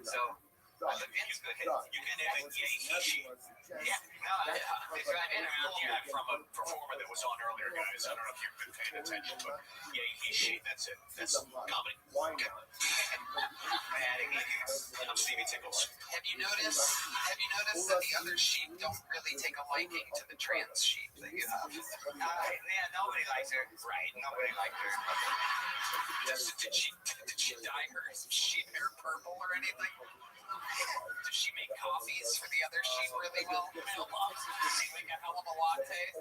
So I looked into it. You can name it Yay He Sheep. Yeah, no, it's right in around here. From a performer that was on earlier, guys. I don't know if you've been paying attention, but Yay He Sheep, that's it. That's comedy. Okay. I'm Stevie Tickles. Have you noticed that the other sheep don't really take a liking to the trans sheep that you have? Yeah, nobody likes her. Right, nobody liked her. Did she dye her sheep hair purple or anything? Does she make coffees for the other sheep really well? Does she make a hell of a latte?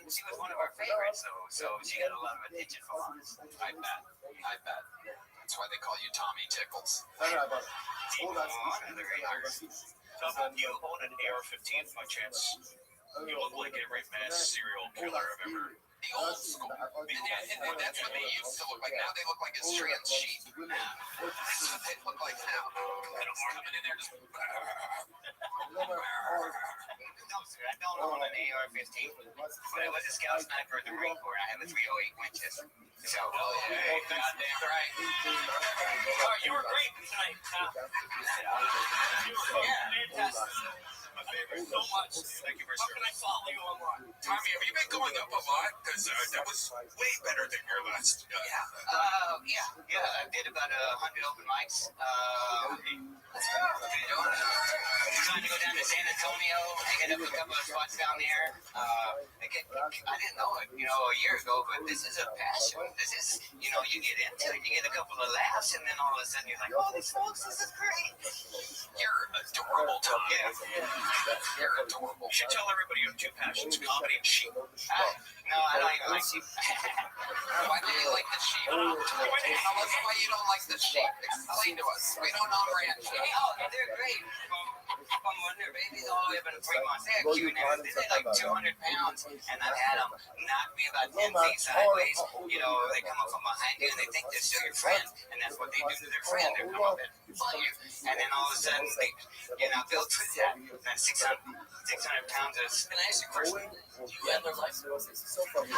She was one of our favorites, so she got a lot of attention from us. I bet. That's why they call you Tommy Tickles. Another great So if you own an AR-15 by chance, you look like every mass serial killer I've ever... The old school. And that's what they used to look like. Now they look like it's trans sheep. That's what they look like now. And I'm coming in there just... No, sir, I don't own an AR-15. But I was a scout sniper in the Marine Corps. I have a 308 Winchester. So, hey, goddamn right. Oh, you were great tonight. You were fantastic. My favorite. So much. Thank you for How can I follow you online? Tommy, have you been going up a lot? Because that was way better than your last... Yeah, I did about 100 open mics. Trying to go down to San Antonio, I hit up a couple of spots down there. I didn't know it, a year ago, but this is a passion. This is, you get into it, you get a couple of laughs, and then all of a sudden you're like, holy smokes, this is great. You're adorable, Tommy. Yeah. You're adorable. You should tell everybody you have two passions, comedy and sheep. No, I don't even like sheep. Why do you like the sheep? Tell us why you don't like the sheep. Explain to us. We don't own ranch. Oh, they're great. From when they're babies all the way up in 3 months, they're cute and everything. They're like 200 pounds, and I've had them knock me about 10 feet sideways. They come up from behind you, and they think they're still your friend, and that's what they do to their friend. They come up and pull you, and then all of a sudden, they'll twist that 600 pounds of... Can I ask you a question? You have their life sources so far. I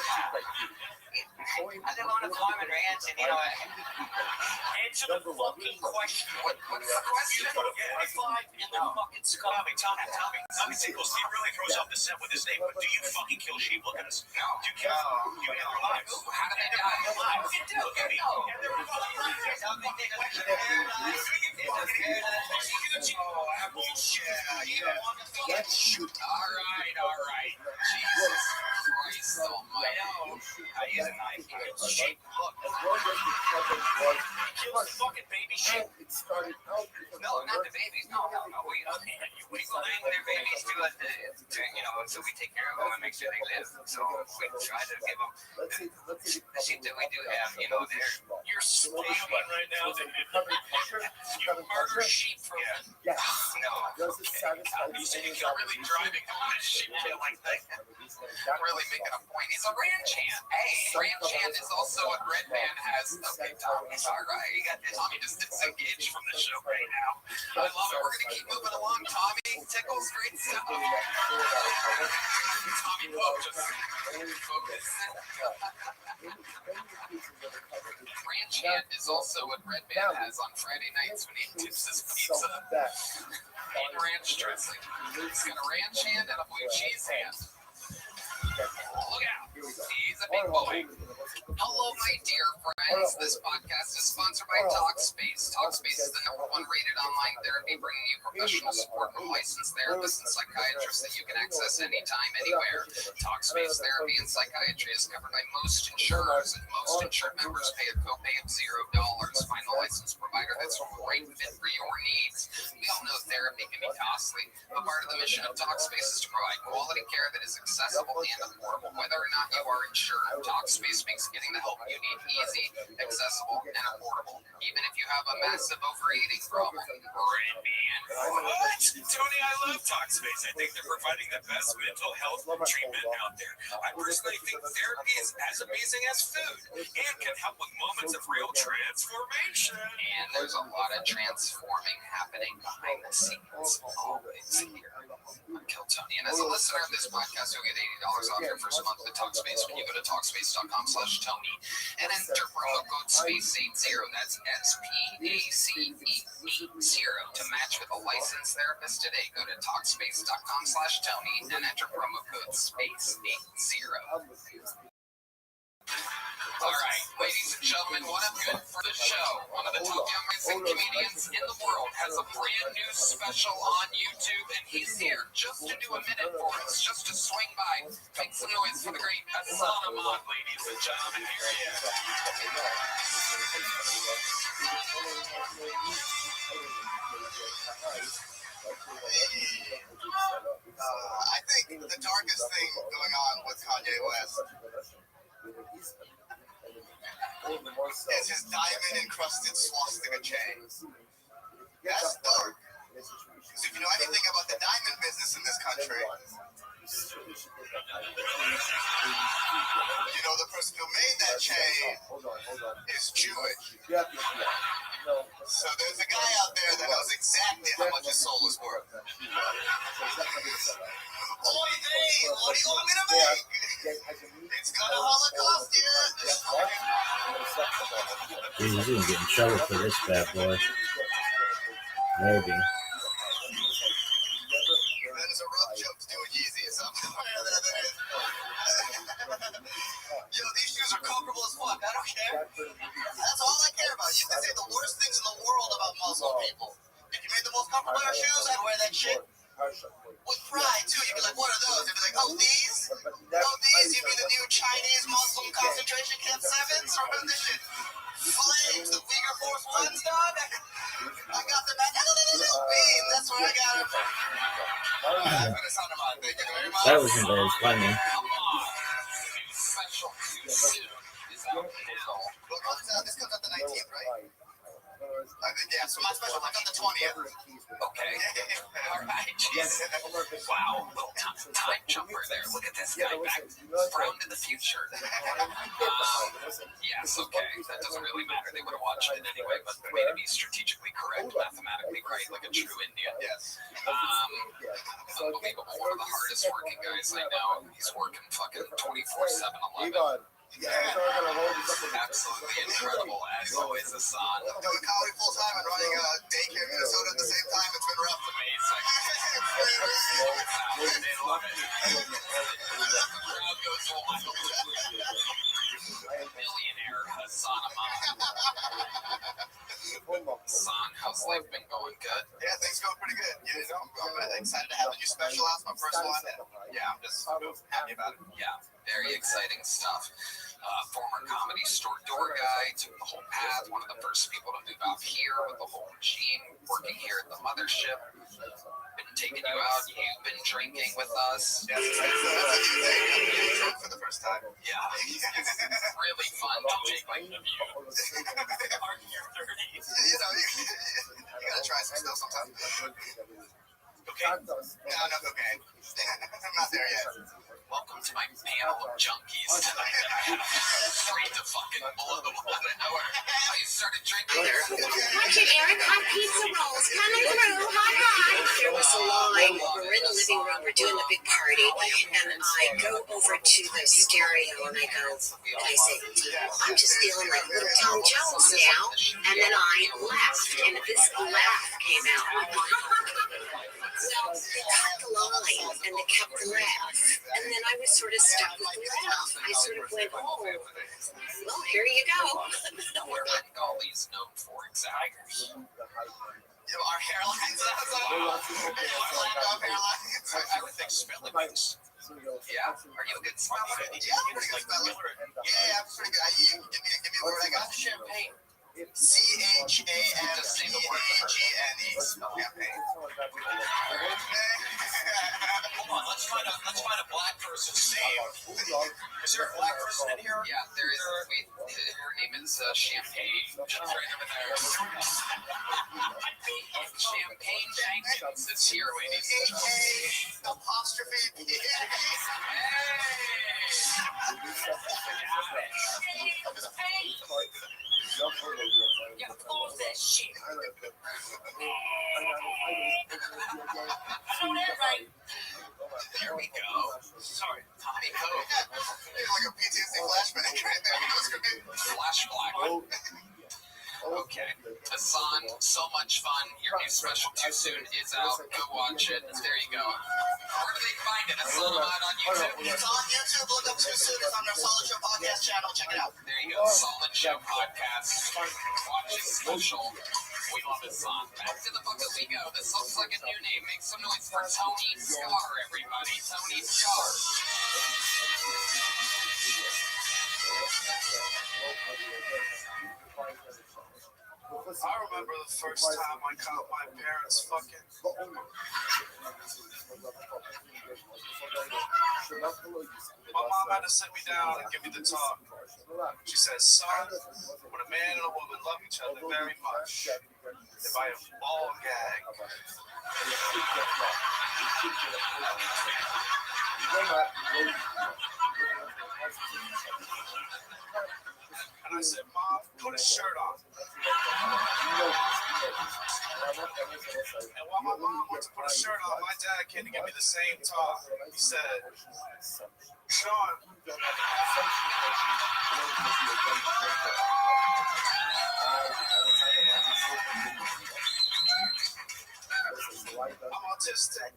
live on a farm and ranch, and Answer the fucking question. What's the question? 45 in the fucking skull. Tommy Tickles, he really throws off the set with his name, but do you fucking kill sheep? Look at us. No. Do you kill them? You have their lives. How do they die? You do. Look at me. They're Let's shoot. All right. Jesus Christ almighty. I use a knife. Sheep, look. kills fucking baby sheep. No, not the babies. No. We bring their babies to us, so we take care of them and make sure they live. So we try to give them the sheep that we do have. You're spoiling right now. You murder sheep for them. No. You see, you're really driving on this sheep killing thing. Really making a point. He's a ranch hand. Hey, ranch hand is also what Red Man has. Okay, Tommy, all right. You got this. Tommy just disengaged from the show right now. I love it. We're going to keep moving along, Tommy. Tickles, great stuff. Tommy Pope just focus. Ranch hand is also what Red Man has on Friday nights when he tips his pizza in ranch dressing. He's got a ranch hand and a blue cheese hand. Look out. He's a big boy. Hello, my dear friends. This podcast is sponsored by Talkspace. Talkspace is the #1 rated online therapy, bringing you professional support from licensed therapists and psychiatrists that you can access anytime, anywhere. Talkspace therapy and psychiatry is covered by most insurers, and most insured members pay a copay of $0. Find a licensed provider that's a great fit for your needs. We all know therapy can be costly, but part of the mission of Talkspace is to provide quality care that is accessible and affordable, whether or not you are insured. Talkspace makes getting the help you need easy, accessible, and affordable. Even if you have a massive overeating problem. What? Tony, I love Talkspace. I think they're providing the best mental health treatment out there. I personally think therapy is as amazing as food and can help with moments of real transformation. And there's a lot of transforming happening behind the scenes, always here on Kill Tony. And as a listener of this podcast, you'll get $80 off your first month with Talkspace when you go to Talkspace.com/Tony. Tony and enter promo code SPACE80. That's SPACE80 to match with a licensed therapist today. Go to Talkspace.com/Tony and enter promo code SPACE80. All right, ladies and gentlemen, what a good for the show. One of the top young rising comedians in the world has a brand new special on YouTube, and he's here just to do a minute for us, just to swing by. Make some noise for the great Hassan Ahmad, ladies and gentlemen. Here he is. I think the darkest thing going on with Kanye West is his diamond-encrusted swastika chain. That's dark. Because if you know anything about the diamond business in this country, you know the person who made that chain is Jewish. So there's a guy out there that knows exactly how much his soul is worth. Oy vey, what do you want me to make? It's got a Holocaust here. He's gonna get in trouble for this bad boy. Maybe. That is a rough joke to do a Yeezy or something. Yo, these shoes are comfortable as fuck. I don't care. That's all I care about. You can say the worst things in the world about Muslim people. If you made the most comfortable pair of shoes, I'd wear that shit. With pride, too. You'd be like, what are those? You'd be like, oh, these? Oh, these? You mean the new Chinese Muslim concentration camp 7s? Remember this shit? Flames, the Uyghur Force 1s, dog? I got them at beam. That's where I got them. That wasn't very funny. Special suit is out now. Well, this comes out the 19th, right? I think, yeah, so my special comes out the 20th. Okay. All right. Jesus. Wow. Little time jumper there. Look at this guy back from to the future. Yes, okay. That doesn't really matter. They would have watched it anyway, but way to be strategically correct, mathematically right, like a true Indian. Yes. Unbelievable. One of the hardest working guys I know. He's working fucking 24/7, 11. Yeah. Absolutely incredible, as always, Hassan. I'm doing comedy full time and running a daycare in Minnesota at the same time. It's been rough. Amazing. They love it. The crowd goes wild. Millionaire Hassan Ahmad. Hassan, how's life been going? Good? Yeah, things going pretty good. You know, I'm excited to have a new special out, my first one. And yeah, I'm just happy about it. Yeah, very exciting stuff. Former Comedy Store door guy, took the whole path, one of the first people to move out here with the whole regime, working here at the mothership. Been taking you out, you've been drinking with us. Yes, that's a new thing. I'm getting drunk for the first time. Yeah, it's really fun to take like the view. Aren't you dirty? You know, you gotta try some stuff sometimes. Okay. No, not okay. I'm not there yet. Welcome to my panel of junkies tonight. Straight to fucking blow them out of nowhere. I started drinking there. Richard, Eric, hot pizza rolls coming through. Hi. There was a line. We're in the living room. We're doing a big party. And I go over to the stereo and I go, and I say, I'm just feeling like little Tom Jones now. And then I laughed. And this laugh came out. Well, they cut the line and they kept the laugh. And then I was sort of stuck with the laugh. I sort of went, oh, well, here you go. We're like all these known for exactly. You know, our hairlines. I would think smelly wings. Yeah. Are you a good smelly? Yeah, I'm pretty good smelling. Yeah, I'm pretty good. You give me a word. I got champagne. CHAMPAGNE. Hold on, let's find a black person's name. Is there a black person in here? Yeah, there is. Wait, her name is Champagne. She's right over there. Champagne Jenkins is here, ladies and gentlemen. Apostrophe P. Yeah, close that shit. There we go. Sorry. Tommy Coke. Like a PTSD flashback right there. That was great. Flash black. Okay. Hassan, so much fun. Your new special Too Soon is out. Go watch it. There you go. Where do they find it? Hassan Ahmad on YouTube? It's on YouTube. Look up Too Soon. It's on their Solid Show podcast channel. Check it out. There you go. Solid Show podcast. Watch his special. We love Hassan. Back to the bucket we go. This looks like a new name. Make some noise for Tony Scar, everybody. Tony Scar. I remember the first time I caught my parents fucking. My mom had to sit me down and give me the talk. She says, son, when a man and a woman love each other very much, if I have ball gag. And I said, Mom, put a shirt on. And while my mom went to put a shirt on, my dad came to give me the same talk. He said, Sean, I'm autistic.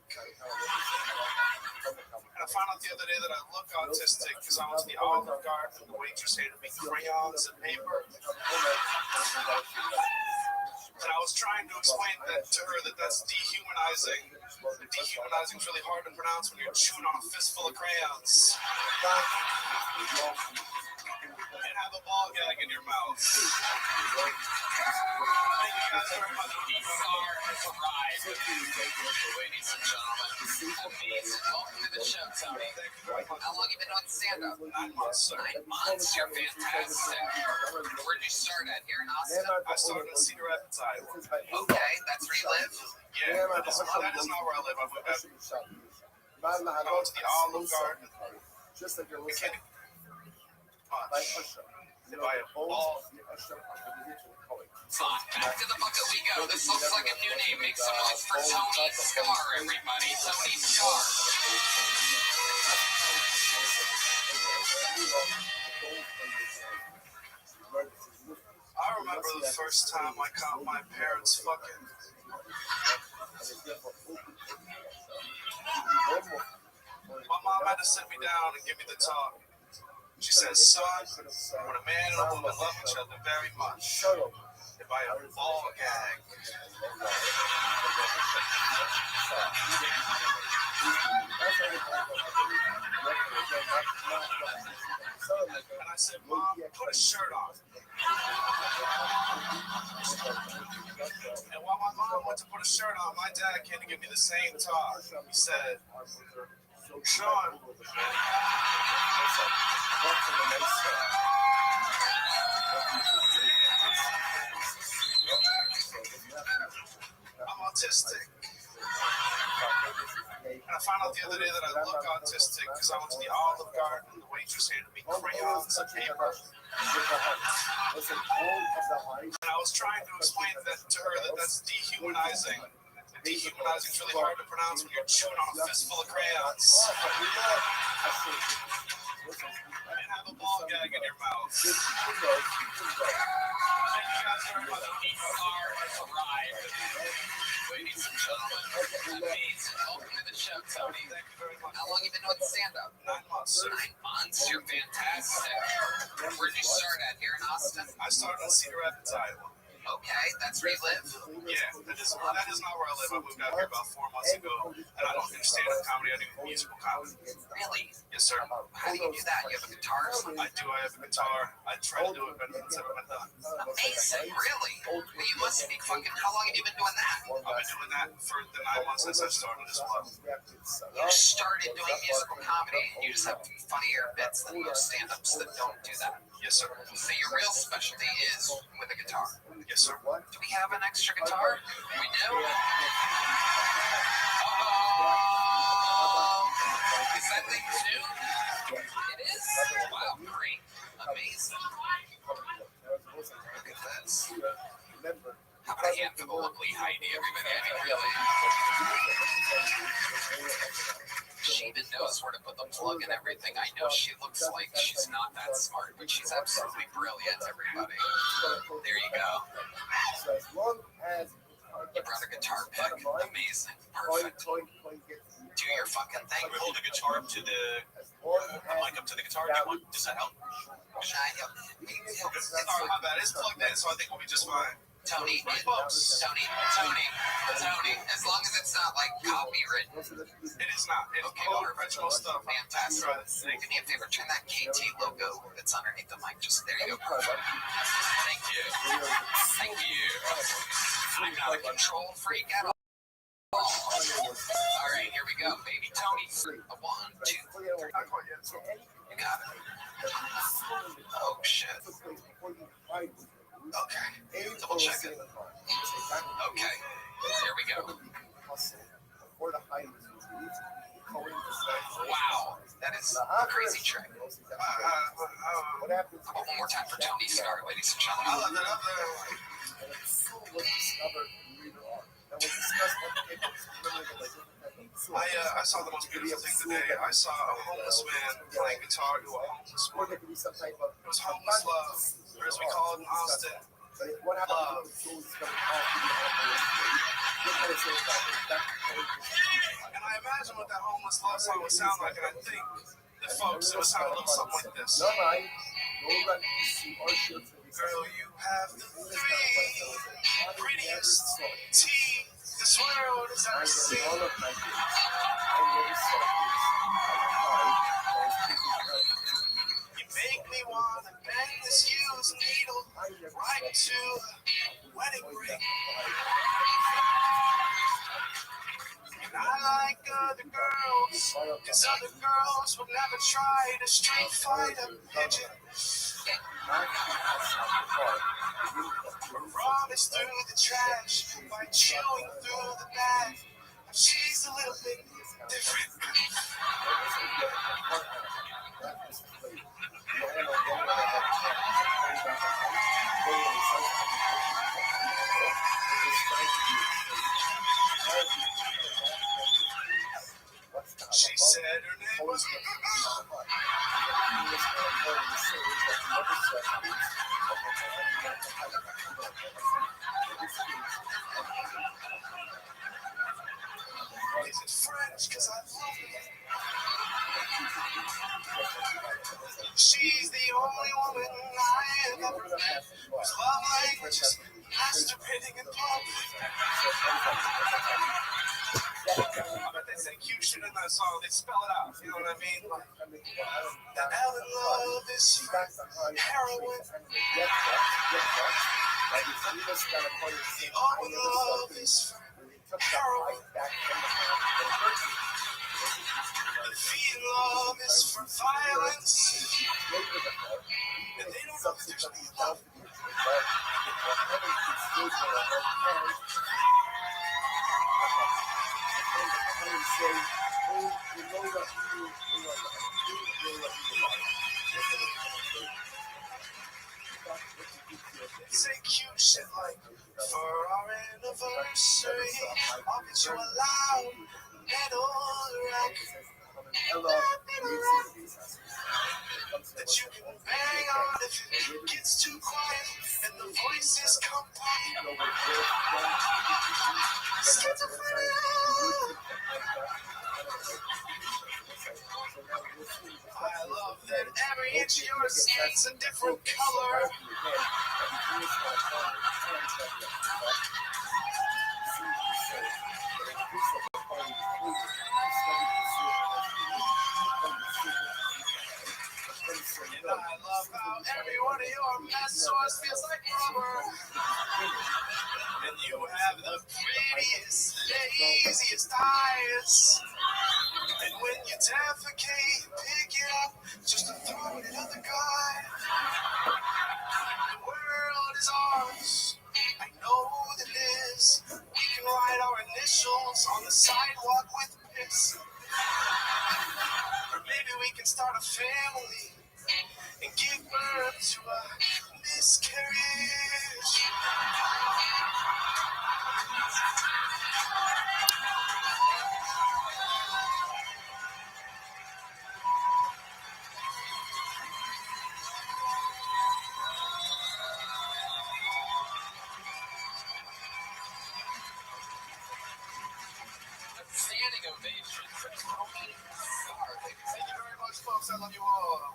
And I found out the other day that I look autistic because I went to the Olive Garden and the waitress handed me crayons and paper. And I was trying to explain that to her that that's dehumanizing. And dehumanizing is really hard to pronounce when you're chewing on a fistful of crayons. And have a ball gag in your mouth. Thank you guys very much. Scar has arrived. Ladies and gentlemen, amazing. Welcome to the show, Tony. How long have you been on stand-up? 9 months, sir. 9 months. You're fantastic. Where'd you start at? Here in Austin? I started in Cedar Rapids, Iowa. Okay, that's where you live? Yeah, that is not where I live. I moved out. I went to the Olive Garden. McKinney. If I have ball. Fine. Back to the bucket we go. This looks like a new name. Make some noise for Tony Scar, everybody. Tony Scar. I remember the first time I caught my parents fucking. My mom had to sit me down and give me the talk. She says, son, when a man and a woman love each other very much, if I have ball gag. And I said, Mom, put a shirt on. And while my mom went to put a shirt on, my dad came to give me the same talk. He said, Sean, I'm autistic. And I found out the other day that I look autistic because I went to the Olive Garden and the waitress handed me crayons and paper. And I was trying to explain that to her that that's dehumanizing. And dehumanizing is really hard to pronounce when you're chewing on a fistful of crayons. And have a ball gag in your mouth. Thank you guys very much. Scar has arrived. Ladies and gentlemen, amazing. Welcome to the show, Tony. Thank you very much. How long have you been doing stand-up? 9 months, sir. 9 months. You're fantastic. Where'd you start at? Here in Austin? I started in Cedar Rapids, Iowa. Okay, that's where you live? Yeah, that is not where I live. I moved out here about 4 months ago, and I don't do stand-up comedy. I do musical comedy. Really? Yes, sir. How do you do that? You have a guitar or something? I do. I have a guitar. I try to do it better than it's ever been done. Amazing, really? Well, you must be fucking. How long have you been doing that? I've been doing that for the 9 months since I started as well. You started doing musical comedy, and you just have funnier bits than most stand-ups that don't do that. Yes, sir. So your real specialty is with a guitar. Yes, sir. Do we have an extra guitar? We do? Is that thing new? It is? Wow, great. Amazing. Look at this. How about a hand for the lovely Heidi, everybody? I mean, really. She she even knows where to put the plug and everything. I know she looks like she's not that smart, but she's absolutely brilliant, everybody. There you go. You brought a guitar pick. Amazing. Perfect. Do your fucking thing. We hold the guitar up to the mic up to the guitar. Does that help? Oh, my bad. It's plugged in, so I think we'll be just fine. Tony, as long as it's not like copywritten. It is not. It's Okay, all original stuff. Fantastic. Do me a favor, turn that KT logo that's underneath the mic. Just there you go. Thank you. Thank you. I'm not a control freak at all. All right, here we go, baby. Tony. A 1, 2, 3. You got it. Oh, shit. Okay. Double check it. Okay. There we go. Wow. That is a crazy trick. What happened? One more time for Tony Star, ladies and gentlemen. I love that. I saw the most beautiful thing today. I saw a homeless man playing guitar to a homeless woman. It was homeless love, or as we call it in Austin, love. And I imagine what that homeless love song would sound like, and I think that folks, it would sound a little something like this. Girl, you have the prettiest teeth this world has ever seen. You make me want to bend this used needle right to the wedding ring. And I like other girls, cause other girls would never try to street fight a pigeon. Promise through the trash by chewing through the bag. She's a little bit different. She said her name was. Is it French? Cause I love it. She's the only woman I have ever met whose love language is masturbating in public. But they say cute shit in that song, they spell it out, you know what I mean? Like, the L in love is for heroin. The O in love is for heroin. The V in love is for violence. And they don't know that there's any love. Say cute shit like, for our anniversary, I'll get you a loud metal rack. That you can bang on if it gets too quiet and the voices come back. I love that every inch of your skin's a different color. And I love how every one of your messors feels like rubber. And you have the prettiest, laziest eyes. And when you defecate, pick it up just to throw it at other guy. The world is ours. I know that it is. We can write our initials on the sidewalk with piss. Or maybe we can start a family and give birth to a miscarriage. standing ovation for Tony Starr, ladies and Thank you very much, folks. I love you all.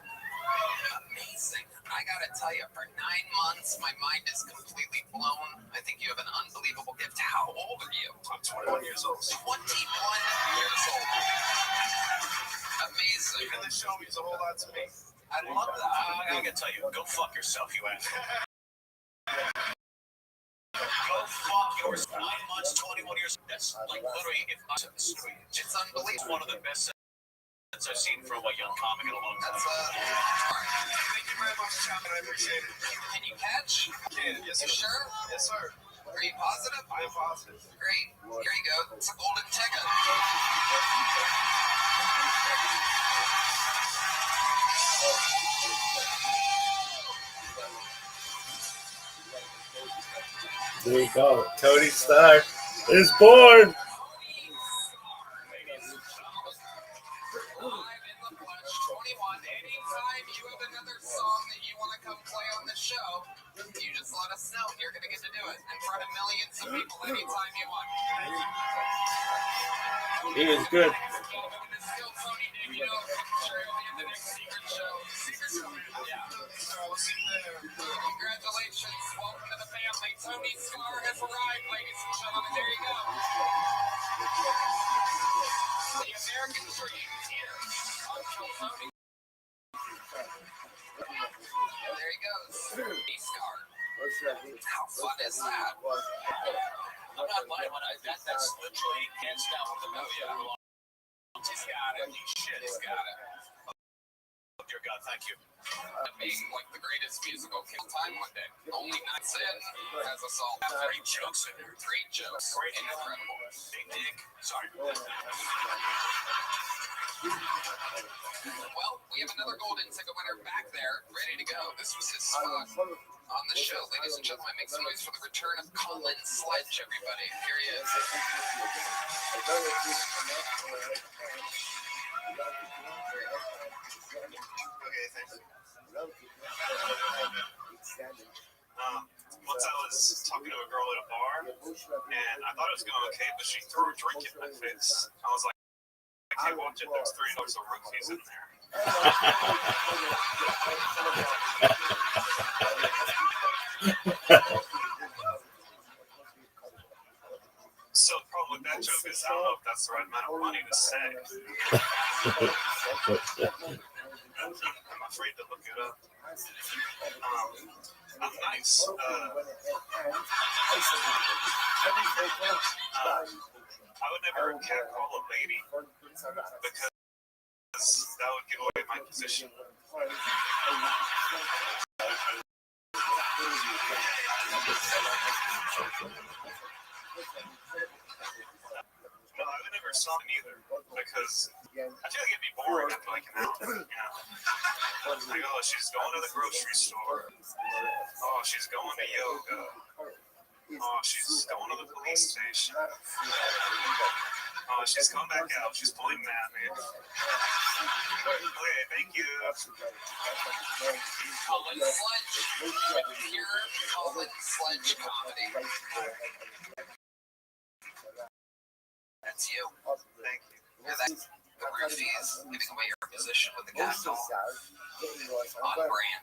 Amazing. I gotta tell you, for 9 months, my mind is completely blown. I think you have an unbelievable gift. How old are you? I'm 21 years old. 21 years old. Amazing. And this show means a whole lot to me. I love that. I gotta tell you, go fuck yourself, you asshole. Go fuck yourself. 9 months, 21 years. That's like literally, if I said this story, It's unbelievable. it's one of the best sets I've seen from a young comic in a long time. That's Thank you very much, Chapman. I appreciate it. Can you catch? Yeah, yes, You sir. sure? Yes, sir. Are you positive? I am positive. Great. Here you go. It's a golden ticket. There you go. Tony Starr is born. Live in the flesh, 21. Anytime you have another song that you want to come play on the show, you just let us know. You're going to get to do it in front of millions of people anytime you want. He is good. It's still Tony Dick, you know. Sure, he'll be in the next secret show. Secret show, yeah. I'll see you there. Congratulations. Welcome to the family. Tony Starr has arrived, ladies and gentlemen. There you go. The American dream here on Tony. There he goes. Tony Starr. How fun is that? I'm not lying when that's literally hands down with the movie. He's got it. Shit, he's got it. Oh, dear God, thank you. Being like the greatest musical kill time one day. Only nights in has us all. Great jokes in there. Great jokes. Great. Incredible. Big dick. Sorry. Well, we have another golden ticket winner back there, ready to go. This was his spot on the show. Ladies and gentlemen, make some noise for the return of Colin Sledge, everybody. Here he is. Okay, thanks. Once I was talking to a girl at a bar, and I thought it was going okay, but she threw a drink in my face. I was like, I can't watch it. There's $3 of rookies in there. So the problem with that joke is I don't know if that's the right amount of money to say. I'm afraid to look it up. I'm nice. I would never catcall a lady because that would give away my position. No, I would never saw him either because I feel like it'd be boring after like an hour. You know? Like, oh, she's going to the grocery store. Oh, she's going to yoga. Oh, she's going to the police station. Oh, she's coming back out. She's pointing at me. Okay, thank you. Colin Sledge with pure Colin Sledge comedy. That's you. Thank you. Yeah, that's career fees, giving away your position with the capital. On brand.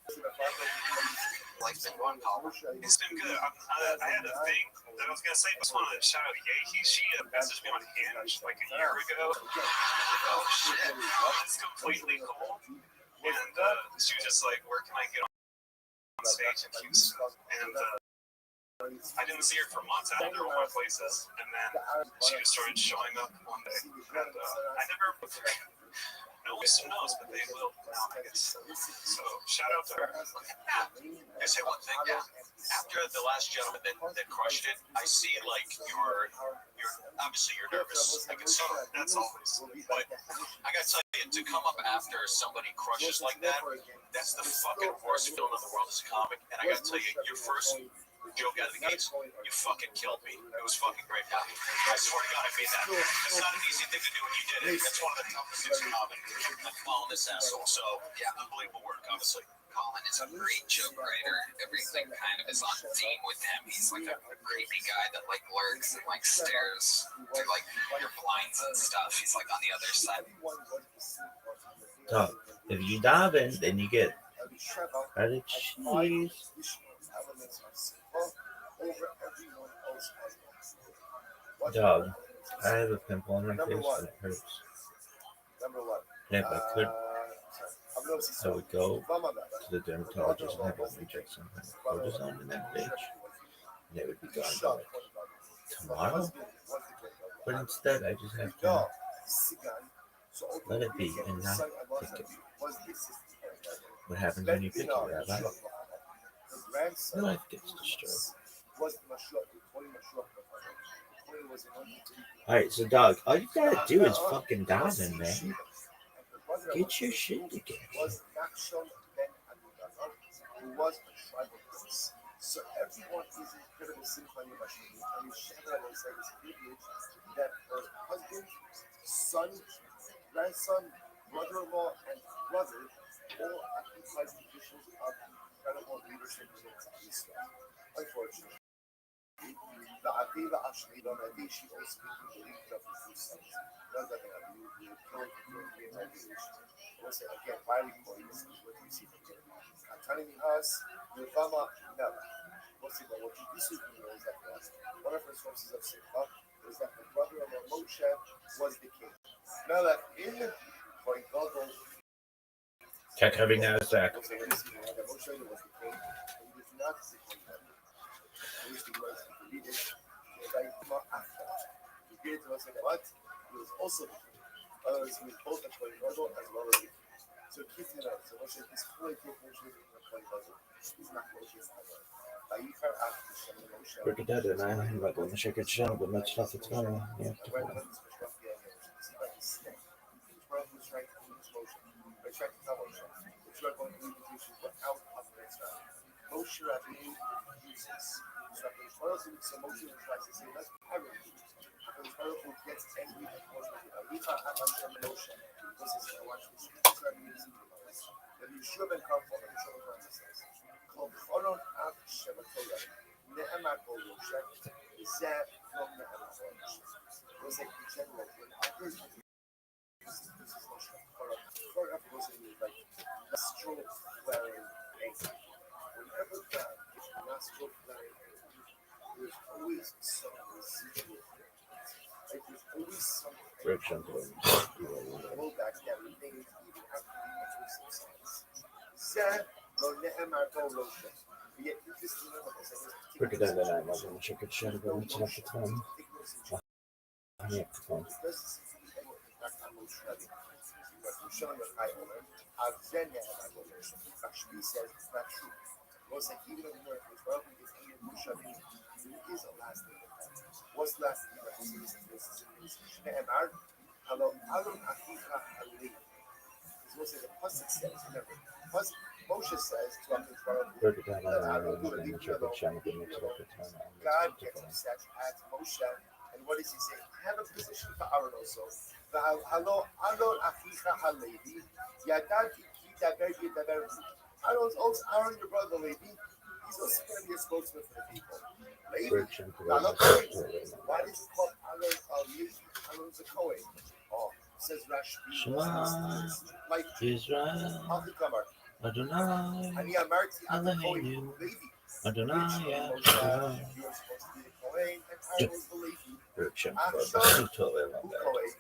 Life's been going, Colin. It's been good. I had a thing that I was going to say. I just wanted to shout out Yahi. She messaged me on Hinge like a year ago. Oh, shit. It's completely cold. And she was just like, where can I get on stage in Houston? And I didn't see her for months after all my places. And then she just started showing up one day. And I never... Nobody still knows, but they will now, I guess. So, shout out to her. I say one thing, after the last gentleman that crushed it, I see like you're obviously you're nervous. I can see that's always. But I gotta tell you, to come up after somebody crushes like that, that's the fucking worst feeling in the world as a comic. And I gotta tell you, your first joke out of the gates, you fucking killed me. It was fucking great. I swear to God, I made that. It's not an easy thing to do when you did it. That's one of the toughest things in comedy. I'm following this asshole. So, yeah, unbelievable work, obviously. Colin is a great joke writer. Everything kind of is on theme with him. He's like a creepy guy that like lurks and like stares through like your blinds and stuff. He's like on the other side. So, if you dive in, then you get cottage cheese. Dog, I have a pimple on my face and it hurts. And if I could, I would go to the dermatologist and have them inject some kind of cortisone in that bitch, and it would be gone by like tomorrow. But instead, I just have to let it be and not pick it. What happens when you pick it, Rabbi? Your life gets destroyed. Alright, so dog, all you gotta do is fucking dive in, man. Get your shit together. So everyone is incredibly sympathetic and Shabbat said this privilege that her husband, son, grandson, brother-in-law, and brother all occupy positions of incredible leadership in Israel. Unfortunately, the Aviva actually don't have she also believed of the two sons. Not that you killed the imagination. Also, again, why we call this is what you see from here. Atani Mihas, Nirvama, never. What's it about? What you disagree with is that one of her sources of Simcha is that the brother of Moshe was the king. Melech in for Gadol. Tech having Nasdaq. Moshe was the king, and he was not the king. I wish the words could read it. He gave to us like what? He was also the king. Others with both the Kohen Gadol as well as the king. So keep it out. So Moshe is fully Moshe in the Kohen Gadol. He's not Moshe's Gadol. Break it down, and I'm not going to check it out, but much stuff it's going to have to find. Moshe Rabbeinu uses. So Moshe tries to say, let's parody. And Pharaoh gets angry at Moshe. Watch this. Then Yeshua ben Karfon, Yeshua ben says, called Choron Av Shematoya. Nehemar Kol Moshe. Zeh from Nehemar Kol Moshe. It was like the general. This is Moshe. Choron was in like nostril flaring anger. Whenever God is nostril flaring anger, there's always some residual. Like there's always something. Hold back that remains even after the intrusive signs. Zeh lo Nehemar Kol Moshe. Yet interesting Break it down, and I'm not going to check it out, but much stuff it's going to have to find. Actually says it's not true. Most like even if more is well, because even Moshe is a last name. What's last name? Nehemar, hello, Alon Achicha Halei. This was the pasuk says. Remember, Moshe says to Break it down, and I'm not going to check it out, but much stuff it's going to have to God find. gets upset at Moshe, and what does he say? I have a position for Aaron also. Hello, Alon Achicha Halevi. Yadati ki daber yedaber. Aaron's also Aaron, your brother Levi. He's also going to be a spokesman for the people. Levi. Why does he call Aaron Levi? Aaron's a Kohen. Oh, says Rashbi. Shema Like Israel Alchikamer. Adonai Ani Amarti Anakohen Eloheinu Levi. Adonai Moshe, Yahweh. you are supposed to be the Kohen, and Aaron was the Levi. Berkshire Achshon, totally love who that. Kohen?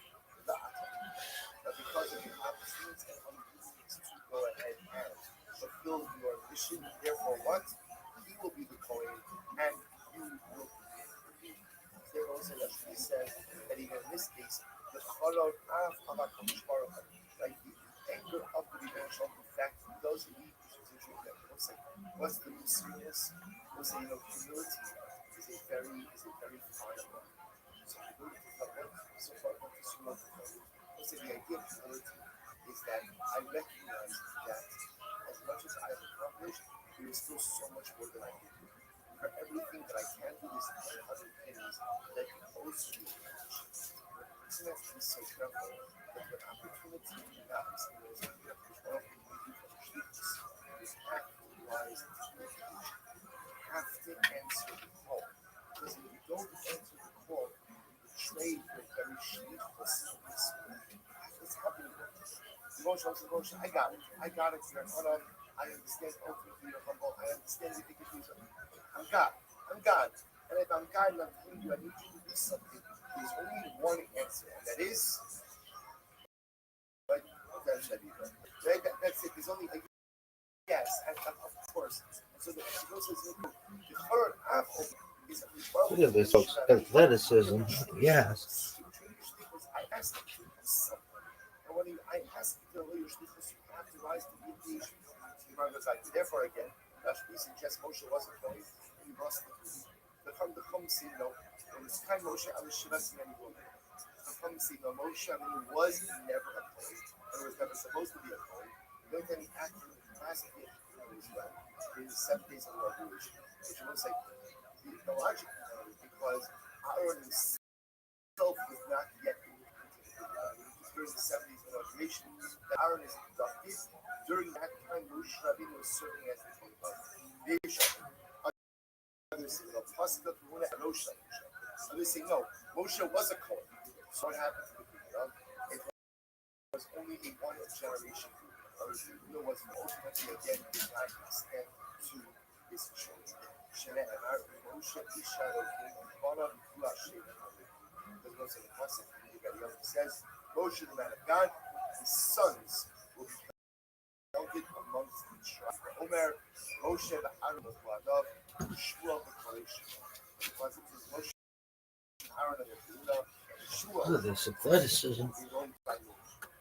But because of your opportunities and unwillingness to go ahead and fulfill your mission, therefore what? He will be the Kohen, and you will be the Levi. There also actually says that even in this case, the Cholon of HaKadosh Baruch Hu, like the anger of the dimensional, in fact, does lead to the what's the seriousness? We'll say, humility is a very fine one. So humility so far what is humility? We'll say the idea of humility is that I recognize that as much as I have accomplished, there is still so much more that I can do. For everything that I can do is other things that can also be accomplished. The person has to be so careful that when opportunity knocks, there's a to answer the call. Because if you don't answer the call, you trade for very shitty pussy. What's happening? Emotion. I got it. You're hold on. I understand ultimately you're humble. I understand you think you do something. I'm God. And if I'm God and I'm telling you I need you to do something, there's only one answer, and that is that's it. There's only a yes, and of course. And so the third apple is Look at this folks. Athleticism. Yes. I asked them to do something. And when I asked the leaders, because you have to rise to the occasion. Therefore, again, we suggest Moshe wasn't going, he lost the Chum, when it's time Moshe, I was Shivas and the Moshe, was never a poet, and was never supposed to be a poet. The only time he acted in the capacity of Israel in the 7 days of inauguration, which was like the logic, because Aaron himself was not yet during the 70s inauguration, that Aaron is inducted. During that time, Moshe Rabbeinu was serving as the king of Israel. Others say, Others say, no, Moshe was a Kohen. So what happened to the kingdom? It was only a one generation. It was ultimately, again, did not extend to his children. Moshe Isha says, Moshe, the man of God, his sons will be counted amongst the tribes. Omer, Moshe, the Aaron of Ladav, Shua, the Kodesh. Moshe, Aaron of Yehuda, Shua. Look at this athleticism.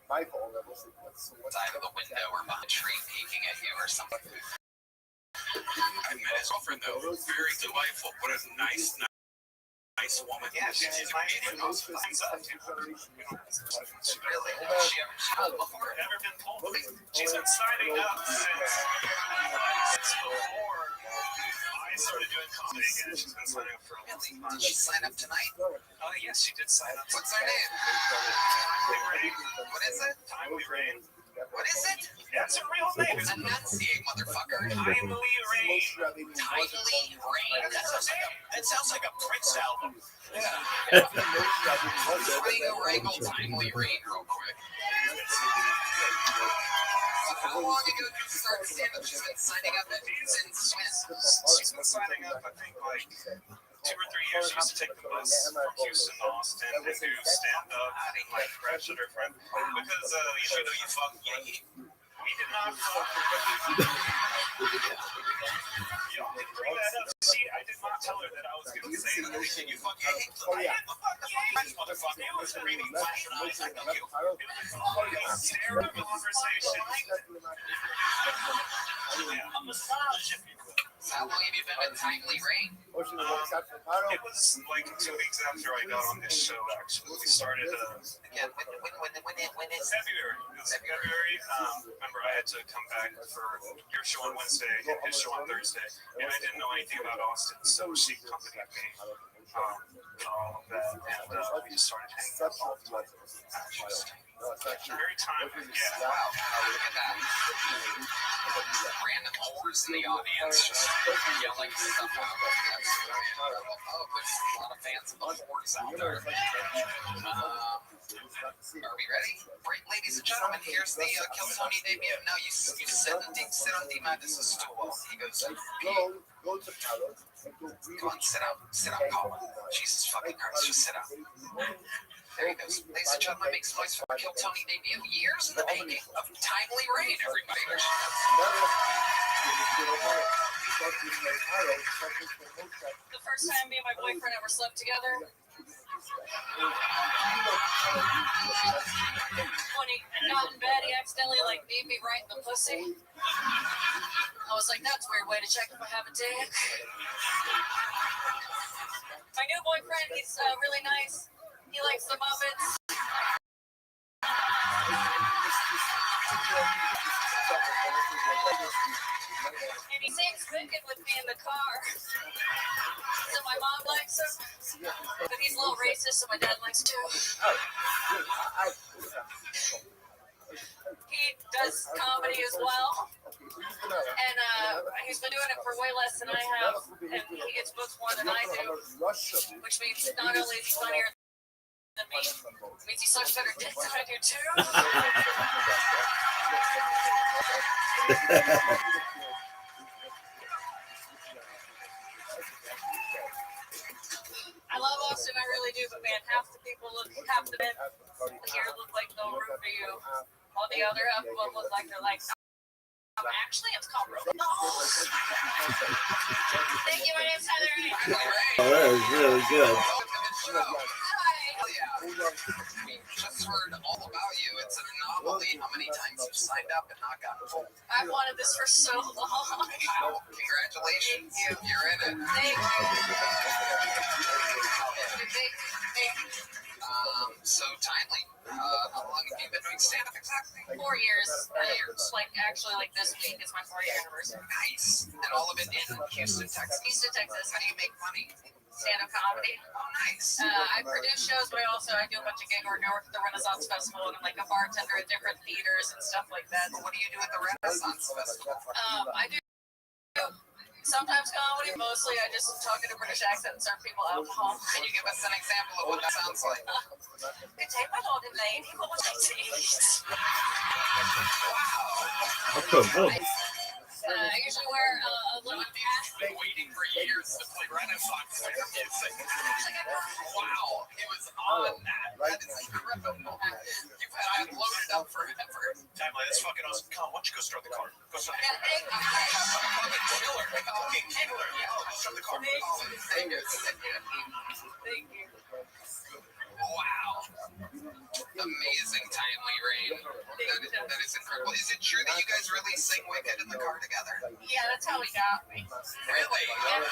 Side of the window or behind a tree peeking at you or something. I met his girlfriend though. Very delightful. What a nice woman. Yeah, she's amazing. Thumbs up. Really? She ever told before? Never been told. She's been signing up since before I started doing comedy again. She's been signing up for a long time. Did she sign up tonight? Oh yes, she did sign up. What's her name? Timely Rain. What is it? Timely Rain. What is it? That's a real name. Enunciate, motherfucker. Timely Rain. Timely Rain. That sounds like a Prince album. Somebody go wrangle Timely Rain real quick. How long ago did you start stand-up? She's been signing up since when? She's been signing up, I think, like 2 or 3 years. She used to take the bus from Houston to Austin and do stand-up, like crash at her friend. Because, though you fuck Yankee, we did not fuck. Y'all didn't bring that up. See, I did not tell her that I was going to say that. You fuck Yankee? I didn't fuck Yankee, motherfucker. It was really flashing eyes. I know you. It was a stereo conversation. Yeah, a massage, if you will. How long have you been with Timely Rain? It was like 2 weeks after I got on this show, actually. We started Again, when is February. It was February. Remember, I had to come back for your show on Wednesday and his show on Thursday, and I didn't know anything about Austin, so she accompanied me. All of that, and we just started hanging out all the time. Very timely, yeah. Wow, look at that. Random whores in the audience just yelling stuff out. That's very incredible. Oh, there's a lot of fans of the whores out there. Are we ready? Right, ladies and gentlemen, here's the Kiltony debut. No, you sit on Demattis' stool. He goes, Go to Palo. Come on, sit down, Colin. Jesus fucking Christ, just sit down. There he goes. Ladies and gentlemen, makes noise for the Kiltony debut. Years in the making of Timely Rain, everybody. The first time me and my boyfriend ever slept together. When he got in bed, he accidentally beat me right in the pussy. I was like, that's a weird way to check if I have a dick. My new boyfriend, he's really nice. He likes the Muppets. And he sings Wicked with me in the car. So my mom likes him. But he's a little racist, so my dad likes him too. He does comedy as well, and he's been doing it for way less than I have, and he gets booked more than I do, which means not only is he funnier than me, it means he sucks better dick than I do too. I love Austin, I really do, but man, half the men here look like they'll root for you, while the other half of them look like they're like, actually, it's called rope. No. Thank you, my name's Heather. Oh, that was really good. We just heard all about you. It's an anomaly how many times you've signed up and not gotten full. I've wanted this for so long. Wow, congratulations. You're in it. Thank you. So timely. How long have you been doing stand-up exactly? 4 years. Like actually, like this week is my 4-year anniversary. Nice. And all of it in Houston, Texas. Houston, Texas. How do you make money? Stand-up comedy. Oh, nice. I produce shows, but I do a bunch of gig work at the Renaissance Festival, and I'm like a bartender at different theaters and stuff like that. What do you do at the Renaissance Festival? I do sometimes comedy. Mostly, I just talk in a British accent and serve people alcohol. Can you give us an example of what that sounds like? Good day, my lord and lady. What would you like to eat? Wow. I usually wear a little hat. I've been waiting for years to play Renaissance music. Wow, it was on that. That is incredible. You've had it loaded up forever. Timeline, that's fucking awesome. Colin, why don't you go start the car? Go start the car. Thank you. Killer. Fucking killer. Go start the car. Thank you. Thank you. Wow. Amazing timely rain. That is incredible. Is it true that you guys really sing Wicked in the car together? Yeah, that's how we got me. Really? One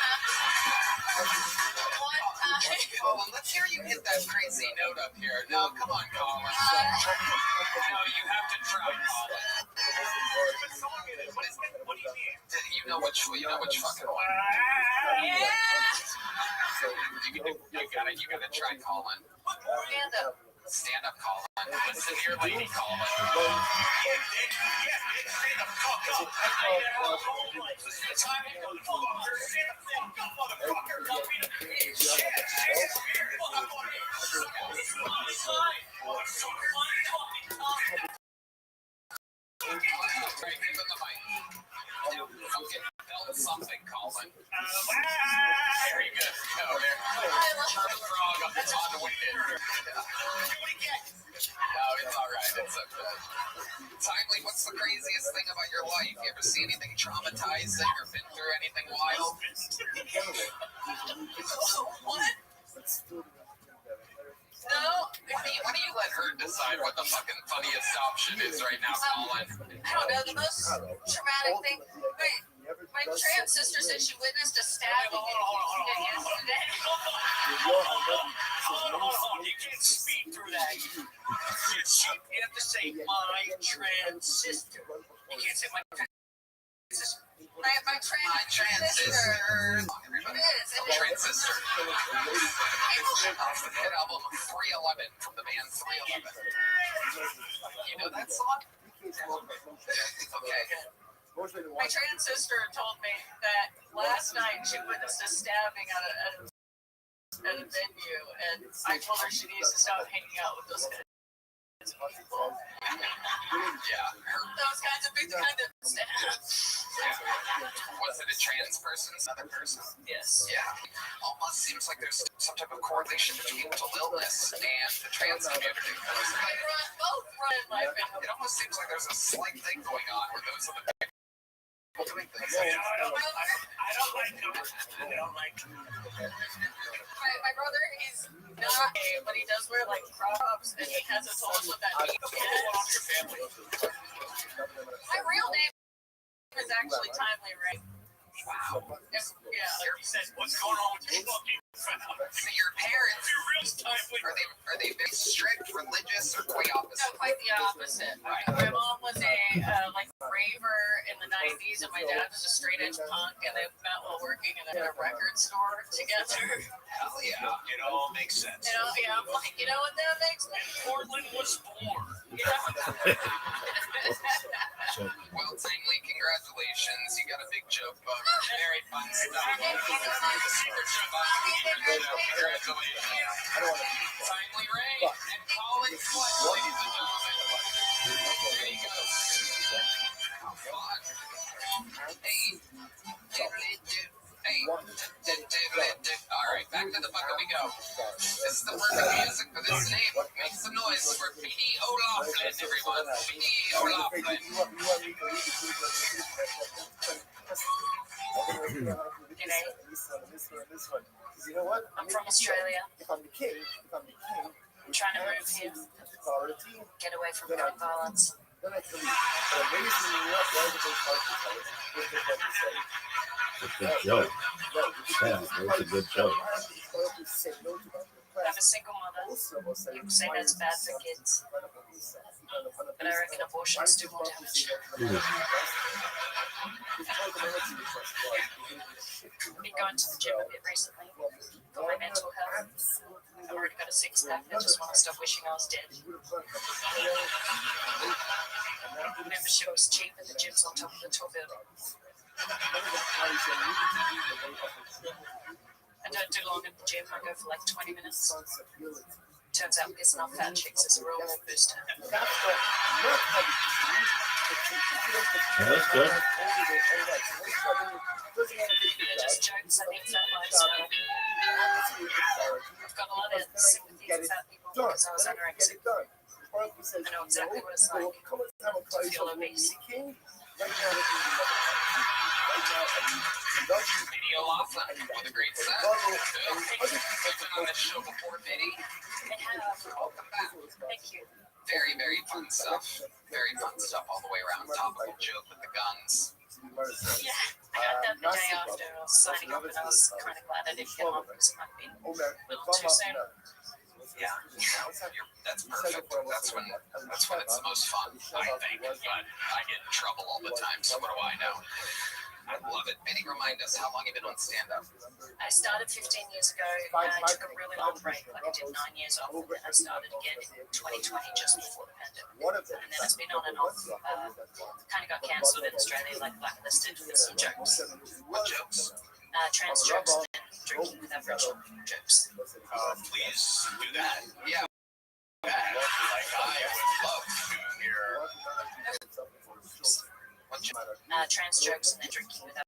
time. Colin, let's hear you hit that crazy note up here. No, come on, Colin. No, you have to try, Colin. What song is it? What is it? What do you mean? You know which fucking one. Yeah. You gotta try Colin. Stand up. Stand up, Colin. Listen here, lady, Colin. Something, Colin. Very good. Turn the frog up on the wicked. No, it's all right. It's okay. Timely, what's the craziest thing about your life? You ever see anything traumatizing or been through anything wild? What? No. Why don't you let her decide what the fucking funniest option is right now, Colin? I don't know. The most traumatic thing. My trans sister said she witnessed a stabbing yesterday. Hold on. You can't speak through that. You have to say my trans sister. You can't say my trans sister. My trans sister. It is. Trans sister. Off the hit album 311 from the band 311. You know that song? Okay. My trans sister told me that last night she witnessed a stabbing at a venue, and I told her she needs to stop hanging out with those kinds of people. Yeah. Those kinds of big kind of stabs. Was it a trans person? Another person? Yes. Yeah. Almost seems like there's some type of correlation between mental illness and the trans community. Both run in my family. It almost seems like there's a slight thing going on where those are the people doing things. I don't like them. I don't like them. My brother, he's not gay, but he does wear like crop tops, and he hasn't told us what that means. Your family. My real name is actually Timely Ray. Wow. Yeah. He said, what's going on with your fucking family? So your parents, You're real timely. are they very strict, religious, or quite No, opposite? quite the opposite. My mom was a raver in the 90s, and my dad was a straight edge punk, and they met while working in a record store together. Hell yeah. It all makes sense. Yeah, I'm like, you know what that makes me? Portland was born. Well, Tingley, congratulations. You got a big joke book. Very fun stuff. Congratulations. Tingley Ray and Colin Fleck, ladies and gentlemen. There you go. How fun. Hey. Hey. All right, back to the bucket we go. This is the perfect music for this name. Make some noise for P.D. O'Loughlin, everyone. P.D. O'Loughlin. You know what? I'm from Australia. If I'm the king, I'm trying to move here, get away from drug violence. then I can leave. But I'm raising you up right with those parties. It's a good joke. Yeah, it was a good joke. I'm a single mother. People say that's bad for kids, but I reckon abortions do more damage. I've been going to the gym a bit recently for my mental health. I've already got a six-pack. I just want to stop wishing I was dead. Membership is cheap and the gym's on top of the tall building. I don't do long at the gym. I go for like 20 minutes. Turns out pissing off fat chicks is a real mood booster. That's good. They're just jokes. I think fat lifestyle. I've got a lot of sympathy for fat people because I was anorexic. I know exactly what it's like to feel obese. P.D. O'Loughlin with a great set. You've been on this show before, Biddy. I have. Welcome back. Thank you. Very, very fun stuff. Very fun stuff all the way around. Topical joke with the guns. Yeah, I got that the day after I was signing up, and I was kind of glad I didn't get on because it might have been a little too soon. Yeah, that's perfect. That's when it's the most fun, I think. But I get in trouble all the time, so what do I know? I love it. Biddy, remind us, how long have you been on stand-up? I started 15 years ago. I took a really long break, like I did 9 years off, and then I started again in 2020, just before the pandemic. And then it's been on and off. Kind of got cancelled in Australia, like blacklisted for some jokes. What jokes? Trans jokes and drinking with Aboriginal jokes. Please do that. Yeah. Like I would love to hear. What joke? Trans jokes and then drinking with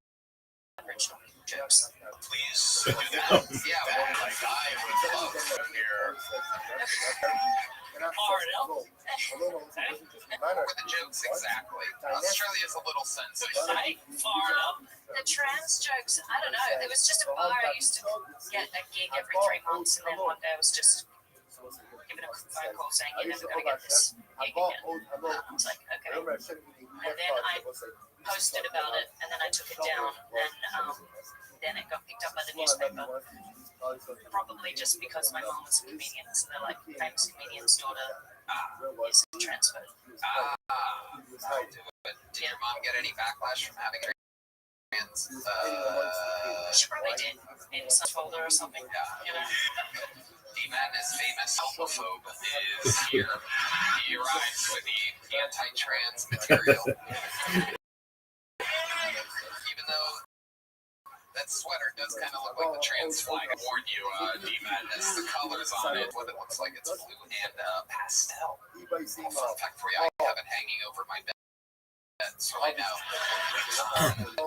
Aboriginal jokes. Please do that. Yeah, like I would love to hear. What were the jokes exactly? Australia's a little sensitive. The trans jokes, I don't know. It was just a bar. I used to get a gig every 3 months, and then one day I was just given a phone call saying, you're never going to get this gig again. I was like, okay. And then I posted about it, and then I took it down, and then it got picked up by the newspaper. Probably just because my mom was a comedian, so they're like, famous comedian's daughter is transferred. Did your mom get any backlash from having trans? She probably did in some folder or something. You know. D-Madness famous homophobe is here. He arrives with the anti-trans material. Even though that sweater does kind of look like the trans flag. I warn you, D-Madness. The colors on it, what it looks like, it's blue and pastel. Fun fact for you, I have it hanging over my bed. So I know.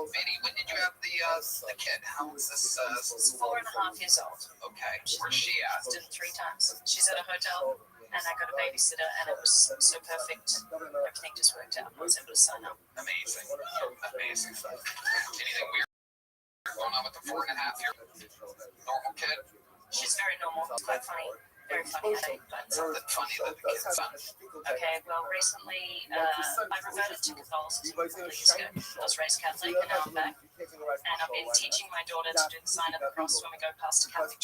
Biddy, when did you have the kid? How was this? 4.5 years old. Okay. Where's she at? Asked him 3 times. She's at a hotel, and I got a babysitter, and it was so perfect. Everything just worked out. I was able to sign up. Amazing. Amazing. Anything weird going on with the 4.5-year-old? Normal kid? She's very normal. Quite funny. Very funny, I think. But Something funny that the kid's done. okay, well, recently I reverted to Catholicism a couple of years ago. I was raised Catholic, and now I'm back. And I've been teaching my daughter to do the sign of the cross when we go past a Catholic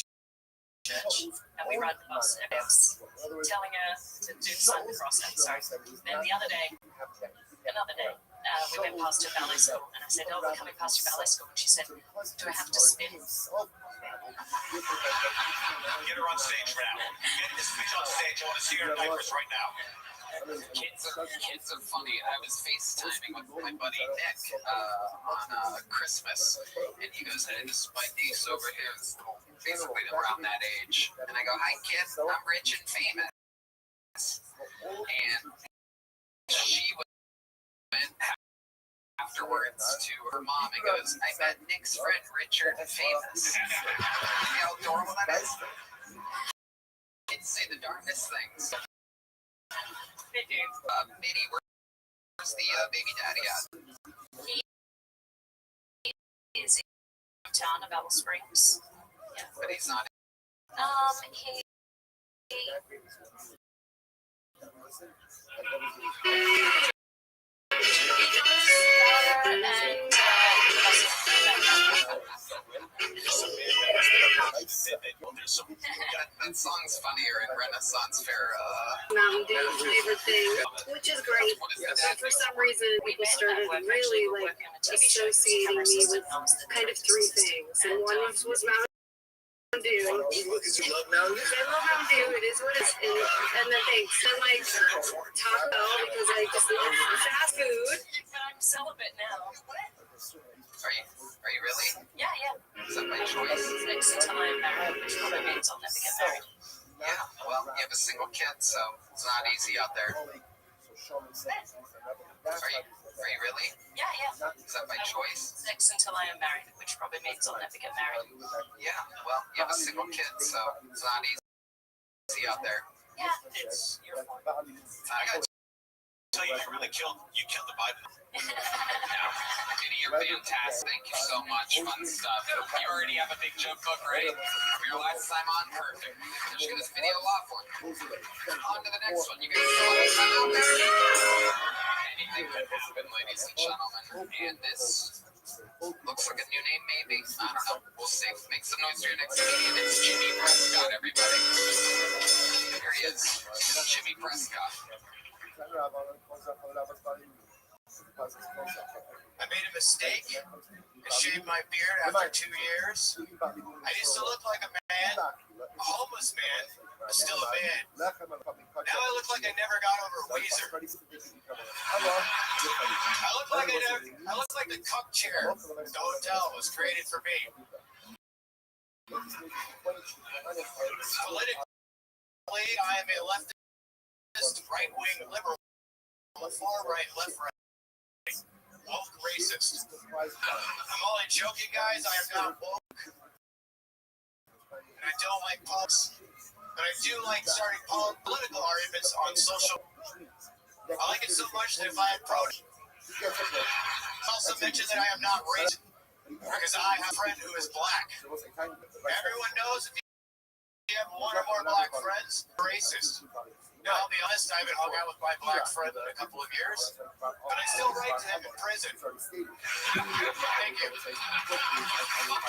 church, and we ride the bus. And I was telling her to do the sign of the cross. Sorry. Then the other day, we went past her ballet school, and I said, "Oh, we're coming past your ballet school." And she said, "Do I have to spin?" Get her on stage now. Get this bitch on stage. I want to see her in diapers right now. Kids are funny. I was FaceTiming with my buddy Nick on Christmas, and he goes, "Hey, this is my niece over here, is basically around that age." And I go, "Hi, kid. I'm rich and famous." And she went afterwards to her mom and goes, "I met Nick's friend Richard, famous." You know how adorable that is? Kids say the darndest things. They do. Minnie, where's the baby daddy at? He is in town, Battle Springs. Yeah. But he's not. He That song's funnier in Renaissance Fair. Mountain Dew favorite thing, which is great. But for some reason, people started really like associating me with kind of three things, and one was Mountain Dew. You love Mountain Dew? I love Mountain Dew. It is what it is. And then thanks. And like Taco Bell because I just love fast food. I'm celibate now. Are you really? Yeah. Is that my choice? Next until I'm married, which probably means I'll never get married. Yeah, well, you have a single kid, so it's not easy out there. Are you really? Yeah. Is that my choice? Next until I am married, which probably means I'll never get married. Yeah, well, you have a single kid, so it's not easy out there. Yeah, it's your fault. I gotta tell you, you killed the Bible. Jenny, you're fantastic. Thank you so much. Fun stuff. You already have a big joke book ready from your last time on. Perfect. Finish this video off for you. On to the next one. You guys know anything could happen, ladies and gentlemen. And this looks like a new name, maybe. I don't know. We'll see. Make some noise for your next comedian. It's Jimmy Prescott, everybody. Here he is. Jimmy Prescott. I made a mistake and shaved my beard after 2 years. I used to look like a man, a homeless man, but still a man. Now I look like I never got over Weezer. I look like the cup chair at the hotel was created for me. Politically, I am a leftist, right-wing liberal. I'm a far right, left right. Woke racist. I'm only joking, guys. I am not woke. And I don't like politics. But I do like starting political arguments on social. I like it so much that if I had also mention that I am not racist. Because I have a friend who is black. Everyone knows if you have one or more black friends, you're racist. Now, I'll be honest, I haven't hung out with my black friend in a couple of years, but I still write to him in prison. Thank you.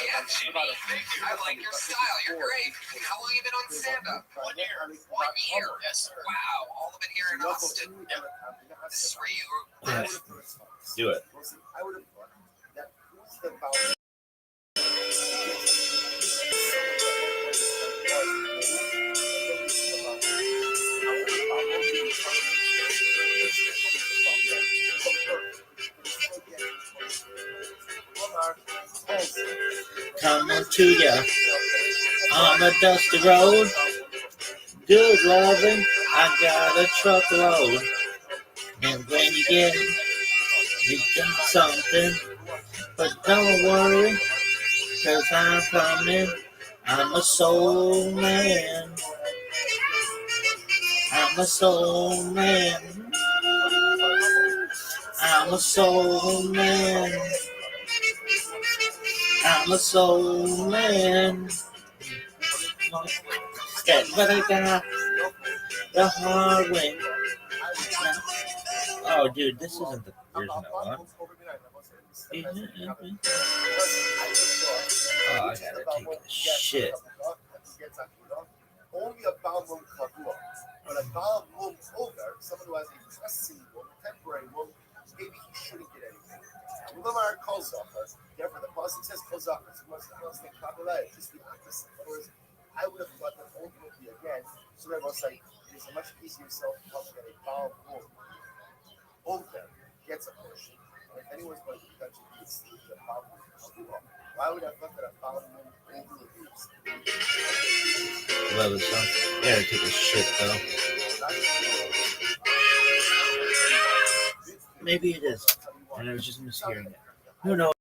Yeah, Jimmy. Thank you. I like your style. You're great. How long have you been on stand-up? 1 year. 1 year? Yes, sir. Wow. All of it here in Austin. This is where you were. Yes. Do it. Coming to ya on a dusty road. Good loving, I got a truckload. And when you get it, you got something. But don't worry, 'cause I'm coming. I'm a soul man. I'm a soul man. I'm a soul man. I'm a soul man. That's what I got the hard way. Oh, dude, this isn't the version I want. Oh, I gotta take a shit. Only a bound womb kabua. But a bound womb over, someone who has a pressing womb, temporary womb, maybe he shouldn't get anything. Remember Kozaka, therefore the person says Kozaka, so much the Kabbalah, just the opposite. In other words, I would have thought that ultimately again, so everyone's like, It's a much easier self-help than a Baal Mum over gets a portion. And if anyone's going to touch it, it's the Baal Mum. Why would I thought that a Baal Mum overlives? Love this song. Yeah, take a shit though. Maybe it is, and I was just mishearing it. Who knows?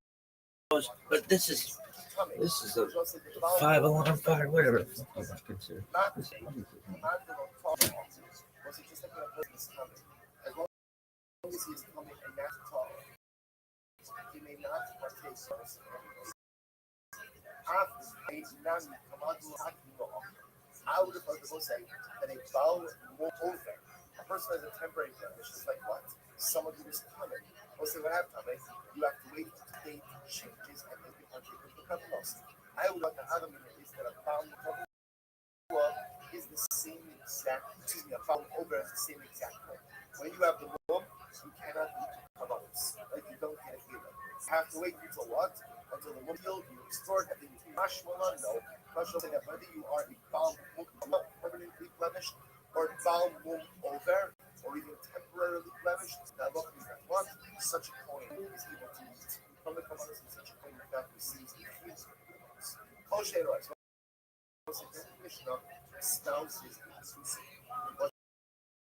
But this is a 5 alarm fire, whatever the fuck you might consider. This is Was it just like a business coming? As long as he is coming and not talking, he may not partake of us. I would have also say that a Baal over, a person has a temporary blemish, is like what? Someone who is coming. We'll say what happened, you have to wait until the date changes and then you partake of the covenant. I would like to have a minute is that a Baal is the same exact, a Baal over is the same exact way. When you have the mum, you cannot eat covenants. Like you don't get a healing. You have to wait until what? Until the mum healed, you restored, and then you mashmala. No. Mashmala say that whether you are a Baal permanently blemished or Baal mum over, or even temporarily blemished, that look is that what? Such a coin is able to eat from the covenants in such a coin that receives the healing. What's the definition of spouses exclusive? What's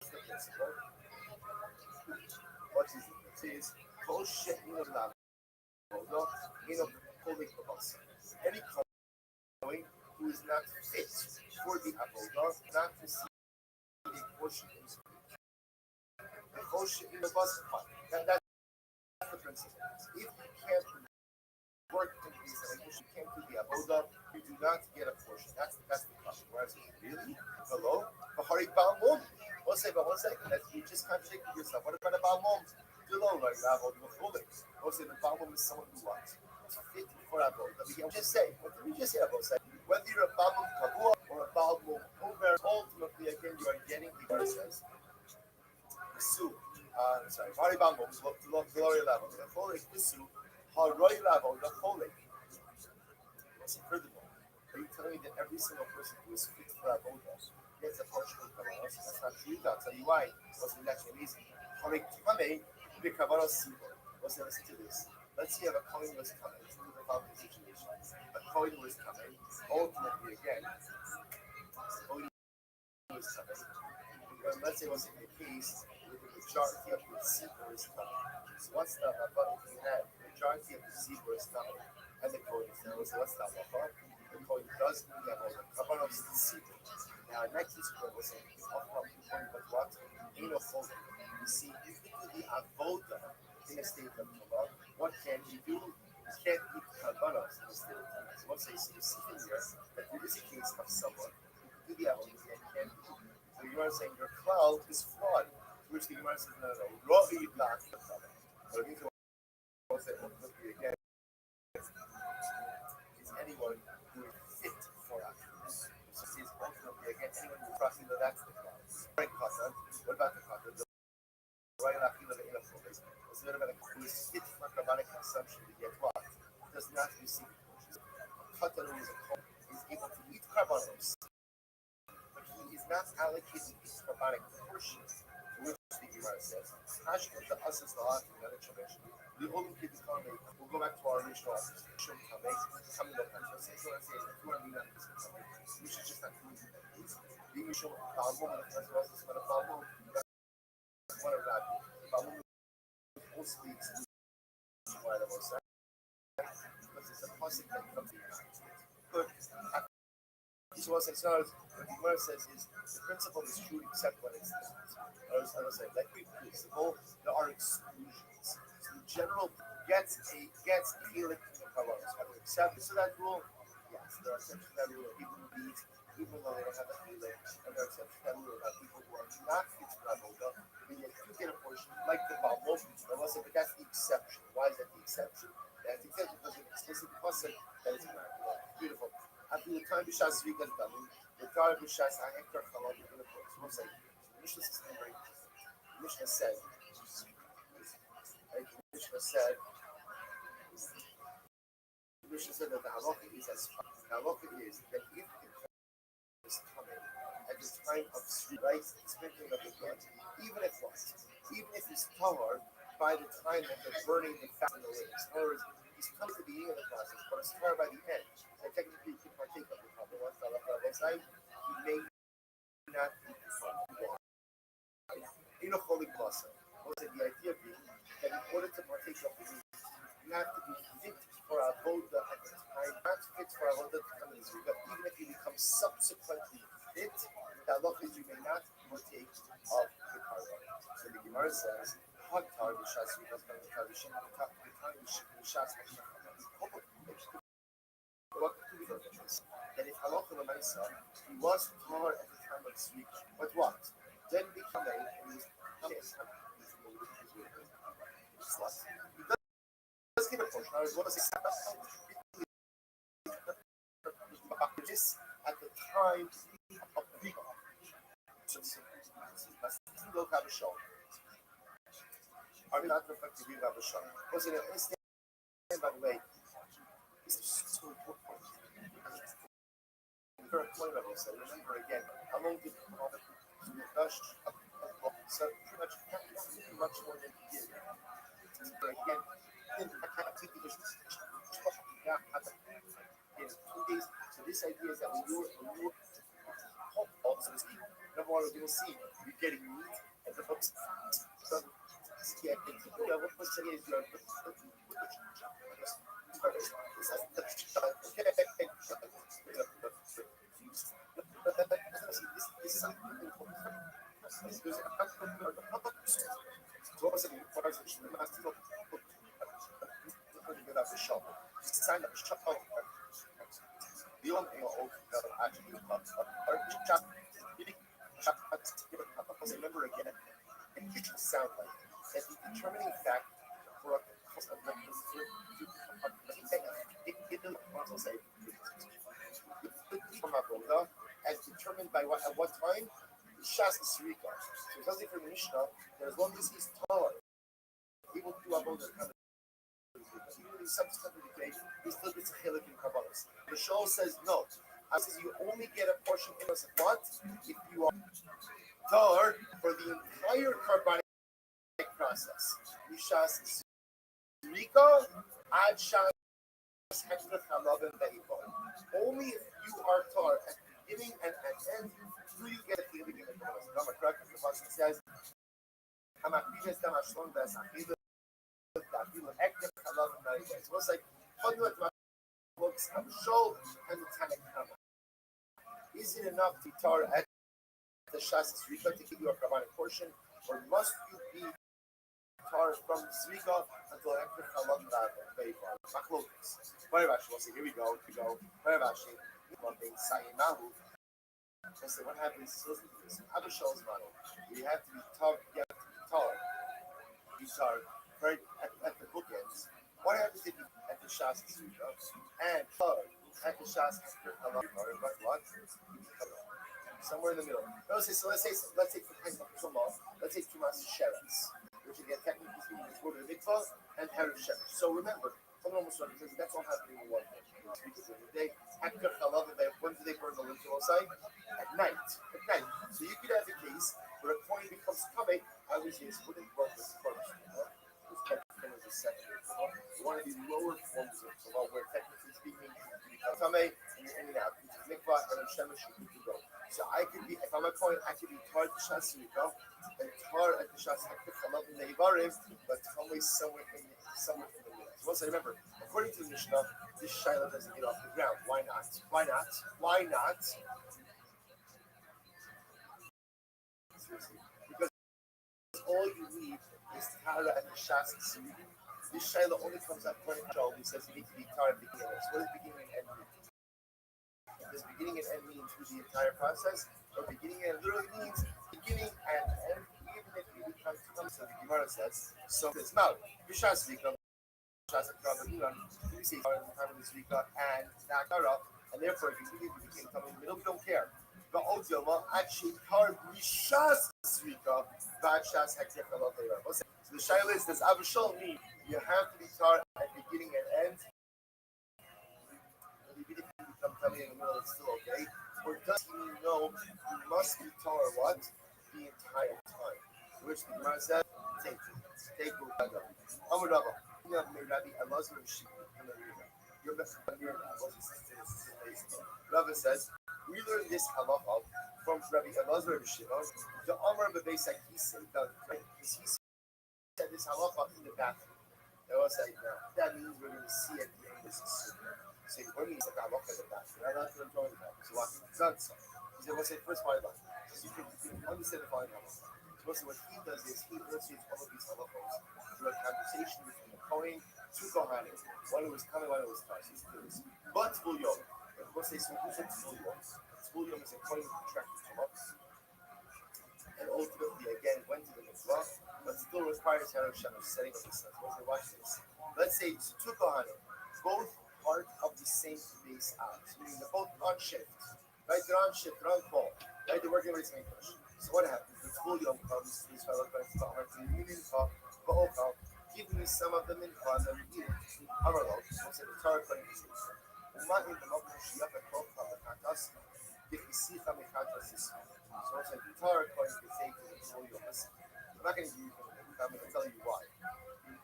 the principle? What is it? It is any coin who is not fit for the avodah, not receive a portion in the portion in the bus. That's the principle. If you can't work in these languages, you can't do the avodah, you do not get a portion. That's the question. Whereas really below, Bahari Balmum. We'll say, but 1 second, that you just contradicted yourself. What about a Balmum? Below, right? We'll say the Balmum is someone who wants. Fit for avodah. Just say, what did we just say about say? Whether you're a Balmum Kavua or a Balmum over, ultimately, again, you are getting the verse says. Su. Sorry, Bahari Balmum, glory level. The Cholik, the Su. Haroi level, the Cholik. Furthermore, are you telling me that every single person who is fit for avodah gets a portion of kavanos? That's not true. I'll tell you why. Wasn't that amazing? Harikame, the kavanos simple. Listen to this. Let's see if a coin was coming. This is the following situation. A coin was coming. Ultimately, again, a coin was coming. But let's say it wasn't the case with the majority of the receiver is coming. So what's the but if you have the majority of the receiver is coming and the coin is there, so what's that about? The coin does mean that all the kavanos is secret. Now, next is what we're saying. But what? Ain't no phone. You see, if you do the avodah in a state of kavod, what can you do? You can't eat kavanos in a state of kavod. So let's say you see here that there is a case of someone who can do the avodah and can't do it. So you are saying your cloud is flawed, to which the Gemara says, no, Rovi not the kavod. But it means we'll say, again, is anyone who is fit for us? So it is ultimately, again, anyone who trusts that that's the cause. Right, Katan. What about the Katan? The right Lachila in a focus. What's the about who is fit for Kabbalic consumption to get what? Does not receive portions. Katan who is a coin is able to eat carbonos, but he is not allocated his Kabbalic portions, to which the Gemara says, Hashkot the Asas the Lot, another tradition. We'll go back to our original coming up and say, if you want to do that, you should just not do that. The usual Balmum, the first one is going to Balmum. That's one of that. Balmum is mostly exclusive why the most because it's a classic that comes to the United States. But so what the Gemara says is the principle is true except when it's not. I was saying, like we principle, there are exclusions. So the general gets healing in the kavanos. Are there exceptions to that rule? Yes, there are exceptions to that rule. People who eat, even though they don't have a healing, and there are exceptions to that rule about people who are not fit for avodah, and yet do get a portion, like the Balmum. But that's the exception. Why is that the exception? That's the exception because of an explicit person that is miracle. Beautiful. After the time Bishas Vikas Damu, the time Bishas Ahekar Chalon in the course. We'll say, the Mishnah is very interesting. The Mishnah said, that the halacha is as follows. The halacha is that if the coin is coming and at the time of sleep, right? Sprinkling of the blood. Even if what? Even if he's tahor by the time that they're burning the fat in the lips. In other words, he's come to the beginning of the process, but it's tahor by the end. So technically, you can partake of the tahor. Once the outside, he may not be tahor. In a holy blossom. The idea being that in order to partake of the meat, you have to be fit for avoda at the time, not fit for avoda to come in Zriga, even if you become subsequently fit, the halacha is you may not partake of the karban. So the Gemara says, Hatar b'shas Zriga, that if halacha l'maisa, he was tar at the time of Zriga, but what? Then become a let's give a push. I was going to say this at the time of Riga. Look at the show. Are we not reflecting the Riga show? Was it an instant, by the way? This is so important. The current point of this, remember again, how long did the dust so pretty much more than he did. Again, in 2 days. So this idea is that when you're so to speak, number one, we're going to see you're getting meat and the books. So, yeah, what was saying is you're sign up shop. The only thing actually remember again, and you should sound like that the determining factor for a as determined by what at what time? Shas Srika. So it tells you from the Mishnah that as long as he's taller, he will do about the kind of subsequently decay, he still gets a chilik in Kabbalah. The Shul says no. It says you only get a portion in us of what? If you are tar for the entire carbonic process. Mishas Zrika, Ad Shas Hekdech Halav and Be'ikol. Only if you are tar at the beginning and at the end do you get a chilik in the Kabbalah. Rama correct, the Pasuk says, Hamakives Damashon Ve'asachid. It was like books of Shul and the Tanakh Kama. Is it enough to tar at the Shas Zrika to give you a Kabbanic portion, or must you be tar from Zrika until after Chalam Beifar? Machlokes. Parabashi will say, here we go. Parabashi, one thing, Sa'imahu. We'll say, what happens is, listen to this. Other Shul's model, you have to be tar, you have to be tar. You tar right at the bookends. What happens if you at the Shas Zrika and at the Shas but what? Somewhere in the middle. No, so let's take let's take Tumas Sheretz, which again technically speaking is go to the mikvah and Erev Sheretz. So remember, someone almost says that's all happening in one day. Because in the day, when do they burn the lintel side? At night. At night. So you could have a case where a coin becomes tamei, obviously it's wouldn't work with the first. One of these lower forms of Salah where technically speaking you become tamei and you're in and out. Mikvah and Shemesh you need to go. So I could be, if I'm a coin, I could be tar at the Shas Zrika and tar at the Shas Hekdech Halav and Neivarim, but tamei somewhere in the middle. So once I remember, according to the Mishnah, this Shiloh doesn't get off the ground. Why not? Because all you need is Tara and the Shas Zrika. This Shiloh only comes up according to Joel. He says you need to be tar at the beginning. So what does beginning and end mean? Does beginning and end mean through the entire process? Or beginning and literally means beginning and end, even if you become tum. So the Gemara says, so it's mouth. Bishas Zrika, Bishas Zrika, you see tar at the time of the Zrika and Nakara, and therefore if you believe you became tum in the middle, we don't care. But Odilma actually tar Bishas Zrika, Bishas Hekdech Halav Neivarim. So the Shiloh is, does Avishol mean you have to be tar at beginning and end? Even if you become tummy in the middle, it's still okay. Or does he know you must be Torah what? The entire time? Which the Gemara says, take Rabbi. Amar Rabba. Rabbi Elazar and Shimon. Your best Rabbi says, we learn this halacha from Rabbi Elazar and Shimon. The Amar Bebeis Akisim, right? Because he said this halacha in the bathroom. I was like, no, that means we're going to see at the end of this. So what means that halacha in the bathroom? I'm not going to talk about it. So what he's done so. He said, what's the first part of it? So you can understand the following halacha. So what he does is he illustrates all of these halachos through a conversation between the Kohen, two Kohanim, one who was coming, one who was passing. But Tzvul Yom. We'll say, so who's a Tzvul Yom? Tzvul Yom is a Kohen who contracted from us. And ultimately, again, went to the mitzvah, but still requires Harav Shem of setting up the sun. So watch this. Let's say it's two Kohanim, both part of the same base house, meaning they're both on shift. Right? They're on shift, they're on call. Right? They're working with the same person. So what happens? The Tzvul Yom comes, these fellows go to the heart, to the union call, give me some of them in fun and eat it. Amarlo, so the Torah claims this. Uma in the Mokum Shiach and Kofa, the Kakas, if you see them in Kakas, so it's like the Torah claims to say to the Tzvul Yom, listen, I'm not going to give you anything, I'm going to tell you why. In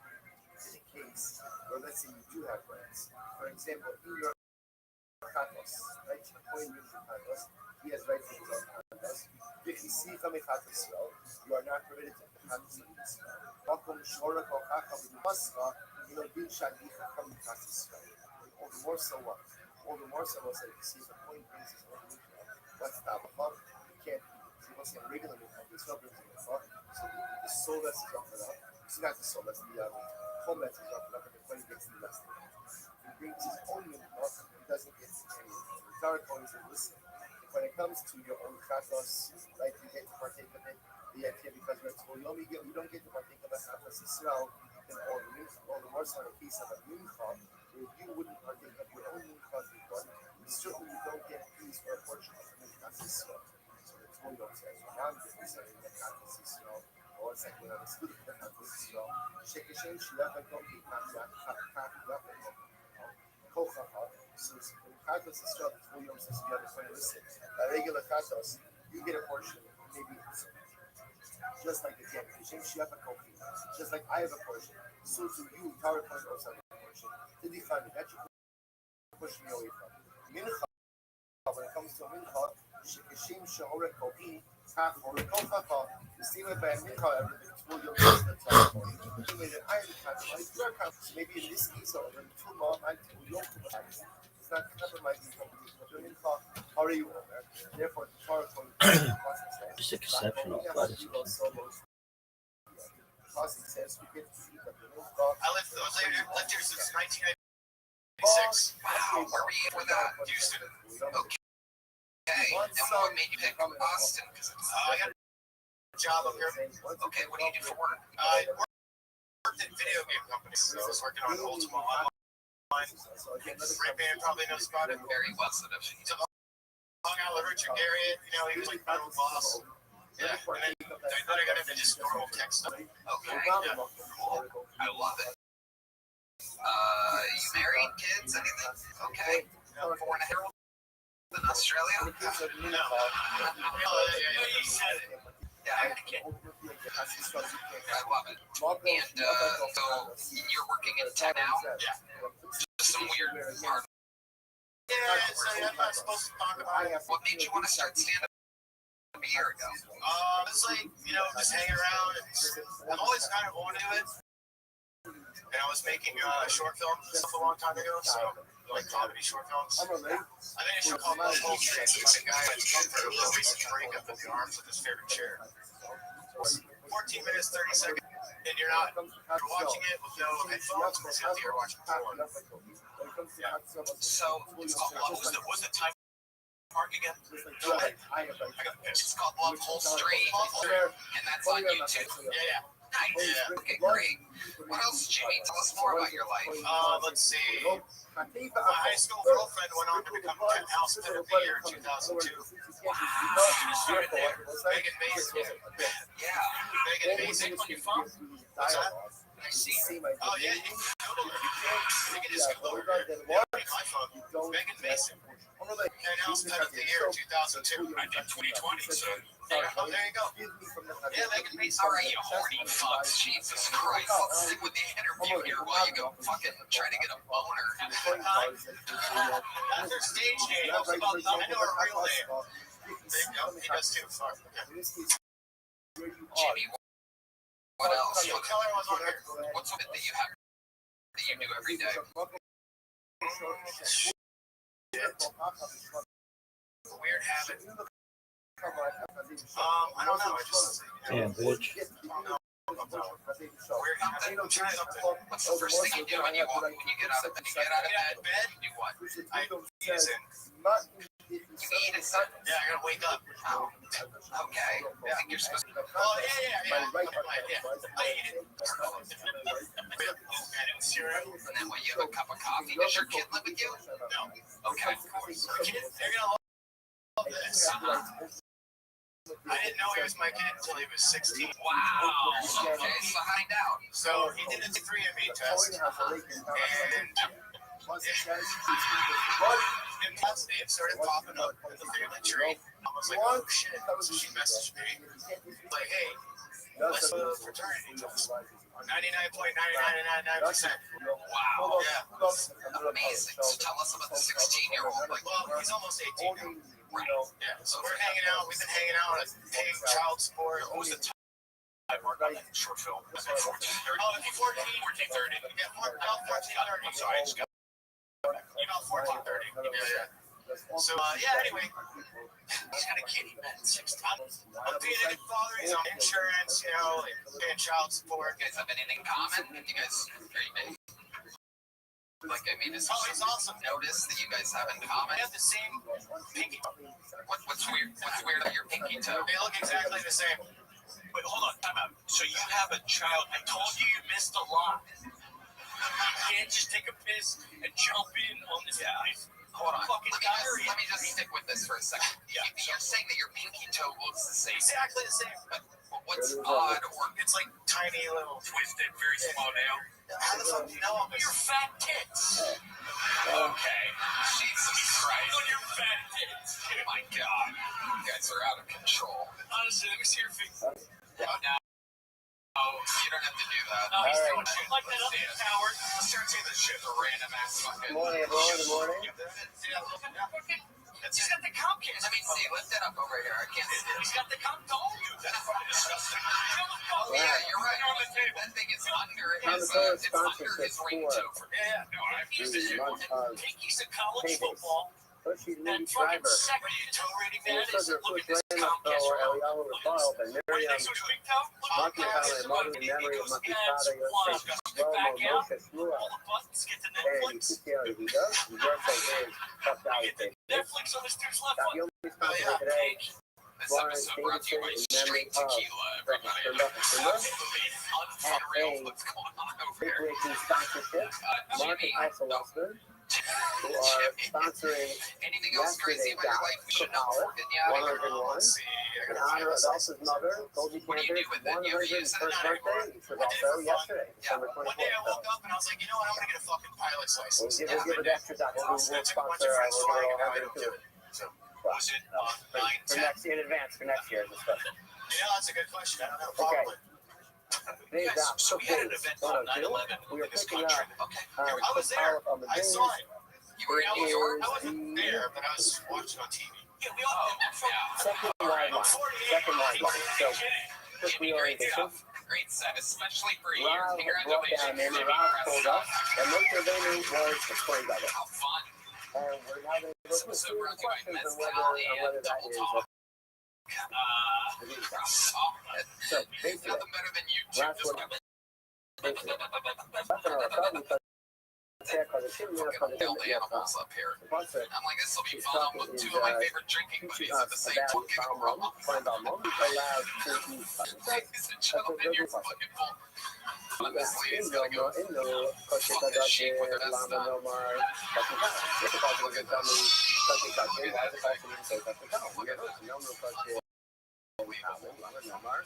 a case where, let's say, you do have friends, for example, in your Kakas, right? The point means the Kakas, he has rights to his own Kakas. If you see them in Kakas, you are not permitted to the Kakas of Israel. Welcome, Shora Kochaka, with the Maska, you know, Bin Shadicha from the Kakas. All the more so what? All the more so was that you see the point brings his own Mikra. What's the Abba? You can't eat it. So you must say regular Mikra, this one brings the Mikra. So the soul that is offered up, it's not the soul, that's the home that is offered up, and the point gets the rest of it. If he brings his own Mikra, he doesn't get any of it. So the Torah calls it, listen, when it comes to your own Chatos, right, you get to partake of it. The idea because we're Tzvul Yom, you don't get to partake of a Chatos Yisrael, and all the more so in a case of a Mincha, where you wouldn't partake of your own Mincha before, certainly you don't get a piece or a portion of the Mincha Yisrael. So the Tzvul Yom says, when I'm saying the Chatos Yisrael, or it's like when I'm excluding the Chatos Yisrael, Shekeshem Shiyach HaKochi Kach Kochacha. So in Chatos Yisrael, the Tzvul Yom says, you have a point, listen, a regular Chatos, you get a portion, maybe just like again, just like I have a portion, so to you, Torah comes also have a portion. To define it, that you push me away from. Mincha, when it comes to Mincha, Shekeshim Shehore Kohi, Kach Hore Kochacha, the same way by Mincha, everything will be the Torah. You made an iron compromise, your compromise. Maybe in this case, or in 2 more, I will compromise. It's not compromising competition, but Mincha, how are you over? Therefore, the Torah Just exceptional gratitude. I lived those lifters since 1996. Wow, where were you for that? Houston. Okay. And what made you pick Austin? I got a job up here. Okay, what do you do for work? I worked at video game companies. So I was working on Ultima Online. Ray Band probably knows about it. Very well set up. Hung out with Richard Garriott. You know, he was like my own boss. Yeah, and then I got into just normal tech stuff. Okay, Yeah. cool. I love it. You married, kids, anything? Okay. Born a herald in Australia? No. He said it. Yeah, I can't. I love it. And so you're working in tech now? Yeah. Just some weird hard. Yeah, so I'm not supposed to talk about it. What made you want to start stand-up a year ago? It's like, you know, just hanging around. I've always kind of wanted to do it. And I was making short films stuff a long time ago, so like comedy short films. I made a show called Wall Street. It's a guy that's come for a recent breakup in the arms with his favorite chair. 14 minutes, 30 seconds, and you're watching it with no headphones, because you're watching porn. Yeah. So, what was the time park again? I got the picture. It's called Love Hole Street, and that's on YouTube. Yeah. Nice. Yeah. Okay, great. What else, Jimmy? Tell us more about your life. Let's see. My high school girlfriend went on to become house pit of the year in 2002. Wow. Started there. Megan Mason. Yeah. Megan Mason. What's that? I see her. my Oh, yeah, video. you can Google her. You can just Yeah, Google but her. then Yeah, what? my phone. You don't Megan Mason. Announcement Announcement of the year 2002. I did 2020, so Oh, there you go. Yeah, Megan Mason. All right, you horny fucks. Jesus Christ. Let's stick with the interview here while you go fucking try to get a boner. That's her stage name. I know her real name. There you go. He does too. Sorry. Okay. Jimmy, what else? Tell her I was on here. What's it that you have that you do every day? Weird habit. I don't know. I just. Damn, bitch. Weird habit. I'm trying something. What's the first thing you do when you get out of bed? You get out of bed, you do what? I use it. You eat it, son. Yeah, I gotta wake up. Oh, okay. I think you're supposed to. Oh, yeah. I eat it. And cereal. And then when you have a cup of coffee, does your kid live with you? No. Okay, of course. They're gonna love this. I didn't know he was my kid until he was 16. Wow. Okay, so find out. So he did a 3andMe test, and it started popping up in the family tree. I was like, oh shit. So she messaged me, like, hey, let's do a fraternity test. 99.9999%. Wow. Yeah. Amazing. So tell us about the 16-year-old. Like, Well, he's almost 18 now. right. Yeah. So we're hanging out. We've been hanging out and paying child support. what was the time I worked on that short film? Was it 14:30? Oh, it'd be 14:30. Yeah, 14:30. So I just got You know, 14:30. Yeah. So, anyway. He's got a kid. He met at 16. I'm being a good father. He's on insurance, like paying child support. You guys have anything in common? You guys very like, I mean, it's he's awesome. Notice that you guys have in common. I have the same pinky. What's weird? What's weird about your pinky toe? They look exactly the same. Wait, hold on, time out. So you have a child. I told you you missed a lot. You can't just take a piss and jump in on this place. Hold on. Fucking diarrhea. Let me just stick with this for a second. Yeah. You're saying that your pinky toe looks the same. Exactly the same. But what's odd or It's like tiny little. Twisted, very small nail. How the fuck do you know? Your fat tits. Okay. Jesus Christ. On your fat tits. Oh my God. You guys are out of control. Honestly, let me see your face. Oh, you don't have to do that. No, he's doing shit like that up in Howard. Start saying this shit, the random ass fucking. Morning, everyone. Good morning. He's got the cum kiss. Let me see. Lift it up over here. I can't see it. He's got the cum dome. Dude, that's fucking disgusting. Oh, yeah, you're right. On the table. That thing is under his, Commissary it's under his sponsorship ringtone. Yeah. No, I've used it. Pinkies in college Paintings. football. Bushy That Lee fucking Driver. second toe rating And that is Sugar look Quick at this Random cum kiss. for Eliyahu Raphael, the What Miriam, next was your big toe? Monkey Power, and Mother in memory of Monkey Father, Yosef, Romo, Moshe, Shmuel, All the buttons get to and Netflix. Kikio, he does, he works on his tough You dollar get the tape. Netflix on this dude's left That's foot. the only sponsor for today. This episode brought to you by Straight Tequila, everybody. Unreal what's going on over Big here. breaking sponsorship. Mark Jimmy, and Asa Westman, who are sponsoring anything else crazy about your life we should know before getting you out of here? 101 Let's see. I in gotta honor of find Elsa's mother, Goldie What do you do Cantor's with it? You ever use it? 101st birthday, which was also yesterday, December One day I 24th. woke up and I was like, you know what? I'm gonna get a fucking pilot's We'll license. give it extra dollars. We'll I took a bunch sponsor of friends we'll flying get and now I all don't do into it. it. So, Was it For 9, 10. next, in advance for next year, especially. That's a good question. I don't know. Okay. Probably. Today's Yes, out. so we had an event called 9/11 We are in this picking country. up Okay. I was there. on the I news. saw it. You were in New York? I wasn't there, but I was watching on TV. Yeah, we all did that. Yeah. Second wide line. Second wide line. So, quick Jimmy, great reorientation. stuff. Great set, especially for you. Rob brought Congratulations. down Amy. Jimmy. Rob pulled up. And Notre Dame was explained by it. How fun. And we're now going to go This through a episode series brought of to you by questions on Mezcal whether and that Double is Talk. So, basically, Nothing better than YouTube. last Just one. Basically, nothing on our problem, but check on the team, fucking on the wild animals up here. sponsor. I'm like, this will be He's fun. I'm talking with two is, of my favorite drinking teaching buddies at the us same about time. Can't go wrong. find out more allowed to eat. Ladies and gentlemen, you're fucking full. Honestly, it's gonna go In the Costa fucking shape with the Costa, best Lama stuff. Nomar, Costa, it's about to get done. Costa, why is it also being said Costa? Look at that. No, Costa, we have it. Lama Nomar.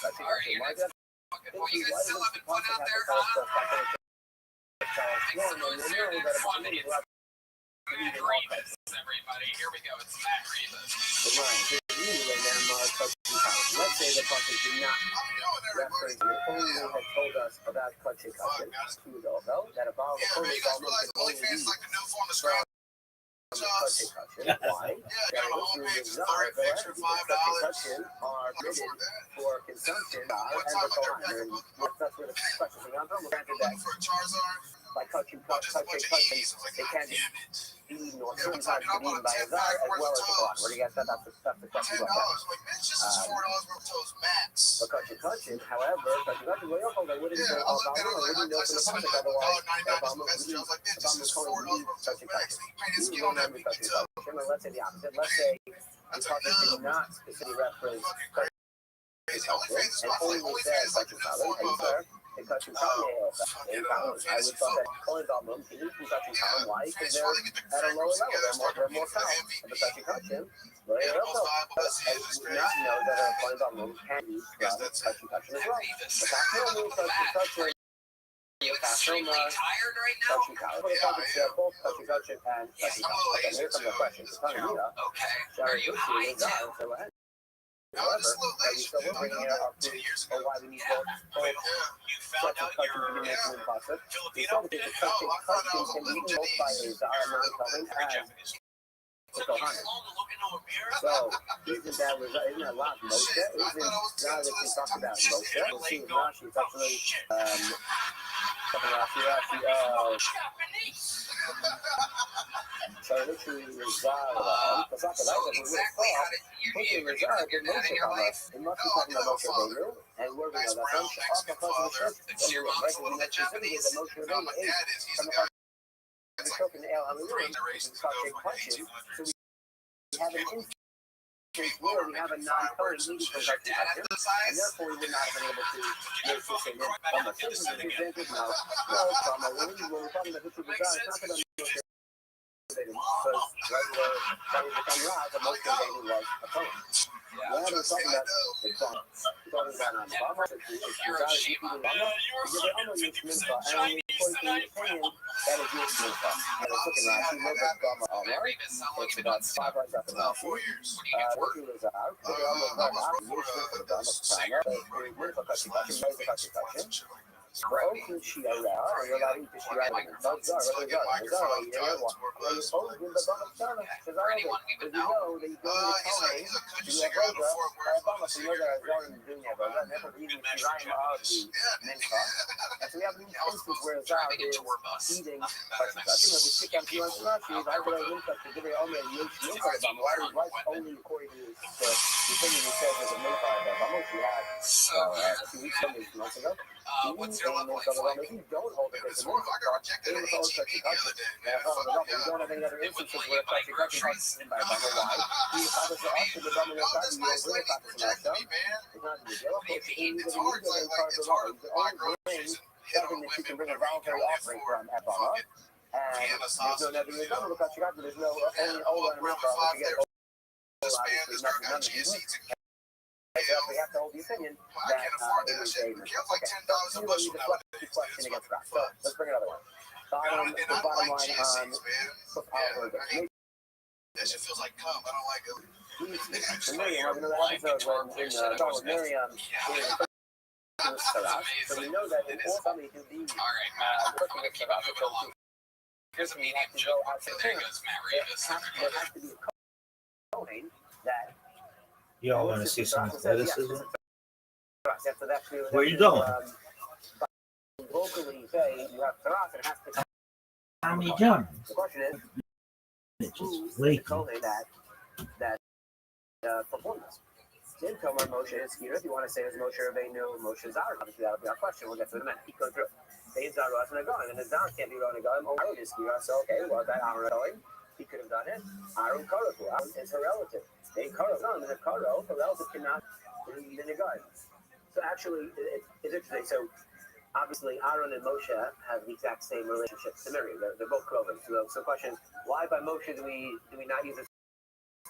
Alright, you're Well, you guys still haven't put out there, huh? Thanks to Noise here, next one, it's Matt Rivas, everybody. Here we go, it's Matt Rivas. Let's say the Buckets did not reference and only had told us about Clutch and Cushion 2 years ago, that about the only almost only lead from Clutch and Cushion. Why? That through the Czar, the Clutch and Cushion are rated for consumption and the that's where the questions are not from. Granted that by Clutch and Cushion, they can be eaten or sometimes be eaten by a Czar as well as the Glock. Where do you guys that? That's the question about that. But Clutch and Cushion, however, Clutch and Cushion, well, they wouldn't go Obama, wouldn't open the public otherwise. Obama would leave Clutch and Cushion. You remember Clutch and Cushion, or let's say the opposite. Let's say the public did not specifically reference Clutch and Cushion and only said Clutch and Cushion, and sir, the Clutch and Cushion, I would thought that calling Obama can eat from Clutch and Cushion. Why? Because they're at a lower level. They're more calm. And the Clutch and Cushion, well, they also would not know that a calling Obama can eat from Clutch and Cushion as well. But that's not only Clutch and Cushion. Extremely tired right now? Both Clutch and Cushion and Clutch and Cushion. Okay, here comes the question. Okay, are you high too? However, we still will bring here our proof of why we need both Clutch and Cushion to be mentioned in the process. We said that the Clutch and Cushion can be eaten both by a Czar non-covering as the Kohanim. So, isn't that a lot of Moshe? Isn't now that we talked about Moshe? We'll see with Rashi, it's actually so literally Rizal, the fact that I would have thought, pushing Rizal, but Moshe Kama, it must be talking about Moshe Rabbeinu, and we're going to know that off the front of the church, and the specifically that Moshe Rabbeinu is from the the church in the El Hamarim, which is such a question, so we have an instance where we have a non-Torah leading from Clutch and Cushion, and therefore we would not have been able to make this statement. Almost this is an example now. No, from a when we're talking about history of the God, it's not about Moshe. Because right where that would become right, the most Rabbeinu was a poem. We're not talking about the song. We're talking about Obama. It's the God is eating Obama. Because they almost use Mincha, and we point to the opinion that is used Mincha. And it's looking like he looked at Obama Omar. It's about 5 right after that. Looking at Zahar, they almost got out of use Mincha of Obama China. Mincha Kashi Kashi, Mincha Kashi Kashi. Broken Shia, or you're allowed to eat the Shia. Zar, Zar, you know that you go to the time, you have Rosa, Obama, so you're there, Zar, and Dunya, but that's not eating the Shirayim of the Mincha. And so we have an instance where Zar is eating Kashi Kashi, and we stick out to you on Rashi, I would have Mincha to give it only a Mincha of Obama. Why only according to the opinion he says there's a Mincha of Obama, which we had a few weeks ago, months ago. What's your love life like? If you don't hold it, there's a Mincha. I got rejected at AT&T the other day, man. We don't have any other instances where Kashi Kashi by Obama. Why? He offers to us to the Obama Mincha, you will bring it back to the Mincha. It's not a big deal. Of course, it's hard. It's part of the law. The only thing something that you can bring a voluntary offering from Obama. And there's no never in Obama because there's no only Ola and Mincha, which you get obviously none of these. We have to hold the opinion that it is a Mincha. Okay, so you will need to flip the question against that. So let's bring another one. The bottom line on that shit feels like cum. I don't like it. Miriam, I know that episode when Miriam so we know that in all family to be Alright, keep up with it along. Here's a medium joke. There goes Matt Rivas. there has to be a Kohen that Y'all want to see some athleticism? after that, Where you going? Locally say you have Taras, it has to Tommy John. the question is It's who just is the flaky. Kohen that performed this? Did Tomer Moshe Hiskira? If you want to say it was Moshe Rabbeinu, Moshe Zar, obviously that'll be our question. We'll get to it in a minute. Keep going through. They Zar was and going, and the Zar can't be running going. Oh, Aaron Hiskira. So okay, well that Aaron going, he could have done it. Aaron Karafu. Aaron is her relative. They Karo, no, and the Karo, the relative cannot be in the garden. So actually, it's interesting. So obviously, Aaron and Moshe have the exact same relationship to Miriam. They're both cloven. So the question is, why by Moshe do we not use the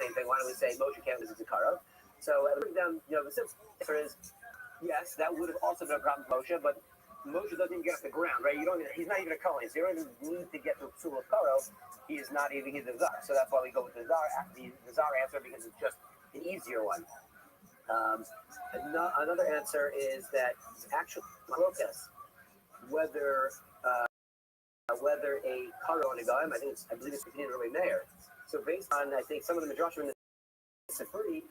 same thing? Why don't we say Moshe can't visit the Karo? So I bring down, the simple answer is yes, that would have also been a problem for Moshe, but Moshe doesn't even get off the ground, right? He's not even a Kohen, so you don't even need to get to Psul of Karo. He is not even, he's a Zar. So that's why we go with the Zar answer, because it's just an easier one. Another answer is that actually Malokas, whether a Karo on a Goyim, I believe it's continuing to Mayor. So based on, I think, some of the Midrashim in the Sifri,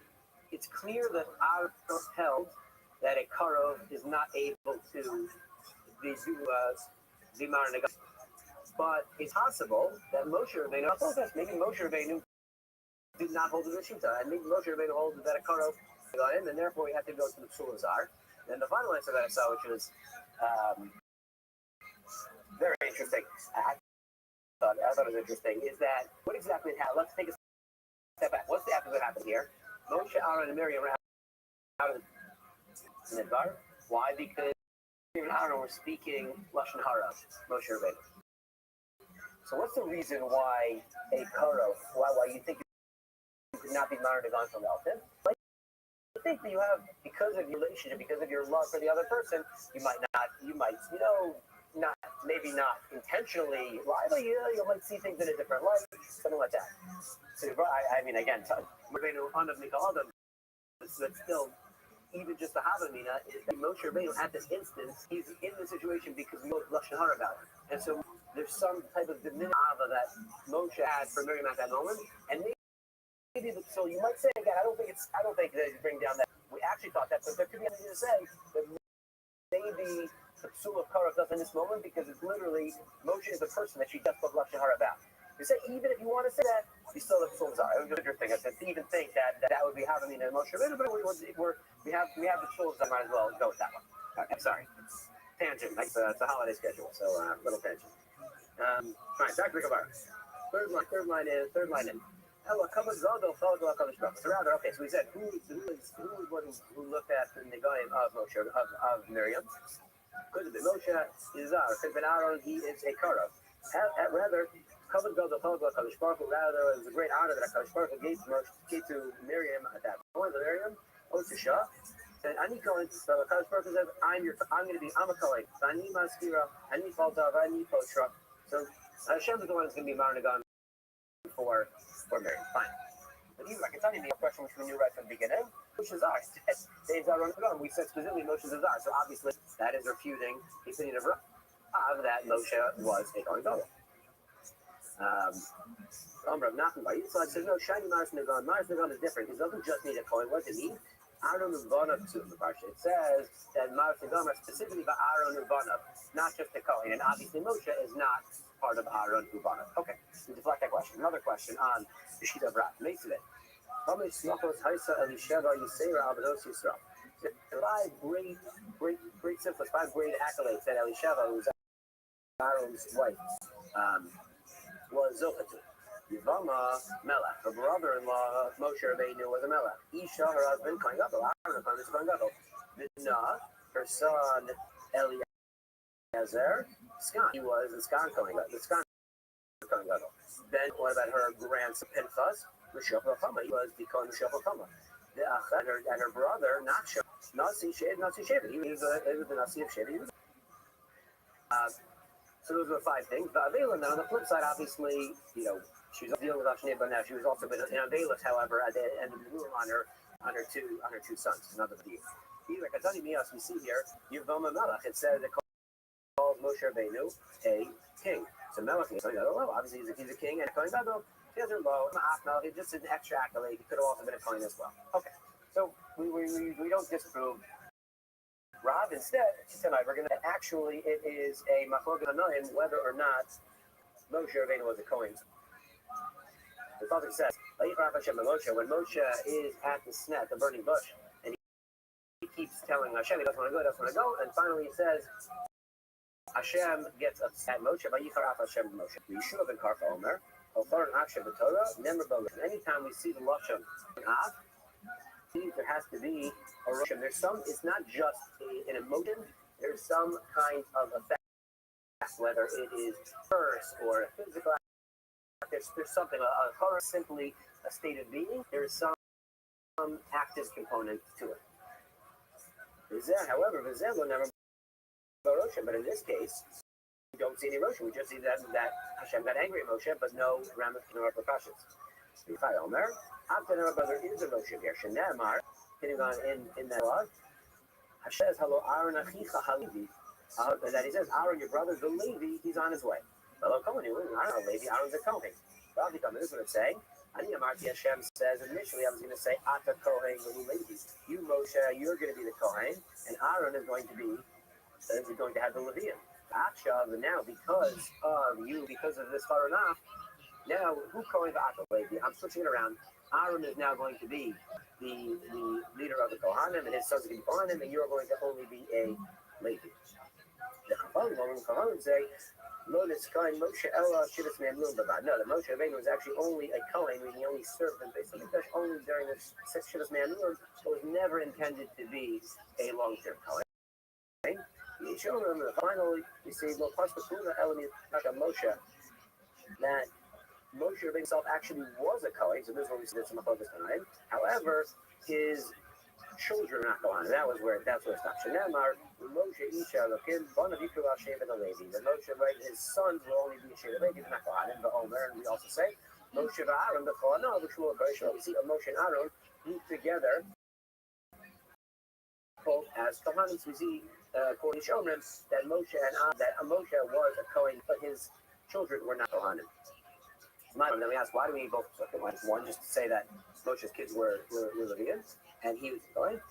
it's clear that our held that a Karo is not able to be Zimar Nagam. But it's possible that Moshe Rabbeinu, maybe Moshe Rabbeinu did not hold the Rishita, and maybe Moshe Rabbeinu holds that a Karo Nagam, and therefore we have to go to the Psul Zar. And the final answer that I saw, which was very interesting, I thought it was interesting, is that what exactly happened? Let's take a step back. What's the after that happened here? Moshe, Aaron, and Miriam were out of the Midbar. Why? Because Miriam and Aaron were speaking Lashon Hara, Moshe Rabbeinu. So what's the reason why a Karo, why you think you could not be married to from relative? Like, I think that you have, because of your relationship, because of your love for the other person, you might, maybe not intentionally lie, but you might see things in a different light, something like that. So, I mean, again, but still, even just the Havamina is that Moshe Rabbeinu at this instance, he's in the situation because we know Lashon Hara about it. And so there's some type of diminava that Moshe had for Miriam at that moment, and maybe so you might say again, I don't think that you bring down that we actually thought that, but there could be anything to say that maybe the Psul of Kara does in this moment because it's literally Moshe is the person that she just spoke Lashon Hara about. You say even if you want to say that, you still have Psul Zar. It was interesting. I said to even think that would be Havamina and Moshe Rabbeinu, but we have the Psul Zar. Might as well go with that one. Okay, sorry. Tangent. It's a holiday schedule, so little tangent. Fine, back to the Gemara. Third line in. So rather, okay, so we said who was one who looked at the Negoim of Moshe, of Miriam? Could have been Moshe, Izar, could have been Aaron, he is a Karo. Rather, Kavod Gadol, HaKadosh Baruch Hu, rather, it was a great honor that HaKadosh Baruch Hu gave to Miriam at that point. Miriam, Osisha, and Ani Kohen, so HaKadosh Baruch Hu says, I'm a Kohen. Ani Maskira, Ani Faltav, Ani Potra. So Hashem is the one who's going to be Maranagan for Miriam. Fine. But even, I can tell you the question which we knew right from the beginning, Moshe Zar. We said specifically Moshe Zar, so obviously that is refuting the opinion of Rav that Moshe was a Kohen Gadol. Rav Nachman Bar Yitzchak says, no, Shiny Mars Nagan. Mars Nagan is different. It doesn't just need a Kohen. What does it mean? Aaron Uvanav to the Parsha. It says that Mars Nagan are specifically by Aaron Uvanav, not just the Kohen. And obviously Moshe is not part of Aaron Uvanav. Okay, we deflect that question. Another question on the sheet of Rav. Makes it. Five great symptoms, 5 great accolades that Elisheva, who's Aaron's wife, was Zocha to. Yivama, Melech. Her brother-in-law, Moshe Rabbeinu, was a Melech. Isha, her husband, Kohen Gadol. Aaron, her Kohen Gadol. Vidna, her son, Eliezer, Skan. He was the Skan Kohen Gadol. The Skan Kohen Gadol. Then, what about her grandson, Pinchas? Meshach Chama. He was the Kohen Meshach Chama. And her brother, Nacho, Nasi Shevet. He was the Nasi of Shevet. So those were 5 things. But Avela, now on the flip side, obviously, she was dealing with Ashnei, but now she was also been in Avela, however, at the end of the rule on her two sons, another of the year. Like I tell you, we see here, Yivama Melech. It says it calls Moshe Rabbeinu a king. So Melech is obviously he's a king and a Kohen Gadol. He has a low, he's just an extra accolade. He could have also been a Kohen as well. Okay, so we don't disprove Rav. Instead, tonight we're going to actually, it is a Machloket Hanoim whether or not Moshe Rabbeinu was a Kohen. The Father says, when Moshe is at the snet, the burning bush, and he keeps telling Hashem he doesn't want to go, and finally he says, Hashem gets upset. Moshe, Hashem Moshe. You should have been Karfa Omer. Anytime we see the Lashon Av, there has to be a Roshim. It's not just an emotion, there's some kind of effect, whether it is verse or a physical act. There's something, a color is simply a state of being. There's some active component to it. However, but in this case, we don't see any Roshan. We just see that Hashem got angry at Moshe, but no repercussions. After our brother is a Roshan here. Shenamar, hitting on in that law, Hashem says, "Hello, Aaron Achicha Halevi." That he says, Aaron, your brother, the Levi, he's on his way. Hello, Kohen, I don't know, Levi, Aaron's a Kohen. Well, this is what it's saying. Hashem says, initially I was going to say, Ata Kohen Levi. You, Moshe, you're going to be the Kohen, and Aaron is going to have the Levium. But now, because of you, because of this Faranah, now, who Kohen Ata Levi? I'm switching it around. Aaron is now going to be the leader of the Kohanim, and his sons are going to be Kohanim, and you're going to only be a Levi. The Chachamim say, no, that Moshe Rabbeinu was actually only a Kohen, meaning he only served in Beis Hamikdash only during the 6 Shivas Me'amurim, but was never intended to be a long-term Kohen. Finally, we see Moshe, that Moshe Rabbeinu himself actually was a Kohen, so this is what we see this in the focus tonight. However, his children are not Kohanim. That's where it stops. Shenamar, Moshe Isha Lokim, one of Yikru Hashem and the Levi. The Moshe, right, his sons will only be Sheva Levi, not Kohanim, but Omer, and we also say Moshe and Aaron, the Kohanim, which will occur. We see Moshe and Aaron meet together both as Kohanim. We see, according to Shomrim, that Moshe was a Kohen, but his children were not Kohanim. Then we ask, why do we both one, just to say that Moshe's kids were Levians, and he was going.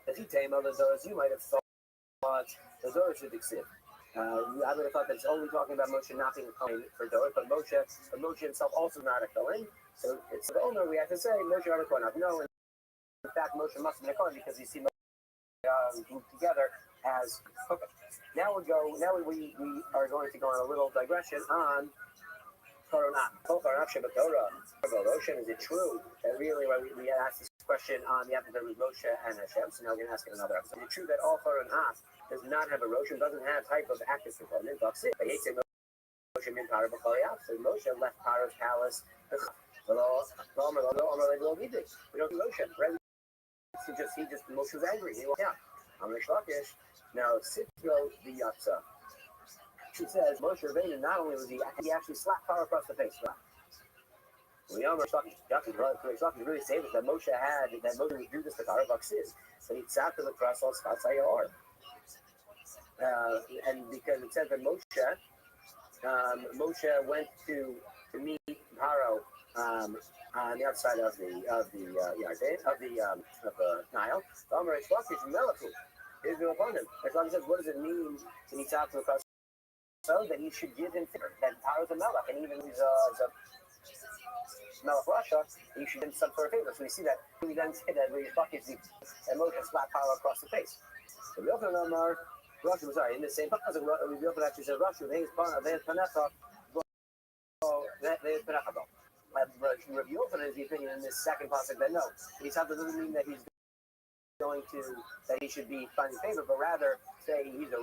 If he came other those, you might have thought the Zohar should exist. I would have thought that it's only talking about Moshe not being a Kohen for Zohar, but Moshe himself also not a Kohen. So it's the owner we have to say Moshe not a Kohen. No, in fact, Moshe must have been a Kohen because you see Moshe grouped together as. Okay. Now we are going to go on a little digression on Torah. Is it true that really we asked this question on the episode with Moshe and Hashem? So now we're going to ask it another episode. Is it true that all Torah does not have a Roshan, doesn't have type of active component? Moshe left Paro's palace. We don't do Roshan, right? Moshe was angry. He walked out. Now, Sitro the Yatsa. She says Moshe Rabbeinu not only was he actually slapped Paro across the face. We are really saying that Moshe would do this to Paro Baksis. So he sat to the cross on Scott Sayar. And because it says that Moshe went to meet Paro on the outside of the Nile. Israel upon him. As long as says, what does it mean to meet out to the cross? So that he should give him favor. That Paro's a melech, and even he's a melech Russia, he should give him some sort of favor. So we see that we then say that Rish Lakish and Moshe slapped Paro across the face. So we open Amar Russia was sorry in the same passage. We open actually says Russia. They is Panecha. They is Panecha. Rabbi Yochanan is the opinion in this second passage that no, he's not doesn't mean that he's going to that he should be finding favor, but rather say he's a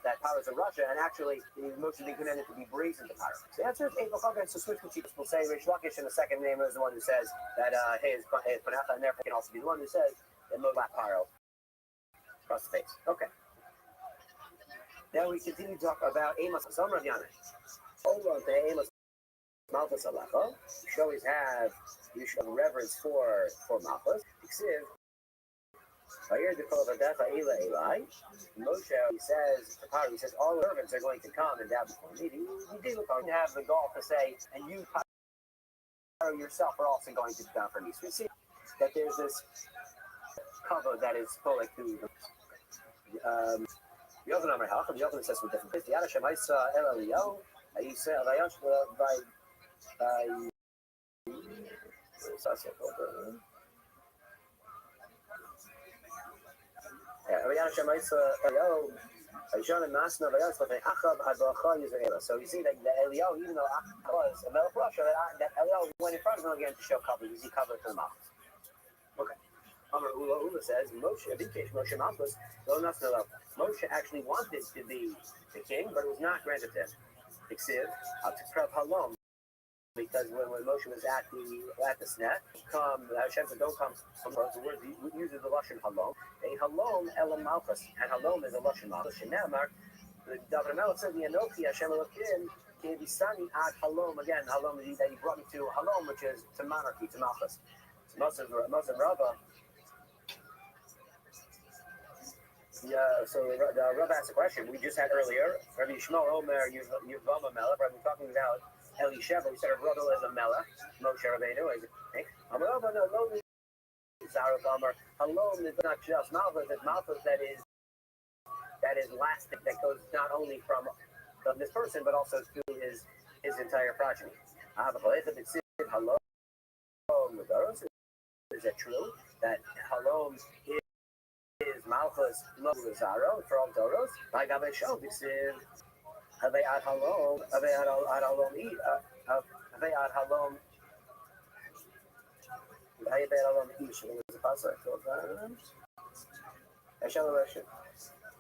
that Paro is a Russia, and actually Moshe being commanded to be brazen to Paro. So the answer is Eichel Chagrin. So switch which will say Rish Lakish, and the second name is the one who says that hey is Panecha, and therefore can also be the one who says that Moshe Paro across the face. Okay. Now we continue to talk about Amos Somer of Yana. Over to Amos Malchus Alecha. You should have reverence for Malchus. Ksiv. Moshe, he says to Paro, all the servants are going to come and bow before me. He didn't have the gall to say, and you, Paro, yourself are also going to bow for me. So we see that there's this cover that is public to Yochanan says with different things. The Adashem Isa El Elio, you say Avayash by so you see that the Elio, even though Achab was a Melech Russia, that Elio went in front of him again to show cover. You see cover for the mouth. Okay. Amar Ula says, Moshe actually wanted to be the king, but it was not granted to him. Iksiv, Halom, because when Moshe was at the sneh, Hashem said, "Don't come." The word he uses the lashon halom. A halom elam malchus, and halom is a lashon malchus. Shenamar, the David Melech said, "The Anochi Hashem Elokim Kevisani ad halom." Again, halom is that he brought me to halom, which is to monarchy, to malchus. Muslim Rabbah. Yeah, so the Rabbah asked a question we just had earlier. Rabbi Shmuel Omer Yuvama Melech. Right, we're talking about Elisheva. We said her brother is a Melech. Moshe Rabbeinu is no. Zareth Amar Halom is not just Malchus. It's Malchus that is lasting. That goes not only from this person but also through his entire progeny. Halom. Is it true that Halom is Malchus Lozaro from Doros? Like Abe Shov, it's Abe Ad Halom, Abe Ad Halom, Abe Ad Halom. Abe Ad Halom Ish. There was a passage called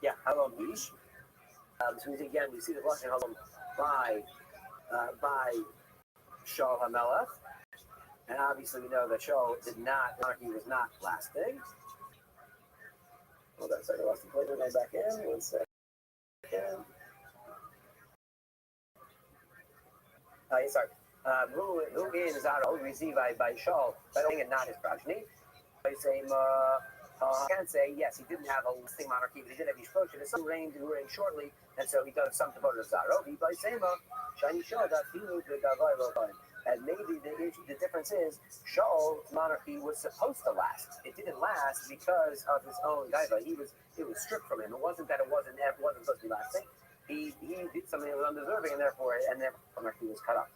yeah, Halom Ish. So again, we see the Lashon Halom by Shaul HaMelech. And obviously we know that Shaul monarchy was not lasting. Hold on a second, I lost the plate. We're going back in. 1 second. Sorry. Who in Zaro received by Shaul, but only not his progeny. I say, I can't say, yes, he didn't have a lasting monarchy, but he did have Yishposh. His son who reigned shortly, and so he got some devoted to Zaro. He by Sema, Shiny Shaul, that he moved to Gavai Lokai. And maybe the difference is Shaul's monarchy was supposed to last. It didn't last because of his own gaiva. It was stripped from him. It wasn't that it wasn't supposed to be lasting. He did something that was undeserving, and therefore monarchy was cut off.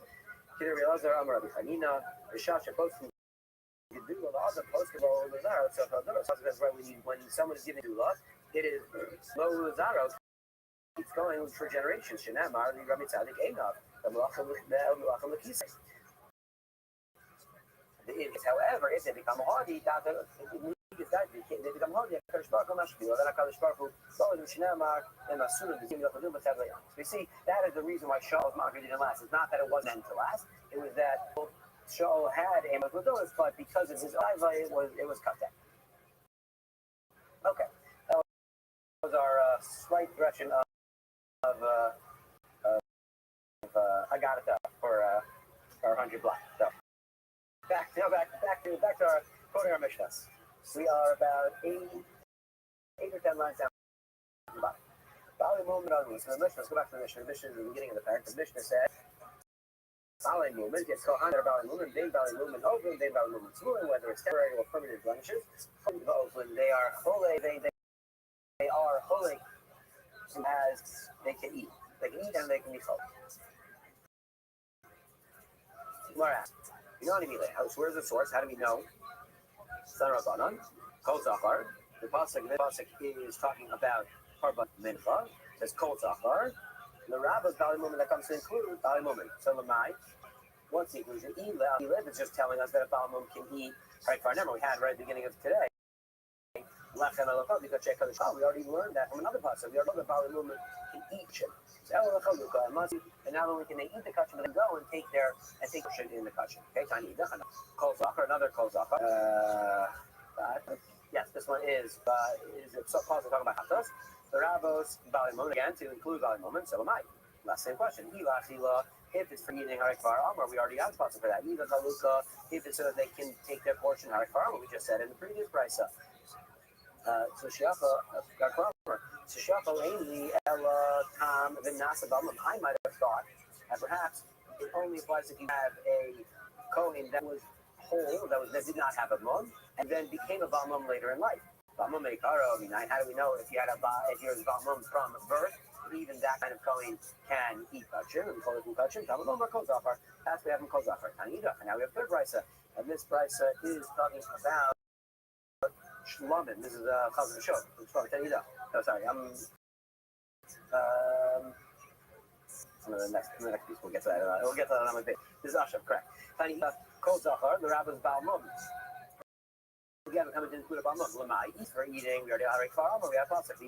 Kidder Elazar Amar Rabbi Chanina, the Shasha posting the dula laws of post of all Lazaro. So that's why when someone is giving dula, it is low Lazaro keeps going for generations. Shenamar Rabbi Tzadik Einav. However, if they become hardy, they become hardy. We see that is the reason why Shaul's monarchy didn't last. It's not that it wasn't meant to last. It was that Shaul had Amos Ladonis, but because of his Iva, it was cut down. Okay, that was our slight direction of I got it though for our 100 block. So back to our quoting our Mishnahs. We are about 8 or 10 lines down. Bali movement on the Mishnah. Let's go back to the Mishnah. The Mishnah is the beginning of the paragraph. The Mishnah said, Bali movement gets called under Bali movement, Dane Bali movement, Open, Dane Bali movement, Smoothing, whether it's temporary or permanent blemishes. Open, they are holy. They are holy as they can eat. They can eat and they can be sold. You know what I mean? Where's the source? How do we know? Son Rabbanon, Kol Zachar. The pasuk is talking about Harbat Mincha. It says Kol Zachar. The Rabbah's Bali Mumen that comes to include Bali Mumen. So Lamai, what's the inclusion? Eliv is just telling us that a Bali Mumen can eat. Right, for our number we had right at the beginning of today. We already learned that from another pasuk. We already know that Bali Mumen can eat shit. And not only can they eat the kachim, but they go and take shit in the kachim. Okay, tiny kol zachar, another kol zachar. Yes, this one is it so talking about hatos. The Rabos Bali Mumen again to include Bali Mumen. So am I. Last same question. If it's for eating harikvar amar, we already have pasuk for that. If it's so that they can take their portion harikvar amar, we just said in the previous brisa. So Ainli Ella Tam Vinasa Bamlam. I might have thought that perhaps it only applies if you have a Kohen that was whole, that did not have a mum, and then became a Bamlam later in life. Bamlam Meikaro, how do we know if you're a Bamlam from birth? Even that kind of Kohen can eat kachim, and call it kachim. Tamamam or Kozafar. That's we have in Kozafar. Tanida. And now we have third brisa, and this brisa is talking about Shlomin. This is Chazon Shov. It's from Tanida. Oh, sorry. The next piece we'll get to that. We'll get to that on my page. This is Ashav, correct. Tanida. Kozafar. The Rabbis Balmum. Again, we're coming to include a Balmum. Lamai. For eating. We already have Harikvar. We have Pasuk.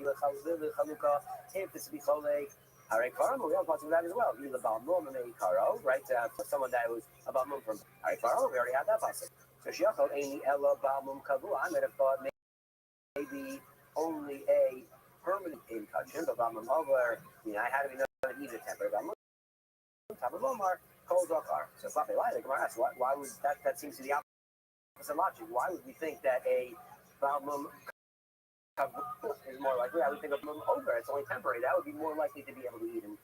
If this be Cholek. Harry Karo, we have possible that as well. Either Balmum and Karo, right? Someone that was a Balmum from Harry Karo, we already had that possible. So Shiachol Aini Ella Balmum Kavu. I might have thought maybe only a permanent infection, but Balmum over. I had to be known even temporary Balmum. Top of Omar, Kol Dokar. So Pape, why the Gemara asks, why would that seems to be the opposite logic? Why would we think that a Balmum is more likely? I would think of Balmum over. It's only temporary. That would be more likely to be able to eat in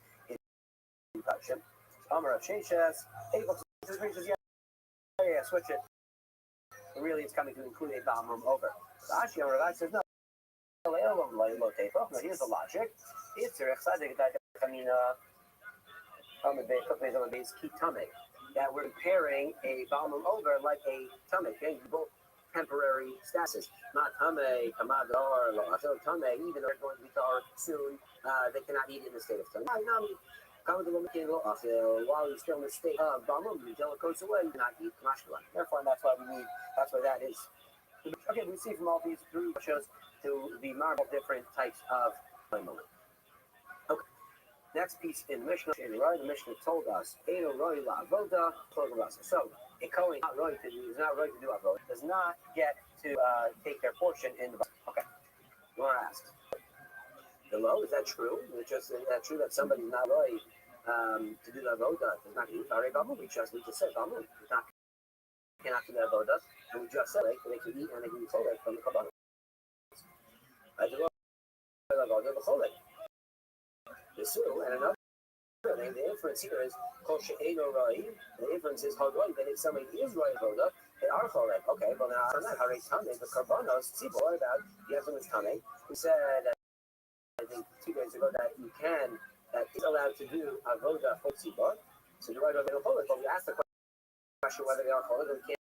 infection. Omar of Sheshes, able to switch it. Really, it's coming to include a Balmum over. So Ashi Omar says no. No, here's the logic. It's that we're comparing a Balmum over like a Tame, okay? Both temporary statuses. Not Tame, Kamador, Tame, even though they're going to be Tar soon, they cannot eat in the state of Tame. While you're still in the state of Balmum, until it goes away, you cannot eat Kamashkalan. Therefore, that's why that is. Okay, we see from all these three shows to the multiple different types of moment. Okay. Next piece in the Mishnah, the Mishnah told us, so a Kohen is not right to do avodah, does not get to take their portion in the okay. You want to ask, hello, is that true? Is that true that somebody's not right to do the avodah, does not eat? We just need to say, cannot do the avodah, and we just said they can eat and they can eat from the kabbalah. And another thing, the inference here is the inference is that if somebody is right voda, they are cholek. Okay, well now on that, the karbanos, what about the influence tame, who said I think 2 days ago that is allowed to do a voda for tzibor, so you're right over the cholek, but we asked the question whether they are cholek, and we can't,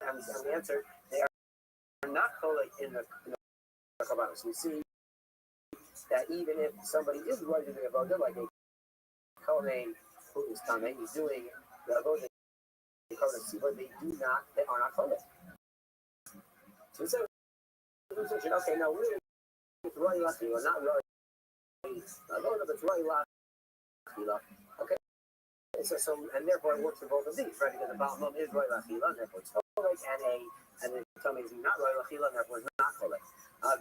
and the answer, they are not cholek in the karbanos. We see that even if somebody is right to do a voda, like a Kohen who is coming, he's doing the avodah but they are not Kohen. So we say, okay, now really, it's Roy Lachila, not Roy Avodah, but it's Roy Lachila. Okay, so and therefore it works for both of these, right? Because the Balmum is Roy Lachila, and therefore it's Kohen, and the tummy is not Roy Lachila, and therefore it's not Kohen.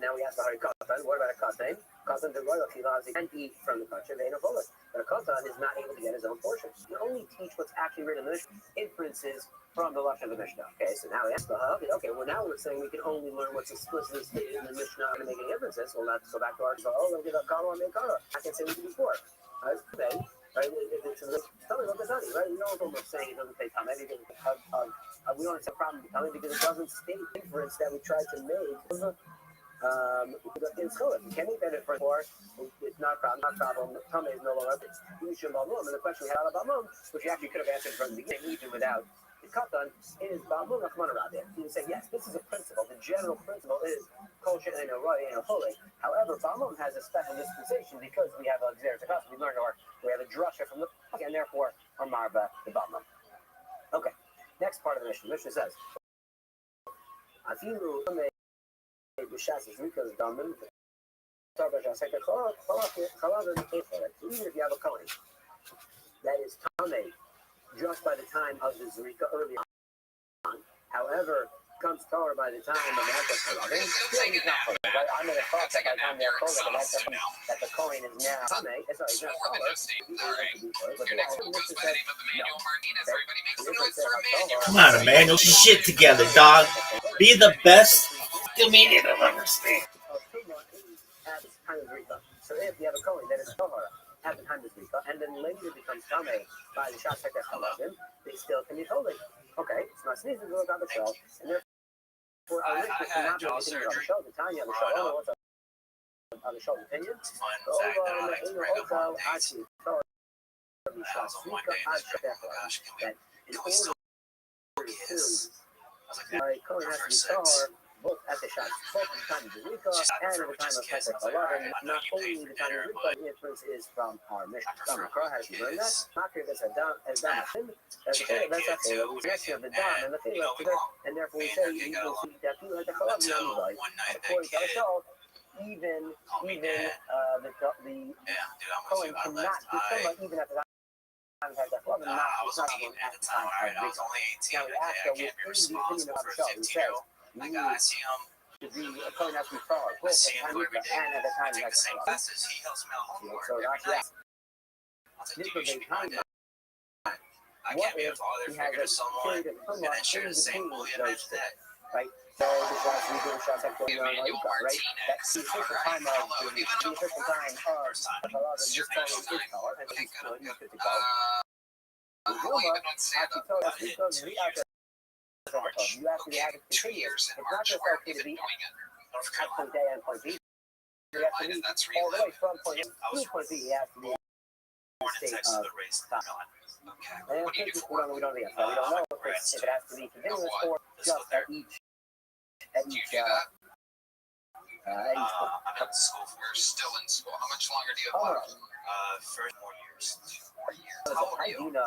Now we ask the Hari Katan, what about a Katan? Katan, the Roy Lachila, he can eat from the Katan, they ain't a Kohen. But a Katan is not able to get his own portion. You only teach what's actually written in the Mishnah, inferences from the Lashon of the Mishnah. Okay, so now we ask the Hub, okay, well now we're saying we can only learn what's explicitly stated in the Mishnah to make any inferences. Well, let's go back to our let's get a Karo and make Karo. I can say we can do before. Right? If it's in the tell me about the Tani, right? We know what we're saying, it doesn't say Tani, because we don't have a problem with Tani because it doesn't state inference that we tried to make. In school, if you can't make that inference for, it's not a problem. Tame is no longer and the question we had about Balmum, which you actually could have answered from the beginning, even without the Katan, is Balmum Rahman Rabbi. You would say, yes, this is a principle. The general principle is kosher and a roy and a holy. However, Balmum has a special dispensation because we have a Xeris Akas. We have a drasha from the and therefore our Marba, the Balmum. Okay, next part of the Mishnah. The Mishnah says, B'shas is because dominant. Even if you have a Kohen that is Tame just by the time of the Zrika early on, however, comes Torah by the time of the Hekos, he's not Kohen. I'm going to talk by the time they're Kohen, that the Kohen is now Tame. Sorry, he's not Kohen. Come on, Emmanuel, shit together, dog. Be the best comedian I've ever seen. So if you have a Kohen that is Tahara at the time of Zrika, and then later becomes Tame by the Shas Hekes Halavim, they still can be holy. Okay, it's not sneezing to look on the show, and therefore our Mishnah cannot be continued on the show. The Tanya on the show, what's on the show's opinion? That in order to Kohen has to be Tahara both at the Shas, both at the time of Zrika and at the time of Hekes Halavim, not only the time of Zrika, the inference is from our Mishnah. Makra has learned that. Makra is a dam, as damachim, as a failure, that's a failure. We mention of the dam and the failure, and therefore we say you will see that you had the Halavim on the right. According to our show, even Call me the dad. the Yeah, dude, I'm with Cohen you. I cannot. left. Even at the time, had that love, I was 18 at the time. All right, I was only 18. Okay, I can't be responsible for a 15-year-old. Like, I see him. to be a Cohen has to be fraud. I see him every day. And at the We time, take the same classes. He helps me out homework every night. I was like, dude, you should be my dad. I can't be a father figure to someone and then share the same bully and match that. Right? So this was we do shots like going on Emmanuel right? Martinez. That's the official time of the official time of this phone is color, and he's good. He's good to go. How even on stand-up? Because we have to. You actually have to continue. It's not just okay to be at point A and point B. You have to be all the way from point A to point B. You have to be Born in Texas, but raised in Maryland. and What do you do we don't know the answer. We don't know if it has to be continuous or just at each Do you do that? at each point. I'm in school for We're still in school. How much longer do you have left? for more years. 4 years. How old are you? 28.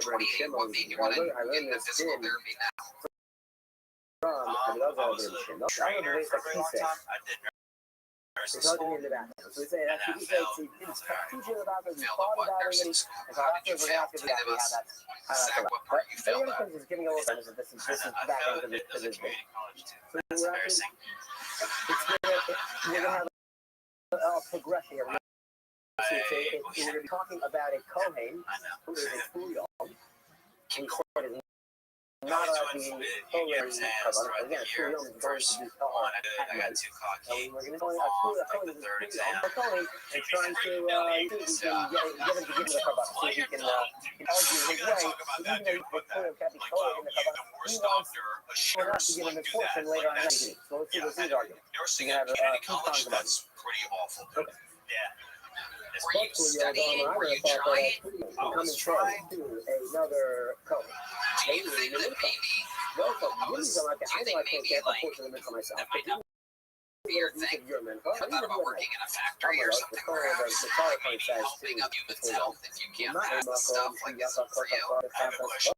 28. What made you want to get into physical therapy now? I was a trainer for a very long time. I did nursing school. So we say that's what he said. He didn't teach you about it. He Failed thought at what? about it. Nursing And school. so How after did you we're fail? going to Tell me how this. that's Exact what part you the failed other at. thing is giving a little bit of this is I back failed into at this a community college too. So That's we're embarrassing. going to have a progression here. We're going to be talking about a Kohen I know. who is a schoolyard. And said is not allowed to be Again, schoolyard is going to be one, I got too cocky. and we're going to go a Kohen is a Kohen and trying to get him to give him the Kabbalah so he can argue his way. Even though the Kohen can't be Kohen in the Kabbalah, he wants to give him a portion later on in the evening. So let's see what his argument. Nursing You at have community two college, songs about it. that's pretty awful. Okay. Yeah. Were you studying? Were you trying? Coming to another Kohen. Do you think that maybe Well, I know I can't get a portion of it for myself. that might not be your thing? I thought about working in a factory or something where I was maybe helping other humans health if you can't pass the stuff like this one for you. I have a question.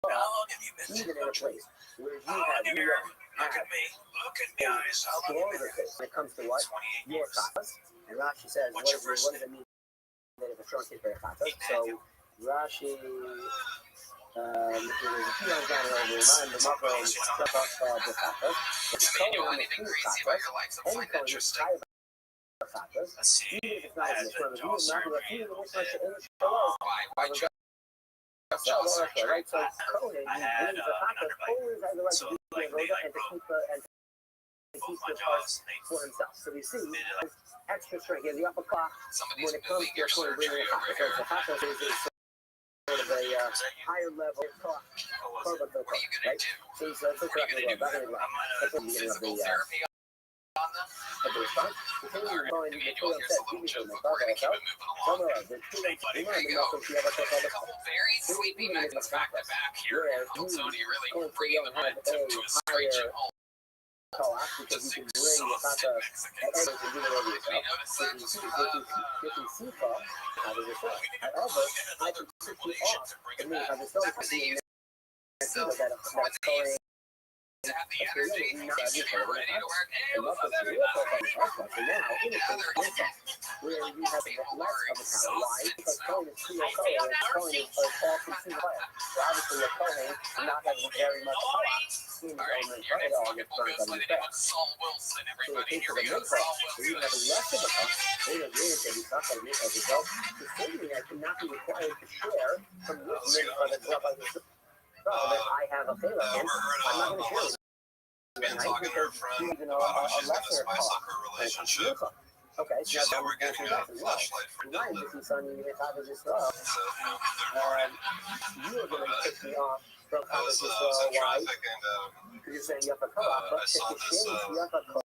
How long have you been Even there? in a place where you How long have have you Look at me. Look at me, guys. How long have you been there? when it comes to what? 28 Your years. tatas. And Rashi says, what What's your does first it mean that if a strong kid for your tatas? So Rashi, it was a few years down the road, remind the mother of the tatas. I mean, you know anything crazy about your life, so find interesting. Let's see. Even if it's not I in had this room, the jaw surgery. Why you jaw surgery? right? So Conan, I had, the tatas underbite. always has the right So, to do like, the they, like, and to broke keep both my the parts jaws. They for himself. So we see did it like extra strength. He has the upper clock Somebody's when it comes moving to your Conan surgery bringing over it here. So the tatas is sort of a higher level clock. what was it? What are you gonna do? So he's What are you gonna do? I'm gonna Physical therapy on them? of the response. Alright, Emmanuel, here's a little joke, but we're gonna keep it moving along. A couple very sleepy nights back to back here. Uncle Tony really bringing the momentum to a screeching halt. Just exhausted Mexicans. We noticed that just However, I can pick you off. I mean, if I just don't see so that for the days to have the energy, you're ready to work. Hey, what's up, everybody? Gather where you have less of a power. Why? Because Cohen is too Cohen is all consuming fire. So obviously a Cohen not having very much power in his All right, own your it next all bucket gets will burned go on by his the name back. of Saul Wilson. So the Everybody, case here of we the go. mid-part, Saul if you Wilson. have less of a cup, they don't really say he's not going to make as a result. The statement that cannot be required to share from this mid-part as well as the that I have a favor against, I'm not going to share it. Been talking to her friend Even about how a she's gonna lesser spice cost. up her relationship. Okay, She said we're getting a flashlight for Ryan, Dylan. this is something if I was just well, So, third party. you were going to pick me off from I was in why traffic and you're saying you have a co-op, but I saw if this you have a co-op,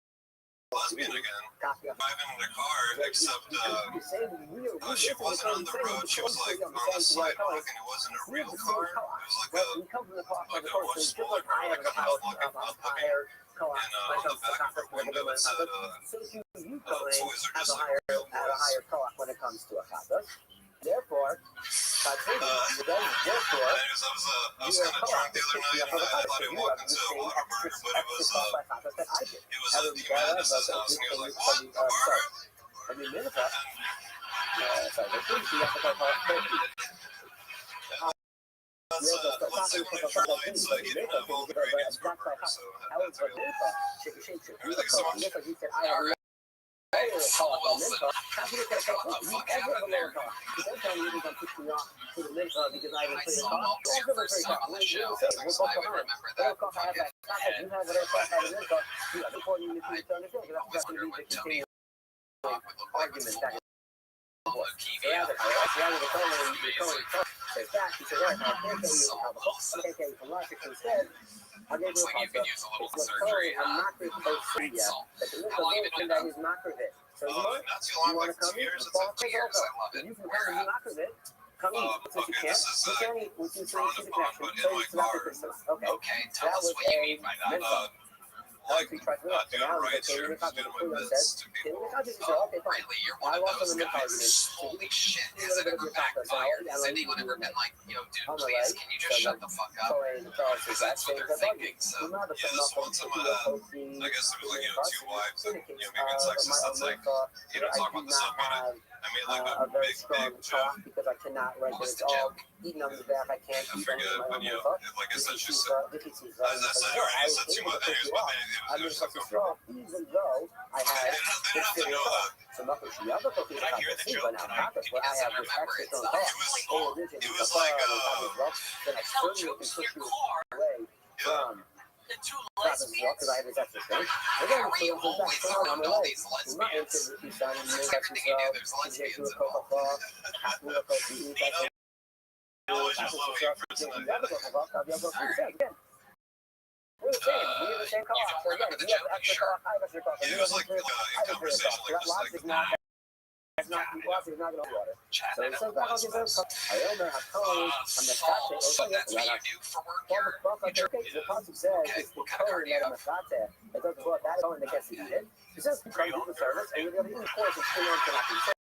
lesbian again copy of driving in the car, except you're saying she wasn't on the road. She was like on the sidewalk, and it wasn't a real car. It was like we come from the cost like of the a course, much so smaller car, I have like a coming house out like of a higher co-op, and on the back of her window it said since you toys are have just a like real higher boys. co-op when it comes to a casa. Therefore, Anyways, I was kind of drunk the other night, and I thought he walked into a Whataburger, but it was the manager's house, and he was like, "What? A burger?" Let's say when I draw lights, he didn't have all the ingredients for a burger, so I had to go. Everything's so much. Looks like you could use a little surgery. Right, so how long have you been doing that? Not too long, like 2 years. It's like 2 years. I love it. Where okay, this is from the phone, but in my car. Okay, tell us what you mean by that. Like doing right here, doing my best to people. Really, you're one of those guys. Holy shit, has it ever backfired? Has anyone ever been like, dude, please, can you just shut the fuck up? Because that's what they're thinking, so. Yeah, this one time I guess there was like, 2 wives and, maybe in Texas, that's like, talk about the submarine. I made like a big joke. because I cannot write What's it's the all joke? eating on the back. I can't I eat forget, on but my like own I said, This just is I said, already said too much. Anyways, one day it was just like, go for it. even though I They had didn't have to know that. so not the other cookies Can I I hear have the to joke? now Can I- practice, can but you I have guys this remember extra it? on top. It was like, Then I Tell certainly can jokes push in your you car. away from The two practice as well lesbians. because I have this extra thing. How are you always around all these lesbians? Since I already knew there's lesbians involved. I was just loving it for tonight. We're the same. We're the same car. You don't So again, remember the you have joke? extra Sure. car, I have extra car. It was like a conversation, like just like Lots is not going to water. So Chatting it's at like the that. was best. I own a code. I'm the So captain. that's what you do for work Well, here? the fuck, You okay, drink. the concept says Okay, it's the what kind of car code do you that I'm have? a shot at. It doesn't go that going that gets to eat it. It says come do the service, and you're going to eat the course and still on cannot be service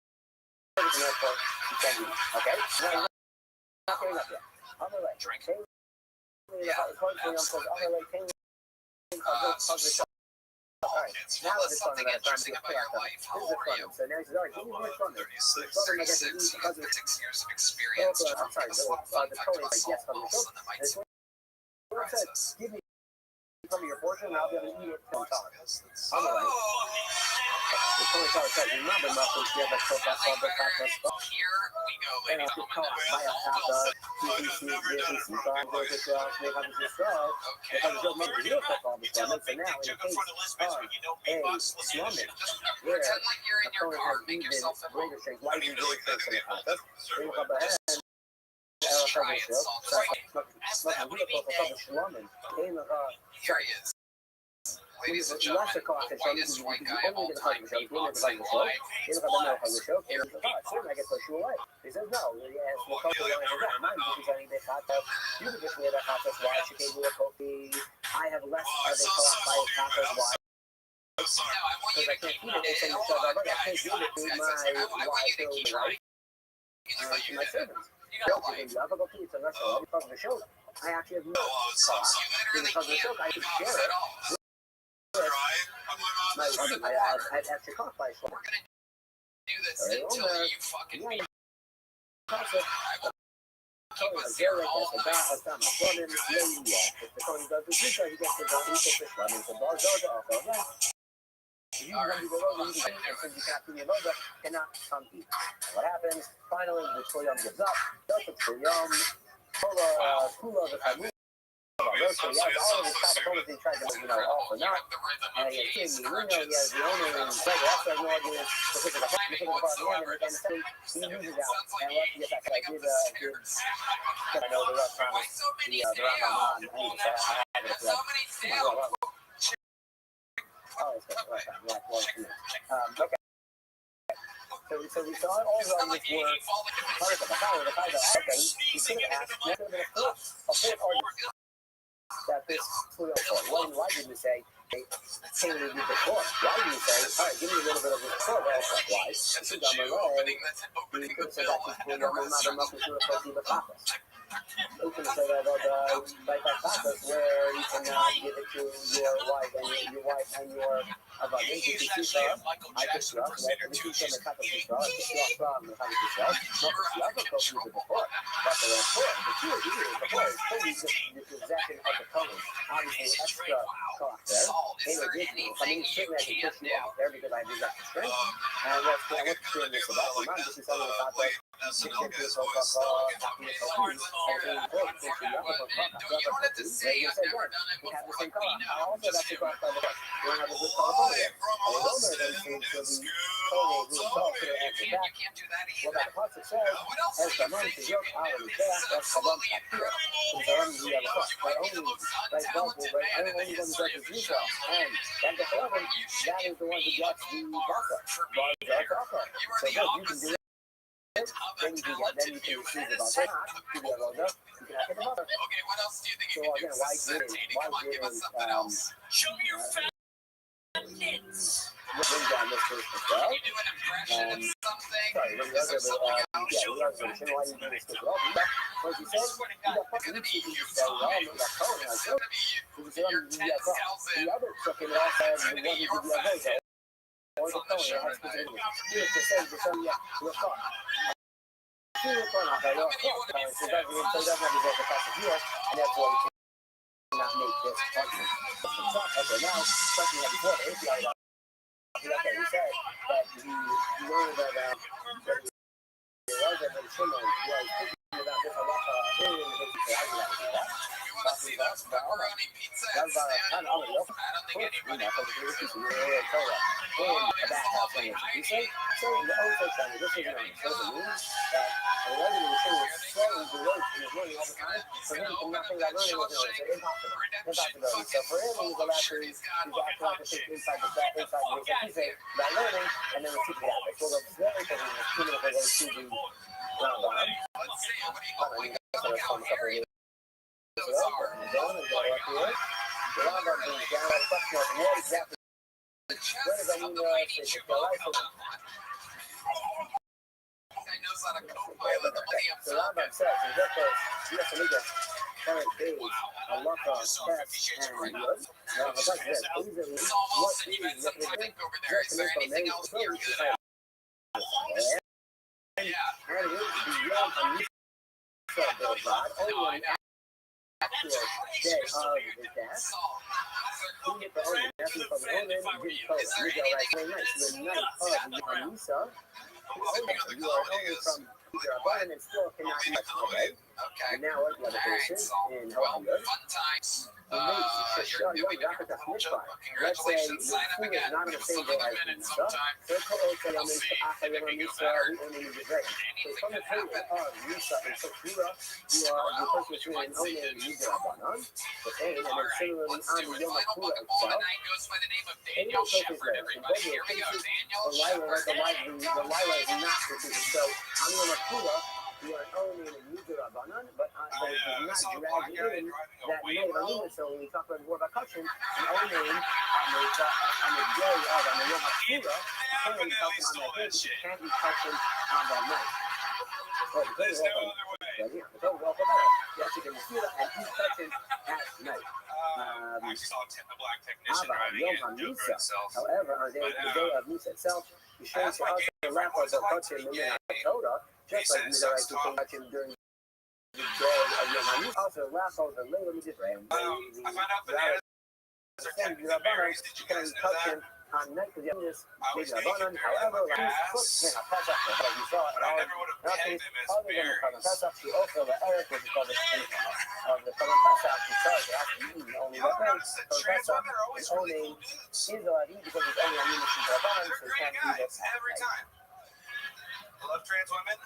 in the airport. You can eat. Okay? Now, not getting up yet. On the way. Drink. Yeah, absolutely. All right. Now Tell us it's something fun. interesting about your life. How old are you? So now he's all right. Give me more fun. 36. 36. You got 6 years of experience. I'm Just sorry, give us one fun the fact code about is Saul yes from the Wilson that might surprise us. Give me some of your portion, and I'll be able to eat it 10 times. Yes, On the way. The code says, remember, Muffin, you have a cook up on the top of the Here we go, and ladies I'll and call gentlemen. by a top Saul of Wilson. PVC, PVC, car, go to shelf, make up the shelf. Okay. Because you'll make the real cook all the time. So now, in the case of a slumming, where Pretend like you're in a your cone car. has Make even yourself at home. greater strength, why do you do it I think they hold that Then you certain come way. back and Just try it, Saul. Just try it. Here he is. Ladies and gentlemen, the whitest white guy of all time, beatboxing live. He says, no. He says, no. He asked me a couple of lines. Mine is presenting this hot tub. You can just wear that hot tub. Why she gave you a coffee? I have less of a co-op by hot tub. Why? I'm sorry. Now, I want you to keep Hold on, guys. I want you to keep trying. You know you my did it. servants. You got a life. I actually have no So cost. You literally Because the can't show, I can beatbox share at it. all. try on my mom. I had extra cost by We're gonna do this until you fucking beat. I will keep us here all night. Cannot come eat. What happens? Finally, the Toyota gives up. Does the Toyota. Kula, the Kamu. All of his top opponents he tried to, off or You not. have the rhythm And of he the has King Marino, he scratches. has the owner, and so that's no argument because of the Timing whatsoever. and he uses out. Sounds like And let's get back. I picking up did, the stairs. I know the rest Why so many the round sounds? on so I had it. So many sounds. Oh, it's good. Right, yeah, well, okay. So we saw all It's not of like this you work. fall into Part of the power, okay, you could have asked, that could have been a fourth argument that this Toyota, why did we say Came to do before. Why do you say, all right, give me a little bit of this before? Well, why? That's a She's on my Jew leg. opening You the could say bill that she's at doing a my mother restaurant. must be sure to do the tacos. You can say that about like that tacos where you can give it to your wife and your about He this is is actually a I Michael could Jackson trust that impersonator this too. is She's the tacos is wrong. This is wrong. The tacos is wrong. Not the other folks use it before. But the report, the two of you, before is fully just the possession of the color. Obviously, extra cost there. Salt. Is In there addition, I anything mean, you certainly I can can't push you off there because I do that for strength. And what's I could doing kind of this do about like man, that. this is something about Wait, that. SNL Six guys inches of always tell me talking Okay, about Lord, let's hear that. you You don't have to say I've never done it have the before. same Like, color. we I know. also Just got to do cross it. by the book. You don't have a good color over there. Live from And Homer Austin, then seems to it's be good told old who talks to the You answer can't, back. you can't do that Well, either. that part that says, What else as do the you man think to you your can power do? is This there, is that's the one absolutely back here. incredible. And so only we have a You might be the most like untalented but man in the only one history of judges the you show. and that the eleven, that is the one who gets the buffer. For me, Bars are tougher. you are So the good, you can do opposite it. of Then a you can talented choose human. about that. You can have all that. You can have the buffer. Okay, what else do you think So you can do? again, This why is did entertaining. Come on, give us something else. Show me your fat tits. bring down this person as well? Can you do an impression of something? Sorry, when you Is there something else? yeah, you guys are saying why you do this as well. What you said, you got fucking Gonna be you you say, well, time. you got phone It's now, so gonna be you. you say, Your you 10 got cells in. the other fucking all said, It's the gonna one be who your did the other, fat or the on the phone, show it has to tonight. do with you to say, to say, yeah, your phone. You your phone off, I How know, many you want to be so doesn't have to go to cost of yours, and therefore we cannot make this function. Okay, now, something you had before, the API, okay, we said that you learned that, was thinking about this a lot, You want to see those pepperoni pizza at stand? I don't think anybody believes it. You say, so the old folks on this is on social media that a resident is slowly delayed in his learning all the time. For him, and nothing about learning was impossible. Impossibility. So for him, he's allowed to, he's allowed to think inside the base of say about learning, and then we keep it out. It's sort of very because it's too many for those to be round on. Let's see, what do you want? Look how hairy those So, are. and then we go up here. The round on being down at a question of what exactly. The chest of the mighty Chewbacca. Guy knows how to co-pilot the damn So Rambam Falcon. says, in this case, yes, amiga, current days, a lot of tests and wood. Now, the fact is, easily, Saul what Wilson, you've had is some the time over there. Is there anything else you're good at? Yeah. and it is beyond a new of God, only an actual day of his death. Saul, He get the only nephew from the woman, he told us, we go right the night of Anissa. You are only from your abundant and still cannot be okay. okay. And now, what the other cases in Hollywood? Fun times. You're You're doing a little joke. Congratulations, sign up again. Give us another minute sometime. I'll see if it can go better. Anything can happen. Let's do it. Final book of all tonight goes by the name of Daniel Shepard, everybody. Here we go. Daniel Shepard. So, I'm going to you are only in a user of Banan, but it does not drag in that native Alina. So when we talk about word cushion, the only on the day of on the Yom HaShura can be touching on that day, but you can't be touching on that night. So the day you actually can feel it and keep touching at night. I saw the black technician driving it. However, on the day of Misa itself, you show us also the lack of the touching in Minnesota, just like you like to touch him during the day of Yom HaMisa. Also, lack of the later Misa, I found out bananas are technically berries. Did you guys know that? On night because you have this big I Rabbanon, however, like you saw it I all. never would have In pegged them as other than the berries. Kavan Pesach, you also the Erev, which is called the of the Kavan Pesach, because they have to eat only You ever one notice that Kavan trans Pesach women are always is really only cool dudes? is allowed to eat because it's only on Yom Rabbanon, so They're you great can't eat it guys every time. I love trans women.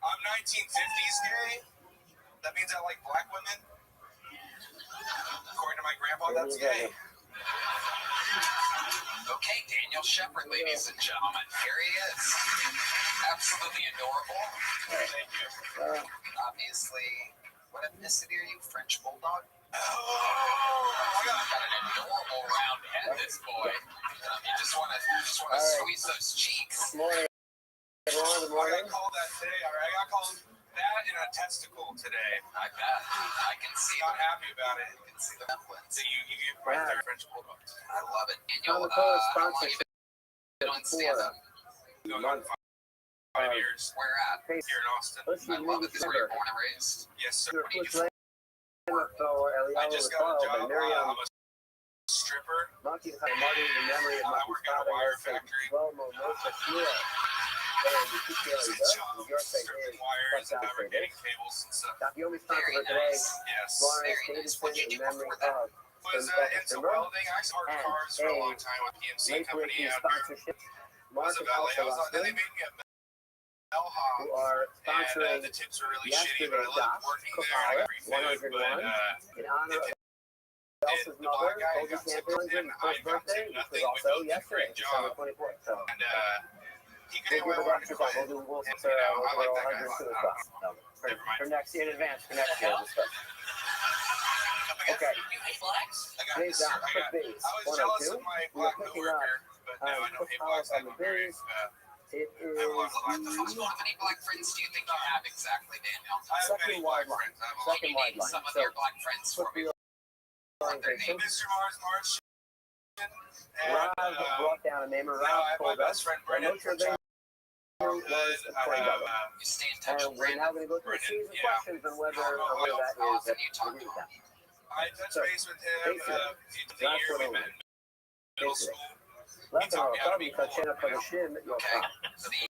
I'm 1950s gay. That means I like black women. According to my grandpa, that's gay. Okay, Daniel Shepard, ladies and gentlemen. Here he is. Absolutely adorable. Thank you. Obviously, what ethnicity are you? French Bulldog? Got an adorable round head, this boy. You just want to squeeze those cheeks. Good morning, everyone. Good morning. I got called that today. I got called that in a testicle today. I bet. I can see Not happy about it. I can see the templates. So you get right there, French bulldogs. I love it. On Daniel, the call how long you sponsor been doing stand-up? Going on 5 years Where at? here in Austin. Let's I love it. This is where you're born and raised. Yes, sir. What do you do? I just got a job. I'm a stripper. Marty in memory of I Marty's work at a father, wire factory. Stripping wires and fabricating cables and stuff. Not the only sponsor Very for today. nice. Yes. Florence Very nice. Davidson What did you in do memory before that? of Was into welding. I started cars for a long time with PMC Lake company. Lincoln I sponsorship. was Mark a and valet. also Then they Austin, made me a bellhop. who are And sponsoring the tips were really shitty, but I yesterday's loved doc, working Cook there. I Hour, got free food, 101, but in honor of Elsa's the mother, black guy Colby got tipped, Campbell's and I first got birthday, tipped which was nothing. We also both did a yesterday, great December job. 24th. So And he we'll could give have it wanted back to to Bob. quit. We'll You know, I like that guy a lot. as I well. don't know. So, Never mind. for next, in advance, for next year, we'll discuss. Okay. You hate flags? I got Today's this. doc, quick base, I was jealous 102. of my We are black picking up coworker, but now I know Cook he Hour blacks on the out very. base. It is How many black friends do you think you have exactly, Daniel? I have many second black wide line. friends. I have a lot. Second wide Name line. some of So, your black friends for me. orientation. Mr. Mars March. And Rob brought down a name of now I Rob have my told us. best friend I'm Brendan not sure from they childhood. was a I point have of it. You stay in touch And with we're now Brandon. going to go through a series of Yeah. questions on whether that How is often you talk agree to with him? that. I touched base with him Basically, a few the that's year what we it met in middle school. Left taught and me how to right, be because cool, chin up for the you know? shin, you'll Okay. pop. So the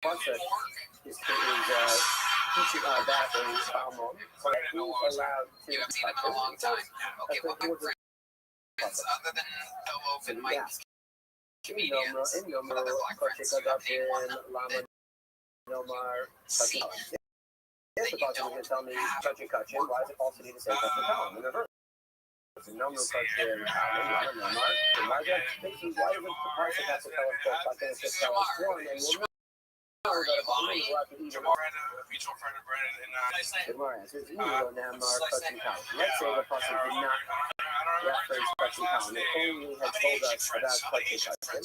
Sponsor union work. is teaching back a hormone, so that he's allowed to You haven't seen him in a long time. Okay, what my friends other than Elwof and Mike comedians? What other black friends do you have? Name one that Nomar, see Yes, the person is going to tell me Touchy Cutchin. Why is it also need to say Touchy Colin? In reverse. It's a number of Cutchin. I don't know, Mark. Why is it thinking, why does the person have to tell us both? I think it's just tell us one, and we'll know that if I'm going to go out to eat Jamal, a mutual friend of Brendan, and Tomorrow, so it's Eagle Namar Cutchin Colin. Let's say the person did not reference Cutchin Colin. They only had told us about Cutchin Cutchin.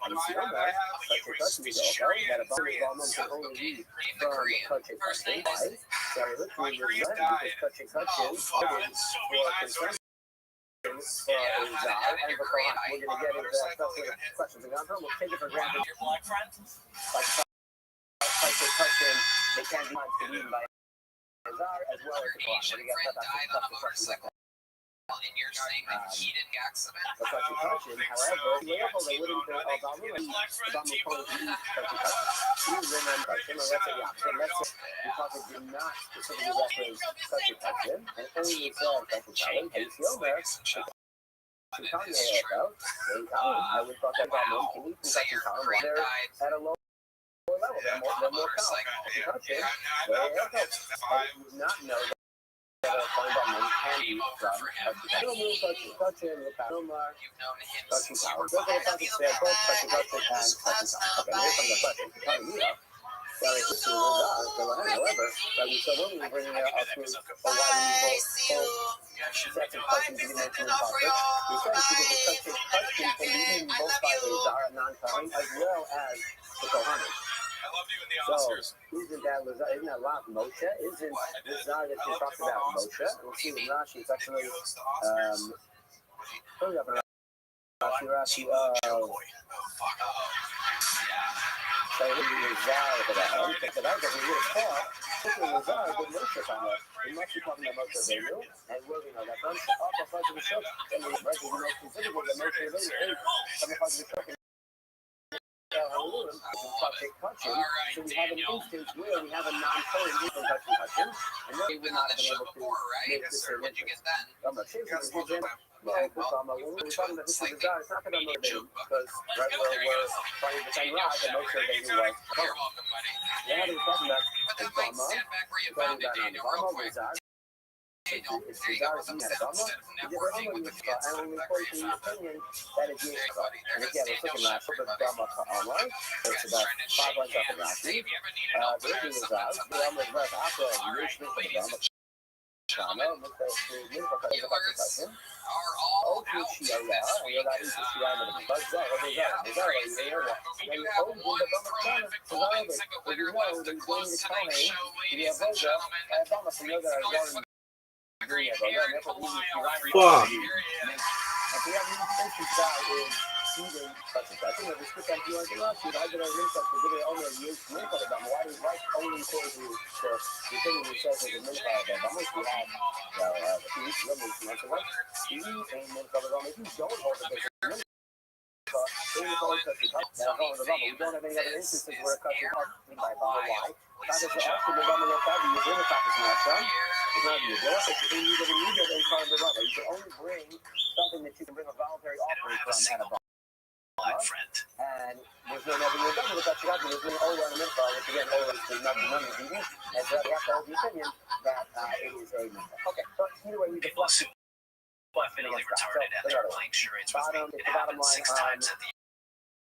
And you see on that, Cutchin Cutchin, you go, okay, that a bone of almond can only be from Cutchin Cutchin. Why? Sorry, let's read this then, because Cutchin Cutchin is for consent. For a czar and for Kohan. We're going to get into that stuff with the questions. And we'll take it for granted. Your black friend? Cutchin Cutchin, they can be eaten by a czar as well as Your the Kohan. Asian We got friend stuff died on a questions like motorcycle. that. And you're saying that he didn't get accident? But Cutchin Cutchin, however, they wouldn't Obama opposed Cutchin Cutchin. You remember Cutchin, or let's say the opposite. Let's say because it did not specifically reference Cutchin Cutchin, and only said Cutchin Cutchin, and it's Yomer, Kanye though, I would thought that Obama can eat So Cutchin your Cutchin friend they're died at a lower level. They're more motorcycle. Cutchin, I did not know that Obama can be from Cutchin Cutchin, Omar, You've known him Cutchin since you Cutchin. were Those are the 5. questions there, both Cutchin Cutchin and Cutchin Cutchin. Okay, here comes the question. However, so when we bring up to a why we both sets of questions to be mentioned in topics, we said because the Cutchin can be eaten both by a czar, a non-Kohen, as well as the Kohanim. I loved you in the So, Oscars. isn't that lot Moshe? Isn't the czar that you talked about Moshe? We'll see with Rashi, it's actually, hurry up and Rashi, so he was czar for that one, but I guess he would have thought, if he was czar, good Moshe on that. He must be talking about Moshe Rabbeinu, and where we know that from, off the part of the shuk, and the rest of the most considerable that Moshe Rabbeinu ate from the part of the shuk. So we have an instance where we have a non-Kohen from Cutchin Cutchin, and then we would not have been able to make Yes, this sir. Where'd you get that? I'm not sure if it's when we're talking about this is a czar, it's not going to motivate because right where we're trying to defend Rock, and make sure they do what. You're welcome, buddy. Yeah, we're talking about But that might stand back where you found it, Daniel, real quick. Daniel, there you go with them instead of networking with the kids. and only quoting the opinion that is used. And again, we're looking at the Dhamma online. It's about 5 lines up in Rashi. The issue is the Dhamma is less after a gentlemen, viewers are all out this week. We do have one prolific full-length single winner left to close tonight's show, ladies and gentlemen. Make some noise for the great Aaron Kalile, everybody. Here he is. Something that you can bring a voluntary offering from at a bar. Friend. And there's no revenue double without you having there's no Ola and a minfar, which again, Ola is not the money TV, and so we have to hold the opinion that it is a minfar. Okay, so either way, we People assume definitely retarded at their playing charades with me. It happened 6 times at the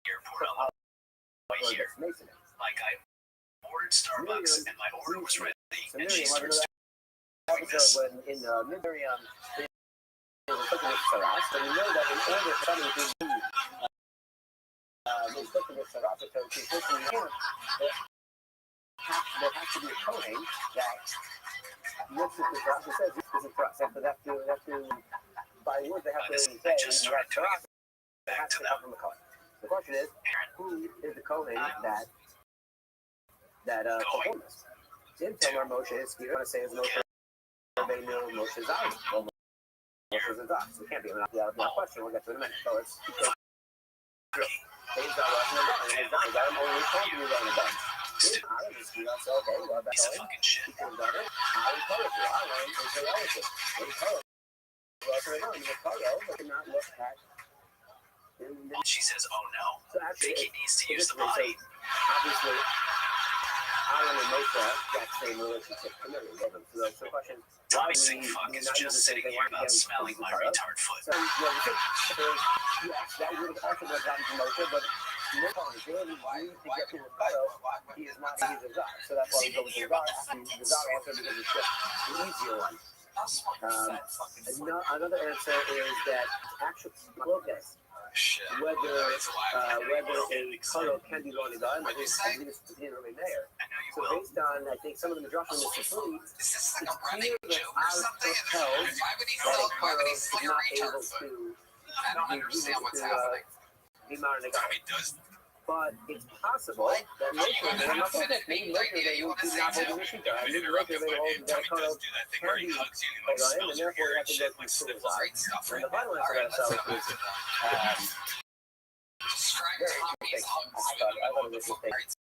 airport on the way here. Like I ordered Starbucks and my order was ready, and she starts doing this. When in Miriam, they were cooking with Saras, so you know that in order for somebody to be cooking with Saras, so she's listening here, there has to be a Kohen that looks at the Saras and says, this is Saras. And so they have to, by words, they have to say, I just started doing it back to them. From the Kohen. The question is, who is the Kohen that performed this? Didn't tell her Moshe is here. I want to say it's Moshe. They know Moshe's eyes. Well, Moshe's eyes. So it can't be a question. We'll get to it in a minute. So it's true. Things are rushing around. And he's done. Only told you that in the done. I don't just do that. So, okay, well, that's all. Fucking shit. He could have done it. I would color for I learned is the relative. They color. Rushing around. You color, but did not look at. She says, oh no. So actually, I think he needs to use the body. Obviously, Alan and Moshe got the same relationship to Miriam. So that's the question. Tommy sick fuck is just sitting here about smelling my retard foot. So, yes, that would have also gotten to Moshe, but no problem. Really, to get to the photo, he is not a guy. So that's why we go with the guy. The guy answer because it's just the easier one. Another answer is that actually, okay. Whether a color can be going to God, I think it's really there. So based on, I think some of the Midrashim in the Sifri, it's clear that our tells that a color is not able to I don't understand what's happening. be married to God. But it's possible that later, I'm not saying that maybe later they will do not hold the issue there. Maybe later they will hold that color can be put on, and therefore you have to go through school. And the final answer to that is very interesting. I thought it was a mistake.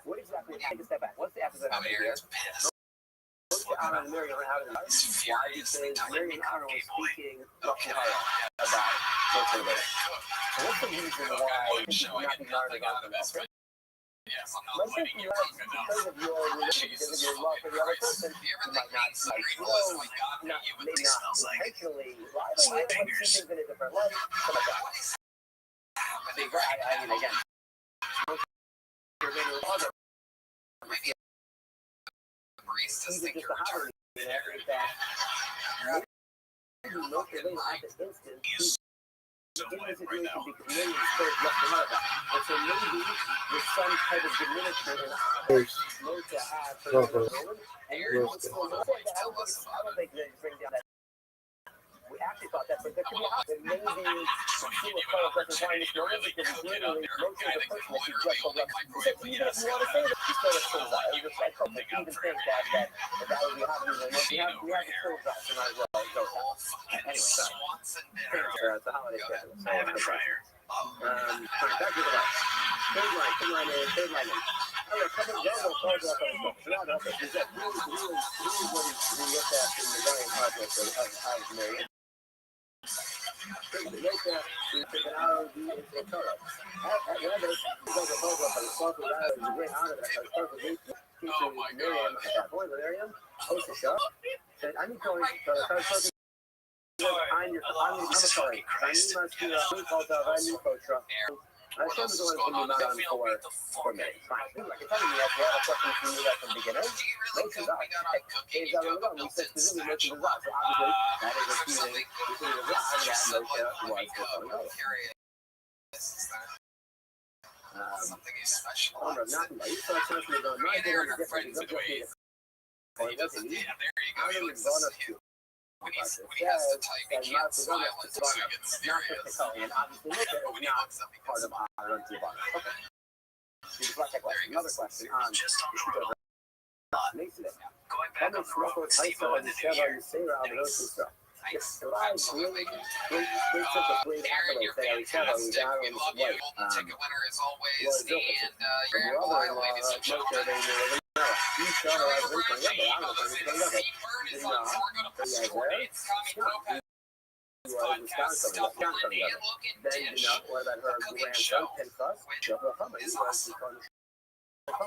What exactly? Take a step back. What's the opposite of here? What's the Aaron and Miriam out of the house? Why? Because Miriam and Aaron were speaking about what's the matter. So what's the reason why you should not be married about the best friend? Yes, I'm not letting you talk enough. Because of your religion, because of your love for the other person, you might not maybe not intentionally lie to you, but you see things in a different light, something like that. What is happening? I mean, again, Maybe baristas even think just you're the hobby is that maybe most of them at this instance, in the situation because millions still left them out of that. And so maybe with some type of diminishment in our note to have for the woman, and you're I don't think they bring down that. We actually thought that, but there could be that maybe Sheila Carl doesn't find this moment because it's literally most of the person that she just so left. Even if you want to say that, she still has skills out. I don't even think that would be happening. We have the skills out tonight as well. Anyway, sorry. It's a holiday schedule. I have a fryer. Back to the line. Third line in. All right, coming down the cards off on the book. Now, okay, is that really what we looked at in the Zion project of Mary? We looked at, we took an hour of the color. At one of those, we got the hold up on the spot of that. It was a great honor that I started with teaching Miriam at that point. Miriam host the show. Said, I need to go I'm sorry. I need to do a food called the new food truck. Hashem is the one who's going to be on for me. Fine. Like you're telling me that you have a question from you from the beginning. Moshe Zah. He's out of the room. We said specifically Moshe Zah. So obviously, that is refuting the Zah that Moshe was the Kohen Gadol. Something he's special. Not you start telling me about my friends with ways. He doesn't. Yeah, there you go. He looks when he has to type, he can't smile until he gets serious. And obviously, When he looks up, he part goes, of our own okay. Another question on Just on the road. Going back on the road, Steve-O in the new year. Yes, absolutely. Aaron, you're fantastic. We love you. Golden ticket winner as always. And you're in wild, ladies and gentlemen. Burn is on tour. Go to Store Dates, Tommy Lopez. Podcast stuff on the Logan Dish. What about her grandson, Pinchas? Which is awesome. One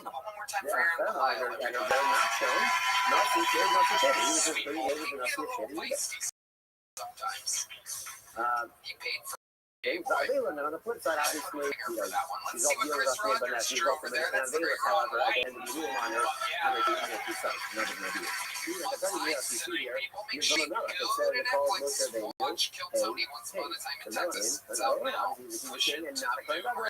more time for Aaron And Wild. they're not shown. Not too scared, not too scared. He was just pretty lazy enough to shit either. Sometimes. He paid for And on the flip side, obviously, you know, she's all dealing with us, but now she's also been and Davis, however, again, the new on her, and the two sons. Never going to be it. She's like, the thing is, you see here, he's going to know. It says it's called Moshe Davis, the Melanie, and obviously, the king and not a friend of her.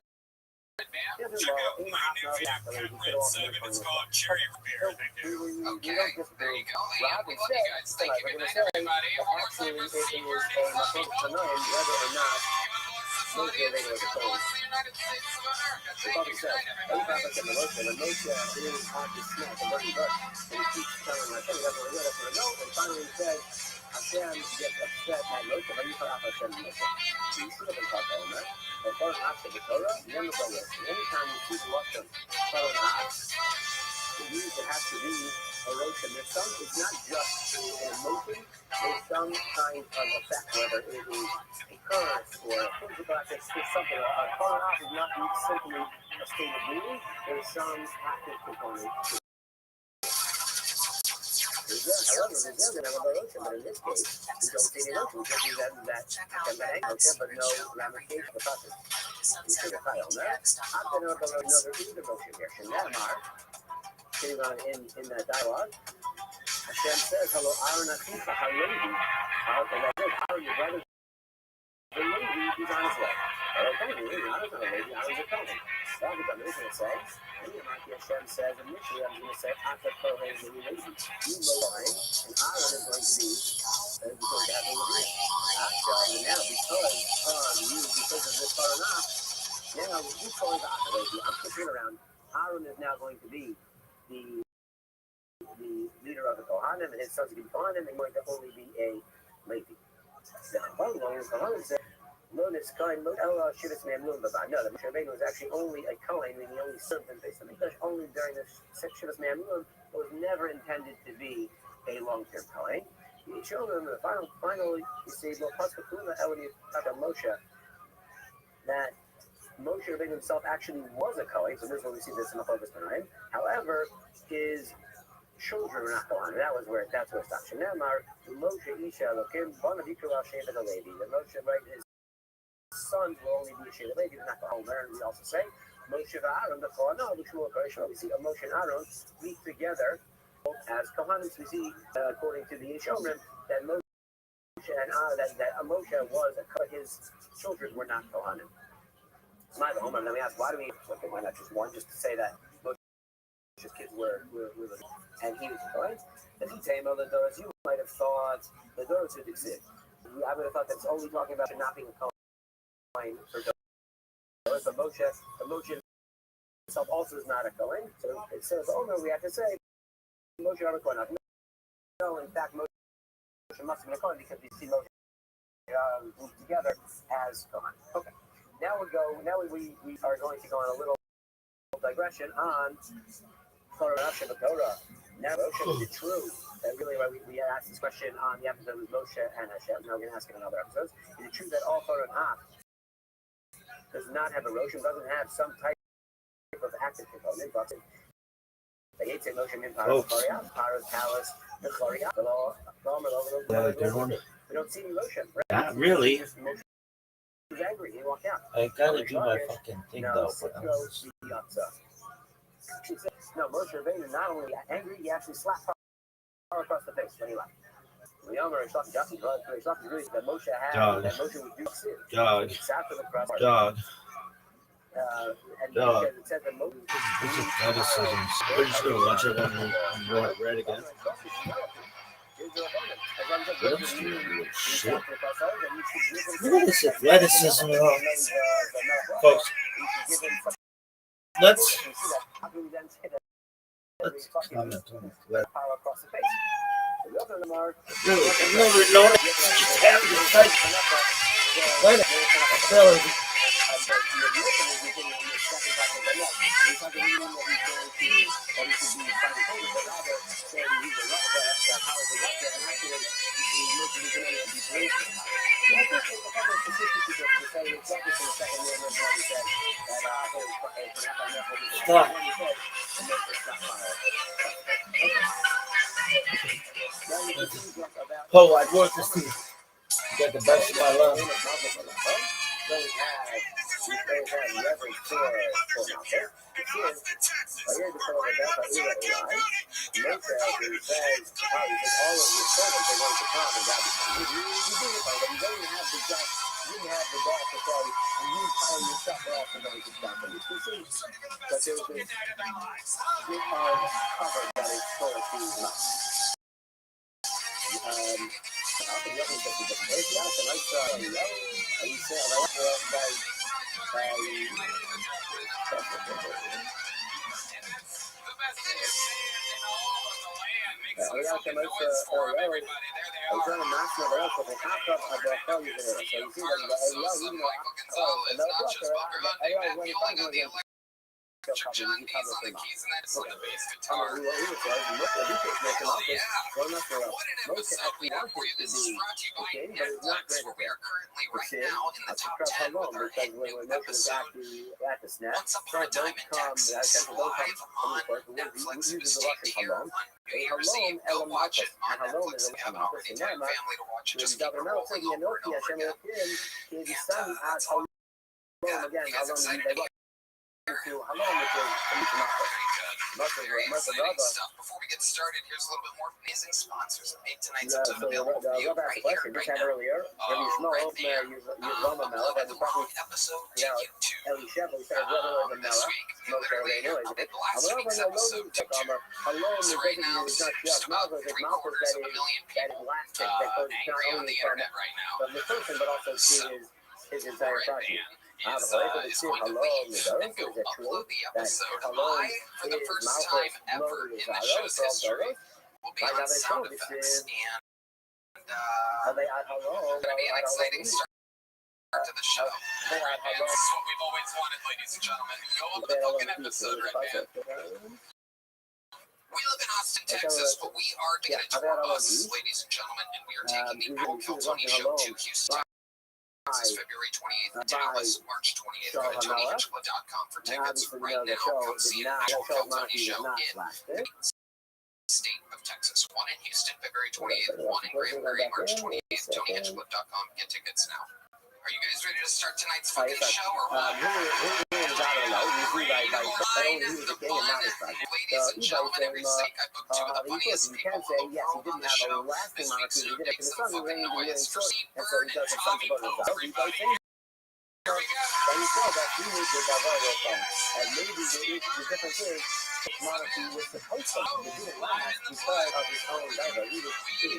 Check out my new video Red 7. It's called Cherry Repair. Okay, there you go. Rob, we love you guys. Thank you. Good night, everybody. One more time, let's see your name. Whether or not Moshe Davis is the United States of America. Thank you. Good night, everybody. and Moshe is on the snack and very good. And he keeps telling Hashem, he doesn't really let us know. And finally he says, Hashem gets upset at Moshe, but you put off Hashem and Moshe. You should have been taught that, right? But for an act of the Torah, you never go with. Anytime you see Hashem, for an act, it means it has to be a rotion. It's not just an emotion, there's some kind of effect, whether it is a curse or a physical act, it's something. A for an act is not simply a state of being, there's some active component to it. However, there's never a rotion, but in this case, we don't see any rotion. We just use that motion, but no ramification of the process. We see the file. I'm going to go another either motion here. Shenamar, sitting on in that dialogue, Hashem says, hello, Aaron Akifa, Halevi. Aaron, your brother, the Levi, he's on his way. Okay, Aaron's not a Levi, Aaron's a Kohen. Well, the Mishnah says, Hashem says, initially I was going to say, Ata Kohen, the Levi. You Moline, and Aaron is going to be, going to have a Levi. Actually, now, because of this Paranah, now, he's calling the Ata Levi. I'm flipping around. Aaron is now going to be the leader of the Kohanim, and his sons are going to be Kohanim, and going to only be a Levi. The Kohanim said, Lonis Kohen, Ella Shivas Mamlum Baba. No, the Moshe Rabbeinu was actually only a Kohen, meaning he only served them based on Mikdash, only during the Shivas Mamlum. It was never intended to be a long-term Kohen. He showed them finally, you see, Moshe, that Moshe Rabbeinu himself actually was a Kohen, so this is where we see this in the focus tonight. However, his children were not Kohen. That's where it stops. Shenamar, Moshe Isha Elokim, Bonavika Hashem and Levi. The Moshe, right, his sons will only be Hashem and Levi, they're not Kohen. And we also say, Moshe and Aaron, the Kohen, no, the Shmuel Kohen. We see Moshe and Aaron meet together as Kohanim. We see, according to the Yeshomrim, that Moshe and that Moshe was a Kohen. His children were not Kohanim. My home, and then we ask, why not just one, just to say that Moshe's kids were and he was a Kohen? If you say the Doros, you might have thought the Doros would exist. I would have thought that's only talking about not being a Kohen for Doros. But Moshe himself also is not a Kohen. So it says, oh no, we have to say Moshe are a Kohen. No, in fact, Moshe must have been a Kohen because we see Moshe grouped together as Kohen. Okay. Now we are going to go on a little digression on Torah. Now, Moshe, is it true that really we asked this question on the episode with Moshe and Hashem? Now we're going to ask it in other episodes. Is it true that all Torah does not have a Roshim, doesn't have some type of active component? They hate say Moshe min Paras Paras Palace, the Chariah, the law, we don't see any Roshim. Not really. He was angry. He walked out. I gotta do my fucking thing though, but I'm just... She said, no, Moshe Rabbeinu not only angry, he actually slapped her across the face when he left. The younger Isaac Jackson, Isaac agrees that Moshe had, that Moshe would do sin. Dog. He sat for the cross. Dog. And Dog. because it said that Moshe... This is criticisms. We're just gonna watch it when we want red again. Restream, shit. Look at this athleticism, folks. Let's comment on that. Really, I've never known it. Just have this type. Wait a minute. Stop. Oh, I worked this thing. Get the best of my love. John Keys on the keys and that's on the bass guitar. Oh yeah. What an episode we have for you. This is brought to you by Netflix, where we are currently right now in the top 10 with our hit new episode, Once Upon a Time in Texas, live on Netflix. It was taped here on New Year's Eve. Go watch it on Netflix if you haven't already. Take your family to watch it. Just keep it rolling over and over again. And that's all. Yeah, you guys excited to hear? Very exciting stuff. Before we get started, here's a little bit more amazing sponsors that made tonight's episode available for you right here, right now. Right there. Long episode to YouTube. This week, we literally did last week's episode to YouTube. So right now, there's just about 3/4 of a million people angry on the internet right now. His entire project. Is going to leave and go upload the episode live for the first time ever in the show's history. Will be on sound effects, and gonna be an exciting start to the show. And it's what we've always wanted, ladies and gentlemen. Go on the fucking episode, Red Man. We live in Austin, Texas, but we are to get a tour bus, ladies and gentlemen, and we are taking the Al Calzone Show to Houston. This is February 28th, Dallas, March 28th. Go to TonyAngelo.com for tickets right now. Come see the Al Calzone Show in the state of Texas. One in Houston, February 28th. One in Granbury, March 28th. TonyAngelo.com. Get tickets now. Are you guys ready to start tonight's fucking show or what? Ladies and gentlemen, every week I book two of the funniest people in the world on the show. This week's make some fucking noise for Steve Byrne and Tommy Poe, everybody. Here we go. Monarchy was supposed to do it last because of his own diver. He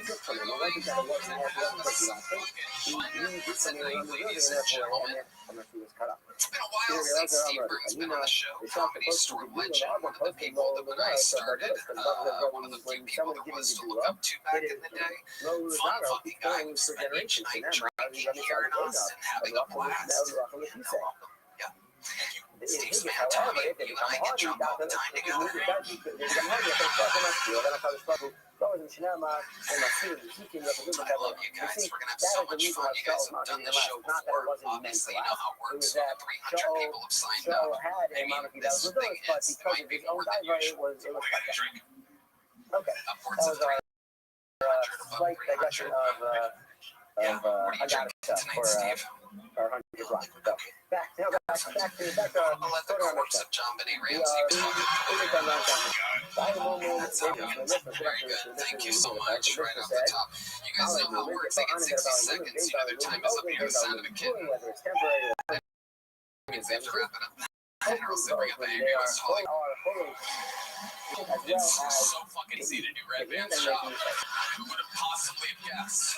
took from him. I think that it wasn't after the last thing. He did something on the building, and therefore, and Monarchy was cut off. It's been a while since Steve Byrne's been on the show. Comedy Store legend, one of the people that when I started, one of the few people that was to look up to back in the day. Fun fucking guy who spent each night drinking, hearing us, and having a blast. You're welcome. Yeah. Thank you. Steve's man, Tommy, you and I get drunk all the time together. I love you guys. We're going to have so much fun. You guys have done this show before. Obviously, you know how it works. 300 people have signed up. I mean, this thing is, it might be more than usual. So we're going to drink upwards of 300, above 300. Yeah, what are you drinking tonight, Steve? back to I'll let the corpse of John Benny Ramsey That's very good. Thank you so much. Right off the top. You guys know how it works. They get 60 seconds. You know, their time is up here. The sound of a kitten. That means they have to wrap it up. Or else they bring up the ambulance. It's so fucking easy to do Red Band's job. Who would have possibly guessed?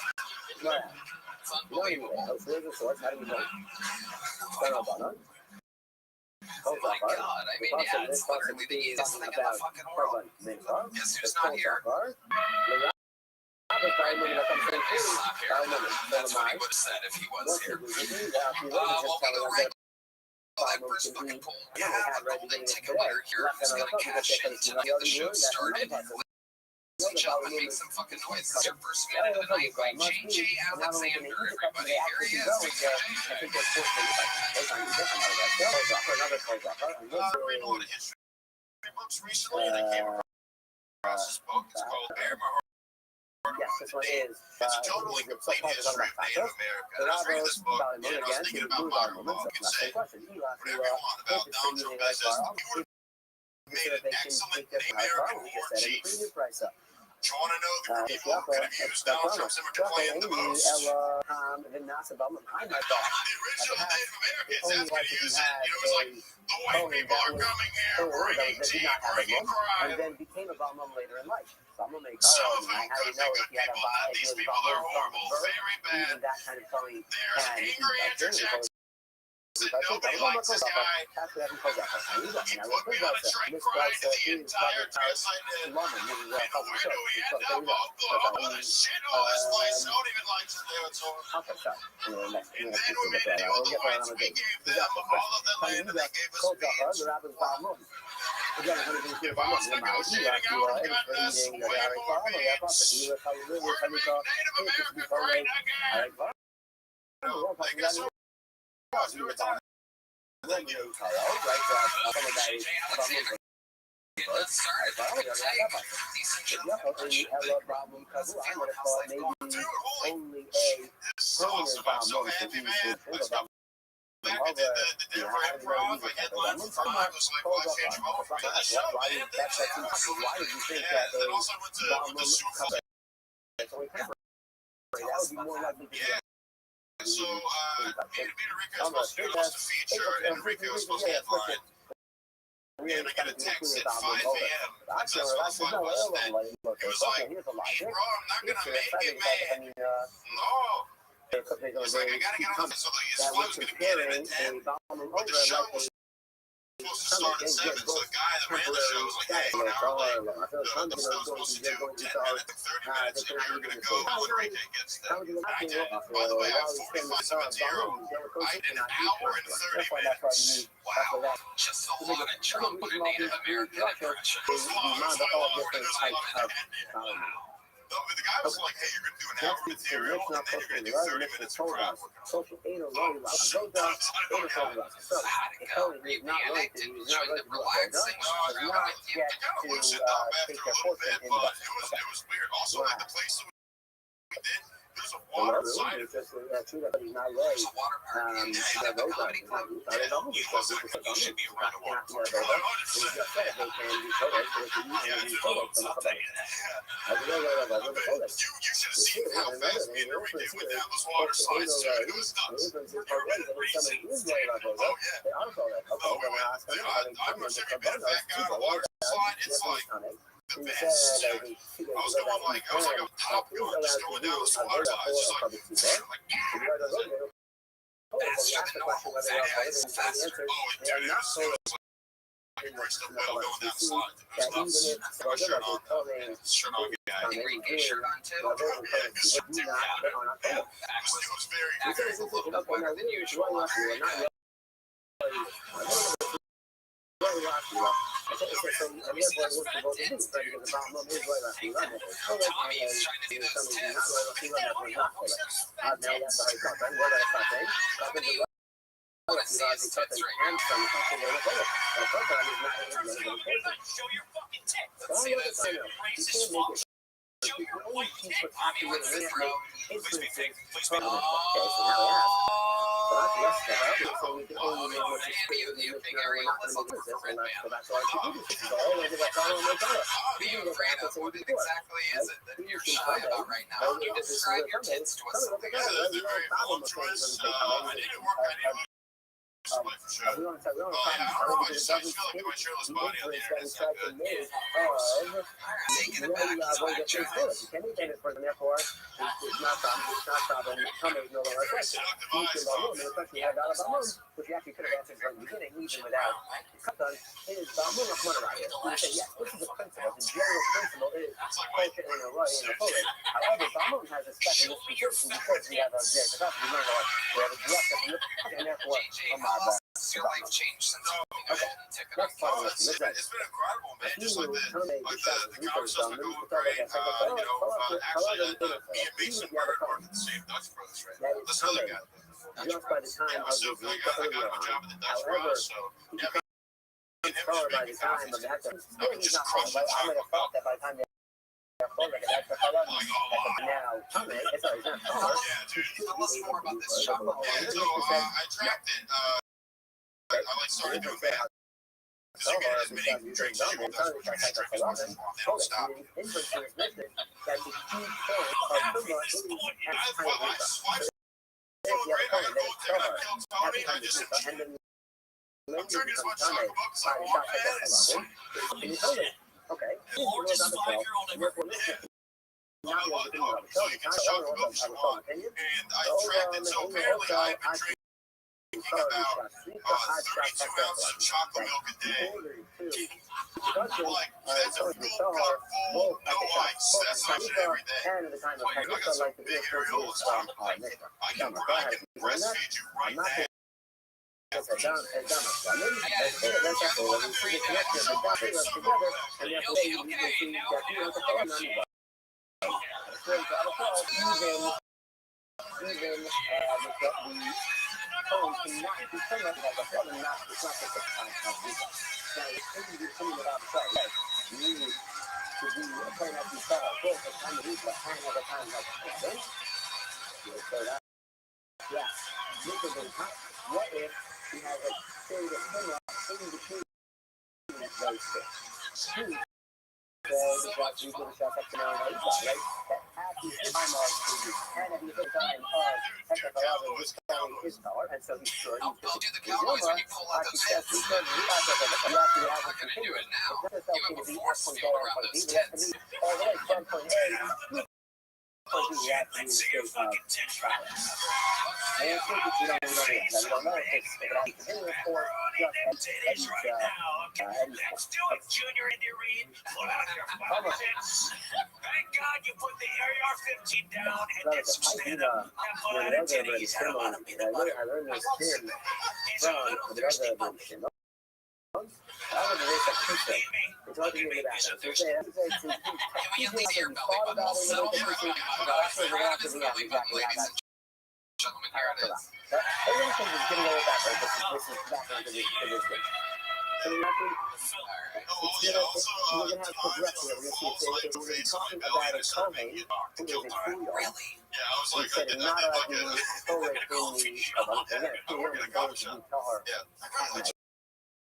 It's unbelievable. Oh my god, I mean, yeah, it's literally the easiest thing in the fucking world. Guess who's not here? He's not here. That's what he would have said if he was here. Well, we go right to that first fucking poll. We have a golden ticket winner here who's gonna cash in tonight. The show started. Ladies and gentlemen, make some fucking noise. This is your first minute of the night by JJ Alexander, everybody. Here he is. Reading a lot of history books recently, and I came across this book. It's called Bear My Heart. Yes, this one is. It's a totally complete history of Native America. And I was reading this book, and I was thinking about modern law. You can say whatever you want about Donald Trump as he made an excellent American war chief. Do you want to know the people who could have used Donald Trump's immigrant plan the most? The original Native Americans, that's what he used. It was like, the white people are coming here, bringing tea, bringing crime. And then became a bomb later in life. Some of them could be good people, not these people are horrible, very bad. There's angry Andrew Jackson. Nobody likes this guy. He put me on a train ride the entire time. And where do we end up? Oh, the shit hole this place. I don't even like to do it to him. And then we made a deal with the whites. We gave them all of the land, and they gave us beans. If I was negotiating, I would have gotten us way more beans. We're going to make Native America great again. I guess we're Thank you. Let's start. Decent job. So happy, man. Back in the Denver Improv, I had line for 5. I was like, well, I changed my offer to the show, man. That's awesome. Yeah, and then also went to Super Bowl. Yeah. So, Enrique was supposed to feature, and Enrique was supposed to headline. And I get a text at 5 a.m. That's what the fun was then. It was like, hey, bro, I'm not going to make it, man. No. He was like, I got to get on this. So I was going to get in at 10. But the show was supposed to start at 7. So the guy that ran the show was like, hey, an hour late. The show's supposed to do 10 minutes, 30 minutes. And you're going to go while Enrique gets there. I did. By the way, I'm 45 minutes here. I did an hour and 30 minutes. Wow. Just a lot of Trump and Native American impression. The guy was like, hey, you're going to do an hour material, and then you're going to do 30 minutes of crowd work. How'd it go? Re-elected, joined the relaxing crowd. It kind of loosened up after a little bit, but it was weird. Also, at the place that we did, there's a water side of it. There's a water park inside the comedy club. He was like, you should be around a water park. You should have seen how fast me and Enrique went down those water slides. It was nuts. You were ready to race it. Oh, yeah. I'm not sure about that guy on the water slide. It's like the best. I was like a Top Gun just going down those water slides. Just like, that's just the normal thing. Yeah, it's faster. Oh, and dude, it was like rest of well going down the slide. It was nuts. I got my shirt on. Shirt on guy. Enrique shirt on too. Yeah, it was very Actor's a little bit better than usual. Tommy's trying to do those tips. Let's see his tits right now. Show your fucking tits. Let's see this. Racist fuck. Show your white dick. Tommy wins the throw. Please be fake. Please be. yes to her. So we can only The manage to stay in NBA the big mission, and we're area not going to whistle make for this, and red so band. that's why she did this. She's all over that color, no color. What are you afraid of? What exactly is it that you're shy about right now? Can you describe your tits to us? Yeah, they're very voluptuous. I need to work. I need to for sure. We want to Yeah, I don't know. I just feel like my shirtless body on the internet is not good. Take it back. That's why I tried. You can eat it for them, therefore, it's not problem. Come is no longer Very effective. seductive You eyes, can though. especially have that about moon, which you actually could have answered from the beginning, even without cut on, is moon of one around here. You say, yes, this is a principle. The general principle is culture in a right in a fully. However, Bamun has a special disposition because we have a very capacity. We have a direct and therefore, Your life changed since you took it. next part of It's been incredible, man. Just like the conversations that go great. Actually, me and Mason work at the same Dutch Brothers right now. The Southern guy. just by the time Yeah, of so the I got a job at the Dutch However, Brothers, so yeah, me and him color by were the making time of coffees. that. I would just crush I the might have chocolate thought milk. that by the time they're full, like that's the color. Like, oh, wow. Now, it's not color. Yeah, dude. Tell us more about this chocolate. Yeah, so I tracked it. I like started doing that. Because you get as many drinks as you want. That's what you usually drink as much as you want. They don't stop. I swiped so great. I got a gold ticket. I killed Tony. I just I'm drinking as much chocolate milk as I want, man. It's sweet. Okay. Gorgeous 5-year-old ever. I love it. So you get the chocolate milk you want. And I tracked it. So apparently I've been drinking about 32 ounces of chocolate milk a day. Like, that's a full cup full, no ice. That's not shit every day. I got some big areolas, so I can breastfeed you right now. What if we have a period of hemlock in between those things? That you can shut up to know right? That happy time of the and at the time of Hector his power, and so he's sure I'll do the Cowboys when you pull out those success hits. because we have I'm not going to do it now. You have a force field around those tits. all the way from point A Let's see your fucking tits right now. and so you don't know if it's Titties right now. Let's do it, Junior Andy Reid. Pull out your fucking tits. Thank God you put the AR-15 down and did some stand-up. And pull out your titties. I don't want to be the butter. I learned this It's a little thirsty puppy. Believe me, looking at me is a thirsty. Can we at least hear belly button? So, right out of his belly button, ladies and gentlemen, here it is. Everyone thinks it's getting over backwards. This is background to this thing. So we're going to have progression. We're going to see talking about a co-main who is a Julio. Really? Yeah, I was like, I Instead did of not like being a forward in the we're gonna go shop. Yeah, I got like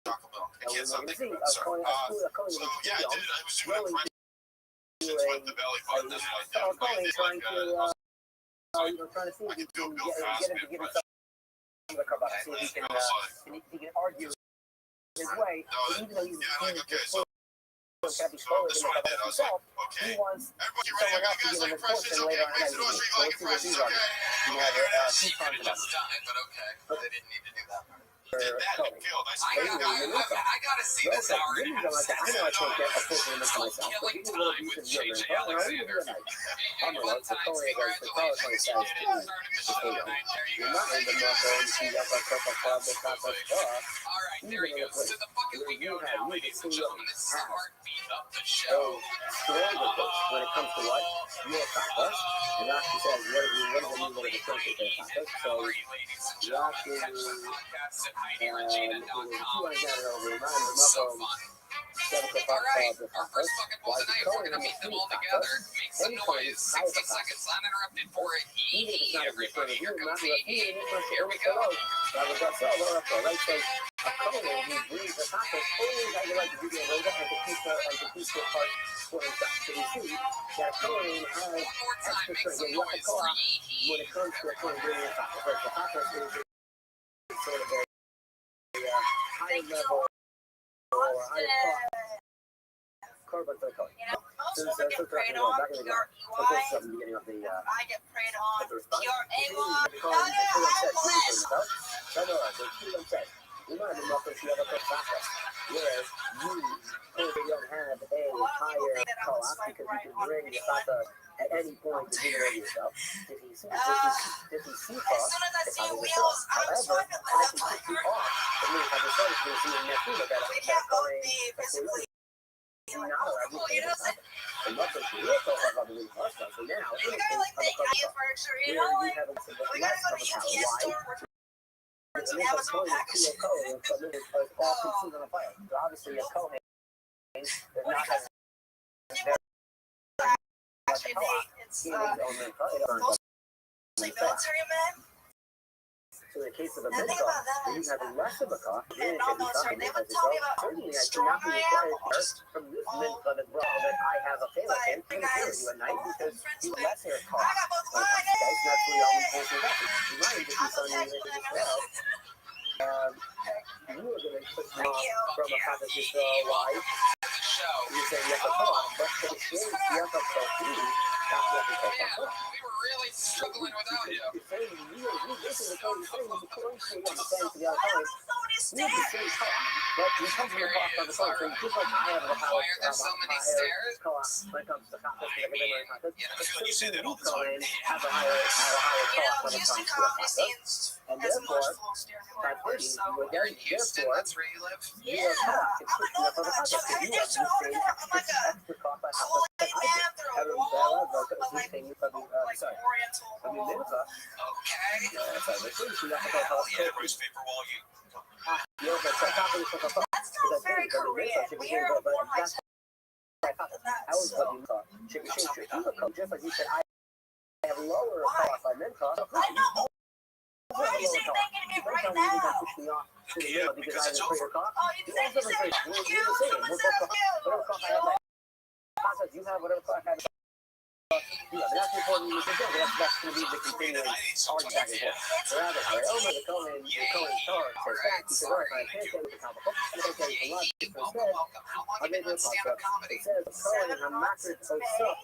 chocolate milk. I can't stop thinking about it. Sorry. So yeah, I did. I was doing a press with the belly button. That's what I did. I did like trying to see I if you can do a can Bill get him to Cosby give him impression. some of the carbon. See if he can, I was like, he can argue his way, even though he's yeah, like okay, so can't be this forward is in what I did. I was like, himself. okay, He wants everybody ready? someone I'm else gonna to give give him us like impressions impressions. later Okay, on. make it all street like impressions. Okay. You have Here it is. two times Could have just done it, but okay. They didn't need to do that. Did that and killed. I said, I gotta see this hour and a half. I know I can't get a full image of myself. Killing time with JJ Alexander. I'm Fun times, congratulations. You did it. Started the show tonight. There you You're go. not in the Marco and see up a couple club, the top of All right, there he goes. To the bucket we go now, ladies and gentlemen. This is the heartbeat of the show. strong with this when it comes to what your papa. And Rocky says, what do you mean when it comes to their papa? So How are you, ladies and gentlemen? Catch the podcast at HeidiRegina.com. So fun. Our first bucket pool tonight, we're gonna meet them all together. Make some noise. 60 seconds uninterrupted for it. Yee, everybody. Here comes the heat. Here we go. One more time, make some noise for Yee. When it comes to bringing soccer, the soccer is sort of a higher level or higher carbon cycle. Most women get preyed on, PREY. I get preyed on, PRAY. Whereas you don't have a higher cost because you can bring the soccer at any point to generate yourself. If you see cost, it's how the wheels. However, I can kick you off and then have the service to see in next week that we can't both be physically not allowed to and not that you will have other really hard stuff. So now, we gotta like make IKEA furniture, you know, like we gotta go to the IKEA store, return some Amazon package. Obviously, a co does not have actually it's mostly military men. So in the case of a The thing mentor, about that you is have less of a cost. they're not military. They would tell me about Certainly, I strong cannot be I am. required from this mentor that I have a favor in to guys, you at night because he's with. lesser I cost. got both Okay, mine. so that's really all we want to do. You might just be something I'm you as well. You were going to put me off from a competition why you said you have a co-op, but for the exchange, you have a co-op. Man, we were really struggling without you. Why are there so many stairs? You say that all the time. Houston comedy scenes has much more stereotypes, so You're in Houston, that's where you live? yeah, I'm a north Chuck. I did show over there. I'm like a cooling man through a wall of like oriental wall. Okay. Yeah, roast paper wall. That's not very Korean. We are more high tech than that. So. Just like you said, I have lower cost by men cost. I know. Why are you saying that to me right now? Because I have a greater cost. Oh, you think you said fuck you? Someone said fuck you. You have whatever cost I have. Yeah, but that's important. That's going to be the continuing argument back and forth. Rather, however, the Cohen chart says that because I can't say it's comical. Okay, so much instead, I made this concept. It says Cohen and macro social.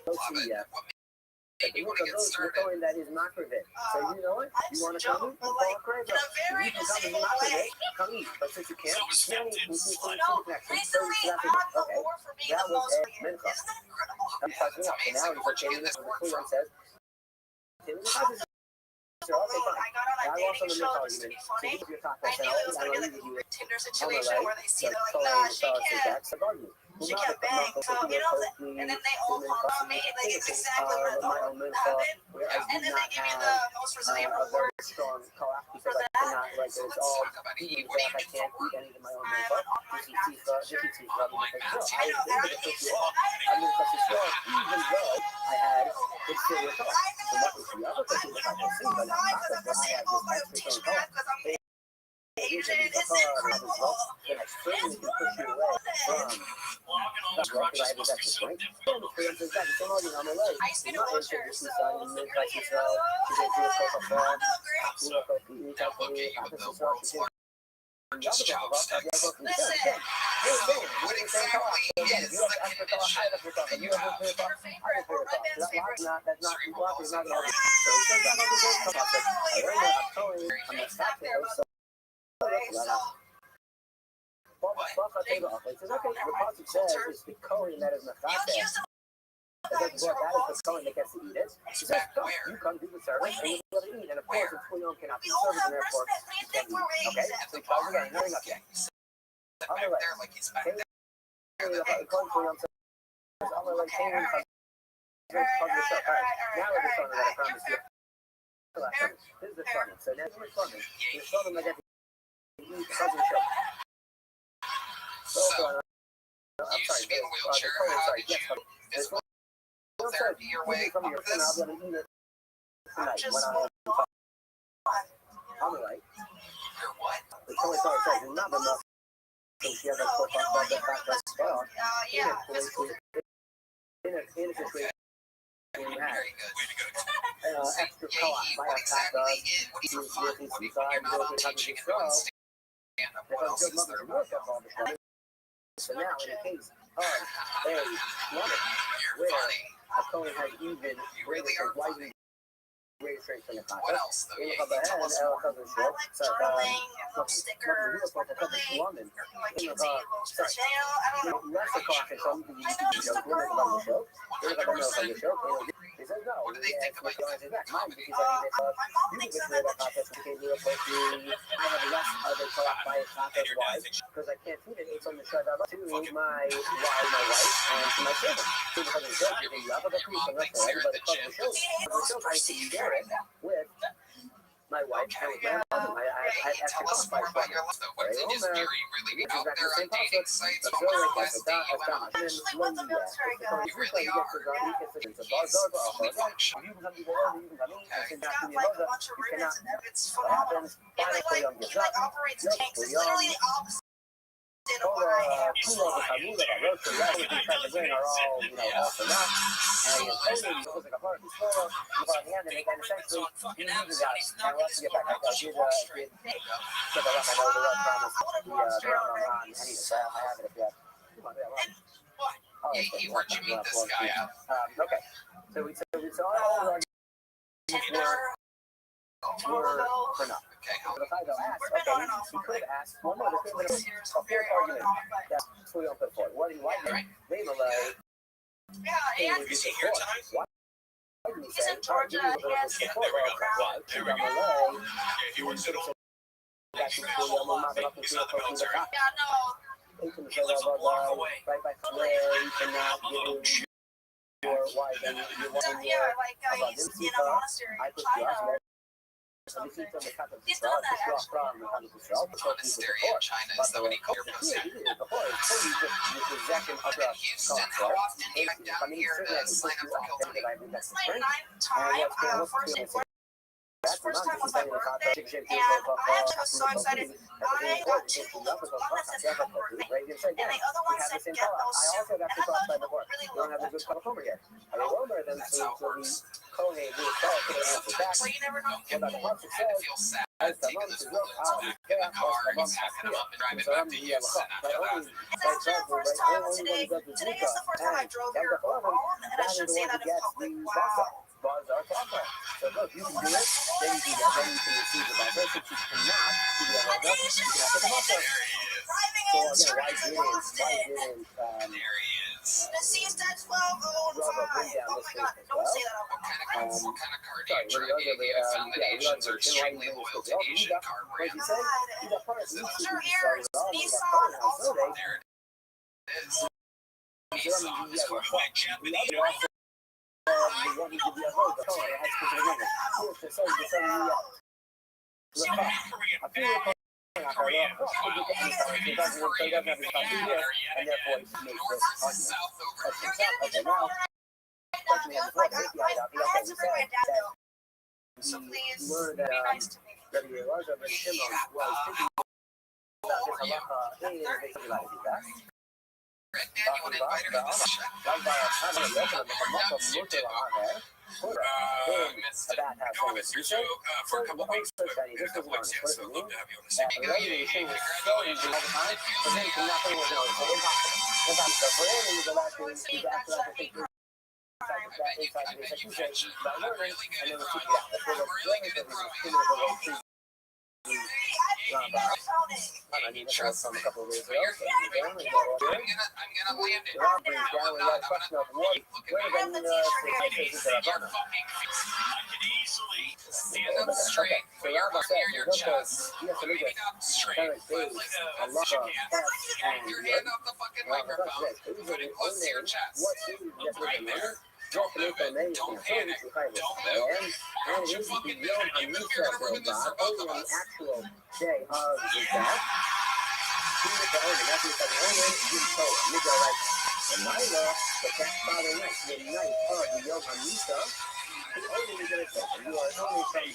You want to get started? Cohen that is macrovit. So you know what? You want to come eat? But like in a very disabled way. Come eat. But since you can't, No, recently I got the award for being the most Isn't that incredible? That's amazing. Where'd you get this work from? I got on a dating show just to be funny. I knew it was going to be like a weird Tinder situation where they see they're like, nah, she can't bang. So, you know, and then they all call on me. Like, it's exactly what I thought would happen. And then they give me the most resilient award for that. So let's talk about eating. What do you do for work? I'm an online math teacher. Online math I know teacher. everything. Asian is incredible. It's wonderful. I speak a culture, so Just chopsticks. listen. What exactly is the condition that you have? Your favorite or my band's favorite. Cerebral palsy. Very big stuff there, but so That's the Cohen that gets to eat it. She says, come, you come do the service and you go to eat. And of course, it's Queen cannot be served in the airport. Okay, so you try again, nothing up yet. Back there, like he's back there. I'm going to now we're just talking about a promise here. This is the fun. So now we're fun. You're showing them that you eat the show. So, be in a wheelchair. How did you physical therapy your way up this? I'm just I'm right. Your what? not enough. Yeah, physical very good. Way to go. So, yeah, what exactly is, what do you for fun? What do you, when you're not on teaching and doing stand-up, what else is there about you? So now, in the case of a woman You're where funny. a Cohen has even You really are funny. greater strength than the What contest. else, though? Yeah, you tell us more. I like journaling and little stickers. Really, like cutesy little stuff. I don't know. Less the cost of some I know, just a girl. 100%. He says no. What do they think about your comedy? My mom thinks I'm a legit. I have less other cost by contest wise because I can't feed it. It's on the show to my wife and to my children. Because of the joke, you love the piece of it, everybody calls the show. I can share it with my wife and with my mom. I Tell us more about your life, though. What is it? Are you really out there on dating sites? What was the last date you went on? Actually, with the military guy. You really are. He's fully functional. He's got like a bunch of ribbons and it's phenomenal. And he like operates tanks. It's literally the opposite of what I am. Yeah, where'd you meet this guy at? Okay, so we saw Tinder, for not. Okay, how But if I go ask, We've been on and off he for could like have asked, well, no, there could have been years, a fair very on and argument. off, but That's what we don't put forward. What do you like? Right. They delay. yeah, and Is it your time? Why do you he's say, in Georgia. He has Yeah, there we go. background. There we go. Yeah, he works at all. Yeah, no. He lives a block away. Right by you cannot give your wife and your woman Yeah, like he's in a monastery in China. Something. He's done that actually. monastery in China? Is that what he called your pussy? In Houston, how often do you come down here to sign up for Hilton? It's my 9th time. First time was my birthday, and I actually was so excited. I got 2 balloons. One that says happy birthday, and the other one said get those soon. And I thought people really love that. That's how it works. Well, you never know. People kind of feel sad taking this balloons back in the car and packing them up and driving back to Houston after that. It's actually the first time today. Today is the first time I drove here alone, and I should say that in public. Wow. Bars are proper. So look, you can do it, then you do that, then you can receive the vibration. If you cannot, you do that. You have to come up there. So again, There he is. The C's that's 12 oh, 5. Oh my god, don't say that out loud. What kind of car do you drive? You found that Asians are extremely loyal to Asian car brands. Those are ears. Nissan also. There it is. Nissan is what Like Japanese. Korean. North versus south over here. I had to bring my dad though. So please, be nice to me. Red man, you want to invite her to this show? Missed it. Come miss your show for a couple weeks, but in a couple weeks, yeah, so I'd love to have you on the same. I bet you catch it. I'm really good at drawing. I'm really good at drawing. You trust me. I'm gonna land it. I'm not. Look at me. Your fucking face. I can easily stand up straight. Put your arm near your chest. Maybe not straight, but like as best you can. Your hand on the fucking microphone. Put it close to your chest. Right there. Don't move it. Don't panic. Don't move. Don't you fucking move. If you move, you're gonna ruin this for both of us. Naila, the father next to the night of the Yoga Misa, the only legalization. You are only from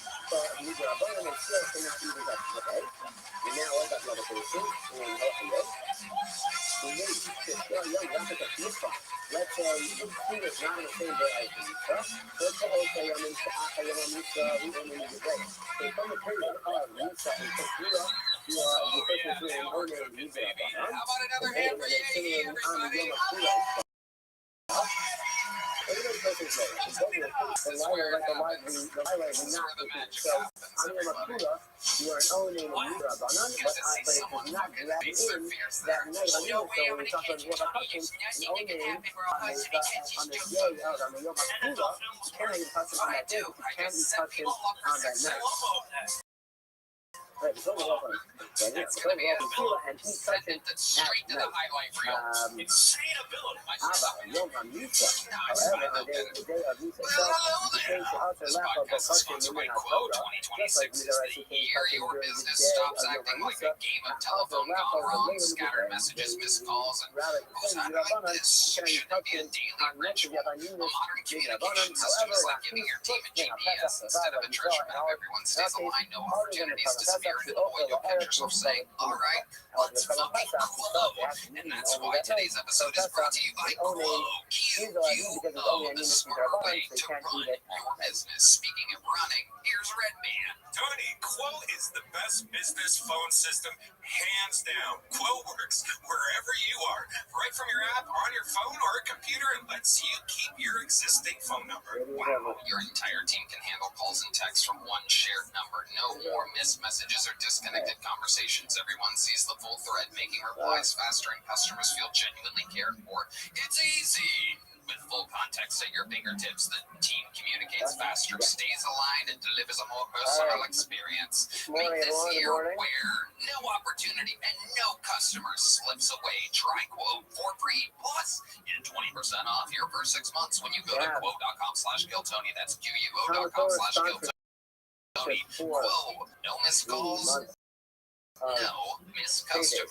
Nigra Abana and still cannot be rejected, okay? And now what about the other cases in Ohio? We may still young rapid of Misa. Let's say this food is not on the same day as the Misa. Let's say, okay, I'm in Misa, we only need a day. So from the period of Misa and Kira, you are the person who is only Nigra Abana. How about another hand for Yahi, everybody? Send it straight to the highlight reel. Insane ability. This podcast is sponsored by Quo. 2026 is the year your business stops acting like a game of telephone gone wrong, scattered messages, missed calls, and who's not like this? Should it be a daily ritual? A modern communication system is like giving your team a GPS instead of a treasure map. Everyone stays aligned, no opportunities disappear into the void. You'll catch yourself saying, all right, let's fucking Quo. And that's why today's episode is brought to you by Quo. QQO, the smart way to run your business. Speaking of running, here's Redman. Tony, Quo is the best business phone system, hands down. Quo works wherever you are, right from your app, on your phone, or a computer, and lets you keep your existing phone number. Wow, your entire team can handle calls and texts from one shared number. No more missed messages or disconnected conversations. Everyone sees the full thread, making replies faster, and customers feel genuinely cared for. It's easy. With full context at your fingertips, the team communicates faster, stays aligned, and delivers a more personal experience. Make this year where no opportunity and no customer slips away. Try Quo for free. Plus, get 20% off your first 6 months when you go to quo.com/Giltony. That's QUO.com/Giltony. Quo. No missed calls. No missed customers.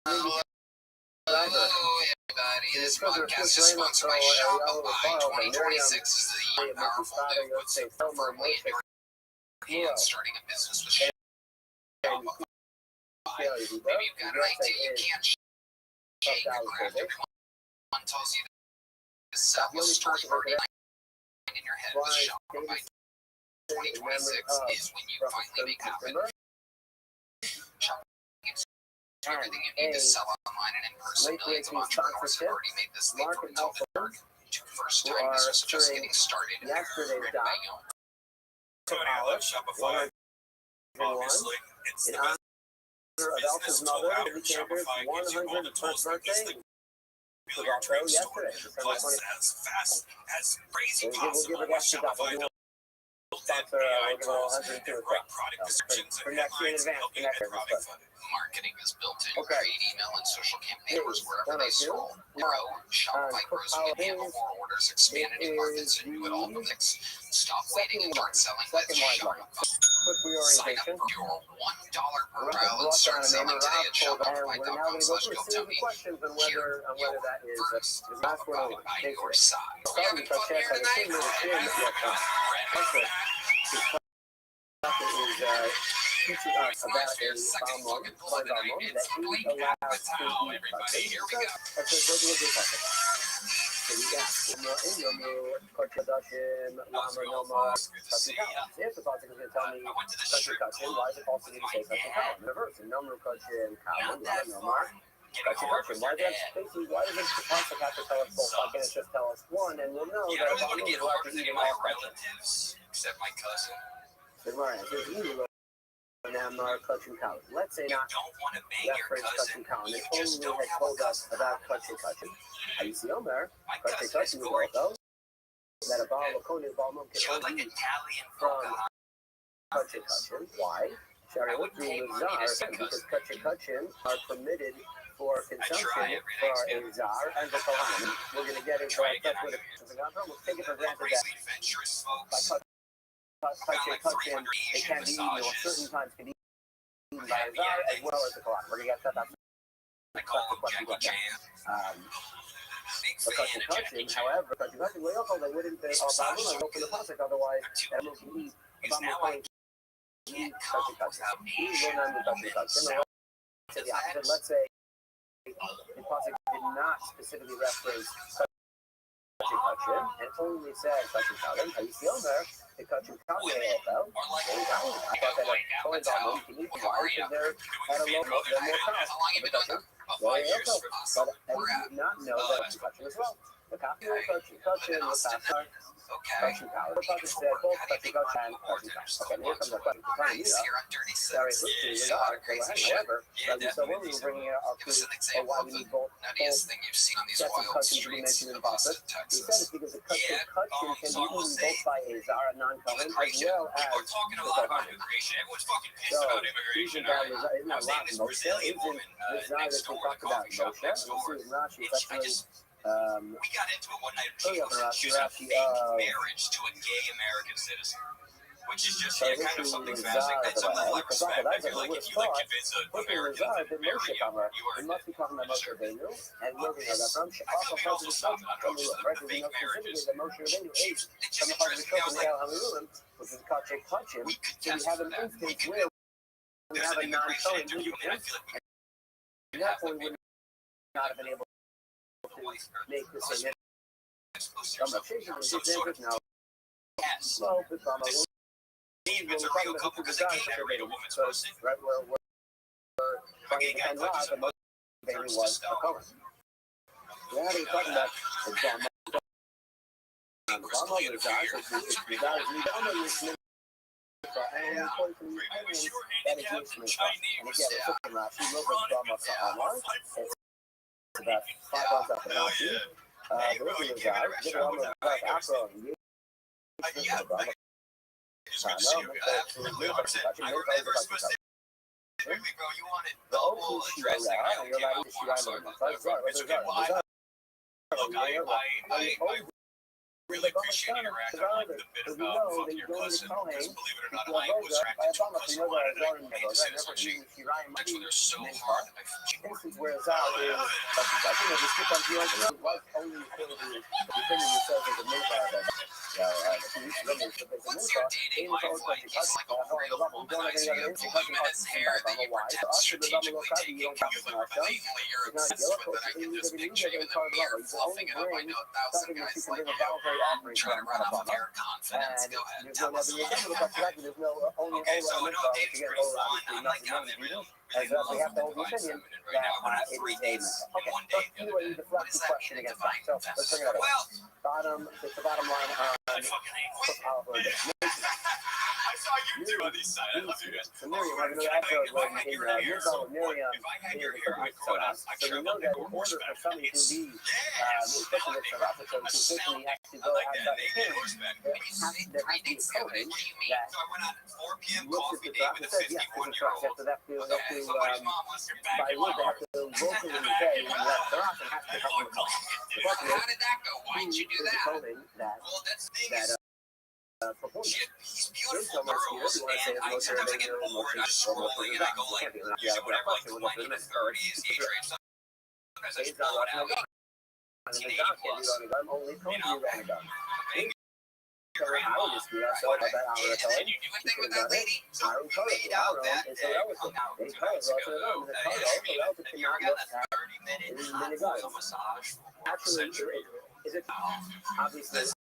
Hello, everybody. This podcast is sponsored by Shopify. 2026 is the year powerful move puts it firmly in your hands. Starting a business with Shopify. Maybe you've got an idea you can't shake or craft. Everyone tells you to sell a story already in your head with Shopify. 2026 is when you finally make it happen. Shopify gives everything you need to sell online and in person. Millions of entrepreneurs have already made this leap from no to third to first-time business just getting started. Tony, I love Shopify. Obviously, it's the best business tool out there. Shopify gives you all the tools that this thing build your dream store. Plus, as fast as crazy possible with Shopify. Sponsor and right product descriptions and headlines help you get product funded. Marketing is built in. Create email and social campaigns wherever they scroll. Grow. Shopify grows when you handle more orders, expand into markets, and do it all in the mix. Stop waiting and start selling with Shopify. Sign up for your $1 per trial and start selling today at Shopify.com/Giltony. Here, your first Shopify by your side. We having fun here tonight? Teaching us about a balm that he allows to eat everybody. Here we go. So we got production, Lama, touching column. If the project is going to tell me touching, why is it also going to say touching column? Reverse, the number of touching column, Lama, touching. Why does the project have to tell us both? Why can't it just tell us one and we'll know that I don't want to get over to any of my relatives, except my cousin. Clutching column. Let's say not don't want to bang your cousin. Clutching column. If only had told us about clutching. How you see Omer? Clutching is also that a bottle of Coney Balmum can only use from clutching. Why? Sherry Oakley was czar because clutching are permitted for consumption for a czar and the Kohanim. We're going to get into our touch with it. We'll take it for granted that by touching, it can be eaten, or certain times can be eaten by a czar as well as the Kohanim. We're going to get that call him Jackie Chan. Big fan of Jackie Chan. However, they wouldn't be all about women open the plastic, otherwise, that will be Because now I can't come without Asian. Let's say the plastic did not specifically reference touching, and only said touching talent. Are you still there? The touching talent AFL. I thought that going down, you need to why is there at a low level more cost? The touching. But I did not know that it's touching as well. The copy of touching the past. Touching power. The touching said both touching and touching power. Okay, here comes the question. Sorry, however, so when we were bringing it up to why we need both sets of touching to be mentioned in the process, he said it's because the touching can be eaten both by a Zara non-common as well as the Kohanim. So, even that is not Rashi. Moshe isn't the Zara that we talked about. Moshe, this is Rashi. It's actually we got into it one night. She was a fake marriage to a gay American citizen. Which is just kind of something fascinating. It's something like respect. I feel like if you convince an American to marry you, you must be talking about Moshe Rabbeinu, and where we have that from. I feel we also stopped and approached the fake marriages. It's just interesting. I was like, which is called touching. We could so we test have for an that. instance where we have a non-showing interview, and I feel like we that point we would not have been able to make the same conversation now. Well, but if it's a real couple because they can't marry a woman's person. Right where A gay guy touches a baby was a color. Yeah, they were talking about the drama. Bro, you wanted double dressing. I really appreciate interacting like the bit about fucking your cousin, because believe it or not, I was attracted to a cousin when I didn't make sense when she sex with her so hard that I instance where Zal is, I think I just skip on the other was only for the defending yourself as a male. Once you're dating my wife, he's like a real womanizer. You bloom in his hair, then you pretend strategically taking you over blatantly. You're obsessed with it. I get this picture in the mirror, fluffing it up. I know 1,000 guys like you. Trying to run off of your confidence. Go ahead, tell us about it. Okay, so no, dating's pretty fun. I'm like, I'm in real divine feminine right now. I went on 3 dates in one day the other day. What is that mean in divine feminine? Well, it's the bottom line. I fucking hate I saw you two on these sides. I love you guys. So Miriam, I had your hair, Miriam is a big saras. So we know that in order for somebody to be, especially with saras, so to officially actually go outside the king, there has to be a coding that looks at the saras and says, yes, this is saras. After that, by word, they have to vocally say that saras and has to come from the code. How did that go? Why'd you do that? Coding that he's beautiful girls, and sometimes I get bored. I'm scrolling and I go like, usually whatever, like 20 to 30 is age range. Sometimes I just blow it out. Teenage plus. So I would just do that. So about that hour or so. Did you do anything with that lady? So we made out that day. About 2 nights ago. And you got a 30-minute hot massage. Actually, is it obviously?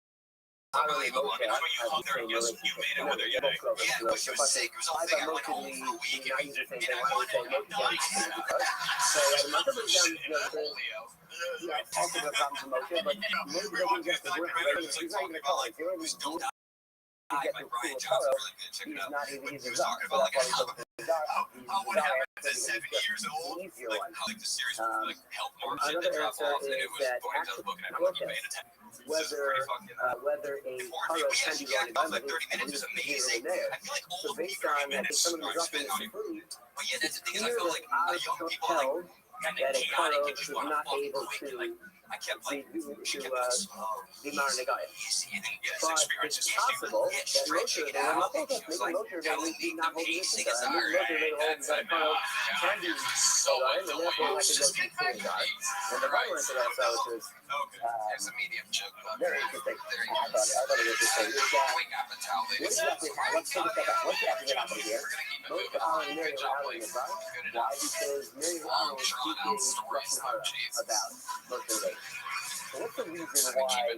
Unbelievable. I mean, when you hung her, you made it with her, yeah. Yeah, but she was sick. It was all thing. I went home for a week and I wanted to die. So my cousin also the problems of motion, but maybe they can just the right? He's not even a color. He's already to get the cool color. He's not even his desire. So that's why he's what happened to 7 years old? Like the series like helped more shit to drop off and it was boring. I was looking at it, I wasn't paying attention. Whether a color can be running on like 30 minutes is amazing. I feel like so old based people on that, some of the dropping is free. But yeah, that's the thing is I feel like young people like that a color is not able to I kept to like, be Maranagaya. But it's possible that motivated, I'm not maybe motivated did not hold this cigar. I mean, motivated holds that can be cigar, and therefore I can go to cigar. And the right one to that, so which is There's a medium chug bug. very interesting. I thought it was interesting. Is that We got the towel. what exactly happened? Let's take a step back. What's actually happening here? Most Alan and Mary were out in the bar. Why? Because Mary Alan was speaking Russian about motivation. So what's the reason why a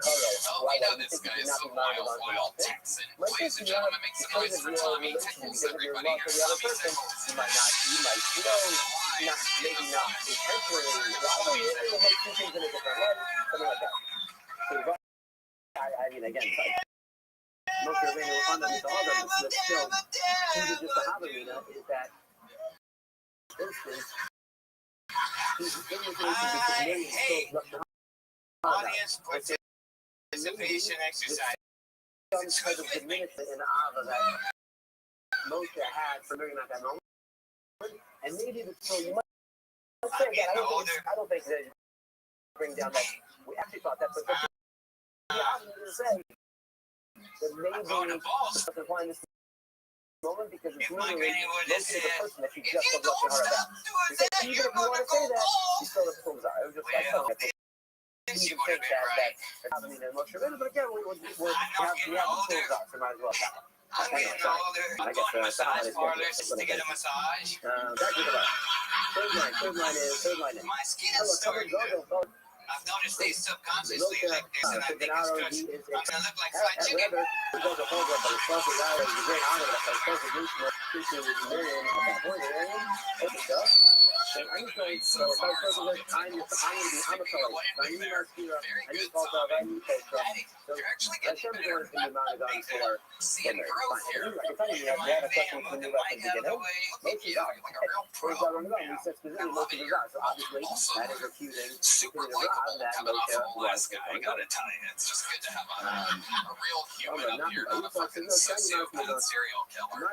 color, why you think you did not be minded on the Texan. might just be because of your relationship, because of your love for the other person, you might, not, maybe not intentionally, well, you will make two things in a different way, something like that. So, I mean, again, most of it underneath all of them, but still, even just the Havarina is that, for instance, he's in this relationship because Mary is so audience participation exercise. Some type of diminishment in the Ava that Moshe had for Miriam at that moment. And maybe so you might say that I don't think that bring down that we actually thought that, but the opposite is saying that maybe it's applying this moment because it's literally most of the person that you just don't love her about. Because even if you want to say that, you still have to it was just like something. You can think that I mean, emotional, but again, we have the tools out, so might as well. I'm getting older. I guess massage parlors to get a massage. Third line is. My skin is starting to. I've noticed they subconsciously like there's an thing I'm gonna look like fried chicken. I gotta tell you, it's just good to have a real human up here, not a fucking sociopath serial killer.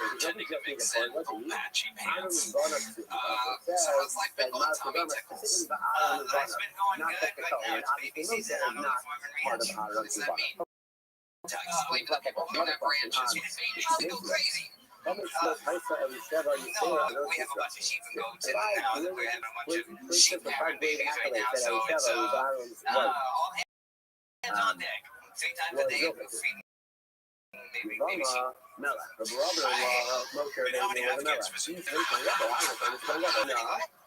Pretending to make sense from patchy pants. So it's like been on tummy tickles. Life's been going good, but now it's baby season. I don't know if I'm ranch. Does that mean? To explain to the people who have ranches, babies, they go crazy. No, we have a bunch of sheep and goats, and now we're having a bunch of sheep having babies right now, so it's all hands on deck. 3 times a day, we feed baby sheep. The brother-in-law, Moshe,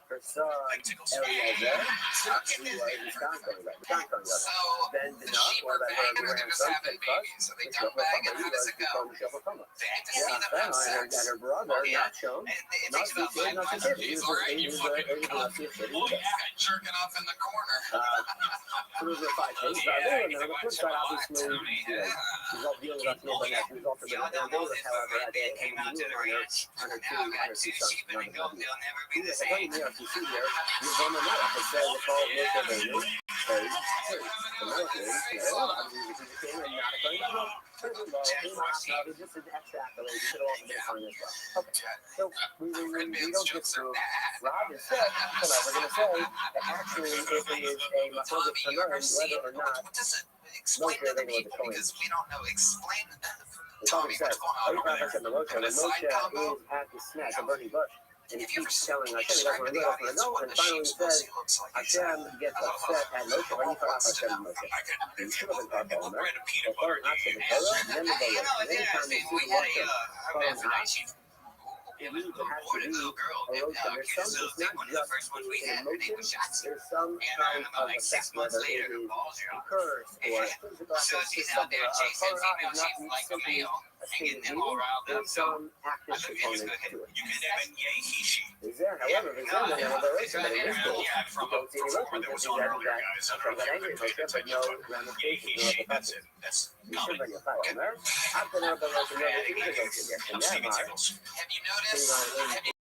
her son, Eliezer, then Dinah, or that her grandson, so they come back and how does it go? They have to see them have sex. and her brother, Nachshon, It takes about 5 days. All right, you fucking cunt. Oh, yeah, jerking off in the corner. through the 5 days. The flip side, obviously, she's all dealing with us, but now she was also Y'all don't know this, but my dad came out to the ranch. Now I got 2 sheep and a goat. They'll never be the same. You see here, you're going to know. I said it's all look at the news. This is extra accolade. You could also get on this one. Okay. So we don't get through. Rob is said, so we're going to say that actually if it is a Mahomet Tanar, whether or not Explain to the people because we don't know. Explain. Tommy says, Moshe is at the snack, a burning bush. And he keeps telling Hashem, he doesn't want to go, and finally he says, Hashem gets upset at Moshe, when he thought Hashem and Moshe. And he should have been called Bomer, but Bomer not to the Torah, and then the Bomer. And anytime you see Moshe, it has to be a rotion. There's some, it's not just an emotion, there's some kind of effect, whether it is a curse or a physical act, a color out is not simply a state of being, there's some active component to it. Is there, however, there's no elaboration, but in this case, you don't see any emotion, because you have that Hashem got angry at Moshe, but no ramifications, no repercussions. You should bring a fire on there. After that, the rotion, no, it's a rotion, yes, and Have you noticed? Have you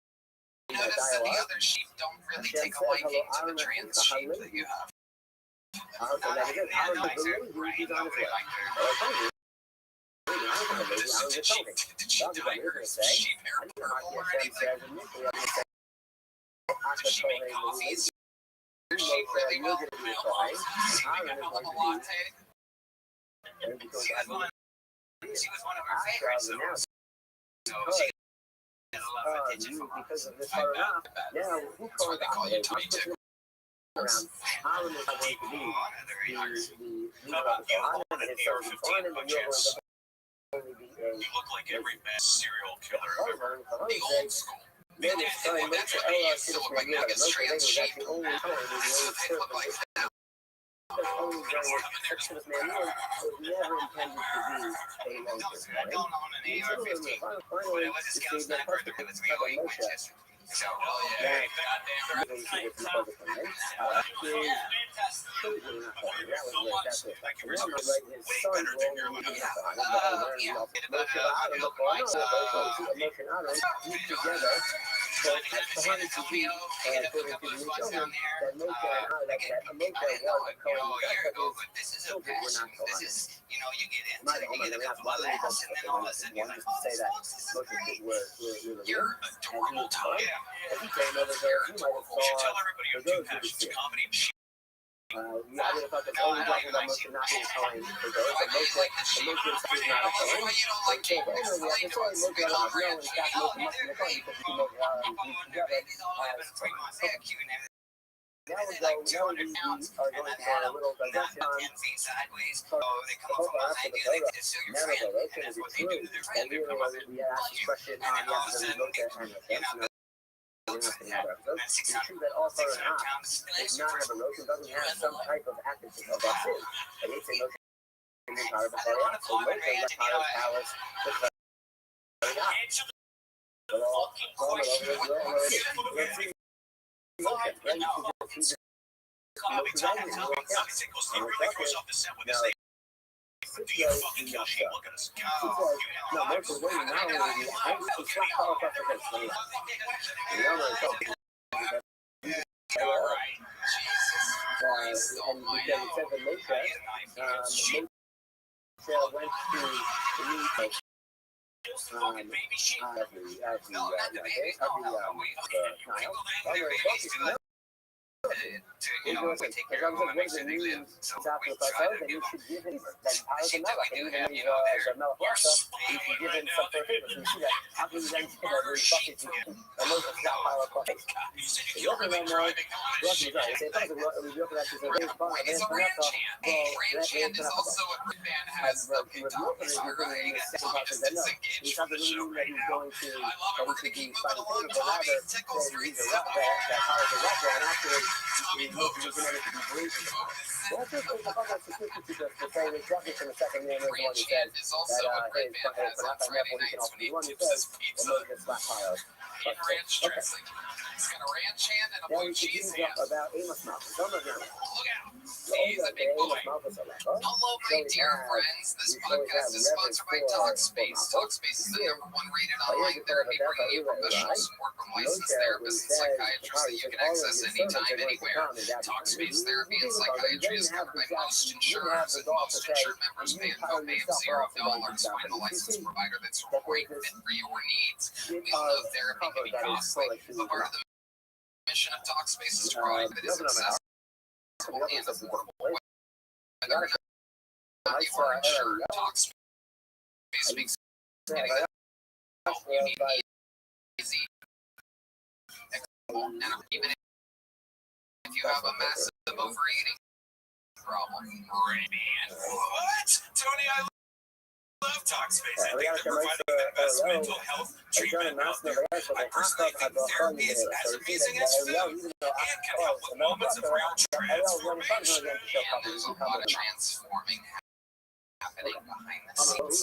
noticed that the other sheep don't really take a liking to the trans sheep that you have? So that is it. Aaron the balloon, he's on his way. Did she dye her sheep hair purple or anything? Does she make copy of her shape really well for male models. She got a little latte. She was one of our favorites. So she got a lot of attention from because of this I or bet. not. Now, who That's why calls they call you Tony Tick. around Holland is going to be Oh, there you are. the How about you? Holland On an is going to be fun, AR-15 and by then you're chance? going to be a You look like every mass serial killer ever. The old school. then it's time That's to what they used to look like. Now it's trans sheep. the only time we That's what they look like now. That's only very Exodus Man was never intended to be a long-term I don't own an AR-15, but it was a scout sniper. It was real Winchester. So, Hey, goddamn. This is, you know, you get into it, you get a couple of laughs, and then all of a sudden you're like, oh, this is great. You're adorable, Tom. Yeah. You should Tell everybody you do have some comedy machine. I would have thought that only black and white should not be fine for those. The most is not a fine. Like So, anyway, I can tell you, look at it, no, in fact, most of the fun because you know, together as now we go, now we are going to go a little digression on 10 feet sideways. Oh, they come up from behind you, they just sue your friend. And that's what they do to their friend. and really, we asked the question on the episode we looked at and it's true that all photo does not have a motion, doesn't have some type of active signal. That's it. And it's a motion power, but there are so motion that powers You know, if we take care of them and make sure they live. So we try to give them the shit that we do have, you know, they're you should give him some sort of favor. So you see that how can you then take over the bucket and those are not power buckets. The other one now, lucky right. Say we look at that as a very fun it's a ranch hand. Ranch hand is also a red band has the dogs are right. He's not the reason that he's going to that he should be fighting favor, but rather that he's a rock that powers a rock and actually he's looking to be breathing. Well, I think it's about that statistic to say that Jefferson the second man is the one who said is also a red band has on Friday nights when he tips his pizza. Ranch dressing. He's got a ranch hand and a blue cheese hand. About Amos Malcolm. Look out. He's a big boy. Hello, my dear friends. This podcast is sponsored by Talkspace. Talkspace is the #1 rated online therapy bringing you professional support from licensed therapists and psychiatrists that you can access anytime, anywhere. Talkspace therapy and psychiatry is covered by most insurers, and most insured members pay a copay of $0 to find a licensed provider that's right fit for your needs. We all know therapy can be costly, but part of the mission of Talkspace is to provide that is accessible and affordable. Whether or not you are insured, Talkspace makes getting the help you need easy. And even if you have a massive overeating problem. What? Tony, I love Talkspace. I think they're providing the best mental health treatment out there. I personally think therapy is as amazing as food and can help with moments of real transformation. And there's a lot of transforming happening behind the scenes.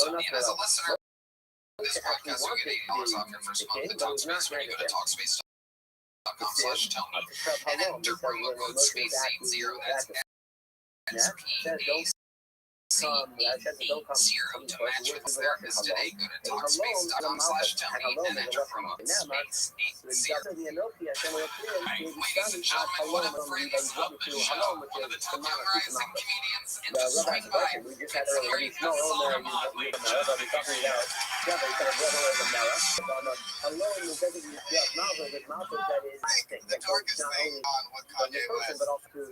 And as a listener, this podcast will get $80 off your first month at Talkspace when you go to Talkspace.com/Tony and enter promo code SPACE80. That's SPACE80 to match with a therapist today. Go to Talkspace.com/Tony and enter promo code SPACE80. Ladies and gentlemen, what a friend of the show. One of the top young rising comedians in the swing by. It's Larry Mott, ladies and gentlemen. Yeah, but instead of red or vanilla, alone doesn't use just mouthful, but mouthful that is The that goes darkest not thing only on what from the Kanye person, was but also through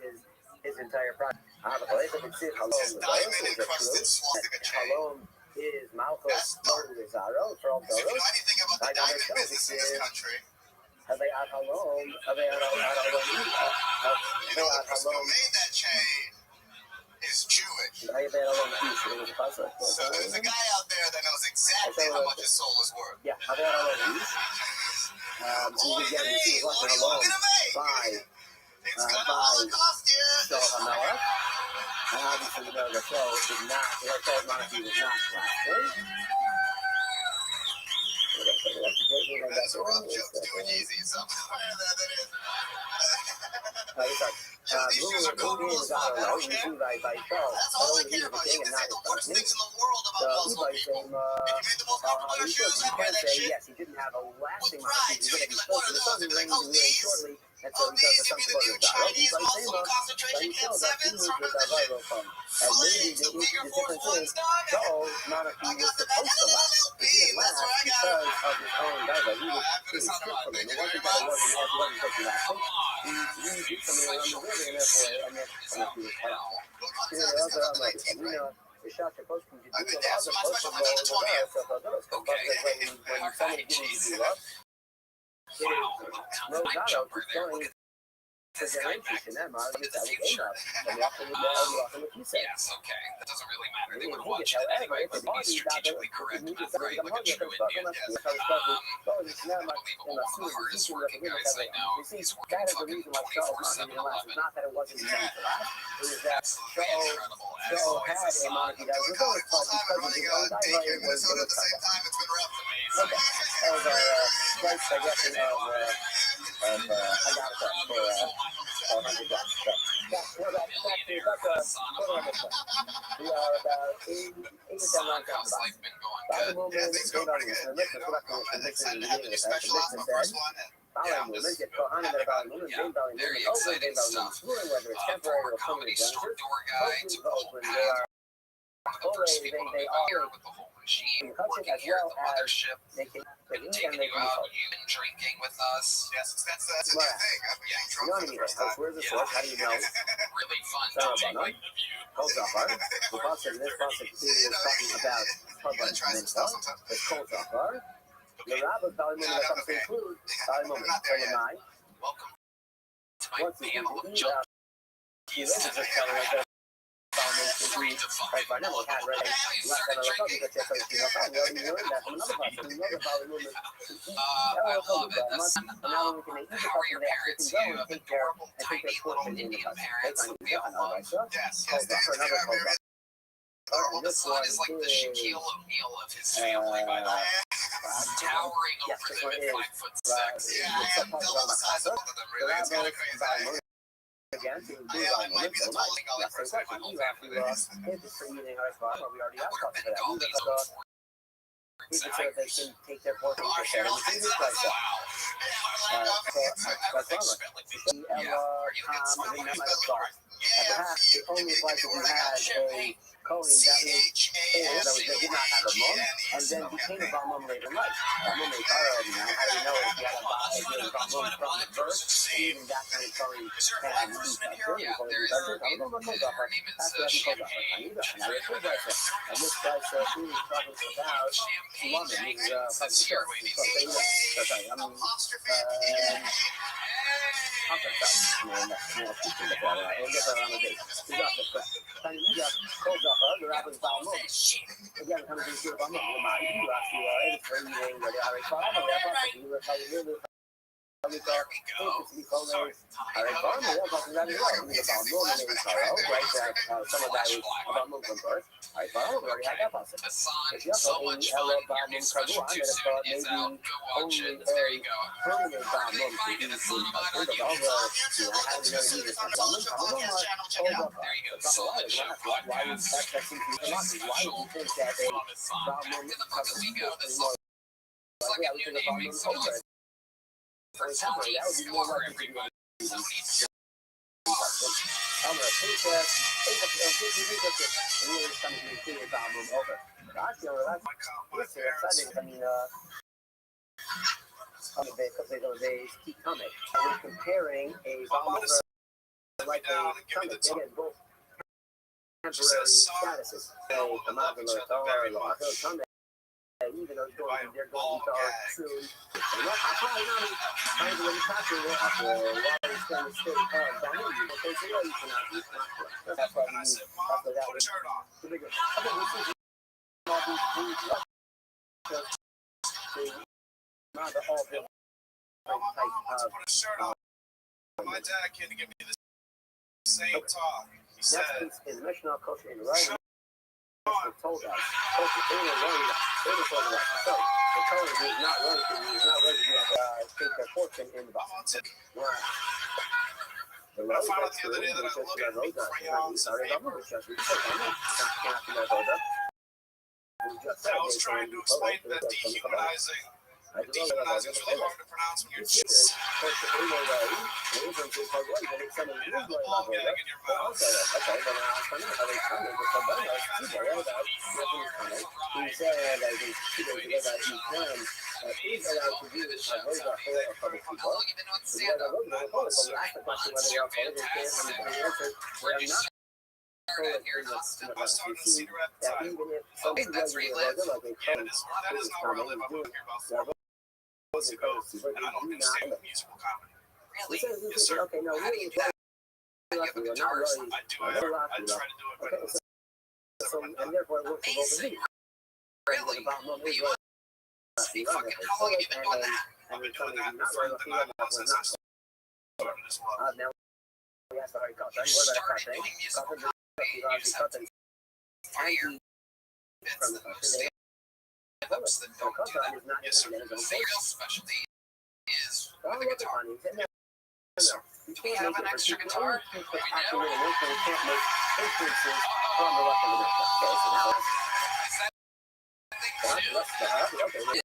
his entire project. But the way that it's his diamond encrusted swastika chain. Halom is mouthful That's dark. Lizarro for all If you those. know anything about the diamond business in this country, Have they had Halom? Have they had you know the person who made that chain is Jewish. So there's a guy out there that knows exactly how much his soul is worth. Yeah, have they had Halom? Hey, what are you looking to make? It's gonna Holocaust you. So Hamela, and obviously we know the show did not, the show monarchy was not last. That's a rough joke doing easy somewhere that it is. These shoes are comfortable as fuck. I don't care. That's all I care about. You can say the worst things in the world about Muslim people. If you made the most comfortable your shoes, I'd wear that shit. Yes, he didn't have a lasting With pride, too. You'd be like, what are those? You'd be like, oh, these? Oh, these? You'd be the new Chinese Muslim concentration camp 7s from the flames, the bigger Force 1s, dog. I got the bag. LLB. That's where I got it. I put this on the line. Thank you very much. I've been dancing my special for the 20th. When somebody gives you up, it is no jumper there. This guy back in from the future. Yes, okay. That doesn't really matter. They would watch it anyway, but to be strategically correct, not right like a true Indian. Unbelievable. One of the hardest working guys I know. He's working fucking 24/7, 11. Absolutely incredible. As always, a son. Doing college full time and running a daycare in Minnesota at the same time. It's been rough. Amazing. That was our slight suggestion of I got it for $100. So, yeah, we're back to we are about 8 to 10 rounds out. How's life been going? Yeah, Good. things go pretty good. You know, I'm excited to have the new special off my first one. Yeah, very exciting stuff. Comedy store door guy to full pack. The first people to move out here with the whole regime, working here at the mothership, and taking you out, you've been drinking with us. Yes, that's a new thing. I'm getting drunk for the first time. Where's the source? How do you know? Really fun. Cold off art. The boss of this process is talking about gotta try some stuff sometimes. the cold off art. The rabbi volume that comes to include volume I'm not there yet. 9. Welcome to my panel of junk. This is just kind of like a Free to find. I know had right last time I was talking to you, I love it. The son, how are your parents? You have adorable, tiny little Indian parents. We all love. Yes, they are very Oh, the son is like the Shaquille O'Neal of his family, by the way. Towering over them at 5'6". Yeah, I am double the size of both of them, really. It's kind of crazy. Again, I might be the tallest Bengali person in my whole family. we already have talked about that. People so they can take their portion of the share. We do price up. That's the only advice if you had a Cohen that did not have a mum, and then became a Balmum later in life. Balmum is how do you know if you had a Balmum from the birth, even that kind of Cohen had and this guy said he was talking about woman, So much fun. Your new special too soon is out. Go watch it. There you go. Finding the son of mine on YouTube. There you go. Solid Show podcast. Back to the book as we go. This is like a new naming. So much for Tony. For everybody. Tony. I'm going to take that. Take the album over. Actually, that's exciting. I mean, they keep coming. We're comparing a bomber like a summit. They get both temporary statuses. So, even though they're going to be soon. And I probably know I'm going to be talking about Wally Stone State Dynamic. That's why we need after that. The bigger. Okay, this is all these not the all the type of. My dad came to give me the same talk. He said, "Is national culture in writing?" Told us, they were worried. They were told us. So the color is not ready to take their fortune in the box. Right. I found out the other day that I look at crayons and paper. I was trying to explain that dehumanizing is really hard to pronounce when you're just and have the ball gag in your mouth. I started to see her at the time. Okay, that's where you live. Yeah, that is not where I live. I'm up here about 4 months ago, and I don't understand musical comedy. Really? Yes, sir. Okay, no, How do you do that? You have a guitar or something? I do. I try to do it, but it's and therefore it works for both of Amazing. you. Really? You must be fucking. How long have you been doing that? I've been doing that for the 9 months since I started as well. Now we have to hurry cut. You started doing musical comedy. You just have to fire. That's the most stand-ups that don't do that. Yes, sir. The real specialty is with the guitar. So Do we have an extra guitar? We know. We can't make inferences from the left of the next. Okay, so now Is that thing too?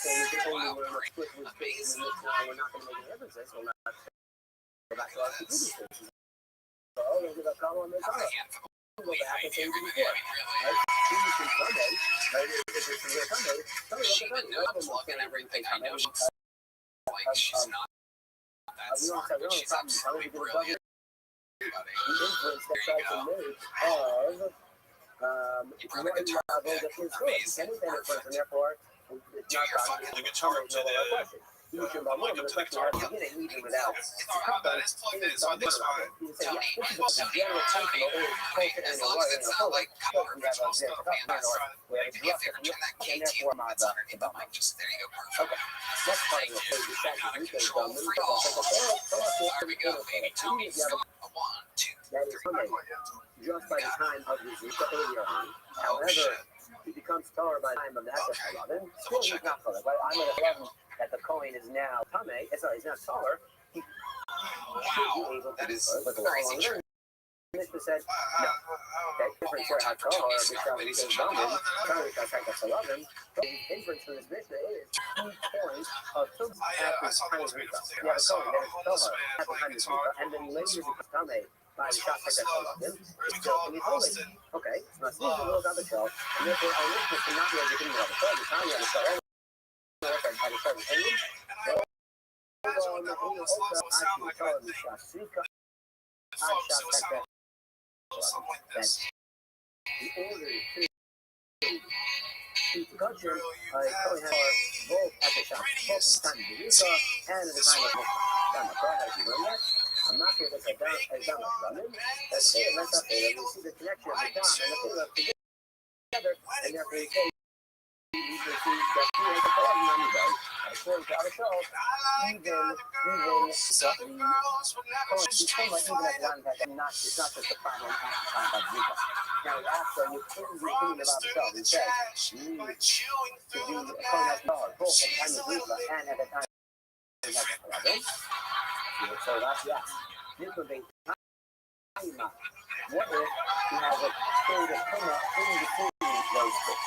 so we can only learn a split with space, and we're not going to make any differences. We'll not go back to our computer spaces. So we'll give a call on the car. Go back and say we before. Right? You can Sunday, right? If it's your Sunday, She would know the plug and everything. I know she's like, she's not that smart, but she's absolutely brilliant. the influence that tries to make of You brought a guitar pick. Amazing. Perfect. and therefore it's Do not your possible fucking The guitar to the you can the question at the beginning even without it's not bad. It's plugged in, so this fine. you say, Tony, this is Tony, a general principle as long as it's not like cover original stuff, man, that's right. Maybe if they ever turn that KT that's underneath the mic, just there you go, perfect. next part of the Thank page is that you. you can Control free all. There we go, baby. Tony's got a 1, 2, that is Sunday, just by the time of the Zika earlier on. However, he becomes taller by the time of the Hector 11. Still, he's not taller. But I'm at 11 that the coin is now Tame. Sorry, he's not taller. He should be able to. That is but the crazy long true. Mr. said, no. Okay, different for how tall or because he's London. Sorry, because Hector 11. But the inference from this Mishnah is 2 points of some I saw the most beautiful thing. I saw a homeless man playing guitar. And then later becomes Tame. By the shot Homeless Hector love. 11. We call it Austin. Okay, now Steve is a little bit show, and therefore our listeners cannot be able to get the show. The time you have to start at a certain opinion. And I imagine what that homeless love would sound like. I think folks, it would sound a little something like this. In order to keep the culture, Cohen had both at the shop, both the time of the Utah and at the time of the Dama. Go ahead, you know that? I'm not sure if it's a Dama running. Let's say it messed up there. We see the connection of the Dama and the Philip together, and therefore you say, you can see that he has a problem on you guys. According to our show, even the Cohen, even at it's not just a problem at the time of Utah. Now, after you couldn't be thinking about the show, you said, you need to be a Cohen has power, both at the time of Utah and at the time of Utah. So that's yes. This would be time. What if he has a spirit of Puma in between those two?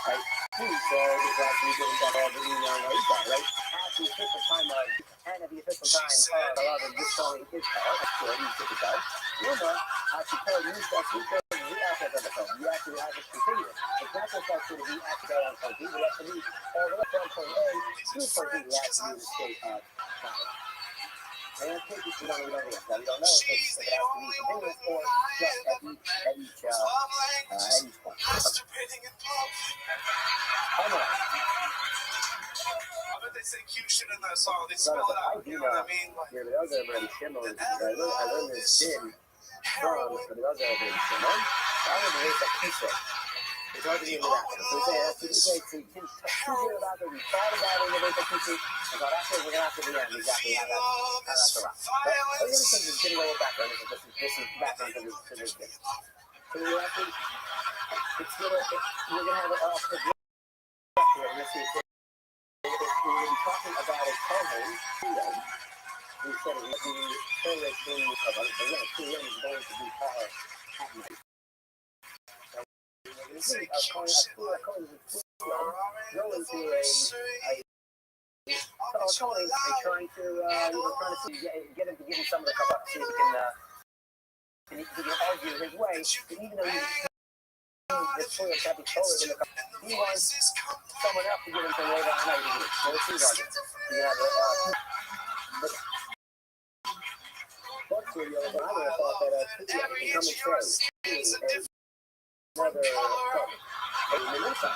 Right? So because we didn't get all the right? At the official time of and at the official time of this song is power, actually you took it out. Ruma actually told you that we could we have to as of the film. You actually have it continue. It's not just like sort of you have to go on point B, but you have to leave all the way from point A to point B. You have to use the state of power. And in cases we don't know yet. Now we don't know if it has to be continuous or just at each point. I bet they say Q shit in that song. They spell it out. You know what I mean? Like, yeah, but those are already similar. I learned this sin from, but those are already similar. I learned the race that Q said. It's hard to get into that. So we say that's what we say. So we can figure it out that we thought about in the race that Q said. I thought after we're gonna have to be on exactly how that's a rock. But the other thing is getting over background. This is background to this thing. So we're actually we're gonna have it off the here. Let's see. We're going to be talking about a co-home, Freedom. We said it would be fairly clean of us, but yeah, Freedom is going to be far at night. So we're going to see a co-home with Freedom go into a co-home and trying to see, get him to give him some of the cover, see if he can argue his way, but even though he's this Freedom can't be taller than the cover, he wants someone else to give him some later on night to get it. So let's see about it. You have book video, but I would have thought that Tupac can come and say another color. Hey, in the meantime,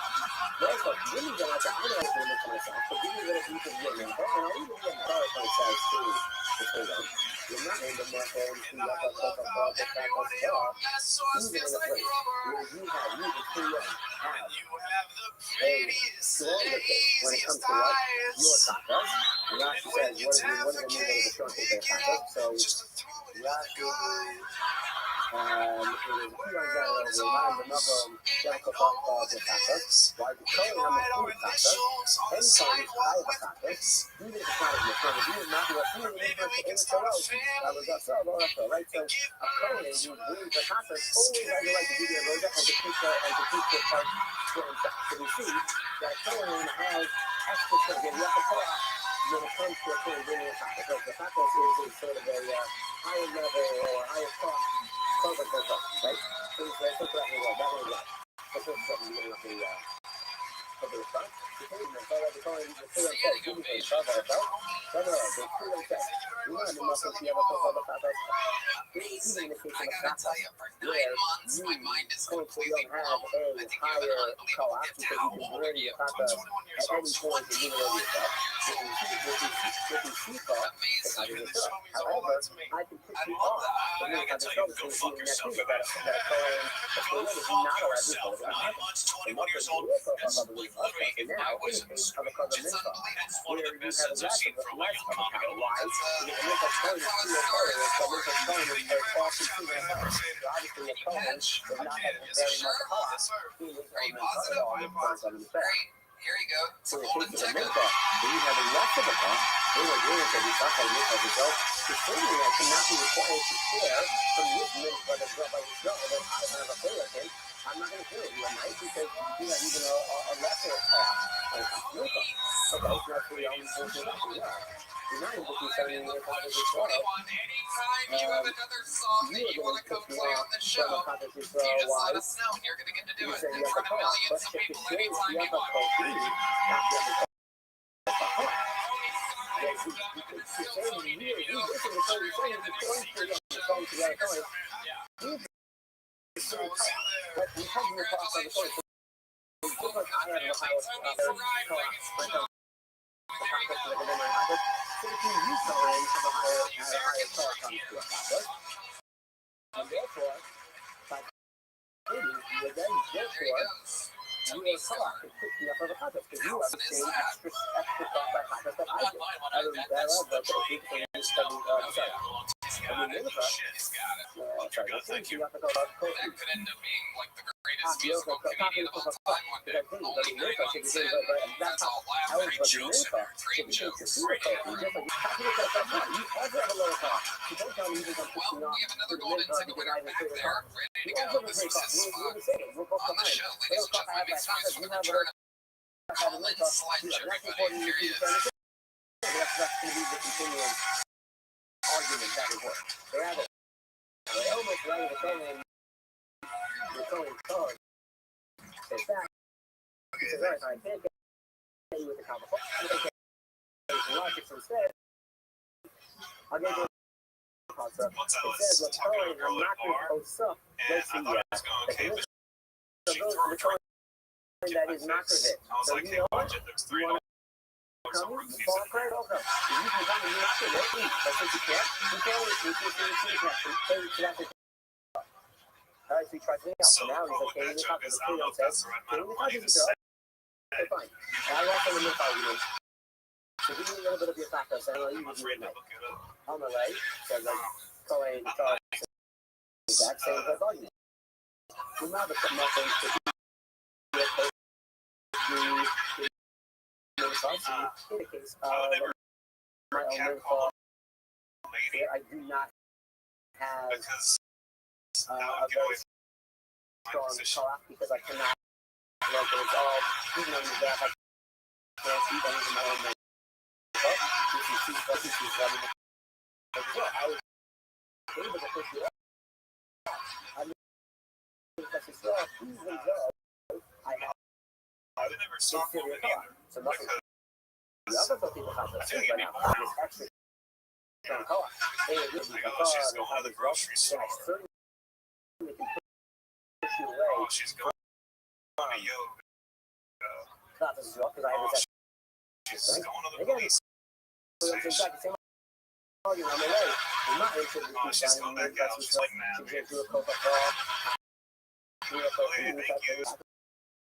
there's a really good idea. I know it's in the myself, but give me a little deeper view. And I'll even get the color from size 2 to 3. You're not in the market and see like a coca cola, the fact of star, even in a place where you have a strong when it comes to what your tacos. And Rashi says, what is the meaning of the short of their tacos? So Rashi, it is remind another Jericho of the tacos. While the color on the food tacos, any kind of high tacos, even if it's not in the front, if you is not your food in the road, that was us all also, right? So a color is you bring the tacos always has the right to be there and to keep the part getting shot. So we see that color has extra things in the upper part when it comes to a color bringing a tacos. Because the tacos is sort of a higher level or higher cost cover for right? So that's what that was. That was right. That's what's something you know the front. The thing is, the color is the two says, you can say the two says, you want to muscle the other color tacos. Even in the case of a tacos, where you completely have a higher co-op because you can bring the tacos at any point and do it over yourself. With the C-call, it's not even sure. However, I can put you off. But then I just told you in that too, that color is not allowed to color. 9 months, 21 years old, that's literally if I was in the street, it's one of the best sets I've seen for like a comic in a long time. Here you go. It's So a in golden case of a ticket. makeup, then you have a less of a cost. They were doing it every time they make a result. The training that cannot be required to share from this mint by the drop by the show that I have a failure in. I'm not going to do it. You are nice because you have even a lesser cost when it comes to makeup. Okay, so that's the only thing you have to do. You're not able to send in your contacts as well. Anytime you have another song that you want to come play on the show, you just let us know and you're going to get to do it in front of millions of people anytime you want. That could end up being like the greatest musical comedian of all time one day. Only 9 months in, that's all laugh and jokes and dream jokes. Well, we have another golden ticket winner back there, ready to go. This was his spot on the show, ladies and gentlemen. Makes noise for the return of Colin Sledge, everybody. Here he is. That's going to be the continuing argument that is what. They almost ready to come in You're calling code. It's that. He says, all right, I can't get you with the conversation. Logic instead. I'll get you a concept. Once I It was says, what's talking to calling a girl I'm at not a going bar, to post up. and I thought it was going okay, but she threw a drink That is not for it. I was So like, you hey, know what? watch it, there's $3 Come, on root beer. fall credit, okay. You can come and not for it. But since you can't, you can't all right, so he tries to out. So now he's like, can you talk to the studio and says, can you talk to the studio? Okay, fine. Now I want them to make arguments. So give me a little bit of your factor. So you would do it. On the right, so like, Cohen, Charles, exact same type argument. We now become nothing to do with in the case of my own windfall, I do not have a very strong talk because I cannot, like, it's all, even on the back, I can't eat any of my own makeup. This is running as well. I was able to push it up. I mean, because it's all, even though I have interior car, so nothing. The other people have the same, but now I have this extra strong car. Hey, this is a car, She's going to the grocery store. I certainly can push you away. Oh, she's going to yoga. Not this job, because I have this She's going to the police station. Oh, you're on the way. I'm not interested in Oh, she's going back out. She's like, man, she's into a Coca-Cola. hey, thank you.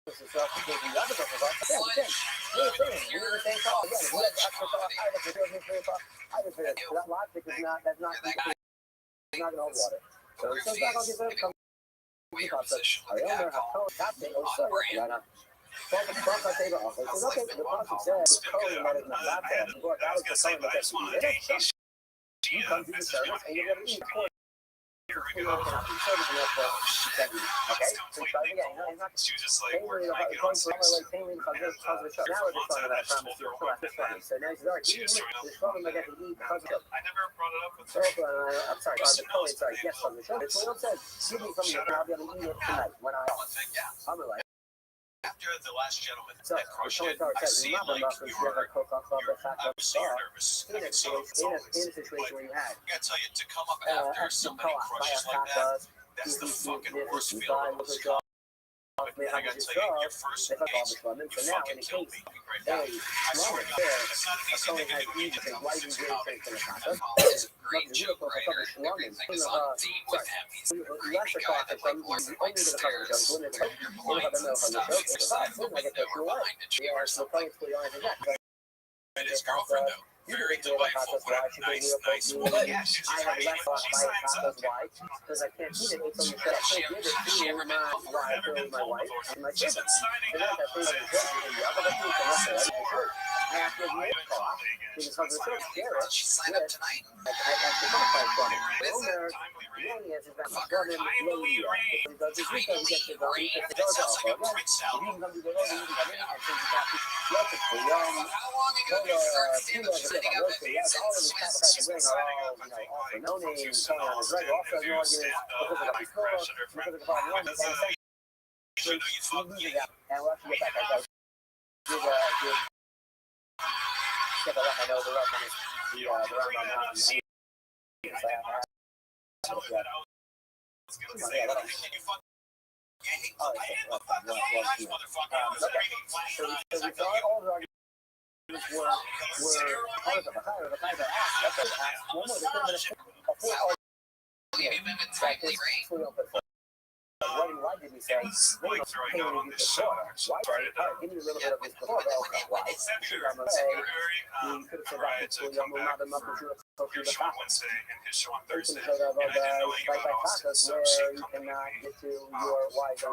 This is the other Coca-Cola. We're the same car. Again, we have extra car. I have a that logic is not, that's not going to hold water. So it says back on his own concept. I own her, captain, or so, right now. Boss on table also. It says, okay, the policy says, code that is not laptop. That is the code that gets you. You come to the service and you're going to eat. Okay, so try it again. She was just like, we're making on six. Now we're just talking about a promise to your promise. So now he's already eating. This problem I got to eat because of I never brought it up with her. I'm sorry, the code, sorry, yes, on the show. It's what it says. Give me something and I'll be able to eat it tonight when I'm away. After the last gentleman So, that crushed it, I see like you were, I was so nervous. I could see it's all this. In a situation where you had I gotta tell you, to come up after somebody crushes like that, that's the fucking worst feeling of this job. I gotta tell you, your first case, you fucking killed me right now. I swear to God, it's not an easy thing to do. You need to tell me this is how they He's a great joke writer. Everything is on theme with him. He's a great guy that like works like stairs. Your points and stuff. There's that movement that we're behind a tree or something. And his girlfriend though, very delightful, what a nice woman. Yeah, she's I have actually, less she signs up. why? Because I can't eat it until you say I can't give it to my wife or my wife and my She's children. been signing And then up that thing is just the other people can also have the shirt. I have to admit cost because of the shirt. Garrett, She signed up tonight. I have to qualify from it. Is it? Owner, the only answer is that my brother Lily, if he does his research, he gets to go. He gets to go. Sounds like a Again, Prince if you album. can come to the road, you can come in and change the topic. Lots of How long ago did you start stand up setting up at all of these cats that bring are all, also no names, Tony on his regular, also no arguments, because of the score, because of the problem, and essentially, he loses out, and we'll have to get back, I did, get the rock, I know the rock on the round on mountain, so so we saw all the arguments were part of the kind of asked, that's what asked, one more, the full Leaving him in timely rain. why did we say, like throwing out on this show, actually. give me a little bit of this before, why? February, You could have said Mariah that to before, come back for your show on Wednesday and his show on Thursday. So that And I didn't know right anything by about Austin, tacos so where she you accompanied cannot me. get to your wife and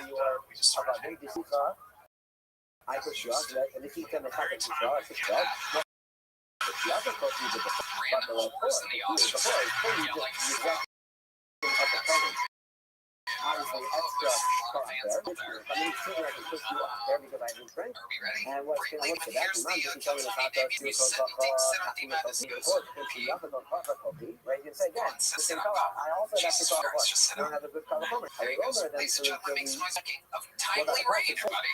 your We just started about hanging this out. I put you up, and if you can attack it, you are put you up. The other coach you did Random horse in the office. before, Yelling you got up the college. obviously extra car there. I mean, certainly I can push you off there because I have strength. And what's going to look at that? Mom, you can tell me the top of you so right? You can say, again, the same color. I also have to call it. I don't have a good color for me. I go there then to timely rain, buddy.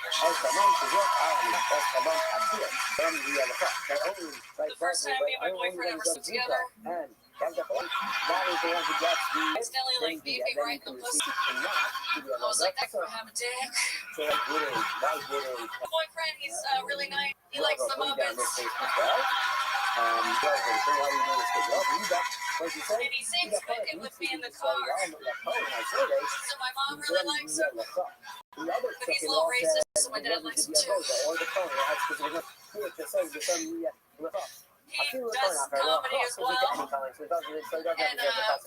The first time me and my boyfriend ever slept together, and that is the one who gets the accidentally like beeping right in the pussy. I was like, that could have a dick. My boyfriend, he's really nice. He likes the Muppets. And he sings Wicked with me in the car. So my mom really likes him. But he's a little racist, so my dad likes him too. He does comedy as well. And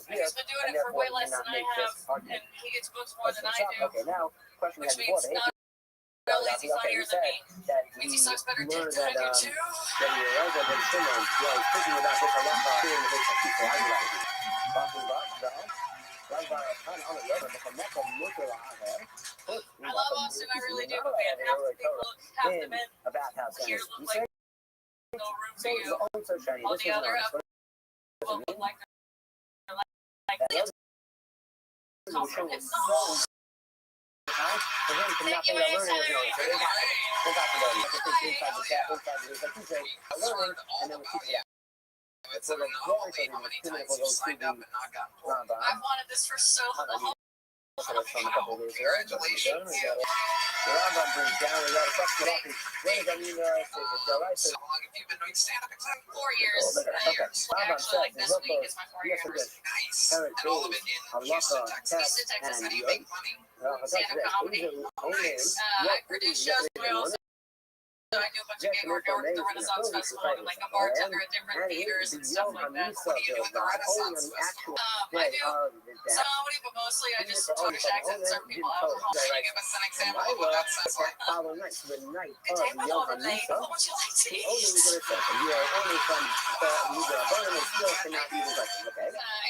he's been doing it for way less than I have. And he gets books more than I do. Which means not only is he funnier than me, it means he sucks better dick than I do too. I love Austin, I really do, but man, half the men here look like no room for you. All the other half look like they're like this. Come from his soul. Thank you, Mason. It's unbelievable how many times you signed up and not gotten pulled. I've wanted this for so long. Congratulations. So long have you been doing stand-up? 4 years. Actually, like this week is my 4 years. Nice. And all of it in Houston, Texas. Houston, Texas. How do you make money? Stand-up comedy. Nice. I produce shows, but I also I do a bunch of gig work. I work at the Renaissance Festival. I'm like a bartender at different theaters and stuff like that. What do you do at the Renaissance Festival? I do comedy, but mostly I just talk shacks and serve people alcohol. Can you give us an example of what that sounds like? Good day, my lord and lady. What would you like to eat? I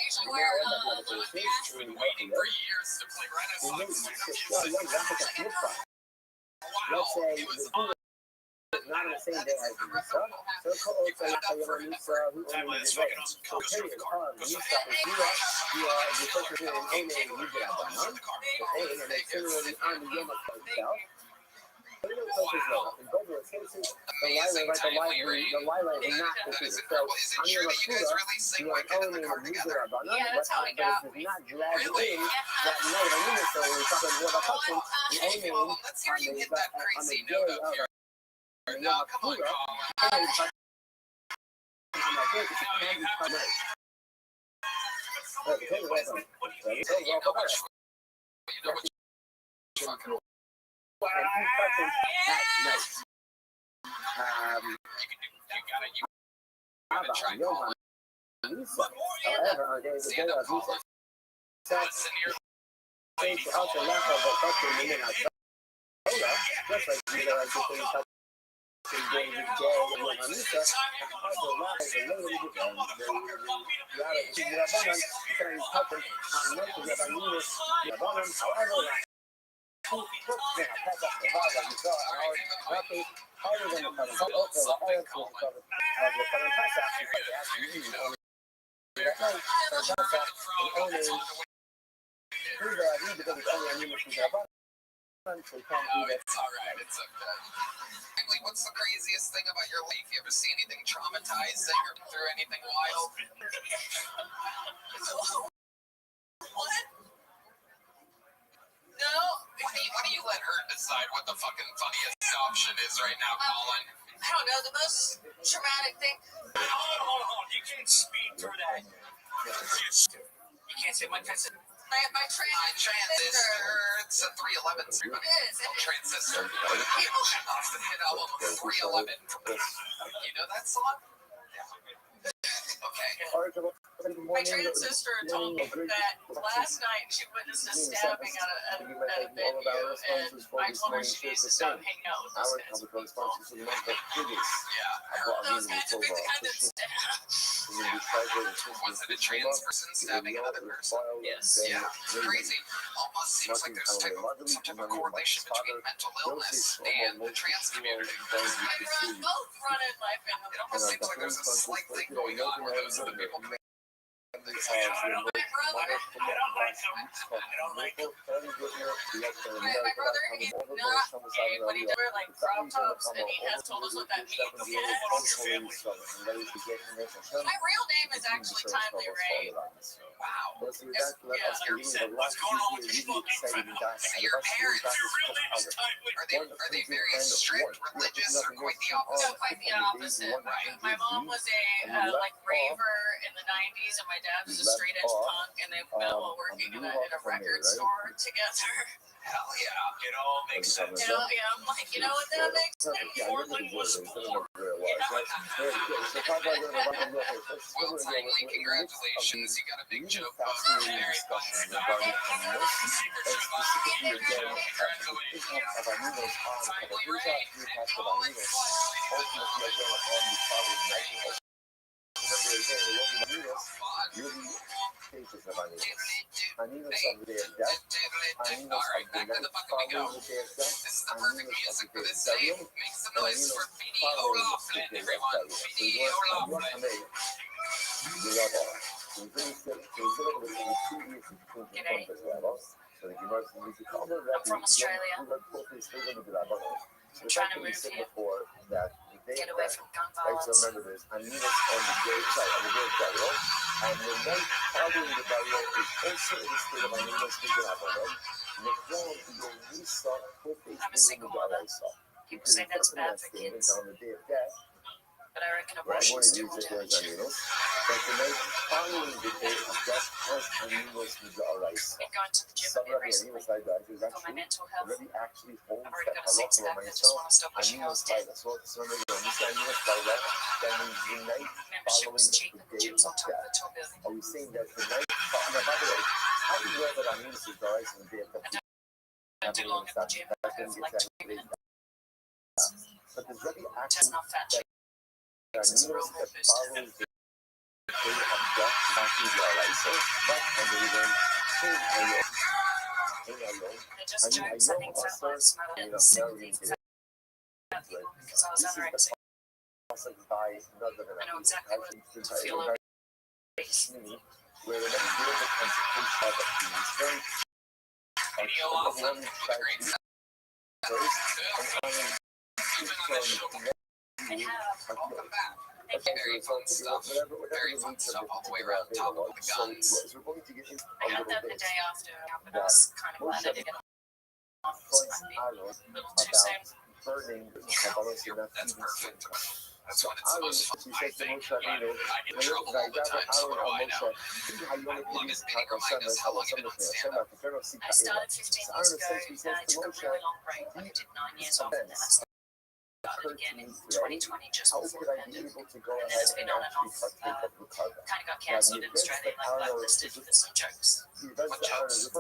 usually wear a little beard. You've been waiting for years to play Renaissance. Wow. It was not on the same day as Lisa. So time when it's fucking awesome. Go straight to the car. Go straight to the car. You are the person who is only you get out of the car. And then similarly on the Yoma itself. The lilac is not considered. So on your Makuda, you are only a user of Banana, but does not drag in that note of unit. So we're talking more about custom. The only on the day of no, come on, it's alright, it's okay. What's the craziest thing about your life? You ever see anything traumatizing or through anything wild? What? No. Why do you let her decide what the fucking funniest option is right now, Colin? I don't know. The most traumatic thing. Hold on. You can't speak through that. You can't say my transistor. My transistor. It's a 311. It is. Transistor. People off the hit album 311. You know that song? Yeah. Okay. My transistor told me that last night she witnessed a stabbing at a venue, and I told her she needs to stop hanging out with those guys. Yeah. Those guys would be the kind that stab. Was it a trans person stabbing another person? Yes. Yeah. Crazy. Almost seems like there's some type of correlation between mental illness and the trans community. Both run in my family. It almost seems like there's a slight thing going on where those are the people committing these My brother, he's not gay, but he does wear like crop tops, and he has told us what that means. My real name is actually Timely Ray. Wow. What's going on with you? Your parents, your real name is Timely. Are they very strict, religious, or quite the opposite? No, quite the opposite. My mom was a like raver in the 90s, and my dad was a straight edge punk, and they've been all working in a record store together. Hell yeah. It all makes sense. Yeah, I'm like, you know what that makes sense? Portland was war. Well, Timely, congratulations. You got a big joke book. Very Timely Ray. Amigos of the day of death, amigos All right, of the back to night the bucket we go. following the day of death, This is the perfect amigos music of for the this day day. of burial, Make some noise for amigos BD following Olafren, the day of everyone. burial. BD Seguidores, amigos Olafren. amigos. Llegado. I'm from Australia. I'm trying to move here. Get away from gun violence. Remember this. Amigos on the day, sorry, on the day of burial. And the night following the burial is also in the state of amigos miserable. I'm a single mother. People say that's bad for kids, on the day of death. but I reckon abortion's too much damage. But the night following the day of death was amigos miserable. Been going to the gym a bit recently for my mental health. I've already got a six-pack. I just want to stop wishing I was dead. Membership's cheap and the gym's on top of the tall building. Are we saying that the night? By the way, how do you know that amigos is the rise in the day of death? I don't do long at the gym. I go for like 20 minutes. But there's really Just actually enough fat chicks. It's a real mood booster. follows the day of death actually the rise. So that and the reason They're just jokes. I think fat lives matter and sympathy for fat people because I was anorexic. I know exactly what it feels to feel obese. where the consequence of the BD Olafren, with a great set. I have. Welcome back. Very fun stuff. Very fun stuff all the way around. Topical with the guns. I had that the day after, but I was kind of glad I didn't get on. A little too soon. That's perfect. That's when it's the most fun, I think. I get in trouble all the time, so what do I know? Long as Benny remind us how long you've been on stand-up. I started 15 years ago, and I took a really long break. Like I did 9 years off, and then I started again in 2020, just before the pandemic. And it's been on and off. Kind of got cancelled in Australia, like blacklisted for some jokes. What jokes?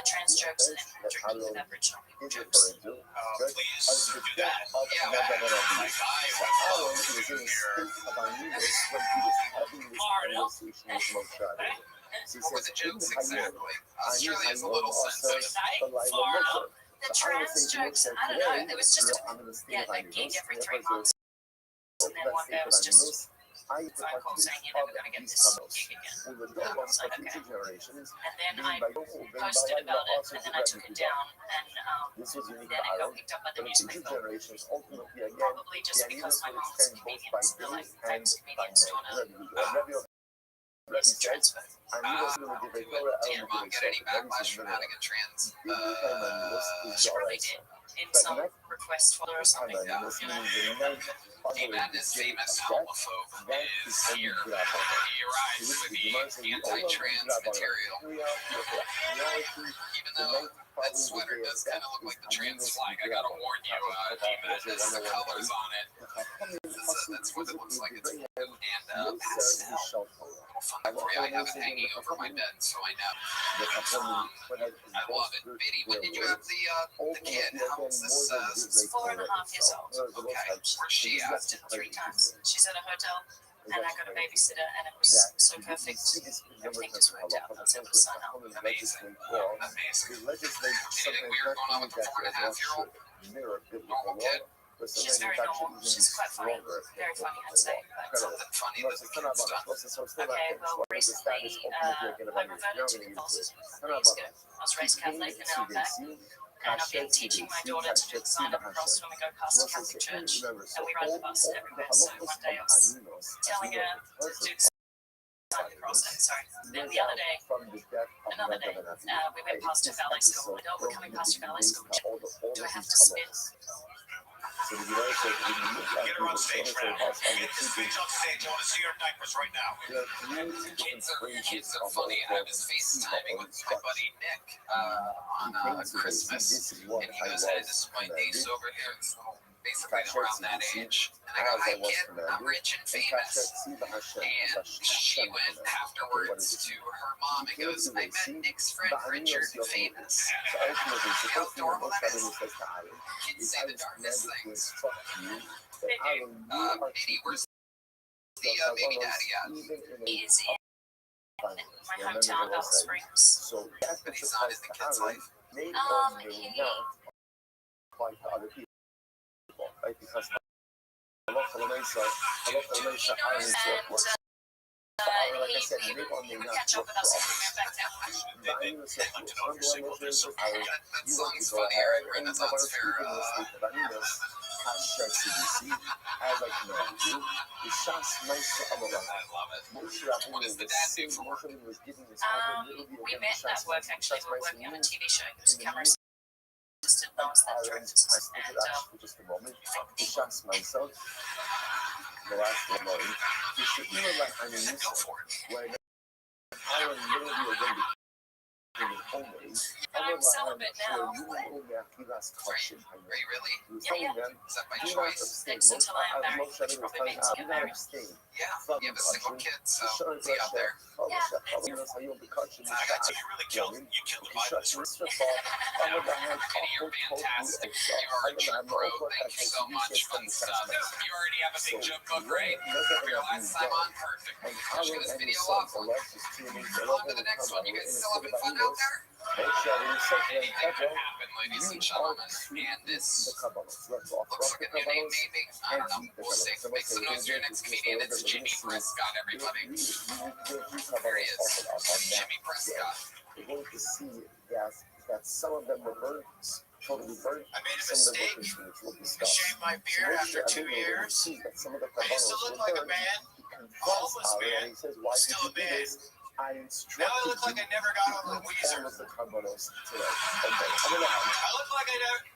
Trans jokes and drinking with Aboriginal people jokes. Please do that. Yeah, man. Like What were the jokes exactly? Australia's a little sensitive. The trans jokes, I don't know, it was just a gig every 3 months. And then one day it was just a phone call saying you're never going to get this gig again. And I was like, okay. And then I posted about it, and then I took it down, and then it got picked up by the newspaper. Probably just because my mom was a comedian, so they're like, famous comedians doing a music transfer. Did your mom get any backlash for having a trans? She probably did. In some request folder or something. Madness famous homophobe is here. He arrives with the anti-trans material. Even though that sweater does kind of look like the trans flag, I gotta warn you, Madness, the colors on it, that's what it looks like. It's and pastel. Fun for you. I have it hanging over my bed, so I know. I love it. Biddy, when did you have the kid? How old's this? 4.5 years old. Okay. Where's she at? 3 times. She's at a hotel. and I got a babysitter, and it was so perfect. Everything just worked out. I was able to sign up. Amazing. We legislate something Weird going on with the that 4.5-year-old. mirror biblical Normal law, kid. but She's something very that's normal. actually She's quite funny. stronger. Very funny, I'd say. But, Something funny that the kid's done. okay, well, recently I reverted to Catholicism 4 years ago. I was raised Catholic, and now I'm back. And I've been teaching my daughter to sign up across when we go past the Catholic church, and we ride the bus everywhere. So one day I was telling her to do the sign the cross, and sorry. Then the other day, we went past a ballet school. And we're coming past a ballet school. Do I have to spit? Get her on stage, man. Get this bitch on stage. I want to see her diapers right now. Kids are funny. I was FaceTiming with my buddy Nick on Christmas, and he goes, "Hey, this is my niece over here." So basically, around that age. And I go, "Hi, kid. I'm rich and famous." And she went afterwards to her mom and goes, "I met Nick's friend Richard, famous." How adorable that is. Kids say the darndest things. Maybe where's the baby daddy at? He is in my hometown, Alice Springs. But he's not in the kid's life. He like other people, right? Because a lot of Lisa, he would catch up with us if we went back down. They'd like to know if you're single. There's some that song is funny, right? Renaissance fair. I love it. What does the dad do for work? We met at work, actually. We were working on a TV show. He was a camera assistant, and I was that director. myself. The last one, you should even like I mean, Go for it. when I was literally going to I'm celibate now. Are you really? Yeah. Is that by choice? Thanks until I am married, which probably means I get married. Yeah. You have a single kid, so see you out there. Yeah. I got you. You're really killed. You killed the Bible. You're fantastic. You are a true pro. Thank you so much. Fun stuff. You already have a big joke book, right? For your last time on, perfect. Pushing this video off. On to the next one. You guys still having fun out there? Anything can happen, ladies and gentlemen. And this looks like a new name, maybe. I don't know. We'll see. Make some noise for your next comedian. It's Jimmy Prescott, everybody. There he is. Jimmy Prescott. We're going to see that some of them were burnt, totally burnt. I made a mistake. I shaved my beard after 2 years. I used to look like a man, a homeless man, still a man. I Now I look like I never got over Weezer. I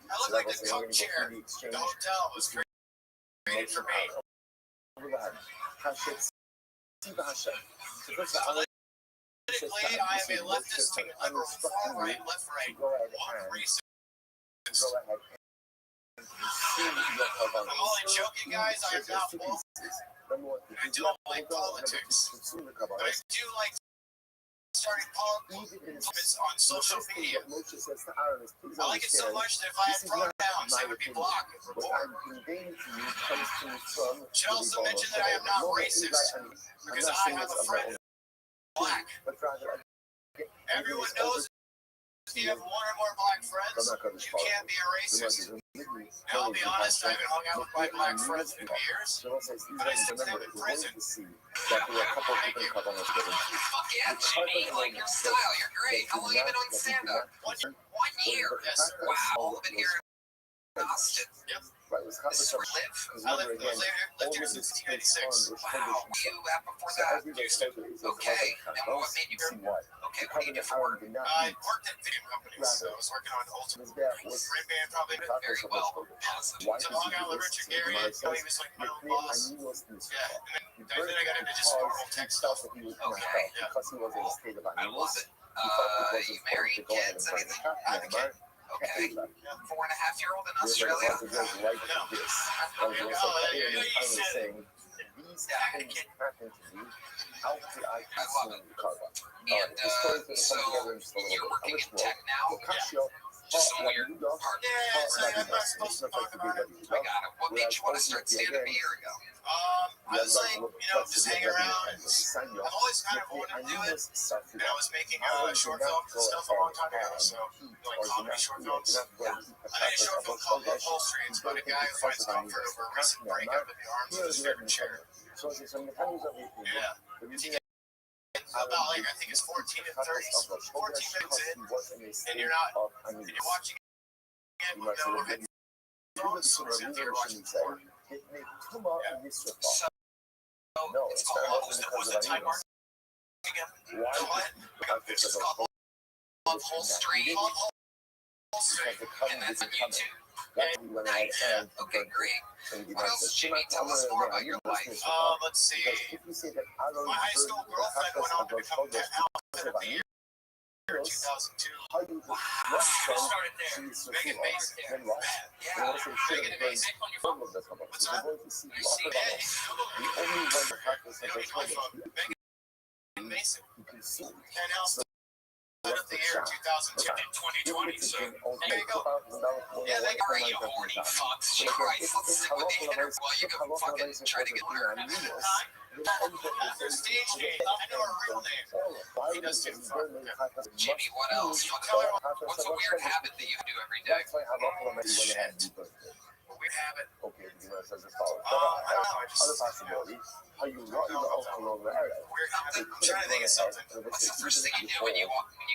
look like the coke chair. The hotel was created for me. Politically, I am a leftist to liberal, far right, left right, walk racist. I'm only joking, guys. I am not woke. I don't like politics, but I do like starting politics on social media. I like it so much that if I had pronouns, they would be blocked and report. Should also mention that I am not racist because I have a friend black. Everyone knows if you have one or more black friends, you can't be a racist. Now, I'll be honest, I haven't hung out with my black friends in years, but I still them in prison. Fuck yeah, Jimmy. Like your style. You're great. How long have you been on stand-up? 1 year. Yes, sir. Wow. I've been here in Austin. Yep. This is where I live. I lived here since 1996. Wow. You before that? Okay. And what made you okay, what did you do for work? I worked at video companies, so I was working on Ultimate Red Band, probably Very well. Awesome. so hung out with Richard Gere, he was like my own boss. Yeah, and then I got into just normal tech stuff. Okay. I love it. You married, kids, anything? Okay. 4.5-year-old in Australia? I love it. And so you're working in tech now? Just some weird part. Yeah, it's like, I'm not supposed to talk about it. I got it. What made you want to start stand-up a year ago? I was like, just hanging around. And I've always kind of wanted to do it. And I was making short films and stuff a long time ago. So, like comedy short films. I made a short film called Love Upholstery. It's about a guy who finds comfort over a recent breakup in the arms of his favorite chair. Yeah. About like, I think it's 14 and 30, 14 minutes in, and you're watching it with no headphones, so it's you're watching porn. Yeah. So, it's called, was it Time Mark again? What? It's called Love Upholstery. And that's on YouTube. Nice. Okay, great. What else, Jimmy? Tell us more about your life. Let's see. My high school girlfriend went on to become a house of the year in 2002. Wow. Started there. Megan Mason. Yeah. Megan Mason on your phone. What's up? You see that? Megan Mason. And also of the year 2002 and 2020, so there you go. Yeah, they are you horny fucks. She Christ, let's stick with the internet while you go fucking try to get with her. After stage name, I know her real name. He does too. Jimmy, what else? What's a weird habit that you do every day? Shit. Weird habit. Okay, I don't know. I just Are you not alone? weird habit. I'm trying to think of something. What's the first thing you do when you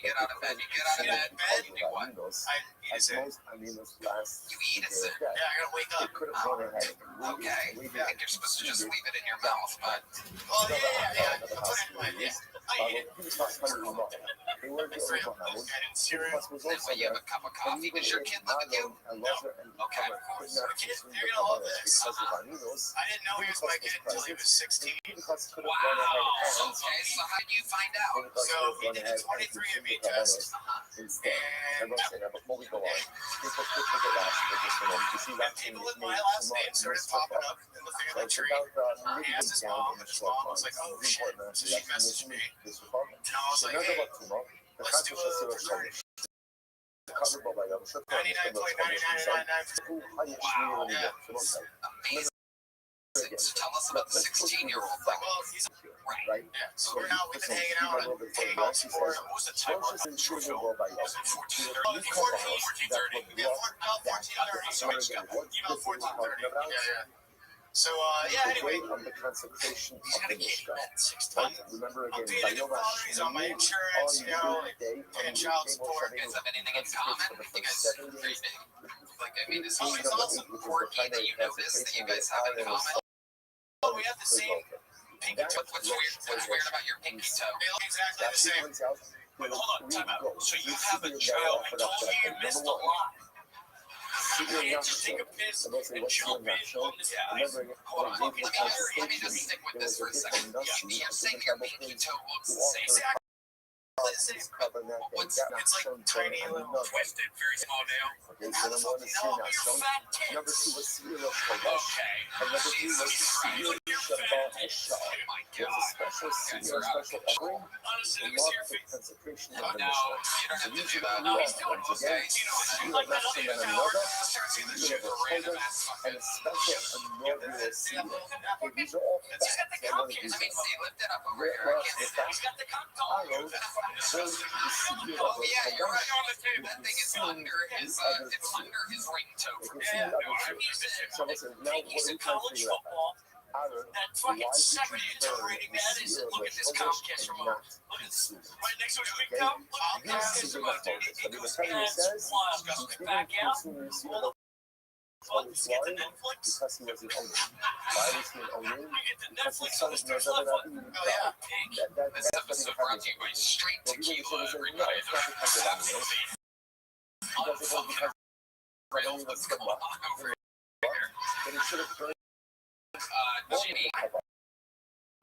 get out of bed? You get out of bed, you do what? I eat a sip. You eat a sip. Yeah, I gotta wake up. Okay. I think you're supposed to just leave it in your mouth, but Oh, yeah. I put it in my, I eat it. And cereal. then when you have a cup of coffee, does your kid live with you? No. Okay. Of course. My kid, you're gonna love this. I didn't know he was my kid until he was 16. Wow. Okay, so how do you find out? So he did a 23andMe test. And people with my last name started popping up in the family tree. He asked his mom, and his mom was like, oh shit. So she messaged me. And I was like, hey, let's do a fraternity. 99.9999. Wow. Yeah. Amazing. So tell us about the 16-year-old thing. Well, he's Right. yeah. So we've been hanging out and hanging out for what was the time mark? Short film. It was 14:30. 14:30. Yeah, about 14:30. So about 14:30. Yeah. So anyway, On the consecration he's of got the a kid Mishkan. at 16. Remember I'm again, paying the qualities on my insurance, and child support. You guys have anything in common? You guys are pretty big. Like, I mean, is there something quirky that you notice that you guys have in common? Oh, we have the same pinky toe. What's weird about your pinky toe? They look exactly the same. Wait, hold on, time out. So you have a child. I told you you missed a lot. You can't just take a piss and jump in on this ice. Hold on, let me just stick with this for a second. You're saying your pinky toe looks the same. Exactly the same. It's like tiny little. Twisted, very small nail. How the fuck do you know? You're fat Number tits. 2 was cereal Okay. and number 3 was You and your fat tits. Oh my There's a god. special cereal, special offering, Honestly, and let me see mark your the face. consecration No, of the you Mishkan. don't have to do that. No, he's doing it. Okay. You know, Like that I'll thing leave and it another, I'll start seeing this shit for random ass and fucking. a special inaugural cereal. Okay, these are all He's got the facts. cock I in Let his me see, lift it up over Where here. I was can't the He's got the cock dog. Arnold going to the cereal Oh of the yeah, you're right. Kardashian. That thing is under his it's under his ringtone. You can see the other two. So listen, now what He's are in we trying to college figure out? football. Aaron, That why fucking did you secretary burn rating the that is cereal look of at this the cock kiss and remote. not Look at the this. soup? Right next to his big Okay? toe. Look at This this is remote, what dude. focus. I It mean, goes the family pants, says wild, he goes didn't back out. consume the Pull cereal the fuck, because get the Netflix. he was an owner. Why was he an owner? You get the Because Netflix his on son the was Stars never Left going one. to Oh yeah, pink. This episode brought to you by Straight Well, we Tequila, really should have said, no, everybody. it's not because of that. He does it all because Real, what's going on over here? but he should have burned Jimmy.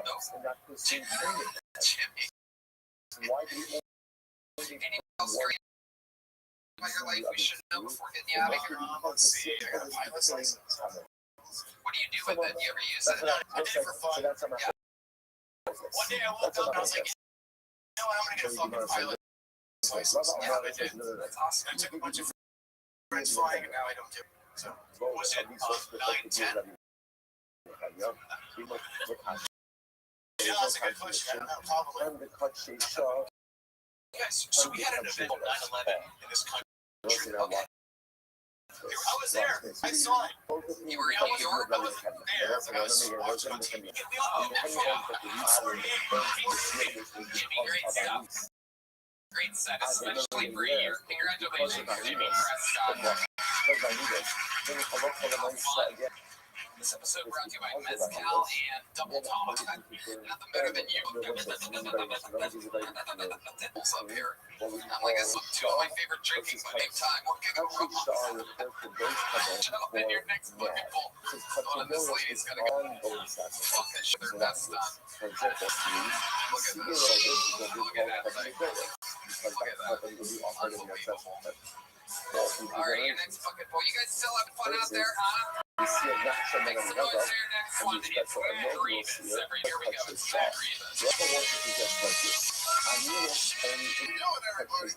No, and not consumed any of that. Jimmy. Why did he Anything else great about your life we should know before getting you out of here? Let's see. I got a pilot's license. What do you do with it? Do you ever use it? I did it for fun. So that's how much. One day I woke up and I was like, you know what? I'm gonna get a fucking pilot's license. Yeah, I did. That's awesome. I took a bunch of friends flying, and now I don't do it. So, Was it 9, 10? yeah, that's a good question. I don't know, probably. Guys, so we had an event on 9/11 in this country. I was there. I saw it. You were in New York? I wasn't there, but I was watching on TV. We all know Great stuff. Great set, especially for a year. Congratulations, Jimmy Prescott. This episode brought to you by Mezcal and Double Talk. Nothing better than you. What's up here? I'm like, it's two of my favorite drinking by big time. We're kicking around. In your next bucket full. Oh, this lady's gonna go. Fuck this shit, their best stuff. Look at this. Look at that thing. Look at that. Unbelievable. Alright, your next bucket full. You guys still having fun out there, huh? Thanks so much for your next one. It's Remus. Every year we go. It's Remus. You know it, everybody.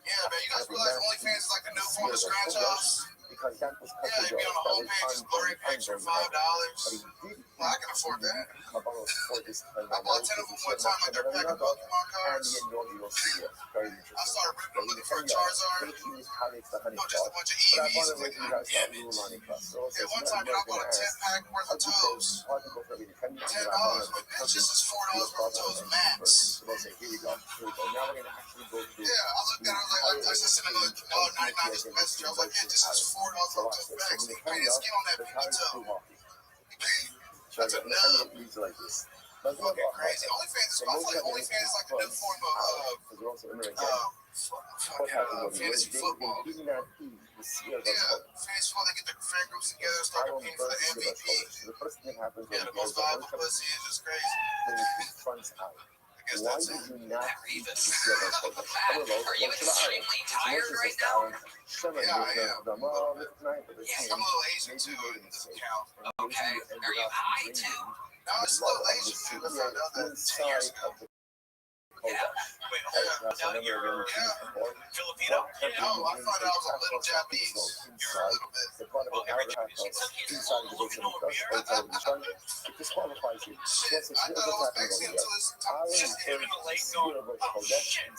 Yeah, man, you guys realize OnlyFans is like the new form of scratch offs? Yeah, you'd be on the homepage, just blurry pics for $5. Well, I can afford that. I bought 10 of them one time, like their pack of Pokemon cards. I started ripping them looking for a Charizard. No, just a bunch of EVs and like, God damn it. Yeah, one time, I bought a 10-pack worth of toes. $10, but bitch, this is $4 worth of toes max. Yeah, I looked at it, I was like, I just sent another $1.99 just message. I was like, yeah, this is $4 worth of toes max. They pay the skin on that pinky toe. That's enough. Fucking crazy. OnlyFans is, I feel like OnlyFans is like a new form of fantasy football. Yeah, fantasy football, they get their fan groups together and start competing for the MVP. Yeah, the most valuable pussy is just crazy. I guess that's it. Remus. Are you extremely tired right now? Yeah, I am. I'm a little Asian too, it doesn't count. Okay. Are you high too? No, it's a little Asian too. I found out that 10 years ago. Yeah. Wait, hold on. You're Filipino? No, I found out I was a little Japanese. You're a little bit. Well, every Japanese is looking over here. Shit, I thought I was Mexican until this time. Just him in the lake going, oh shit.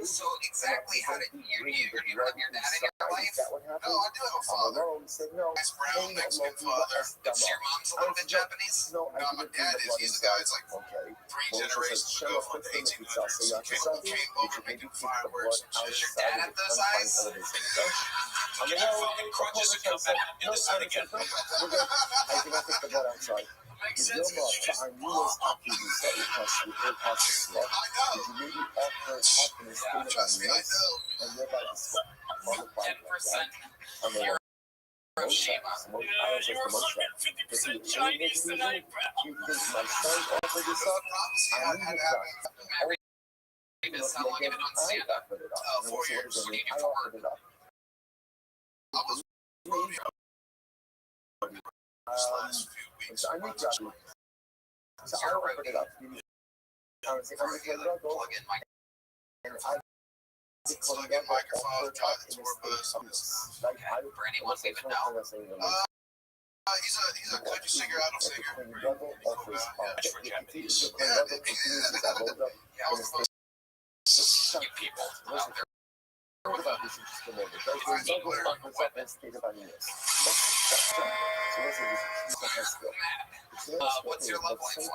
So exactly how did you have your dad in your life? No, I do have a father. Nice brown Mexican father. It's your mom's a little bit Japanese? No, my dad is. He's the guy that's like 3 generations ago from the 1800s. Came over making fireworks and shit. Does your dad have those eyes? Get your fucking crutches and come back in the sun again. Makes sense. I know. Trust me, I know. 10% Hiroshima. You were fucking 50% Chinese tonight, bro. Prophecy had happened. Remus, how long have you been on stand-up? 4 years. What do you do for work? I was this last few weeks. You're a rodeo. Plug in my Plug in microphone, tie the tour bus. for anyone who even know. He's a country singer, I don't singer. Much for Japanese. Yeah, I was supposed You people out there. What's your love life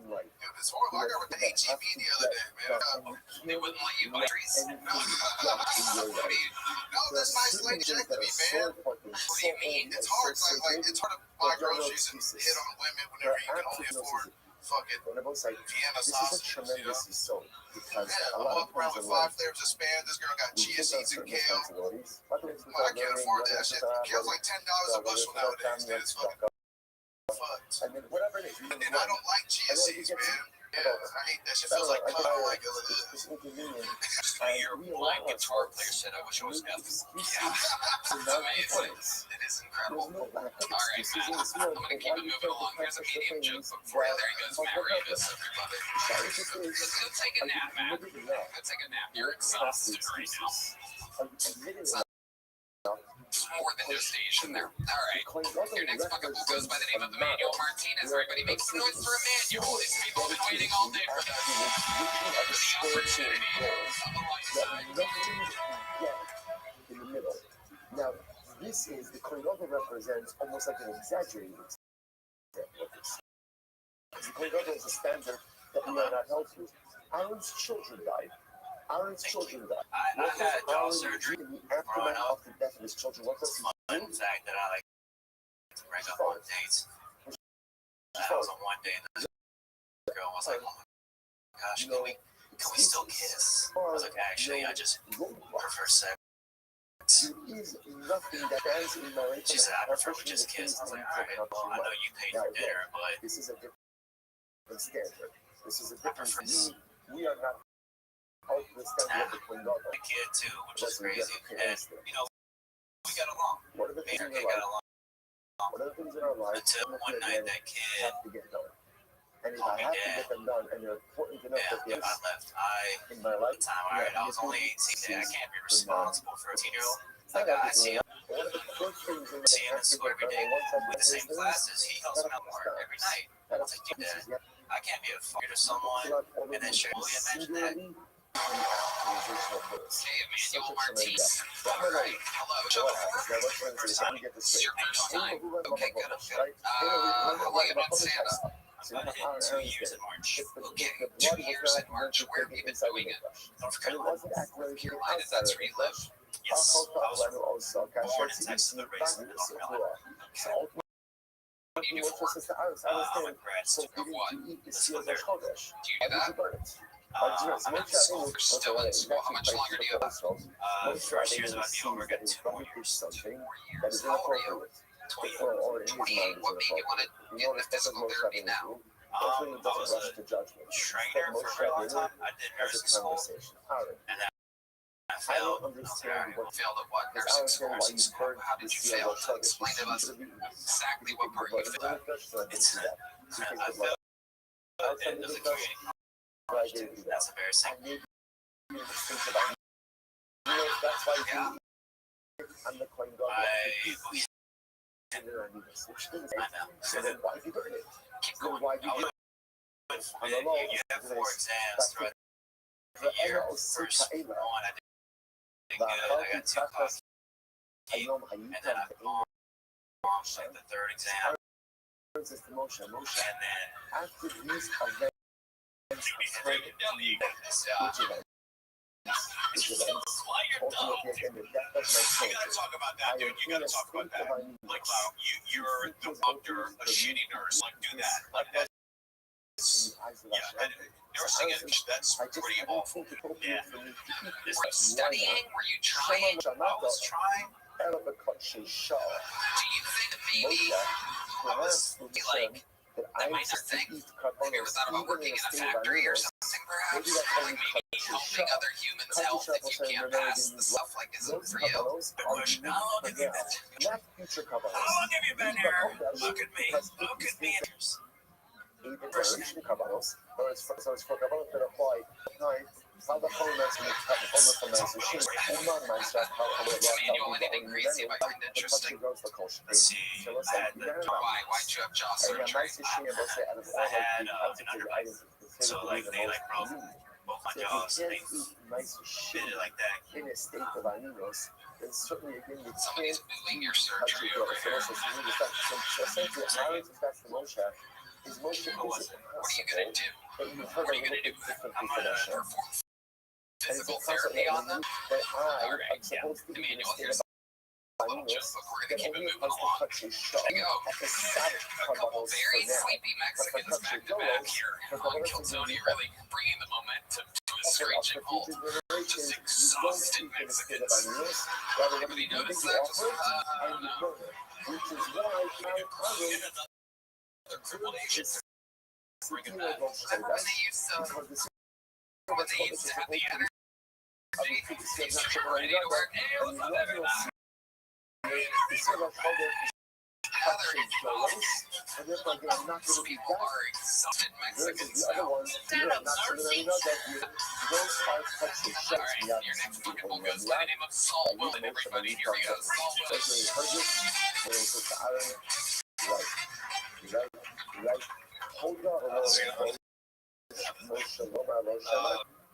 like? It's horrible. I got with the HEB the other day, man. They wouldn't let you buy trees? No, this nice lady checked me, man. What do you mean? It's hard. It's hard to buy groceries and hit on women whenever you can only afford fucking Vienna sausages, you know? Yeah, I walk around with 5 flavors of Spam. This girl got chia seeds and kale. I can't afford that shit. Kale's like $10 a bushel nowadays, dude. It's fucking fucked. And I don't like chia seeds, man. Yeah, I hate that shit. Feels like power, like it's inconvenient. Your blind guitar player said I wish it was F. Yeah. It's amazing. It is incredible. All right, Matt. I'm going to keep it moving along. Here's a medium joke book for you. There he goes, Matt Revis, everybody. Go take a nap, Matt. Go take a nap. You're exhausted right now. It's more than just Asian there. All right. Your next bucket goes by the name of Emmanuel Martinez. Everybody make some noise for Emmanuel. These people have been waiting all day for this. For the opportunity. In the middle. Now, this is the choreographer represents almost like an exaggerated example of this. Because the choreographer is a standard that we are not held to. Aaron's children died. Aaron's children died. I had jaw surgery In the aftermath of the death of his children, what does he do? fun fact that I like to bring up on dates. That was on one day and this girl was like, oh my gosh, can we still kiss? I was like, actually, I just prefer sex. There is nothing that stands in my She said, I prefer we just kiss. I was like, all right, well, I know you paid for dinner, but this is a different standard. This is a I prefer different. We are not out the standard of the choreographer. the kid too, which is crazy. And, you know, we got along. What are the Me things and in her our got life? along What are the things in our life until one night that kid have to get done? And if I have to get them done, and they're important enough that yeah, I left. in my At life, the time, all right, I was only 18. I can't be responsible for a 18-year-old. Like, I see him, one of the first things in see him in school every day with the same classes. He helps me out more every night. I was like, Dad, I can't be a fucker to someone and then share. Will you imagine that? Okay, Emmanuel Martinez. All right. Hello, joke four. First time. It's your first time. Okay, good. How long have you been Santa? I've been in 2 years in March. Okay, 2 years in March. Where have you been doing it? North Carolina. Carolina, that's where you live. Yes, I was born in Texas, but raised in North Carolina. What do you do for work? I'm a grad student. Of what? This is my third. Do you do that? I'm in school for still in school. How much longer do you have? First year's about to be over. Got 2 more years. 4 years. How old are you? 28. What made you want to get into physical therapy now? I was a trainer for a very long time. I did nursing school, and then I failed. I was like, all right, Failed at what? Nursing school. How did you fail? Explain to us exactly what part you failed. I failed in the community college. That's embarrassing. Yeah. I know. Keep going. You have 4 exams throughout the year. First one, I did good. I got 2 classes. And then I bombed like the 3rd exam. And then after these events, Why you're dumb? You gotta talk about that, dude. You gotta talk about that. Like, you're the doctor, a shitty nurse. Like, do that. Like, that's, yeah, and nursing it, that's pretty awful. Yeah. Were you studying? Were you trying? I was trying. Do you think maybe I was like, that might not think? Have you ever thought about working in a factory or something, perhaps? Like maybe helping other humans' health if you can't pass the stuff like isn't for you? Good question. How long have you been? How long have you been here? Look at me. Look at me. Emmanuel, anything crazy I find interesting? let's see. I had the Why'd you have jaw surgery? I had an underbite. So like they like broke both my jaws. They did it like that. Somebody's doing your surgery over here. What are you gonna do? What are you gonna do? I'm gonna Perform physical therapy on them? Alright, yeah. Emmanuel, here's a little joke, but we're gonna keep it moving along. There you go. A couple very sleepy Mexicans back to back here on Kiltony, really bringing the momentum to a screeching halt. Just exhausted Mexicans. Anybody notice that? Just, no. Another crippled Asian bringing that. Remember when they used to have the energy? Ready to work. Hey, what's up, everybody? Those people are exhausted Mexicans now. Alright, your next Pokeball goes by the name of Saul Willen, everybody. Here we go, Saul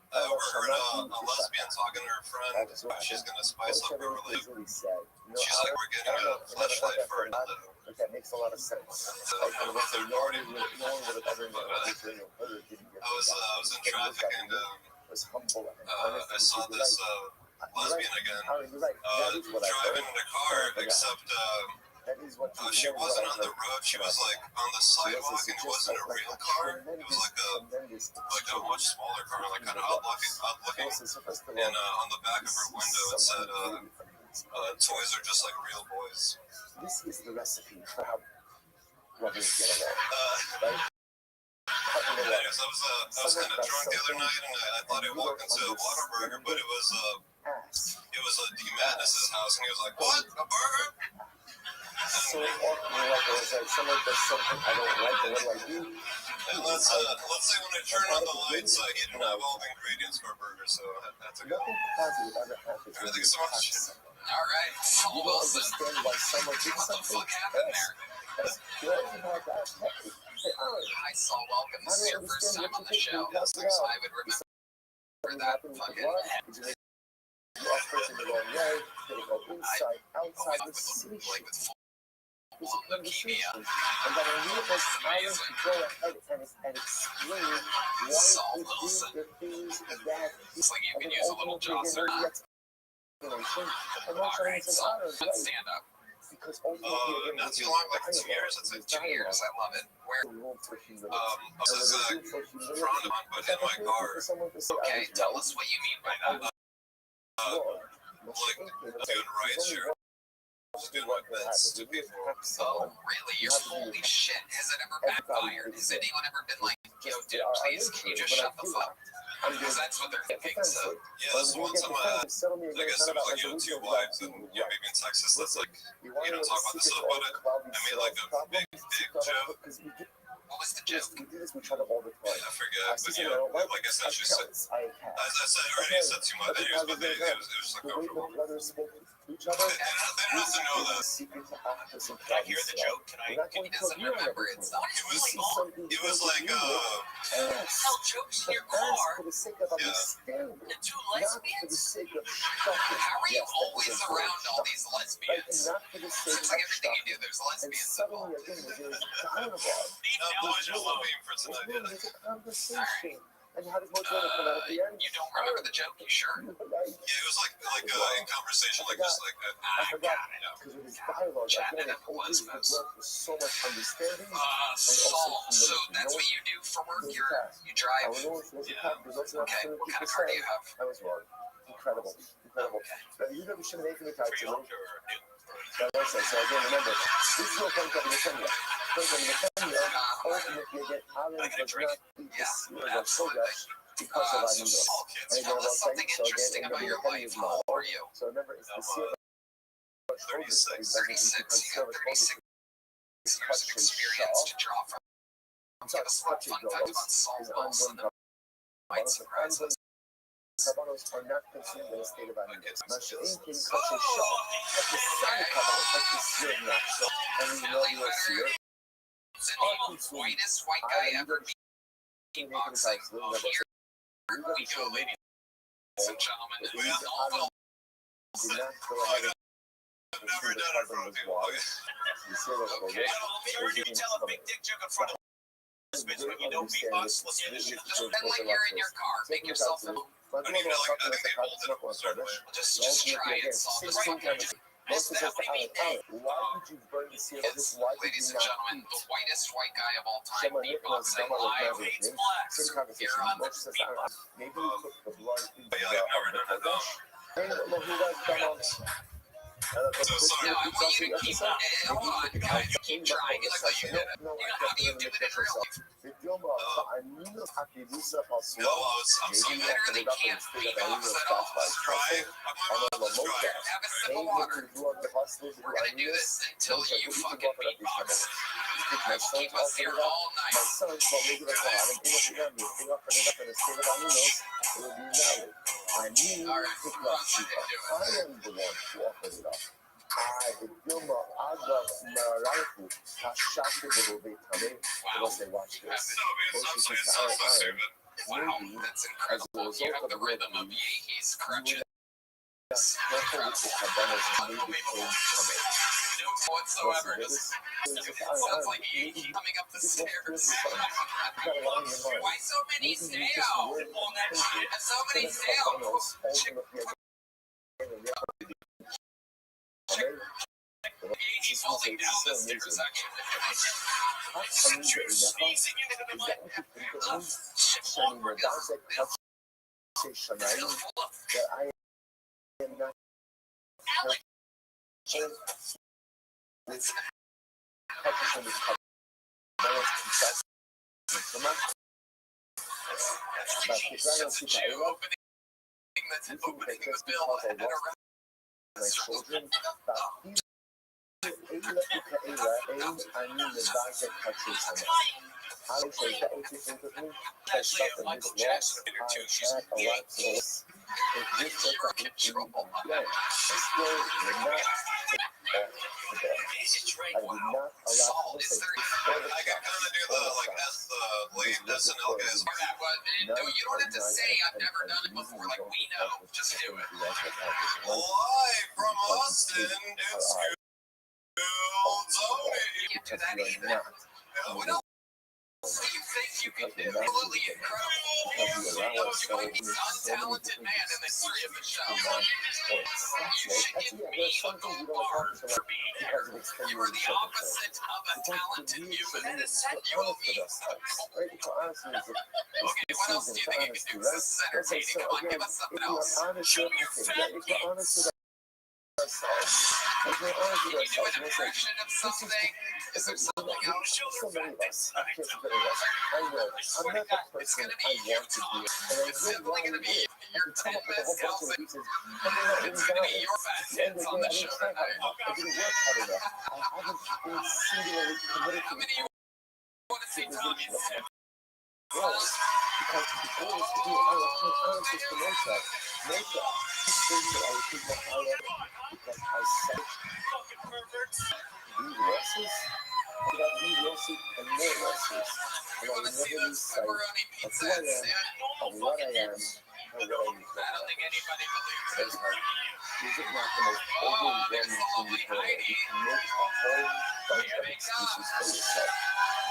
I overheard a lesbian talking to her friend. She's gonna spice up her relationship. She's like, we're getting a flashlight for a dildo. That makes a lot of sense. I was in traffic and I saw this lesbian again driving in a car, except she wasn't on the road. She was like on the sidewalk, and it wasn't a real car. It was like a much smaller car, like kind of odd looking. And on the back of her window it said, "Toys are just like real boys." This is the recipe for how lovers get along. Anyways, I was kind of drunk the other night, and I thought I walked into a Whataburger, but it was D. Madness's house, and he was like, "What? A burger?" So awkward, like someone does something I don't like, and what do I do? And let's say when I turned on the lights, he didn't have all the ingredients for a burger, so that's a good. Nothing positive ever happens. Thank you so much. Alright, Saul Wilson. Understand why someone did What the something. fuck happened there? Hi, Saul. Welcome. This is your first time on the show. Next time I would remember that fucking outside the city. There's a conversation, and that enables Alan to go ahead and explain why Saul he did Wilson. the things that It's like you can use a little Josser. Alright, Saul, let's stand up. Because ultimately, Not too long, like 2 years. It's like 2 years. I love it. Where? this is a front on, but in my car. Okay, tell us what you mean by that. Like doing right share. Just doing my best to people. Oh, really? You're holy shit. Has it ever backfired? Has anyone ever been like, yo, dude, please, can you just shut the fuck? Because that's what they're thinking, so. Yeah, this one time I guess it was like, 2 wives and maybe in Texas, that's like, talk about the stuff, but I made like a big joke. What was the joke? We do this, we try to hold it I forget, but like I said, she said, as I said already, I said 2 more videos, but it was just like comfortable. Each other. They don't have to know that. Secret to access and Can I hear the joke? Can I? He doesn't remember. It's not It was like, Tell jokes in your car. For the sake of understanding, The two not for the lesbians? sake of shocking. How are you always around all these lesbians? Not for the sake Seems of like everything shocking. you do, there's And lesbians suddenly involved. again, there's a dialogue. no, I just love being for tonight. There's a conversation. And how does Montana come out at the end? You don't remember the joke, you sure? Yeah, it was like in conversation, like just like I forgot. Because with his dialogue, Chatting again, at the it opens the lesbos. work with so much understanding. Saul, so that's what you do for work? You drive? Okay, what kind of car do you have? I was wrong. Incredible. Incredible. Now, you never should have made me type to me. So again, remember, this will come from the Kenya. Ultimately, again, Alan does not eat the seals of soda because of our noodles. And Tell us something interesting about your wife. How old are you? So remember, it's the seal of 36. 36. You got 36 years of experience to draw from. Give us one fun fact about Saul Wilson that might surprise us. Cabanos are not consumed in a state of animals. Masha Inkin such a shot. Like the sun cabanos, like the seal nuts. And we know you'll see it. Is the whitest white guy ever beat boxing? Oh, here we go, ladies and gentlemen. Louisville. Do not go ahead I've never done it from people. You see that for Okay. this? You tell a big dick joke in front of when you know beatbox, let's get this shit. Just pretend like you're in your car. Make yourself at home. I don't even know, like, I think they hold it up on certain way. Just try it. Saul. Just Most of us why would you burn the seal of this? Why did Ladies you and not gentlemen, the whitest white guy of all time someone beatboxing live. Same conversation. Here on the Most of us maybe we put the blood into Yeah, I've never done it though. the No, I want you to keep hold on, guys. Keep trying. It looks like you did it. How do you do it in real life? No, I'm so You literally can't feed off at all. trying. Let's try. Have a sip of water. We're gonna do this until you fucking beatbox. I will keep us here all night. All right, who else did they do it? I am the one who offered it up. Você watch this. So stupid. Wow, that's incredible. You have the rhythm of Yeehee's crutches. No whatsoever. It sounds like Yeehee coming up the stairs. Why so many sales? So many sales. Yeehee's falling down the stairs, actually. You're sneezing into the mic. Shit, Lord, Alex. Opening the bill and around My children, Michael Jackson or two. She's Salt is 30. I can kind of do the lead SNL guys. No, you don't have to say I've never done it before. Like, we know. Just do it. Live from Austin, it's Tony. You can't do that either. What else do you think you can do? Absolutely incredible. You're the most untalented man in the history of the show. You should get me a gold bar for being here. You are the opposite of a talented human. You owe me a Okay, what else do you think you can do? This is entertaining. Come on, give us something else. Show me your fat kids. Can you do an impression of something? Is there something else? so many of us. I swear to God, it's gonna be your talk. It's simply gonna be your 10 mezcals and it's gonna be your fat kids on the show tonight. How many you want to see Tommy Sam? You want to see those pepperoni pizza and Sam? Of what I am, I don't think anybody believes it. Music not the most overwhelming thing you've heard. You can make a whole bunch of excuses for yourself.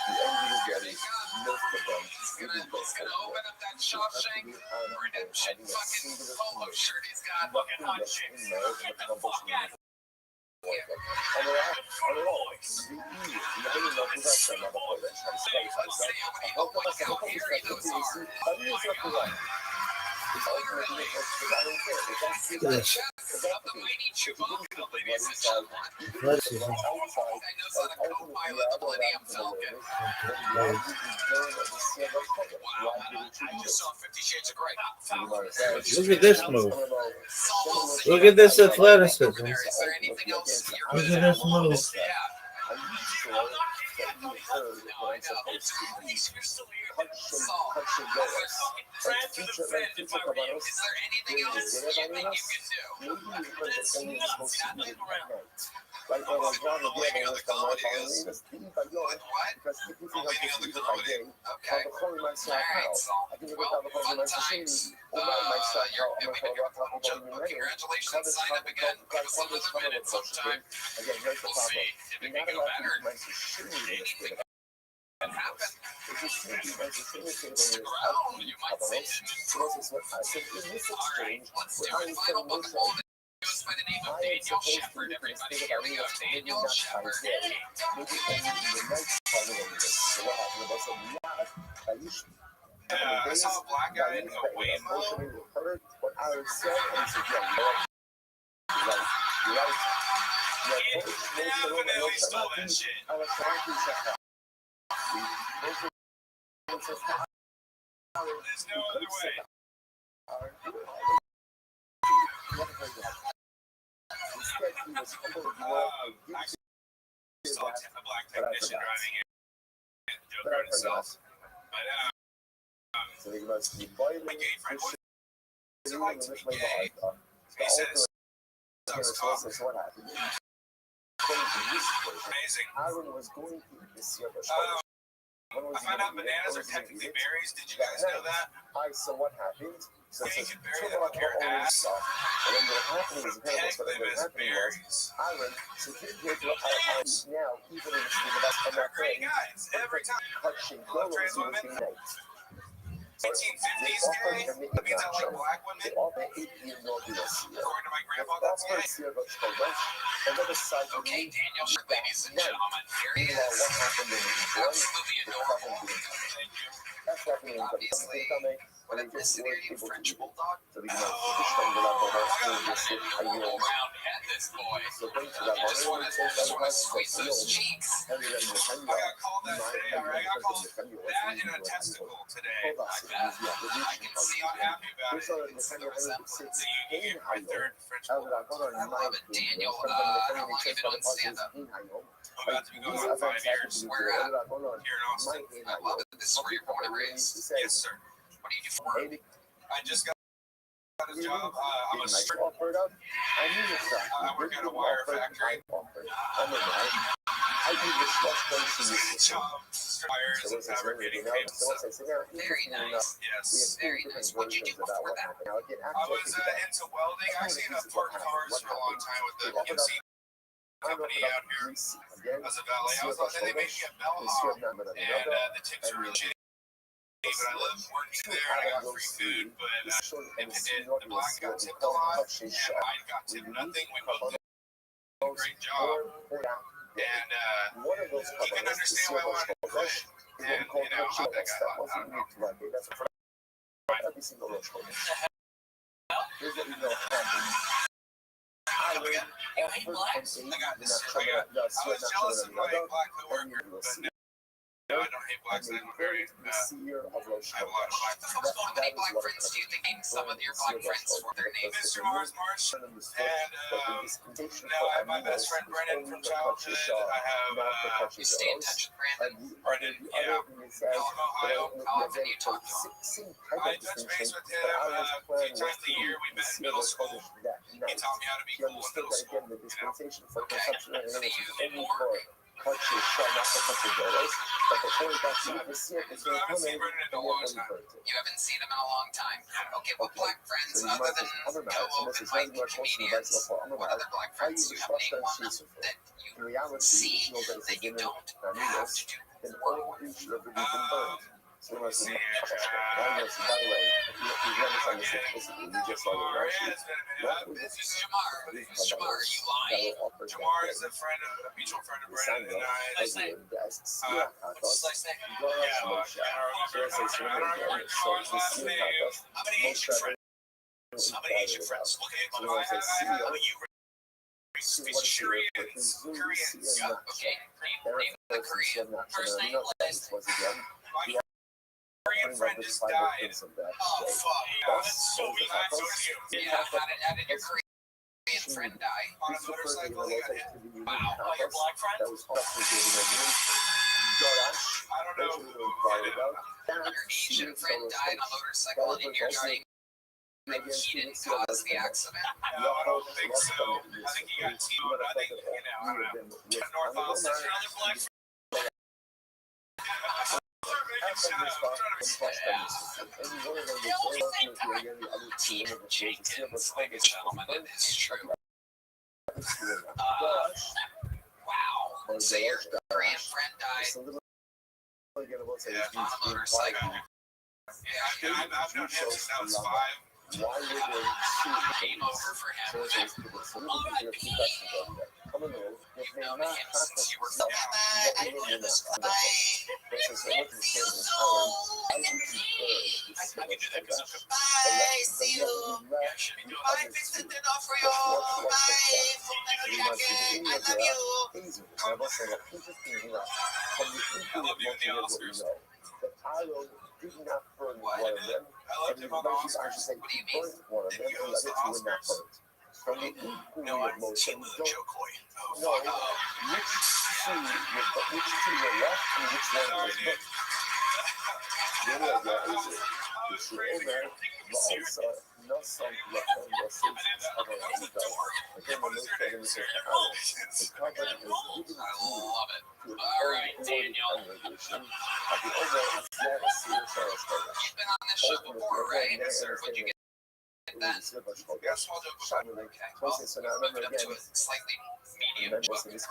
The end you get is most of them. He's gonna open up that Shawshank Redemption fucking polo shirt he's got. Nothing that's in there is going to accomplish me. And they're all the ease. You don't know who that's from. I hope that's how hairy those are. Look at this move. Look at this athleticism. Look at this move. Like, oh my God, the leaving of the comedy is because if you think I'm confused by game, I'm recording myself out. I can look at the recording myself or myself out. I'm going to rock off about you later. Congratulations, sign up again. Give us another minute sometime. Again, here's the We'll see problem. if it can go better. Anything can happen. It's just simply like Stick around, you might see it. Alright, let's do it. Final book of all goes by the name of Daniel Shepard, everybody. Here we go, Daniel Shepard. I saw a black guy in a Waymo. definitely stole that shit. There's no other way. I saw a black technician driving in and joke around himself. But, my gay friend, what is it like to be gay? He said it sucks coffee. Amazing. I found out bananas are technically berries. Did you guys know that? So what happened? Yeah, you can bury them up your ass. Technically, as berries. Now, even in the They're great guys every time. Love trans women. 1950s gay? I mean, that like black women? According to my grandpa, that's gay. Okay, Daniel, ladies and gentlemen, here he is. Absolutely adorable. Thank you. Obviously, what ethnicity are you, French bulldog? I got a Adorable round head, this boy. You just want to squeeze those cheeks. I got called that today. I got called that in a testicle today. I can see I'm happy about it. the resemblance. So you gave my third French bulldog. I love it, Daniel. How long have you been on stand-up? I'm about to be going on 5 years Where at? here in Austin. I love it. This is where you're born and raised. Yes, sir. What do you do for work? I just got a job. I'm a stripper. I work at a wire factory. Wires and fabricating cables. Very nice. Yes. Very nice. What did you do before that? I was into welding. I actually ended up parked cars for a long time with the MC company out here as a valet. And they made me a bellhop, and the tips were really shitty. But I loved working there, and I got free food. But the black got tipped a lot, and I got tipped nothing. We both did a great job, and he can understand why I wanted to quit. And how'd that guy left? I don't know. Every single roach hole. Here's what you know. You hate blacks? I was jealous of my black coworker, but no, I don't hate blacks. I'm very, I have a lot of black friends. How many black friends do you think some of your black friends for their names? Mr. Mars Marsh, and now I have my best friend Brennan from childhood. I have, You stay in touch with Brandon? Brennan, yeah, Pelham, Ohio. How often do you talk to him? I touch base with him a few times a year. We met in middle school. He taught me how to be cool in middle school. Okay. So do you in more? So I haven't seen Brennan in a long time. You haven't seen him in a long time. Okay, what black friends other than open-minded comedians? What other black friends do you have? Name one that you see that you don't have to do work with. Let me see. This is Jamar. Jamar, are you lying? Jamar is a friend, a mutual friend of Brennan and I. What's his name? What's his last name? I don't remember his last name. How many Asian friends? How many Asian friends? Okay, I have a speech Koreans. Yeah, okay. Name the Korean. First name, last name. My Korean friend just died. Oh, fuck. Yeah, that's so weird. So did you. Yeah, how did your Korean friend die? On a motorcycle, he got hit. Wow. Oh, your black friend? I don't know who did it. Your Asian friend died on a motorcycle and you're saying that he didn't cause the accident? No, I don't think so. I think he got T-boned. I think, I don't know. North Austin, another black friend. Team Jenkins, ladies and gentlemen, it is true. Wow. So your Korean friend died on a motorcycle. Yeah, I've known him since I was 5. Game over for him. Alright, You've known him since you were I love this guy. Makes me feel so I can do that because I'm I see you. I fix the dinner for you. I love you. I love you in the Oscars. What? I loved him on the Oscars. What do you mean? Did he host the Oscars? No, I'm team with Joe Coy. Oh, fuck. Sorry, dude. I love it. All right, Daniel. You've been on this show before, right? What'd you get then? Yes, I'll do it. Okay, well, move it up to a slightly medium book. There he goes.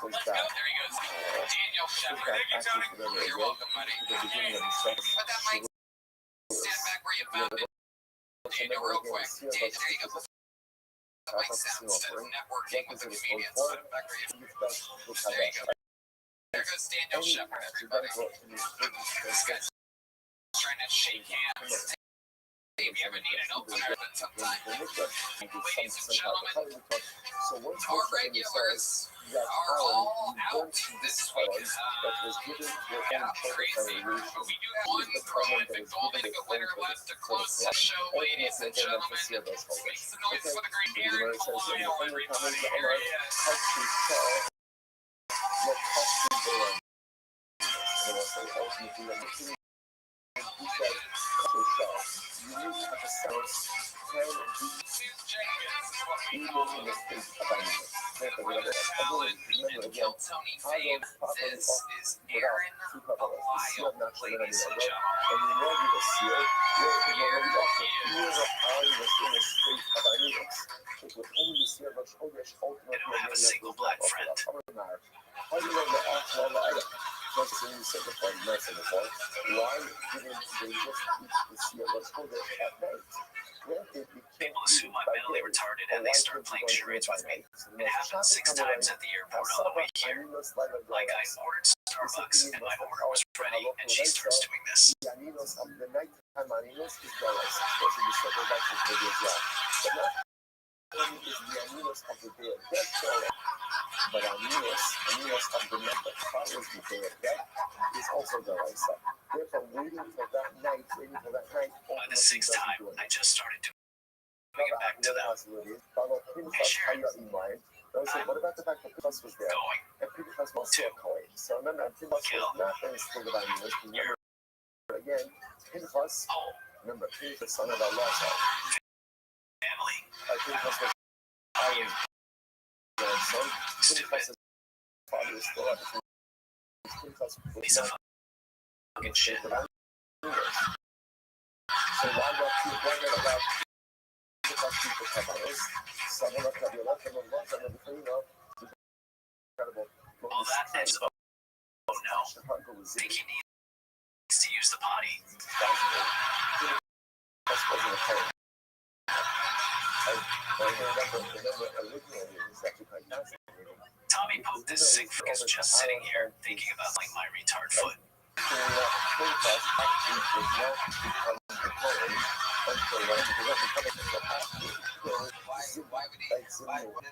Daniel Shepard. Thank you, Tony. You're welcome, buddy. Put that mic stand back where you found it. Daniel, real quick. There you go. The mic sound instead of networking with the comedians. Put it back where you There you go. There goes Daniel Shepard, everybody. This guy's trying to shake hands. If you ever need an opener, then sometime. Ladies and gentlemen, our regulars are all out this week. Yeah, crazy. But we do have one prolific Golden Ticket winner left to close the show, ladies and gentlemen. Make some noise for the great Aaron Colonial, everybody. Here he is. Kill Tony fame. This is Aaron Belial, ladies and I don't have a single black friend. People assume I'm mentally retarded and they start playing charades with me. It happened 6 times at the airport on the way here. Like I ordered Starbucks and my order was ready and she starts doing this. By the 6th time, I just started doing it back to them. Hey, Sharon. I'm going to kill your whole family. Stupid. Piece of fucking shit. All that is oh no. Think he needs to use the potty. Tommy poked his sick fingers just sitting here thinking about like my retard foot.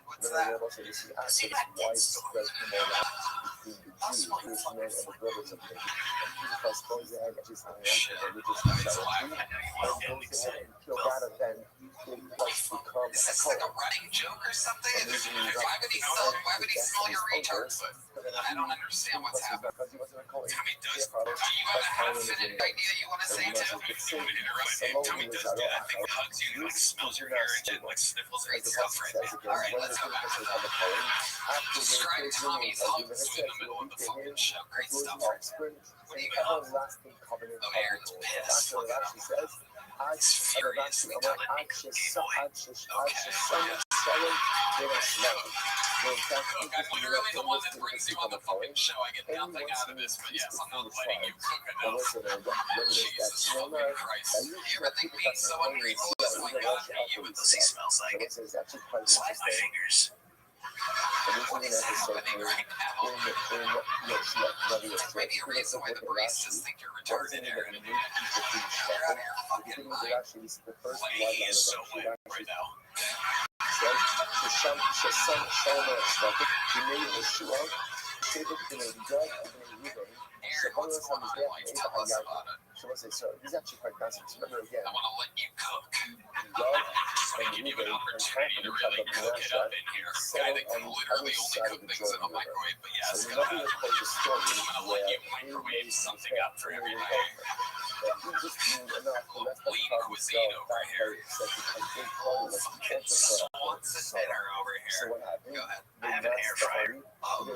What's that? See that dead story? Shit. I know you want to get excited. Is this like a running joke or something? Why would he smell your retard foot? I don't understand what's happening. Tommy does. Do you have a half-fitted idea you want to say to him? Tommy does that. I think he hugs you, like smells your marriage and like sniffles Great your stuff right there. All right, let's go back to that. Describe Tommy's hugs in the middle of the fucking show. Great stuff right there. What do you got? Oh, Aaron's pissed. Look at him. He's furious. We tell it Game Boy. Okay. Look, I'm literally the one that brings you on the fucking show. I get nothing out of this, but yes, I'm not letting you cook enough. Jesus fucking Christ. You ever think being so ungrateful is like God made you with He smells like. Slide my fingers. What is happening right now? There may be a reason why the baristas think you're retarded, Aaron. You're out of your fucking mind. Like, he is so lit right now. Aaron, what's going on in life? Tell us about it. He's actually quite fascinating. Remember again, I want to let you cook. Making you an opportunity to really cook it up in here. Guy that can literally only cook things in a microwave, but yes, I'm gonna let you microwave something up for everybody. Lean cuisine over here. Fucking salts and dinner over here. Go ahead. I have an air fryer. Oh,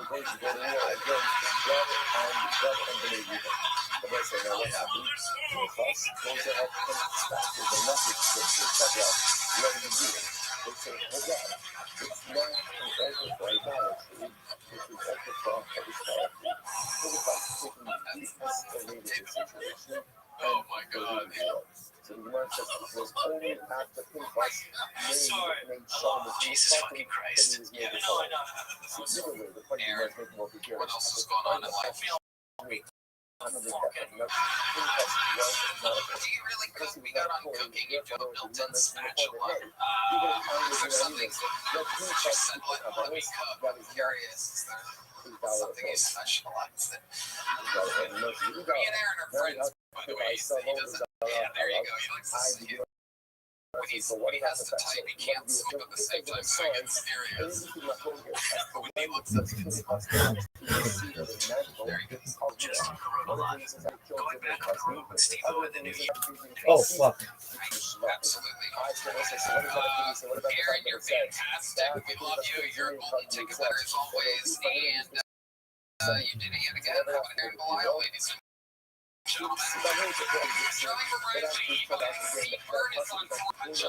oh my god. Jesus fucking Christ. Yeah, no. Aaron, what else is going on in life? Do you really cook? We got on cooking. You have a built-in spatula. Is there something just said, let me cook? I'm curious. Is there something you specialize in? Me and Aaron are friends, by the way. He doesn't. Yeah, there you go. He likes to see. When he has to type, he can't sleep at the same time, so I get serious. When he looks at there you go. Just improved a lot. Going back on the road with Steve-O in the new year. Oh, fuck. Absolutely. Aaron, you're fantastic. We love you. You're a golden ticket winner as always. And you did it yet again. Having Aaron Belial, ladies and gentlemen. Charlie reminds me, Burn is on Torch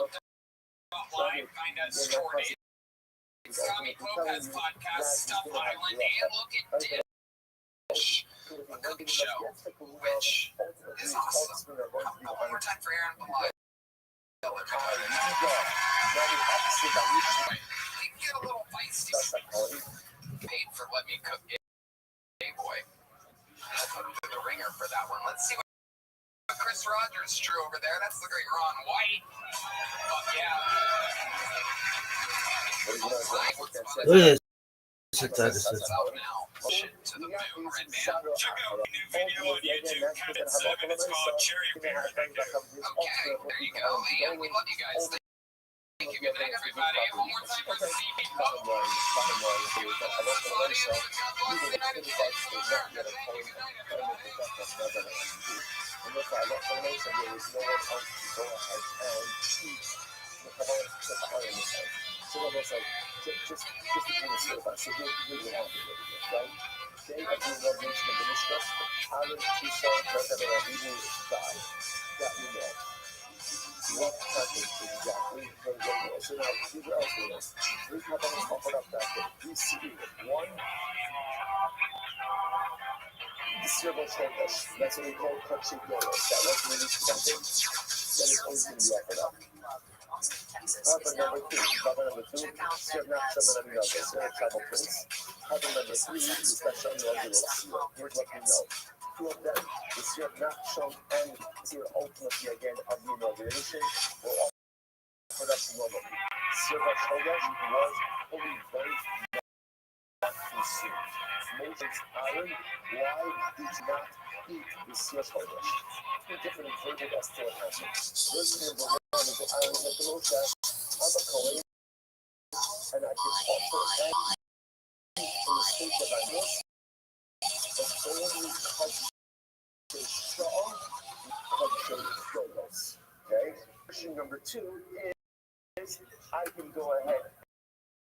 Live, find us shorty. Tommy Lopez podcast, Stuff Island, and Look at Dish, a cooking show, which is awesome. One more time for Aaron Belial. We can get a little feisty. Paid for Let Me Cook Gay Boy. I'll put through the ringer for that one. Let's see what Chris Rogers drew over there. That's the great Ron White. Look at this. Shit to the moon, Red Band. Check out a new video on YouTube, Count at 7. It's called Cherry Beer. Okay, there you go. And we love you guys. Thank you. Good night, everybody. One more time for CB. What happened exactly? So now, these are elsewhere. We have offered up that we see one. The cerebral shortness. That's what we call touching doors. That was released something that is always going to be offered up. Cover number two, serve not some of the travel prints. Cover number three, is that shown inaugural. Here's what we know. Two of them, the syrup not shown and syrup ultimately again of the inauguration were all production normally. Syrup Shogash was only very not consumed. Moses Aaron, why did you not eat the syrup Shogash? Two different versions are still happening. Version number one is that Aaron said to Moshe, I'm a Kohen, and I can also add in the state that I was. But only okay. Question number two is I can go ahead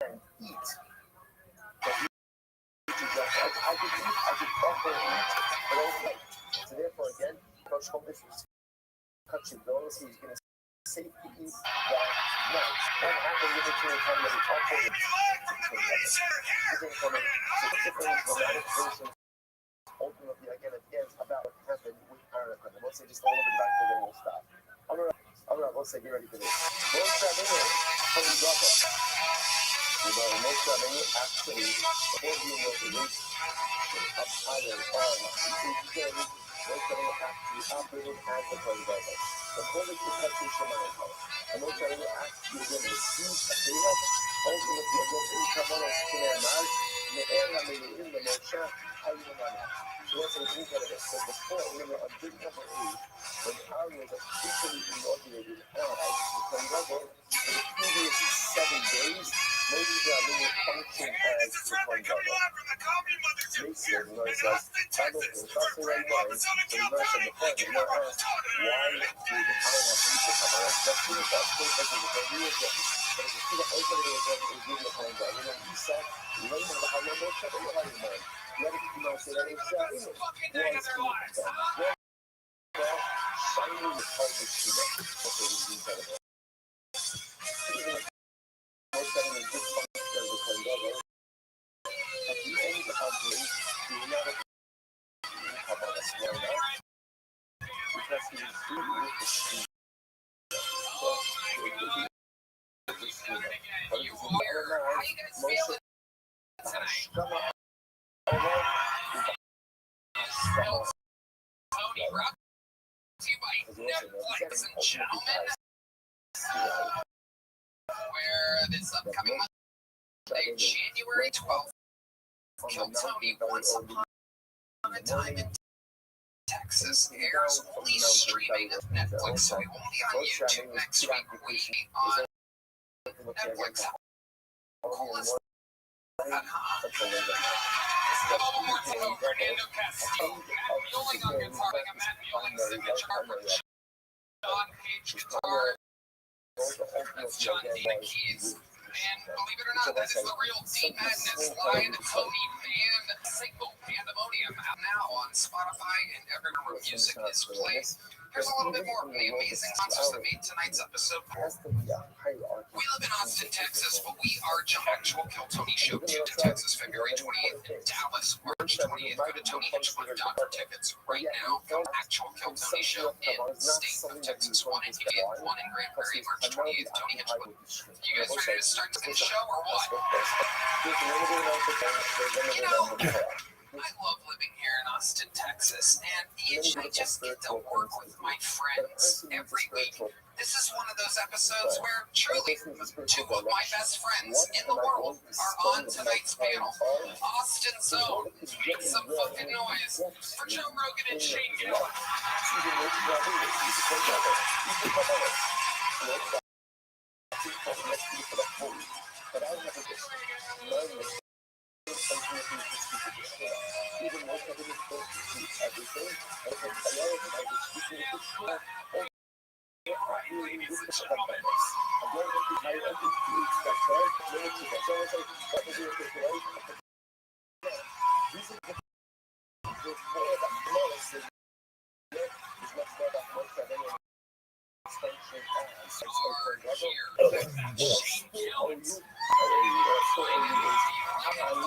and eat. I can offer and eat, but okay. So therefore again, Coach Holmes is touching those, he's going to safely eat that night. What happened in the time that he offered it? Ultimately, again, about what happened with Aaron. We'll say just a little bit back and then we'll stop. All right, we'll say get ready for this. We'll start in here. Where this upcoming Monday, January 12th, Kill Tony Once Upon a Time in Texas airs only streaming Netflix, so we won't be on YouTube next week. We'll be on Netflix. Cool as that, huh? Fernando Castillo, Matt Mueling on guitar, Matt Mueling signature artwork, John Page guitar, that's John Dina keys. And believe it or not, that is the real Deep Madness Live Tony Band single Pandemonium out now on Spotify and everywhere where music is played. Here's a little bit more of the amazing sponsors that made tonight's episode. We live in Austin, Texas, but we are Actual Kill Tony Show 2 to Texas, February 28th, in Dallas, March 28th. Go to TonyHitchcliffe.com for tickets right now. Actual Kill Tony Show in State of Texas, 1 in Gideon, 1 in Grand Prairie, March 28th, Tony Hitchcliffe. You guys ready to start the show or what? You know, I love living here in Austin, Texas, and I just get to work with my friends every week. This is one of those episodes where truly 2 of my best friends in the world are on tonight's panel. Austin Zone, make some fucking noise for Joe Rogan and Shane Gillen. Ladies and gentlemen, Shane Gillen.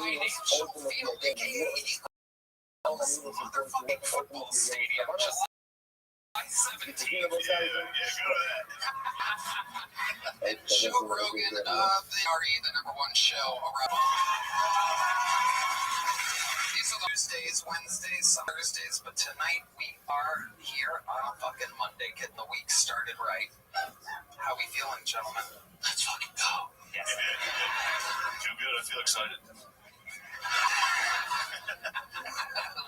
Financial Field, aka motherfucking football stadium, just 17. And Joe Rogan of the RE, the #1 show around. These are Tuesdays, Wednesdays, Thursdays, but tonight we are here on a fucking Monday, getting the week started right. How we feeling, gentlemen? Let's fucking go. Yes. Feel good. I feel excited.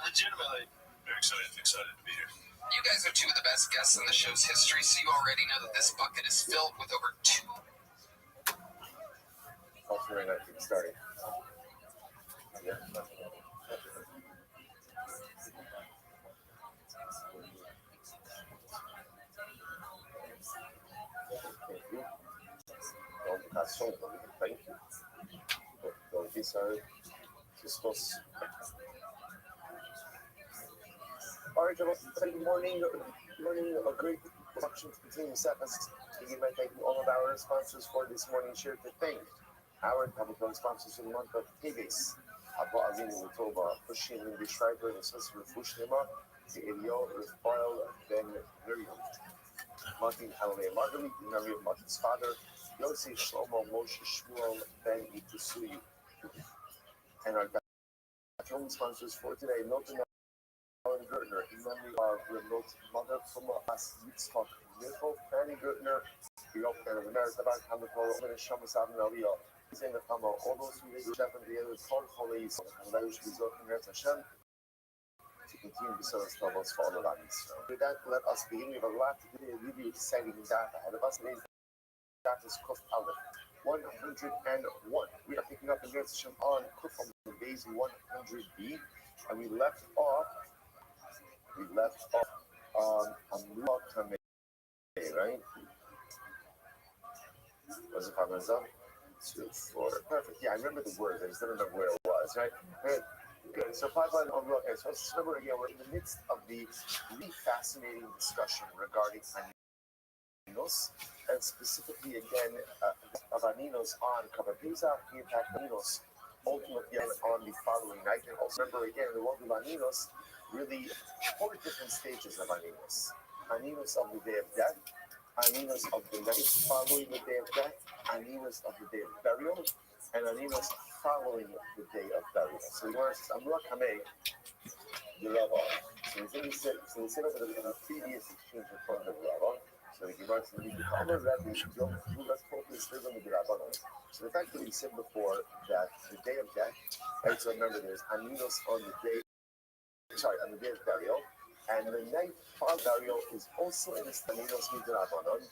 Legitimately. Very excited to be here. You guys are 2 of the best guests in the show's history, so you already know that this bucket is filled with over 2. Very nice to starting. Yeah. Thank you. These are just all right, morning, a great production continuing seconds. We might thank all of our sponsors for this morning share to thank our public sponsors for the month of Davis. Abu Azim Wutoba, Pushin Lindy Schreiber, and Swiss with Bushnima, the Elio with Boyle, Ben Miriam, Martin Halloway Marguerite, Miriam Martin's father, Yossi Shlomo Moshe Shmuel Ben Itusuyi. And our film sponsors for today, Milton Allen Gertner, in memory of remote mother from us, Yitzchak Michal, Fanny Gertner, the Open of America, Bank Hamilton, Open Shamus Avin Aliyah, Zayn Kamo, all those who raise Shep and the other Kol Cholis, and those who resort in Eretz Hashem, to continue to serve us troubles for all of us. With that, let us begin. We have a lot to do, really exciting data ahead of us. Today's data is Kuf Aleph 101. We are picking up in Eretz Hashem on Kuf on the days 100b, and we left off on Amrullah Kameh, right? Was it Parmesan? 2, 4. Perfect. Yeah, I remember the word. I just don't remember where it was, right? Good. So 5 on Amrullah Kameh. So let's remember again, we're in the midst of the really fascinating discussion regarding Aninos, and specifically again of Aninos on Kabar Pesach, the impact of Aninos ultimately on the following night. And also remember again, in the world of Aninos, really 4 different stages of Aninos. Aninos of the day of death, Aninos of the night following the day of death, Aninos of the day of burial, and Aninos following the day of burial. So we want to Amrullah Kameh, the Rabbi. So we said over the previous exchange in front of the Rabbi. So the Gemara said, let's focus on the Rabbanon. So the fact that we said before that the day of death, right? So remember, there's Aninos on the day of burial, and the night for burial is also in the Aninos Midrabanon.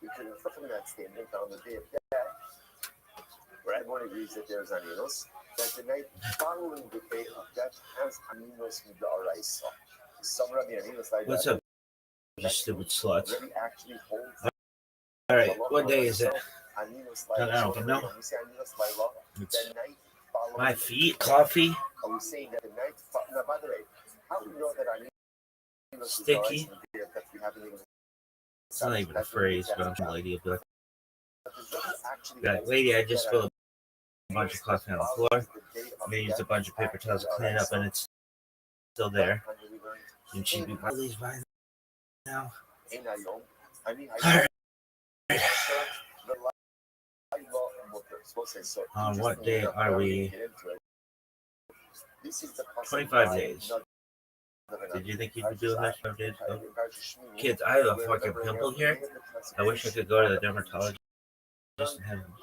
We can infer from that statement on the day of death, where everyone agrees that there's Aninos, that the night following the day of death has Aninos Midrabanon. What's up, you stupid sluts? Alright, what day is it? I don't know. It's my feet, coffee, sticky. It's not even a phrase, but I'm sure the lady will be like, lady, I just spilled a bunch of coffee on the floor. I used a bunch of paper towels to clean it up, and it's still there. And she'd be please by now. On what day are we? 25 days. Did you think you'd be doing that 5 days ago? Kids, I have a fucking pimple here. I wish I could go to the dermatologist and have him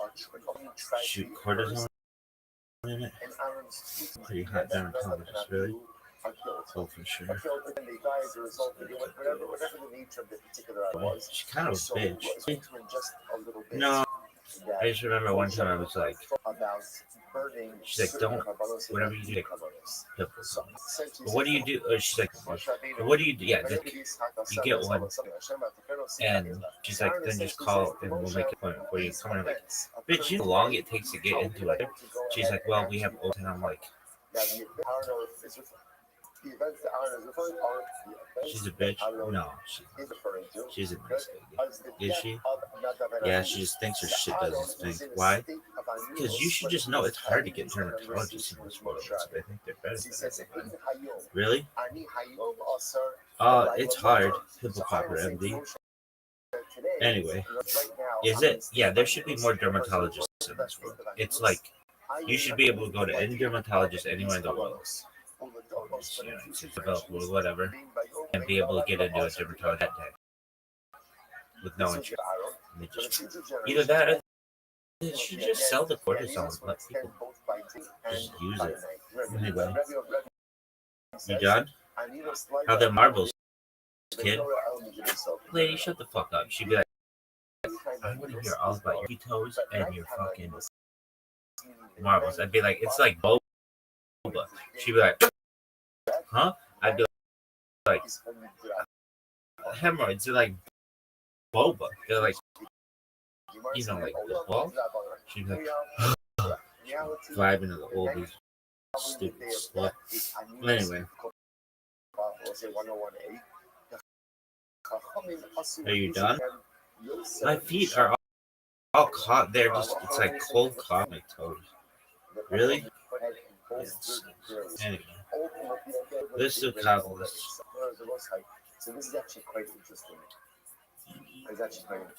shoot cortisone in it. Pretty hot dermatologist, really. Oh, for sure. She's kind of a bitch. No, I just remember one time I was like, she's like, don't, whatever you do, like, pimples. But what do you do? She's like, what do you do? Yeah, like, you get one. And she's like, then just call and we'll make an appointment for you. Come on, I'm like, bitch, you know how long it takes to get into it? She's like, well, we have open. I'm like, she's a bitch. No, she's a nice lady. Is she? Yeah, she just thinks her shit doesn't stink. Why? Because you should just know it's hard to get dermatologists in this world. So I think they're better. Really? It's hard. Pimple Popper MD. Anyway, is it? Yeah, there should be more dermatologists in this world. It's like you should be able to go to any dermatologist anywhere in the world. Develop or whatever, and be able to get into a dermatologist that day with no insurance. Either that or they should just sell the cortisone and let people just use it. Anyway, you done? How the marbles, kid? Lady, shut the fuck up. She'd be like, I want to hear all about your toes and your fucking marbles. I'd be like, it's like boba. She'd be like, huh? I'd be like, hemorrhoids are like boba. They're like, you know, like the ball. She'd be like, vibing to the oldies. Stupid slut. Anyway. Are you done? My feet are all caught there. Just it's like cold caught my toes. Really? Anyway. Let's do Cowboys. So this is actually quite interesting. not just bringing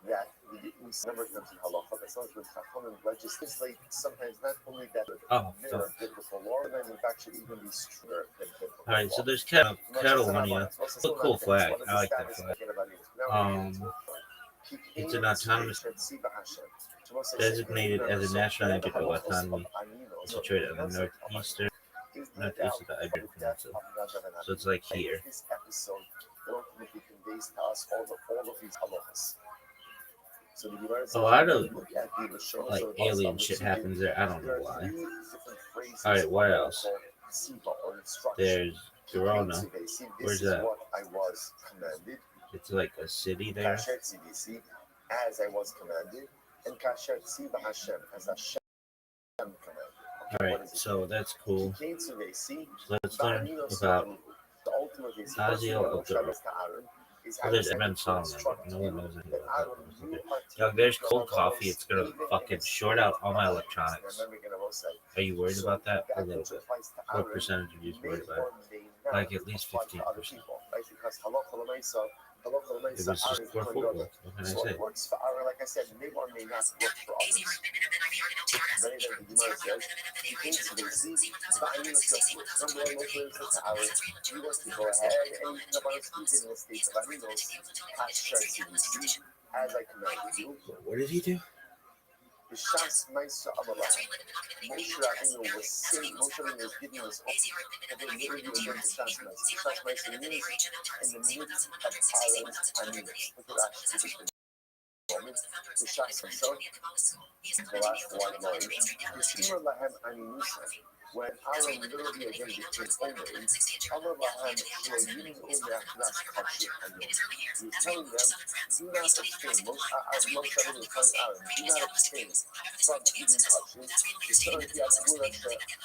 that we number of times in halacha, but sometimes when chachamim legislate, sometimes not only that Oh, mirror fuck. biblical law, and in fact should even be stronger than biblical law. Alright, so there's Catalonia. It's a cool flag. I like that flag. It's an autonomous designated as a national entity of autonomy situated on the northeast of the Iberian Peninsula. So it's like here. This episode ultimately conveys to us all of these halachas. So A lot of like alien shit happens there. I don't know why. Alright, what else? There's Girona. Where's that? It's like a city there. As I was commanded, and Kasher Tziva Hashem, as Hashem commanded. Alright, so that's cool. So let's learn about Haziel of Girona. Oh, there's Edmund Solomon. No one knows anything about that. Yo, there's cold coffee. It's gonna fucking short out all my electronics. Are you worried about that? A little bit. What percentage of you is worried about it? Like at least 15%. It was just for football. What can I say? Works for our, like I said, may or may not work for others. Many of the Gemara says, you can see they see, but I mean, it's just number one motion is our, you want to go ahead and you know, even in the state of Aminos, CBC, as I commanded you. What did he do? The Shas Maisa Amalah. Moshe Rabbeinu was saying, Moshe Rabbeinu was giving us over the interview again the Shas Maisa. The Shas Maisa means in the midst of Aaron's Aminos. Look at that. The Shas Maisa, the last white line, the Shimur Lahem Aminusa. When Aaron literally again became holy, Allah Lahem Shloyim Umeachnas Kashir Hayom. He was telling them, do not abstain. Most Aaron was telling Aaron, do not abstain from eating touches. The son of Yadgura said,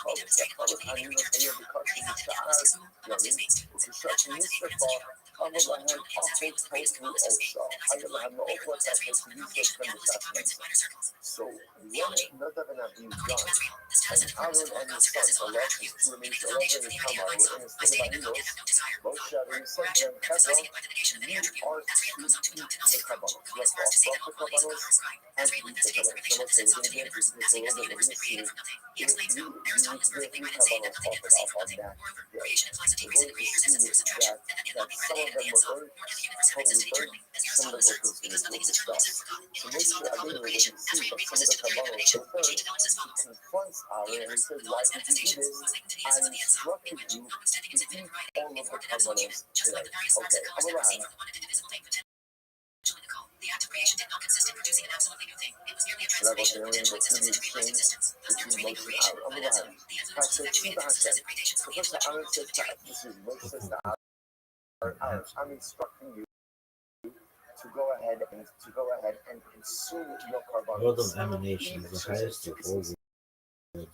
oh, the Chavos Aminos Hayom Bekashim Sha'ar Yarim, Ukishak Nisrafah, Allah Lahem Achot Totu Osha. Allah Lahem no Okwa Tasha, so you said from the Shashmas. So, what Nadav and Abihu done, and Aaron and his son, Allah is to remain to Allah and Tamar, were in a state of Aminos, Moshe Rabbeinu said to them, Hebron, you are to eat the Kabbalah. You are to offer the Kabbalah and to eat the Kabbalah. So Moshe, we're going to get into this a little bit, we're going to see, you need to get 3 Kabbalahs offered up on that day. We're going to see that some of them were burned, totally burned, some of them were consumed with the stuff. So Moshe Rabbeinu, when he sees that some of the Kabbalahs were burned, he confronts Aaron and he says, why did you do this? I instructed you to eat all of the Kabbalahs today. Okay, Abraham. The act of creation did not consist in producing an absolutely new thing. It was merely a So that was the transformation only which existed in existence. between Moshe and Aaron. Abraham. So first Aaron says to Moshe says to Aaron, I'm instructing you to go ahead and consume your Kabbalahs. World of Emanation is the highest of all worlds.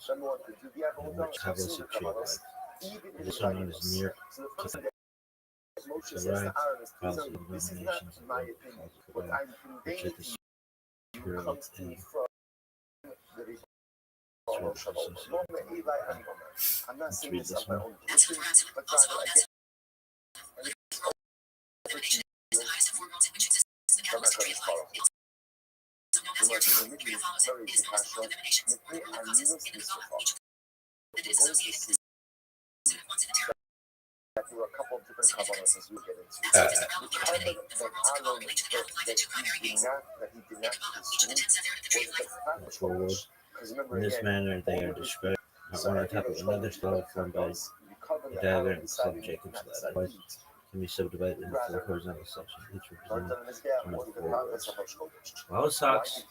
Number one, do the Which Kabbalah Kabbalahs? secure this one is near to Moshe the says to right, Aaron, positive this is not emanations of my God, opinion. positive What God, I'm which conveying is the to you superior comes to me and from the Rebbe Shalom. I'm not saying this on my own volition, but God, I get is the highest of 4 worlds in which exists the I'm not catalyst going of to follow. life. So no matter Very what freedom follows it. It is the lowest of all emanations. All causes in the Kabbalah, each of that is associated with the ones in the Torah. There were a couple of different Kabbalahs as we get into. And so it is the realm of The Yerushalayim. Kabbalah The 4 worlds are called related to the path of life in 2 primary ways. that he did not Each of the 10 said there was the tree of the life. practical world. Because remember in this again, manner they are described one on top of another, solid formed by a diagram called Jacob's ladder. Otherwise, can be subdivided into 4 horizontal sections, each representing one of the 4 worlds. Well, socks,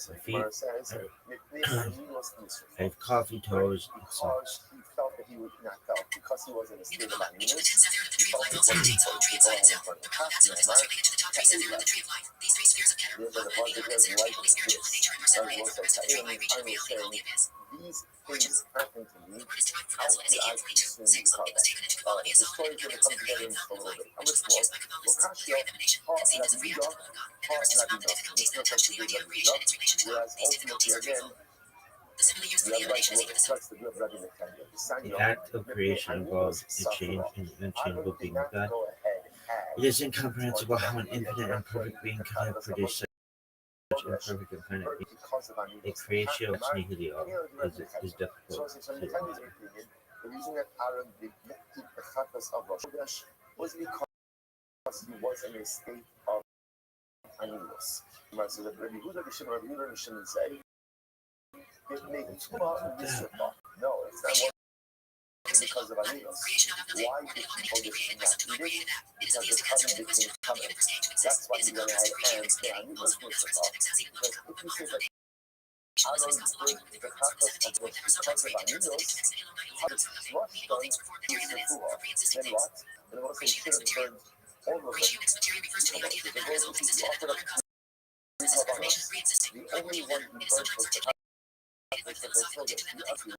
my feet, I have coffee toes, and socks. He felt that he would not felt because he was in a In state the of Kabbalah, each of the Aminos. 10 said there the tree of life also contains a tree inside itself. The Kabbalah adds focus related to the top 3 said there the tree of life. These 3 spheres of Keter, Therefore, the Chava, and positive Ego considered to be life Holy is Spiritual in this. nature and were separated from the rest of the tree by reaching the reality of the abyss. These things happen to me. The word is derived from How Ezel in do I Ezekiel 42:6. consume the It was taken into Kabbalah via the Solomon story and is going to pronounced come the together creative in just a of little bit. which was functions by Kabbalists. The theory of emanation, conceived as a react upon God, and the verses about the difficulties that attach to the idea of creation and its relation to God. Whereas These difficulties ultimately, are threefold. The simile used for the the emanation is egotism. The act of creation involves a change in the unchangable being of God. It is incomprehensible how an infinite and perfect being could have produced such imperfect and finite being. A creatio ex nihilo is difficult to imagine. The reason that Aaron did not keep the chatas of Rosh Hashanah was because he was in a state of animus. So that Rabbi Yehuda and Shimon say, it made Tumah Misrata. No, it's not because of animus. Why did people not eat it? Because the covenant became covenant. That's why he went ahead and said animus Misrata. Because if you say that Aaron did the chatas of Rosh because of animus, Rosh done is the Fuah. Then what? Then what they should have burned all of it. The Lord is offered up the only one who burnt was the chatas that they told us. The other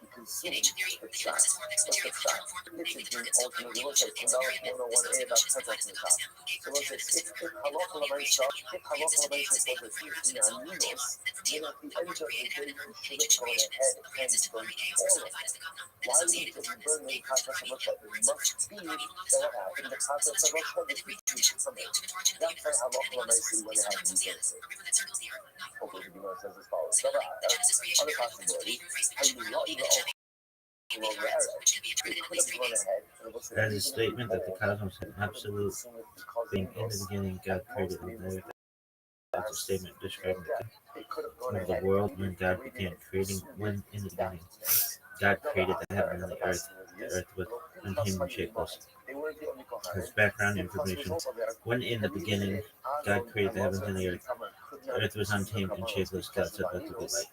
he consumed the fat. What's the fat? This is being ultimately looked at in 101A about chatas and fat. So let's say if halacha l'maisa was a 50 aminos, then at the end of the day you should have gone ahead and burned all of it. Why would you burn the chatas of Rosh Hashanah? It must be that what happened, the chatas of Rosh Hashanah was treated from it. That's why halacha l'maisa went ahead and burnt it. Hopefully the Gemara says as follows. Other possibility, how you not even That is a statement that the cosmos is an absolute being. In the beginning, God created everything. That's a statement describing the world when God began creating. When in the beginning, God created the heaven and the earth was untamed and shapeless. As background information, when in the beginning, God created the heavens and the earth was untamed and shapeless. God said, "Let there be light."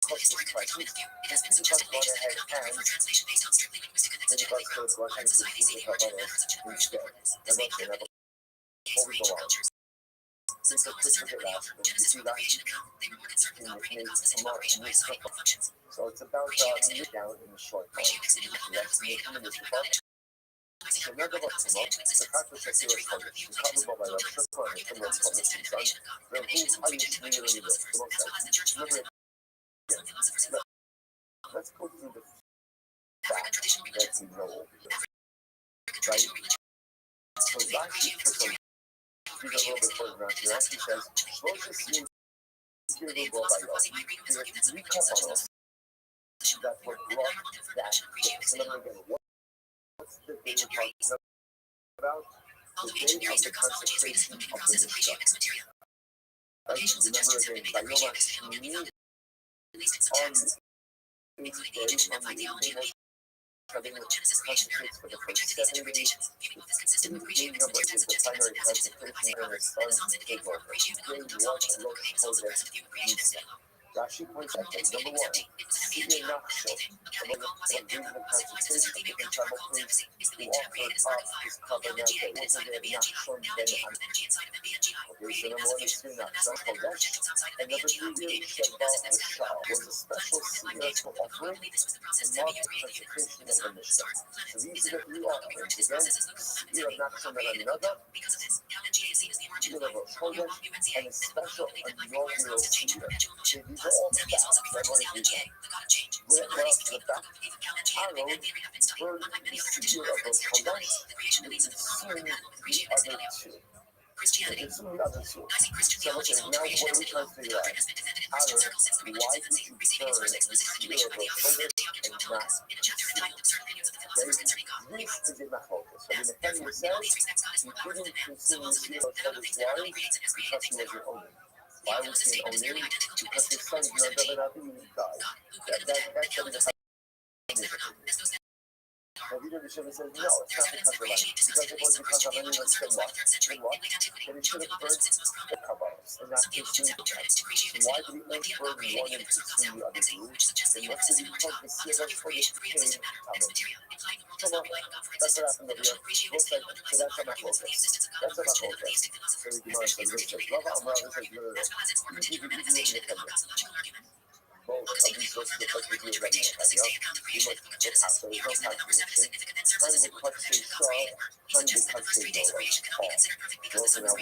It has been suggested later that it could not be a translation based on strictly linguistic connection to Art society, the origin of methods of generation accordance. This may not have been the case for ancient cultures. Some scholars assert that when they offered Genesis from the creation account, they were more concerned with operating the composition of operation by assigning both functions. So it's about down in the short term. Let's make them in this part. So now the what's the practice of serious college. The cover by the short term is the most common thing. The whole highest really the most. Let's go through the fact that we know. Right? So Rashi puts a little bit further down. Rashi says, Moses means Kirill Gobayos. There are three Kabbalos that were brought that. So let me again, what's the day we're talking about? The day of the consecration of the Mishkan. Right? Remember again, Vayoma Shmini on having consecrates for the first 7 days. The number is the primary consecration and its son's table. Rashi points out that number one, Siyah Naksho, the consecration of the tribal priest who offered up his tabernacle, wasn't there Nakshon ben An? Okay, so number one is Siyah Naksho, and number three is Shabbat Shah, was a special Siyah offering to mark the consecration of the Mishkan. So these are the three offerings. Again, Siyah Naksho ben another, Siyah Rosh Chodesh, and a special inaugural Siyah. These are all facts. Everyone agrees on. Right off the bat, Aaron burned the Siyah of Rosh Chodesh and consumed the other two. Consume the other two. So okay, now what are we trying to figure out? Aaron, why did you burn the Siyah of Rosh Chodesh and not the okay? This is in my focus. I mean, the Kenya says you couldn't consume the Siyah of Rosh Chodesh. Why? Because he was your owner. Why was he an owner? Because his son Nadav died. That's what it is. Rabbi Yishmael says, no, it's not because of that. Because it was because of anyone said what? Then what? Then he should have burned the Kabbalos and not consumed them. So why did he only burn one and consume the other two? Then what's the because the Siyah of Chodesh became Tamar? Come on, that's what happened over here. Both sides, so that's not my focus. That's not my focus. So the Gemara says, this says, Rava Amar says, no. Both of these sources of what we do right now. We must go past, so there's no calculation. Trying to cut say shaw, trying to cut say all. Those are now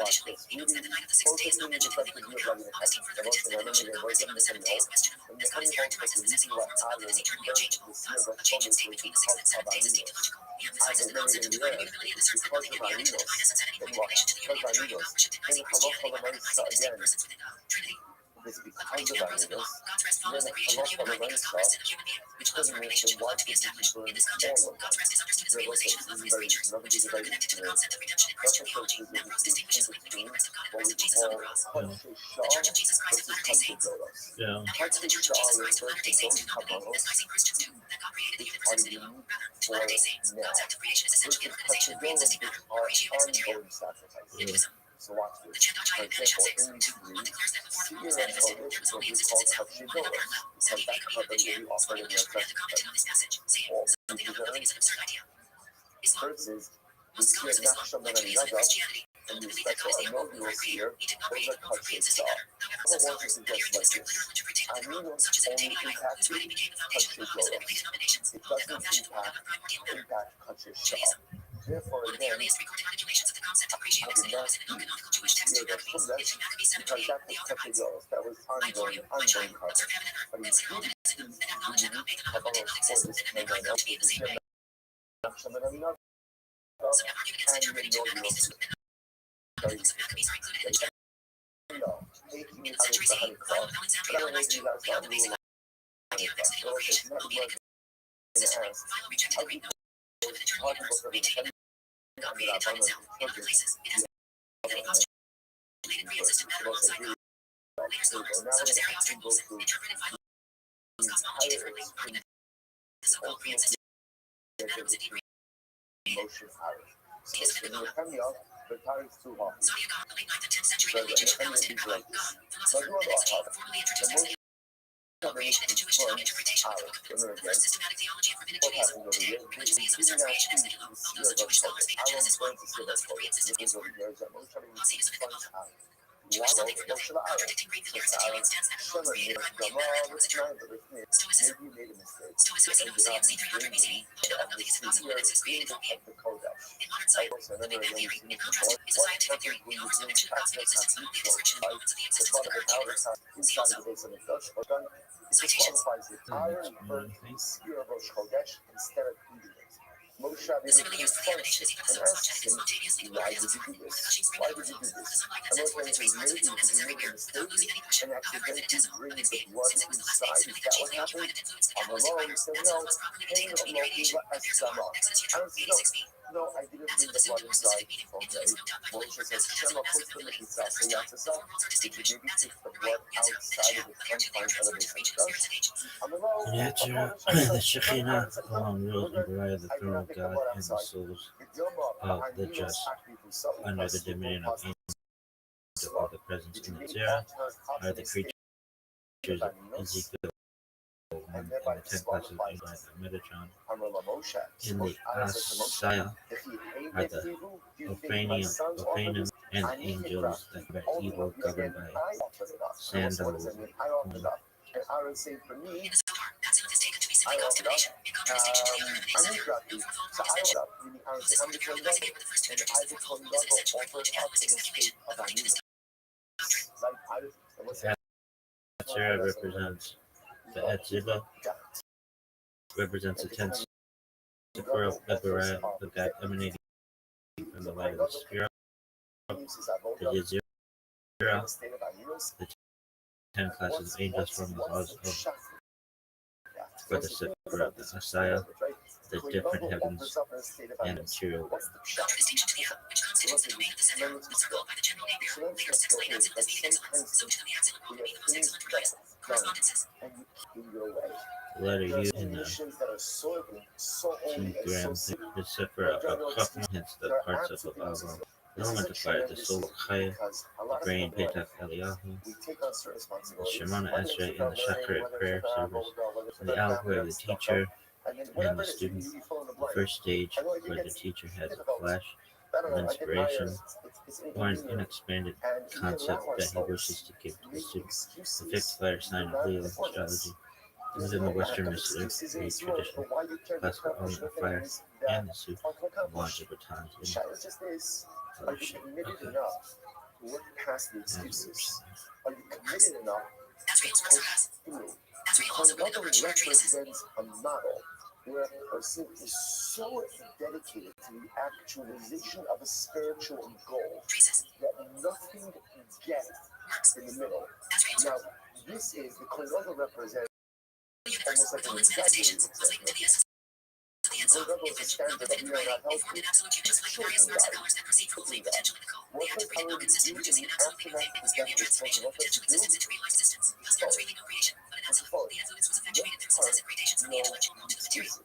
watch this. Really, focusing on the fact that you are running a country. The most of them are going to work on the same note. And the funny thing is the reason why Aaron burned the Siyah of Chodesh was because of Abaninos. emphasizes the concept of divine immutability and asserts that nothing can be added to the divineness and set anything in relation to the unity of the triune God, which it denies in Christianity by recognizing the distinct persons within the Trinity. According to Ambrose of Milan, God's rest follows the creation of humankind because God rested in a human being, which allows for our relationship with God to be established. In this context, God's rest is understood as realization of love for his creatures, which is further connected to the concept of redemption in Christian theology. Ambrose distinguishes between the rest of God and the rest of Jesus on the cross. The Church of Jesus Christ of Latter-day Saints adheres to the Church of Jesus Christ of Latter-day Saints do not believe, as Nicene Christians do, that God created the universe ex nihilo. Rather, to Latter-day Saints, God's act of creation is essentially an organization of pre-existing matter, appreciated ex material. Hinduism. So watch The this. For Chandogya example, Upanishad 6, 2, 1 declares that before the world was manifested, there was only existence itself, one and a parallel. Sati Ekam Vidyan, Swami Lakshmana had commented on this passage, saying, something of nothing is an absurd idea. Islam. first is Most scholars of Islam, like Judaism and Christianity, hold the belief that God is the all-powerful creator. He did not create the world from pre-existing matter. However, some scholars adhere to this literal interpretation of the Quran, such as Ibn Taymiyyah, whose writing became the foundation of Muhammad's and related denominations, hold that God fashions the world out of primordial matter. Judaism. Therefore, One of the again, earliest recorded articulations of the concept of creation ex nihilo is in an uncanonical Jewish text in Maccabees. In Maccabees 7:28, the author writes, I implore you, my child, observe heaven and earth, consider all that is in them, and acknowledge that God made them out of nothing while exists, and that mankind come to be in the same way. Some have argued against interpreting two Maccabees this way, and other books of Maccabees are included in the chapter. In the centuries CE, Philo of Alexandria analyzed two beyond the basic idea of ex nihilo creation, albeit inconsistently. Philo rejected the Greek notion of an eternal universe, maintaining that God created time itself. In other places, it has that he postulated pre-existent matter alongside God. Later scholars, such as Ariosto, interpreted Philo's cosmology differently, arguing that the so-called pre-existent matter was indeed motion out. theism and Nibbana. The time is too hot. Zodiac, the late 9th and 10th century Egyptian Palestinian god, philosopher, and exegete, formally introduced ex nihilo creation into Jewish Tanakh interpretation with the Book of Books. The first systematic theology of rabbinic Judaism. Today, religious theism asserts creation ex nihilo, although some Jewish scholars think that Genesis 1 foretells the pre-existence of the world. Hasidism and Kabbalah. Jewish thought they were nothing, contradicting Greek and Aristotelian stance that the world was created primordial matter and was eternal. Stoicism. Stoics argue in c. 300 BCE held that nothing is impossible and that is created from being. In modern science, the Big Bang theory, in contrast, is a scientific theory. It offers no mention of cosmic existence, but only a description of the moments of the existence of the current universe. See also. Citation. Iron burnt the spear of Rosh Chodesh instead of eating it. Moshe Similarly used for the emanation is either the subsubject and spontaneously or transformed, like the gushing spring that overflows, or the sunlight that sends forth its rays towards its own essence everywhere, without losing any pressure, however infinitesimal, of its being, since it was the last thing, similarly that changed the occupied and influenced the Kabbalistic writers, that soil must properly contain the Shekinah radiation, compares to God, Exodus Yitro, 86b. No, I didn't That's bring the assumed blood more inside. specific meaning. Okay. It is no doubt by Moshe says, massive Shema massive put ability. the For the first time, the four worlds are distinguished. That's it. the Right. blood Answer. The outside Sham. of the But here too, they are confines transferred of to the regions, spirits, and angels. On the road, The Shekinah alone rules and provides the throne of God and the souls of the just under the dominion of angels of the presence in the Zerah are the creatures of Ezekiel 1 and the 10 classes of angels of Metatron. In the Asaya are the Ophanim and the angels that combat evil governed by Sandalwood. And Aaron saying for me, In the Zohar, Atsilut is taken to be simply constipation, in contradistinction to the other emanate Zephyr. No fourfold world is mentioned. Moses ordered purely by Zephyr were the first to introduce the fourfold world as an essential privilege and Kabbalistic speculation, according to this doctrine. The Asera represents the Etziba, represents the 10 Sephir of Eberah, the god emanating from the light of the Spirit, the Yezirah, the 10 classes of angels from the laws of for the Sephir of the Asaya, the different heavens and material world. Contradistinction to the app, which constitutes the domain of the Zephyr, those are called by the general name here. Later, since explained Atsilut as meaning excellence, so too the Atsilut world would be the most excellent or highest. Correspondences. The letter U in the T-gram is Sephir of Chachma, hence the parts of Avram. The element of fire, the soul of Chaya, the brain, Petach Eliyahu, the Shemana Esrei, and the Shacharit prayer service, and the allegory of the teacher and the student. The first stage, where the teacher has a flash of inspiration or an unexpanded concept that he wishes to give to the student. The fixed fire sign of Leo astrology. Within the Western mystery tradition, classical element of fire and the suit of launch over time in fellowship. Okay. Work past the excuses. Are you committed enough Asriel's works are us. Asriel also wrote a number of short treatises. represents a model where a person is so dedicated to the actualization of a spiritual goal that nothing gets in the middle. Now, this is the Koyoga represents almost like an exaggerated example. Koyoga is a standard that we are not held to. Children die. Quickly die. What does our do in the aftermath of the death of this person? What does it do? It's forward. There are no excuses.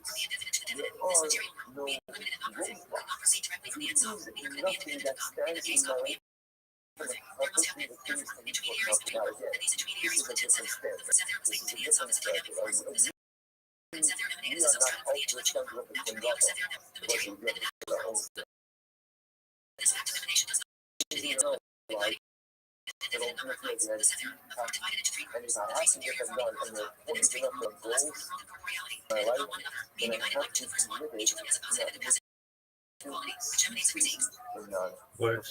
There are no roadblocks. There is nothing that stands in my way. Unfortunately, the things that we talk about now again, this is a different standard. This is a different standard. We are not held to the standard of the Koyoga, but we get our own standard. But ultimately, at the end, and if I have to get them done, and they're pointing up their goals, my life, then I have to commit it to that Words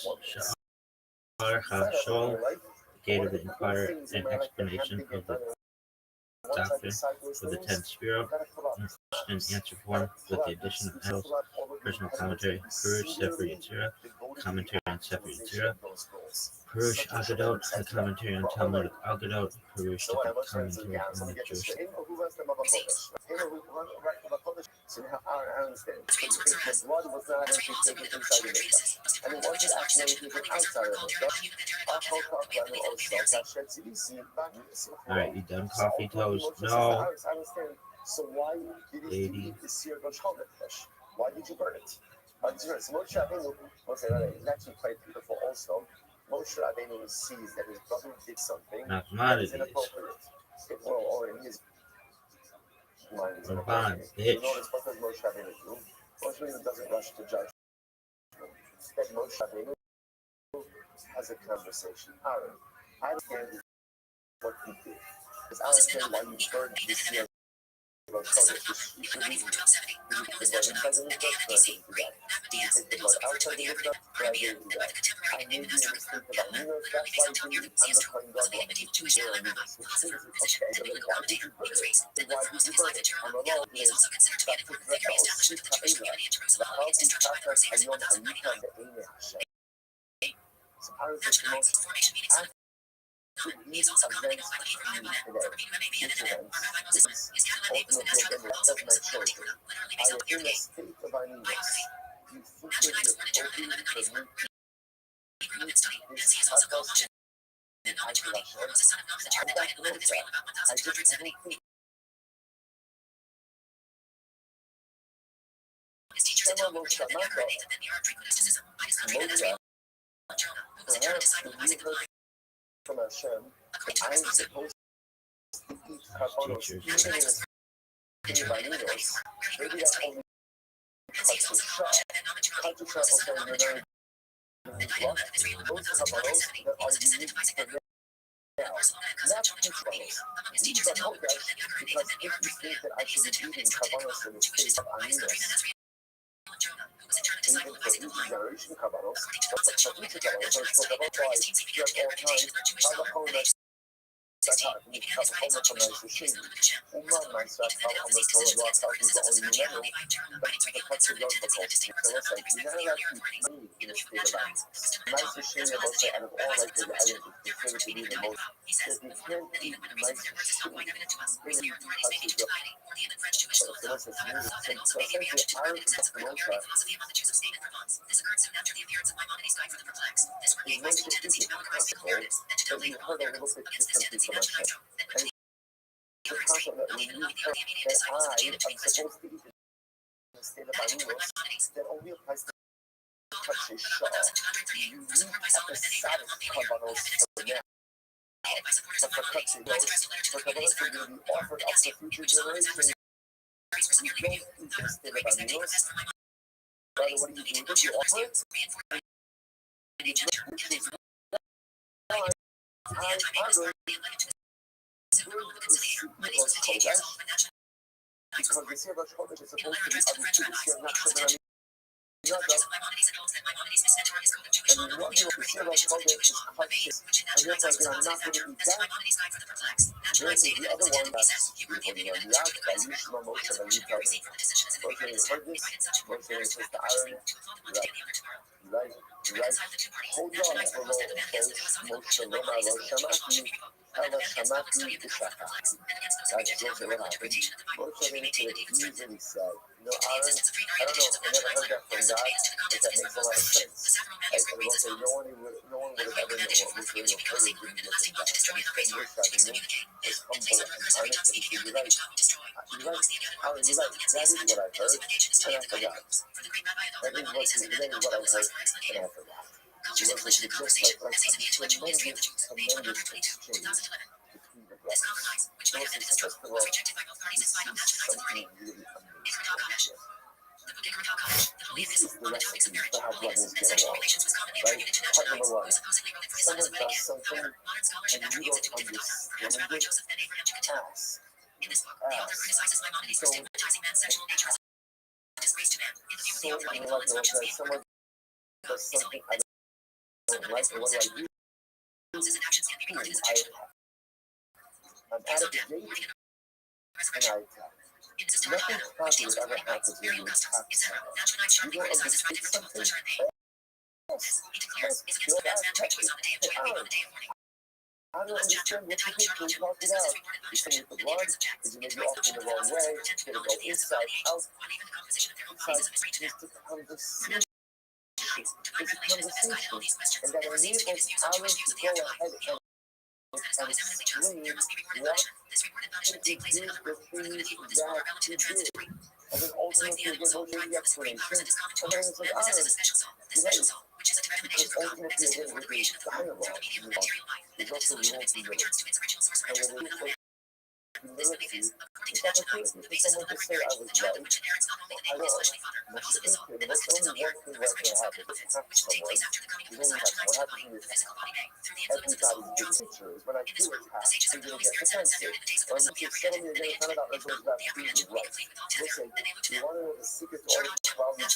Sha'ar HaShol, Gate of the Empire, an explanation of the doctrine of the 10th Sphirot in question and answer form with the addition of Angel's personal commentary, Perush Sefer Yetzirah, commentary on Sefer Yetzirah, Perush Agadot, the commentary on Talmud Agadot, Perush the commentary on the Jewish. So now I understand. If the blood was not actually taken inside of it, and it wasn't actually taken outside of it. Alright, you done coffee toast? No. I understand. So why did you eat the sear fish? Why did you burn it? Why did you burn it? So Moshe Rabbeinu, it's actually quite beautiful also. Moshe Rabbeinu sees that his brother did something that is inappropriate. Or in his mind is inappropriate. You notice what does Moshe Rabbeinu do? Moshe Rabbeinu doesn't rush to judge. Instead, Moshe Rabbeinu has a conversation. Aaron, I understand what you did. Because I understand why you burned this year. You should be these events today, these events, ultimately again, it doesn't my children. I am in a state of unease. You think that you're open for me to eat this hot and I blush. I got no that. I just don't think. Shema Moshe Maka, Moshe, perhaps if you heard from Hashem, I'm supposed to eat carbonos, even in a baninos. Maybe that only cuts the shot. Cut the shot also in the those carbonos that are unique for them. Now, not carbonos. These are kodesh because if you think that I should be eating carbonos in the state of aminos, even for each generation carbonos, but for each carbonos, I spoke about why you have all time, carbonos, the concept that when you heard that I'm supposed to eat in the state of animals, that only applies to touch a shaw. You need episodic carbonos for now. But for touching those, for carbonos to be offered up to future generations, you don't eat in the state of animals. Rather, what do? You offer it? Which is why I'm going because the Sir Rosh Chodesh is supposed to be other two this year, not Shabbat. And what you the Sir Rosh Chodesh is conscious, and therefore they are not going to eat that. This is the other one that's beautiful. You know, the act by Yishma Moshe Vayita. Moshe heard this. Moshe says to Aaron, right. Hold on, hello, folks. Moshe Loma Lo Shamati. Ela Shamati B'Shachar. That's also what happened. Moshe Rabbeinu could have easily said, you know, Aaron, I don't know, I never heard that from God, but that makes a lot of sense. Like, I will say, no one would have ever known what Moshe Rabbeinu heard didn't get from God. And he's saying, Moshe Rabbeinu is humble and honest, and he said, you're right. You're right. Aaron, you're right. That is what I heard, and I forgot. That is what I heard, and I forgot. So it's just like a tremendous exchange between the brothers. So it's first of all, we see something really amazing. This is the recipe for how brothers get along, right? Part number one, someone does something and you don't understand it, ask. So I mean, like someone does something I don't like, or what do I do? I'm out of date, and I attack. Nothing positive ever happens when you attack someone. You don't understand something. I don't understand what you did to talk it out. Is it the blood? Is it maybe off in the wrong way? Did it go inside, out? Inside is the conversation. It's a conversation. And that enables Aaron to go ahead and explain what he did, the things that he did. And then ultimately, again, we'll give the explanation. And then it's like, Aaron, right? Because ultimately, again, with the dialogue, there's also room for humility. And when we put humility, it's opportunity for someone to say, I was right. I don't know. That's the only one thing right can happen. If you talk to someone, you only have what happens when you everybody's big picture is when I do attack, I'm going to get defensive. Or if you're telling me again, kind of about let's about being right. Listen, you want to know the secret to all the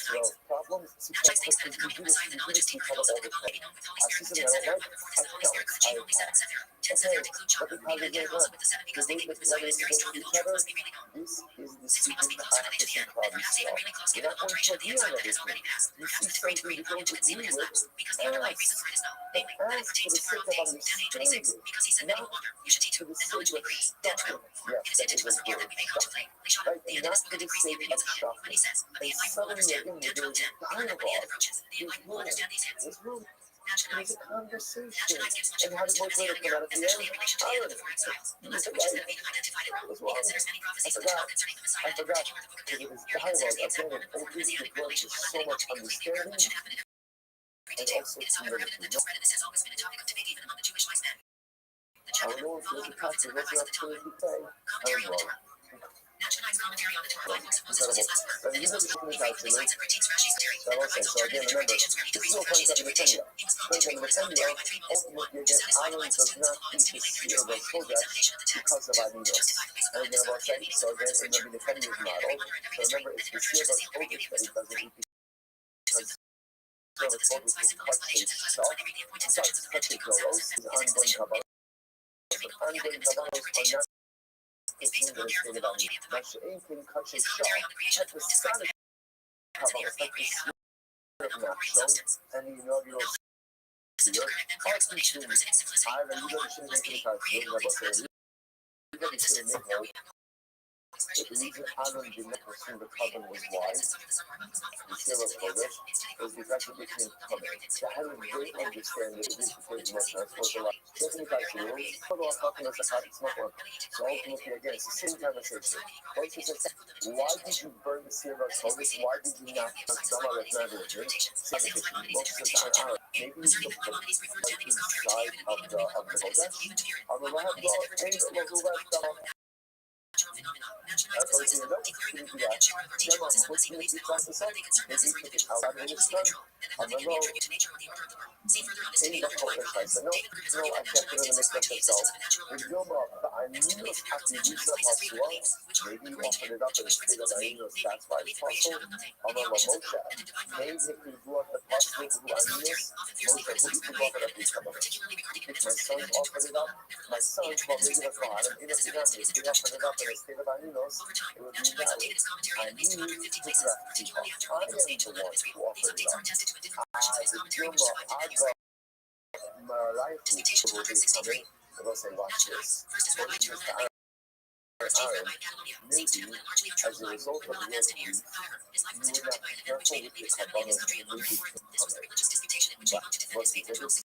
problems? See, because you do this to cover all the problems. I see something I don't like, I count, I attack. Okay, but the problem is going on. The way that brothers against each other, this is the secret to accessing problem solved. You're not going to agree on everything. You see something you don't agree with, ask. But ask for the sake of understanding, not for the sake of stopping. Yes, that is a word, stop. Right? Not for the sake of stopping. And suddenly, again, there's dialogue. There's room. There's a conversation. And how did most later come out at the end? Aaron, you was right. I was wrong. I forgot. Because it was dialogue. Again, it opens the door to so much understanding. And also humility. I don't know if there's a pastor who's not going to say, I was wrong. Incredible. So you know the thing actually. So also, so again, remember, this is all points up in the Kenya. Points up in the Kenya, ultimately again, Aaron does not eat the seer of Kodesh because of Avidos. And again, about that, so again, remember the Kenya's model. So remember, it's the seer of Kodesh that he doesn't eat because so it's Kodesh is Kotche Shach. In fact, it's Kotche Doros, is ongoing Kabbalah. But ongoing Kabbalah are not it's in the state of Avidos. Masha'im can Kotche Shach, at the start of Kabbalah, like the seer of Nachshon, and the inaugural seer, are consumed. I remember you shouldn't make any cartoons about the you shouldn't make hope. The reason Aaron did not pursue the covenant was wise. The seer of Kodesh was because it became covenant. So how do they understand that it is because of Moshe? That's what they're like. Doesn't make cartoons. Put off talking about the fact it's not one. So ultimately, again, it's the same conversation. Moshe says, why did you burn the seer of Kodesh? Why did you not Dama that's not going to drink? Moshe says to Aaron, maybe you took the right inside of the Kodesh. On the left, and the left, Declaring that I'm a little See further on this debate under divine providence. David Grimm has argued that natural instincts describe the basis of the natural order. Next to the belief that miracles naturalize places three beliefs, which are, according to him, the Jewish principles of faith, namely, the belief in creation out of nothing, and the omniscience of God, and in divine providence. Natural science, in his commentary, often fiercely criticizes rabbi evidence, particularly regarding evidence for negative and interpersonal law. Nevertheless, he entered into his for arguments. This evidence is an introduction to the commentary. Over time, natural lights updated his commentary at least 150 places, particularly after leaving the stage to let others read. These updates are attested to in different versions of his commentary, which survived in manuscript. Disputation 263. Natural arts. First is read by Jerome and Later read by Catalonia. Seems to have led largely on church life, but well advanced in years. However, his life was interrupted by an event which made him leave his family and his country in 1194. This was the religious disputation in which he vowed to defend his faith in 1263.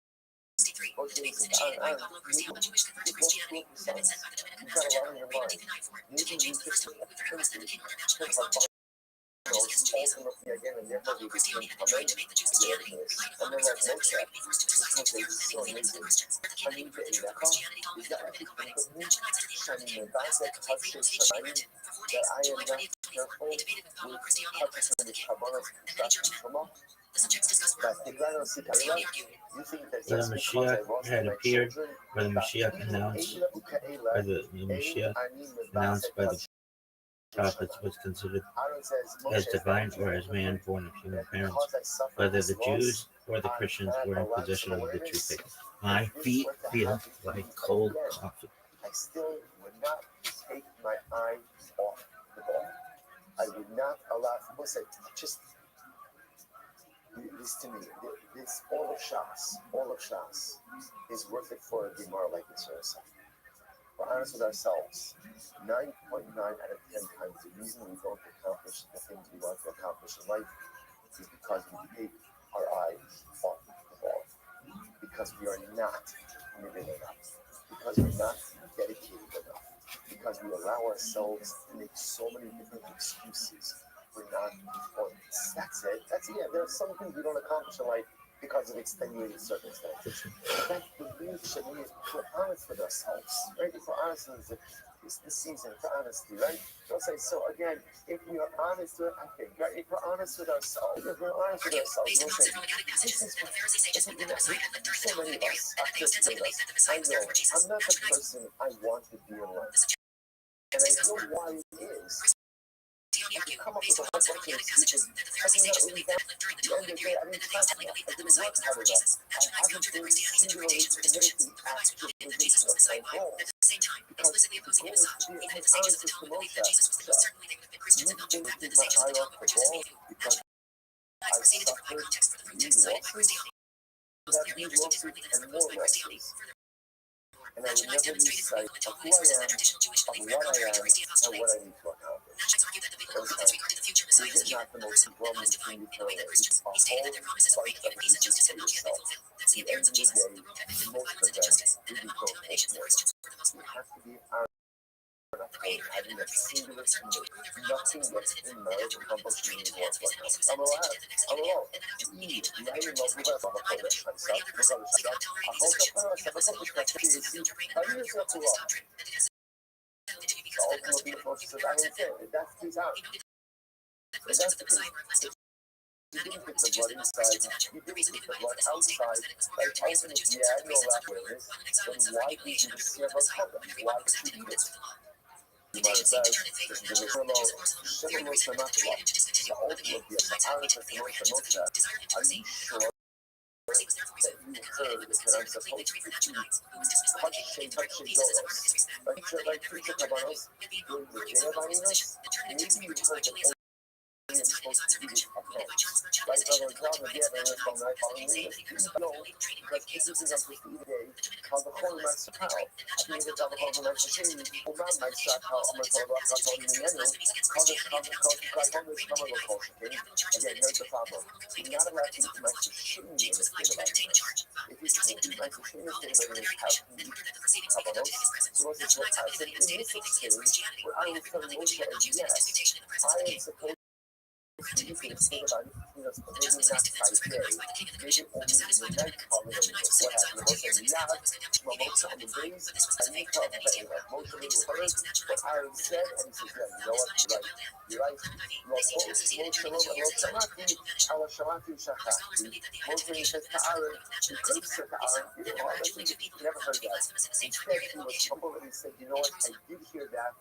The debate was initiated by Pablo Garcia, a Jewish convert to Christianity who had been sent by the Dominican Master General in 1994 to King James I of Luther and West End in order naturalize non-Jews against Christianity had been trying to make the Jews Christianity. In light of Pablo Garcia's adversary would be forced to precisely explain the defending claims of the Christians. Where the candidate proved the truth of Christianity taught by the rabbinical writings. Naturalites entered the order of the king, asked that complete freedom of speech should be granted. For 4 days, July 20th, 24, he debated with Pablo Cristiani in the presence of the king, the court, and many churchmen. The subjects discussed were Cristiani argued. When the Mashiach had appeared, or the Mashiach announced, or the Mashiach announced by the prophets was considered as divine or as man born of human parents, whether the Jews or the Christians were in possession of the true faith. My feet feel like cold coffee. I still would not take my eye off the ball. I would not allow, listen, just this to me, this all of Shas is worth it for a Gemara like this or something. We're honest with ourselves. 9.9 out of 10 times the reason we don't accomplish the things we want to accomplish in life is because we take our eyes off the ball. Because we are not committed enough. Because we're not dedicated enough. Because we allow ourselves to make so many different excuses for non-performance. That's it. There are some things we don't accomplish in life because of extenuating circumstances. That the real shame is we're honest with ourselves, right? If we're honest with this season for honesty, right? Don't say so again. If we are honest with, I think, right? If we're honest with ourselves, we'll say based upon several Messianic passages that the Pharisee sages believed that the Messiah had lived during the Galilean period, and that they ostensibly believed that the Messiah was there for Jesus. I'm not the person I want to be in life, and I know why it is. Based upon several Messianic passages that the Pharisee sages believed that had lived during the Galilean period, and that they ostensibly believed that the Messiah was there for Jesus. Naturalites countered that Christianity's interpretations were distortions. The rabbis would not admit that Jesus was Messiah by, at the same time, explicitly opposing an Assange. Even if the sages of the Talmud believed that Jesus was the certainly they would have been Christians and not Jew back to the sages of the Talmud, which is his view. Naturalites proceeded to provide context for the proof text cited by Christiani. Most clearly understood differently than is proposed by Christiani. Furthermore, naturalites demonstrated from the Talmud versus their traditional Jewish belief ran contrary to Christiani's postulates. Naturalites argued that the biblical prophets regarded the future Messiah as a human, a person that was divine, in the way that Christians. He stated that their promises of reign of peace and justice had not yet been fulfilled. That the appearance of Jesus, the world had been filled with violence and injustice, and that among all denominations the Christians were the most mortal. The Creator had in every creation ruled certain Jewish grew their phenomenal and was in it, that after rebellion was trained to dance of his enemies who sent siege, death, and executed him, and that after he gave time that returned Jesus the Jew, the mind of a Jew, or any other person, he could not tolerate these assertions, even though this belief led to priests who failed to reign in their earlier roles in this doctrine, and it has settled into because of that custom given nuclear arms and them. He noted that questions of the Messiah were of less dogmatic importance to Jews than most Christians. Imagine the reason given by the false statement was that it was more meritorious for the Jews to accept the precepts of ruler, one in exile and suffering humiliation under the rule of the Messiah, when everyone who accepted in accordance with the law. Temptations seemed to turn in favor of natural. The Jews of Barcelona, fearing the resentment of the trade and to discontinue all the king, sometimes outreach with the apprehensions of the Jews, desired intimacy, and mercy was therefore reserved, and concluded it was considered a complete victory for naturalites, who was dismissed by the king to bring peace as a mark of his respect. He argued that very naturally, yet being wrong, argued some of his position, the turn in text may reduce by Julius inside in his observation, quoted by John Spurgeon, hesitation of the writings of naturalites, as the king saying that he could resolve the belief training early days so successfully. The Dominican nevertheless believed that naturalites built on the age of Moshe to the age of Paul, so that certain passages may have certain blasphemies against Christianity and denounced it as according to divine law. The capital charge was that the formal complaint against the writings of the prophets. James was obliged to entertain the charge, but mistrusting the Dominican court, called an extraordinary commission, and ordered that the proceedings be conducted in his presence. Naturalites have believed that he had stated three things against Christianity, one in every language he had not used in his disputation in the presence of the king. Granted him freedom of speech. The justice of his defense was recognized by the king and the commission, but to satisfy the Dominicans, naturalites was sent to exile for 2 years and his family was condemned to remain exiled and be fined, but this was because of favor and that he stated. Among these divines was naturalites, Aaron said, and he says, yeah, you know what, you're right. שמעתי שכחתי, משה said to Aaron, he could have said to Aaron, you know what, I never heard that. Instead, he was humble and he said, you know what, I did hear that.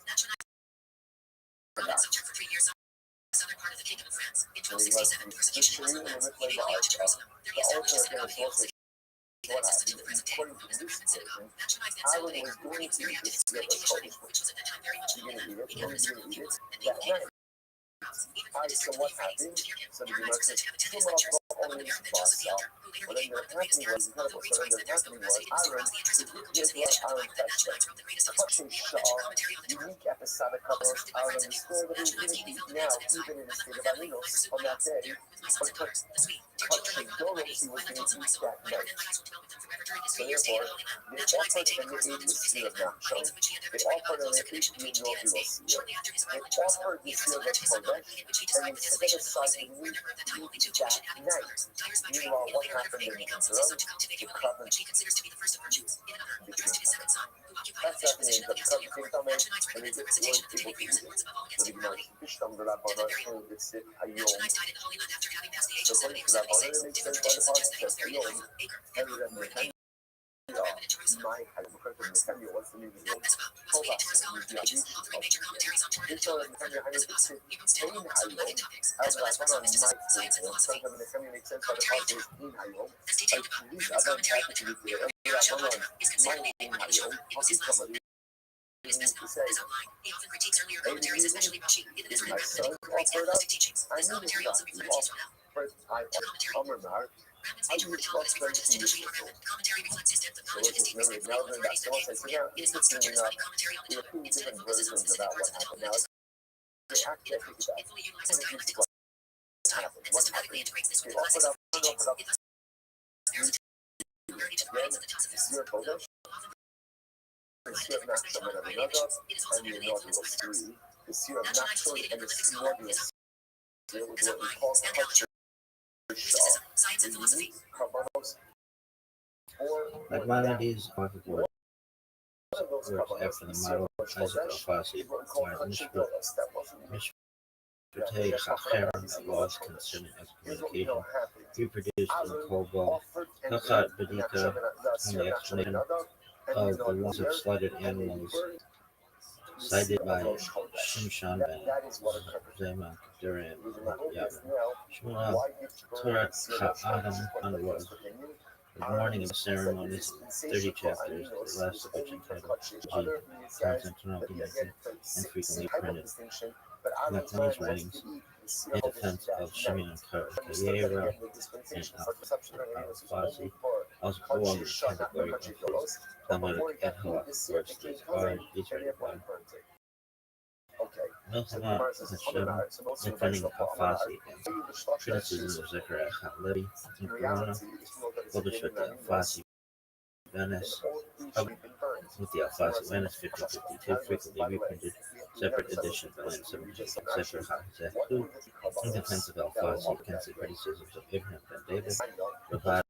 Southern part of the Kingdom of France. In 1267, persecution was relentless, leaving only to Jerusalem. The re-established synagogue heals and access to the present day as the Roman synagogue. That unites that Saturday, Bernie was very active in spreading Jewish learning, which was at that time very much in vogue. He gathered several pupils, and people came from even from the district of Euphrates to hear him. Aaron was said to have attended his lectures. One of the parent that Joseph the Elder, who later became one of the greatest parents, although Greeks writes that there is no capacity to describe the interest of local Jews in the ancient Bible, that Natchonites wrote the greatest of his works. He wrote mentioned commentary on the Torah. Unique episodic While cover surrounded by friends and family, Natchonites gained a now, confidence inside. even in the I state left my of family and Arinos, pursued on my that path. day, There, with my sons and daughters, the sweet, dear children I left with my niece, who I left also my soul. My heart and my eyes will dwell with them forever during his 3 years stay in the Holy Land. Natchonites maintained a correspondence with his native land, writings in which he endeavored to bring about a closer connection between Judea and Spain. Shortly after his arrival in Jerusalem, he addressed a letter to his son Mark, in which he described the desolation of the holy city, where there were at that time only 2 Jewish inhabitants. Others, tires by trade, in a later letter from Acre, he comes and says to cultivate humility, which he considers to be the first of virtues. In another, addressed to his second son, who occupied the official position of the Castilian court, Natchonites recommends the recitation of the 10 prayers and warns above all against immorality. Death and burial. Natchonites died in the Holy Land after having passed the age of 70 or 76. Different traditions suggest that he was buried in Haifa, Acre, and where the name in Jerusalem. As well, while speaking to a scholar of traditions, authoring major commentaries on Torah and Torah, as well, he wrote 10 books on 11 topics, as well as works on mysticism, science, and philosophy. Commentary on Torah. As detailed above, Rambam's commentary on the Torah, Parashat Torah, is considered the One Yeshua. It was his last. Is best known. As outlined, he often critiques earlier commentaries, especially Rashi, in the Mitzvah and incorporates animalistic teachings. This commentary also reflects Israel. Commentary. Rambam's major word Talmud is referred to as Chidush or Rambam. Commentary reflects his depth of knowledge of history, respect for legal authorities that came before him. It is not structured as any commentary on the Talmud. Instead, it focuses on specific parts of the Talmud and discussion. In approach, it fully utilizes dialectical style and systematically integrates this with the classics teachings. It thus bears a where each of the writings of the Tosafos, though often provide different perspectives on a variety of issues, it is also heavily influenced by the Torah. Natchonites leading a prolific scholar, as outlined, span theology, mysticism, science, and philosophy. Maimonides offered works after the model of Isaac al-Fasi, where Mishpatei Chacherem, laws concerning excommunication, reproduced in Kobol, Kachat Badika, and the explanation of the laws of slaughtered animals, cited by Shimshon ben Zema, Duran, Yavin. Shmuel, Torah Ha'adam, and was the warning of the ceremonies, 30 chapters, the last of which entitled G, Constantinople, and frequently printed. Macmillan's writings in defense of Shimon Kayera and al-Fasi also belong in the category of his Talmudic and halakhic works. These are written by Milhamah Hashem, defending al-Fasi against criticism of Zechariah Halevi and Corona, published with the al-Fasi Venice, with the al-Fasi Venice 1552, frequently reprinted, separate edition by Lamb 17, Sefer HaZehu, in defense of al-Fasi against the criticisms of Abraham ben David, Ravad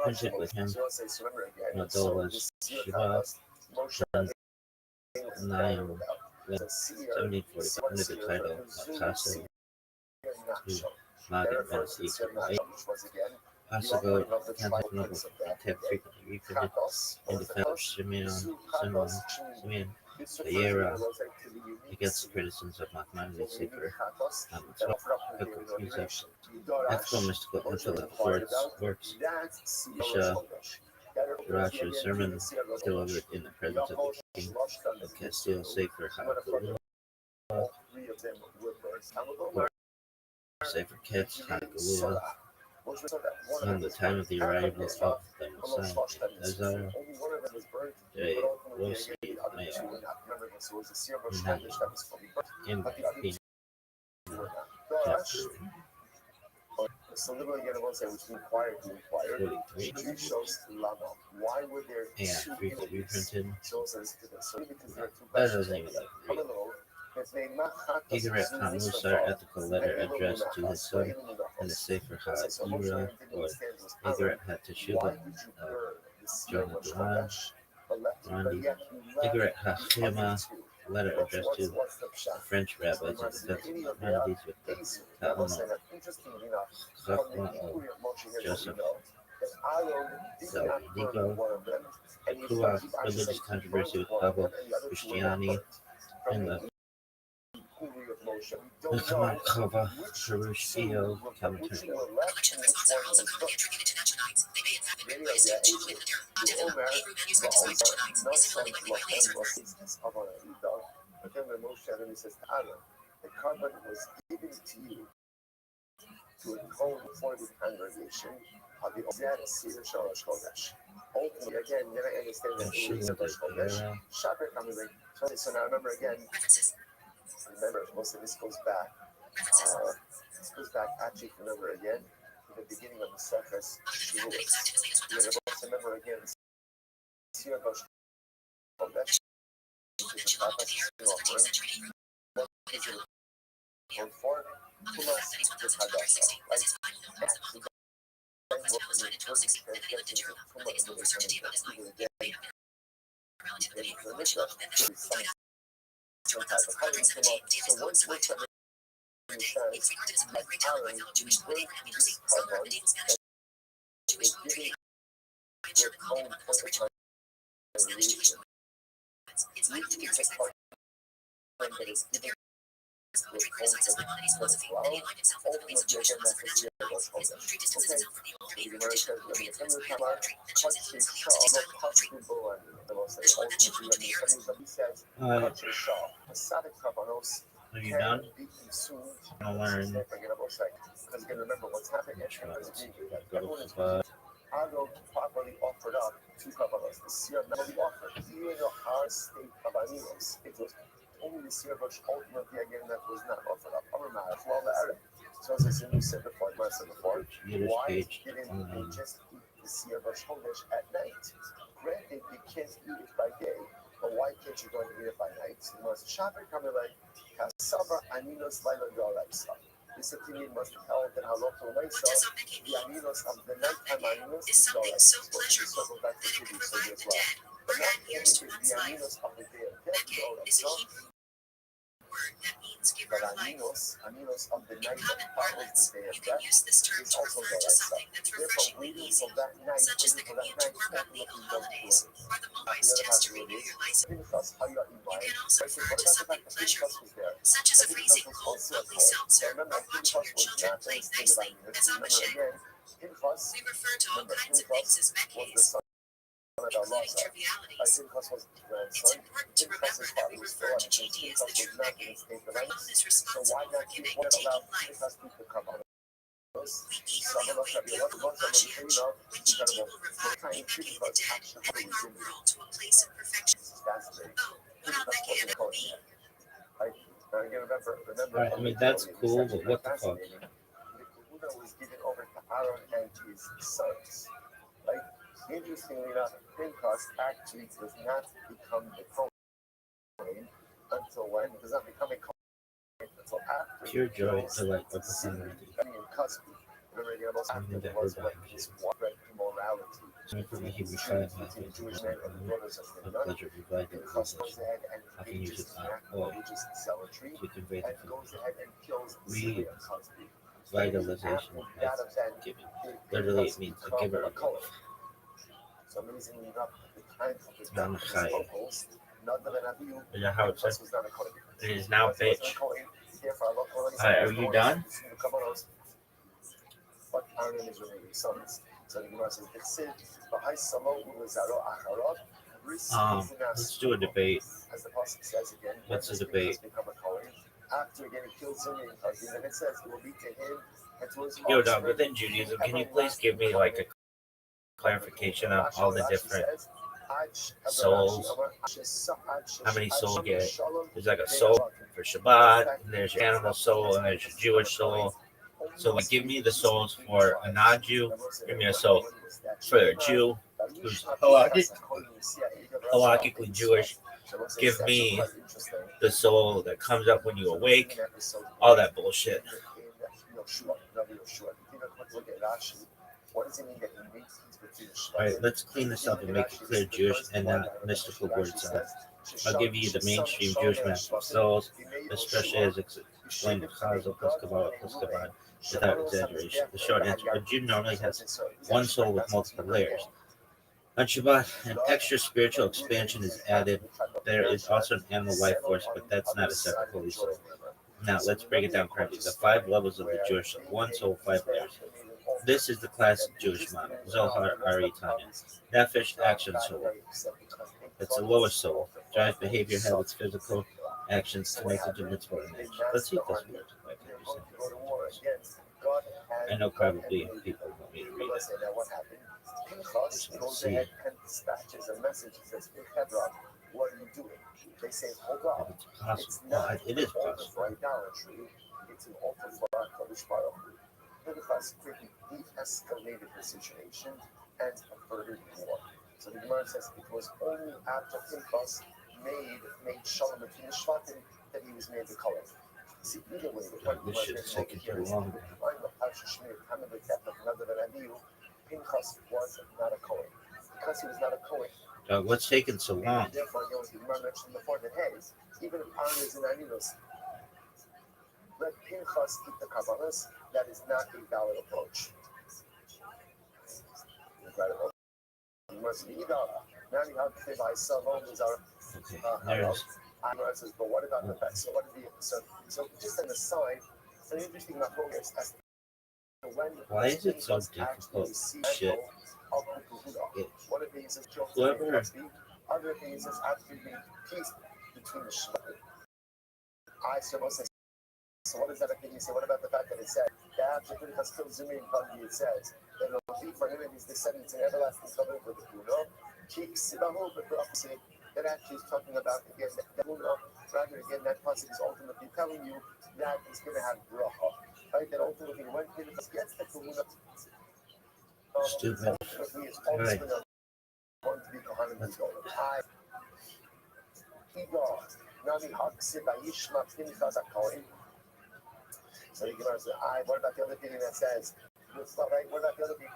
printed with him, Madola's Shiva, Nayam, 1745, under the title Makase to Magen Venice equal 8. Passago, Constantinople, kept frequently reprinted in defense of Simeon, Kayera, against the criticisms of Maimonides, Sefer HaMitzvot, ethical, mystical, intellectual works, Isha, Rasha's sermon delivered in the presence of the king of Castile, Sefer HaGalula, or Sefer Ketz HaGalula, on the time of the arrival of the Messiah, Azar, de Rossi, Mayor, in the chapter 43, Why were there and frequently reprinted. That That doesn't even like read. Igret Musar ethical letter addressed to his son in the Sefer HaYira, or Igret HaTeshuvah, Jonah Duran, Randi, Igret Hachema, letter addressed to the French rabbis and defense remedies with the Talmud, Chachma of Joseph Zaldigo, Kuach, religious controversy with Pablo Christiani, and the Kamakova Harushio commentary. Collection of thoughts are also commonly attributed to Nachonites. They may in fact be written by a student Jew in the term. Pontifical Hebrew manuscript is by Nachonites. Is similarly by Eliezer. The carbon was given to you to atone for the congregation of the Seir Shalosh Chodesh. Ultimately, again, you're not understanding that Shalosh Chodesh. Shaper coming like, so now remember again, remember, most of this goes back. This goes back actually, remember again, to the beginning of the Sephers. You're going to remember again, Seir Shalosh Chodesh. And for Pumas, the Hadassah, right? Actually, so once we're trying to understand that Aaron, Jewish wedding, Jewish carbon, Jewish poetry, German poem, Spanish Jewish poets. It's vital to parents respect Maimonides. The parent poetry criticizes Maimonides' philosophy, and he aligned himself with the beliefs of Jewish philosophers and rabbis. His poetry distances itself from the old Hebrew tradition of poetry and finds Korean poetry that shows influence from the artistic style of poetry. Ashon and Shimon to the Arabs. Are you done? I'll learn. Because again, remember what's happening is Go to Chabad. Argo properly offered up two Kabbalahs. The Siyar properly offered. Even in our state of Anilos, it was only the Siyar Bush ultimately again that was not offered up. So as I said before, why didn't they just eat the Siyar Bush Chodesh at night? Granted, you can't eat it by day, but why can't you go and eat it by night? So you must shop it coming like Kasava Anilos Laila Yoraisa. This opinion must be held in Halacha Laisa. The Anilos of the nighttime Anilos is something so pleasurable that it can revive the dead or add years to one's life. Meke is a Hebrew word that means giver of life. Anilos of the In night common parlance, you can use this term to refer to something that's refreshingly easy, such as the commute to work on legal holidays or the Mobi's test to renew your license. You can also refer to something pleasurable, such as a freezing cold bubbly seltzer or watching your children playing nicely as Amashe. We refer to all kinds of things as mekes, including trivialities. It's important to remember that we refer to GD as the true meke. Ramon is responsible for giving and taking life. We eagerly await Yevamot Mashiach, when GD will revive Meke the dead and bring our world to a place of perfection. Oh, what on Meke and me? Alright, I mean, that's cool, but what the fuck? The Yehuda was given over to Aaron and his sons. Right? Interestingly enough, Pinchas actually does not become the Kohen until when? He does not become a Kohen until after. Pure joy to like the personality. Remember, the most active was when his widespread immorality. For the Hebrew tribe, I think Jewish men and the brothers of the a pleasure provided Pinchas goes ahead and I can use it religious zealotry to convey and the goes ahead and kills Syria Cosby. vitalization of giving. Literally, it means a giver of life. So amazingly enough, the time of his death was locals. Is that how it says? It is now bitch. Alright, are you done? But Aaron is remaining sons. So the Gemara says, let's do a debate. As the Pasuk says again, What's the debate? After again he kills him, and it says it will be to him and to his Yo, dog, within Judaism, can you please give me like a clarification on all the different souls? How many souls you get? There's like a soul for Shabbat, and there's your animal soul, and there's your Jewish soul. So like, give me the souls for a non-Jew, give me a soul for a Jew who's halakhically Jewish, give me the soul that comes up when you awake, all that bullshit. Yoshua, Rabbi Yoshua. You take a quick look at Rashi. What does it mean that he made peace between the All right, let's clean this up and make it clear Jewish and not mystical words. I'll give you the mainstream Jewish math of souls, especially as explained in Chazal plus Kabbalah plus Kabbalah, without exaggeration. The short answer: a Jew normally has one soul with multiple layers. On Shabbat, an extra spiritual expansion is added. There is also an animal life force, but that's not a separate holy soul. Now, let's break it down correctly. The 5 levels of the Jewish soul: one soul, 5 layers. This is the classic Jewish model. Zohar, Ari, Tanya. Nefesh, action soul. It's the lowest soul. Drives behavior, habits, physical actions connected to mitzvah and nature. Let's see if this works. If I can understand this. I know probably people want me to read it. Pinchas goes ahead and dispatches a message that says, Hebron, what are you doing? They say, hold on. If it's possible. It's not It is an altar possible. for idolatry. It's an altar for Kadosh Baruch Hu. Pinchas quickly de-escalated the situation and averted war. So the Gemara says it was only after Pinchas made shalom between the Shvatim that he was made the color. See, either way, the point This shit is taking too long. Pinchas was not a Kohen. Because he was not a Kohen. What's taking so long? Therefore, the Gemara mentioned before that, hey, even if Aaron is an Anilos, let Pinchas eat the Kabbalas, that is not a valid approach. Incredible. Okay, there's. Says, but what about the fact? So what is the so just an aside, an interesting approach as to when Why is it so difficult? Shit. one of these is Whoever. other things is absolutely peace between the Shvatim. I suppose so what does that mean? You say, what about the fact that it said that after Pinchas killed Zimri and Kandi, it says that it will be for him and his descendants an everlasting covenant with the Kuno. That actually is talking about again that Kuno, rather again that passage is ultimately telling you that he's going to have bracha. Right? That ultimately when Pinchas gets the Kuno, Stupid. ultimately is also Right. going to be Kohanim and Golim. Nami Haksib Ayishma Pinchas HaKohen. So you can answer, what about the other thing that says, right? What about the other thing?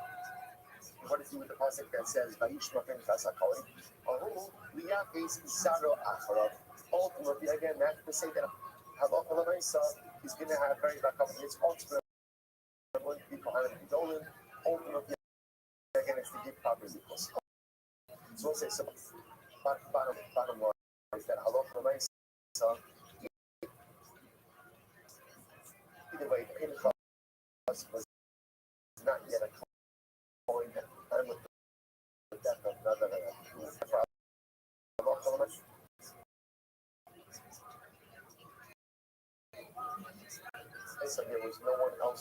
What is it with the pasuk that says, Vayishma Pinchas HaKohen? Liyakis Saro Acharov. Ultimately, again, that's to say that Havach Lamaisa is going to have very bad company. It's ultimately going to be Kohanim and Golim. Ultimately, again, it's to give proper equals. So we'll say, so bottom line is that Havach Lamaisa, either way, Pinchas was not yet a Kohen, and with the death of another so there was no one else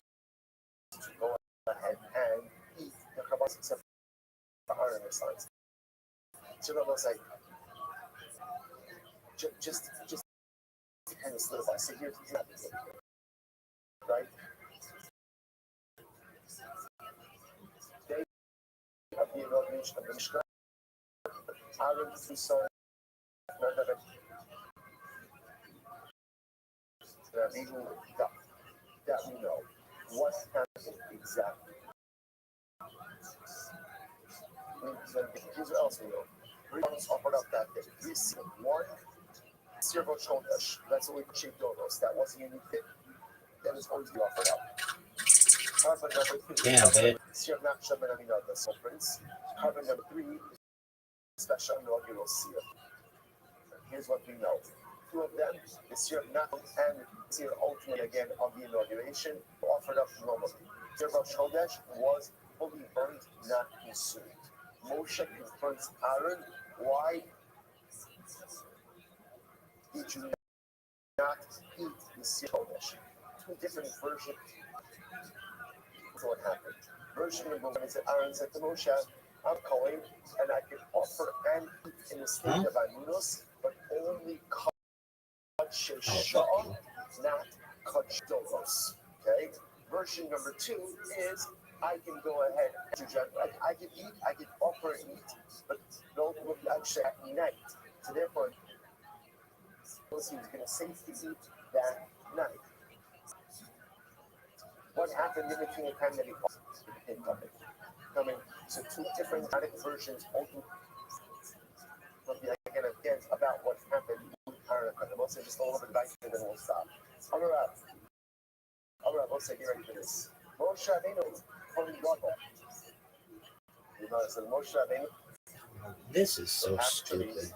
to go ahead and eat the Kabbalah except for Aaron and sons. So that was like just kind of solidify. So here's right? Day of the inauguration of the Mishkan, Aaron's two sons, that we know. What happened exactly? Here's what else we know. Three ones offered up that day. We see one, Sirvo Chodesh. That's what we call Donos. That wasn't a unique thing. That is always be offered up. Carbon number 2. Damn, bitch. Sirnak Shamanamina, the soul prince. Carbon number 3, special inaugural seal. Here's what we know. Two of them, the Sirnak and Sir ultimately again of the inauguration, offered up normally. Sirvo Chodesh was fully burnt, not consumed. Moshe confronts Aaron. Why did you not eat the Sir Chodesh? Two different versions of what happened. Version number 1 is that Aaron said to Moshe, I'm Kohen, and I can offer and eat in the state of Anunos, but only Kach Shah, not Kach Dolos. Okay? Version number 2 is I can go ahead and I can eat, I can offer and eat, but don't look actually at night. So therefore, he was going to safely eat that night. what happened in between the time that he became coming. So two different dramatic versions again about what happened in Hanukkah. We'll say just a little bit back and then we'll stop. Alright, we'll say get ready for this. Moshe Rabbeinu from God. You notice that Moshe Rabbeinu. This is so stupid.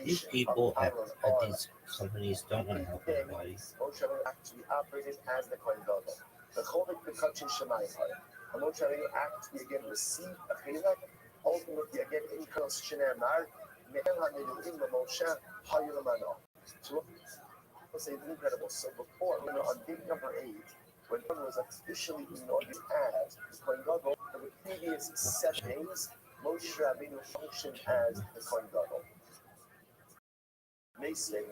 These people at these companies don't want to help anybody. Moshe Rabbeinu actually operated as the Kohen Gadol. The Chovek Pekachin Shemai. And Moshe Rabbeinu actually again received a chilek. Ultimately again in Kos Shneimar. So let's say it's incredible. So before, on day number 8, when one was officially inaugurated as the Kohen Gadol, for the previous 7 days, Moshe Rabbeinu functioned as the Kohen Gadol. Mason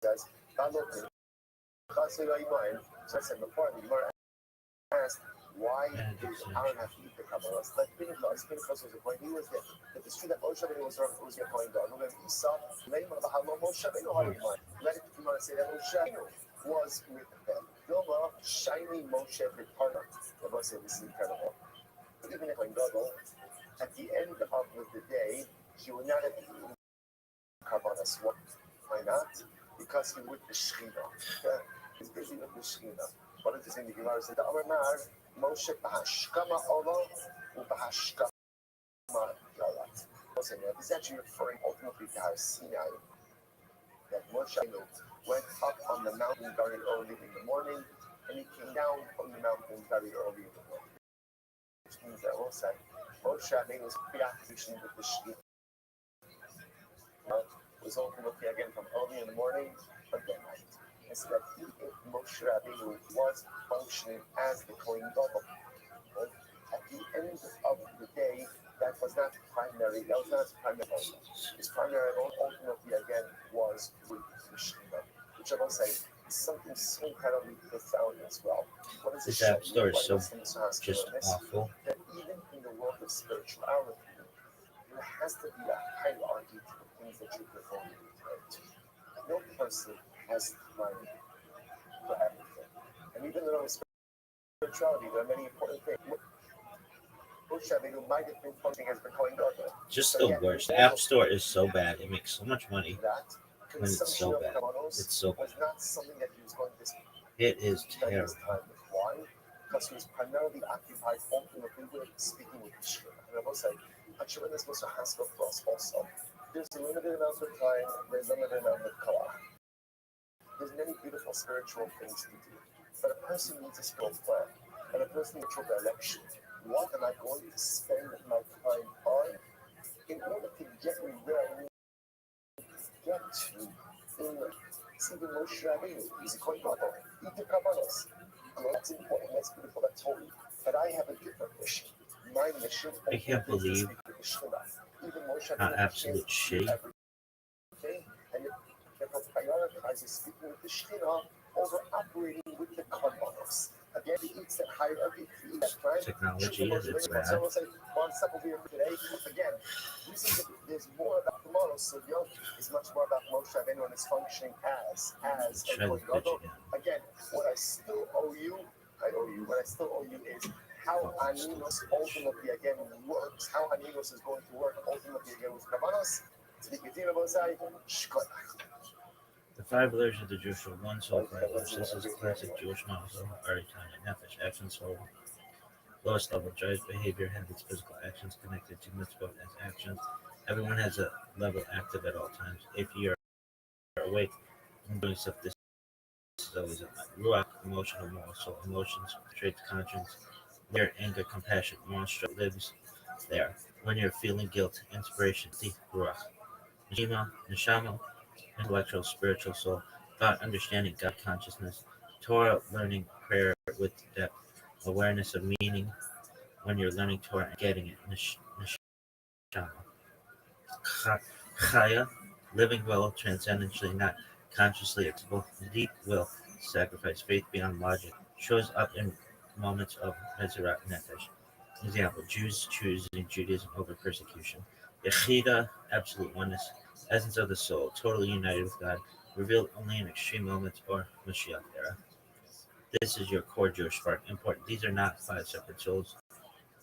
says, so I said before, the Gemara asked, why did Aaron have to eat the Kabbalah? Like Pinchas was a point. He was there. But it's true that Moshe Rabbeinu was the Kohen Gadol. When Esau, name of the Halo, Moshe Rabbeinu had in mind. Let it come out and say that Moshe Rabbeinu was with them. Dilma, shiny Moshe Vitana. The Moshe said, this is incredible. But even the Kohen Gadol, at the end of the day, he would not have eaten Kabbalah. Why not? Because he with the Shechina. He's busy with the Shechina. What does it say in the Gemara? Said the Amar Moshe Bahashkama Olo Ubahashkama Yalat. This is actually referring ultimately to Har Sinai. That Moshe went up on the mountain very early in the morning, and he came down from the mountain very early in the morning. Which means that also Moshe was preoccupation with the Shechina. Was ultimately again from early in the morning until night. So that Moshe Rabbeinu was functioning as the Kohen Gadol. At the end of the day, that was not primary. That was not his primary role. His primary role ultimately again was with the Shechina, which I will say is something so incredibly profound as well. What is this app store is so just awful. That even in the world of spirituality, there has to be a hierarchy to the things that you perform. No person has time for everything. And even though in spirituality, there are many important things. Moshe Rabbeinu might have been functioning as the Kohen Gadol. Just the worst. The App Store is so bad. It makes so much money when it's so bad. It's so bad. Was not something that he was going to It is terrible. Why? Because he was primarily occupied ultimately with speaking with Yeshua. And I will say, Hashem is supposed to ask for us also. There's a limited amount of time, there's a limited amount of koach. There's many beautiful spiritual things to do. But a person needs a spiritual plan, and a person needs a direction. What am I going to spend my time on in order to get me where I need to get to? See the Moshe Rabbeinu, he's a Kohen Gadol. Eat the Kabbalos. That's important, that's beautiful, that's holy. But I have a different mission. My mission I can't believe how absolute shit. And prioritizes speaking with the Shekhinah over operating with the Karbanos. Again, he eats that hierarchy, he eats that plan. Technology is its bad. So we'll say, one step over here today. Again, there's more about the model, so Yom is much more about Moshe Rabbeinu and his functioning as a Kohen Gadol. Again, what I still owe you is how Aninos ultimately again works, how Aninos is going to work ultimately again with Karbanos. The 5 layers of the Jewish soul, 1 soul, 5 layers. This is a classic Jewish model of Aritan and Nefesh, action soul. Lowest level, drives behavior, habits, physical actions connected to mitzvot as actions. Everyone has a level active at all times. If you're awake and doing stuff, this is always a ruach, emotional, moral soul, emotions, traits, conscience, fear, anger, compassion, moral strength lives there. When you're feeling guilt, inspiration, the ruach. Neshama, intellectual, spiritual soul, thought, understanding, God consciousness, Torah, learning, prayer with depth, awareness of meaning when you're learning Torah and getting it, Neshama. Chaya, living well, transcendently, not consciously, it's both deep will, sacrifice, faith beyond logic, shows up in moments of Mezirat Nefesh. Example, Jews choosing Judaism over persecution. Yechida, absolute oneness, essence of the soul, totally united with God, revealed only in extreme moments or Mashiach era. This is your core Jewish spark. Important. These are not 5 separate souls.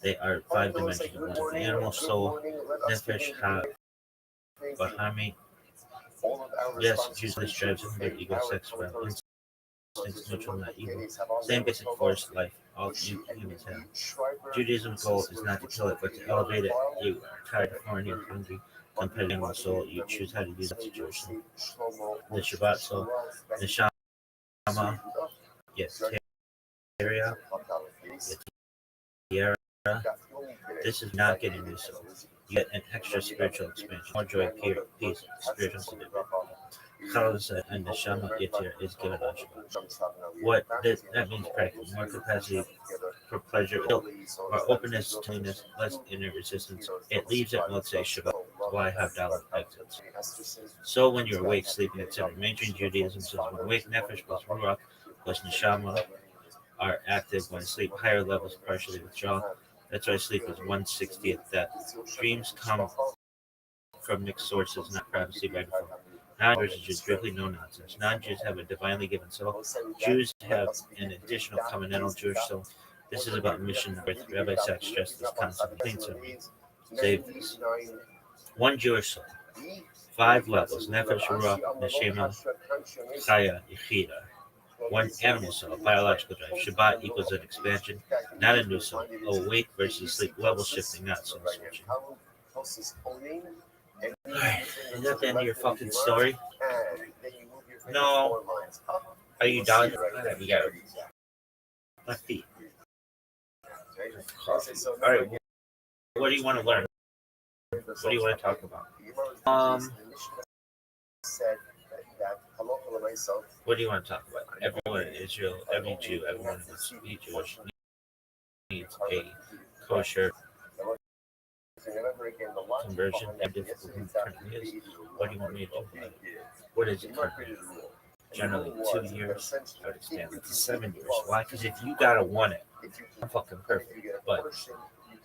They are 5 dimensions of one. The animal soul, nefesh, bahami. Yes, usually strives in their ego, sex, well, instincts, neutral, not evil. Same basic force, life, all humans have. Judaism's goal is not to kill it, but to elevate it. You are tired, horny, or hungry, competitive animal soul. You choose how to use that situation. The Shabbat soul, neshama, yes, Teria, Yetiera. This is not getting new soul. You get an extra spiritual expansion, more joy, peace, spiritual stability. Chalasa and neshama Yetir is given on Shabbat. What that means practically more capacity for pleasure, more openness, cleanness, less inner resistance. It leaves at Motzei Shabbat. Why have Dalit exits? So when you're awake, sleeping, etc. Mainstream Judaism says when awake, nefesh plus ruach plus neshama are active. When asleep, higher levels partially withdraw. That's why sleep is 1/60th death. Dreams come from mixed sources, not prophecy by default. Non-Jews are strictly no nonsense. Non-Jews have a divinely given soul. Jews have an additional covenantal Jewish soul. This is about mission and birth. Rabbi Sachs stressed this constantly. Save this. One Jewish soul. 5 levels. Nefesh, Ruach, Neshama, Chaya, Yechida. One animal soul, biological drive. Shabbat equals an expansion, not a new soul. Awake versus sleep, level shifting, not soul switching. Alright, is that the end of your fucking story? No. Are you done? Alright, we got my feet. Alright, what do you want to learn? What do you want to talk about? What do you want to talk about? Everyone in Israel, every Jew, everyone who wants to be Jewish needs a kosher conversion. And difficult it currently is. What do you want me to do about it? What is it currently? Generally 2 years. I would expand it to 7 years. Why? Because if you gotta want it, I'm fucking perfect. But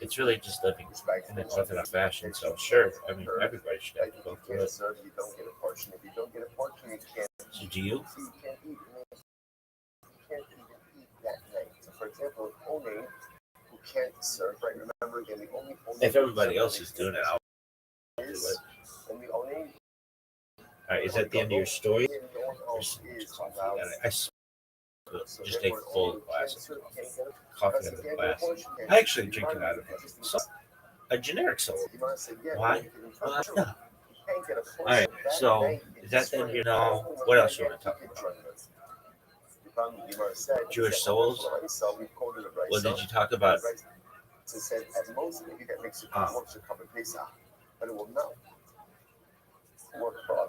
it's really just living in an orthodox fashion. So sure, I mean everybody should have to go through it. So do you? If everybody else is doing it, I'll do it. Alright, is that the end of your story? There's so much coffee. I just take full glass of coffee out of the glass. I actually drink it out of a generic soda. Why? Well, no. Alright, so is that the end of your no? What else you want to talk about? Jewish souls? What did you talk about?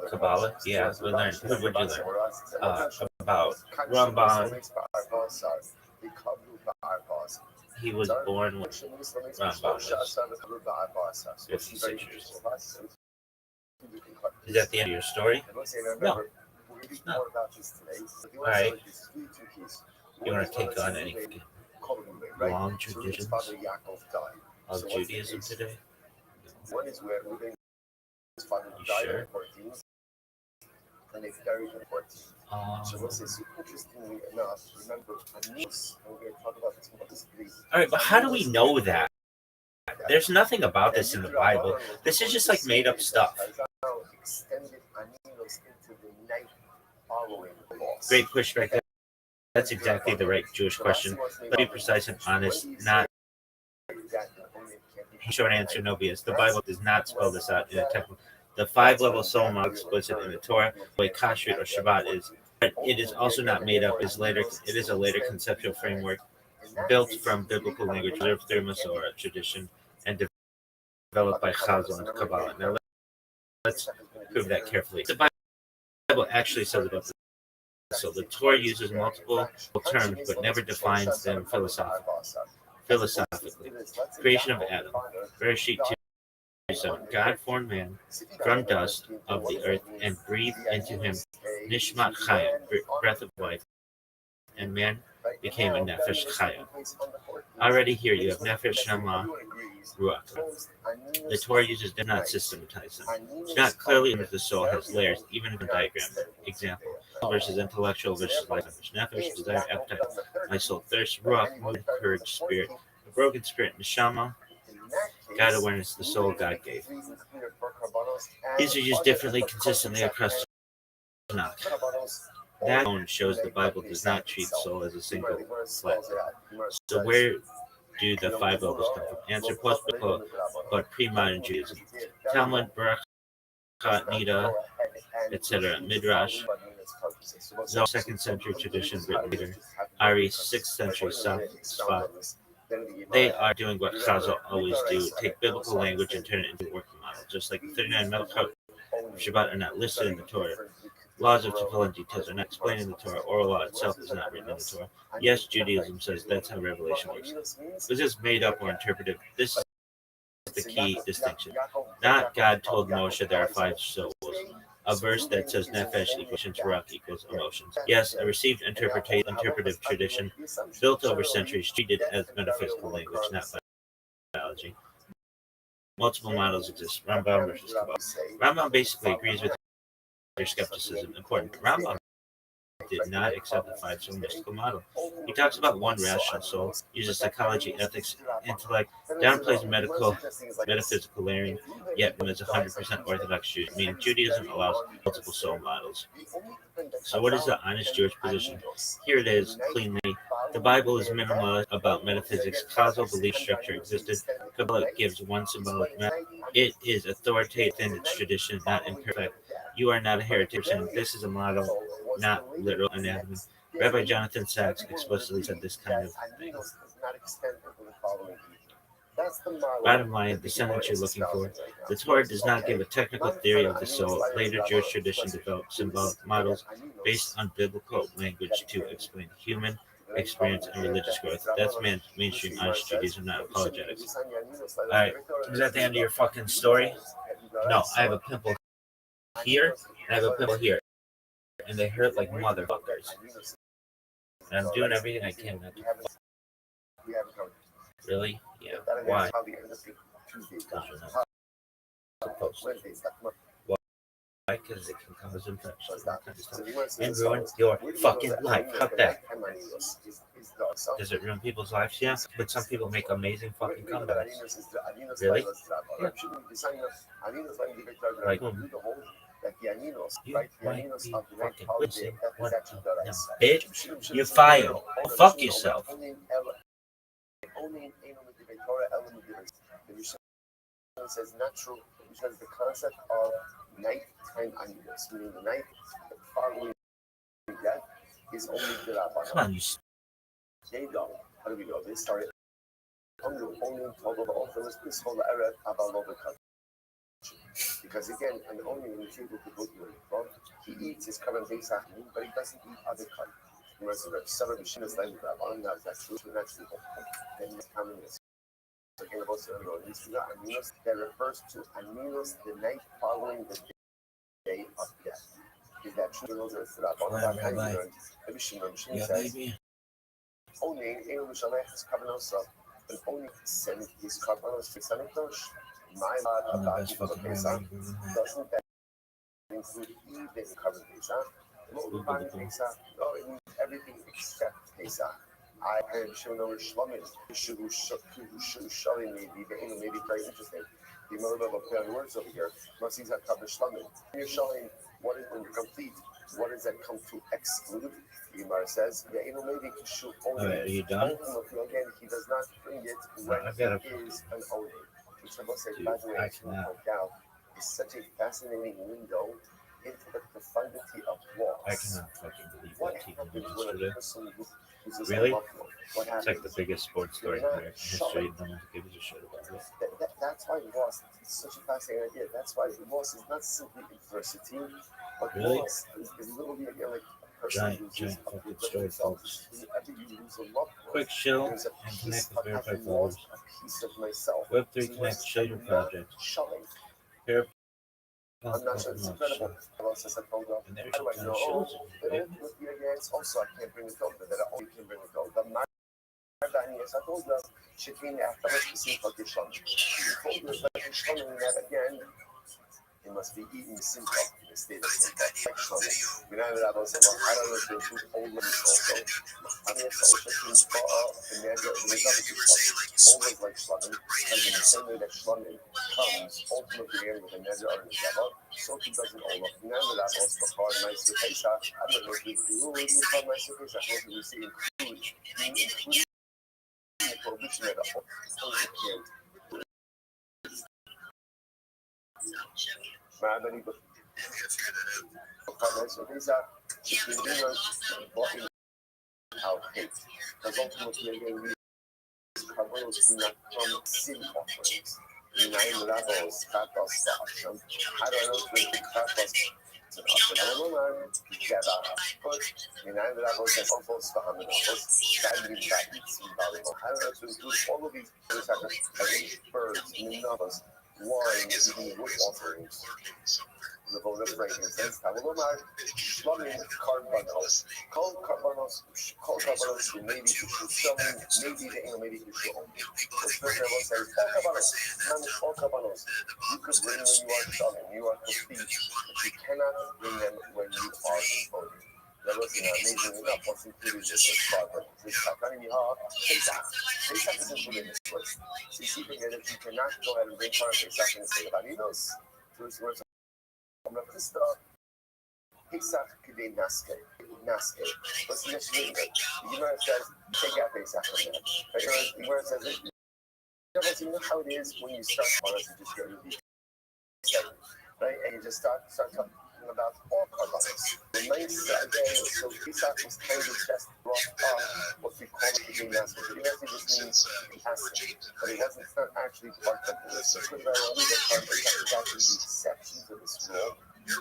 Kabbalah? Yeah, we learned. What would you learn? About Ramban. He was born when Ramban was 56 years old. Is that the end of your story? No. No. Alright. You want to take on any long traditions of Judaism today? You sure? Alright, but how do we know that? There's nothing about this in the Bible. This is just like made up stuff. Great pushback. That's exactly the right Jewish question. Let's be precise and honest, not short answer, no BS. The Bible does not spell this out in a technical. The 5-level soul model explicit in the Torah, the way Kashrut or Shabbat is. But it is also not made up. It is a later conceptual framework built from biblical language, preserved through Masorah tradition, and developed by Chazal and Kabbalah. Now let's prove that carefully. The Bible actually says about this. So the Torah uses multiple terms but never defines them philosophically. Creation of Adam. Bereshit 2:7. God formed man from dust of the earth and breathed into him Nishmat Chayim, breath of life. and man became a nefesh chaya. Already here you have nefesh, shama, ruach. The Torah uses does not systematize them. It's not clearly that the soul has layers, even in a diagram. Example: versus intellectual versus life. Nefesh, desire, appetite. My soul thirsts. Ruach, mood, courage, spirit. A broken spirit, neshama, God awareness, the soul God gave. These are used differently, consistently across the Tanakh. That alone shows the Bible does not treat the soul as a single flat. So where do the five levels come from? Answer: post-biblical, but pre-modern Judaism. Talmud, Baruch, Nida, etc. Midrash, Zohar, 2nd century tradition written later. Ari, 6th century Sfat. They are doing what Chazal always do: take biblical language and turn it into a working model. Just like the 39 Melchot of Shabbat are not listed in the Torah. Laws of Tefillah and details are not explained in the Torah. Oral law itself is not written in the Torah. Yes, Judaism says that's how revelation works. Was this made up or interpreted? This is the key distinction. Not God told Moshe there are five souls. A verse that says nefesh equals ruach equals emotions. Yes, a received interpretive tradition built over centuries treated as metaphysical language, not biology. Multiple models exist. Rambam versus Kabbalah. Rambam basically agrees with their skepticism. Important. Rambam did not accept the five-soul mystical model. He talks about one rational soul, uses psychology, ethics, intellect, downplays metaphysical layering, yet is 100% Orthodox Jew, meaning Judaism allows multiple soul models. So what is the honest Jewish position? Here it is, cleanly. The Bible is minimalist about metaphysics. Causal belief structure existed. Kabbalah gives one symbolic map. It is authoritative in its tradition, not imperfect. You are not a heretic. This is a model, not literal anatomy. Rabbi Jonathan Sachs explicitly said this kind of thing. Bottom line, the sentence you're looking for: the Torah does not give a technical theory of the soul. Later Jewish tradition developed symbolic models based on biblical language to explain human experience and religious growth. That's mainstream honest Judaism, not apologetics. Alright, is that the end of your fucking story? No, I have a pimple here, and I have a pimple here, and they hurt like motherfuckers. And I'm doing everything I can not to fuck. Really? Yeah. Why? Because you're not supposed to. Why? Because it can cause infection and ruin your fucking life. How that? Does it ruin people's lives? Yeah. But some people make amazing fucking comebacks. Really? Yeah. Like, you might be fucking listening. What the bitch? You fired. Fuck yourself. Says natural because the concept of nighttime animals, meaning the night following death, is only the Come on, you. They don't. How do we know? They started only total authors this whole era about the country. Because again, and only when he's able to go to the front, he eats his current base afternoon, but he doesn't eat other kind. The rest of the several machines like that, on that, that's true, naturally. Then it's coming. That refers to aminos the night following the day of death. Is that true? Yeah, baby. Only English Cavanosa, and only send his Carbonos to Sanitos. My about doesn't that include even current Pesach? Pesach? No, it means everything except Pesach. I heard Shimon Shlomin, Shushali maybe very interesting. The mother of a play on words over here. Moses had covered Shlomin. You're showing what is when you're complete. What does that come to exclude? Yimar says, maybe Alright, are you done? Again, he does not bring it when it is an Oni. Which I must say, by the way, I should point out, is such a fascinating window into the profundity of law. I cannot fucking believe that TV yesterday. Really? It's like the biggest sports story in American history. No one gives a shit about it. That's why loss is such a fascinating idea. That's why loss is not simply adversity, but really? Loss is literally again like a person giant fucking story, folks. Quick chill and connect with verified followers. Web3 Connect, show your project. Pair I'm not sure. It's incredible. Says I told them. And there's How do I kind know? of shows Oh, it, right? against. Also, I can't bring it over. That I only can bring it over. The Daniel, I told them. She came after us to see what they showed me. She told us that she's showing that again. He must be eating simple in the state of simple. You know that I was saying, I don't know if they're too old ones also. I mean, it's also too far and there's always like slumming. And in the same way that slumming comes ultimately in with a measure or a level, so too does it all of the end that was the hard nice with Pesach. I don't know if you do it with hard nice with Pesach. What do we see include the prohibition of the whole kid. Maar ben ik out hate. Because ultimately again we cover those do not come sin offerings. 9 levels, pathos, action. How do I know when to pathos? It's an option. I don't know, together. But 9 levels and almost the 100 levels. That means that it's invaluable. How do I know to include all of these birds, numbers, wine, even wood offerings? The bonus frankincense, Tamalomar, slumming carbonos. Called carbonos, maybe to show, maybe the angle, maybe to show. The scripture will say, all carbonos. You could bring when you are shoving, you are complete, but you cannot bring them when you are imploding. That was amazing enough. What's included in this carbon? This Pesach is included in this list. So you see together, you cannot go ahead and bring carbon Pesach in the state of Aninos. First words. Pesach k'dei naske. What's the next meaning? The Gemara says, take out Pesach from that. The Gemara says, you know how it is when you start on us, you just go to the right? And you just start talking about all carbonates. The ninth day, so Pesach was kind of just brought up what we call k'dei naske. K'dei naske just means acid, but it's not actually part of the list. So it could very well be that Pesach is actually the exception to this rule. And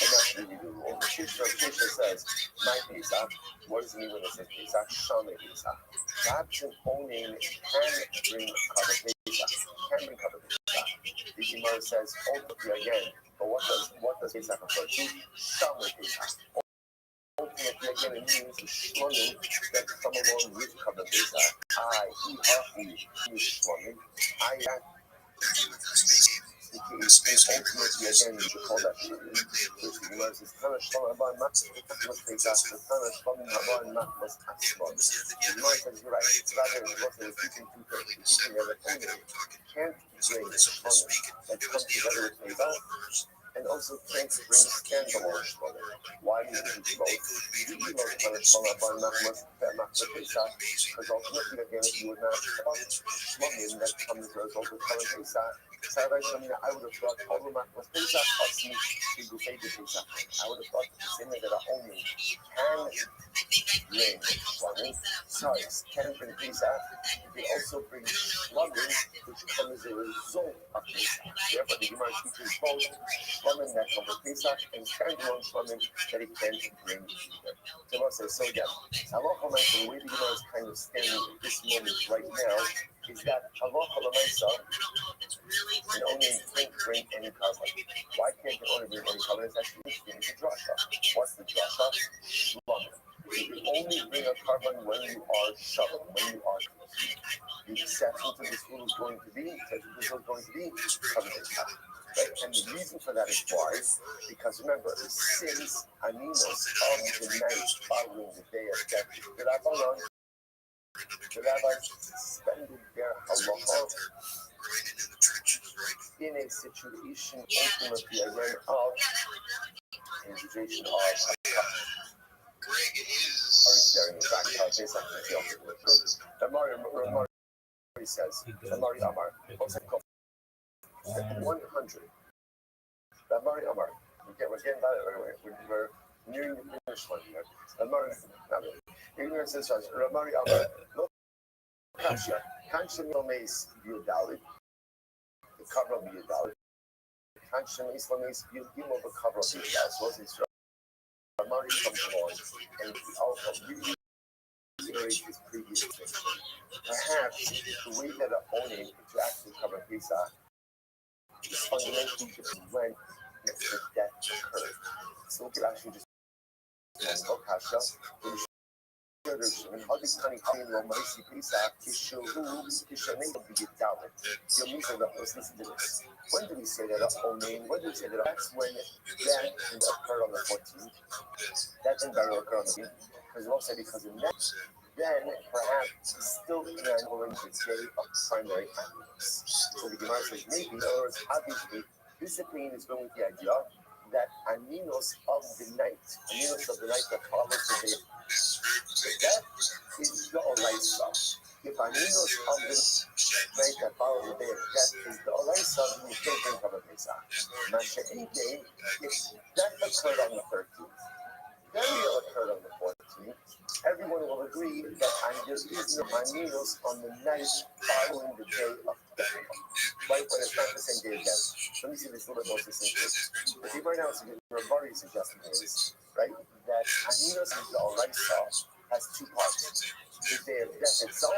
that's really the rule. The Mishnah says, my Pesach, what does it mean when it says Pesach? Shame Pesach. Perhaps an owning can bring cover Pesach. Can bring cover Pesach. The Gemara says, ultimately again, but what does Pesach refer to? Shame Pesach. Ultimately again, it means shlumming that come along with cover Pesach. I is shlumming. Ultimately, again, you should call that shlumming. Which the Gemara says, Tana shlumming about mat, was Pesach, Tana shlumming about mat was Atzmon. The Gemara says, you're right. It's rather than teaching two things. Teaching that only can't bring shlumming that comes together with Pesach, and also can't bring standalone shlumming. Why do you do both? You love Tana shlumming about mat was Pesach, because ultimately, again, if you would not have shlumming that comes as a result of Tana Pesach, I would have thought all Mat was Pesach, Asmi, Shigufei de Pesach. I would have thought the same way that a only can bring shlumming, can bring Pesach, they also bring shlumming, which comes as a result of Pesach. Therefore, the Gemara teaches both shlumming that comes with Pesach and standalone shlumming that it can't bring either. So I'll say, so again, Halacha L'maisa, the way the Gemara is kind of standing at this moment right now, is that Halacha L'maisa, an onion can't bring any carbon. Why can't the onion bring any carbon? It's actually interesting. It's a drasha. What's the drasha? Shlumming. You only bring a carbon when you are shoving, when you are complete. The exception to this rule is going to be carbon Pesach. Right? And the reason for that is why? Because remember, since Aninos of the night following the day of death, the rabbis suspended their halacha in a situation ultimately again of integration of Ramari says, Ramari Amar, 100. Ramari Amar, we're getting better, we're nearing the finish line here. Ramari says, Ramari Amar, look, Kasha Milmes Yudali, the cover of Yudali. Kasha Milmes Yudali, the cover of Yudali. So what's this? Ramari comes along and also reiterate his previous thing. Perhaps the way that an owning to actually cover Pesach is fundamentally different when the death occurred. So we could actually just Kasha, من هذه الكانين ومرسي بيسا كشهور كشنين بيجتاوي. You'll meet the listen to this. When do we say that? When do we say that? That's when that occurred on the 14th. That then burial occurred on the 14th. Because we'll say because of that, then perhaps still can during the day of primary happiness. So the Gemara says maybe, in other words, obviously, this opinion is going with the idea that aminos of the night that follows the day. That is the Olaisa. If aminos of the night that follows the day of death is the Olaisa, then you can't drink of a Pesach. Masha'inke, if that occurred on the 13th, burial occurred on the 14th, everyone will agree that there is no aminos on the night following the day of death. Right, when it's not the same day of death. Let me see this a little bit more succinctly. But right now, Rabari is suggesting is, right, that aminos of the Olaisa has two parts. The day of death itself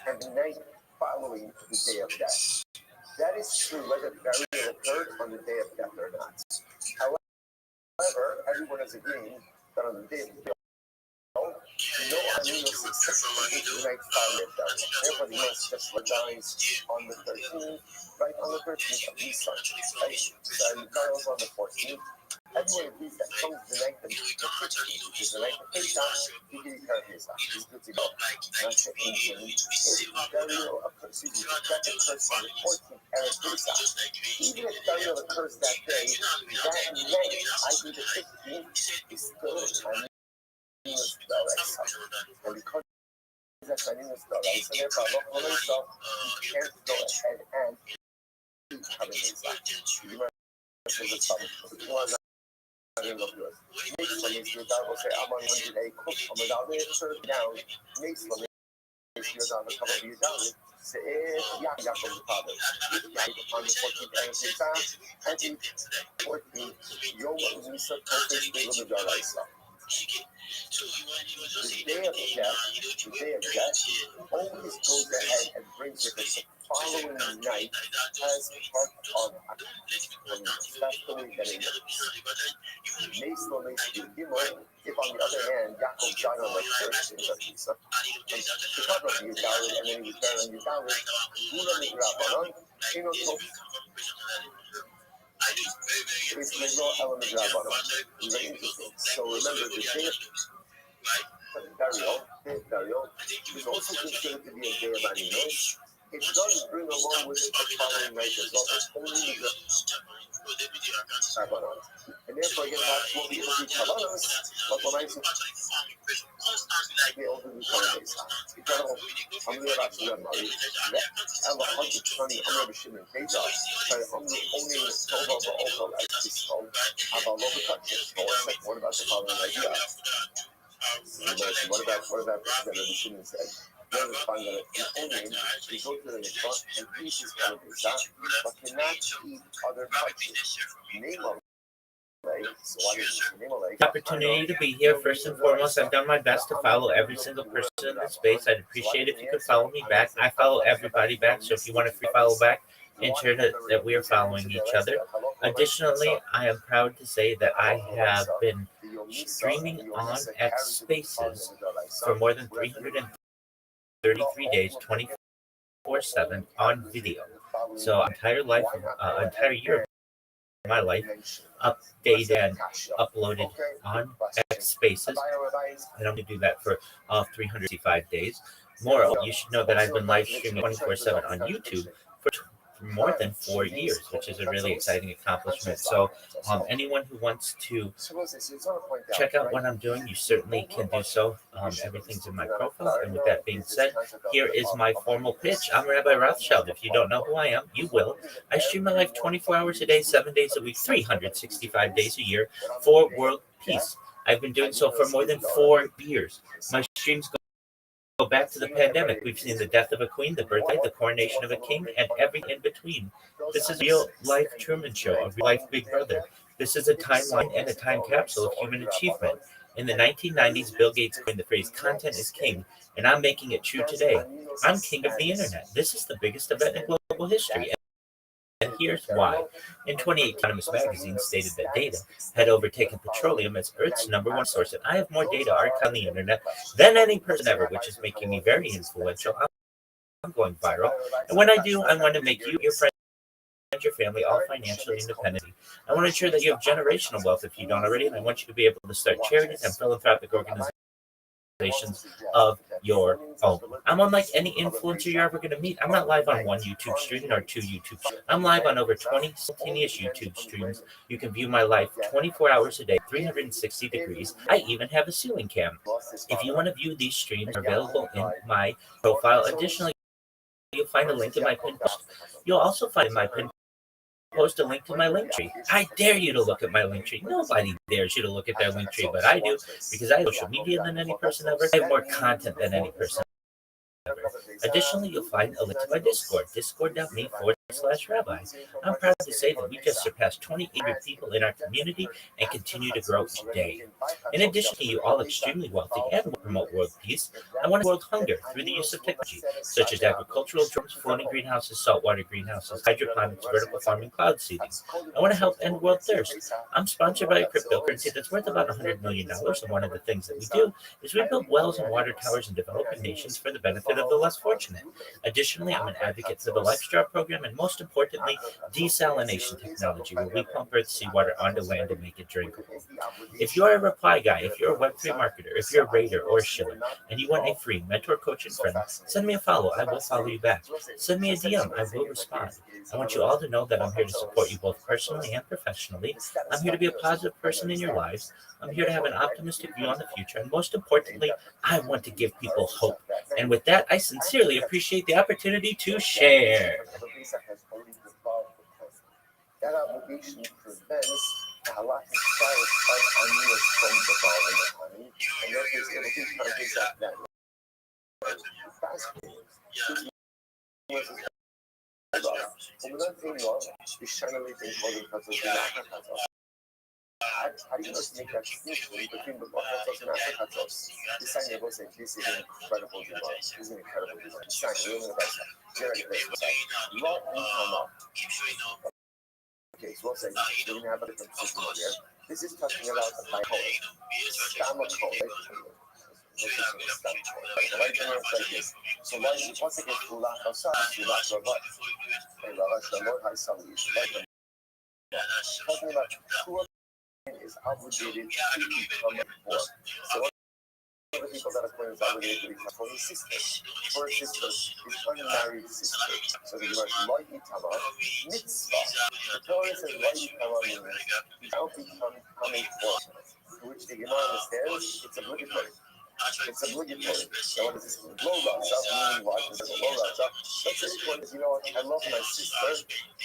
and the night following the day of death. That is true whether burial occurred on the day of death or not. However, everyone is agreeing that on the day of death, no aminos except the night following burial. Therefore, the Yom Sheshla dies on the 13th, right on the 13th of Nisan. Right? So the burial's on the 14th. Everyone agrees that comes the night of the 15th, which is the night of Pesach, he can eat Pesach. He's good to go. If burial occurs, if death occurs on the 14th Erev Pesach, even if burial occurs that day, that night, i.e. the 15th, is still aminos d'oraisa. And because that's aminos d'oraisa, therefore, you can't go ahead and eat Pesach. Makes one is your dog will say, I'm on 100 cook, I'm without it, turn down. Makes one is your dog will come over your dog. Say, yeah, from the father. On the 14th anniversary, and the 14th, your Lisa perfect day of the Daraisa. The day of death always goes ahead and brings it the following night as part of that's the way that it works. If on the other hand, Yaakov died on the first day of Pesach, to cover the Yudalit, and then he was buried on Yudalit, Gula Midrabanon, it's no element Rabbanon. Very interesting. So remember, the day of burial is also considered to be a day of animals. It does bring along with it the following night as well. It's only the Rabbanon. And therefore, again, that's what we will do Kavanos, but when I say they also do Kavanos. It's not all. I'm going to actually run my I'm 120, I'm going to shim in Keita. So I'm the only Tova for Oka like this called about local touches. What about the following idea? What about the shim said? Then we find that only we go to the front and eat his Kavanos, but cannot eat other touches. Name of opportunity to be here. First and foremost, I've done my best to follow every single person in this space. I'd appreciate if you could follow me back. I follow everybody back, so if you want to free follow back, ensure that we are following each other. Additionally, I am proud to say that I have been streaming on X Spaces for more than 333 days, 24/7 on video. So entire year of my life updated and uploaded on X Spaces, and I'm going to do that for 365 days. Moreover, you should know that I've been live streaming 24/7 on YouTube for more than 4 years, which is a really exciting accomplishment. So anyone who wants to check out what I'm doing, you certainly can do so. Everything's in my profile. And with that being said, here is my formal pitch. I'm Rabbi Rothschild. If you don't know who I am, you will. I stream my life 24 hours a day, 7 days a week, 365 days a year for world peace. I've been doing so for more than 4 years. My streams go back to the pandemic. We've seen the death of a queen, the birthday, the coronation of a king, and everything in between. This is a real life Truman Show, a real life Big Brother. This is a timeline and a time capsule of human achievement. In the 1990s, Bill Gates coined the phrase "content is king," and I'm making it true today. I'm king of the internet. This is the biggest event in global history. And here's why. In 2018, Economist magazine stated that data had overtaken petroleum as Earth's #1 source, and I have more data archived on the internet than any person ever, which is making me very influential. I'm going viral, and when I do, I want to make you, your friends, and your family all financially independent. I want to ensure that you have generational wealth if you don't already, and I want you to be able to start charities and philanthropic organizations of your own. I'm unlike any influencer you're ever going to meet. I'm not live on one YouTube stream or two YouTube streams. I'm live on over 20 simultaneous YouTube streams. You can view my life 24 hours a day, 360 degrees. I even have a ceiling cam. If you want to view these streams, they're available in my profile. Additionally, you'll find a link in my pinned post. You'll also find in my pinned post a link to my link tree. I dare you to look at my link tree. Nobody dares you to look at their link tree, but I do, because I have social media than any person ever. I have more content than any person ever. Additionally, you'll find a link to my Discord, discord.me/rabbi. I'm proud to say that we just surpassed 2,800 people in our community and continue to grow each day. In addition to you all extremely wealthy and promote world peace, I want to world hunger through the use of technology, such as agricultural drones, floating greenhouses, saltwater greenhouses, hydroponics, vertical farming, cloud seeding. I want to help end world thirst. I'm sponsored by a cryptocurrency that's worth about $100 million, and one of the things that we do is we build wells and water towers in developing nations for the benefit of the less fortunate. Additionally, I'm an advocate for the LifeStraw program, and most importantly, desalination technology, where we pump Earth's seawater onto land and make it drinkable. If you're a reply guy, if you're a Web3 marketer, if you're a raider or a shiller, and you want a free mentor, coach, and friend, send me a follow. I will follow you back. Send me a DM. I will respond. I want you all to know that I'm here to support you both personally and professionally. I'm here to be a positive person in your lives. I'm here to have an optimistic view on the future. And most importantly, I want to give people hope. And with that, I sincerely appreciate the opportunity to share. That obligation prevents a lack of satisfied on U.S. funds evolving economy, and that is everything countries that how do you just make that distinction between the Boston and Africa? This sign saying this is an incredible design. This is an incredible design. This sign really the best. Very good. Okay, so we're going to have a different system here. This is talking about the bipolar. Stammer code. So once it gets to lack of size, you lack of life. And the Lord has some use. Talking about who is obligated to become poor. So the people that are poor is obligated to become poor. His sister, for his sister, his unmarried sister. So the word Loi Itama, mitzvah. The Torah says Loi Itama means don't become poor. To which the Gemara understands it's obligatory. It's obligatory. So what is this? Low rasa, meaning what? It's a low rasa. Let's say one is, you know what, I love my sister,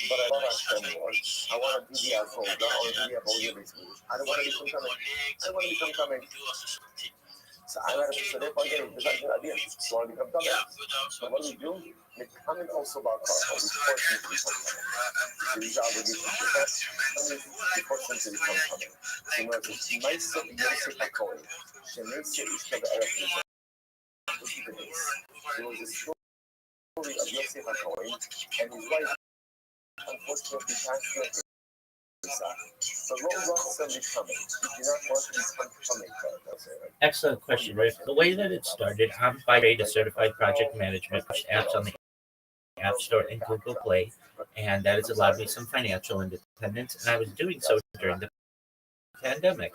but I love Hashem more. I want to do the avodah, I want to do the avodah. I don't want to become coming. I want to become coming. So therefore, again, it's not a good idea. So I want to become coming. So what do we do? The comment also about we force them to become coming. So these obligations to have, we force them to become coming. So when it's nice to be Yosef HaKohen, Shenesi Ishka Be'eref Yisrael. There was a story of Yosef HaKohen and his wife, unfortunately, passed away. Excellent question, Rick. The way that it started, I'm by trade a certified project management apps on the App Store and Google Play, and that has allowed me some financial independence. And I was doing so during the pandemic,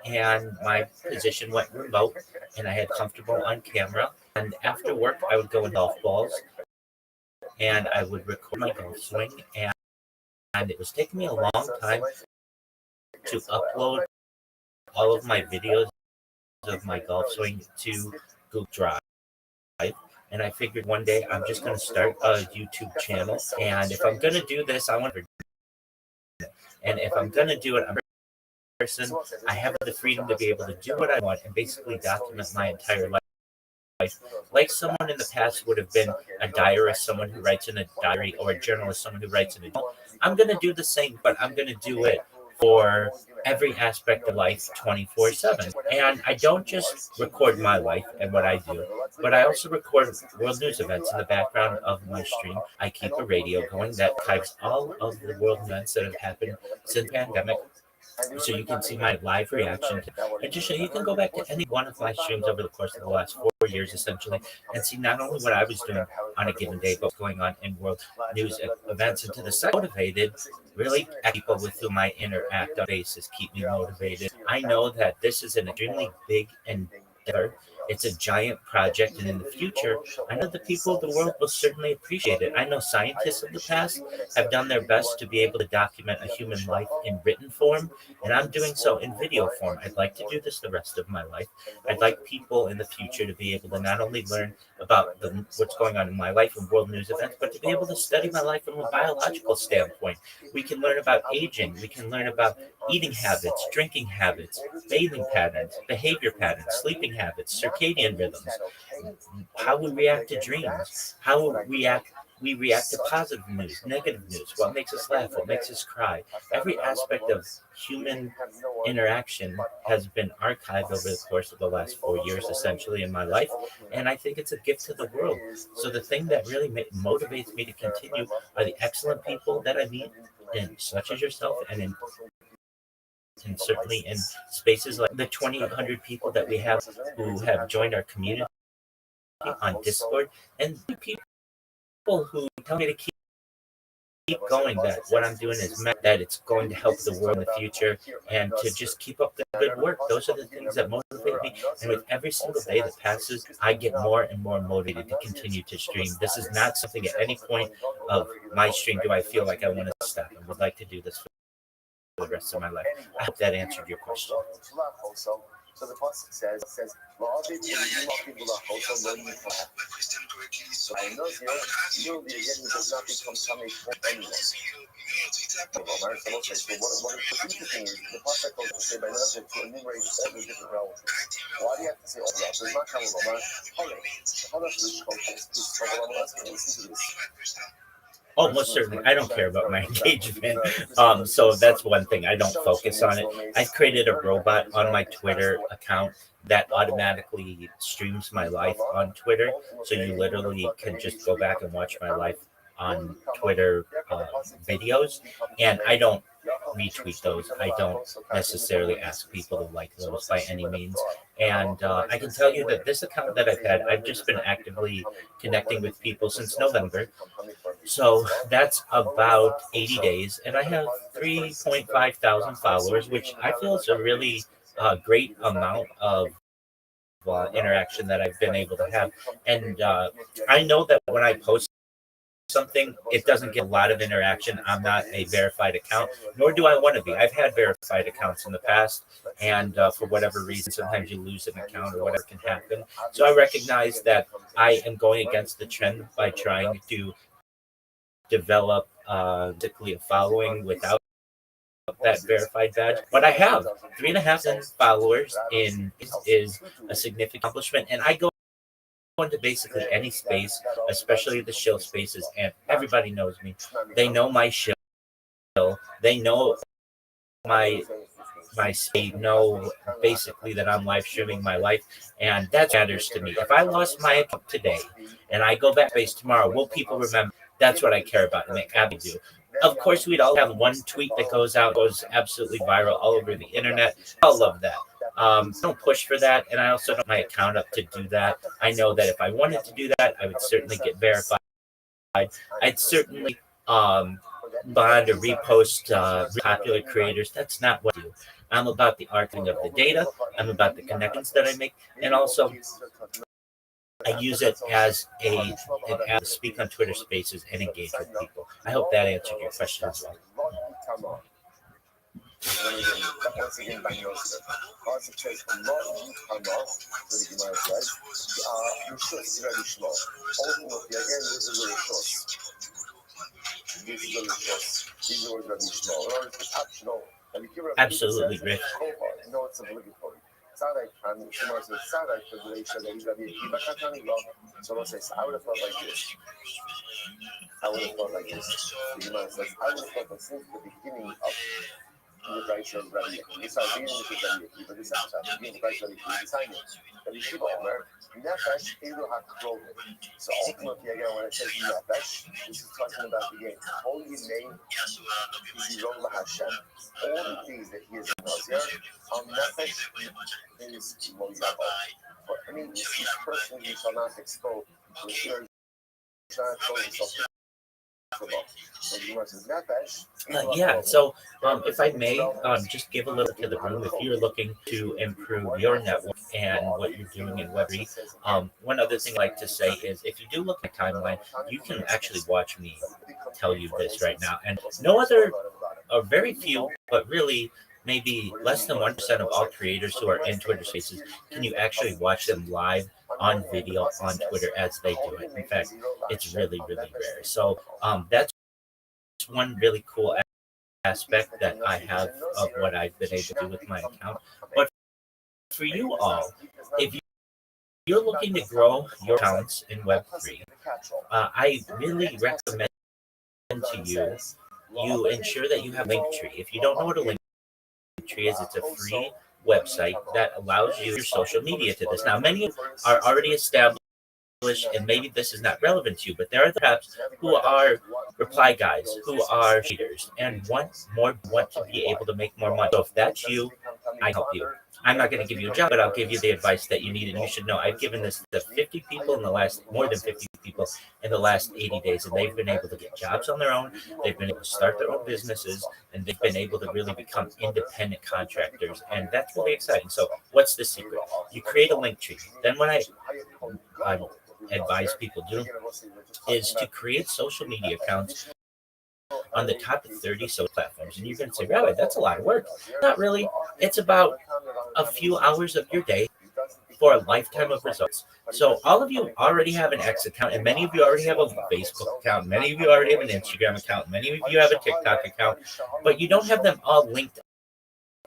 and my position went remote, and I had comfortable on camera. And after work, I would go in golf balls, and I would record my golf swing, and it was taking me a long time to upload all of my videos of my golf swing to Google Drive. And I figured one day I'm just going to start a YouTube channel. And if I'm going to do this, I want to. And if I'm going to do it, I'm a person. I have the freedom to be able to do what I want and basically document my entire life. Like someone in the past would have been a diarist, someone who writes in a diary, or a journalist, someone who writes in a journal. I'm going to do the same, but I'm going to do it for every aspect of life 24/7. And I don't just record my life and what I do, but I also record world news events in the background of my stream. I keep a radio going that archives all of the world events that have happened since the pandemic. So you can see my live reaction. Additionally, you can go back to any one of my streams over the course of the last 4 years, essentially, and see not only what I was doing on a given day, but what's going on in world news events. And to the side, motivated, really people with whom I interact on a basis keep me motivated. I know that this is an extremely big endeavor. It's a giant project, and in the future, I know the people of the world will certainly appreciate it. I know scientists of the past have done their best to be able to document a human life in written form, and I'm doing so in video form. I'd like to do this the rest of my life. I'd like people in the future to be able to not only learn about what's going on in my life and world news events, but to be able to study my life from a biological standpoint. We can learn about aging. We can learn about eating habits, drinking habits, bathing patterns, behavior patterns, sleeping habits, circadian rhythms, how we react to dreams, how we react to positive news, negative news, what makes us laugh, what makes us cry. Every aspect of human interaction has been archived over the course of the last 4 years, essentially, in my life, and I think it's a gift to the world. So the thing that really motivates me to continue are the excellent people that I meet, such as yourself, and certainly in spaces like the 2,800 people that we have who have joined our community on Discord, and people who tell me to keep going, that what I'm doing is that it's going to help the world in the future, and to just keep up the good work. Those are the things that motivate me. And with every single day that passes, I get more and more motivated to continue to stream. This is not something at any point of my stream do I feel like I want to stop. I would like to do this for the rest of my life. I hope that answered your question. So the pasuk says, so I know you the again does not become coming from anyone. So what is interesting is the pasuk goes to say by not to enumerate every different relative. Why do you have to say all that? There's not coming from listen to this. Oh, most certainly. I don't care about my engagement. So that's one thing. I don't focus on it. I've created a robot on my Twitter account that automatically streams my life on Twitter. So you literally can just go back and watch my life on Twitter videos. And I don't retweet those. I don't necessarily ask people to like those by any means. And I can tell you that this account that I've had, I've just been actively connecting with people since November. So that's about 80 days, and I have 3.5 thousand followers, which I feel is a really great amount of interaction that I've been able to have. And I know that when I post something, it doesn't get a lot of interaction. I'm not a verified account, nor do I want to be. I've had verified accounts in the past, and for whatever reason, sometimes you lose an account or whatever can happen. So I recognize that I am going against the trend by trying to develop particularly a following without that verified badge. But I have 3,500 followers is a significant accomplishment, and I go into basically any space, especially the shill spaces, and everybody knows me. They know my shill. They know my state, know basically that I'm live streaming my life, and that matters to me. If I lost my account today and I go back space tomorrow, will people remember? That's what I care about, and they absolutely do. Of course, we'd all have one tweet that goes out, goes absolutely viral all over the internet. I'll love that. Don't push for that, and I also don't my account up to do that. I know that if I wanted to do that, I would certainly get verified. I'd certainly bond or repost popular creators. That's not what I do. I'm about the archiving of the data. I'm about the connections that I make, and also I use it as a speak on Twitter Spaces and engage with people. I hope that answered your question as well. Once again, by yourself. Also, chose a lot of newcomers with the Gemara says, your shoes very small. Also, again, this is very short. This is very short. These are very small. In order to touch, Absolutely, Rick. No, it's obligatory. Sarai someone says, I would have thought like this. I would have thought like this. The Gemara says, I would have thought that since the beginning of universal revenue. This is being revenue. But this is universal design. But you should over Nefesh, it will have clothing. So ultimately, again, when it says Nefesh, this is talking about the game. All you name is Yerova Hashem. All the things that he is Nazir, on Nefesh is Mozart. For any deceased person, you shall not expose. So Yeah, so if I may, just give a little to the room. If you're looking to improve your network and what you're doing in Web3, one other thing I like to say is if you do look at my timeline, you can actually watch me tell you this right now. And no other, or very few, but really maybe less than 1% of all creators who are in Twitter Spaces can you actually watch them live on video on Twitter as they do it. In fact, it's really, really rare. So that's one really cool aspect that I have of what I've been able to do with my account. But for you all, if you're looking to grow your accounts in Web3, I really recommend to you ensure that you have Linktree. If you don't know what a Linktree is, it's a free website that allows you your social media to this. Now, many are already established, and maybe this is not relevant to you, but there are perhaps who are reply guys, who are cheaters, and want to be able to make more money. So if that's you, I help you. I'm not going to give you a job, but I'll give you the advice that you need, and you should know. I've given this to 50 people in the last, more than 50 people in the last 80 days, and they've been able to get jobs on their own. They've been able to start their own businesses, and they've been able to really become independent contractors, and that's really exciting. So what's the secret? You create a link tree. Then what I advise people do is to create social media accounts on the top 30 social platforms. And you're going to say, Rabbi, that's a lot of work. Not really. It's about a few hours of your day for a lifetime of results. So all of you already have an X account, and many of you already have a Facebook account. Many of you already have an Instagram account. Many of you have a TikTok account, but you don't have them all linked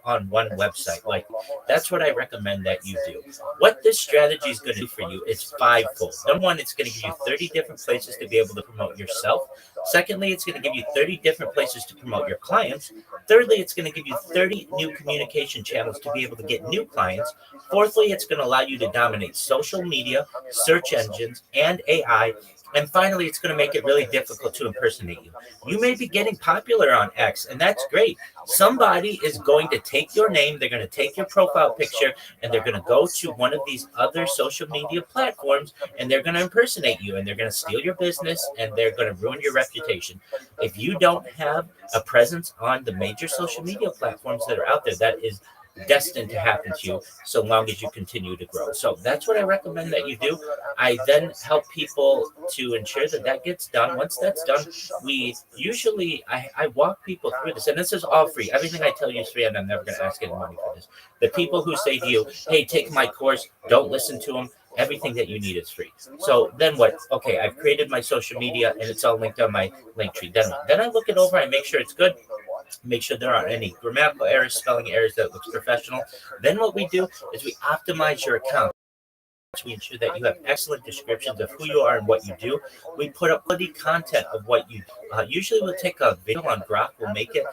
on one website. Like, that's what I recommend that you do. What this strategy is going to do for you is fivefold. Number one, it's going to give you 30 different places to be able to promote yourself. Secondly, it's going to give you 30 different places to promote your clients. Thirdly, it's going to give you 30 new communication channels to be able to get new clients. Fourthly, it's going to allow you to dominate social media, search engines, and AI. And finally, it's going to make it really difficult to impersonate you. You may be getting popular on X, and that's great. Somebody is going to take your name, they're going to take your profile picture, and they're going to go to one of these other social media platforms, and they're going to impersonate you, and they're going to steal your business, and they're going to ruin your reputation. If you don't have a presence on the major social media platforms that are out there, that is destined to happen to you so long as you continue to grow. So that's what I recommend that you do. I then help people to ensure that that gets done. Once that's done, we usually, I walk people through this, and this is all free. Everything I tell you is free, and I'm never going to ask any money for this. The people who say to you, hey, take my course, don't listen to them, everything that you need is free. So then what? Okay, I've created my social media, and it's all linked on my link tree. Then I look it over, I make sure it's good. Make sure there aren't any grammatical errors, spelling errors, that looks professional. Then what we do is we optimize your account. We ensure that you have excellent descriptions of who you are and what you do. We put up quality content of what you do. Usually we'll take a video on Grok, we'll make it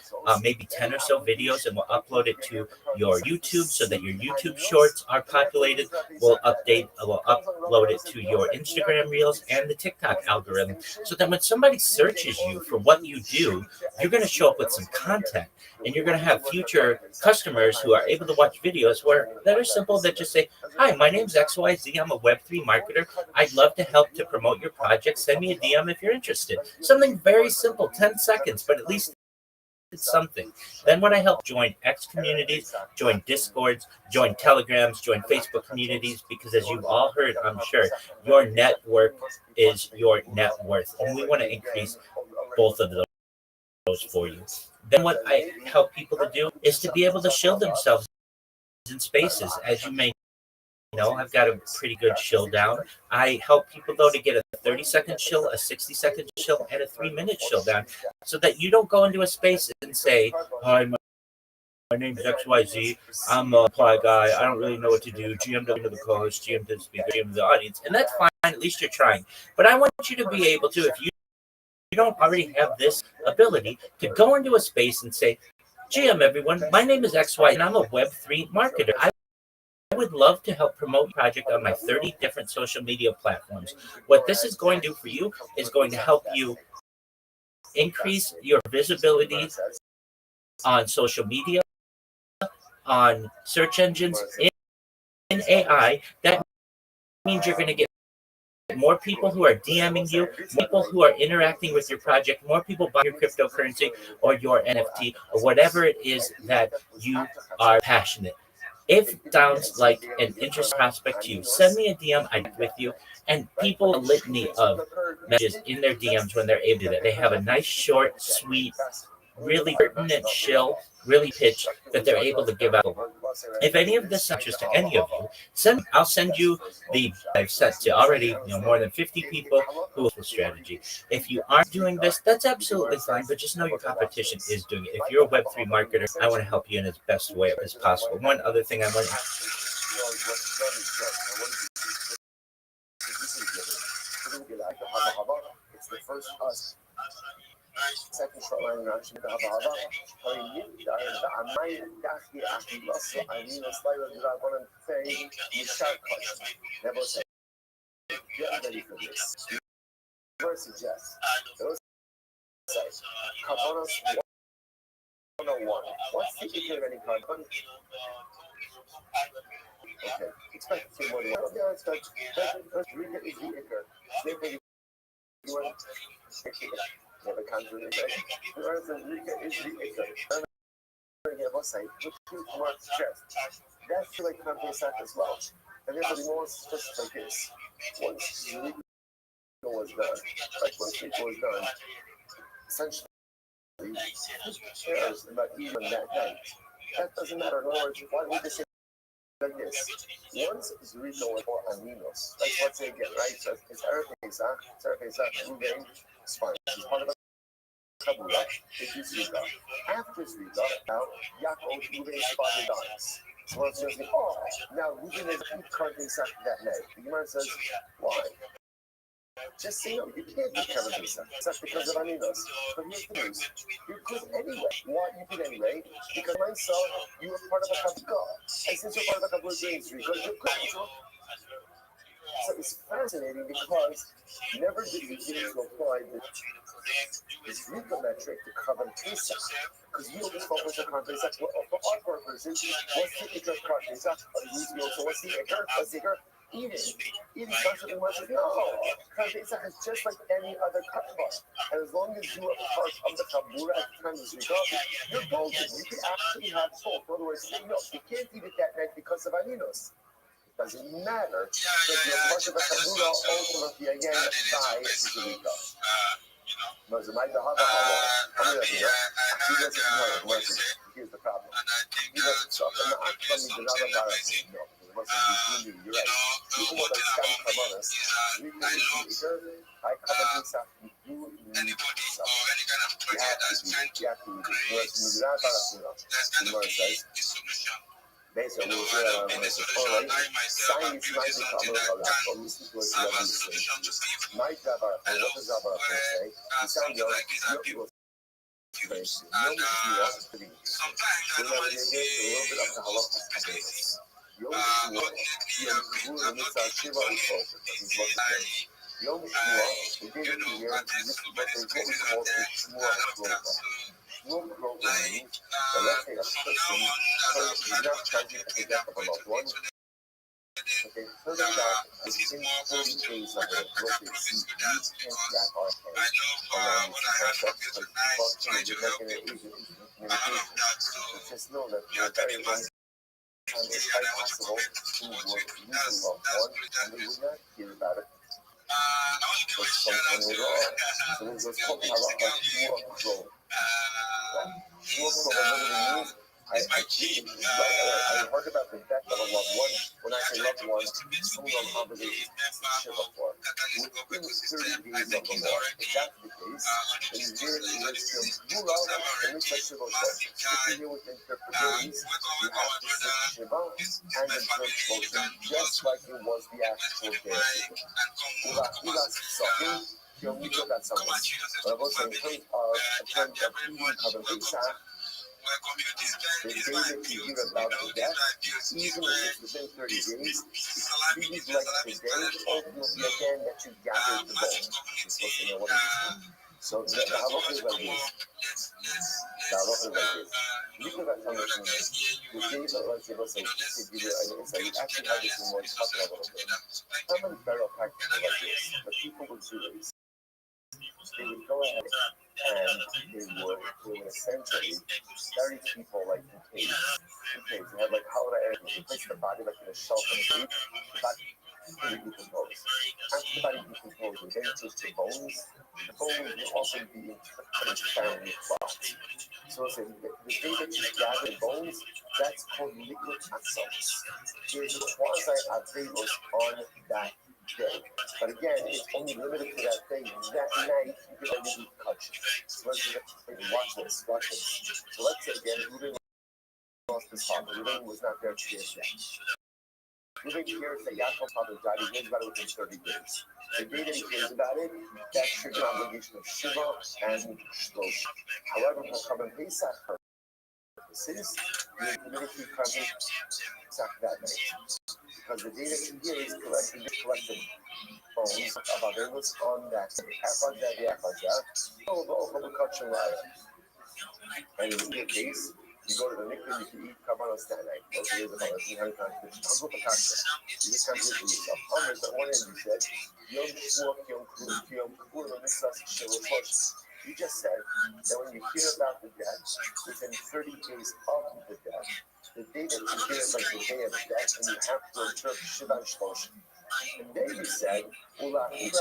maybe 10 or so videos, and we'll upload it to your YouTube so that your YouTube shorts are populated. We'll upload it to your Instagram Reels and the TikTok algorithm, so that when somebody searches you for what you do, you're going to show up with some content, and you're going to have future customers who are able to watch videos that are simple, that just say, hi, my name's XYZ. I'm a Web3 marketer. I'd love to help to promote your project. Send me a DM if you're interested. Something very simple, 10 seconds, but at least it's something. Then when I help join X communities, join Discords, join Telegrams, join Facebook communities, because as you've all heard, I'm sure, your network is your net worth. And we want to increase both of those for you. Then what I help people to do is to be able to shield themselves in spaces. As you may know, I've got a pretty good chill down. I help people, though, to get a 30-second chill, a 60-second chill, and a 3-minute chill down, so that you don't go into a space and say, hi, my name's XYZ. I'm a reply guy. I don't really know what to do. GM to the co-host, GM to the speaker, GM to the audience. And that's fine. At least you're trying. But I want you to be able to, if you don't already have this ability, to go into a space and say, GM everyone, my name is XY and I'm a Web3 marketer. I would love to help promote your project on my 30 different social media platforms. What this is going to do for you is going to help you increase your visibility on social media, on search engines, in AI. That means you're going to get more people who are DMing you, more people who are interacting with your project, more people buying your cryptocurrency or your NFT or whatever it is that you are passionate. If it sounds like an interesting prospect to you, send me a DM. I with you. And people a litany of messages in their DMs when they're able to do that. They have a nice, short, sweet, really pertinent, chill, really pitch that they're able to give out. If any of this interests to any of you, I'll send you the I've sent to already more than 50 people who have the strategy. If you aren't doing this, that's absolutely fine, but just know your competition is doing it. If you're a Web3 marketer, I want to help you in as best way as possible. One other thing I want it's the first us. Second short line interaction with Hava. I mean, it's like I want to say, you shout never say, get ready for this. Never suggest. Those say, Kavanos 101. What's the equal of any carbon? Okay, expect to more than one. Yeah, expect. Rika is the equal. Therefore, you want never contradiction. Whereas the Rika is the equal. That's like compensate as well. And therefore, the more just like this. Once the Rika was done, like once Rika was done, essentially, who cares about even that night? That doesn't matter. In other words, why would they say like this? Once Zurito was for Aminos, like let's say again, right? So it's everything exact, Ruben, it's fine. It's part of a Kabula, it is Zrika. After Zrika, now Yaakov Ruben spotted dies. So let's just say, oh, now Ruben is currently exact that night. The Gemara says, why? Just say no, you can't be Kevin Pesach. That's because of Aminos. But here's the news. You're good anyway. Why you good anyway? Because myself, you were part of a couple. And since you're part of a couple of games, you're good. So it's fascinating because never did we get to apply this Rika metric to Kevin Pesach. Because we always focus on Kevin Pesach. For our purposes, what's the Iker of Kevin Pesach? So what's the Iker? What's the Iker? Eating something much no. Pesach is just like any other kabbalah. And as long as you are part of the kabbalah at the time of Zrika, you're golden. You can actually have both. In other words, no, you can't eat it that night because of Aminos. It doesn't matter. Because you're part of the kabbalah ultimately again by Zrika. Here's the problem. He doesn't stop and not from the embarrassing. No, it wasn't you're right. Even though that's kind of Kavanas, we can I cover things up. You need stuff. You have to basically, we'll say that science might become a lot, but we see what the other things. My job, what does Zabara say? You sound young, you're Okay, further back, I think 30 days ago, roughly, we can't wrap our head around this concept, but just know that the very long time it's quite possible to work with a loved one, and they would not hear about it. But something later on, so it was called Shmuel literally means I heard about the death of a loved one. When I say loved one, someone on conversations Shiva for. Within 30 days of the Lord. If that's the case, then you hear it in your Shmuel, and it's like Shiva for. If you hear with interpretations, you have to say Shiva and the church spoken just like it was the actual day. You only look at someone. But I was saying, in terms of eating cover Pesach, The day that you hear about the death, even if it's within 30 days, it feels like the day ultimately again that you gathered the bones. You're supposed to know what it is. So the halacha is like this. The halacha is like this. Because I found this the day that let's say give you an insight, we actually have this in more talking a little bit. How many burial practices like this? What people would do is they would go ahead and they would essentially bury people like in caves. They had like holiday areas. They place the body like in a shelf in a cave. The body fully decomposed. After the body decomposed, they then take the bones. The bones will also be family plot. So listen, the day that you gather the bones, that's called liquid atzos. There's quasi-avelos on that day. But again, it's only limited to that day. That night, you can only eat kosher. So watch this. So let's say again, Ruben lost his father. Ruben was not there to hear that. Ruben hears that Yaakov's father died. He hears about it within 30 days. The day that he hears about it, that triggers an obligation of Shiva and Shlosh. However, for Korban Pesach purposes, you immediately come Pesach that night. Because the day that you hear is collected bones of Avelos on that and in your case, you go to the mikveh, you can eat karbanos that night. Those days about 300 times fish. I'll go for kasha. You just can't do it for yourself. Others, on one end, you said, Yom Shmuach, Yom Kippur, you just said that when you hear about the death, within 30 days of the death, the day that you hear is like the day of the death, and you have to observe Shiva and Shlosh. And then you said, then you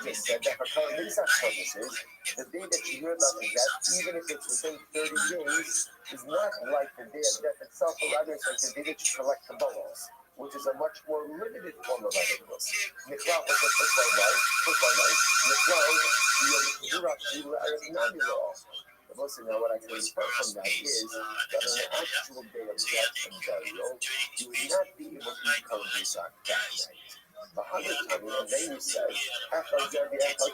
just said that for Korban Pesach purposes, the day that you hear about the death, even if it's within 30 days, is not like the day of death itself, but rather it's like the day that you collect the bones, which is a much more limited form of Avelos. Niklau, what's the first one, but listen, now what I can infer from that is that on the actual day of death and burial, you would not be able to eat Korban Pesach that night. The other time, and then you said, after that, then you said,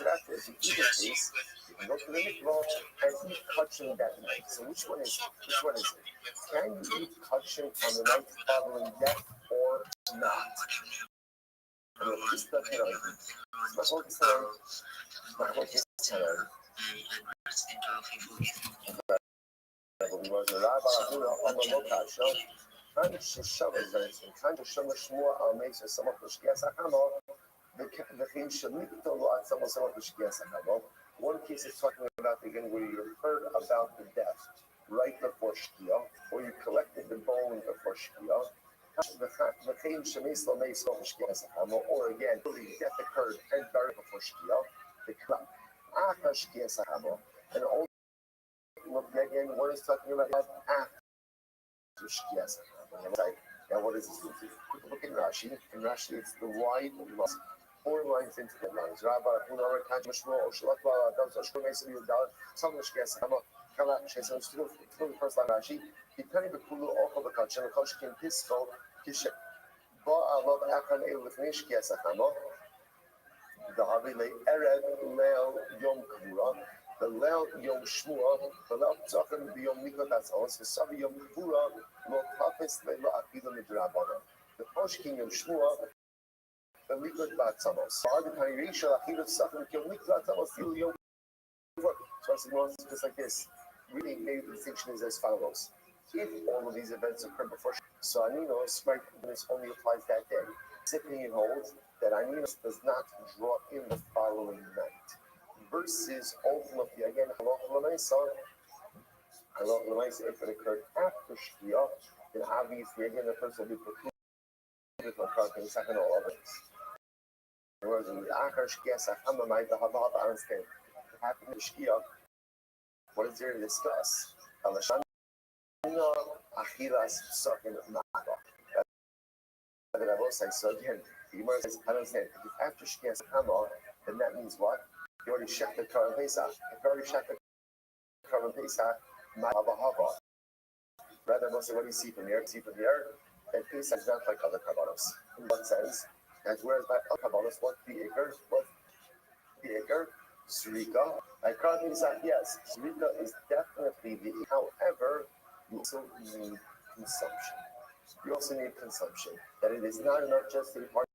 after if you eat a piece, you can go to the mikvah and eat kachim that night. So which one is it? Can you eat kachim on the night following death or not? I mean, just let me know. My focus today. One case is talking about again where you heard about the death right before Shkia, or you collected the bone before Shkia. Or again, the death occurred and buried before Shkia. And also, again, what is talking about after Shkia. Now, what does this mean? Look in Rashi. In Rashi, it's the wide loss. 4 lines into the lines. Rabbi, Hunara, Kajmashmo, Oshalakwa, Dazashko, Mason, Yudal, some of the Shkia, Kala, Sheson, still the first line Rashi. Depending on the Kulu, Oko, the Kachan, the Koshkin, Pistol, Kisha, Ba, Alab, Akan, El, with Nishkia, Sakamo, the Havile, Ered, Lel, Yom Kavura, the Lel, Yom Shmua, the Lel, Zakan, the Yom Nikotas, the Savi, Yom Kavura, Lo Papis, Lela, Akila, Midrabana, the Koshkin, Yom Shmua, the liquid batzamos. So the congregation, Akila, Sakan, Yom Nikotas, Fil, Yom Kavura. So I said, well, it's just like this. Really, maybe the distinction is as follows. If all of these events occur before so Aninos, my goodness, only applies that day. Cyprian holds that Aninos does not draw in the following night. Versus ultimately, again, if it occurred after Shkia, then obviously, again, the person will be precluded from Korban second all of it. Whereas in the Achar Shkia, Sachamamai, the Havad, understand, happened to Shkia, what is there to discuss? Achilas sucking Naka. So again, the Gemara says, I don't understand. If after Shkia Sakama, then that means what? You already checked the Korban Pesach. If you already checked the Korban Pesach, Ma'abahava. Rather, most of what you see from here, that Pesach is not like other Kabbalos. In what sense? As whereas by other Kabbalos, what the acre? Surika. Like Karl Pesach, yes, Surika is definitely the. However, you also need consumption. You also need consumption. That it is not enough just to part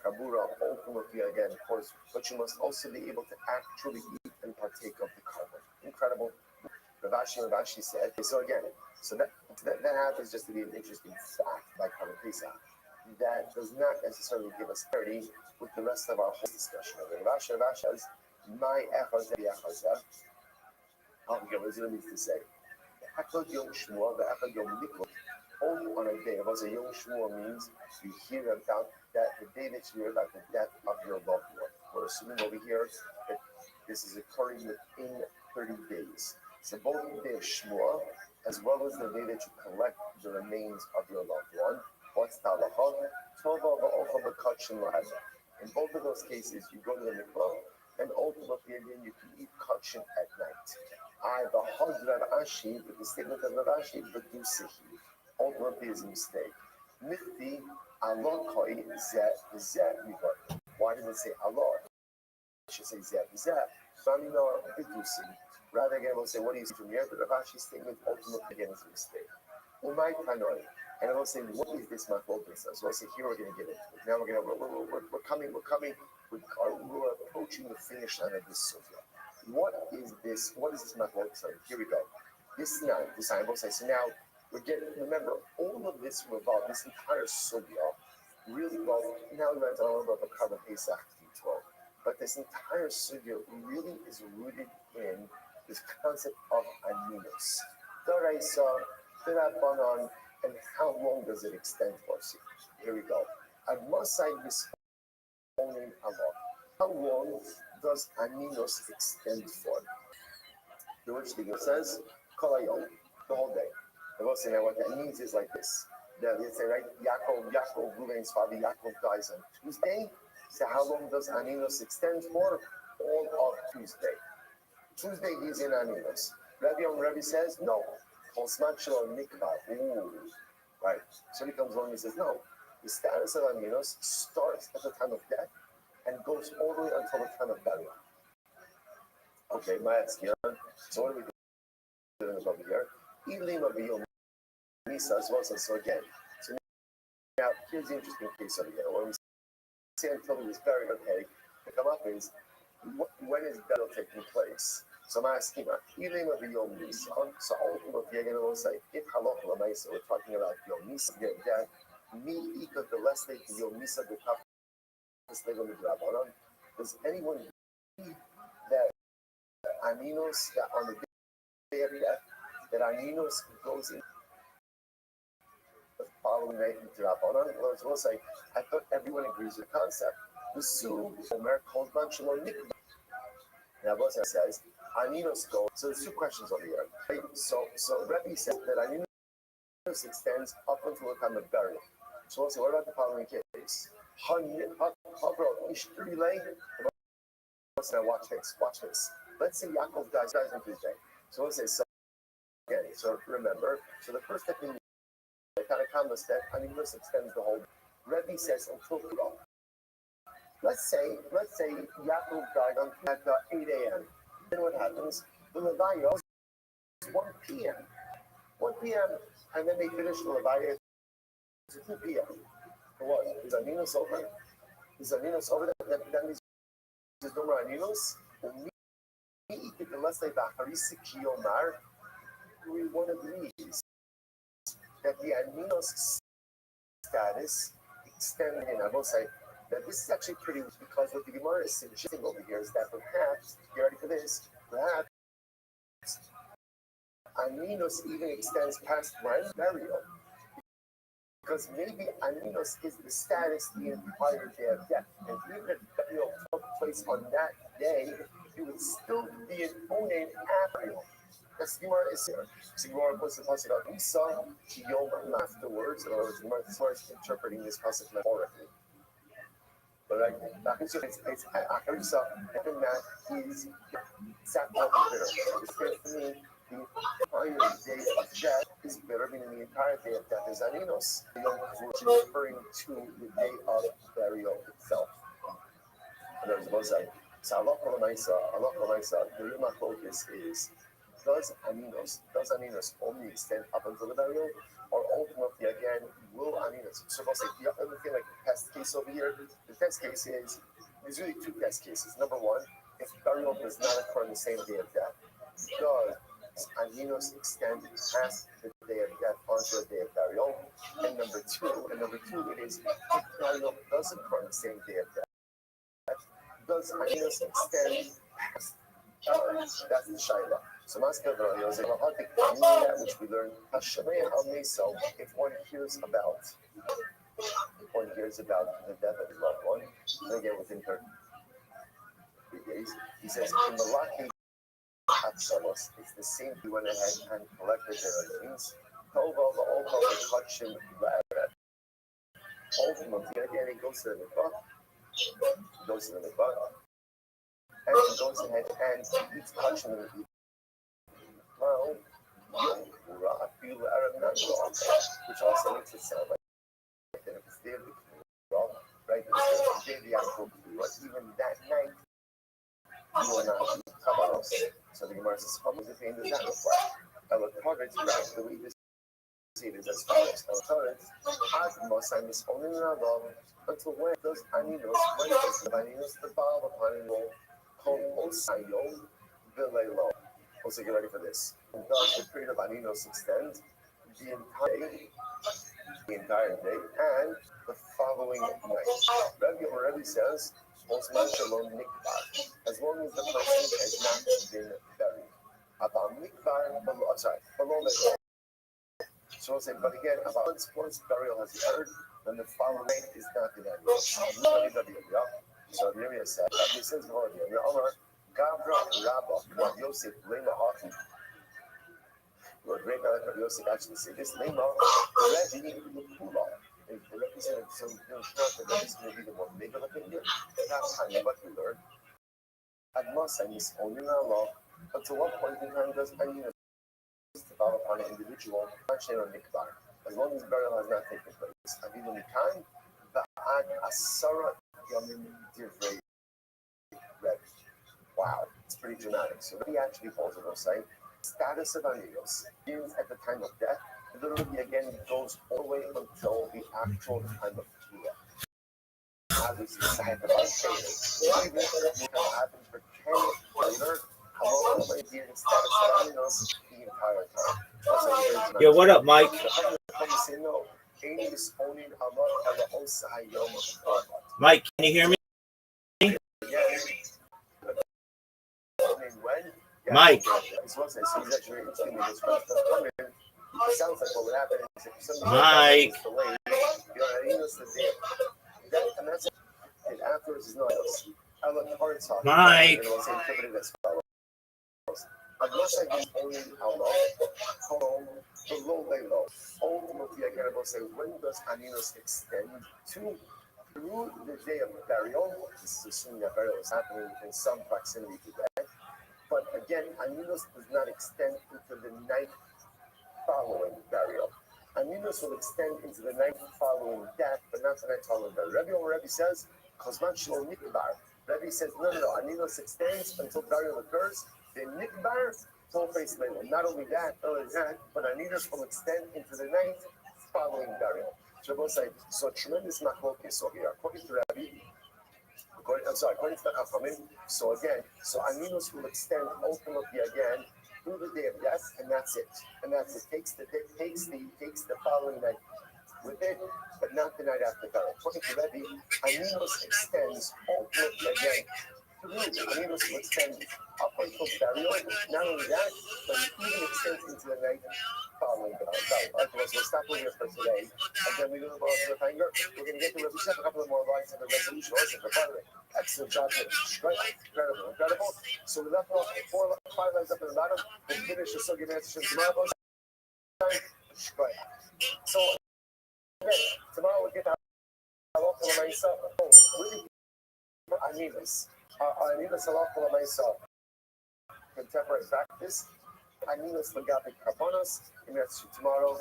kabura ultimately again, of course, but you must also be able to actually eat and partake of the carbon. Incredible. Ravashi said. So again, so that happens just to be an interesting fact by Karl Pesach. That does not necessarily give us clarity with the rest of our whole discussion. Ravashi says, my echaza echaza. Okay, what does it mean to say? Echad Yom Shmuel, the Echad Yom Nikol. Only on a day. What a Yom Shmuel means, you hear about that the day that you hear about the death of your loved one. We're assuming over here that this is occurring within 30 days. So both the day of Shmuel, as well as the day that you collect the remains of your loved one, what's Talachah? Tova va'ocha b'kachin la'ad. In both of those cases, you go to the mikvah, and ultimately again you can eat kachin at night. The Hod Rav Ashi, but the statement of Rav Ashi, Bedusihi, ultimately is a mistake. Mifti alokoi zeh mivar. Why does it say alok? It should say zeh. Famino Bedusi. Rather again, we'll say, what do you see from here? But Rav Ashi's statement ultimately again is a mistake. Umay Tanoi. And I will say, what is this maflokas? So I'll say, here we're going to get into it. Now we're coming, we're approaching the finish line of this sugya. What is this maflokas? Here we go. This time, we'll say, so now we're getting, remember, all of this revolved, this entire sugya, really, well, now we went on a little bit of a Karban Pesach detour, but this entire sugya really is rooted in this concept of aninus. Doraisa, Dirabanan, and how long does it extend for? So here we go. Admasai responding a lot. How long does aninus extend for? The rich figure says, Kolayom, the whole day. I will say now what that means is like this. They say, right, Yaakov, Ruvain's father, Yaakov dies on Tuesday. So how long does aninus extend for? All of Tuesday. Tuesday is in aninus. Rabbi says, no. Right. So he comes along and says, no. The status of aninus starts at the time of death and goes all the way until the time of burial. Okay, so what are we doing over here? Evening of the Yom Misa as well. So again, so now here's the interesting case over here. When we say until he was buried, okay, to come up is when is burial taking place? So I'm asking, evening of the Yom Misa. So ultimately, again, we'll say, if halach l'maisa, we're talking about Yom Misa, that me ikot the less than Yom Misa the top does anyone believe that aninus, that on the day of death, that aninus goes in the following night into Rabbanon? We'll say, I thought everyone agrees with the concept. The Su, Omer, Kolzman, Shalom, Nikva. Now, Bosa says, aninus goes. So there's two questions over here. Right? So Rebbe said that aninus extends up until the time of burial. So we'll say, what about the following case? Now watch this. Let's say Yaakov dies on Tuesday. So we'll say, so again, so remember, so the first step in the Tanakama step, aninus extends the whole. Rebbe says until Kuro. Let's say Yaakov died at 8 a.m. Then what happens? The Levaya is 1 p.m. 1 p.m. and then they finish the Levaya at 2 p.m. For what? Is aninus over? That means there's no more aninus. Unless they one agrees that the aninus status extended in. I will say that this is actually pretty weak because what the Gemara is suggesting over here is that perhaps, get ready for this, perhaps aninus even extends past burial. Because maybe aninus is the status the entire day of death. And even if burial took place on that day, it would still be an onen burial. That's the Gemara is here. So Gemara puts the pasuk on Isa, Yom afterwards. In other words, Gemara is interpreting this pasuk metaphorically. But right, it's Akarisa, and that is sackcloth and bitter. It's clear to me the entire day of death is bitter, meaning the entire day of death is aninus, which is referring to the day of burial itself. And there's one side. So Allah the real focus is does aminos only extend up until the burial, or ultimately again will aminos? So we'll say the other thing like the test case over here. The test case is there's really two test cases. Number one, if burial does not occur on the same day of death, does aminos extend past the day of death onto the day of burial? And number two, it is if burial does occur on the same day of death, does aminos extend past? That's the shaila. So Master which we learned Hashanah al Mesa, if one hears about the death of his loved one, and again within 3 days, he says in the lucky Hatzalos, it's the same he went ahead and collected their earnings. Ultimately, again, he goes to the mikvah, and he goes ahead and eats kachim in the evening. Well, which also makes it sound like that if it's day of the Kura, right? It's day of the actual Kura, even that night, you will not eat kavaros. So the Gemara says, how much the pain does that look like? The way this it is as follows. Until when does Aninos, the Baal of Hanino, called Osayom Vilelo? Also, get ready for this. Does the period of Aninos extend the entire day and the following night? Rebbe says, as long as the person has not been buried. Below the so say, but again, once burial has occurred, then the following night is not the end. So Miriam said, he says, Gavra Rabba, Yosef, Lema Haki. Lord Great Rabbi Yosef actually said this, Lema, Reggie, Lukula. It represented some not that this may be the one big of opinion. That's how you what we learn. Admasa is only law. Until what point in time does any develop on an individual function or nikbar? As long as burial has not taken place. Avilu Mikan, Ba'ad Asara Yamin Divrei. Wow, it's pretty dramatic. So he actually holds it saying status of Anilos is at the time of death. Literally again it goes all the way until the actual time of Kiyah. Obviously, it's type of unfading. Even if it happens for 10 later, how long will it be in status of Anilos the entire time? Yo, what up, Mike? Mike, can you hear me? Mike. Mike. Mike. Unless I can only how long, below they low. Ultimately, I gotta say, when does Aninos extend to through the day of burial? This is assuming that burial is happening in some proximity to death. But again, Aninos does not extend into the night following burial. Aninos will extend into the night following death, but not the night following burial. Rebbe says, Kozman Shlo Nikbar. Rebbe says, no. Aninos extends until burial occurs. The Nikbar, full face label. Not only that, but Aninos will extend into the night following burial. So tremendous machlokes over here. According to Rabbi, according to the Chachamim, so Aninos will extend ultimately again through the day of death, and that's it. Takes the following night with it, but not the night after burial. According to Rabbi, Aninos extends ultimately again. Aninos will extend up until burial. Not only that, but it even extends into the night following burial. Alright, we'll stop over here for today. Again, we're going to go to the finger. We're going to get to Rabbi Shep a couple of more lines of the resolution. Also, by the way, excellent job. Right? Incredible. So we left off 5 lines up in the bottom. We finish the Sugi Master tomorrow. So, tomorrow we'll get to myself. Really, I need this. I need this a lot for myself. Contemporary practice. I need this for Gabi Carbonos. And that's tomorrow.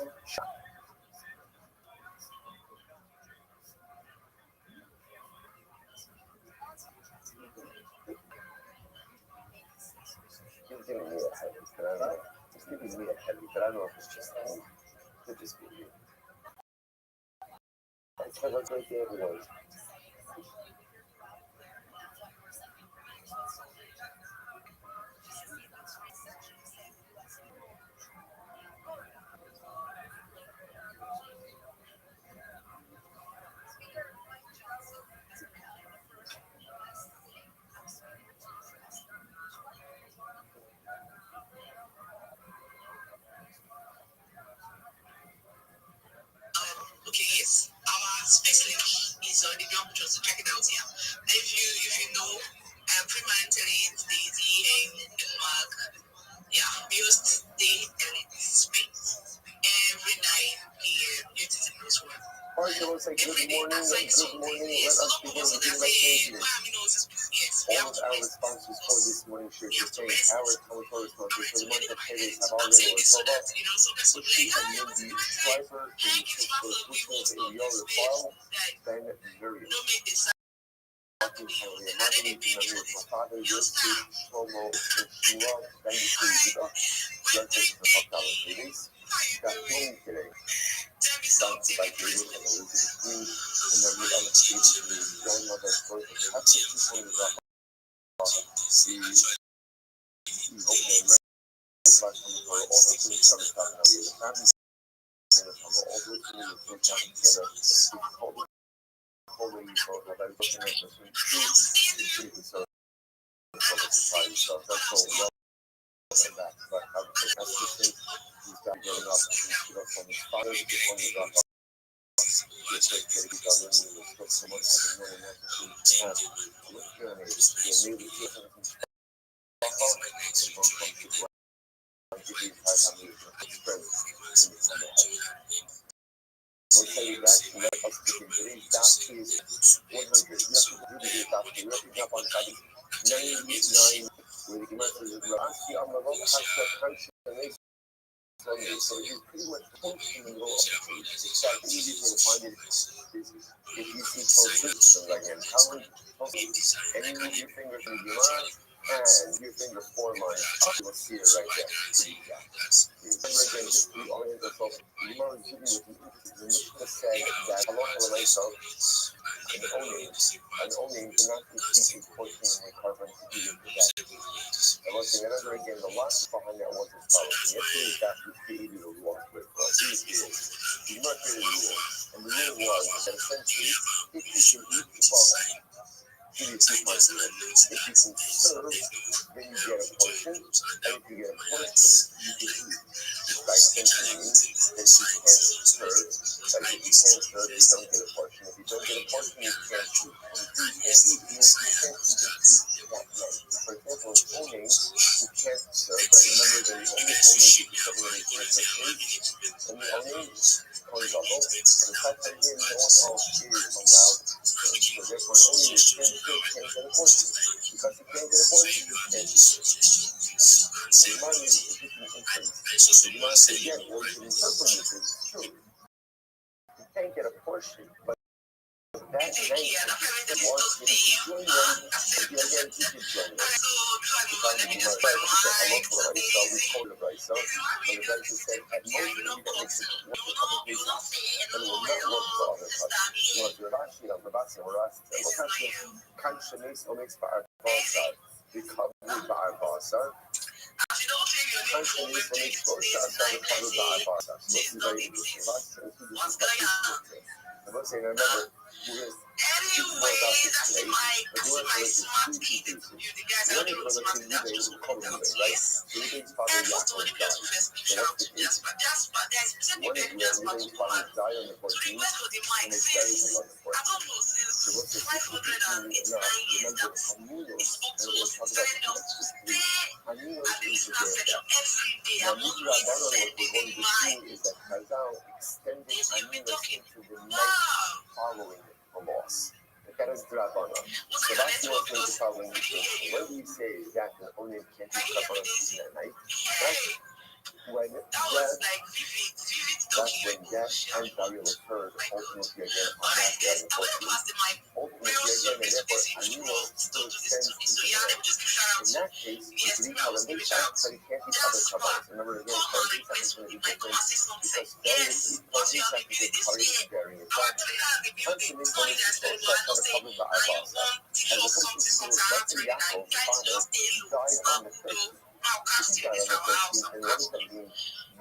giving me a headache, but I don't know. It's giving me a headache, but I don't know if it's just me. Could just be me. It's have a great day, everyone. Okay, yes. Our space link is on the ground picture, so check it out here. If you know, Prima Internet, Daisy, and Mark, yeah, we host the internet space every night here. Beautiful one. All right, so let's say good morning. Let us begin with the relaxation. All of our sponsors for this morning should contain our total sponsors for the month of February have already been sold out. Sushi and Mindy, Striper, and Christopher Putos, and Yola File, Ben Miriam. Martin Henry, Martin Memory of my father, Yosu, Tomo, Shua, Ben Suzuka, Blood Pressure for Popdollar Babies. Got filming today. Sponsored by David and Elizabeth Green, and then we have a student who is going on their birth and have to keep one of the hope they for all the things coming from now here. The family from all the things that come together. We call it holding for about looking at the swing so society stuff. That's all well and that. But that's the thing. He's got getting up and stood up from his father to get one of the drop off. Just like getting done in the book so much having no one else to have. Look journey. The maybe different from drop off and one from the ground. Give you 500 strength in the summer. We'll tell you that. Let us begin today. That is 100. You have to do the that. You have to jump on side 99 with the commercials. Actually, I'm a lot of transformation. So you pretty much post in the middle of the page. It's that easy to find it. If you see posts like empowered, and you move your finger from your arm and your finger 4 lines, you will see it right there. Remember again, just reorient yourself. You are sitting with the Mishnah said that Allah myself and owning cannot receive a portion of the carbon to give you that. And once again, remember again, the logic behind that was as follows. Yesterday's that was created or walked with. These is you must create a rule. And the rule was that essentially, if you can eat the ball, give you 2 points. If you can serve, then you get a portion. And if you get a portion, you can eat. Which by extension means that if you can't serve, like if you can't serve, you don't get a portion. If you don't get a portion, you can't eat. And if you can't eat, means you can't even eat that night. For example, owning, you can't serve, but remember that the only owning is something that is necessary. And the owning comes up, and the fact that here no one else is allowed to serve. So therefore, owning is can't get a portion. Because you can't get a portion, you can't eat. So the mind is a different inference. So you want to say, again, what you can interpret this is true. You can't get a portion, but that night, if you want to join them, if you again, you can join them. The time you might write, you say, hello for the right, so we call it right, so when the guy just said, at most, you that makes it work for other people, and it will not work for other customers. You want to relax, you know, relax, and relax. Look at the consciousness or makes by our boss out. Recovery by our boss out. Consciousness or makes both sides out recovered by our boss out. So this is very interesting. Relax, and this is what this is. I'm not saying, remember, we're going to speak more about this today, but you want to listen to 2 pieces. One is relative to the economy, right? So you think Father Yaakov died. So that's the case. One is Ruben's father died on the 14th, and it's buried on the 14th. So what's the significant enough? Remember, Hanunos, and we'll talk about the next 3. Hanunos is the day of death. Now, Mitra Adana, what we're going to see is that Chazal extended Hanunos into the night following the loss. That is Drabana. So that's what we're following the story. When we say that the only can't be Drabana season at night, that's when death and burial occurred ultimately again on that day on the 14th. Ultimately again, and therefore Hanunos still extends into the night. In that case, it's really Calabaza, but it can't be other Cabanas. Remember, again, Calabaza is going to be different because Calabaza is a party bearing a child. Hansen is going to start on the public by Abasa. And the first is not to Yaakov, the father, died on the 13th. He died on the 13th, and what does that mean?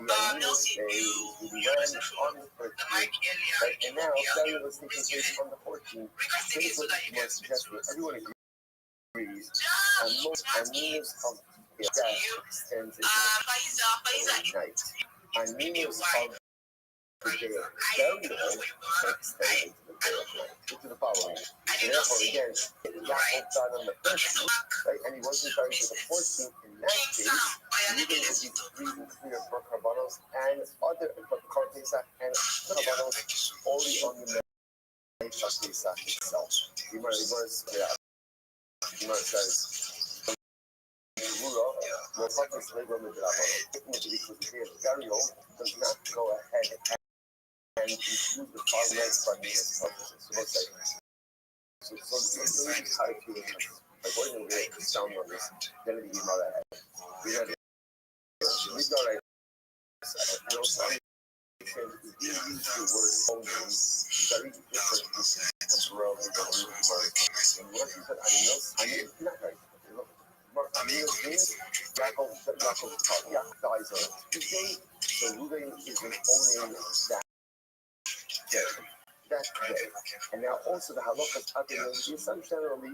The Armenians, they ran on the 13th, right? And now, burial is taking place on the 14th. Here's what I suggest that everyone agrees, and most Armenians of the death extends into the night. Armenians of the day of burial extends into the day of night, into the following. And therefore, again, Yaakov died on the 13th, right? And he wasn't buried until the 14th. In that case, Reuben would be free and clear for Karbanos and other Karbanos and Karbanos only on the night of Pesach itself. Gemara says, because the day of burial does not go ahead and include the following Karbanos purposes. So let me just tie it to the like what are the sound on this? Then the Gemara ahead. We had and also we use the word only very different temporarily than we use and what is that I mean not right. Amigos means Yaakov dies on Tuesday, so Reuben is owning that day. And now also the halachas are the some generally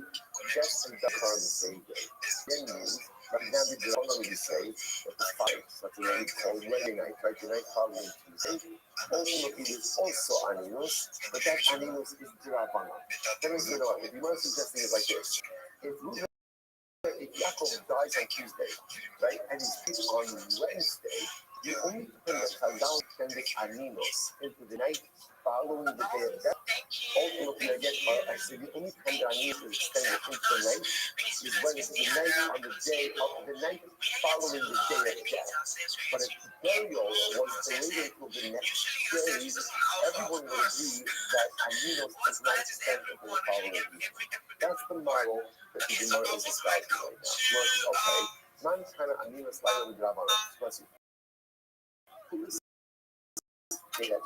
death and death are on the same day. Then means that now the Deuteronomy say that the fight, so that's what we call wedding night, right? The night following Tuesday. Ultimately, there's also animus, but that animus is Dirabana. Then we say, no, if you want to suggest things like this, if Yaakov dies on Tuesday, right, and he's preached on Wednesday, you only put the Chazal extended animus into the night following the day of death. Ultimately, again, actually, the only time the animus is extended into the night is when it's the night on the day of the night following the day of death. But if the burial was delayed until the next day, everyone would agree that animus does not extend into the following week. That's the model that the Gemara is espousing right now. Gemara says, okay, man kind of animus slightly with Rabbanon. That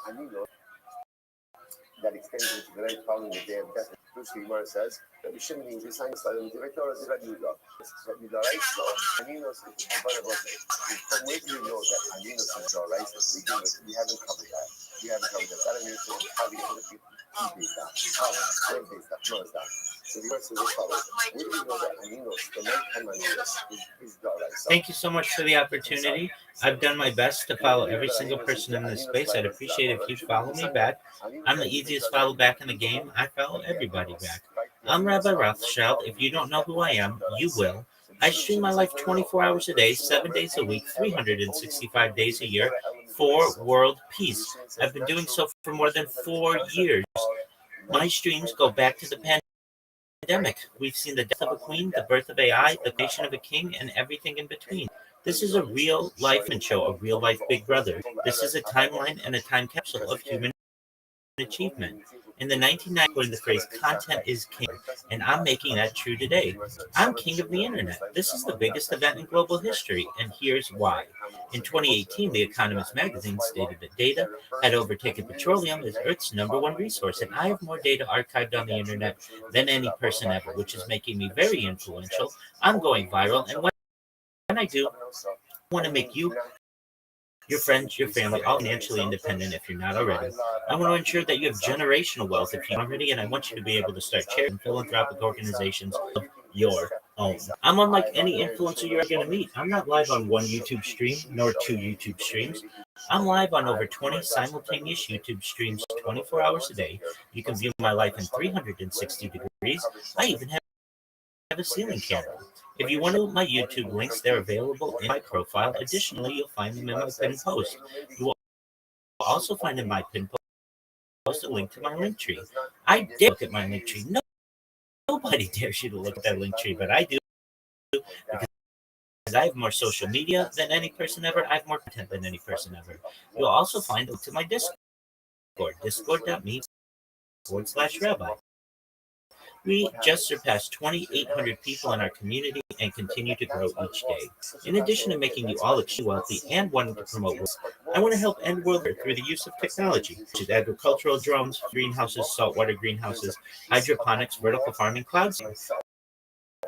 animus that extends into the night following the day of death. Which the Gemara says that we shouldn't be designing slightly with the Rektor or the Radiyudah. So, Aminos is from where do you know that Aminos is alright? We haven't covered that. That means that probably other people based that. So the Gemara says this follows. Where do you know that Aminos, the nighttime Aminos, is alright? Thank you so much for the opportunity. I've done my best to follow every single person in this space. I'd appreciate it if you follow me back. I'm the easiest follow back in the game. I follow everybody back. I'm Rabbi Rothschild. If you don't know who I am, you will. I stream my life 24 hours a day, 7 days a week, 365 days a year for world peace. I've been doing so for more than 4 years. My streams go back to the pandemic. We've seen the death of a queen, the birth of AI, the creation of a king, and everything in between. This is a real life show, a real life Big Brother. This is a timeline and a time capsule of human achievement. In the 1990s, the phrase content is king, and I'm making that true today. I'm king of the internet. This is the biggest event in global history, and here's why. In 2018, The Economist magazine stated that data had overtaken petroleum as Earth's #1 resource, and I have more data archived on the internet than any person ever, which is making me very influential. I'm going viral, and when I do, I want to make you, your friends, your family, all financially independent if you're not already. I want to ensure that you have generational wealth if you're not already, and I want you to be able to start charities and philanthropic organizations of your own. I'm unlike any influencer you're going to meet. I'm not live on one YouTube stream, nor 2 YouTube streams. I'm live on over 20 simultaneous YouTube streams 24 hours a day. You can view my life in 360 degrees. I even have a ceiling camera. If you want to my YouTube links, they're available in my profile. Additionally, you'll find them in my pinned post. You will also find in my pinned post a link to my link tree. I did look at my link tree. Nobody dares you to look at that link tree, but I do, because I have more social media than any person ever. I have more content than any person ever. You'll also find a link to my Discord, discord.me/rabbi. We just surpassed 2,800 people in our community and continue to grow each day. In addition to making you all extremely wealthy and wanting to promote wealth, I want to help end world hunger through the use of technology, such as agricultural drones, greenhouses, saltwater greenhouses, hydroponics, vertical farming, cloud science.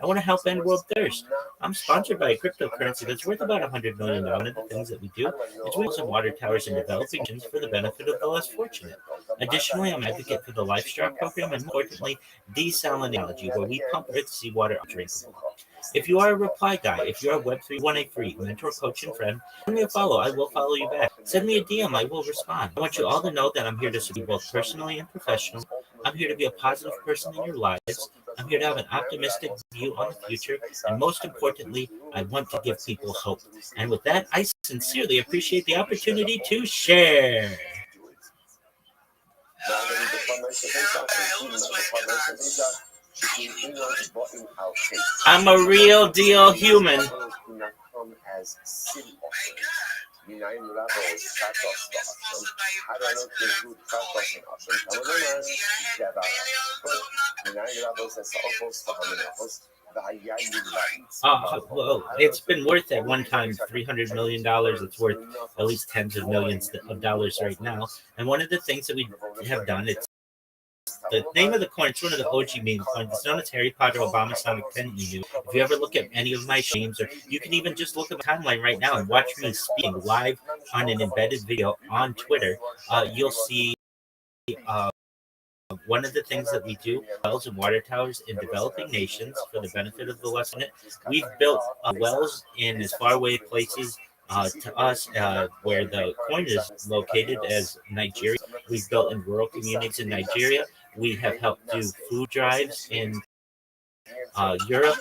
I want to help end world thirst. I'm sponsored by a cryptocurrency that's worth about $100 million. One of the things that we do is we build water towers in developing nations for the benefit of the less fortunate. Additionally, I'm an advocate for the LifeStraw program and, more importantly, desalination, where we pump earth seawater drinkable. If you are a reply guy, if you're a Web3 1A3 mentor, coach, and friend, send me a follow. I will follow you back. Send me a DM. I will respond. I want you all to know that I'm here to support you both personally and professionally. I'm here to be a positive person in your lives. I'm here to have an optimistic view on the future. And most importantly, I want to give people hope. And with that, I sincerely appreciate the opportunity to share. I'm a real deal human. Well, it's been worth at one time $300 million. It's worth at least tens of millions of dollars right now. And one of the things that we have done, it's the name of the coin. It's one of the OG meme coins. It's known as Harry Potter Obama Sonic 10 EU. If you ever look at any of my streams, or you can even just look at my timeline right now and watch me speaking live on an embedded video on Twitter, you'll see one of the things that we do, wells and water towers in developing nations for the benefit of the less fortunate. We've built wells in as far away places to us where the coin is located as Nigeria. We've built in rural communities in Nigeria. We have helped do food drives in Europe.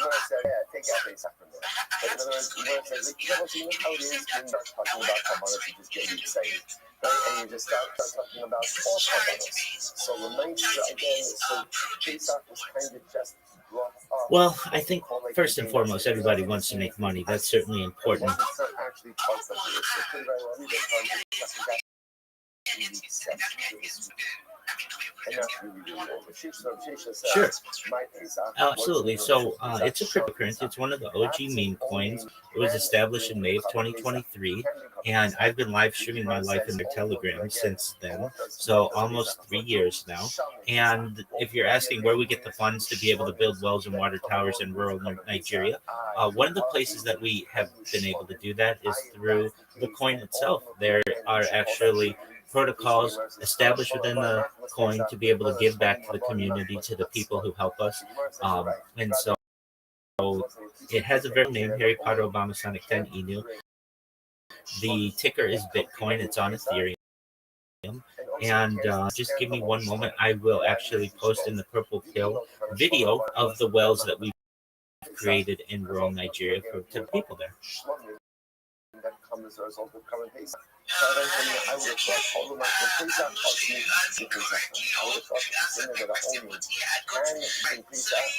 And you just start talking about sports companies. So the nature again, so Pesach was kind of just brought up. Well, I think first and foremost, everybody wants to make money. That's certainly important. It's not actually part of it. So pretty very well, Sure. Absolutely. So it's a cryptocurrency. It's one of the OG meme coins. It was established in May of 2023, and I've been live streaming my life in their Telegram since then. So almost 3 years now. And if you're asking where we get the funds to be able to build wells and water towers in rural Nigeria, one of the places that we have been able to do that is through the coin itself. There are actually protocols established within the coin to be able to give back to the community, to the people who help us. And so it has a very name, Harry Potter Obama Sonic 10 Inu. The ticker is Bitcoin. It's on Ethereum. And just give me one moment. I will actually post in the Purple Pill video of the wells that we've created in rural Nigeria for the people there. That come as a result of current Pesach. I would have thought all of my Pesach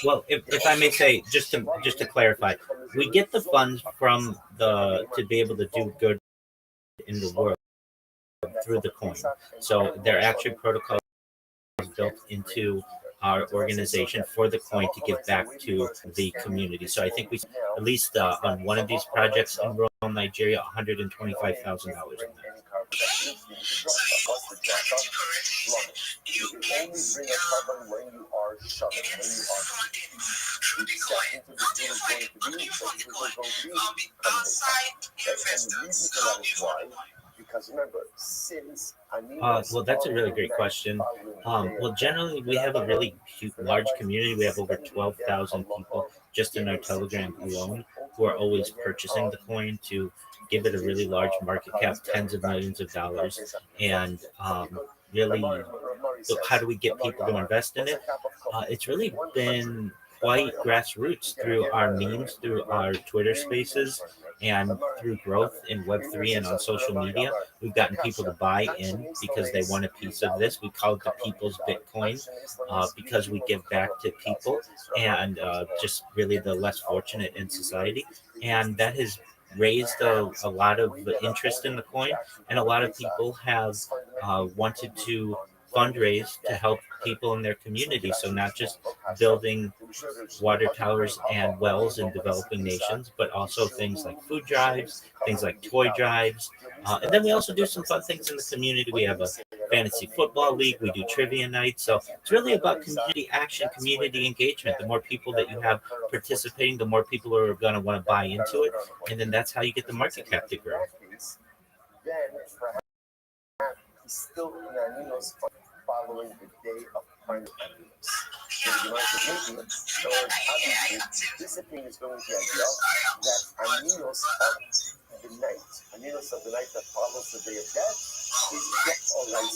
well, if I may say, just to clarify, we get the funds from to be able to do good in the world through the coin. So there are actually protocols built into our organization for the coin to give back to the community. So I think we, at least on one of these projects in rural Nigeria, $125,000 in that. You only bring a problem when you are shut, when you are because remember, since well, that's a really great question. Well, generally, we have a really large community. We have over 12,000 people just in our Telegram alone who are always purchasing the coin to give it a really large market cap, tens of millions of dollars. And really, how do we get people to invest in it? It's really been quite grassroots through our memes, through our Twitter spaces, and through growth in Web3 and on social media. We've gotten people to buy in because they want a piece of this. We call it the People's Bitcoin because we give back to people and just really the less fortunate in society. And that has raised a lot of interest in the coin, and a lot of people have wanted to fundraise to help people in their community. So not just building water towers and wells in developing nations, but also things like food drives, things like toy drives. And then we also do some fun things in the community. We have a fantasy football league. We do trivia nights. So it's really about community action, community engagement. The more people that you have participating, the more people are going to want to buy into it. And then that's how you get the market cap to grow. Then perhaps he's still in Anino's following the day of final Aninos. So the United Nations, so obviously this opinion is going to be ideal that Aninos of the night that follows the day of death is death or life.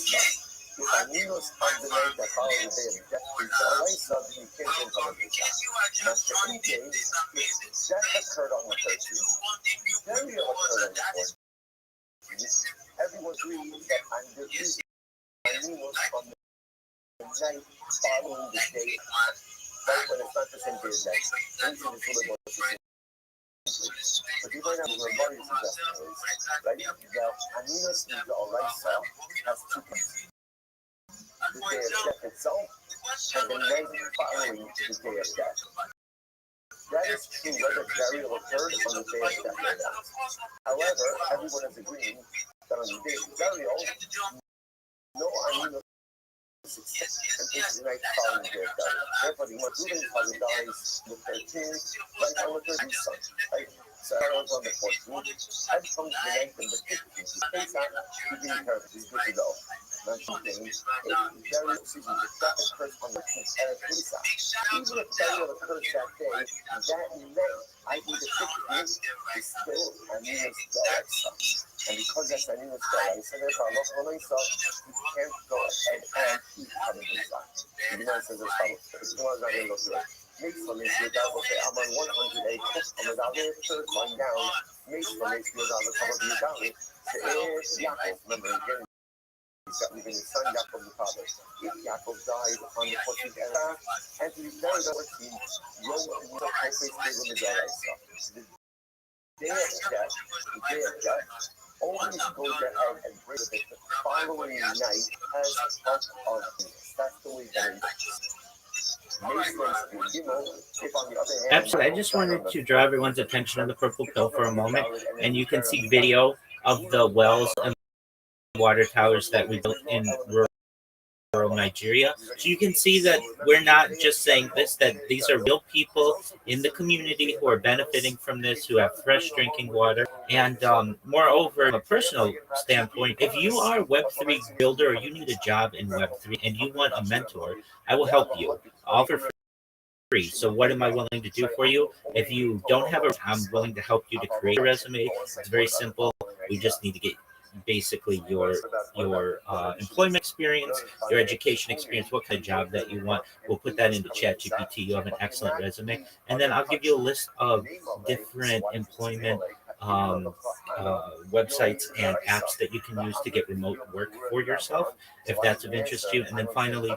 If Aninos of the night that follows the day of death is death or life, then you can't think of it. Master Ike, if death occurred on the 13th, burial occurred on the 14th. Everyone agrees that under is Aninos from the night following the day, right when it's not the same day as that. Reason is really what it's but you might have a body suggestion, right? That Aninos is the Oraisa has two parts. The day of death itself and the night following the day of death. That is true whether burial occurred on the day of death or not. However, everyone is agreeing that on the day of burial, no Aninos and this is night following the day of burial. Therefore, the Madhuran father dies on the 13th, right on the 13th, right? So everyone's on the 14th. That comes the night and the 15th. Face out, he's being perfect, he's good to go. Mention things. If burial season, if that occurs on the 15th, even if burial occurs that day, that night, i.e. the 15th, is still Aninos Daraisa. And because that's Aninos Daraisa, therefore Allah Daraisa, you can't go ahead and eat Aninos. The Gemara says as follows. The Gemara is not going to go through it. Makes for me, so that will say, I'm on 108, I'm on the third line down, makes for me, so that will cover the down. So Yaakov, remember again, that we've been son Yaakov the father. If Yaakov died on the 14th and he was buried on the 14th, Yom Kippur stayed with the Daraisa. The day of death, always go ahead and bring it the following night as part of this. That's the way that it is. Absolutely. I just wanted to draw everyone's attention to the purple pill for a moment, and you can see video of the wells and water towers that we built in rural Nigeria. So you can see that we're not just saying this, that these are real people in the community who are benefiting from this, who have fresh drinking water. And moreover, from a personal standpoint, if you are a Web3 builder or you need a job in Web3 and you want a mentor, I will help you. All for free. So what am I willing to do for you? If you don't have I'm willing to help you to create a resume. It's very simple. We just need to get basically your employment experience, your education experience, what kind of job that you want. We'll put that into ChatGPT. You have an excellent resume, and then I'll give you a list of different employment websites and apps that you can use to get remote work for yourself, if that's of interest to you. And then finally,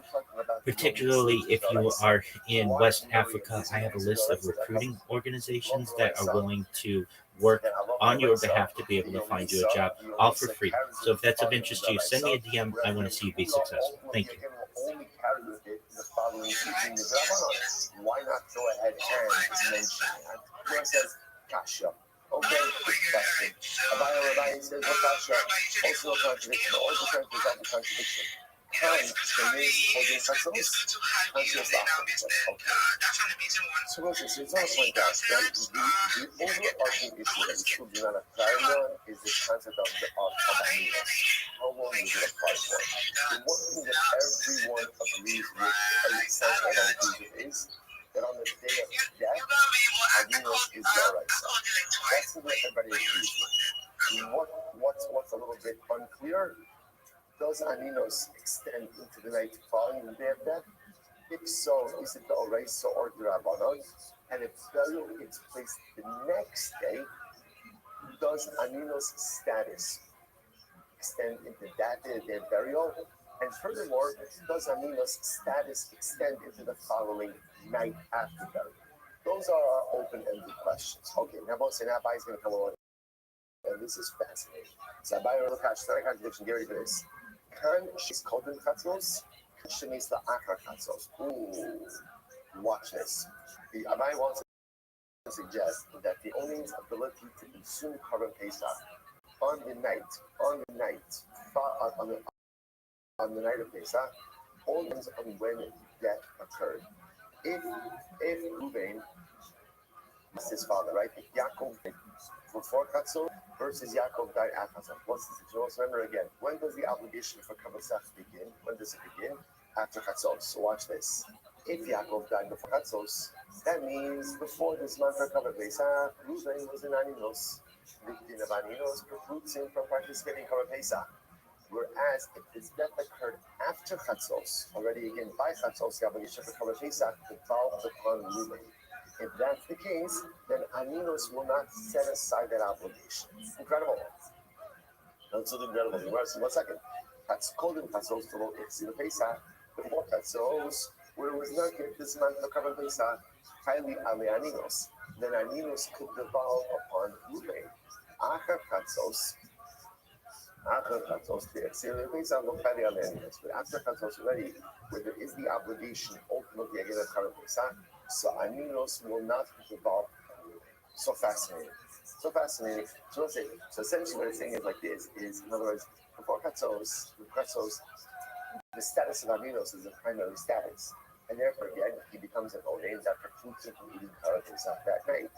particularly if you are in West Africa, I have a list of recruiting organizations that are willing to work on your behalf to be able to find you a job, all for free. So if that's of interest to you, send me a DM. I want to see you be successful. Thank you. Why not go ahead and mention that? It says Kasha. Okay, question. Rabbi says, what Kasha? Also a contradiction. Also a contradiction. Can the news holding sexuals? Conscious okay. So listen, so it's all point out, right? The overarching issue that we still do not have clarity on is the concept of Anina. How long does it apply for? The one thing that everyone agrees with, every sense of agrees is that on the day of death, Anina is the Oraisa. That's what everybody agrees with. What's a little bit unclear? Does Aninos extend into the night following the day of death? If so, is it the Oraisa or the Rabbanon? And if burial takes place the next day, does Aninos' status extend into that day of burial? And furthermore, does Aninos' status extend into the following night after burial? Those are our open-ended questions. Okay, now Abai is going to come along. And this is fascinating. So Abai will catch the contradiction. Get ready for this. Kan she's golden katzos. She means the akar katzos. Ooh, watch this. I might want to suggest that the owner's ability to consume Korban Pesach on the night on the night of Pesach, all depends on when death occurred. If Reuben is his father, right? If Yaakov died before Chatzot versus Yaakov died after Chatzot, what's the situation? So remember again, when does the obligation for Korban Pesach begin? When does it begin? After Chatzot. So watch this. If Yaakov died before Chatzot, that means before this month for Korban Pesach, Reuben was in Aninos. The din of Aninos precludes him from participating in Korban Pesach. Whereas if his death occurred after Chatzos, already again by Chatzos, the obligation for Korban Pesach devolved upon Reuben. If that's the case, then Aninos will not set aside that obligation. Incredible. That's so incredible. One second. That's called in Chatzos to look at the Pesach. Before Chatzos, where it was not yet this month of Korban Pesach, highly ale Aninos, then Aninos could devolve upon Reuben. Achar Chatzos. After Chatzos, but after Chatzos already, where there is the obligation ultimately again of Korban Pesach, so Aninos will not devolve. So fascinating. So fascinating. So essentially what it's saying is like this, is in other words, before Chatzos, the status of Aninos is a primary status. And therefore again, he becomes an Onen that precludes him from eating Korban Pesach that night.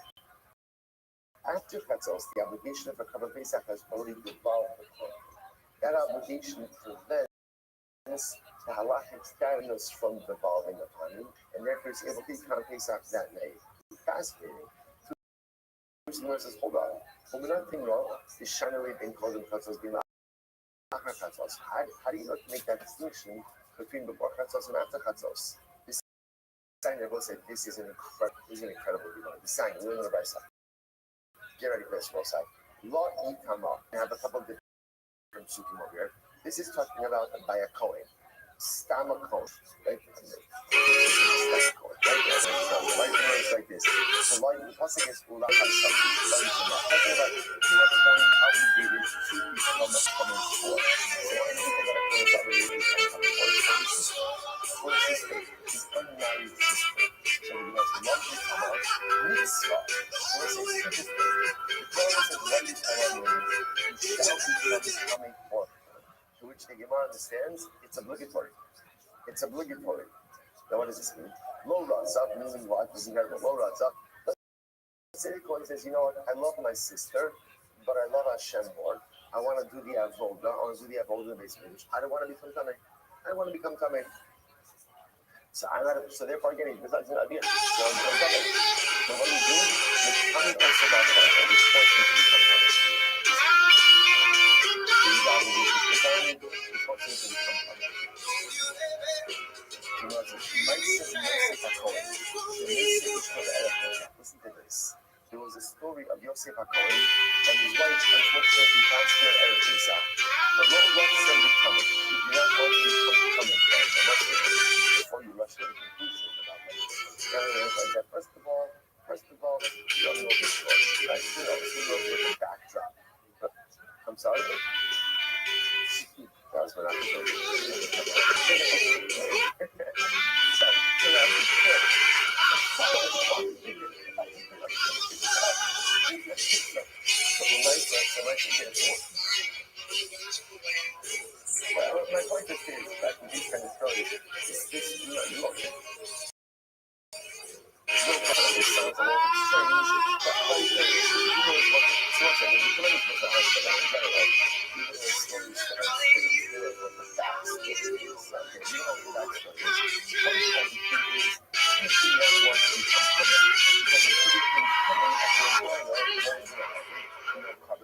After Chatzos, the obligation for Korban Pesach has already devolved upon him. That obligation prevents the halachic status from devolving upon him, and therefore is able to eat Korban Pesach that night. Fascinating. So the says, hold on, we're not thinking wrong. Is Shanaway being called in Chatzos being Achar Chatzos? How do you not make that distinction between before Chatzos and after Chatzos? This sign they both say this is an incredible remark. The sign, we're in the right side. Get ready for this roll side. Lo Itama. I have a couple of different psukim over here. This is talking about by a Kohen. Stama Kohen. Right? Like this. So like the pasuk is Ula Hashem. Talking about to a point obligated to become a common core. So one of the people that are obligated to become a common core for the sister is unmarried sister. So we must love the Kama mitzvah. So let's say sister. Regardless of what the Kama means, you shall become coming for her. To which the Gemara understands it's obligatory. It's obligatory. Now what does this mean? Lo Ratzah, meaning what? Doesn't matter what Lo Ratzah. But the city coin says, you know what? I love my sister, but I love Hashem more. I want to do the avoda. I want to do the avoda in the basement. I don't want to become tamei. I don't want to become tamei. So therefore, again, because that's an idea. So what do you do? The time also about that. He's forced him to become tamei. He's obligated to become tamei. He's forced him to become tamei. Listen to this. There was a story of Yosef HaKohen and his wife unfortunately passed away at Erev Pesach. But Lord loves them becoming. You do not want to become coming before you rush to the conclusion about that. Like that. First of all, you don't know the story. Right? You know the backdrop. But, I'm sorry. That was what I was my point is that these kind of stories, this is not look.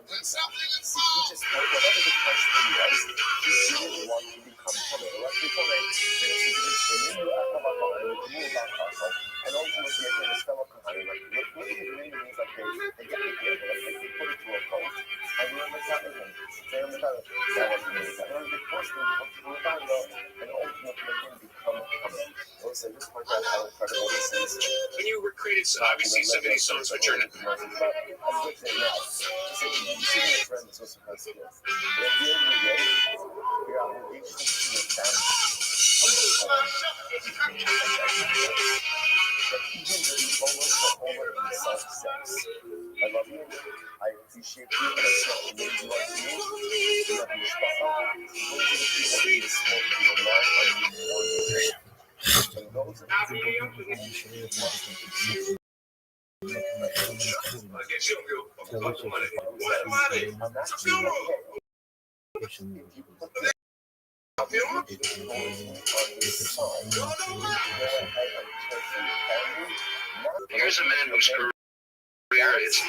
This sounds a little strange, but and ultimately, again, it's fellow Kahani. Like, what is it really means? Like, they get the idea, but like, they put it to a cult. And you know what's happening? They don't know that wasn't really that. They forced them to come to the Uganda and ultimately they didn't become Kahani. Also, just point out how incredible this is. When you recreated, obviously, so many songs, which are not. I'm going to say now. You see, my friend is also supposed to do. But at the end of the day, we your obligations to your family. But even though you almost are over in self-sex, I love you, I appreciate you, and I certainly made you up to me. You have your spot. Those are the people who you spoke to rely on you more than you. And those are the people who I'm actually okay. If you put the Here's a man whose career is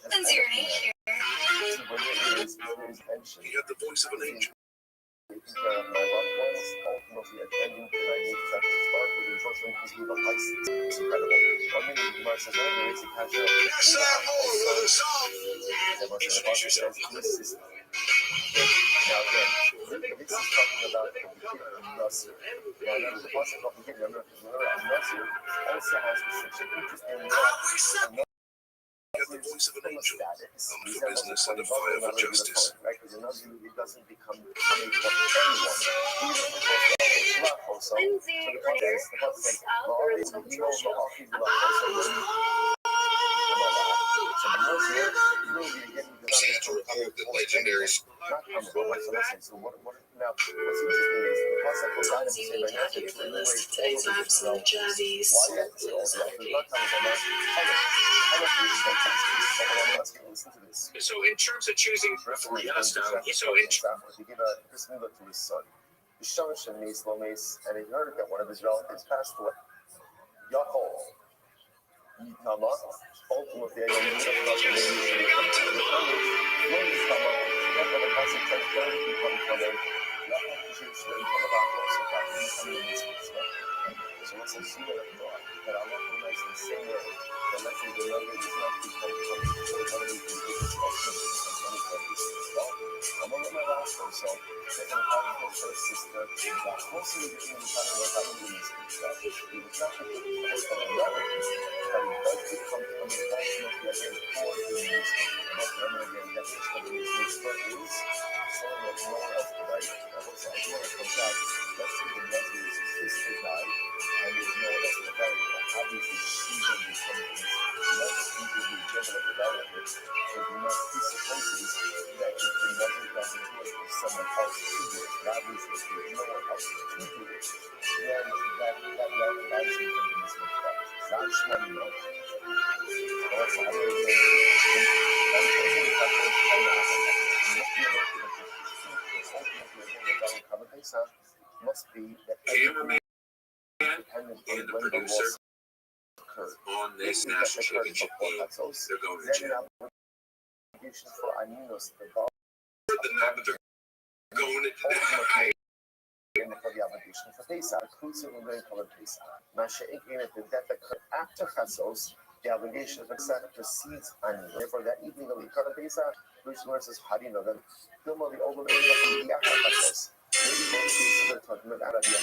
Lindsay Renee here. You have the voice of an angel. My loved ones, ultimately attending to my needs at the start with enforcement because we have a license. It's incredible. 1 million commercials only to catch up. Yes, I'm more with a song. Introduce yourself. Now again, this is talking about the beginning of Nasir. Now remember, the concept of the beginning of Nasir also has such an interesting You have the voice of an angel. I'm for business and a fire for justice. Right? Because another it doesn't become coming from anyone. Even the post Lindsay Renee, host algorithm Sad to report that legendary So what now what's interesting is the concept of guidance is right now to eliminate all of the jazzies. so in terms of choosing referee, so in To give a Bismillah to his son. Yishamish and Mace Lomace, and he heard that one of his relatives passed away. Yaakov, Yitama, ultimately, I don't know about the name of the Yitama, therefore the concept of charity become from a Yaakov Kishish, where you come about also that he come in this way. So let's assume that Allah recognizes the same way that let's say the younger does not become from one of these individuals I'm going to let my last one, so if I'm talking to her sister, that's mostly the beginning of the what I'm doing is stuff. It was not the case that I love it, but it does become from the fashion of the other for doing this. I'm not remember again, that is what it is. This what is showing that no one else could write. I was I want to come back. Let's see the Leslie's sister died, and there's no one else to bury her. Obviously, she's going to be something. Let people be gentle about it. So do not presupposes that if the mother doesn't do it, there's someone else to do it. But obviously, if there's no one else to do it, then that love obviously comes in this much better. Not shmoney much. Also, I really think must be that cameraman dependent and the on when the producer loss occurred. on this national championship game. They're going to jail. For Aminos, the ball, The map, they're going into the high. for the obligation for Pesach, inclusive of the color Pesach. Masha agreement that that occurred after Chazos, the obligation of Pesach precedes Ani. Therefore, that evening of the color Pesach, Bruce versus how do you know them? Film of the old of the after Chazos. Maybe both cases are talking about Arabia.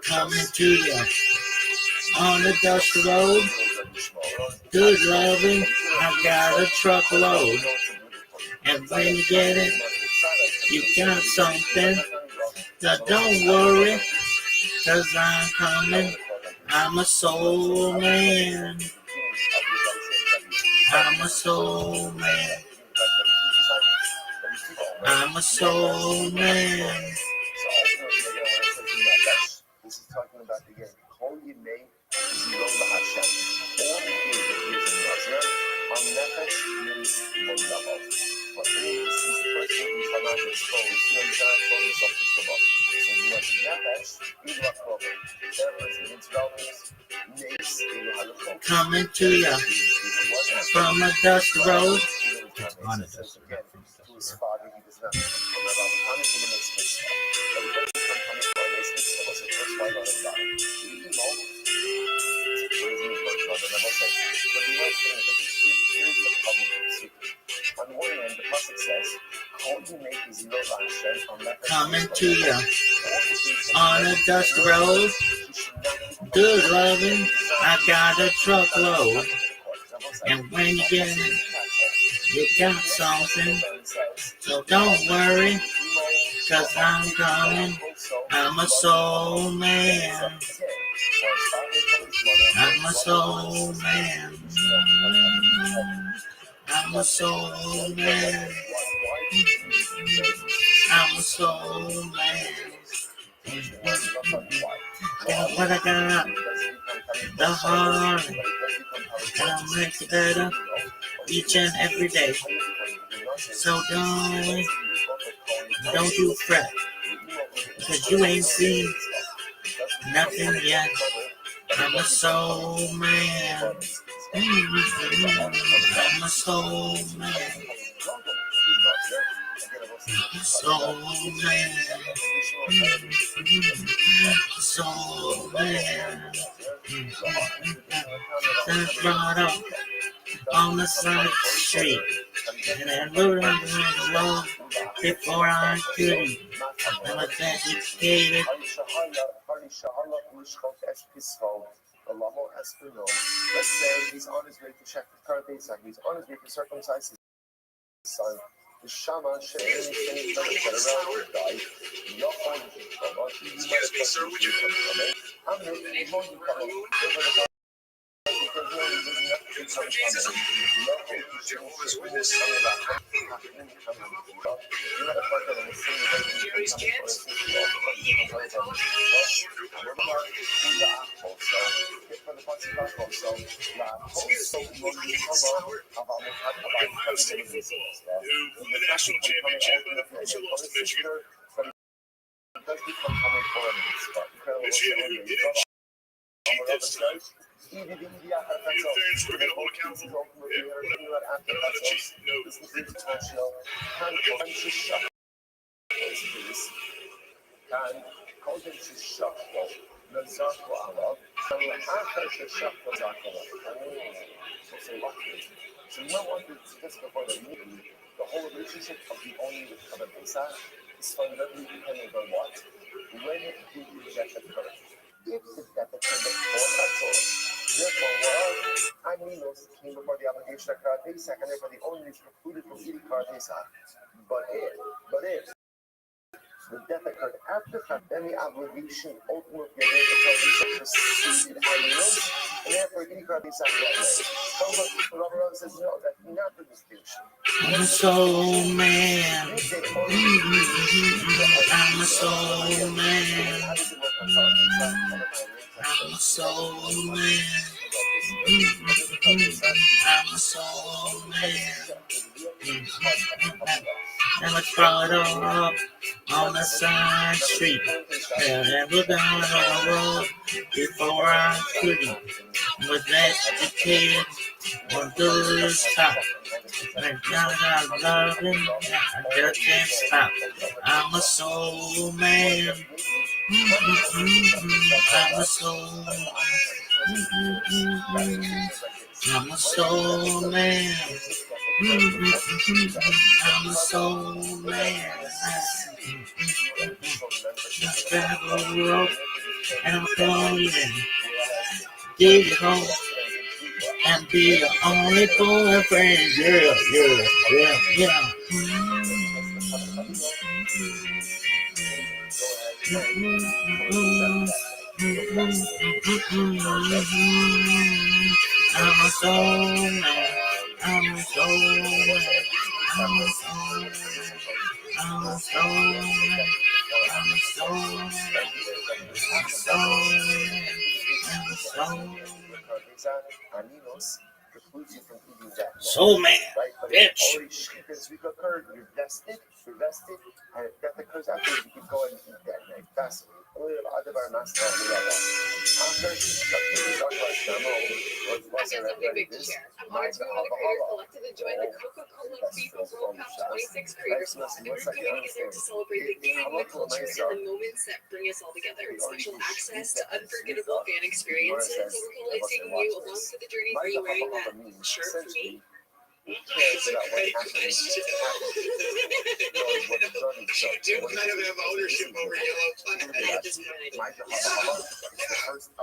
Coming to you on the dusty road. Good loving, I got a truckload. And when you get it, you got something. So don't worry, 'cause I'm coming. I'm a soul man. I'm a soul man. I'm a soul man. This is talking about again, Kol Yimei Zero Hashem. All the years that he is in Nazir, on Nefesh means Mondabo. What means is the person who's not exposed, you know, he's not exposed himself to Shabbat. So you want Nefesh, you want Robert. Therefore, it's against relatives. Nace, you know, Coming to you from a dust road. on a dust road. To his father, he does not come from the Rabbanan, he makes mitzvah. But he doesn't come from the Rabbanan, so first why not die? But the worst thing is that here's the problem with the secret. On the one hand, the Pasuk says, how do you make his love and strength on that? Coming to you on a dust road. Good loving, I got a truckload. And when you get it, you got something. So don't worry, cause I'm coming. I'm a soul man. I'm a soul man. I'm a soul man. I'm a soul man. And what I got, the heart, and I'll make it better each and every day. So don't you fret, cause you ain't seen nothing yet. I'm a soul man. I'm a soul man. Soul man. Soul man. That's brought up on the side street. And I looked under the wall before I could eat. I was educated. Let's say he's on his way to check the car data. He's on his way to circumcise his son. The shaman should anything that get around the guy. Excuse me, sir, would you so Jesus, Jehovah's Witness, Jerry's kids. The national championship and of course you lost to Michigan. Michigan didn't cheat this time. The fans were going to hold accountable. They're not a cheat. No. So you might want to discuss before the meeting the whole relationship of the owner with Kavod Besa is fundamentally dependent on what? When do you reject the current? If the death occurred before that source, therefore what Aminos came before the obligation of Kavod Besa, and therefore the owner is precluded from eating Kavod Besa. But if the death occurred after that, then the obligation ultimately preceded Aminos, and therefore eating Kavod Besa was However, Robert says no, that's not the distinction. I'm a soul man. I'm a soul man. I'm a soul man. I'm a soul man. And it's brought up on the side street. And we're down on the road before I could eat. Was educated on the top. And I love him, I just can't stop. I'm a soul man. I'm a soul man. I'm a soul man. I'm a soul man. I travel rope and I'm going. Get it home and be your only boyfriend. Yeah. I'm a soul man. I'm a soul man. I'm a soul man. I'm a soul man. I'm a soul man. I'm a soul man. I'm a soul man. Soul man, bitch. You're vested, and if death occurs after, you can go and eat that night. Fascinating. Something big to share. A large group of the creators selected to join the Coca-Cola FIFA World Cup 26 creators squad. We're coming together to celebrate the game, the culture, and the moments that bring us all together. Special access to unforgettable fan experiences. So we're totally taking you along for the journey. Are you wearing that shirt for me? That's a great question. You do kind of have ownership over Yellow Planet. At this point, I do. No,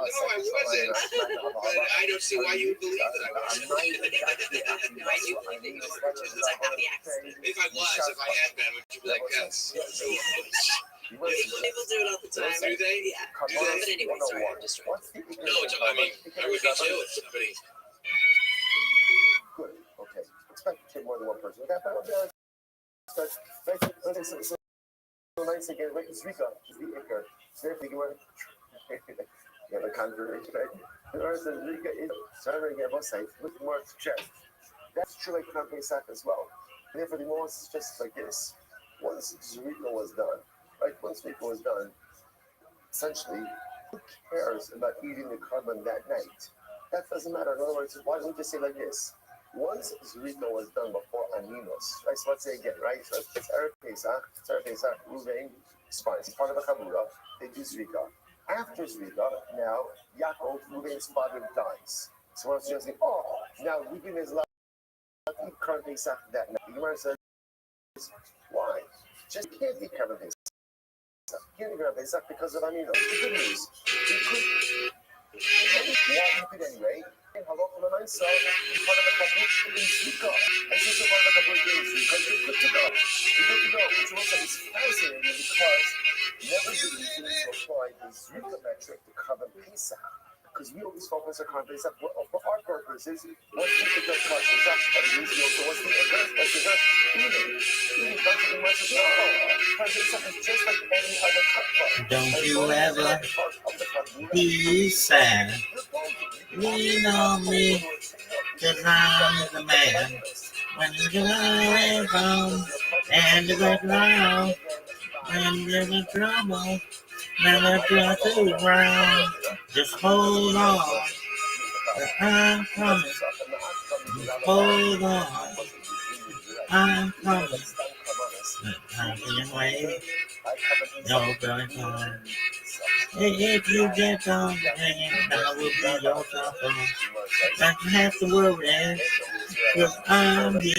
I wasn't. But I don't see why you would believe that I was. No, I do believe that you are too, because I have the accent. If I had been, would you be like, yes? People do it all the time. Do they? Yeah. But anyway, sorry, I'm distracted. No, I mean, I would be too if somebody. Good. Okay. Expect to take more than one person. Okay, but okay. So nice again. Right, it's Rika. It's the Iker. Therefore, you want yeah, the confirmation, right? The rest of Rika is trying to get both sides with more chest. That's true like Camping Sack as well. Therefore, the most is just like this. Once Rika was done, right? Once Rika was done, essentially, who cares about eating the carbon that night? That doesn't matter. In other words, why don't we just say like this? Once Zrika was done before Aminos, right? So let's say again, right? So it's Erev Pesach, Ruvain, it's fine. It's part of a Kabura. They do Zrika. After Zrika, now Yaakov, Ruvain's father, dies. So once you say, oh, now Ruvain is allowed to eat Karban Pesach that night. The Gemara says, why? Just can't eat Karban Pesach. Can't eat Karban Pesach because of Aminos. The good news, you could anyway. Hello, so part of the kabut in Zika. And since you're part of the kabut in Zika, you're good to go. You're good to go. Which also is fascinating because never do we need to apply the Zika metric to Karban Pesach. Because we always focus on Karban Pesach for our purposes. Once we get the Karban Pesach, and it means also what's the event, eating something much as no. Karban Pesach is just like any other cut. Don't you ever be sad. Lean on me, 'cause I'm the man. When you're away from and you look around, when you're in trouble, never try to drown. Just hold on, I'm coming. Hold on, I'm coming. I'm being way, no going home. If you get on the hand, I will be your comfort. Don't have to worry, 'cause I'm here.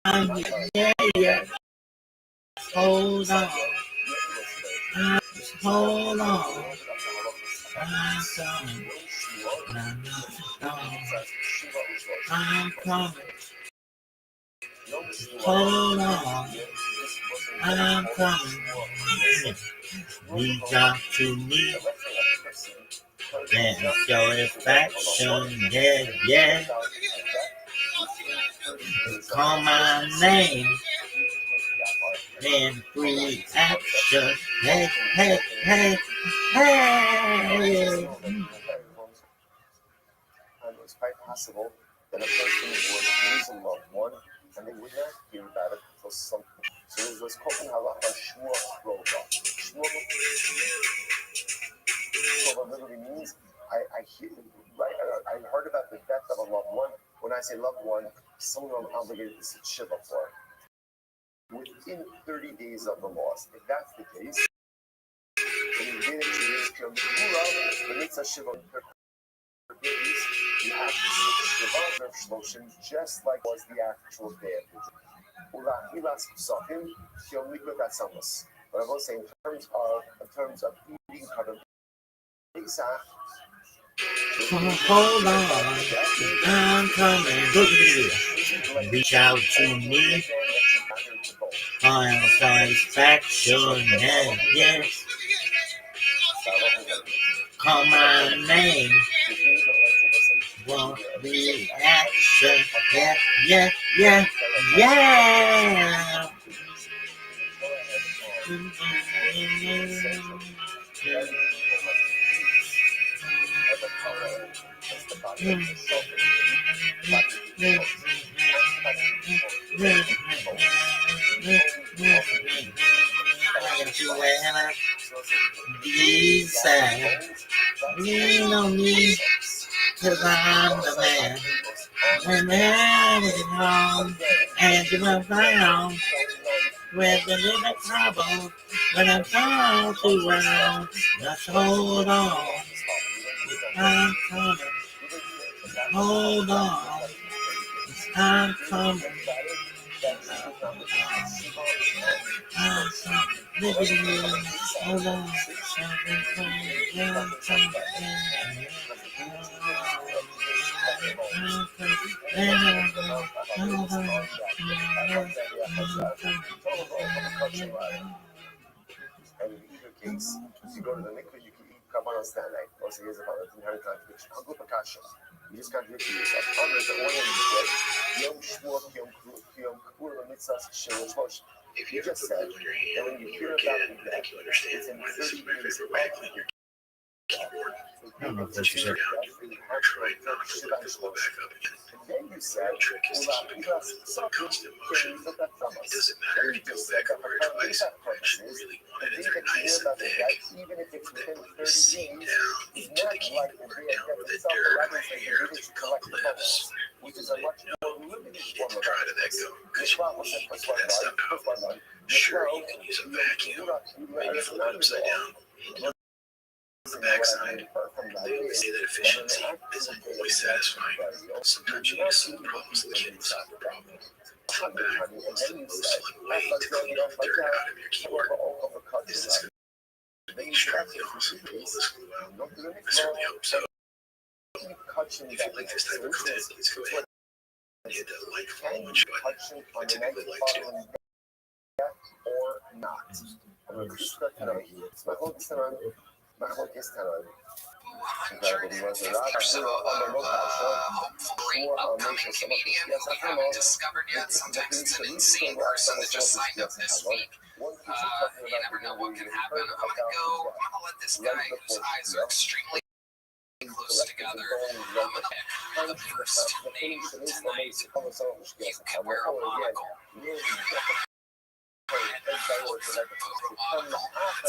I'm here, yeah. Hold on, hold on. I'm coming, I'm coming. Hold on, I'm coming. Reach out to me and show affection, yeah, yeah. Call my name and free action, hey, hey, hey, hey. And it was quite possible that a person would lose a loved one and they would not hear about it until something. So it was called halacha shmua krova. Krova literally means I hear, right? I heard about the death of a loved one. When I say loved one, someone I'm obligated to sit shiva for. Within 30 days of the loss. If that's the case, then in Vedic Judaism, the mitzvah shiva days, you have to sit shiva of shloshim, just like was the actual day of the Jew. But I will say in terms of eating Karban Pesach. Hold on, I'm coming. Reach out to me. Find satisfaction, yeah, yeah. Call my name. Want reaction, yeah, yeah, yeah, yeah. Be sad, lean on me, 'cause I'm the man. When the air was home, and you were found with the little trouble. When I'm told to run, just hold on. I'm coming. Hold on. I'm coming. I'm coming. Living here. Hold on. I'm coming. And in either case, you go to the mikveh, you can eat karbanos that night. Also, here's about an inherent contradiction. I'll go Pakasha. You just contradict yourself. Others are one in the Yom Shmuel, Yom Kippur, Mitzvah, Shem Rosh. If you just ever said, put one in your hand and when when you you hear were a about kid, I think you understand why this is my favorite way to clean your keyboard. I don't know if that's Choose good. down, you really march right, knock the lip and pull it back up again. and then you The said, real trick is to keep it going with a constant motion. It doesn't matter if you go back over it twice, you should really want it in there nice and thick. even if it's But then within when you 30 sink days, down it's into not the like keyboard, the down where the itself dirt and the represents hair of the the cup lives, you which is a let much know more you limited need form to of dry to that go because you need to get that stuff out. Sure, you can use a vacuum, maybe flip it upside down, and you know the backside. They always say that efficiency isn't always satisfying. Sometimes you need to solve problems that can solve a problem. Flip back is the most fun way to clean all the dirt out of your keyboard. Is this going to be extremely awesome to pull this glue out? I certainly hope so. If you like this type of content, please go ahead and hit that like, follow, and share button. I typically like to. or not. Great upcoming comedian who we haven't discovered yet. Sometimes it's an insane person that just signed up this week. You never know what can happen. I'm gonna let this guy whose eyes are extremely close together. I'm gonna pick the first name tonight. You can wear a monocle. It's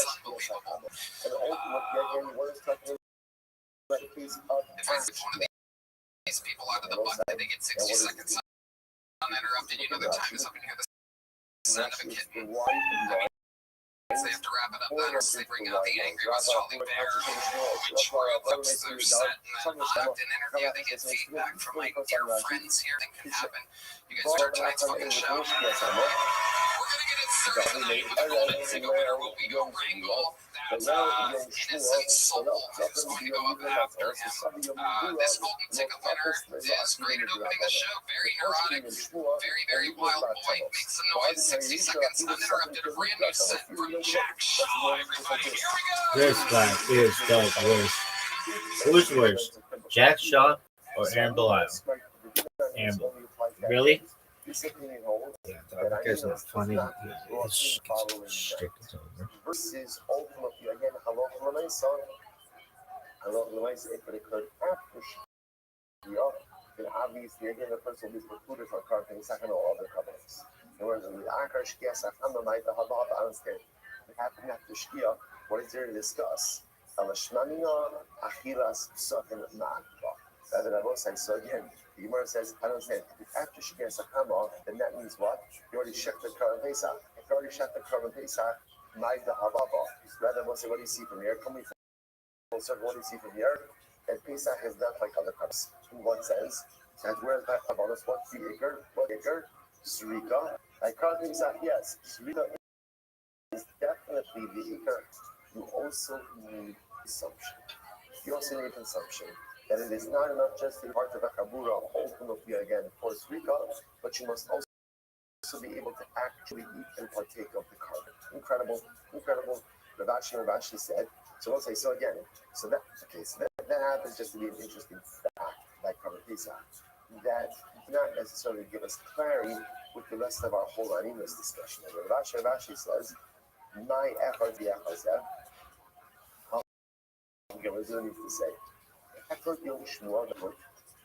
unbelievable. If I see one of these people out of the bucket, they get 60 seconds uninterrupted. You know their time is up, and hear the sound of a kitten. They have to wrap it up then, or they bring out the angry West Jolly Bear, which wraps their set. And then conduct an interview. They get feedback from my dear friends here. It can happen. You guys start tonight's fucking show. We're gonna get it started tonight with the Golden Single winner. Will we go wrangle that innocent soul who's going to go up after him? This Golden Ticket winner is great at opening the show. Very neurotic, very, very wild boy. Make some noise. 60 seconds uninterrupted. A brand new set from Jack Shaw, everybody. Here we go. This guy is the worst. Who's worse, Jack Shaw or Aaron Belial? Aaron Belial. Really? Yeah, that guy's not funny. His shtick is over. Versus ultimately, again, halach l'maisa, if it occurred after Shkia, then obviously, again, the person will be precluded from carving second or other covenants. In other words, with Akar Shkia, Sacham, Maita, Haba, I understand. It happened after Shkia. What is there to discuss? Alashmania, Achilas, Psakim, Ma'akba. Rather than both sides. So again, the Gemara says, I don't understand. If after Shkia Sakama, then that means what? You already checked the Karban Pesach. If you already checked the Karban Pesach, Maida Hababa. Rather than say, what do you see from here? Coming from circle, what do you see from here? And Pesach is not like other cups. In what sense? And where's that about us? What's the acre? What acre? Srika. Like Karban Pesach, yes. Srika is definitely the acre. You also need consumption. You also need consumption. That it is not enough just to be part of a kabura, ultimately again for Srika, but you must also be able to actually eat and partake of the carbon. Incredible, incredible. Ravashi said. So we'll say, so again, so that happens just to be an interesting fact, like Karban Pesach, that does not necessarily give us clarity with the rest of our whole Animus discussion. And Ravashi says, my effort, the effort, what do I need to say? Effort Yom Shmuel,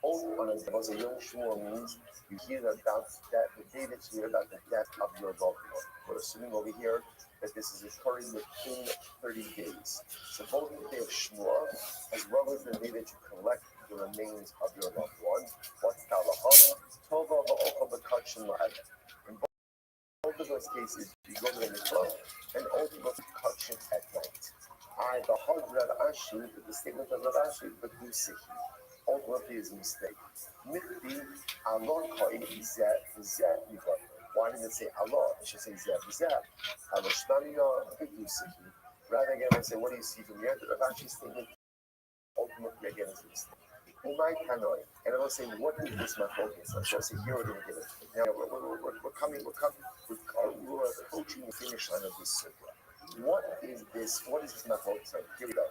was a Yom Shmuel means you hear about that the day that you hear about the death of your loved one. We're assuming over here that this is occurring within 30 days. So both the day of Shmuel as well as the day that you collect the remains of your loved one. What's Talahon? Tova Va'okabakachin La'ad. In both of those cases, you go to the mikvah and ultimately touch it at night. I, the Rav Ashi, the statement of Rav Ashi, the Gusihi, ultimately is a mistake. Mikdi, Allah Koi, Zeh, why did it say Allah? It should say Zeh, Zeh. Alashmaniya, the Gusihi. Rather, again, I say, what do you see from the end of Rav Ashi's statement? Ultimately, again, is a mistake. Umay Kanoi, and I will say, what is this machlokas? So I say, here we're going to get it. Now, we're approaching the finish line of this circle. What is this machlokas? Here we go.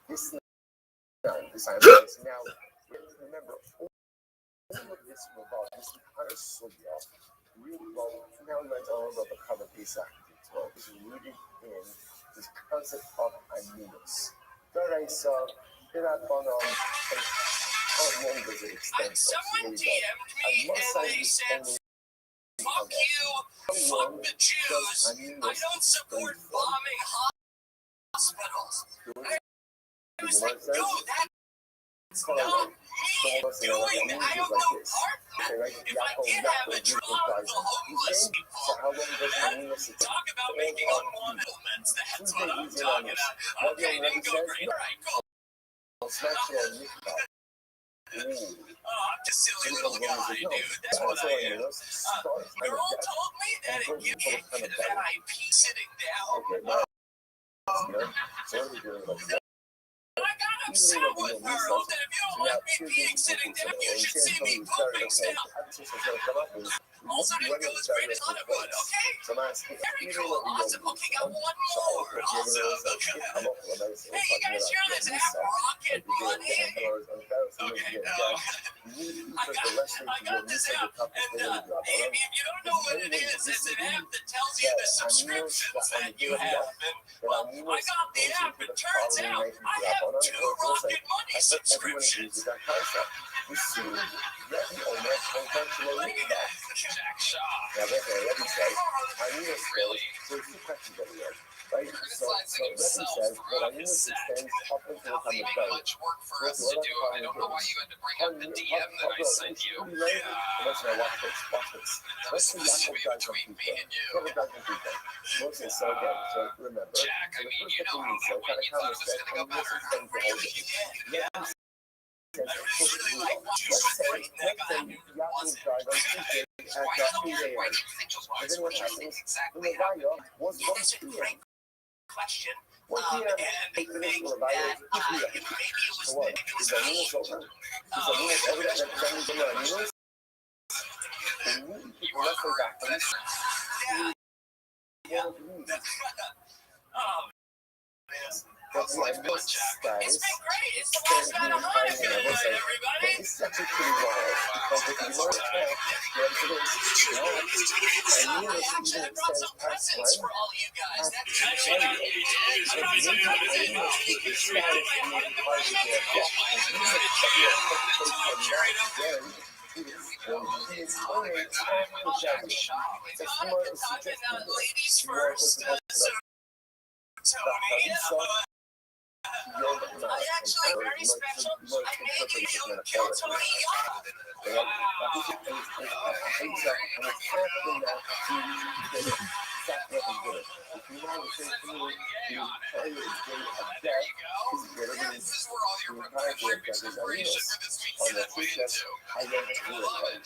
This now, remember, all of this about this entire sugya, really well, now we went all about the cover Pesach well, is rooted in this concept of aminos. Daraisa, how long does it extend? Someone DM'd me and they said, fuck you, fuck the Jews, I don't support bombing hospitals. I was like, no, that's not me doing that. I have no part in that. If I did have a job, the homeless people, talk about making unwanted elements, that's what I'm talking about. Okay, then go great. All right, cool. I'm just silly little guy, dude. That's what I am. Girl told me that you could have had IP sitting down. I got upset with her that if you don't like me being sitting down, you should see me pooping still. Also didn't go as great as Hollywood, okay? Very cool, awesome. Okay, got one more. Awesome. Hey, you guys hear this app Rocket Money? Okay, I got this app, and if you don't know what it is, it's an app that tells you the subscriptions that you have. And, well, I got the app, it turns out I have 2 Rocket Money subscriptions. You see, Jack Shaw. now, Rebbe says, Aminos really? So there's 2 questions over there, right? So Rebbe says that Aminos extends up until the time of day. Much work for us to do. I don't know why you had to bring up the DM that I sent you. Watch this. Let's see Yaakov drives on people. Yaakov drives on people. Moses, so again, so remember. Jack, I mean, you know how when you thought it was going to go better. Really, you did. Yeah. Let's say Yaakov drives on Tuesday at 3 a.m. And then what happens? The Levaya was 1 p.m. Question. And they think that maybe it was so what? Is the Aminos over? Is the Aminos over that representing the Aminos? Let's go back to this. Yeah. That's my most status. It's been great. It's the last night of Hanukkah, everybody. This is actually pretty wild. Because if you want to check, and you I brought some presents for all you guys. Ladies first. Tony. Actually, very special. I made you kill Tony This is where all your preparation for this week's that we into. I love it.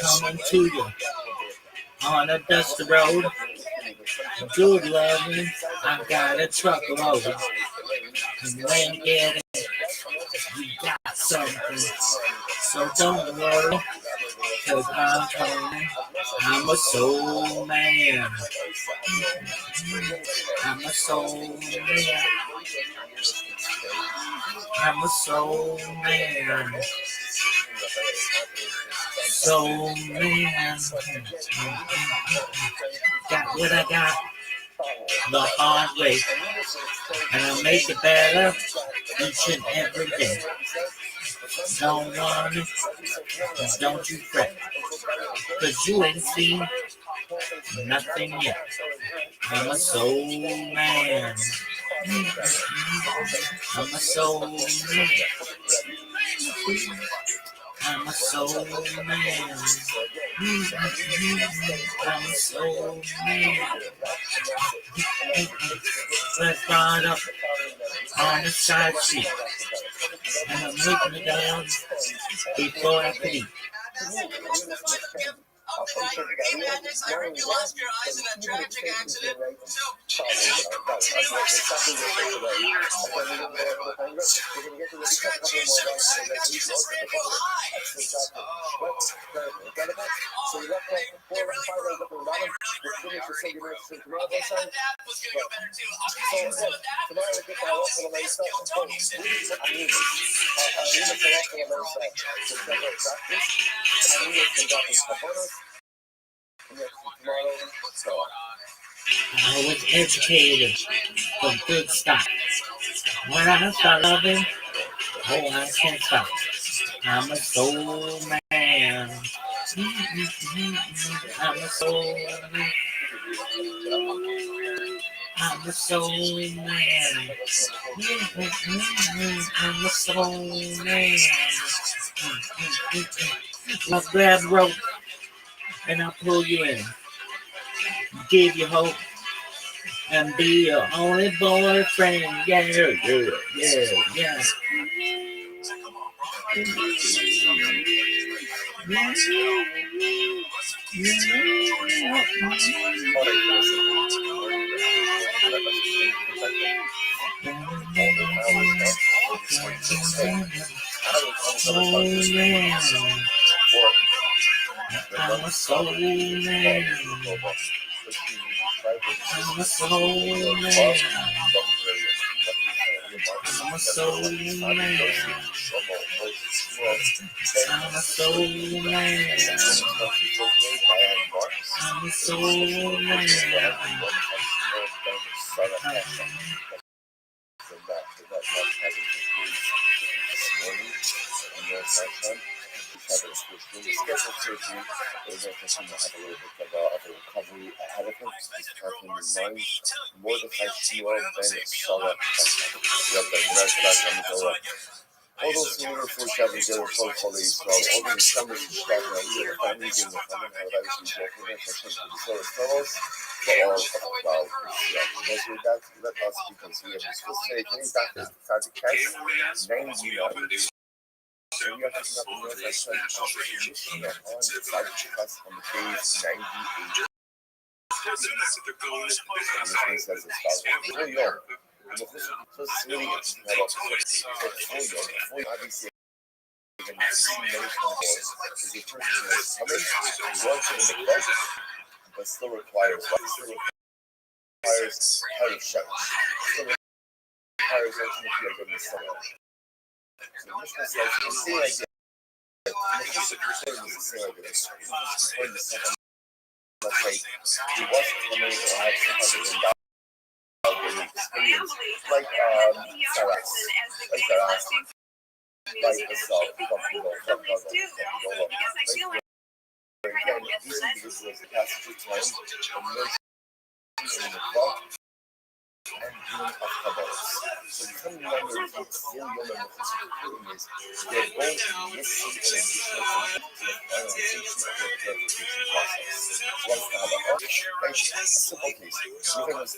Coming to you on a dusty road. Good loving, I got a truckload. And when you get it, you got something. So don't worry, cause I'm coming. I'm a soul man. I'm a soul man. I'm a soul man. Soul man. Got what I got the hard way. And I make it better each and every day. Don't want it, don't you fret. Cause you ain't seen nothing yet. I'm a soul man. I'm a soul man. I'm a soul man. I'm a soul man. Let's ride up on the side seat. And I'm looking it down before I can eat. Of the night, hey madness, I heard you lost your eyes in a tragic accident. So, continuous for years. Stretches outside that Jesus grateful high. They really grew. Okay, and the dad was gonna go better too. Okay, so the dad, this killed Tony said. I was educated from good stock. When I start loving, oh, I can't stop. I'm a soul man. I'm a soul man. I'm a soul man. I'm a soul man. I'll grab rope and I'll pull you in. Give you hope and be your only boyfriend. Yeah, yeah, yeah, yeah. Oh, man. I'm a soul man. I'm a soul man. I'm a soul man. I'm a soul man. I'm a soul man. He's scheduled surgery. They're going to have a little bit of a recovery ahead of him. He's tracking his mind. More than Hashio, Ben Sala, all those who were for Shabbat Zero Protocol Israel, all the December Shabbat, the families in the family, how that was rejected, and for the fellows, for all of the cloud. Because with that, let us because we have discussed today, getting back to the catch, 99. So we are picking up the North Side position on the side of the class on the page 98. And this one says as follows. Full young. So it's really interesting how full young, obviously, even the see many boys, because the person is coming, wants it in the club, but still requires head of shots. Still requires ultimately a good summer. So this one says, the same idea. Let's say he wasn't coming or had some kind of experience, like Saras, like the South, these individuals that pass through time and in the clock and doing of Kabbalah. So the coming member of the Yom and the physical healing is they're going to miss an additional finalization of their purification process. Once the Kabbalah, a simple case, even as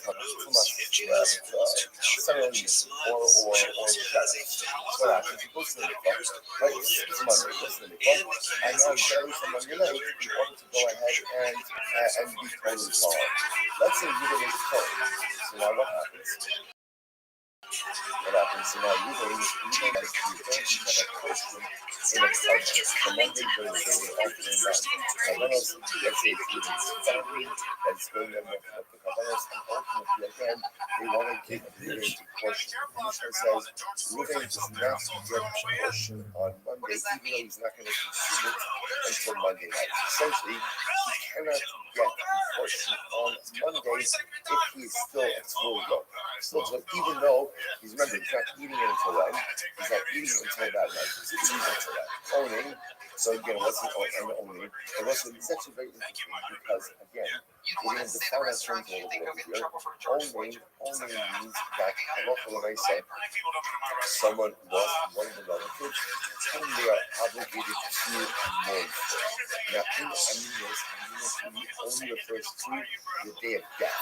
ceremonies or shadows. What happens? You go to the mikvah, right? It's Monday, go to the mikvah, and now you carry someone on your leg in order to go ahead and be totally solid. Let's say you didn't cold. So now what happens? So now you don't have a question in a culture. The Monday, Thursday, they all came back. Kavanos, let's say it's even family that's going on with the Kavanos, and ultimately again, they want to give Ruben to portion. The Mishnah says Ruben does not get portion on Monday, even though he's not going to consume it until Monday night. Essentially, he cannot get portion on Monday if he is still at full go. So even though he's not eating it until then, he's not eating until that night. He's eating until that. Owning. So again, what's the owning? And what's it's actually very interesting because again, we're going to define our terms a little bit over here. Owning means that someone lost one of the relatives whom they are obligated to mourn for. Now, in Aminos only refers to the day of death.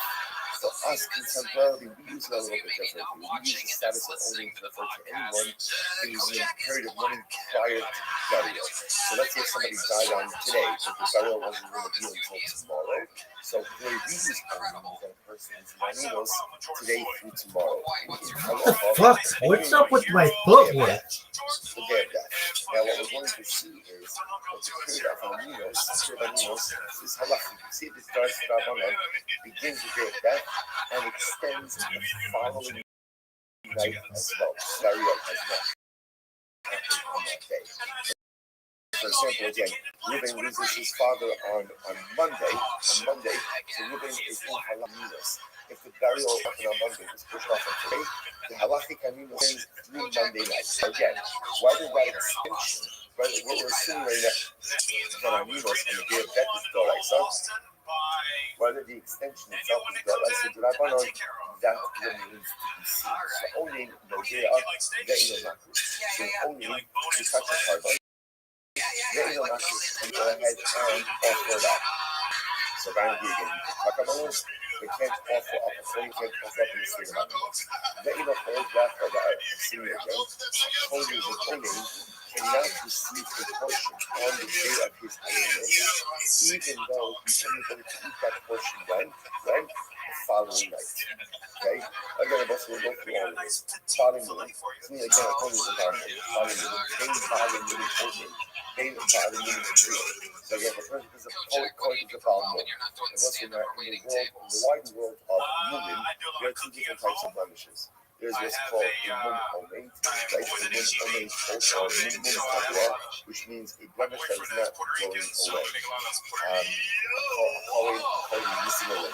For us, contemporarily, we use it a little bit differently. We use the status of owning to refer to anyone who is in a period of mourning prior to burial. So let's say if somebody died on today, but the burial wasn't going to be until tomorrow. So the way we use owning is that a person is maninos today through tomorrow. Fuck, what's up with my footwork? The day of death. Now, what we're going to see is what the period of maninos is halachic. You see this dark Rabbanan begins the day of death and extends the following night as well. Burial has not happened on that day. For example, again, Reuben loses his father on Monday. So Reuben is in halachos. If the burial happened on Monday was pushed off on today, the halachic aminos ends through Monday night. So again, whether that extension, what we're assuming right now, that aminos on the day of death is doraisa, whether the extension itself is doraisa, that remains to be seen. So only the day of the so only to touch a carbon. And go ahead and offer that. So again, you can talk about this, but can't offer up before you can't offer up in the state of happiness. Then you know, hold that for the senior again. Holding is holding, cannot receive a portion on the day of his alienation, even though he's only going to eat that portion when? The following night. Okay? Again, I also will go through all of this. Following moon, again, according to the Bible, following moon, pain following moon is open, pain following moon is true. So again, the person is according to the following moon. And once in the wide world of women, there are two different types of blemishes. There's what's called a mum omeid, right? The mum omeid also, or mum tabla, which means a blemish that is not going away. Missing away.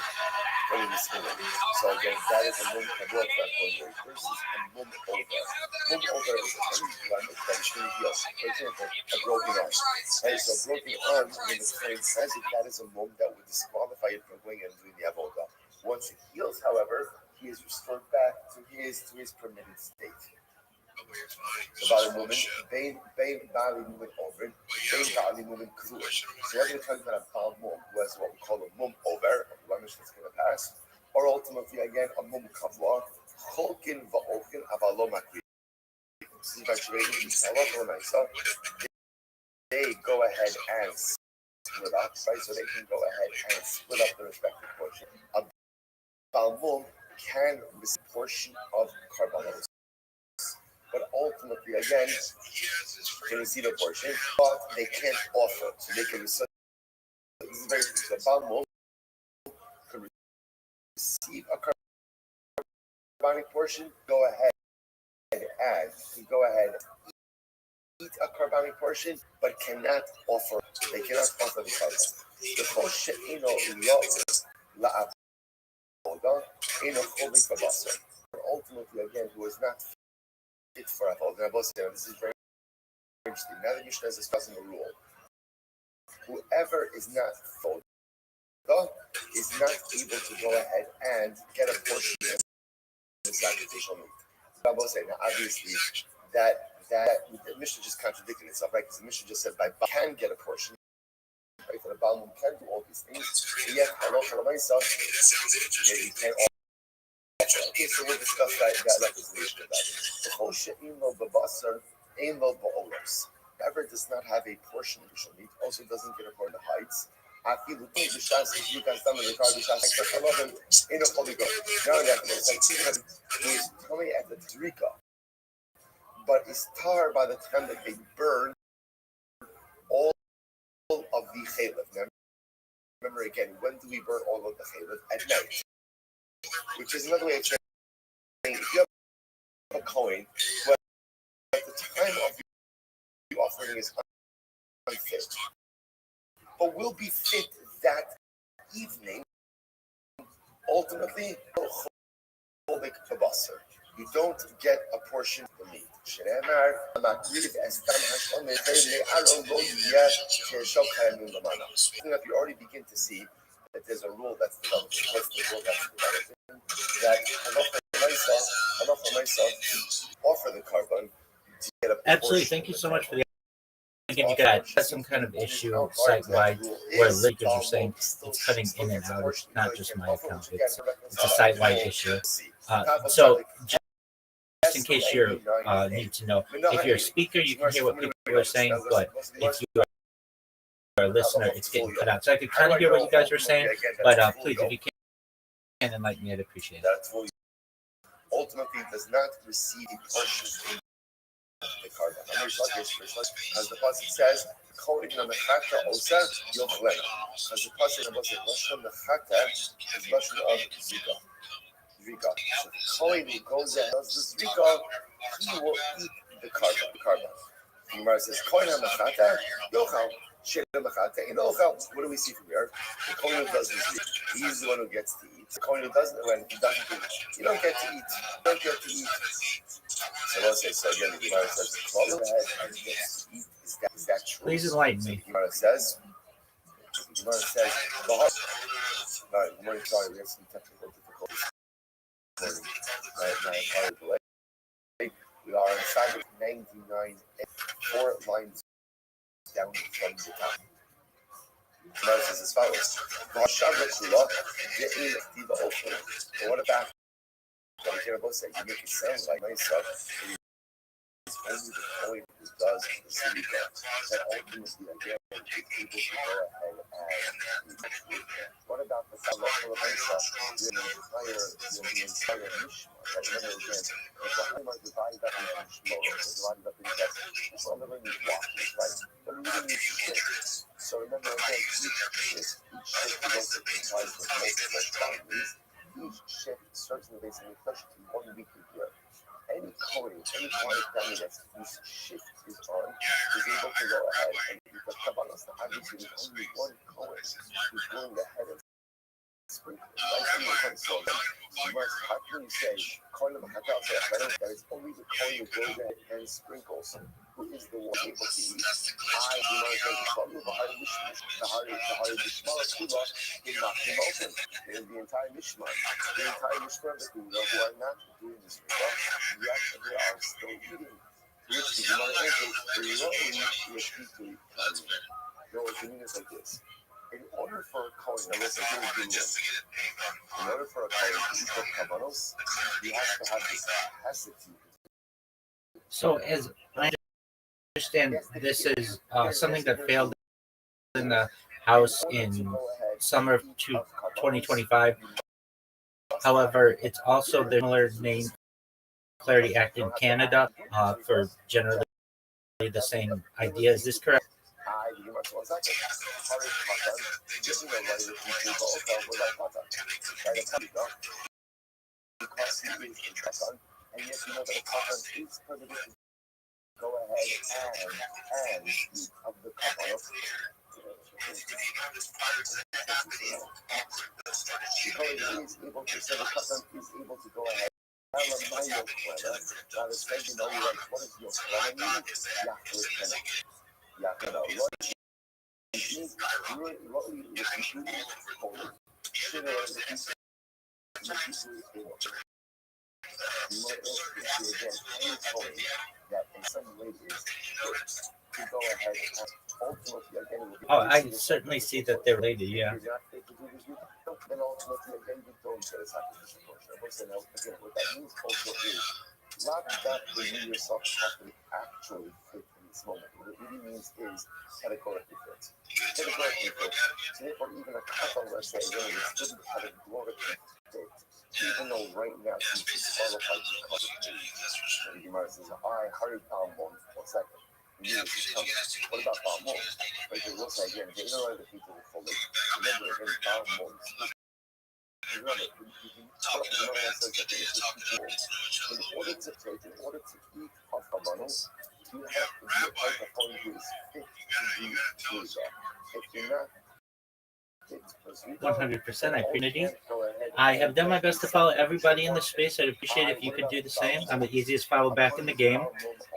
So again, that is a mum tabla that going away versus a mum over. Mum over is a blemish that is going to heal. For example, a broken arm. Right? So a broken arm, when the claim says it, that is a mum that would disqualify it from going and doing the avodah. Once it heals, however, he is restored back to his permitted state. The body movement, body movement over, body movement kruh. So every time that a bal mum, who has what we call a mum over, a blemish that's going to pass, or ultimately again a mum kavla, cholkin va'olkin avalomakri. This is actually they go ahead and split up, right? So they can go ahead and split up the respective portion. A bal mum can receive a portion of carbonates, but ultimately, again, they receive a portion, but they can't offer, so they can receive. This is very true. The bal mum can receive a carbonic portion, go ahead and eat a carbonic portion, but cannot offer. They cannot offer the carbon. The kosher ultimately, again, who is not fit for avodah. This is very interesting. Now the Mishnah is discussing a rule. Whoever is not avodah is not able to go ahead and get a portion of the sacrificial meat. Now obviously, that the Mishnah just contradicted itself, right? Because the Mishnah just said by can get a portion. Right? For the Balmum can do all these things, and yet you can't. Okay, so we'll discuss that reconciliation of that. The whole she'ino b'basar ein lo ba'olos. Whoever does not have a portion of the meat also doesn't get a portion of the hides. Afilu tu b'shas you guys done the car b'shas I love him in a holy go. Now that he is coming at the trika, but is tar by the time that they burn all of the chaylev. Now, remember again, when do we burn all of the chaylev? At night. Which is another way of saying if you have a coin, but at the time of the offering is unfit, but will be fit that evening, ultimately, you don't get a portion of the meat. If you already begin to see that there's a rule that's developed, that offer the carbon to get a absolutely. Thank you so much for the. If you guys had some kind of issue site-wide where leakers are saying it's cutting in and out, it's not just my account, it's a site-wide issue. So just in case you need to know, if you're a speaker, you can hear what people are saying, but if you are a listener, it's getting cut out. So I could kind of hear what you guys were saying, but please, if you can enlighten me, I'd appreciate it. Ultimately, does not receive portion the carbon. As the pasuk says, "Kohen mechata osa yochlei." As the pasuk says, "Lashon mechata" is lashon of zrika. So the Kohen who goes and does the zrika, he will eat the carbon. The Gemara says, "Kohen mechata yochal." What do we see from here? The Kohen who does the zrika, he's the one who gets to eat. The Kohen who doesn't, when he doesn't do it, you don't get to eat. So let's say, so again, the Gemara says, is that true? Please enlighten me. The Gemara says, good morning, sorry, we have some technical difficulties. We are inside of 99, 4 lines down from the top. The Gemara says as follows, what about you make it sound like myself? only the coin who does receive that ultimately again is able to go ahead and what about the local events the entire mishmar? Remember again, if the Haimar divided up into shmoros, divided up into some of them is watches, right? But we even use shifts. So remember again, each shift is also comprised of multiple families. Each shift starts in the base and reflects 1 week a year. Any code, any kind of family that this shift is on is able to go ahead and because Kabbalah's obviously there's only one code who's going ahead and sprinkle. Right? So how can you say that it's only the coin who goes ahead and sprinkles who is the one able to eat? I do not say the higher Mishmar Kula did not come open. There's the entire Mishmar. The entire Mishmar of the Kula who are not doing this Kula, yet they are still eating. Which the Gemara answers, no, it's mean is like this. In order for a coin, in order for a coin to eat the Kabbalos, you have to have this capacity. So, as I understand, this is something that failed in the House in summer of 2025. However, it's also the similar name Clarity Act in Canada for generally the same idea. Is this correct? And yes, you know that the Katan is prohibited. Go ahead and eat of the Kabbalah. Because he is able to say the Katan is able to go ahead. Now the state, what is your plan? Oh, I certainly see that they're related, yeah. Then ultimately, again, you don't get a sacrificial portion. What that means also is not that you yourself have to actually fit in this moment. What it really means is categorically fit. Categorically fit. So therefore, even a couple, let's say, when it didn't categorically fit, even though right now she's disqualified because of the Gemara says, I hurry Palm 1 second. What about Palm 1? Like they will say again, they know the people who fully remember again Palm 1. Remember, in order to eat off Kabbalah, you have to be a type of one who is fit to be Judah. If you're not, 100%. I appreciate it. I have done my best to follow everybody in the space. I'd appreciate it if you could do the same. I'm the easiest follow back in the game.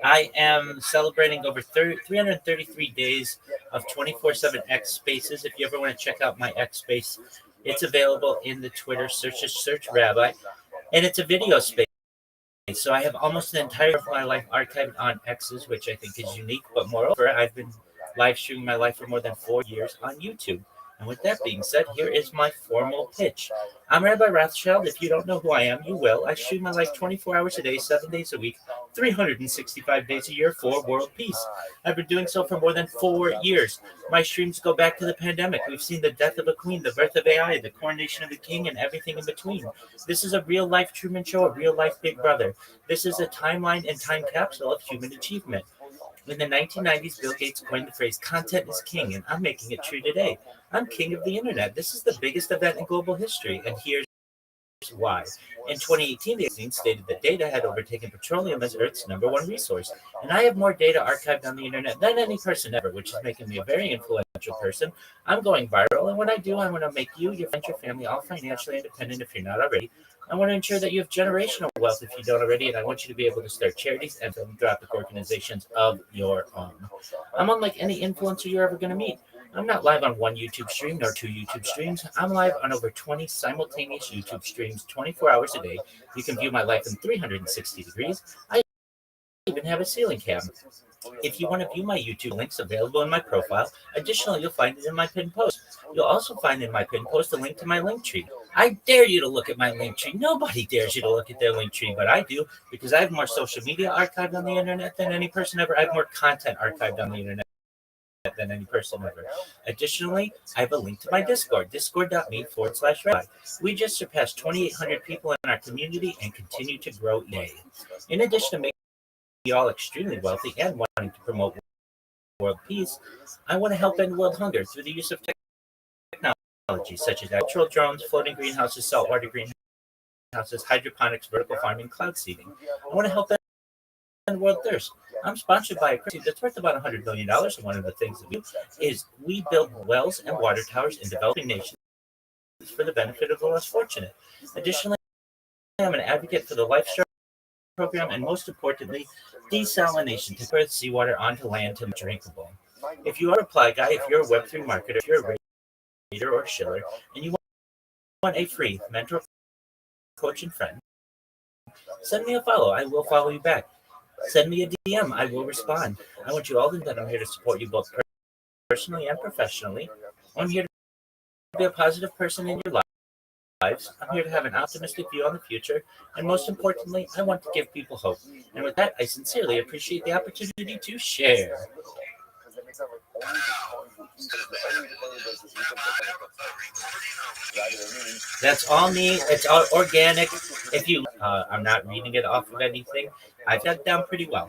I am celebrating over 333 days of 24/7 X spaces. If you ever want to check out my X space, it's available in the Twitter search Rabbi, and it's a video space. So I have almost the entire of my life archived on X's, which I think is unique. But moreover, I've been live streaming my life for more than 4 years on YouTube. And with that being said, here is my formal pitch. I'm Rabbi Rothschild. If you don't know who I am, you will. I stream my life 24 hours a day, 7 days a week, 365 days a year for world peace. I've been doing so for more than 4 years. My streams go back to the pandemic. We've seen the death of a queen, the birth of AI, the coronation of a king, and everything in between. This is a real-life Truman Show, a real-life Big Brother. This is a timeline and time capsule of human achievement. In the 1990s, Bill Gates coined the phrase, content is king, and I'm making it true today. I'm king of the internet. This is the biggest event in global history, and here's why. In 2018, the magazine stated that data had overtaken petroleum as Earth's #1 resource, and I have more data archived on the internet than any person ever, which is making me a very influential person. I'm going viral, and when I do, I want to make you, your friends, your family, all financially independent if you're not already. I want to ensure that you have generational wealth if you don't already, and I want you to be able to start charities and philanthropic organizations of your own. I'm unlike any influencer you're ever going to meet. I'm not live on one YouTube stream nor 2 YouTube streams. I'm live on over 20 simultaneous YouTube streams 24 hours a day. You can view my life in 360 degrees. I even even have a ceiling cam. If you want to view my YouTube links available in my profile, additionally, you'll find it in my pinned post. You'll also find in my pinned post a link to my link tree. I dare you to look at my link tree. Nobody dares you to look at their link tree, but I do because I have more social media archived on the internet than any person ever. I have more content archived on the internet than any person ever. Additionally, I have a link to my Discord, discord.me/red. We just surpassed 2,800 people in our community and continue to grow each day. In addition to making you all extremely wealthy and wanting to promote world peace, I want to help end world hunger through the use of technology such as agricultural drones, floating greenhouses, saltwater greenhouses, hydroponics, vertical farming, cloud seeding. I want to help end world thirst. I'm sponsored by a company that's worth about $100 million, and one of the things that we do is we build wells and water towers in developing nations for the benefit of the less fortunate. Additionally, I'm an advocate for the Lifestrike program, and most importantly, desalination to convert seawater onto land to drinkable. If you are a Reply Guy, if you're a Web3 marketer, if you're a reader or shiller, and you want a free mentor, coach, and friend, send me a follow. I will follow you back. Send me a DM. I will respond. I want you all to know that I'm here to support you both personally and professionally. I'm here to be a positive person in your lives. I'm here to have an optimistic view on the future. And most importantly, I want to give people hope. And with that, I sincerely appreciate the opportunity to share. That's all me. It's all organic. If you, I'm not reading it off of anything. I've got it down pretty well.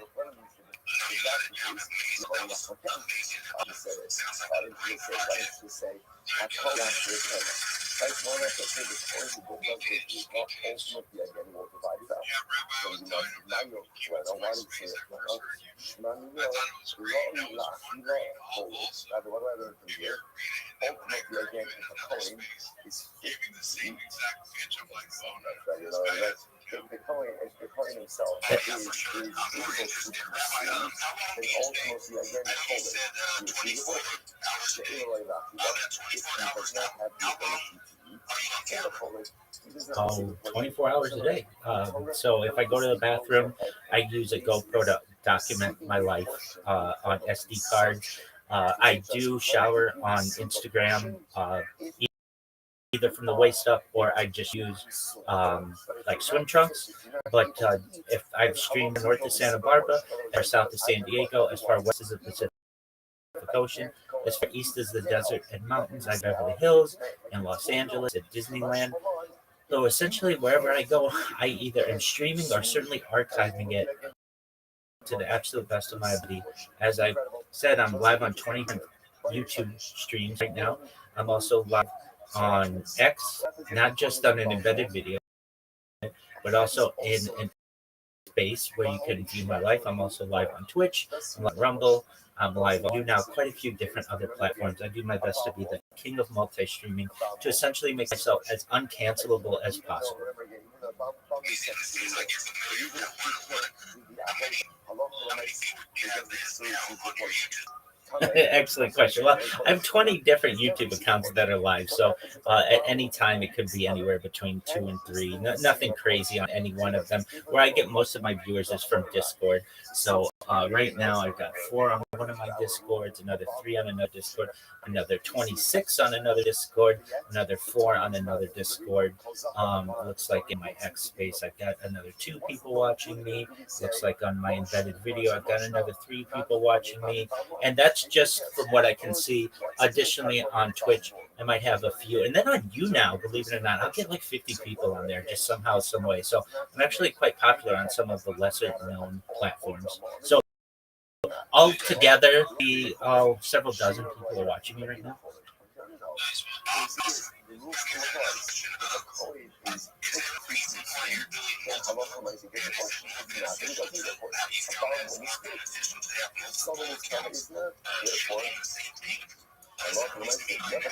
Oh, 24 hours a day. So if I go to the bathroom, I use a GoPro to document my life on SD cards. I do shower on Instagram, either from the waist up or I just use like swim trunks. But if I've streamed north of Santa Barbara or south of San Diego, as far west as the Pacific Ocean, as far east as the desert and mountains, I have Beverly Hills and Los Angeles at Disneyland. So essentially, wherever I go, I either am streaming or certainly archiving it to the absolute best of my ability. As I said, I'm live on 20 YouTube streams right now. I'm also live on X, not just on an embedded video, but also in space where you can view my life. I'm also live on Twitch, I'm on Rumble, I'm live on now quite a few different other platforms. I do my best to be the king of multi-streaming to essentially make myself as uncancelable as possible. Excellent question. Well, I have 20 different YouTube accounts that are live, so at any time it could be anywhere between 2 and 3. Nothing crazy on any one of them. Where I get most of my viewers is from Discord. So right now I've got 4 on one of my Discords, another 3 on another Discord, another 26 on another Discord, another 4 on another Discord. Looks like in my X space I've got another 2 people watching me. Looks like on my embedded video I've got another 3 people watching me. And that's just from what I can see. Additionally, on Twitch, I might have a few. And then on YouNow, believe it or not, I'll get like 50 people on there just somehow, some way. So I'm actually quite popular on some of the lesser known platforms. So altogether, several dozen people are watching me right now.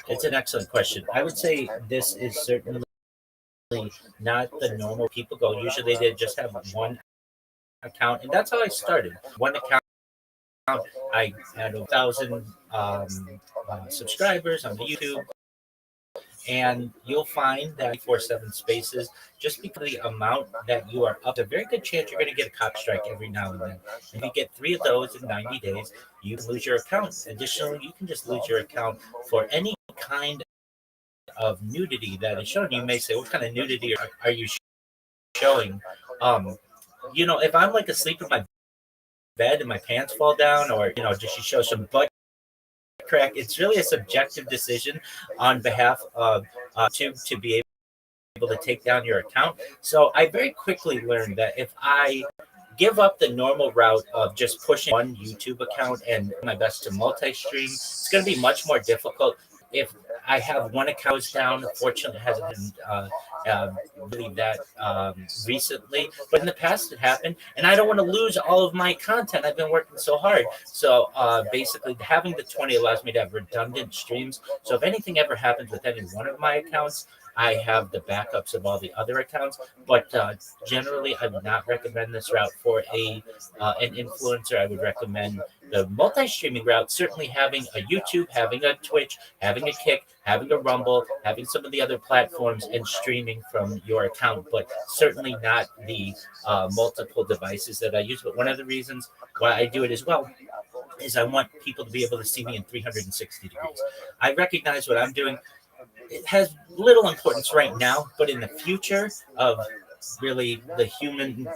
It's an excellent question. I would say this is certainly not the normal people go. Usually they just have one account, and that's how I started. One account. I had 1,000 subscribers on YouTube, And you'll find that 24/7 spaces, just because of the amount that you are up, a very good chance you're going to get a cop strike every now and then. If you get 3 of those in 90 days, you can lose your account. Additionally, you can just lose your account for any kind of nudity that is shown. You may say, what kind of nudity are you showing? If I'm like asleep in my bed and my pants fall down, or just you show some butt crack, it's really a subjective decision on behalf of to be able to take down your account. So I very quickly learned that if I give up the normal route of just pushing one YouTube account and do my best to multi-stream, it's going to be much more difficult. If I have one account down, unfortunately, it hasn't been really that recently, but in the past it happened, and I don't want to lose all of my content. I've been working so hard. So basically, having the 20 allows me to have redundant streams. So if anything ever happens with any one of my accounts, I have the backups of all the other accounts. But generally, I would not recommend this route for an influencer. I would recommend the multi-streaming route. Certainly, having a YouTube, having a Twitch, having a Kick, having a Rumble, having some of the other platforms, and streaming from your account. But certainly not the multiple devices that I use. But one of the reasons why I do it as well is I want people to be able to see me in 360 degrees. I recognize what I'm doing. It has little importance right now, but in the future of really the human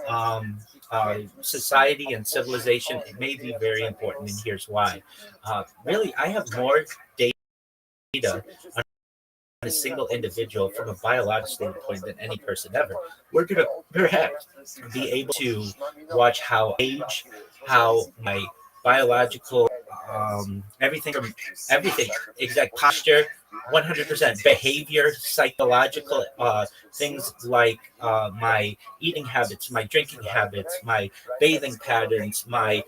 society and civilization, it may be very important, and here's why. Really, I have more data on a single individual from a biological standpoint than any person ever. We're going to perhaps be able to watch how age, how my biological, everything, exact posture, 100% behavior, psychological things like my eating habits, my drinking habits, my bathing patterns, my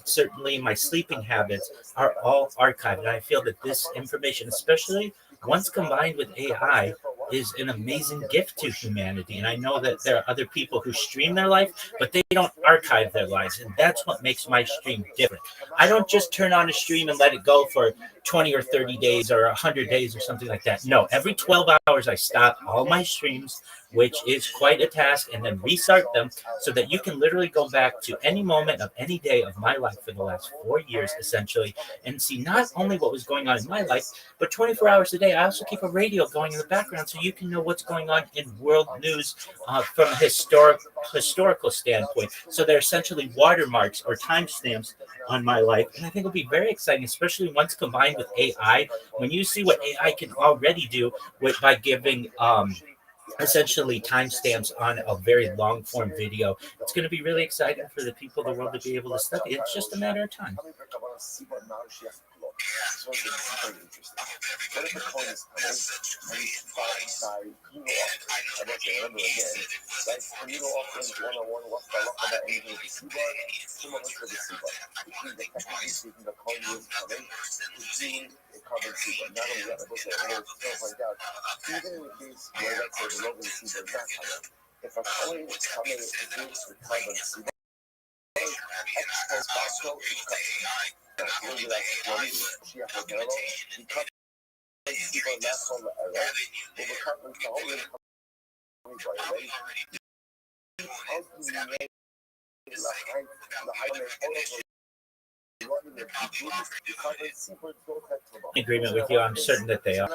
certainly my sleeping habits are all archived. And I feel that this information, especially once combined with AI, is an amazing gift to humanity. And I know that there are other people who stream their life, but they don't archive their lives. And that's what makes my stream different. I don't just turn on a stream and let it go for 20 or 30 days or 100 days or something like that. No, every 12 hours, I stop all my streams, which is quite a task, and then restart them so that you can literally go back to any moment of any day of my life for the last 4 years, essentially, and see not only what was going on in my life, but 24 hours a day. I also keep a radio going in the background so you can know what's going on in world news from a historical standpoint. So they're essentially watermarks or timestamps on my life. And I think it'll be very exciting, especially once combined with AI. When you see what AI can already do by giving essentially timestamps on a very long form video, it's going to be really exciting for the people of the world to be able to study. It's just a matter of time. So it's super interesting. What if the coin is coming and you find Kino Offering? I want to remember again. That's Kino Offering 101. What's the lock of that engine with the seabird? Some of us for the seabird. Between the technically speaking, the coin is coming between the carbon seabird. Not only that, but also they'll find out. Even in the case where, let's say, the logo seabird not coming, if a coin is coming against the carbon seabird, Expo is coming. In agreement with you, I'm certain that they are.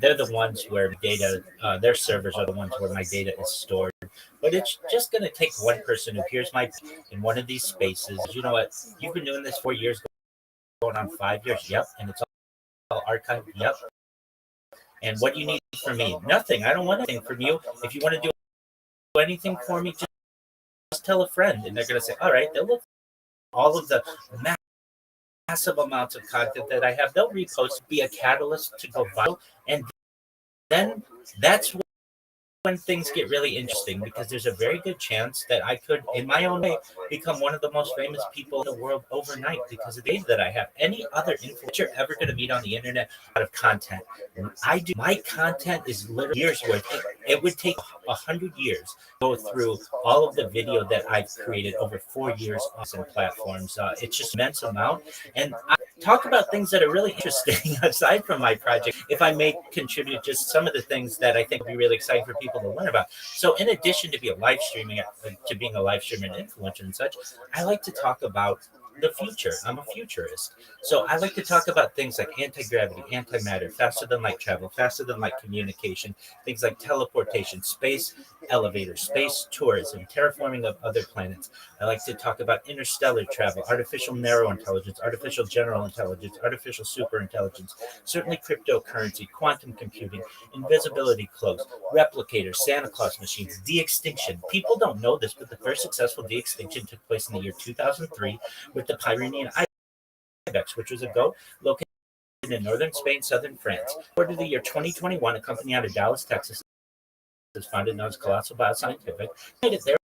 They're the ones where data, their servers are the ones where my data is stored. But it's just going to take one person who hears my in one of these spaces. You know what? You've been doing this 4 years, going on 5 years. Yep. And it's all archived. Yep. And what do you need from me? Nothing. I don't want anything from you. If you want to do anything for me, just tell a friend. And they're going to say, all right, they'll look all of the massive amounts of content that I have. They'll repost, be a catalyst to go viral. And then that's when things get really interesting, because there's a very good chance that I could, in my own way, become one of the most famous people in the world overnight because of the age that I have. Any other influencer ever going to meet on the internet out of content? When I do, my content is literally years worth. It would take 100 years to go through all of the video that I've created over 4 years on some platforms. It's just an immense amount. And talk about things that are really interesting aside from my project. If I may contribute just some of the things that I think would be really exciting for people to learn about. So, in addition to being a live streamer and influencer and such, I like to talk about the future. I'm a futurist. So I like to talk about things like anti-gravity, antimatter, faster than light travel, faster than light communication, things like teleportation, space elevators, space tourism, terraforming of other planets. I like to talk about interstellar travel, artificial narrow intelligence, artificial general intelligence, artificial super intelligence, certainly cryptocurrency, quantum computing, invisibility cloaks, replicators, Santa Claus machines, de-extinction. People don't know this, but the first successful de-extinction took place in the year 2003 with the Pyrenean ibex, which was a goat located in northern Spain, southern France. According to the year 2021, a company out of Dallas, Texas, is founded known as Colossal Bioscientific, made it their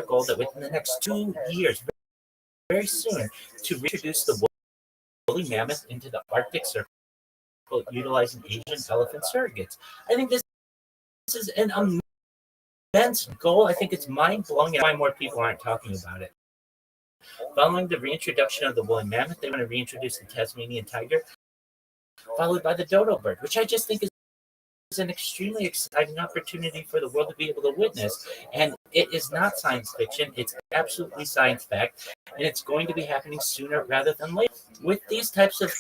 goal that within the next 2 years, very soon, to reintroduce the woolly mammoth into the Arctic Circle utilizing Asian elephant surrogates. I think this is an immense goal. I think it's mind-blowing and why more people aren't talking about it. Following the reintroduction of the woolly mammoth, they want to reintroduce the Tasmanian tiger, followed by the dodo bird, which I just think is an extremely exciting opportunity for the world to be able to witness. And it is not science fiction, it's absolutely science fact, and it's going to be happening sooner rather than later. With these types of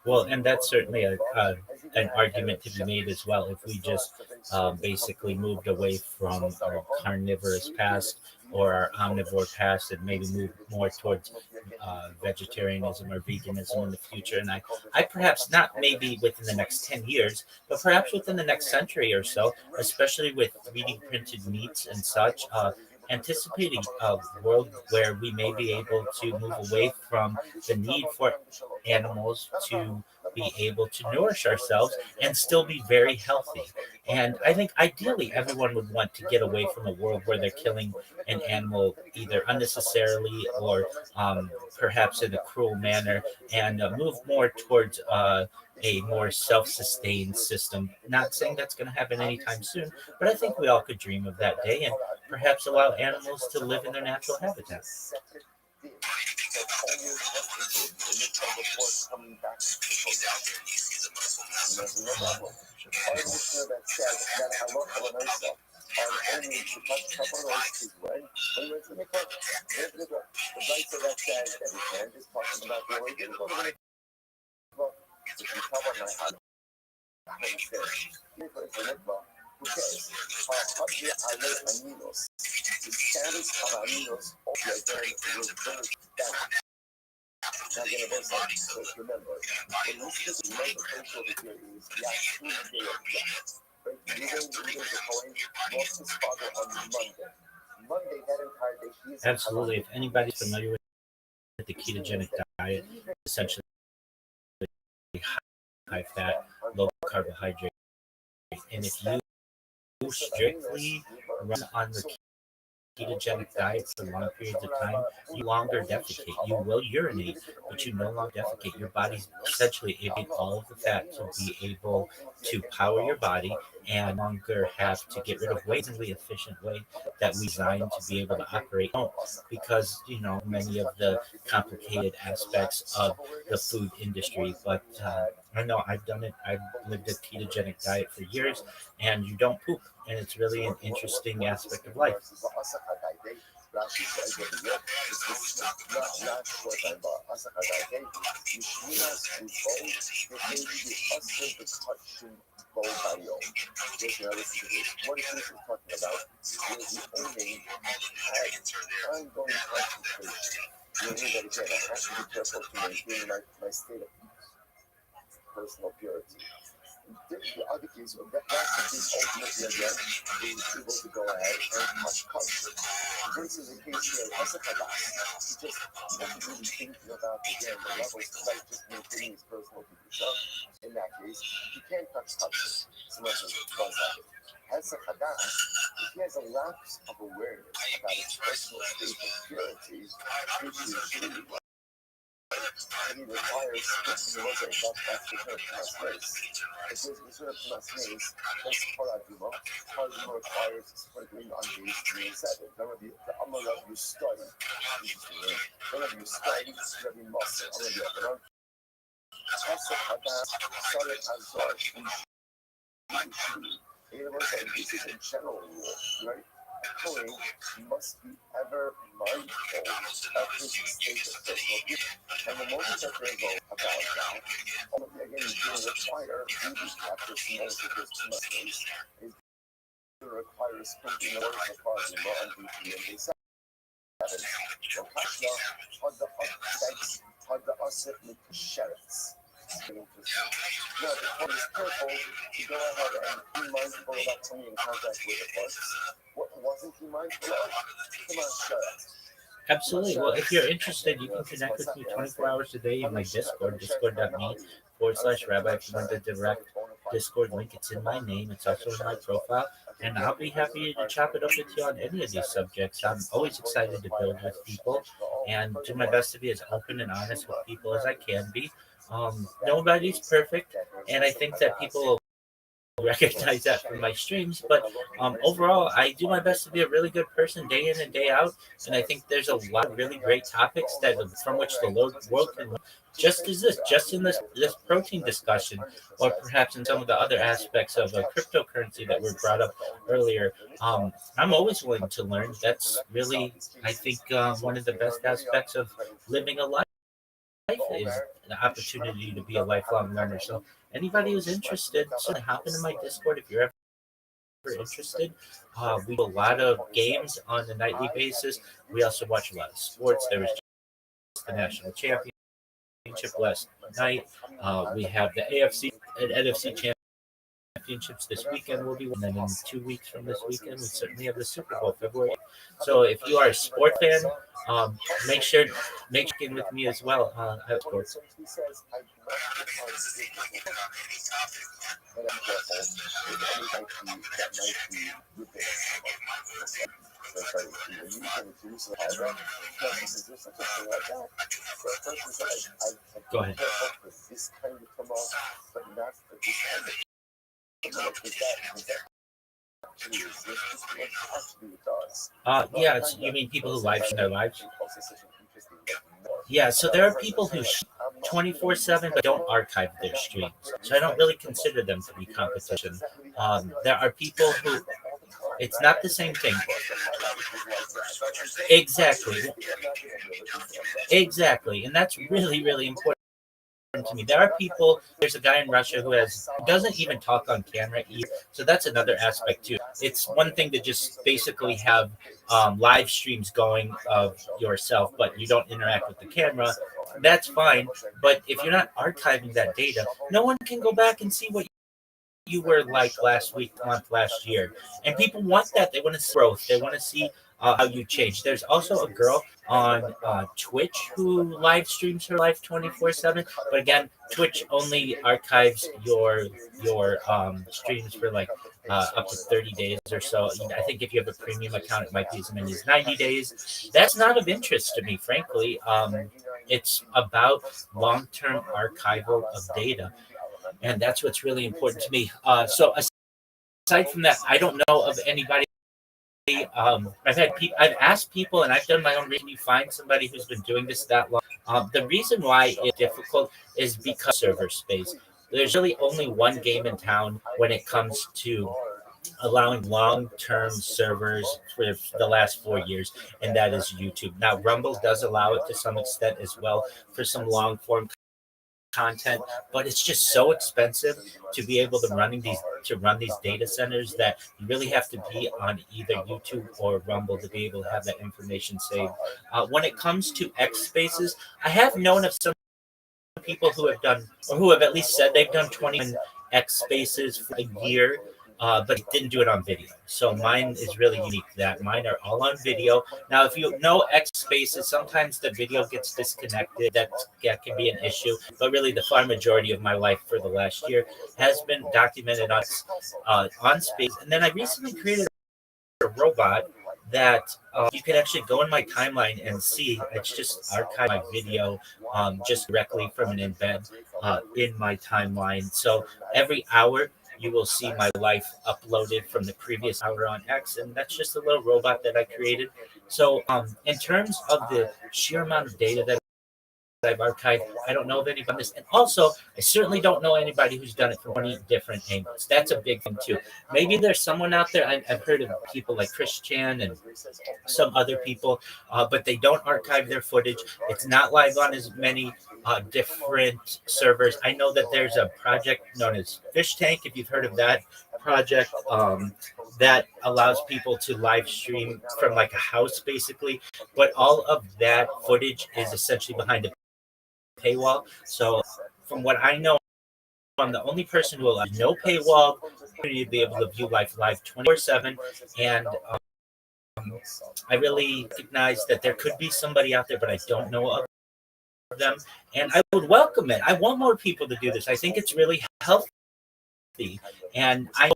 well, and that's certainly an argument to be made as well. If we just basically moved away from our carnivorous past or our omnivore past and maybe move more towards vegetarianism or veganism in the future. And I perhaps not maybe within the next 10 years, but perhaps within the next century or so, especially with 3D printed meats and such, anticipating a world where we may be able to move away from the need for animals to be able to nourish ourselves and still be very healthy. And I think ideally everyone would want to get away from a world where they're killing an animal either unnecessarily or perhaps in a cruel manner and move more towards a more self-sustained system. Not saying that's going to happen anytime soon, but I think we all could dream of that day and perhaps allow animals to live in their natural habitat. Absolutely. If anybody's familiar with the ketogenic diet, essentially high fat, low carbohydrate, and if you strictly run on the ketogenic diet for long periods of time, you longer defecate. You will urinate, but you no longer defecate. Your body's essentially able all of the fat to be able to power your body and longer have to get rid of weight in a really efficient way that we designed to be able to operate because many of the complicated aspects of the food industry. But I know I've done it. I've lived a ketogenic diet for years, and you don't poop, and it's really an interesting aspect of life. Personal purity. The other case, that's the case ultimately again, being able to go ahead and touch culture. Versus the case here, as a Kadas, he just wasn't really thinking about again the levels, like just maintaining his personal himself. In that case, he can't touch culture so much as one second. As a Kadas, if he has a lapse of awareness about his personal state of purity, which is really and he requires requires sprinkling on days 3 and 7. Whenever you study, whenever you study, every muscle, this is a general rule, right? Pulling must be ever mindful of his state of physical beauty. And the moment that they go about that, again, you require beauty after small to his muscles is to require sprinkling of the cardinal and beauty and they say, the asset with sheriffs. Now, the is careful to go ahead and be mindful about coming in contact with the folks. What wasn't he mindful of? Come on, shut up. Absolutely. Well, if you're interested, you can connect with me 24 hours a day in my Discord, discord.me/rabbi. If you want the direct Discord link, it's in my name. It's also in my profile. And I'll be happy to chop it up with you on any of these subjects. I'm always excited to build with people and do my best to be as open and honest with people as I can be. Nobody's perfect, and I think that people recognize that from my streams, but overall I do my best to be a really good person day in and day out, and I think there's a lot of really great topics that from which the world can learn, just as just in this protein discussion, or perhaps in some of the other aspects of cryptocurrency that were brought up earlier. I'm always willing to learn. That's really, I think, one of the best aspects of living a life is the opportunity to be a lifelong learner. So anybody who's interested, so hop into my Discord if you're ever interested. We do a lot of games on a nightly basis. We also watch a lot of sports. There was just the national championship last night. We have the AFC and NFC championships this weekend. Will be, and then in 2 weeks from this weekend, we certainly have the Super Bowl February. So if you are a sport fan, make sure in with me as well. At sports. Go ahead. Yeah, you mean people who live stream their lives? Yeah, so there are people who 24/7 but don't archive their streams. So I don't really consider them to be competition. There are people who, it's not the same thing. Exactly, and that's really, really important to me. There are people, there's a guy in Russia who doesn't even talk on camera either. So that's another aspect too. It's one thing to just basically have live streams going of yourself, but you don't interact with the camera. That's fine. But if you're not archiving that data, no one can go back and see what you were like last week, month, last year. And people want that. They want to see growth. They want to see how you change. There's also a girl on Twitch who live streams her life 24/7. But again, Twitch only archives your streams for like up to 30 days or so. I think if you have a premium account, it might be as many as 90 days. That's not of interest to me, frankly. It's about long-term archival of data. And that's what's really important to me. So aside from that, I don't know of anybody. I've asked people, and I've done my own research. You find somebody who's been doing this that long. The reason why it's difficult is because server space. There's really only one game in town when it comes to allowing long-term servers for the last 4 years, and that is YouTube. Now, Rumble does allow it to some extent as well for some long-form content, but it's just so expensive to be able to run these data centers that you really have to be on either YouTube or Rumble to be able to have that information saved. When it comes to X Spaces, I have known of some people who have done, or who have at least said they've done 21 X Spaces for a year, but didn't do it on video. So mine is really unique. That mine are all on video. Now, if you know X Spaces, sometimes the video gets disconnected. That can be an issue. But really, the far majority of my life for the last year has been documented on Space. And then I recently created a robot that you can actually go in my timeline and see. It's just archive my video just directly from an embed in my timeline. So every hour you will see my life uploaded from the previous hour on X, and that's just a little robot that I created. So in terms of the sheer amount of data that I've archived, I don't know of anybody this. And also, I certainly don't know anybody who's done it from 20 different angles. That's a big thing, too. Maybe there's someone out there. I've heard of people like Chris Chan and some other people, but they don't archive their footage. It's not live on as many different servers. I know that there's a project known as Fish Tank, if you've heard of that project, that allows people to live stream from like a house, basically. But all of that footage is essentially behind a paywall. So, from what I know, I'm the only person who will have no paywall to be able to view live 24/7. And I really recognize that there could be somebody out there, but I don't know of them. And I would welcome it. I want more people to do this. I think it's really healthy. And I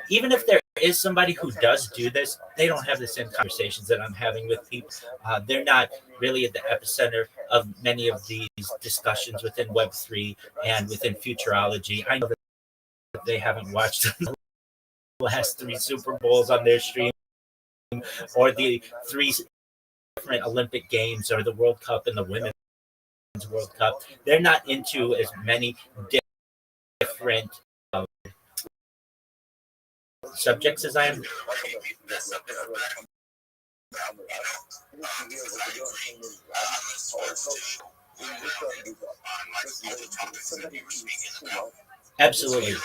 even if there is somebody who does do this, they don't have the same conversations that I'm having with people. They're not really at the epicenter of many of these discussions within Web3 and within futurology. I know that they haven't watched the last 3 Super Bowls on their stream or the 3 different Olympic Games or the World Cup and the Women's World Cup. They're not into as many different subjects as I am. Absolutely.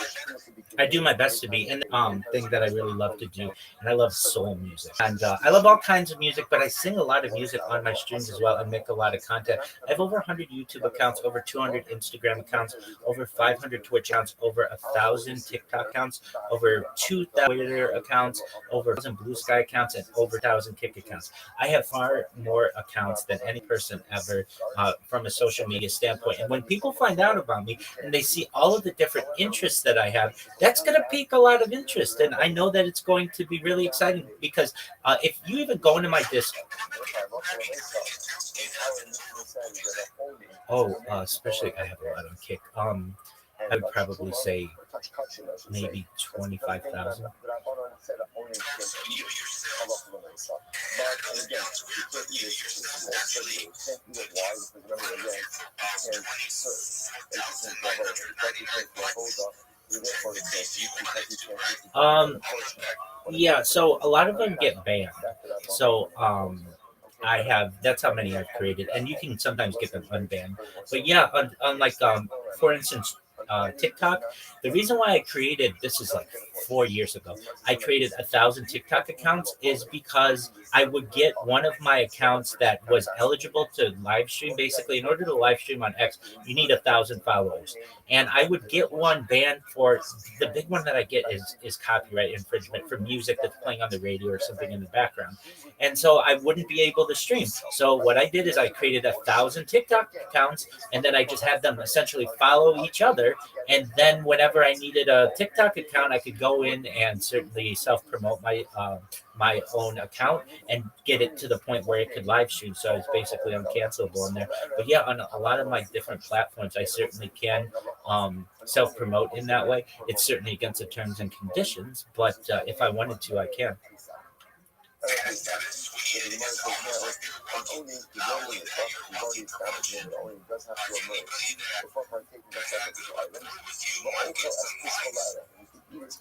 I do my best to be. And thing that I really love to do, and I love soul music. And I love all kinds of music, but I sing a lot of music on my streams as well and make a lot of content. I have over 100 YouTube accounts, over 200 Instagram accounts, over 500 Twitch accounts, over 1,000 TikTok accounts, over 2,000 Twitter accounts, over 1,000 Blue Sky accounts, and over 1,000 Kick accounts. I have far more accounts than any person ever from a social media standpoint. And when people find out about me and they see all of the different interests that I have, that's going to pique a lot of interest. And I know that it's going to be really exciting because if you even go into my Discord, especially I have a lot on Kick. I would probably say maybe 25,000. Yeah, so a lot of them get banned. So that's how many I've created, and you can sometimes get them unbanned. But yeah, on for instance, TikTok. The reason why I created this is like 4 years ago. I created 1,000 TikTok accounts is because I would get one of my accounts that was eligible to live stream. Basically, in order to live stream on X, you need 1,000 followers, and I would get one banned for the big one that I get is copyright infringement for music that's playing on the radio or something in the background, and so I wouldn't be able to stream. So what I did is I created 1,000 TikTok accounts, and then I just had them essentially follow each other. And then whenever I needed a TikTok account, I could go in and certainly self-promote my own account and get it to the point where it could live stream. So it's basically uncancelable in there. But yeah, on a lot of my different platforms, I certainly can self-promote in that way. It's certainly against the terms and conditions, but if I wanted to, I can.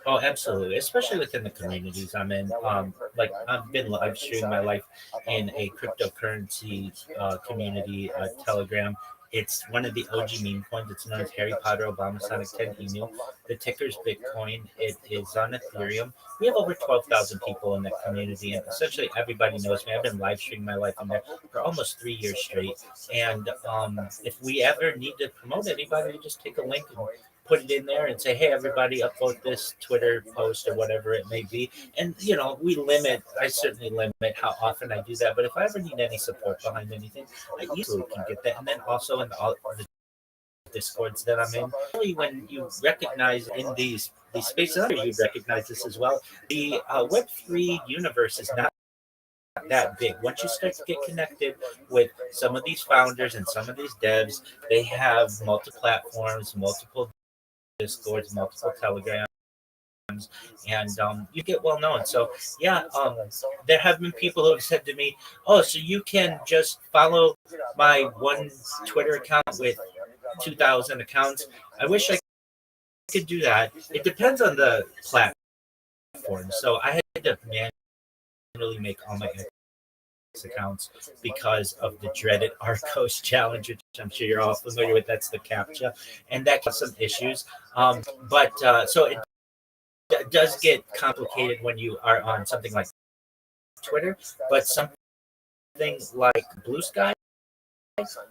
Oh, absolutely, especially within the communities I'm in. Like I've been live streaming my life in a cryptocurrency community, Telegram. It's one of the OG meme coins. It's known as Harry Potter Obama Sonic 10 email. The ticker's Bitcoin. It is on Ethereum. We have over 12,000 people in that community, and essentially everybody knows me. I've been live streaming my life in there for almost 3 years straight. And if we ever need to promote anybody, we just take a link and put it in there and say, hey, everybody, upvote this Twitter post or whatever it may be. And, I certainly limit how often I do that. But if I ever need any support behind anything, I easily can get that. And then also in all the discords that I'm in, really when you recognize in these spaces, you recognize this as well. The Web3 universe is not that big. Once you start to get connected with some of these founders and some of these devs, they have multiple platforms, multiple Discords, multiple Telegrams, and you get well known. So yeah, there have been people who have said to me, "Oh, so you can just follow my one Twitter account with 2,000 accounts." I wish I could do that. It depends on the platform. So I had to manually make all my accounts because of the dreaded Arcos challenge, which I'm sure you're all familiar with. That's the CAPTCHA, and that caused some issues. But so it does get complicated when you are on something like Twitter, but something like Blue Sky,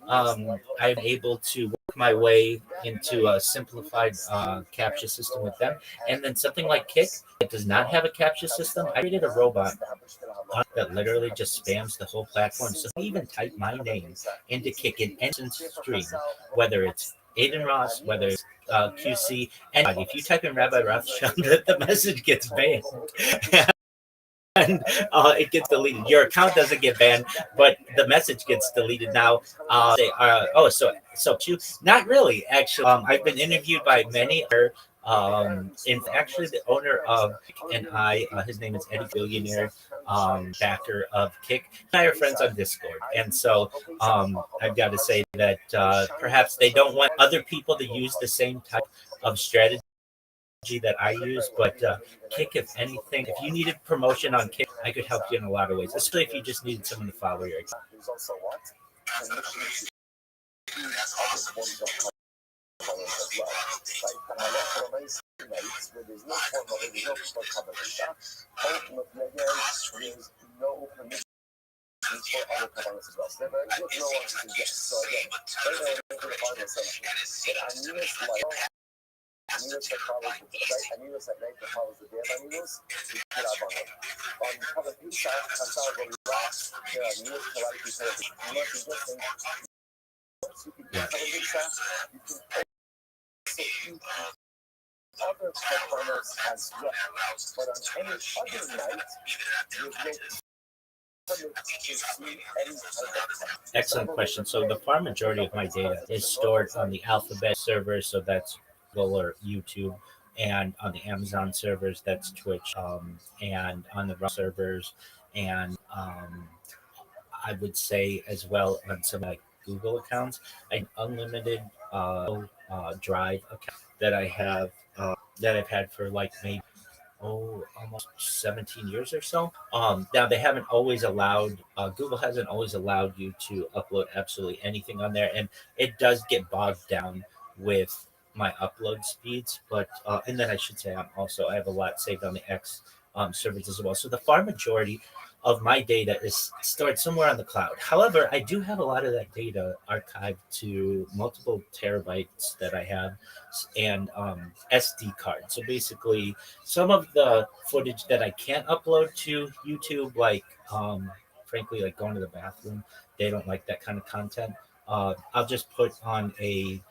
I'm able to work my way into a simplified captcha system with them. And then something like Kick that does not have a captcha system, I created a robot that literally just spams the whole platform. So you even type my name into Kick in any stream, whether it's Aiden Ross, whether it's QC, and if you type in Rabbi Rothschild, the message gets banned. And it gets deleted. Your account doesn't get banned, but the message gets deleted. Now, so you not really actually. I've been interviewed by many other. And actually, the owner of Kick and his name is Eddie Billionaire, backer of Kick. And I are friends on Discord, and so I've got to say that perhaps they don't want other people to use the same type of strategy that I use, but Kick, if anything, if you needed promotion on Kick, I could help you in a lot of ways, especially if you just needed someone to follow your account. Amigos que follows amigos that make the follows the dev amigos y grabando. On cada pizza cansado de relax, there are amigos que like to say not interesting. You can get cada pizza, you can also eat other performers as well. But on any other night, you will Excellent question. So the far majority of my data is stored on the Alphabet servers, so that's Google or YouTube, and on the Amazon servers, that's Twitch, and on the Rumble servers, and I would say as well on some like Google accounts, an unlimited Drive account that I have that I've had for like maybe almost 17 years or so. Now they haven't always allowed Google hasn't always allowed you to upload absolutely anything on there, and it does get bogged down with my upload speeds. But and then I should say I have a lot saved on the X servers as well. So the far majority of my data is stored somewhere on the cloud. However, I do have a lot of that data archived to multiple terabytes that I have and SD cards. So basically, some of the footage that I can't upload to YouTube, like frankly, like going to the bathroom, they don't like that kind of content. I'll just put on a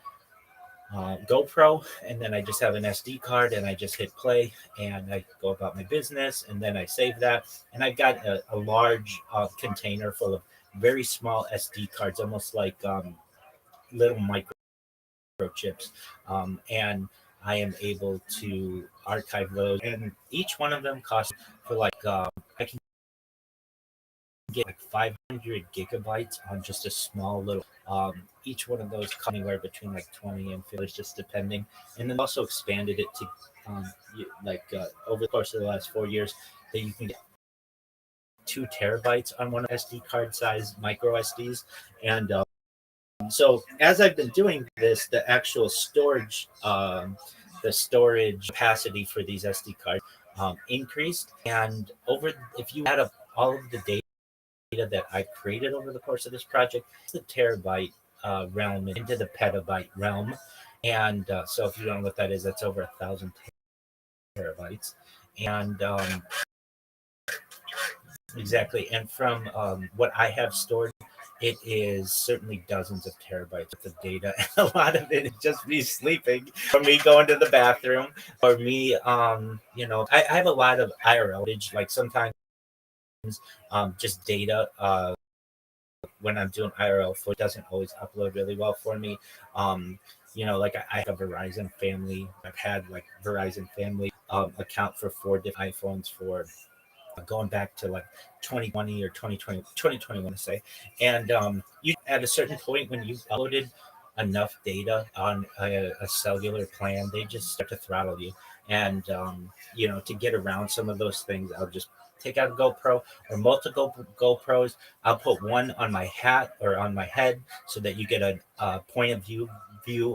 GoPro, and then I just have an SD card, and I just hit play, and I go about my business, and then I save that. And I've got a large container full of very small SD cards, almost like little microchips, and I am able to archive those. And each one of them costs for like I can get like 500 gigabytes on just a small little each one of those cost anywhere between like 20 and 50, just depending. And then also expanded it to over the course of the last 4 years that you can get 2 terabytes on one of SD card size micro SDs. And so as I've been doing this, the actual storage the storage capacity for these SD cards increased. And over if you add up all of the data that I created over the course of this project, it's the terabyte realm into the petabyte realm. And so if you don't know what that is, that's over 1,000 terabytes. And exactly. And from what I have stored, it is certainly dozens of terabytes of data. And a lot of it is just me sleeping, or me going to the bathroom, or me, I have a lot of IRL footage. Like sometimes just data. When I'm doing IRL foot doesn't always upload really well for me. Like I have a Verizon family. I've had like Verizon family account for 4 different iPhones for going back to like 2020 or 2021 to say. And you at a certain point when you've uploaded enough data on a cellular plan, they just start to throttle you. And to get around some of those things, I'll just take out a GoPro or multiple GoPros. I'll put one on my hat or on my head so that you get a point of view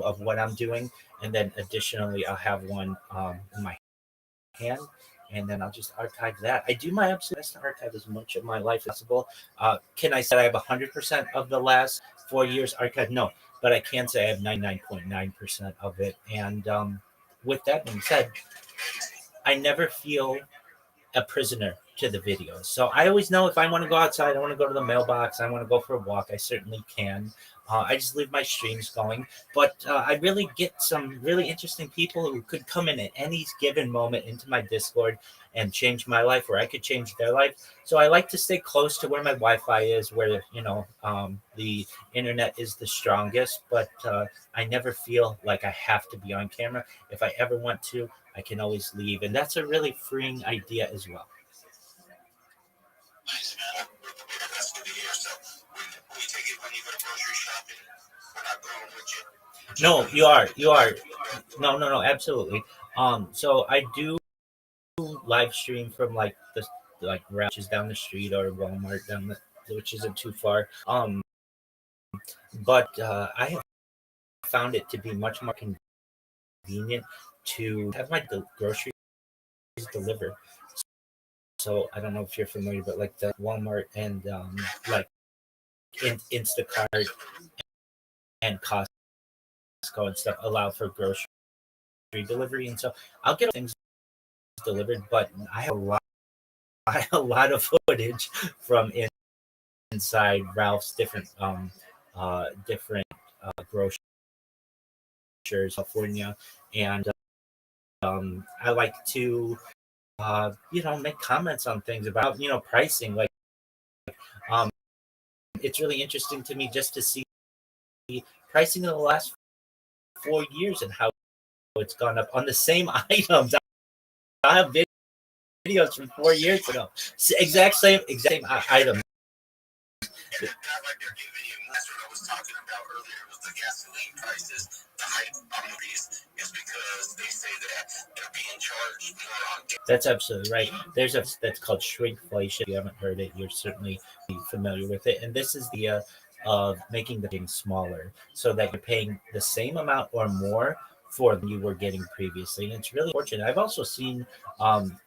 of what I'm doing. And then additionally, I'll have one in my hand, and then I'll just archive that. I do my absolute best to archive as much of my life as possible. Can I say I have 100% of the last 4 years archived? No, but I can say I have 99.9% of it. And with that being said, I never feel a prisoner to the videos. So I always know if I want to go outside, I want to go to the mailbox, I want to go for a walk, I certainly can. I just leave my streams going. But I really get some really interesting people who could come in at any given moment into my Discord and change my life, or I could change their life. So I like to stay close to where my Wi-Fi is, where the internet is the strongest. But I never feel like I have to be on camera. If I ever want to, I can always leave, and that's a really freeing idea as well. Nice, man. That's good to hear. So, we take it when you go grocery shopping. We're not going with you. No, you are. No, absolutely. So I do live stream from like the Ralph's down the street or Walmart which isn't too far. But I have found it to be much more convenient to have my groceries delivered. So I don't know if you're familiar, but like the Walmart and like Instacart and Costco and stuff allow for grocery delivery, and so I'll get things delivered. But I have a lot of footage from inside Ralph's different grocers, California, and I like to make comments on things about pricing. Like um, it's really interesting to me just to see pricing in the last 4 years and how it's gone up on the same items. I have videos from 4 years ago, exact same items. And not like they're giving you, that's what I was talking about earlier with the gasoline prices, the hype on these is because they say that they're being charged more on gas. That's absolutely right. There's that's called shrinkflation. If you haven't heard it, you're certainly familiar with it. And this is the of making the thing smaller so that you're paying the same amount or more for than you were getting previously. And it's really fortunate. I've also seen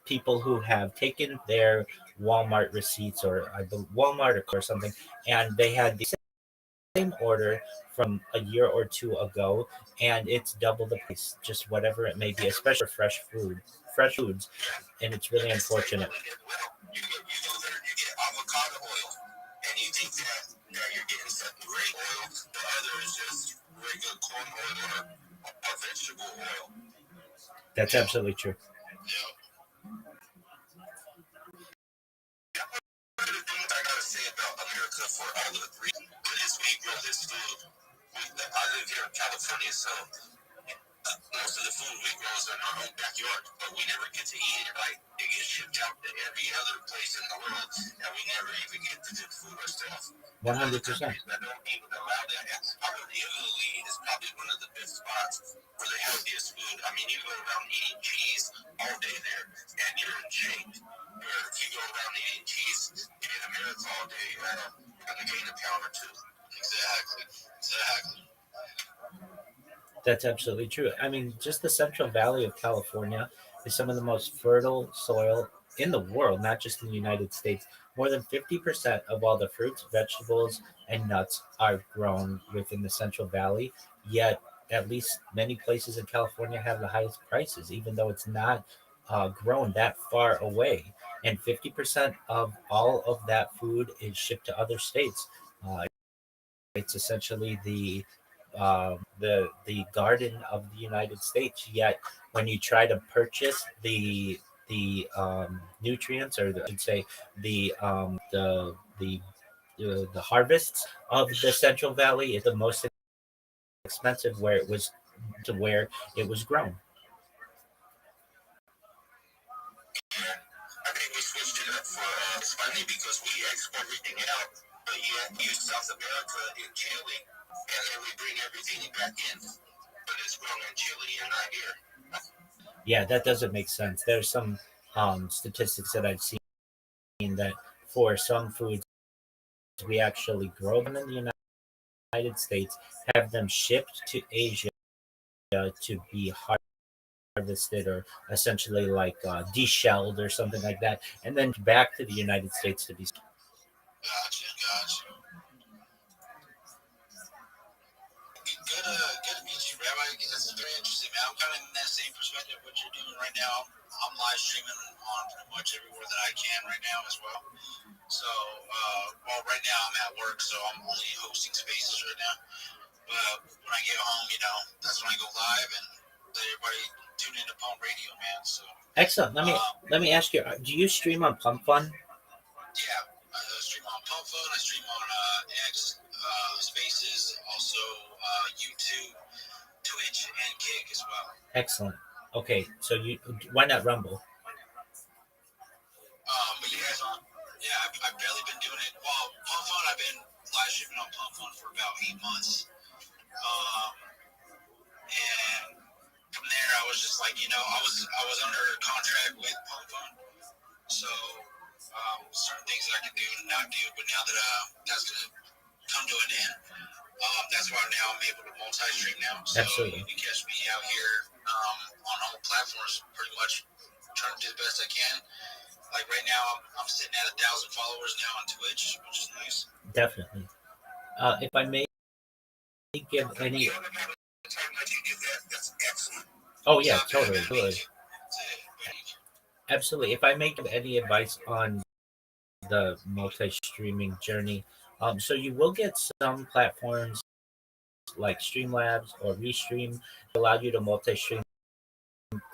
people who have taken their Walmart receipts or Walmart or something, and they had the same order from a year or two ago, and it's double the price, just whatever it may be, especially for fresh foods, and it's really unfortunate. You go there, you get avocado oil, and you think that you're getting some great oil. The other is just regular corn oil or vegetable oil. That's absolutely true. Yeah. One of the things I gotta say about America for all of the three is we grow this food. I live here in California, so most of the food we grow is in our own backyard, but we never get to eat it. Like, it gets shipped out to every other place in the world, and we never even get to do food ourselves. 100%. That don't even allow that. I heard Italy is probably one of the best spots for the healthiest food. I mean, you go around eating cheese all day there, and you're in shape. Where if you go around eating cheese in America all day, you're going to gain a pound or two. Exactly. That's absolutely true. I mean, just the Central Valley of California is some of the most fertile soil in the world, not just in the United States. More than 50% of all the fruits, vegetables, and nuts are grown within the Central Valley. Yet, at least many places in California have the highest prices, even though it's not grown that far away. And 50% of all of that food is shipped to other states. Uh, it's essentially the garden of the United States. Yet when you try to purchase the the nutrients, or I should say the harvests of the Central Valley is the most expensive where it was to where it was grown. I think we switched it up for it's funny because we export everything out, but yet use South America in Chile, and then we bring everything back in. But it's grown in Chile and not here. Yeah, that doesn't make sense. There's some statistics that I've seen that for some foods we actually grow them in the United States, have them shipped to Asia to be harvested or essentially like deshelled or something like that, and then back to the United States to be. Gotcha. Good to meet you, Rabbi. That's very interesting, man. I'm kind of in that same perspective what you're doing right now. I'm live streaming on pretty much everywhere that I can right now as well. So, well, right now I'm at work, so I'm only hosting spaces right now. But when I get home, that's when I go live and let everybody tune into Pump Radio, man. So Excellent. Let me ask you: do you stream on Pump Fun? yeah, I stream on Pump Fun. I stream on X Spaces, also YouTube, Twitch, and Kick as well. Excellent. Okay, so why not Rumble? But I've barely been doing it. Well, Pump Fun, I've been live streaming on Pump Fun for about 8 months. And from there, I was just like, I was under contract with Pump Fun, so certain things that I can do and not do. But now that that's gonna come to an end, that's why now I'm able to multi-stream now. So Absolutely. you can catch me out here on all platforms, pretty much trying to do the best I can. Like right now, I'm sitting at 1,000 followers now on Twitch, which is nice. Definitely. If I may give any. That's excellent. Oh yeah, totally. Absolutely. If I may give any advice on the multi-streaming journey, so you will get some platforms like Streamlabs or Restream allow you to multi-stream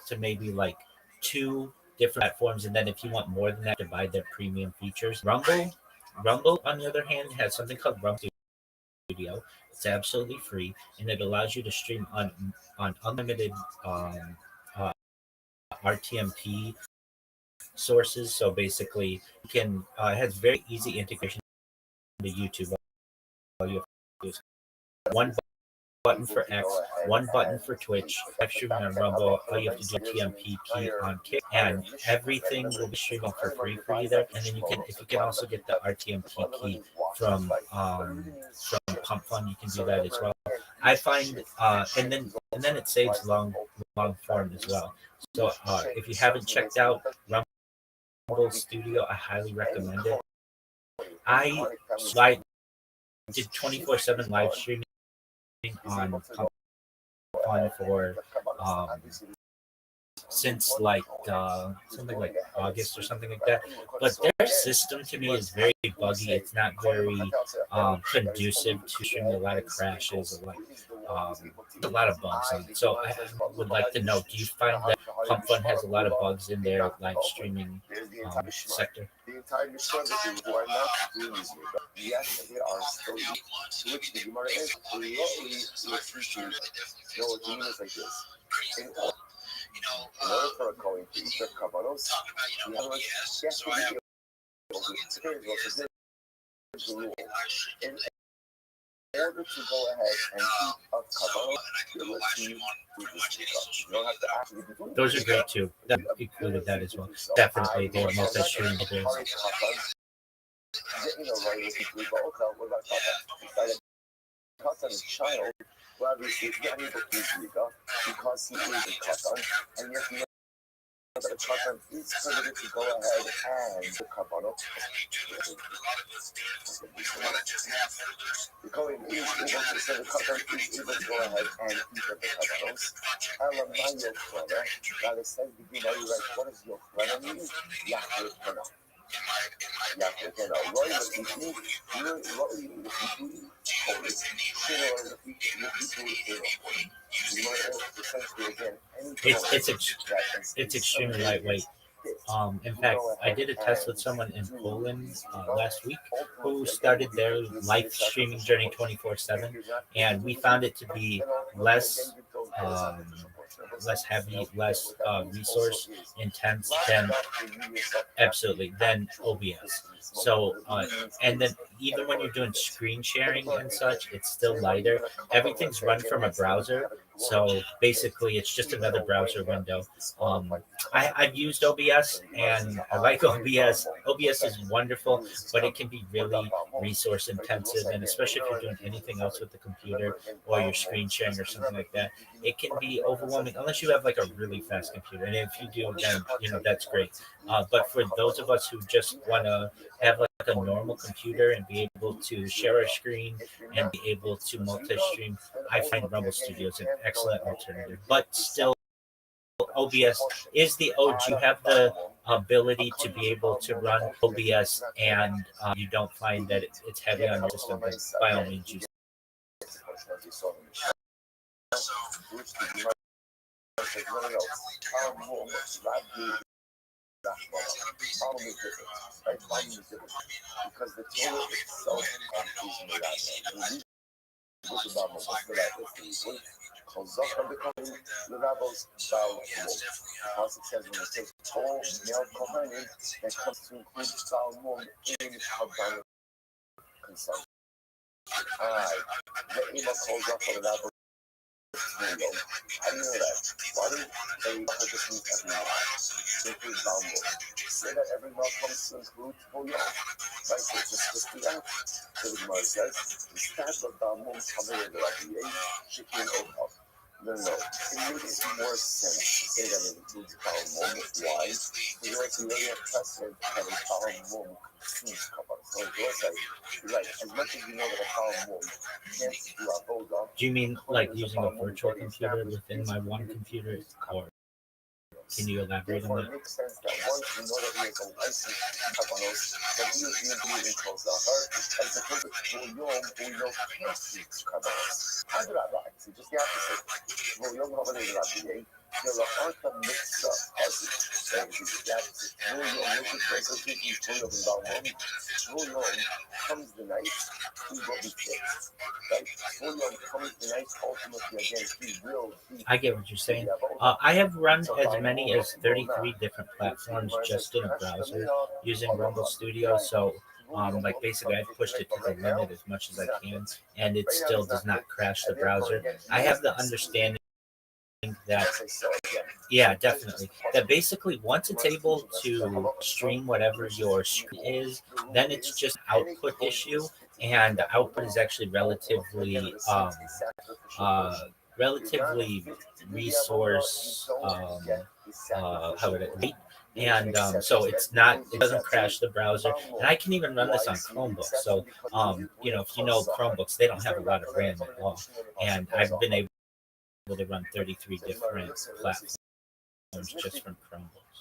to maybe like 2 different platforms, and then if you want more than that, to buy their premium features. Rumble, on the other hand, has something called Rumble Studio. It's absolutely free, and it allows you to stream on unlimited uh, RTMP sources. So basically, you can it has very easy integration to YouTube. All you have to do is one button for X, one button for Twitch, live streaming on Rumble. All you have to do is TMPP on Kick, and everything will be streaming for free for you there. And then you can also get the RTMP key from Pump Fun, you can do that as well. I find, and then it saves long form as well. So if you haven't checked out Rumble Studio, I highly recommend it. I did 24/7 live streaming on Pump Fun for since like something like August or something like that. But their system to me is very buggy. It's not very conducive to streaming. A lot of crashes, or like a lot of bugs on it. So I would like to know: do you find that Pump Fun has a lot of bugs in their live streaming sector? The entire mission who are not doing this. Yes, there are still which the Gemara is lowly appreciate what the means like this. In order for a coin to eat the Kavanos, you have to be able to experience the rule. In order to go ahead and eat a Kavanos, you don't have to actually be doing Those are great too. That included that as well. Definitely, they're multi-stream videos. Cotton is child, well, obviously, not able to use Liga because he is a cotton, and yet we know that the cotton is permitted to go ahead and the Kabbalah. The Kohen is able to say the cotton is able to go ahead and eat the Kabbalahs. Alamai Yochana, that is said, begin now, you write, what does Yochana mean? Yachyochana. Yachyochana. Roy was eating, It's extremely lightweight. In fact, I did a test with someone in Poland last week who started their live streaming journey 24/7, and we found it to be less um, less heavy, less resource intense than absolutely than OBS. So and then even when you're doing screen sharing and such, it's still lighter. Everything's run from a browser, so basically it's just another browser window. I've used OBS and I like OBS. OBS is wonderful, but it can be really resource intensive, and especially if you're doing anything else with the computer or you're screen sharing or something like that, it can be overwhelming unless you have like a really fast computer. And if you do, then that's great. But for those of us who just want to have like a normal computer and be able to share a screen and be able to multi-stream, I find Rumble Studios an excellent alternative. But still, OBS is the OG. You have the ability to be able to run OBS, and you don't find that it's heavy on your system. Then by all means, use. Problem is different, right? Problem is different because the Torah itself is miraculous. This is about Chazaka becoming the rabbis bow. The pasuk says when it says all male kohanim, that comes to include Salmon in Havana consumption. The Ema calls up for the rabbis. How do you know that? Why do they focus on every mouth? Include Salmon. Say that every mouth comes to include Bouillon. Right? So it's just the act. So the Gemara says, instead of Salmon coming in the Rabbi chicken or puff. No. It makes more sense to say that it includes Salmon. Why? Because you already have precedent having Salmon consumes Kabbalah. So you're right. As much as you know that a Salmon can't do Avodah. Do you mean like using a virtual computer within my one computer, or can you elaborate on that? It makes sense that once you know that he has a license to Kabbalah, that he is being close to her, as the purpose Bouillon can't speak Kabbalah. How did I write? So just the opposite. Bouillon Kabbalah is Rabbi. There are the mix up puzzles. So it's the opposite. Bouillon makes it Bouillon comes the night, he will be fixed. Right? Bouillon comes the night, ultimately again, he will be. I get what you're saying. I have run as many as 33 different platforms just in a browser using Rumble Studio. So, like basically, I've pushed it to the limit as much as I can, and it still does not crash the browser. I have the understanding that, yeah, definitely, that basically once it's able to stream whatever your screen is, then it's just an output issue, and the output is actually relatively resource how would it be, and so it doesn't crash the browser, and I can even run this on Chromebooks. So if you know Chromebooks, they don't have a lot of RAM at all, and I've been able to run 33 different platforms just from Chromebooks.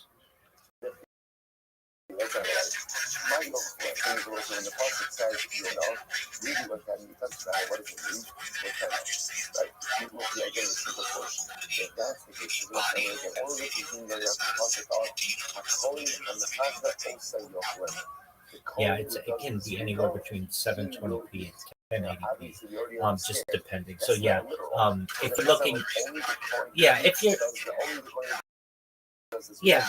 My things also in the pasuk says, really what that means, doesn't matter what does it mean, what kind of, right? You look again the simple portion. If that's the case, you look at it, all of this is being there, you have to pasuk out, Hakoli and the fact that they say your friend. Yeah, it can be anywhere between 720p and 1080p, just depending. So yeah, if you're looking, yeah, if you're, yeah.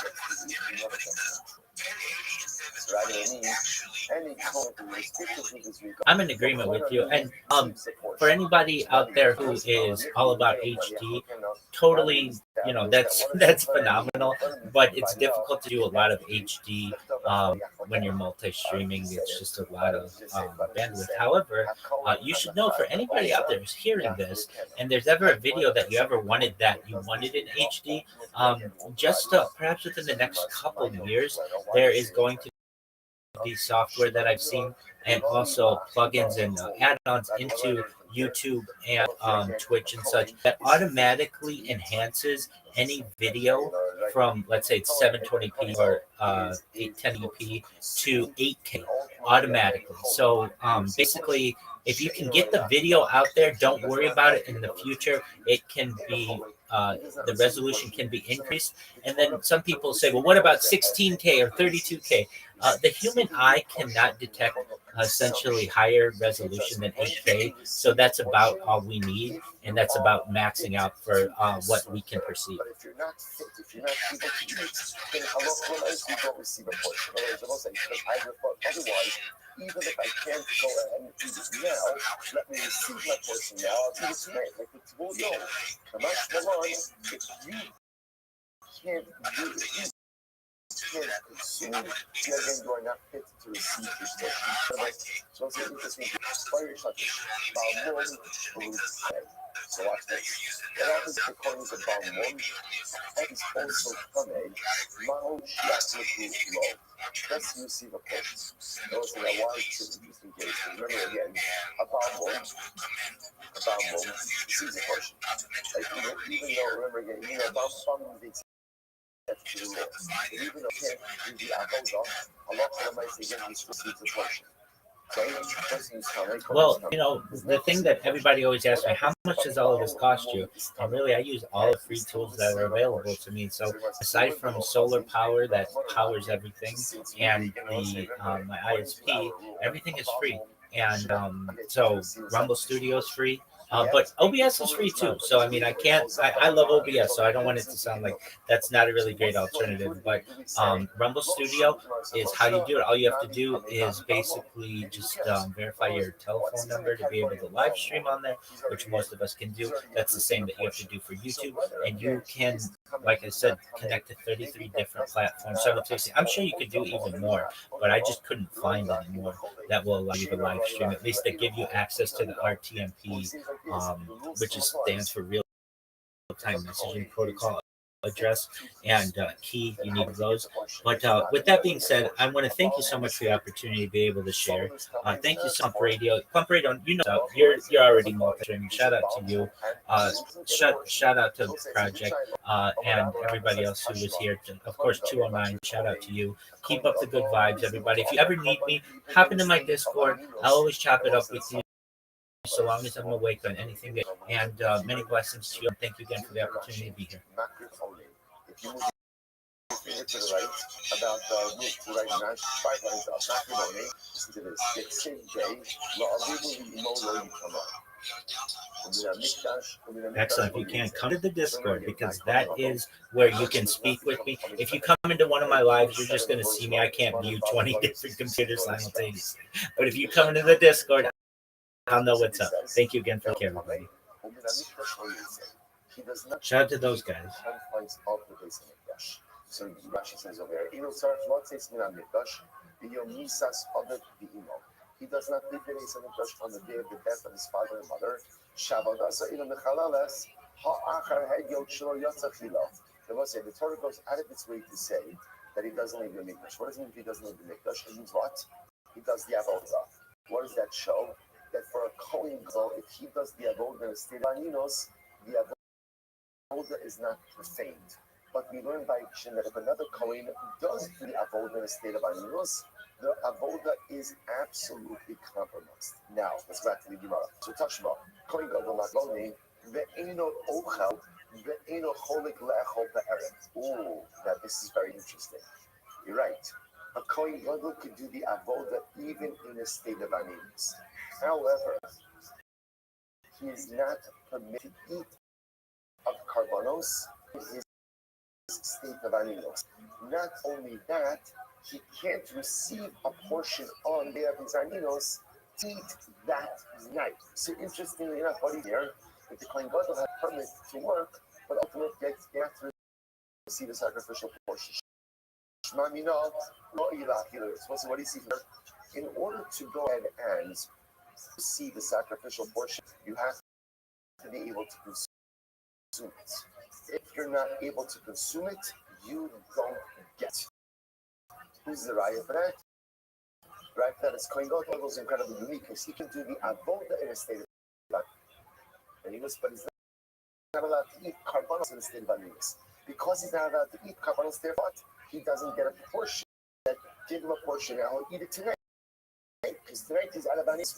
I'm in agreement with you, and for anybody out there who is all about HD, totally, that's phenomenal. But it's difficult to do a lot of HD when you're multi-streaming. It's just a lot of bandwidth. However, you should know, for anybody out there who's hearing this, and there's ever a video that you ever wanted in HD, just perhaps within the next couple of years, there is going to be software that I've seen, and also plugins and add-ons into YouTube and Twitch and such, that automatically enhances any video from, let's say it's 720p or 1080p to 8K automatically. So basically, if you can get the video out there, don't worry about it in the future. It can be the resolution can be increased. And then some people say, well, what about 16K or 32K? The human eye cannot detect essentially higher resolution than 8K. So that's about all we need. And that's about maxing out for what we can perceive. But if you're not fit, if you're not able to eat, then otherwise you don't receive a portion. Otherwise, even if I can't go ahead and eat it now, let me receive my portion now. I'll eat it tonight. Like it's well, no. Kamash Malon, if you can't do it, can't consume, then you are not fit to receive your portion. So it's interesting. Fire shakish, balmon, so watch this. What happens if the coins of balmon? That is also coming. Mao shiatliku low. Let's receive a portion. Those are why it's an interesting case. Remember again, a balmon receives a portion. Like even though, remember again, balmon is even though it can't do the avodah, Allah receives a portion. Well, the thing that everybody always asks me, how much does all of this cost you? And really, I use all the free tools that are available to me. So aside from solar power that powers everything and the my ISP, everything is free. And so Rumble Studio is free. But OBS is free too. So, I mean, I love OBS, so I don't want it to sound like that's not a really great alternative. But Rumble Studio is how you do it. All you have to do is basically just verify your telephone number to be able to live stream on there, which most of us can do. That's the same that you have to do for YouTube. And you can, like I said, connect to 33 different platforms simultaneously. I'm sure you could do even more, but I just couldn't find any more that will allow you to live stream. At least they give you access to the RTMP, which stands for real-time messaging protocol address and key. You need those. But with that being said, I want to thank you so much for the opportunity to be able to share. Thank you, Pump Radio. Pump Radio, you're already multi-streaming. Shout out to you. Shout out to Project and everybody else who was here. Of course, 209. Shout out to you. Keep up the good vibes, everybody. If you ever need me, hop into my Discord. I'll always chop it up with you, so long as I'm awake on anything. And many blessings to you. And thank you again for the opportunity to be here. If you move your finger to the right, about move to the right and 5 lines up, matrimony, listen to this. Get same day, Excellent. If you can, come to the Discord, because that is where you can speak with me. If you come into one of my lives, you're just going to see me. I can't view 20 different computers simultaneously. But if you come into the Discord, I'll know what's up. Thank you again for caring, everybody. Shout out to those guys. So Rashi says over here, he does not leave the Beis Hamikdash on the day of the death of his father and mother. The Torah goes out of its way to say that he doesn't leave the Mikdash. What does it mean if he doesn't leave the Mikdash? It means what? He does the avodah. What does that show? That for a Kohen Gadol, if he does the avodah in a state of aninos, the avodah is not profaned. But we learn by Shin that if another Kohen does the avodah in a state of aninos, the avodah is absolutely compromised. Now, let's go back to the Gemara. So Tashma, Kohen Gadol Magoni, ve'eno ochel, ve'eno cholik le'echol be'eret. Ooh, now this is very interesting. You're right. A Kohen Gadol could do the avodah even in a state of aninos. However, he is not permitted to eat of karbanos in his state of aninos. Not only that, he can't receive a portion on the of his aninos to eat that night. So interestingly enough, what is here? If the Kohen Gadol has permit to work, but ultimately gets to receive a sacrificial portion. So what do you see here? In order to go ahead and receive the sacrificial portion, you have to be able to consume it. If you're not able to consume it, you don't get. Who's the raya for that? Right, that is Kohen Gadol is incredibly unique because he can do the avodah in a state of aninos, but he's not allowed to eat karbanos in a state of aninos. Because he's not allowed to eat karbanos, therefore he doesn't get a portion. Give him a portion, and I'll eat it tonight. Because tonight he's out of aninos.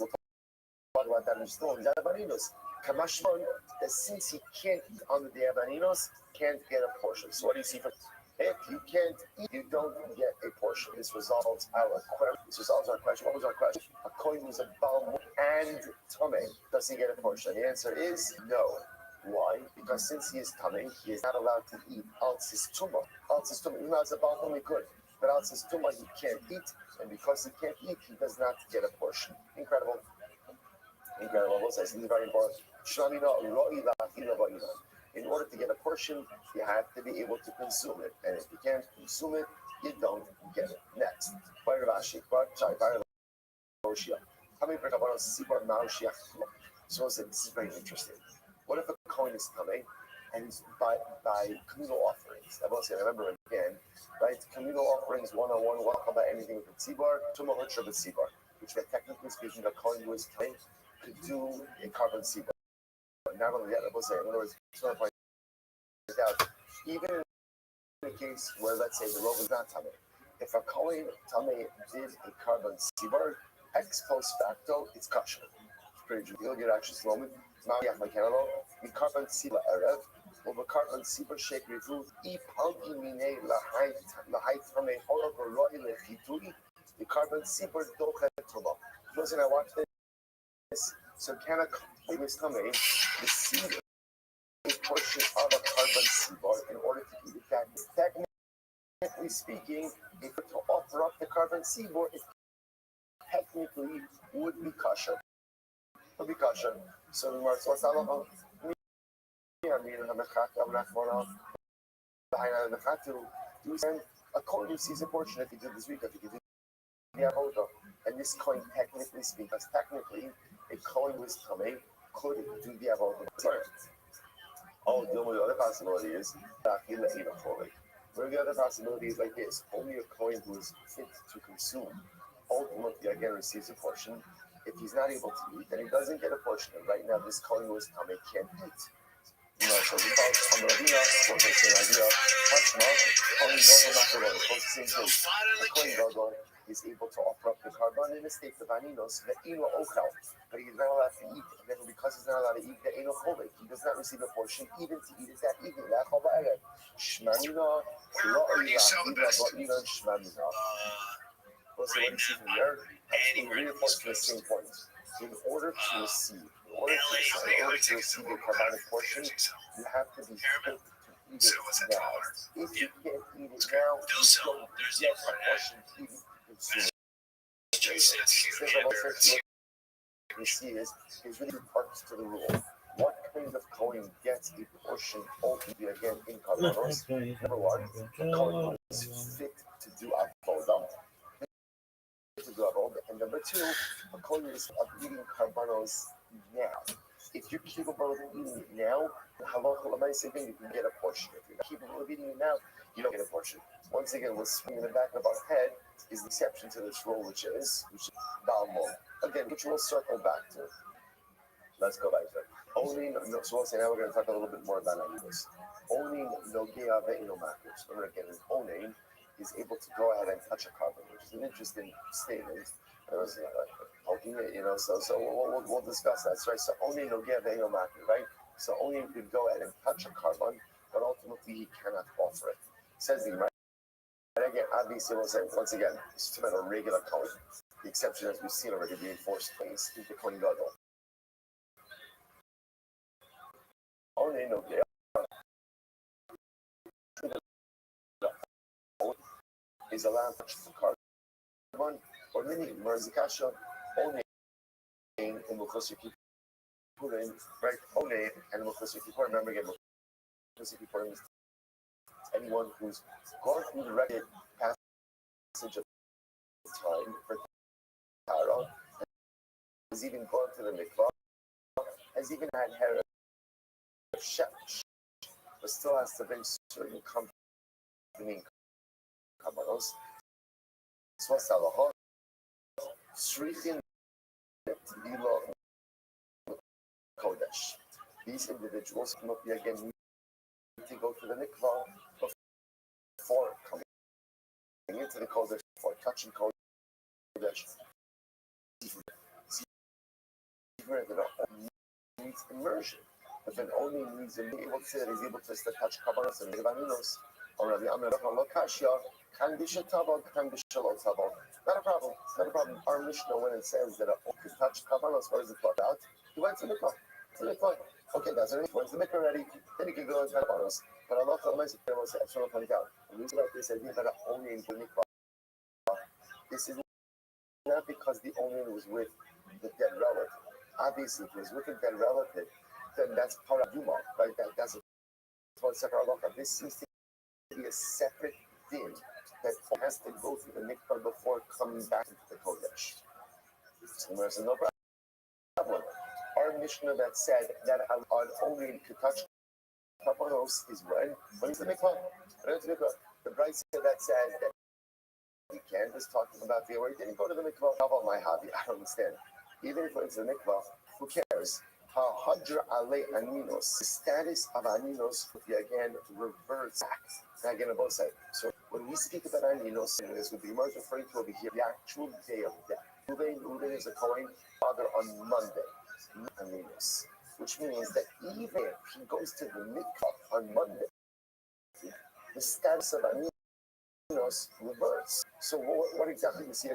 about that in store. He's Avaninos. Kamashmon, that since he can't eat on the day of Avaninos, can't get a portion. So what do you see from if you can't eat, you don't get a portion. This resolves our question. What was our question? A coin was a balm and tome. Does he get a portion? The answer is no. Why? Because since he is coming, he is not allowed to eat. Else his tumah. Even though it's a balm, he could. But else his tumah, he can't eat. And because he can't eat, he does not get a portion. Incredible. This is very important. In order to get a portion, you have to be able to consume it. And if you can't consume it, you don't get it. Next. So this is very interesting. What if a coin is coming and it's by communal offerings? I will say, remember again, right? Communal offerings 101, what about anything with the tzibor, which technically speaking, a coin was coming could do a carbon tzibor. Not only that, I will say, in other words, even in the case where, let's say, the robe is not tamei, if a coin tamei did a carbon tzibor, ex post facto, it's kosher. It's pretty true. You'll get actually this moment. The carbon tzibor erev, or the carbon tzibor shake refu, palgi mine lahai tamei holo beroi lechitui, the carbon tzibor dochet tuma. Listen, I watched this. So can a coin was tamei receive a portion of a carbon tzibor in order to eat it back? Technically speaking, if it to offer up the carbon tzibor, it technically would be kosher. Would be kosher. So the Gemara says, a coin receives a portion if you do this week, if you do the avodah. And this coin, technically speaking, because technically a coin was tamei could do the avodah. Oh, the other possibility is where the other possibility is like this: only a coin who is fit to consume ultimately again receives a portion. If he's not able to eat, then he doesn't get a portion. And right now, this coin who is tamei can't eat. So we call it on the Ravina, or the same idea, Hashma, coin gadol makaroni. It's the same thing. A coin gadol is able to offer up the carbon in a state of aninos, the ino ochel, but he is not allowed to eat. And therefore, because he's not allowed to eat, the ino chovek, he does not receive a portion even to eat it that evening. Shmanina, Where do you sell the best? Shmanina. Well, so what do you see from there? It reinforces the same point. In order to receive a carbonic portion, you have to be fit to eat it now. If you can't eat it now, you don't get a portion to eat it. We see is really two parts to the rule. What kind of coin gets a portion ultimately again in carbonos? Number one, the coin is fit to do avodah. And number two, a coin is of eating carbonos now. If you're capable of eating it now, you can get a portion. If you're not capable of eating it now, you don't get a portion. Once again, we'll swing in the back of our head is the exception to this rule, which is Balmo. Again, which we'll circle back to. Let's go back to it. Only, so we'll say now we're going to talk a little bit more about this. Only Nogea Ve'ino Makos. Remember again, Onain is able to go ahead and touch a carbon, which is an interesting statement. Poking it, so we'll discuss that. Right? So only Nogea Ve'ino Makos, right? So only you could go ahead and touch a carbon, but ultimately he cannot offer it. Says the right. And again, obviously, we'll say once again, it's about a regular coin. The exception, as we've seen already, being forced place is the coin gadol. Only Nogea is allowed to touch the carbon, or many Merzikasha only in Mukhosiki Purim, right? Only and Mukhosiki Purim. Remember again, Mukhosiki Purim is anyone who's gone through the regular passage of time for Tara, has even gone to the mikvah, has even had hair of shesh, but still has to bring certain accompanying kabbalos. Swasalaha, Shrichin Bilo Kodesh. These individuals cannot be again need to go to the mikvah before coming into the Kodesh, before touching Kodesh. needs immersion. If an only needs to be able to say that he's able to touch Kabbalah and Levanunos, or Rabbi Amir Lokashia, can be Shatabal, can be Shalotabal. Not a problem, not a problem. Our Mishnah, when it says that a could touch Kabbalah, what does it talk about? He went to Mikvah. Okay, that's it. He went to Mikvah already, then he can go into Kabbalah. But Allah Ta'ala will say, I should point out, the reason about this idea that only in Mikvah, this is not because the owner was with the dead relative. Obviously, if he was with a dead relative, then that's paraduma, right? That's one separate halacha. This seems to be a separate din that has to go through the mikvah before coming back into the kodesh. So there's no problem. Our Mishnah that said that an only to touch kapanos is when is the mikvah? The Bryce that says that he can just talking about the word didn't go to the mikvah. How about my hobby? I don't understand. Even if it's the mikvah, who cares? Hadra ale aninos. The status of aninos again reverts back. Again on both sides. So when we speak about aninos, this would be more referring to over here the actual day of death. Uven is a Kohen father on Monday. Aninos. Which means that even if he goes to the mikvah on Monday, the status of aninos reverts. So what exactly we see?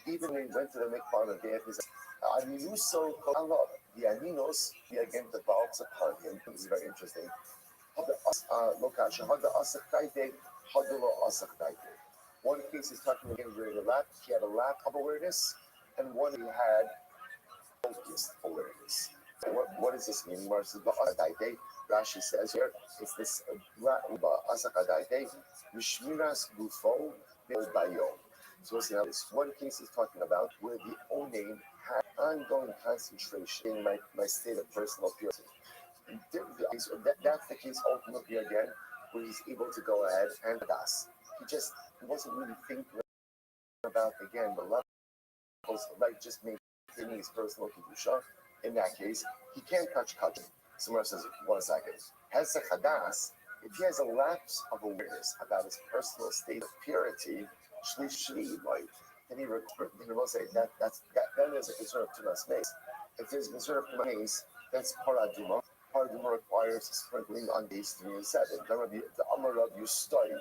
Even when he went to the mikvah on the day of his Aninuso Allah, the Aninos, he again develops upon him. This is very interesting. One case is talking again where he had a lack of awareness, and one he had focused awareness. What does this mean? Rashi says here, it's this so what's this? One case is talking about where the Onaim had ongoing concentration in my state of personal purity. So that's the case ultimately again, where he's able to go ahead and das. He wasn't really thinking about again the levels, like just maintaining his personal kedusha. In that case, he can't touch kachim. Someone says, 1 second. Has a chadas, if he has a lapse of awareness about his personal state of purity, then he will say that is a concern of Tumas Mace. If there's a concern of Tumas Mace, that's Paraduma. Paraduma requires sprinkling on days 3 and 7. The Amar of you study.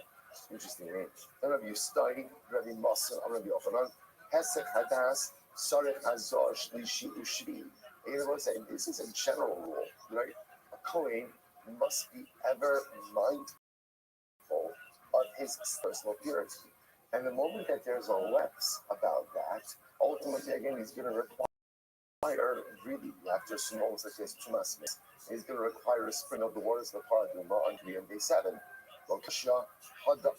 Interesting name. Then Rabbi you study, Rabbi Masa, Rabbi Yochanan, Hesek Hadas, Sarek Hazar, Shlishi Ushri. And you know, saying this is a general rule, right? A Kohen must be ever mindful of his personal purity. And the moment that there's a lapse about that, ultimately, again, he's going to require, really, after small such as Tumas, he's going to require a spring of the waters of the Paraduma on day 7. Lokashia, Hadda,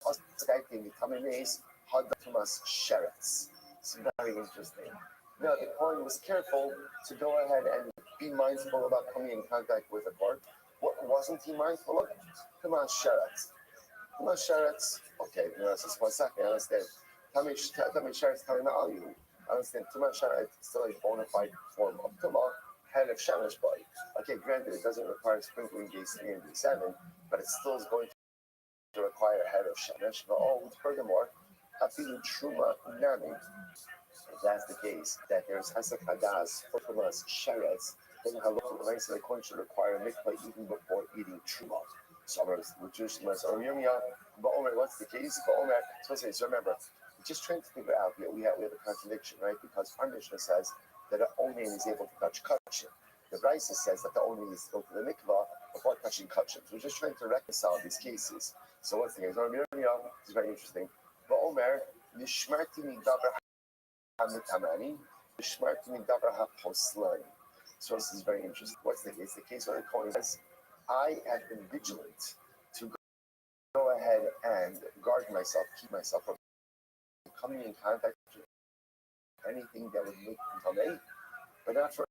Astakting, Tamimes, Hadda Tumas Sheretz. It's very interesting. Now, the Kohen was careful to go ahead and be mindful about coming in contact with a part. What wasn't he mindful of? Tumas Sheretz. Tumas Sheretz, okay, just 1 second, I understand. Tami Sheretz coming out you. I understand. Tumas Sheretz is still a bona fide form of Tumah, head of Shemesh body. Okay, granted, it doesn't require sprinkling days 3 and day 7, but it still is going to require a head of Shemesh. Furthermore, Afilu Truma Nami. If that's the case, that there's Hesek Hadas for Tumas Sheretz, then Halakha Rice the Kohen should require a mikvah even before eating Truma. So, what's the case? So remember, just trying to figure out we have a contradiction, right? Because our Mishnah says that the Onaim is able to touch kachim. The Brisa says that the Onaim is to go to the mikvah before touching kachim. So we're just trying to reconcile these cases. So what's the case? It's very interesting. Va'omer nishmarti midavar hamitamani, nishmarti midavar haposlani. So this is very interesting. What's the case? The case where the Kohen says, I have been vigilant to go ahead and guard myself, keep myself from coming in contact with anything that would make me tamei, but not for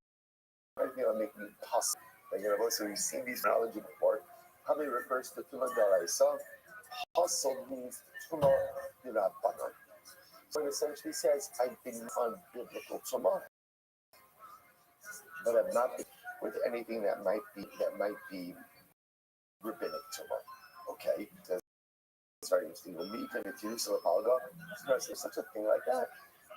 anything that would make me possible. So we've seen these analogy before. Tamei refers to Tuma Daraisa. Hustle means Tuma Dirabbanan. So it essentially says, I've been on biblical Tuma, but I've not been with anything that might be rabbinic Tuma. Okay, so it's very interesting. When we come to Jerusalem, there's such a thing like that.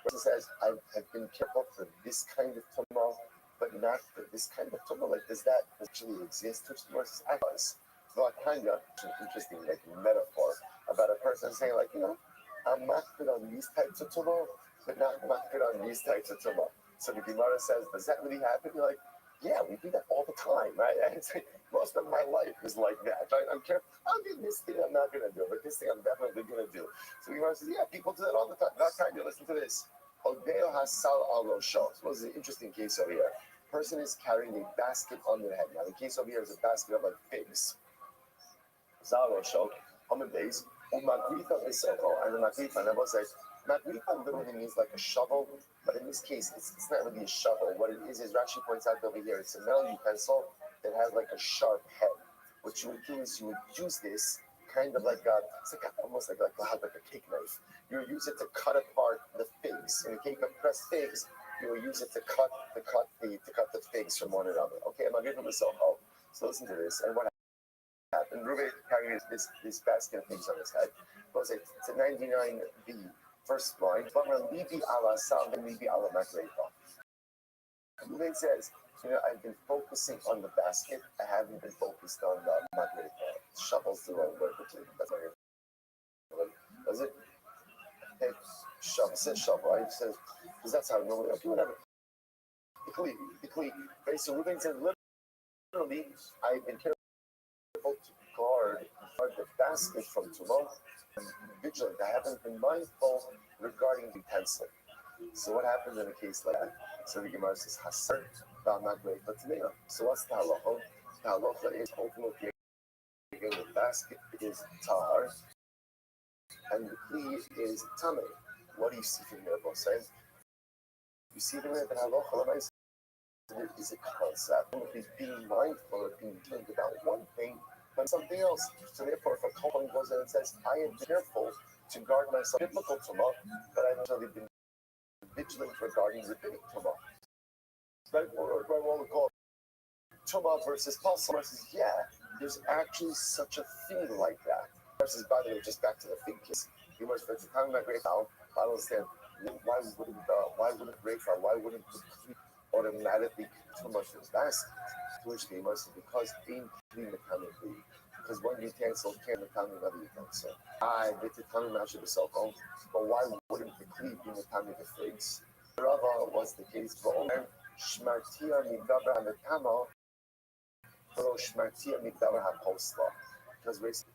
Person says, I've been careful for this kind of tumah, but not for this kind of tumah. Like, does that actually exist? Which the verse says, well, kind of an interesting like metaphor about a person saying, like, I'm makpid on these types of tumah, but not makpid on these types of tumah. So the Gemara says, does that really happen? You're like, yeah, we do that all the time, right? It's like, most of my life is like that. Right? I'm careful. I'll do this thing I'm not going to do, but this thing I'm definitely going to do. So the Gemara says, yeah, people do that all the time. Not time to listen to this. Odeo hasal alo shos. Well, this is an interesting case over here. Person is carrying a basket on their head. Now, the case over here is a basket of like figs. Zalo shos. On the days, umagrita bisoko. And the magrita, and I will say, magrita literally means like a shovel, but in this case, it's not really a shovel. What it is Rashi points out over here, it's a metal utensil that has like a sharp head. What you would do is you would use this kind of like it's like almost like a cake knife. You would use it to cut apart the figs. In a cake of pressed figs, you would use it to cut the figs from one another. Okay, I'm gonna give myself hope. So listen to this, and what happened? Reuben carrying this basket of things on his head. It's a 99b. First line, Reuben says, I've been focusing on the basket. I haven't been focused on the magreta. Shovel's the wrong word, but that's what does it? It shovel, says shovel, right? It says, because that's how normally, okay, whatever. Right? So Reuben said, literally, I've been careful to guard the basket from tomorrow. I'm vigilant. I haven't been mindful regarding the utensil. So what happens in a case like that? So the Gemara says, Hasar, but so what's the halacha? The halacha is ultimately the basket is tar, and the kli is tameh. What do you see from there, both sides? You see from there that halacha is a concept of being mindful of being vigilant about one thing but something else. So therefore, if a kohen goes in and says, I am careful to guard myself biblical tumah, but I've actually been vigilant regarding rabbinic tumah. Right? Or what we call tumah versus pasul versus, yeah, there's actually such a thing like that. Versus, by the way, just back to the fig case. You must be talking about great now. I don't understand why wouldn't Rachel, why wouldn't the automatically too much of the basket? To which they must, because being clean mechanically, because one utensil can't become another utensil. I bet the tongue match of the cell phone, but why wouldn't the clean be mechanically the figs? Rava was the case, but Shmartia Midabra and the Kama, Shmartia Midabra HaPosla. Because basically,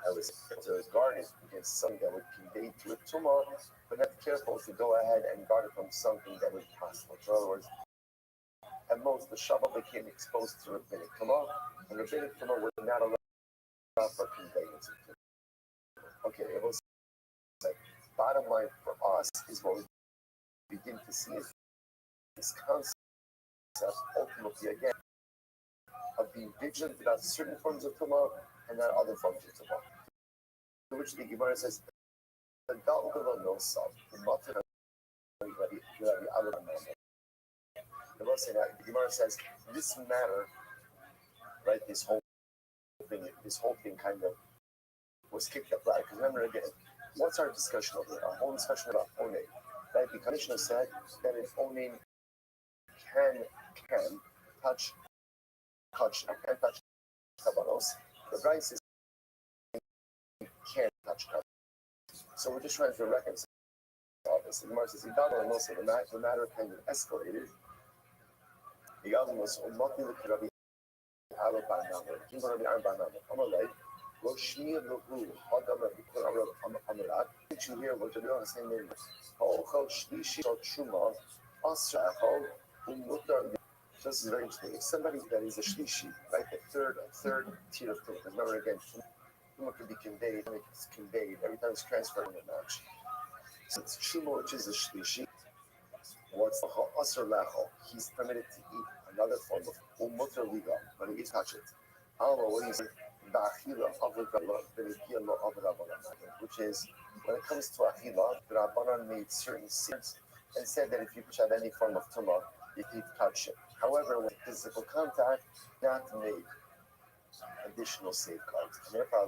I was guarded against something that would convey to a tumor, but not careful to go ahead and guard it from something that would possible. In other words, at most, the shovel became exposed to rabbinic tumor, and rabbinic tumor would not allow for conveyance. Okay, it was like, bottom line for us is what we begin to see is this concept, ultimately, again, of being vigilant about certain forms of tumor and not other forms of tumor. To which the Gemara says, the Galgala no self, the Matan, the Gemara says, this matter, right, this whole thing kind of was kicked up right. Because remember again, what's our discussion over here? Our whole discussion about onin, right? The commissioner said that an onin can touch kabanos. The Bryce is can't touch kabanos. So we're just trying to reconcile this. The Gemara says, the matter kind of escalated. The Yavim was Umati Rabbi Alabanam, Kimber Rabbi Arbanam, Amalek, Roshmir Lohu, Hadam Rabbi Amarat. Did you hear what the Lord is saying? Hochel Shlishi Truma, Asraho, Umutar. This is very interesting. If somebody that is a Shlishi, right, the third tier of Tumah, remember again, Tumah can be conveyed, it's conveyed every time it's transferred in a match. So it's Truma, which is a Shlishi. What's the Asr Lacho? He's permitted to eat another form of Umutar Liga, but he touch it. Alma, what he said, which is when it comes to Achila, the Rabbanan made certain sins and said that if you had any form of tumah, you can touch it. However, with physical contact, not make additional safeguards. And therefore,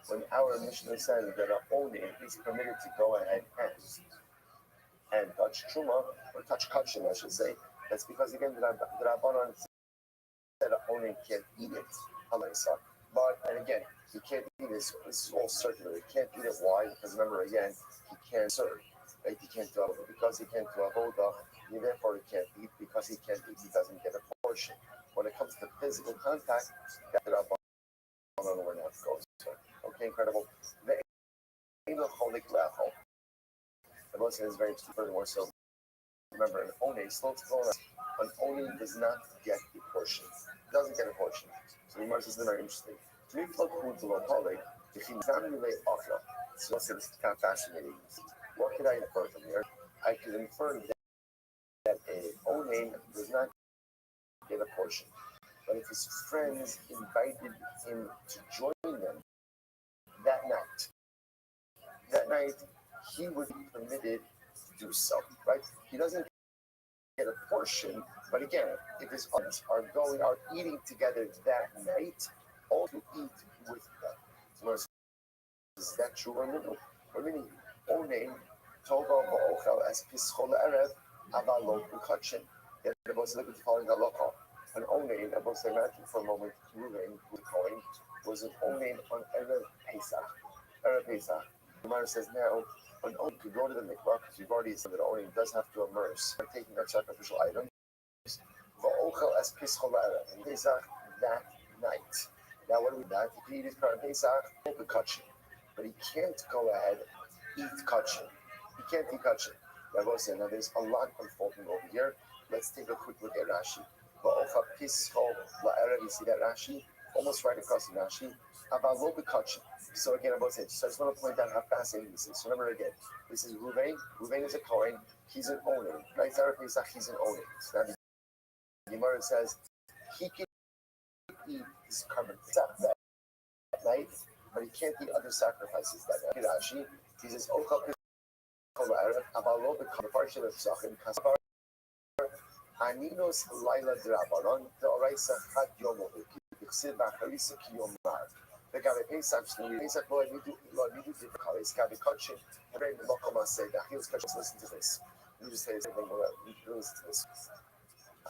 when our Mishnah says that a onin is permitted to go ahead and and touch truma or touch kachin, I should say, that's because again the Rabbanon said owning can't eat it. But and again, he can't eat it. This is all circular. He can't eat it. Why? Because remember again, he can't serve. Right? He can't do it because he can't do avoda. Therefore, he can't eat. Because he can't eat, he doesn't get a portion. When it comes to physical contact, that's what Rabbanon where that goes. Okay, incredible. The Cholik Lachol. The most is very interesting. Furthermore, so remember, an one does not get a portion. Doesn't get a portion. So the Gemara says very interesting. To me, if he doesn't relate offer, so it's kind of fascinating. What could I infer from here? I could infer that a onen does not get a portion. But if his friends invited him to join them that night he would be permitted to do so, right? He doesn't get a portion, but again, if his friends are eating together that night, all to eat with them. So is that true or no? Or meaning, onen tova v'ochel as pischol erev avalot b'kachin. They're both looking following halacha. An onen, I will say, imagine for a moment, Ruvain, who coin, was an onen on Erev Pesach. Erev Pesach. The Gemara says now, an onen could go to the mikvah, because you've already said that an onen does have to immerse by taking out sacrificial items. V'ochel as pischol erev, in Pesach that night. Now, what do we do? If he eats Karan Pesach, open kachin. But he can't go ahead and eat kachin. He can't eat kachin. Now there's a lot unfolding over here. Let's take a quick look at Rashi. You see that Rashi? Almost right across the Rashi. So again, so I just want to point out how fascinating this is. So remember again, this is Ruvain. Ruvain is a Kohen. He's an owner. Right? He's an owner. So now the Gemara says he can eat his carbon that night, but he can't eat other sacrifices that night. Rashi, he says, Aninos Laila Drabaron, the Oraisa Hat Yomohu, Yxil Bakarisa Kiyomar. The Gabe Pesach, the Pesach, Lord, we do different colors, Gabe Kachin, and then the Mokoma say that he was going to listen to this. You just say something, listen to this.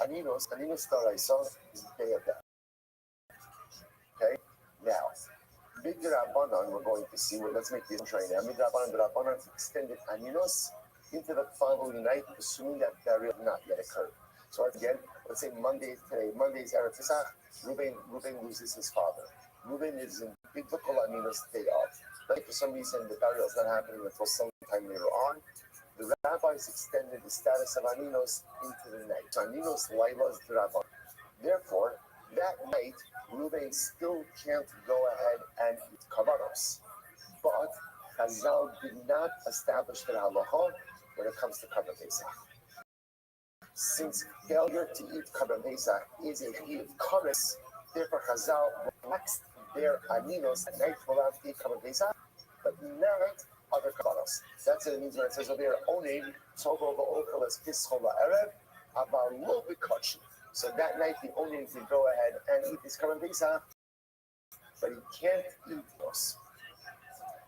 Aninos Taraisa is the day of death. Okay? Now, Big Drabanon, we're going to see, let's make this train now. Big Drabanon extended Aninos into the following night, assuming that burial not yet occurred. So again, let's say Monday today. Monday's Erev Pesach. Ruben loses his father. Ruben is in big Aminos day off. But for some reason, the burial is not happening until sometime later on. The rabbis extended the status of Aninos into the night. So Aninos Laila's Draban. Therefore, that night, Ruben still can't go ahead and eat kavaros. But Chazal did not establish the halacha when it comes to Karban Pesach. Since failure to eat Karban Pesach is a heat of kares, therefore Chazal relaxed their aninos at night to allow to eat Karban Pesach, but not other kabanos. That's what it means when it says over here, onen tovo v'ochel es pischol la'erev, aval lo b'kachin. So that night the onen can go ahead and eat his Karban Pesach, but he can't eat those.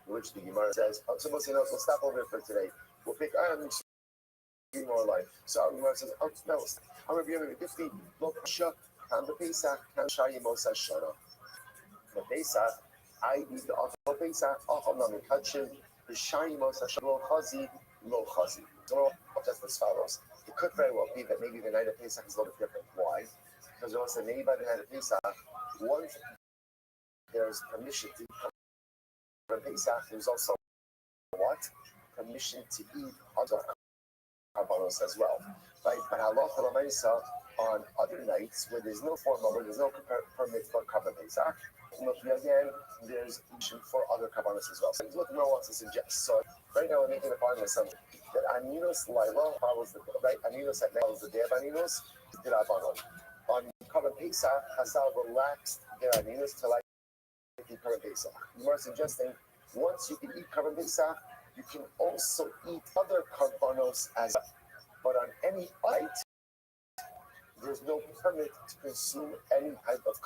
Which the Gemara says, so we'll stop over here for today. We'll pick items more life. So our Gemara says, no, I'm going to be 50. Look, Shuk, the Pesach, Shayi Mosa Shana. The Pesach, I eat the Achal Pesach, Achal Nami Kachin, the Shayi Mosa Shana, Lo Chazi. So just as follows. It could very well be that maybe the night of Pesach is a little bit different. Why? Because also maybe by the night of Pesach, once there's permission to eat Pesach, there's also what? Permission to eat other karbanos as well, right? But halacha l'maisa on other nights where there's no formal, where there's no permit for karban Pesach, again, there's permission for other karbanos as well. So here's what the Gemara wants to suggest. So right now we're making a final assumption that Aninos Laila follows the right. Aninos at night follows the day of Aninos. On karban Pesach, Chazal relaxed their Aninos to like eat karban Pesach. The Gemara suggesting once you can eat karban Pesach, you can also eat other karbanos as well. But on any bite, there's no permit to consume any type of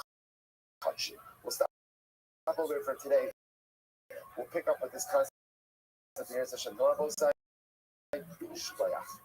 kachin. We'll stop over for today. We'll pick up with this concept here. Shkoyach.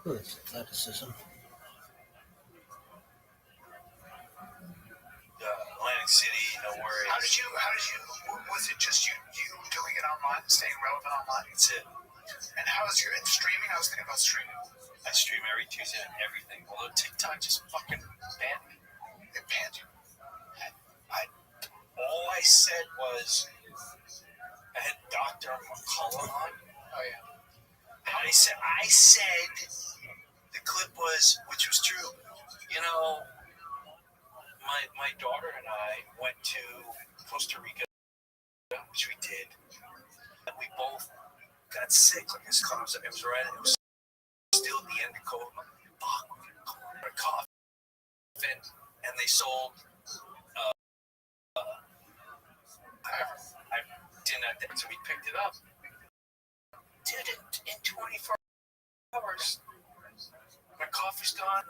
Oh, that's athleticism. Atlantic City, no worries. How did you, was it just you doing it online, staying relevant online? That's it. And how is your streaming? I was thinking about streaming. I stream every Tuesday on everything. Although TikTok just fucking banned me. It banned you. All I said was, I had Dr. McCullough on. Oh, yeah. And I said, the clip was, which was true, you know, my daughter and I went to Costa Rica, which we did. And we both got sick. Like it was still at the end of COVID. Fuck, a cough. And they sold. I didn't. So we picked it up. Did it in 24 hours. My coffee's gone.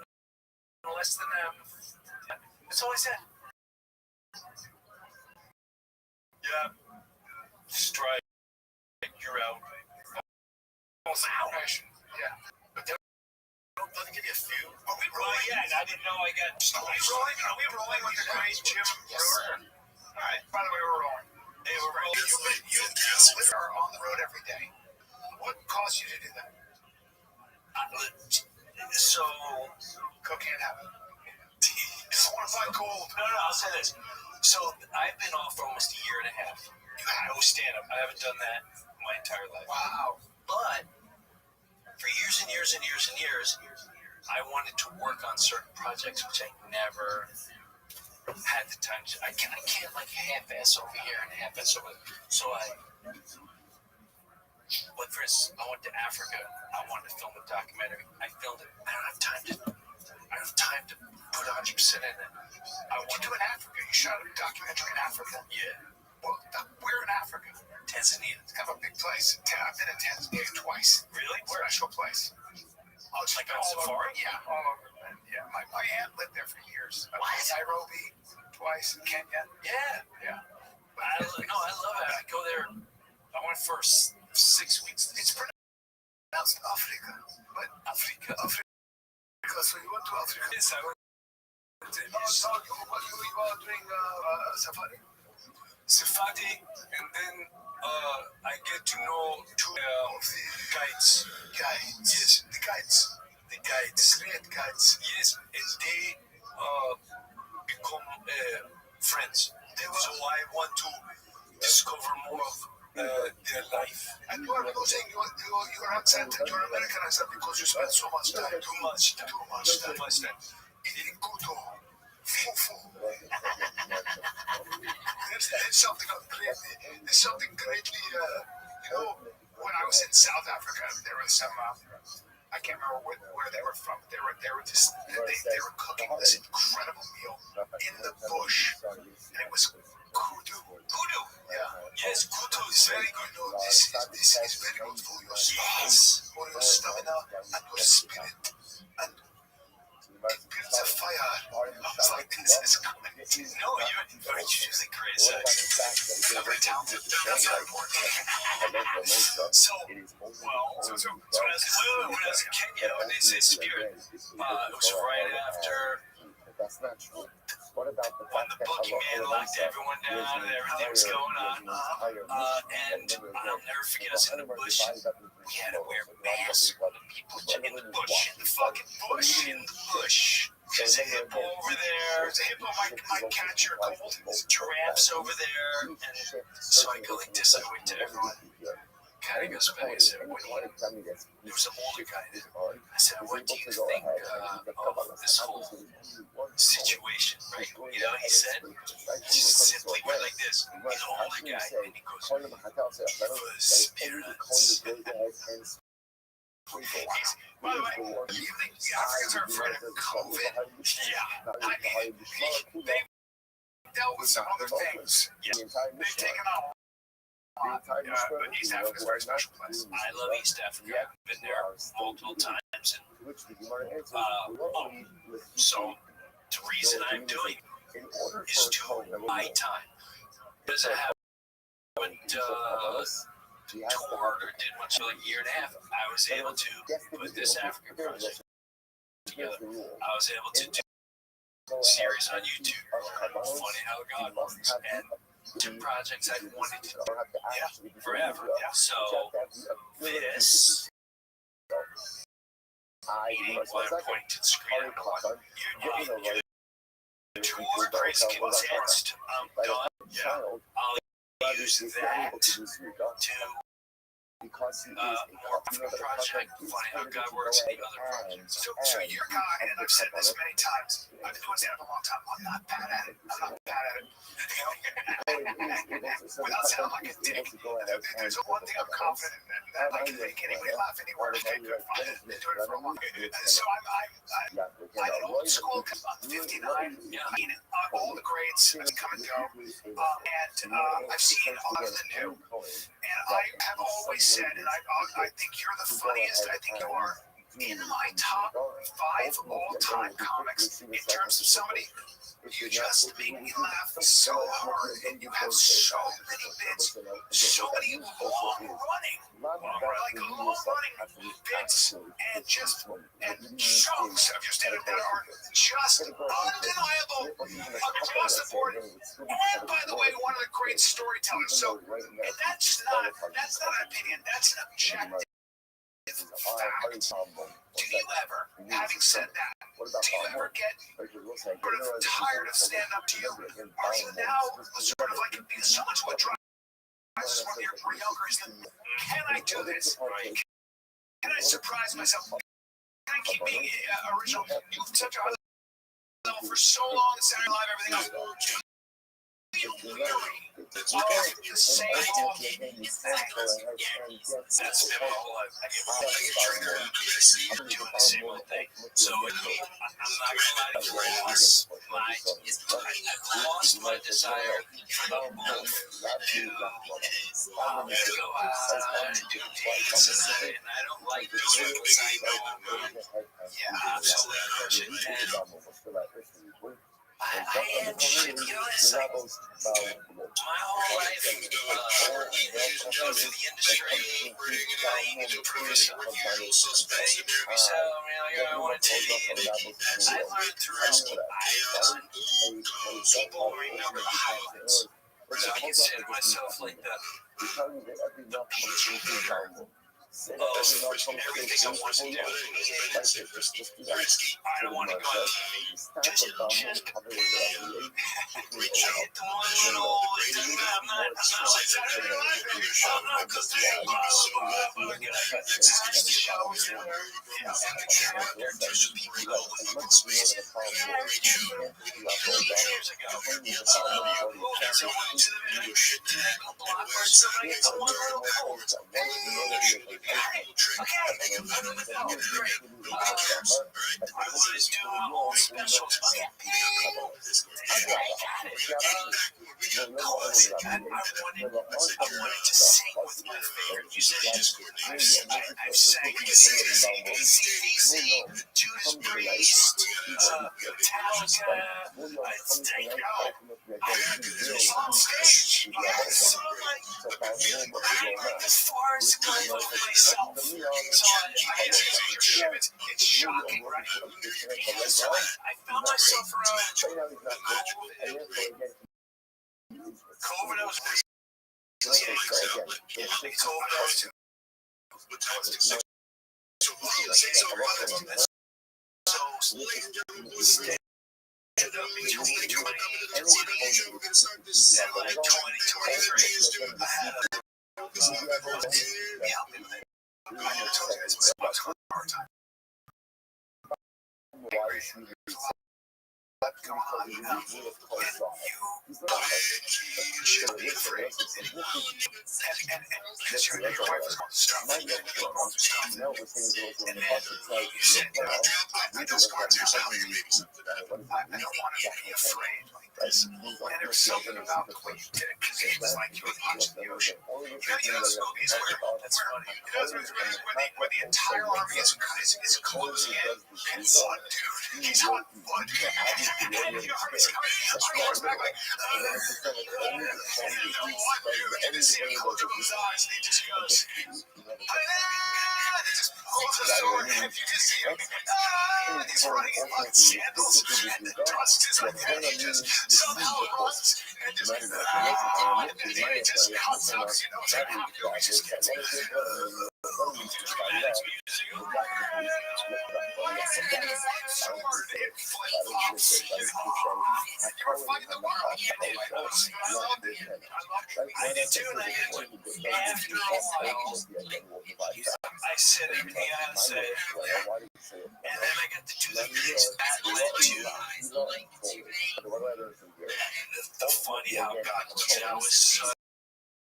Less than that's all I said. Yeah. Strike. You're out. Almost out. Yeah. But don't give you a few. Are we rolling? Yeah, I didn't know I got. Are we rolling with the great Jim Brewer? All right. By the way, we're rolling. Hey, we're rolling. You are on the road every day. What caused you to do that? So, cocaine habit. I want to find gold. No, I'll say this. So, I've been off for almost a year and a half. You had no stand-up. I haven't done that my entire life. Wow. But for years and years and years and years, I wanted to work on certain projects which I never had the time to. I can't like half-ass over here and half-ass over there. So like for instance, I went to Africa. I wanted to film a documentary. I filmed it. I don't have time to put 100% in it. What did you do in Africa? You shot a documentary in Africa? Yeah. Well, where in Africa? Tanzania. It's kind of a big place. I've been in Tanzania twice. Really? Special place. Oh, it's like on safari? Yeah, all over. Yeah, my aunt lived there for years. What? Nairobi, twice. In Kenya. Yeah. Yeah. first 6 weeks. It's pronounced Africa, but Africa. So you went to Africa? Yes, I went. You were doing safari. Safari, and then I get to know two of the guides. Yes, the guides. Red guides. Yes, and they become friends. So I want to discover more of their life. And you are losing your accent and your American accent because you spend so much time. Too much time. Eating kudo, fufu. There's something greatly, when I was in South Africa, there was some, I can't remember where they were from. They were cooking this incredible meal in the bush, and it was kudu. Kudu? Yeah. Yes, kudu is very good. This is very good for your stamina and your spirit. And it builds a fire. I was like, this is crazy. No, you're usually crazy. Very talented. That's not important. So when I was in Kenya, when they say spirit, it was right after when the boogeyman locked everyone down and everything was going on. And I'll never forget us in the bush. We had to wear masks when the people in the bush, in the fucking bush. There's a hippo over there. There's a hippo might catch your cold. There's giraffes over there. And so I go like this. I went to everyone. Kind of goes back. I said, there was an older guy. I said, what do you think of this whole situation, right? You know, he said, he just simply went like this. He's an older guy, and he goes, for spirits. By the way, you think the Africans are afraid of COVID? Yeah. I mean, they dealt with some other things. Yeah. They've taken on but East Africa is a very special place. I love East Africa. I've been there multiple times. And, so the reason I'm doing is to buy time. Because I haven't toured or did much for like a year and a half. I was able to put this African project together. I was able to do a series on YouTube. Funny how God works. And two projects I've wanted to do forever. So this meeting while I'm pointing to the screen, your tools are crazy condensed. I'm done. I'll use that to more of a project. Funny how God works in the other projects. So you're God, and I've said this many times. I've been doing stand-up a long time. I'm not bad at it. Without sounding like a dick, there's one thing I'm confident in, that I can make anybody laugh anywhere. I could find it. Been doing it for a long time. So I'm old school because I'm 59. All the greats come and go. And I've seen a lot of the new. And I have always said, and I think you're the funniest. I think you are in my top 5 all-time comics in terms of somebody. You just make me laugh so hard, and you have so many bits, so many long-running bits, and chunks of your stand-up that are just undeniable across the board. And by the way, one of the great storytellers. So, and that's not an opinion. That's an objective fact. Do you ever, having said that, do you ever get sort of tired of stand-up? Are you now sort of like, so much what drives us when we were younger is that, can I do this? Can I surprise myself? Can I keep being original? You've touched our level for so long, Saturday Live, everything else. That's been my whole life. I get triggered. I'm doing the same old thing. So with me, I'm not gonna lie to you, I lost my desire for the move to go out and do dates, and I don't like doing because I know absolutely pushing. I am shit, it's like My whole life, go through the industry, producer, so, I want to tell you, I learned through chaos and boring number highlights. So I consider myself like the everything I want to do. I don't want to go on TV. Just hit the one I'm not Saturday Night Baby Show. I'm not because they're looking at the shows and the channel. There's people looking space. Very true. Years ago, so I went to the block where somebody gets a one little cold. Okay, put in the film. Great. I wanted to do a whole special. Okay, I got it. I wanted to sing with my favorite musicians. I've sang with AC/DC, Judas Priest, Metallica, as far as the kind of myself. So it's shocking, right? So I found myself around COVID. I was I don't want to be afraid like this. And there was something about the way you did it, because it was like you were watching the ocean. You know those movies where the entire army is closing in, and one dude, he's on foot, and the army's coming on horseback, like, and the scene closes up his eyes, and he just goes, if you just see him, he's running on sandals, and the dust is like, and he just somehow runs, and just, and then he just cuts out, it's like, he just gets it. I did too, and after a while, I said everything I had to say, and then I got to do the things that led to the funny how God looks at it was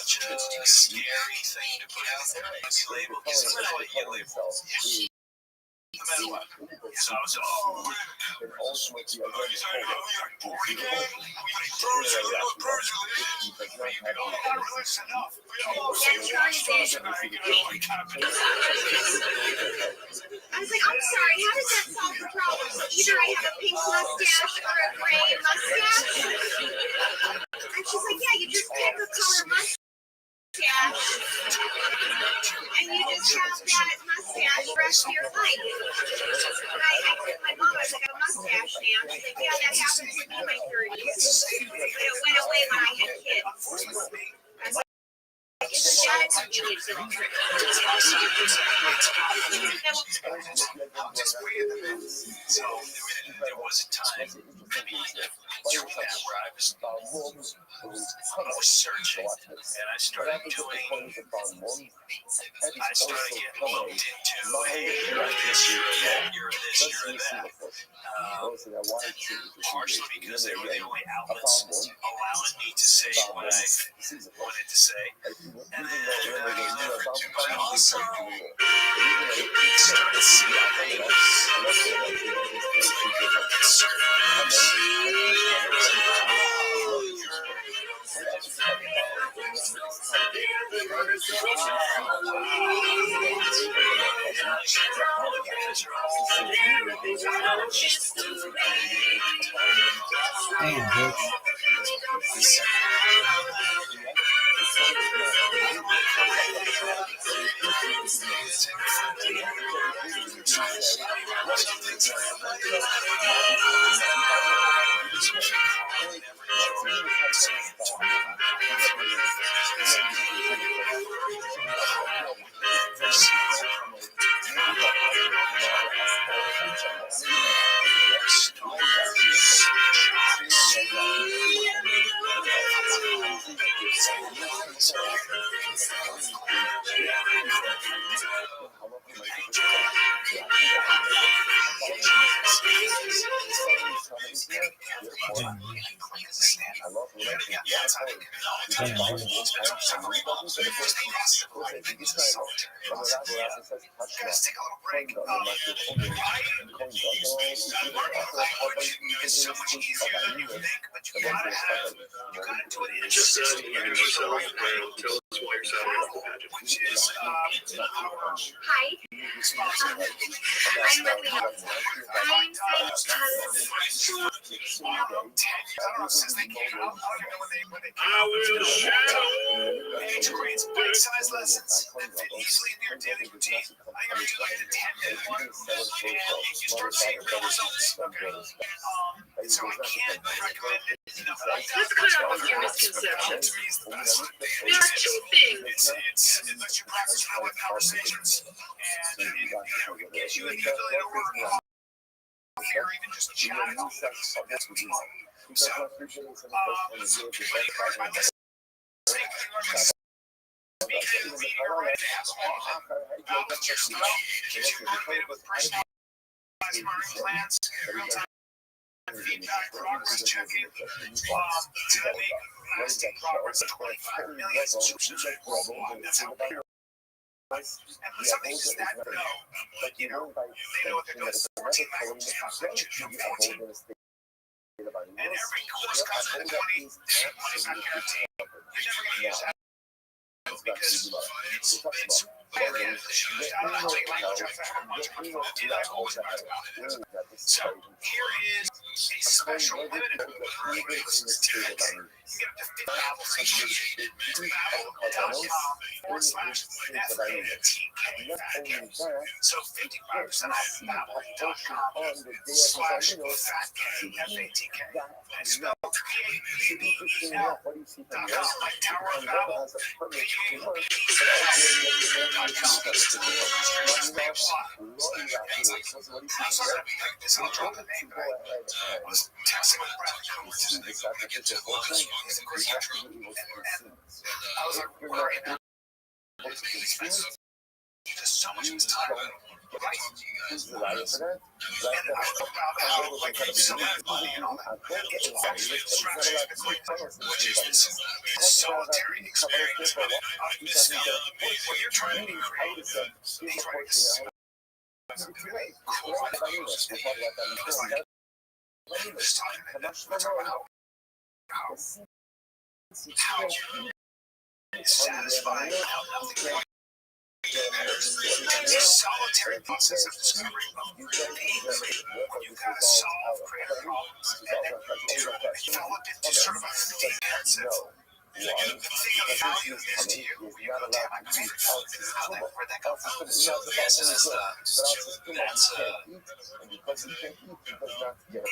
such a scary thing to put out there and be labeled, because no matter what you label, no matter what. So I was I was like, I'm sorry, how does that solve the problem? Either I have a pink mustache or a gray mustache. And she's like, yeah, you just pick a color mustache. And you just have that mustache the rest of your life. And I told my mom, I was like, I have a mustache now. She's like, yeah, that happened to me in my 30s. But it went away when I had kids. I was like, it's a genetic change that will trigger. So there was a time, maybe through that, where I was searching, and I started doing, I started getting looked into, hey, you're this, you're that, you're this, you're that. Partially because they were the only outlets allowing me to say what I wanted to say. And then I also started seeing Damn, bitch. Bite-sized lessons that fit easily into your daily routine. I encourage you to like the 10-minute one, and you start seeing real results. So I can't recommend it enough. Let's cut off a few misconceptions. There are two things. It lets you practice real-life conversations, and it gives you the ability to work or even just chat it up. That's what you want. So, keeps you motivated with personalized learning plans, real-time feedback, progress checking, to make lasting progress. 25 million subscriptions worldwide. That's how big. And some things just that no, but you know, they know what they're doing. 14 languages translation from 14. And every course costs 20. Money's not guaranteed. You're never going to use that because it's very interesting. I don't take language. I have much fun. I've always learned about it. So here is a special limited license tag. You get up to 50 babble.com/FATK. So 55% off babbel.com/FATK. And spell PABL.com like Tower of Babel. I'll drop the name, but I was texting with Brad, which is the focus is I was like, worried about it's really expensive. Just so much of his time. Right? And then I was about how so much money and all that. It's actually a strategy, which is this solitary experience of missing out. What you're trying to create is trying to really cool. This time, and that's how you satisfy how nothing it's a solitary process of discovery of being creative. When you gotta solve creative problems, and then develop into sort of a free concept. The thing of value is to you when you go down like where'd that come from? So this is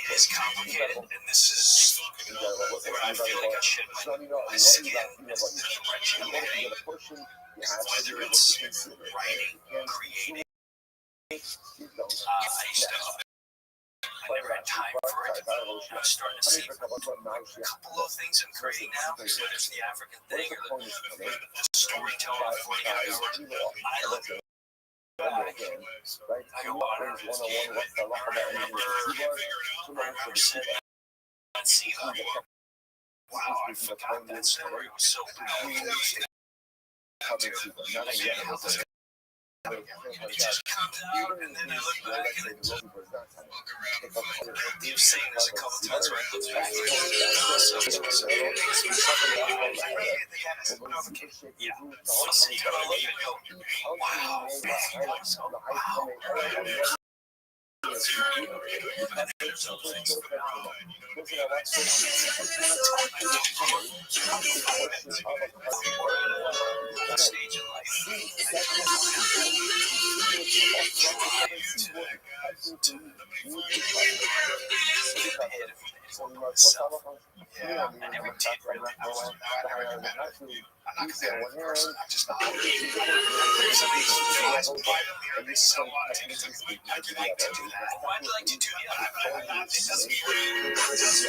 it's complicated, and this is where I feel like I should my skin is wrenching away. Whether it's writing, creating, I never had time for it. I was starting to see a couple of things I'm creating now, whether it's the African thing or the storytelling 40 hours. I look at I go, I remember sitting and seeing, wow, I forgot that story was so powerful. It just comes out, and then I look back and I look around. You've seen this a couple times where I look back and yeah, so you gotta look and go, wow, wow. stage in life. Yeah, I never did really. I never met her. I'm not competitive person. I'm just not. So I'd like to do that. Oh, I'd like to do that. It doesn't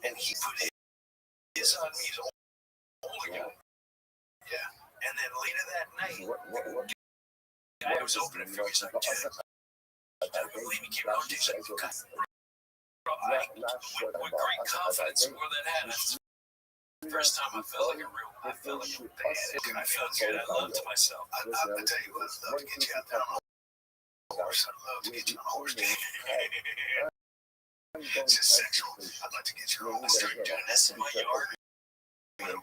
and he put his on me to hold again. Yeah. And then later that night, I was opening for me, like, I believe he came out and said, with great confidence, more than that. The first time I felt like I felt like I felt good. I loved myself. I'll tell you what, I'd love to get you out there on a horse. I'd love to get you on a horse. It's just sexual. I'd like to get you on. I started doing this in my yard. I can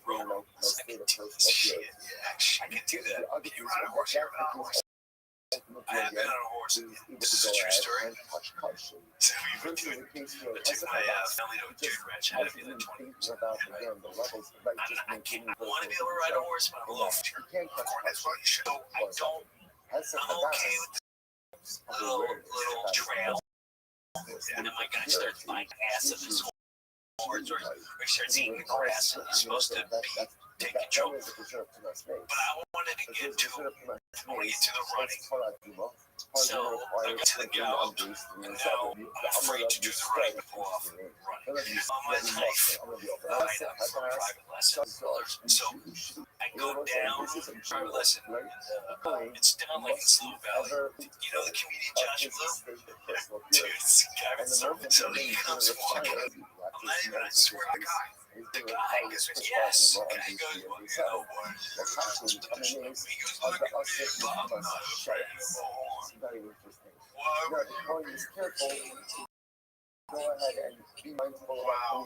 do this shit. Yeah, I can do that. Can you ride a horse? You ever been on a horse? I have been on a horse. This is a true story. So we went to, I took my family to a dude ranch. I had to be there 20 years. I want to be able to ride a horse, but I'm a little fear. That's why you should. I'm okay with this little trail. And then my guy starts buying acid in his horse, or he starts eating the grass, and he's supposed to be taking control. But I wanted to get to the running. So I got to the gallop, and now I'm afraid to do the running to pull off running. On my life, I have for private lessons. So I go down private lesson, and it's down like in Slow Valley. You know the comedian Josh Blue? Dude, it's a guy with surfing. So he comes walking. I'm not even, I swear to God. The guy goes, yes. And he goes, well, you know what? He goes, look, I'm not afraid of a horn. Why were you careful? Go ahead and be mindful about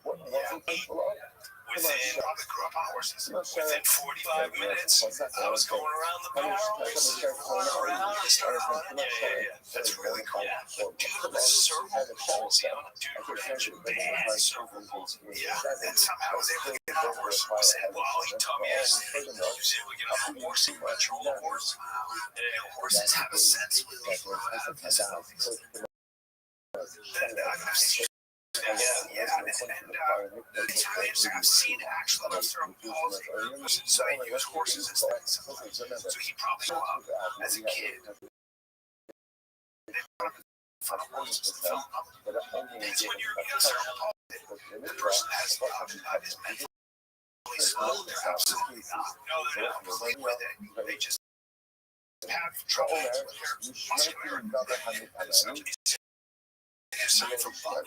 but within probably grew up on horses. Within 45 minutes, I was going around the barrels, going around, and started running. Yeah. That's really cool. Dude, the cerebral palsy on a dude ranch, bad cerebral palsy. Yeah, and somehow I was able to get on a horse. I said, well, he taught me how to was able to get on a horse and control the horse. And horses have a sense with people who have this stuff. And it's really interesting. I've seen actually cerebral palsy. So I use horses as things. So he probably grew up as a kid. From a horse to film. It's when you're cerebral palsy. The person has is mentally slow. They're absolutely not. No, they're not playing with it. They just have trouble with their muscular. There's something from blood.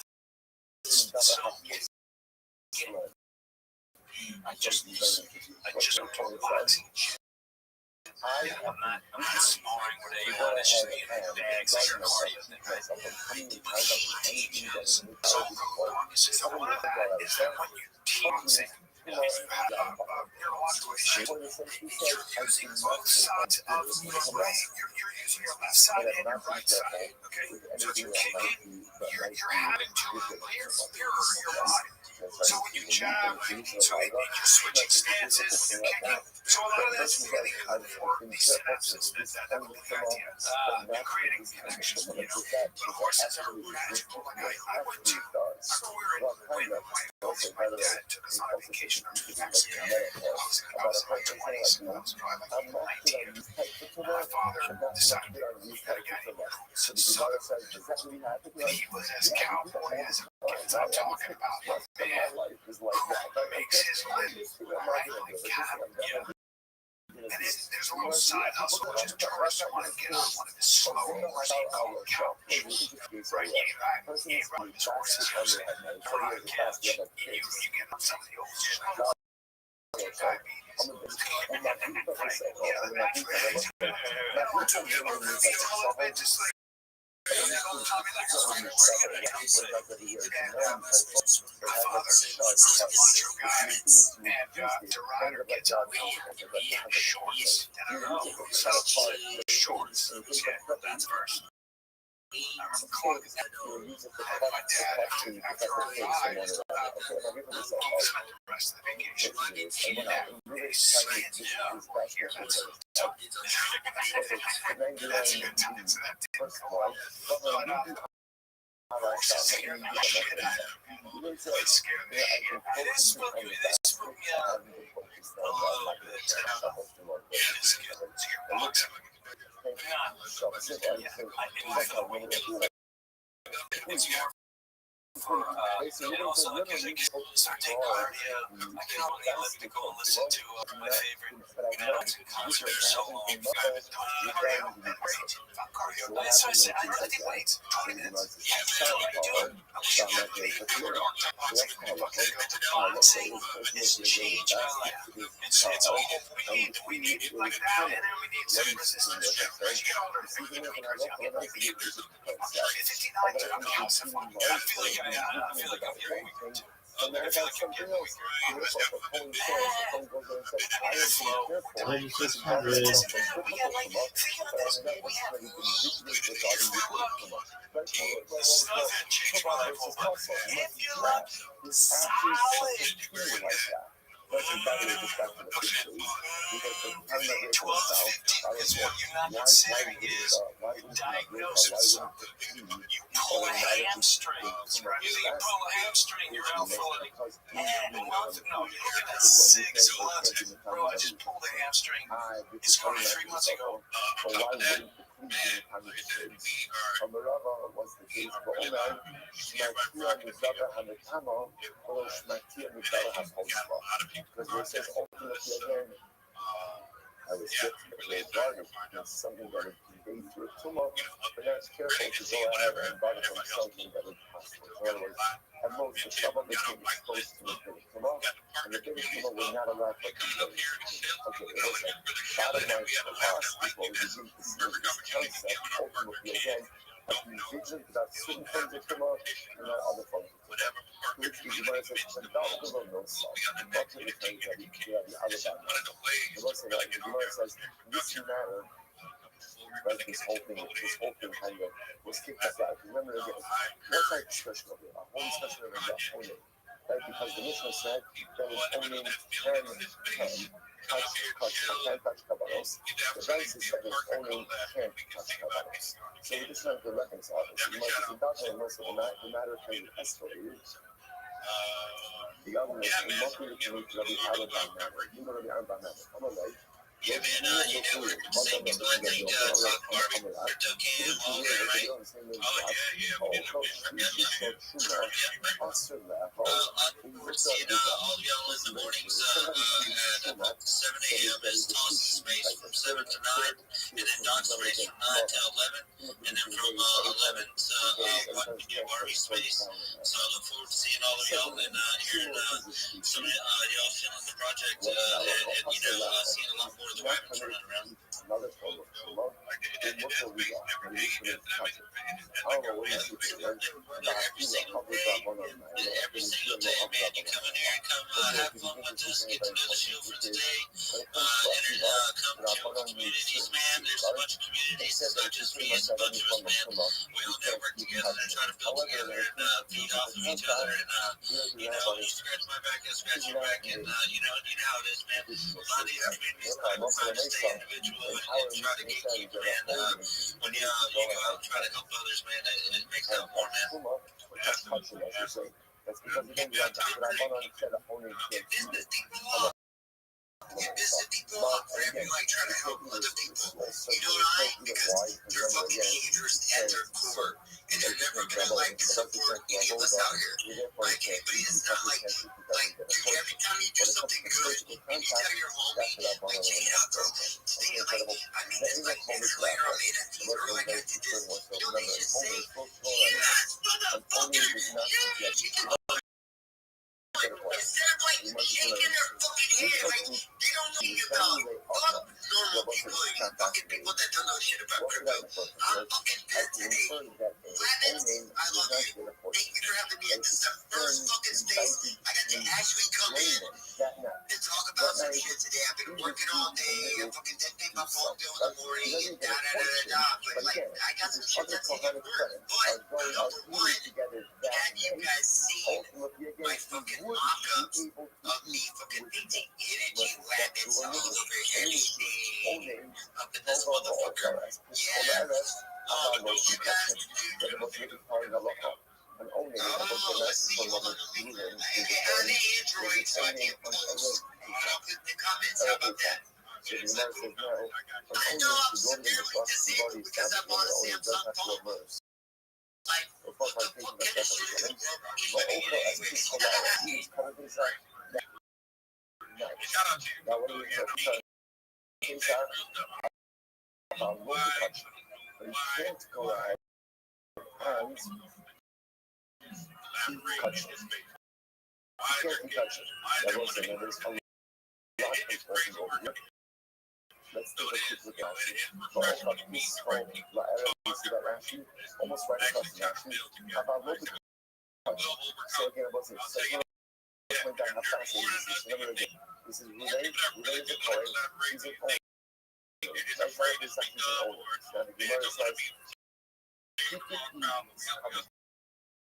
So, I just don't talk boxing shit. I'm not sparring with anyone. It's just me and the bags. I hear cardio thing, right? But he teaches. So, one of that is that when you boxing, and you have a neurological issue, you're using both sides of your brain. You're using your left side and your right side. Okay? So if you're kicking, you're having to mirror your body. So when you jab, so you're switching stances, you're kicking. So a lot of that's really good for these synapses that have the idea of creating connection. But horses are magical. Like I went to, when my dad took us on a vacation to Mexico. I was in my 20s, I was probably like 19. My father decided we gotta get him some southern. He was as cowboy as a kid. I'm talking about a man who makes his living wrangling cattle. Yeah. And there's a little side hustle, which is tourists want to get on one of his slow horses called couch. Right? You ride his horses, put on a couch, you get on some of the old stuff. Diabetes. Just like my father was a macho guy, and the rider gets up, he had shorts, and I don't know, shorts, yeah, that's first. I remember calling my dad after our ride, spent the rest of the vacation, and his skin, here, that's a good time, so that didn't go well, but horses scared the shit out of me, they scared the shit out of me, they spooked me out a little bit, just get your boxing. It's more for And also, like, as I start taking cardio, I get on the elliptical and listen to my favorite bands in concert for so long. I've been doing cardio. Great. Cardio. So I said, I lift weights. 20 minutes. Yeah, man, I can do it. I wish you could be. It's changed my life. It's all we need like that, and then we need some resistance training. I feel like I'm getting weaker too. I feel like I'm getting weaker. 2600. Stuff that changed my life over. If you like solid. Pushing 12 to 15 is what you're not considering is diagnosing something. You pull a hamstring. You think you pull a hamstring, you're out for like a month. No, you're looking at 6 months. Bro, I just pulled a hamstring. It's going 3 months ago. On top of that, I was sick with garden. It's something that would convey through a tumor, but that's careful to go ahead and buy from something that would possible. So in other words, at most, the trouble became exposed to a big tumor, and the big tumor will not allow for conveyance. Okay, it was like bottom line for us, people using this concept, ultimately again, of being vigilant about certain forms of tumor and not other forms of tumor. Which is why it says, undoubtedly no self. But to the things that you have the other side. The Lord says, this matter, right, this whole thing kind of was kicked us out. Remember again, what's our discussion over here? Our whole discussion over here is owning. Right, because the Mishnah said that was owning 10 can't touch Kabbalos. The Rice is that it's owning can't touch Kabbalos. So we're just trying to reconcile this. You might be doubting most of the matter kind of escalated. The other is the monthly to meet Rabbi Alabama matter. You know Rabbi Alabama matter. Come on, right? Yeah, man, you know, we're saying it's one thing, talk Barbie, crypto cam, all that, right? Oh, yeah. We're seeing all of y'all in the mornings at 7 a.m. as Toss Space from 7 to 9, and then Don Space from 9 to 11, and then from 11 to 1 new Barbie Space. So I look forward to seeing all of y'all and hearing some of y'all feeling the project and you know, seeing a lot more of the rabbits running around. Another form of tumor, and what will we got? And we couldn't touch it. I don't know what you think, right? Every single day, man, you come in here and come have fun with us, get to know the show for today, come to our communities, man. There's a bunch of communities, it's not just me, it's a bunch of us, man. We all network together and try to build together and feed off of each other, and you know, you scratch my back, I scratch your back, and you know how it is, man. A lot of these communities try to stay individual and try to gatekeep, man. When you go out and try to help others, man, it makes it more, man. That's because again, you have to You visit people wherever you like, trying to help other people. You know why? Because they're fucking haters at their core, and they're never gonna like support any of us out here. Like, but it's not like dude, every time you do something good, you tell your homie, like, check it out, bro. Today, like, I made this like this layer, I made that thing, or like I did this. You know, they just say, yes, motherfucker, yes, you can. Instead of like shaking their fucking head, like they don't know you about fuck normal people, you fucking people that don't know shit about crypto. I'm fucking pissed today. Lavins, I love you. Thank you for having me. This is the first fucking space I got to actually come in and talk about some shit today. I've been working all day. I fucking didn't take my phone bill in the morning and da. But like, I got some shit that's taking work. But number one, have you guys seen my fucking mock-ups of me fucking painting energy rabbits all over everything up in this motherfucker? Yeah. I want you guys to do. Let's see. Hold on. I have an Android, so I can't post. I'll put in the comments. How about that? I know I'm severely disabled because I'm on a Samsung phone. Like, But you can't go ahead and cut it. You can't touch it. That was there's a lot important over here. Let's take a quick look at it. This whole area, you see that Rashi? Almost right across the Rashi. About a little bit touch. So again, what's it? So again, went down how fast it is. Remember again, this is Ruvain. Ruvain is a Kohen. He's an owner. That's why it's like he's an owner. Now the Gemara says,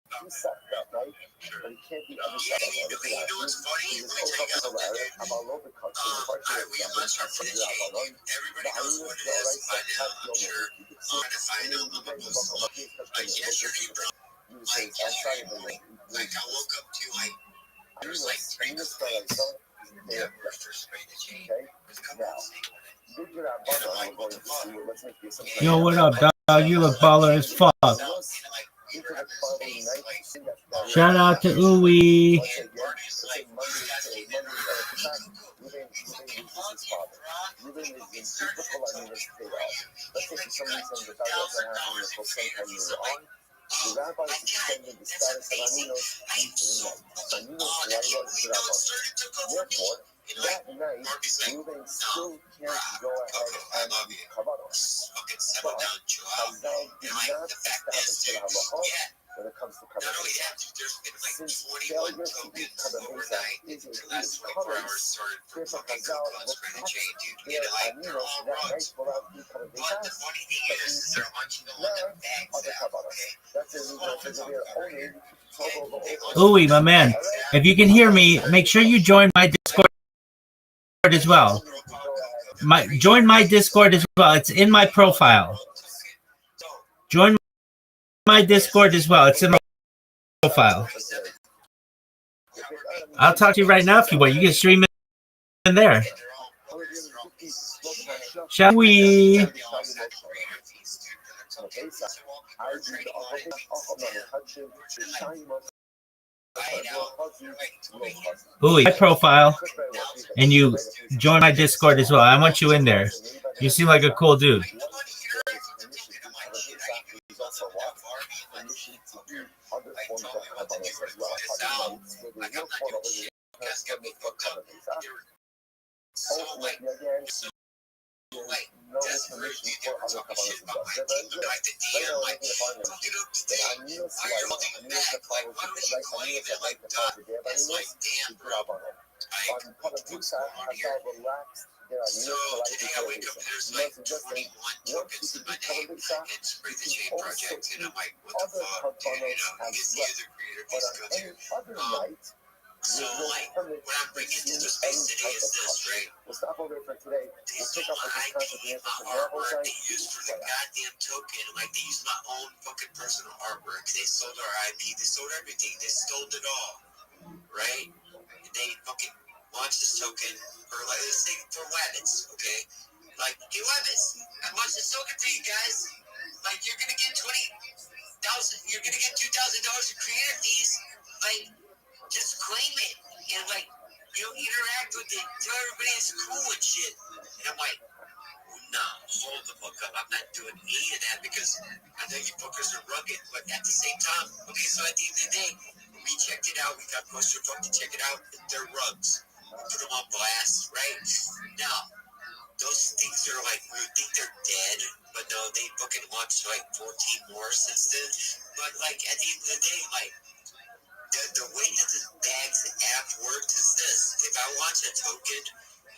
he sucked up, right? But he can't be other side of it. He's a ladder. I'm all over the country. The part of the example is to figure out how long. Everybody knows what it is by now, I'm sure. Trying to find out what it was. Like yesterday, bro. Like yesterday morning. Like I woke up to like, there was like 3 yeah, first sprayed the chain. There's a couple of Yo, what up, dog? You look baller as fuck. Shout out to Uwe. The rabbis extended the status of Aminos into the night. Therefore, that night, Reuben still can't go ahead and cover us. But Chazal did not establish the halacha when it comes to cover. Since failure to eat cover is a cover, therefore Chazal will have their Aminos that night without eat cover. But not other cover. Ooey, my man. If you can hear me, make sure you join my Discord as well. Join my Discord as well. It's in my profile. Join my Discord as well. It's in my profile. I'll talk to you right now if you want. You can stream it in there. Shall we? Ooh, my profile, and you join my Discord as well. I want you in there. You seem like a cool dude. No information for other Kabbalahs. Like the DM, like, you know, Aminos that follows it's like, damn, bro. On Panapusa, Chazal relaxed their Aminos. Today I wake up and there's like 21 tokens in my name and Spray the Chain Project, and I'm like, what the fuck, dude, you know, because the other creator piece go to. So, like, what I'm bringing to the space today is this, right? We'll stop over for today. They stole my IP, my artwork they used for the goddamn token. Like, they used my own fucking personal artwork. They sold our IP. They sold everything. They stole it all, right? And they fucking launched this token for, like, let's say for Wabbits, okay? Like, hey, Wabbits, I launched this token for you guys. Like, you're gonna get $20,000. You're gonna get $2,000 in creator fees. Like, just claim it and, like, you know, interact with it. Tell everybody it's cool and shit. And I'm like, nah, hold the fuck up. I'm not doing any of that because I know you fuckers are rugged. But at the same time, okay, so at the end of the day, we checked it out. We got Poster Fuck to check it out. They're rugs. Put them on blast, right? Now, those things are like, we think they're dead, but no, they fucking launched like 14 more since then. But, like, at the end of the day, like, the way that this Bags app works is this. If I launch a token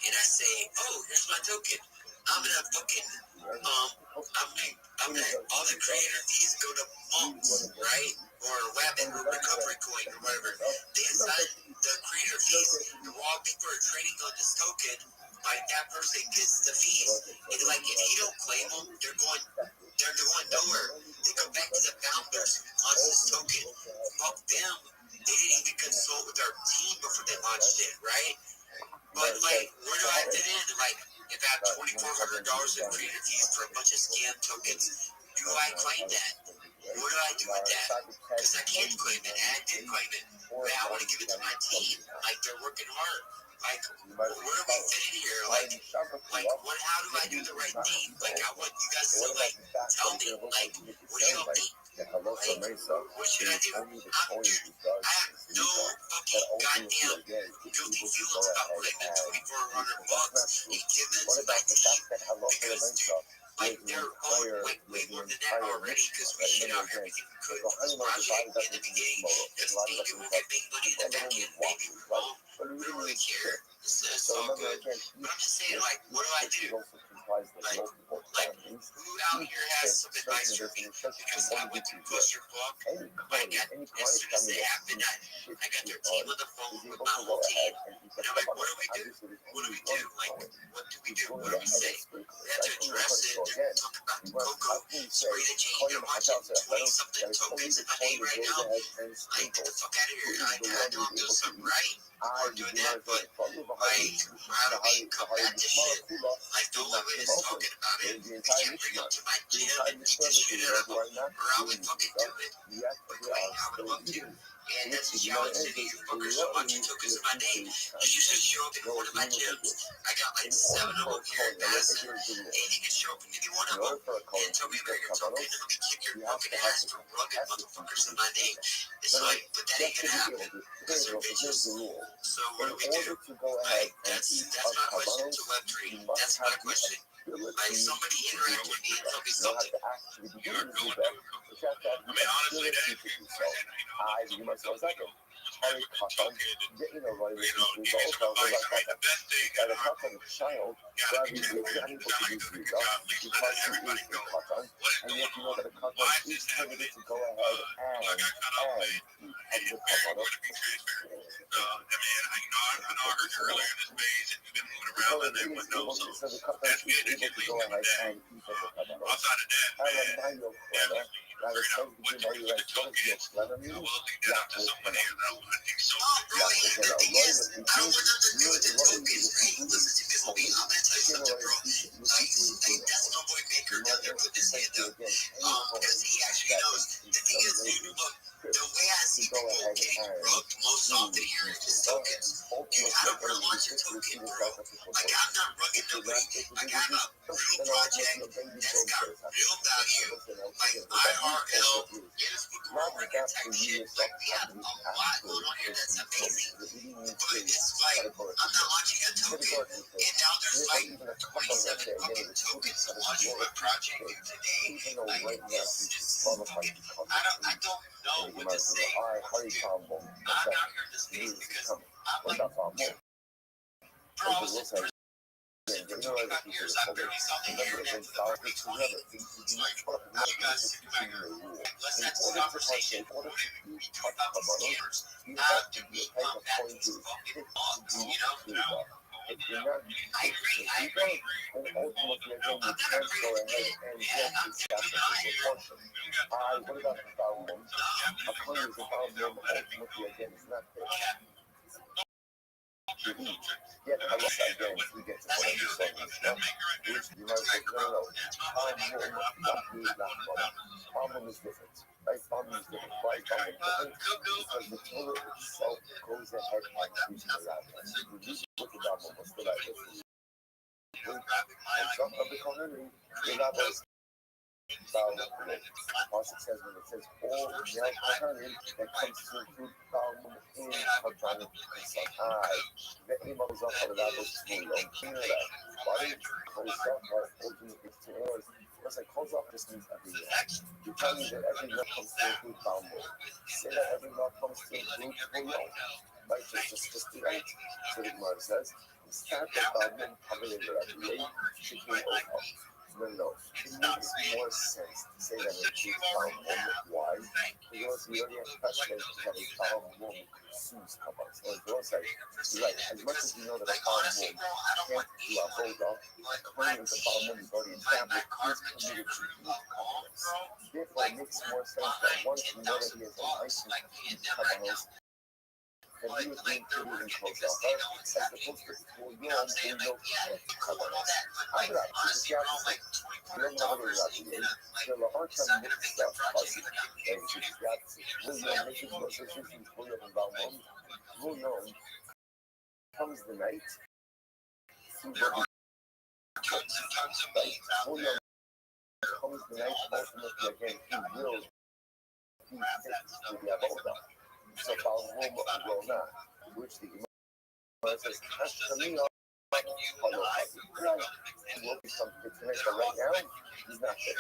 and I say, oh, here's my token, I'm gonna fucking, I'm gonna, all the creator fees go to monks, right? Or Wabbit or Recovery Coin or whatever. They assign the creator fees, and while people are trading on this token, like, that person gets the fees. And, like, if you don't claim them, they're going nowhere. They go back to the founders who launched this token. Fuck them. They didn't even consult with our team before they launched it, right? But, like, where do I fit in? Like, if I have $2,400 in creator fees for a bunch of scam tokens, do I claim that? what do I do with that? Because I can't claim it, and I did claim it. But I want to give it to my team. Like, they're working hard. Like, where do we fit in here? Like, what? How do I do the right thing? Like, I want you guys to, like, tell me, like, what do y'all think? Like, what should I do? Dude, I have no fucking goddamn guilty feelings about putting the $2,400 and giving it to my team because, dude, like, they're owed way more than that already because we hit out everything we could for this project in the beginning. Just maybe we'll get big money in the back end, maybe we won't. I don't really care. It's all good. But I'm just saying, like, what do I do? Like, who out here has some advice for me? Because I went through Cluster Club. Like, as soon as it happened, I got their team on the phone with my whole team. And I'm like, what do we do? What do we do? Like, what do we do? What do we say? They have to address it. They're talking about the Coco spray the chain. They're watching 20-something tokens in my name right now. Like, get the fuck out of here. Like, I know I'm doing something right. Or doing that, but, like, how do we combat this shit? Like, the only way is talking about it. I can't bring them to my gym and beat the shit out of them, or I would fucking do it. Quickly, I would love to. And that's the challenge to me. You fuckers so much you took us in my name. You used to show up in one of my gyms. I got like 7 of them here in Madison. And you can show up in any one of them and tell me about your token. And let me kick your fucking ass for rugged motherfuckers in my name. It's like, but that ain't gonna happen. Because they're bitches. So what do we do? Like, that's my question to Web3. That's my question. Like, somebody interact with me and tell me something. You're going to. I mean, honestly, that if you Harry Cotton, you know, like, give me some advice. I mean, the best thing the Cotton child, gotta be driving careful. with It's not like doing a good job. At least let everybody know Cotton, what is and going yet you know on. that the Cotton Why is is this telling happening? you to go ahead I got cut off, man. and And the very Cotton. important to be transparent. I mean, I know I heard you earlier in this phase and you've been moving around and they wouldn't know. So that's good that you're leaving with that. Outside of that, man, definitely figured out what to do with the tokens. I will leave that up to someone here that I want to take so Oh, bro, the thing is, I don't want nothing to do with the tokens, right? Listen to me, homie. I'm gonna tell you something, bro. Like, that's my boy Baker down there put his hand up. Because he actually knows. The thing is, dude, look, the way I see people getting rubbed most often here is tokens. Dude, I don't want to launch a token, bro. Like, I'm not rugging nobody. Like, I'm a real project that's got real value. Like, IRL, get us with record type shit. Like, we have a lot going on here that's amazing. But it's like, I'm not launching a token, and now there's like 27 fucking tokens to launch for a project here today. Like, it's just fucking, I don't know what to say. I'm out here in this space because I'm like, bro, I was in prison for 25 years. I barely saw the internet for the first 20. Like, you guys do back here. Let's have this conversation. What do we do about these scammers? How do we combat these fucking bugs? You know? I agree. And ultimately, again, I'm you not can't afraid go to ahead admit it. and Yeah, get I'm this definitely not here. proportion. What about empowerment? A claim is empowerment ultimately, again, is not fair. Yet, I guess again, we get to what I'm saying, which you might say, no, problem is different. Right? Problem is different. Why is problem different? Because the Torah itself goes ahead and teaches the rabbis. We just look at that one, what's the rabbis? Some of the community, the rabbis, Pasuk says when it says all male kohanim that comes to include Talmud in Hadanim Kasai. The aim of the rabbis to know why Kozak ultimately to ours. Because like Kozak just means every law. You tell me that every law comes to include Talmud. Say that every law comes to include Torah. Right? Just do that. So the Gemara says, instead of Talmud coming in there every day, should be over. No. It makes more sense to say that it's a found woman. Why? Because we already have precedent that a found woman consumes carbon. So it goes like, right, as much as we know that a found woman can't do a hold up, claiming the found woman is already established, is committed to eat carbons. Therefore, it makes more sense that once we know that he has a license to eat carbons, and he was being treated in close off. As opposed to for your own window coverage. I'm not just the opposite. You don't know what it is. You're a hard time to stuff. And it's the opposite. William, this is what this is William and Valmont. William comes the night. William comes the night ultimately again. He will be about that. So Valmont will not. Which the says, to me, he will be something tonight, but right now, he's not fit.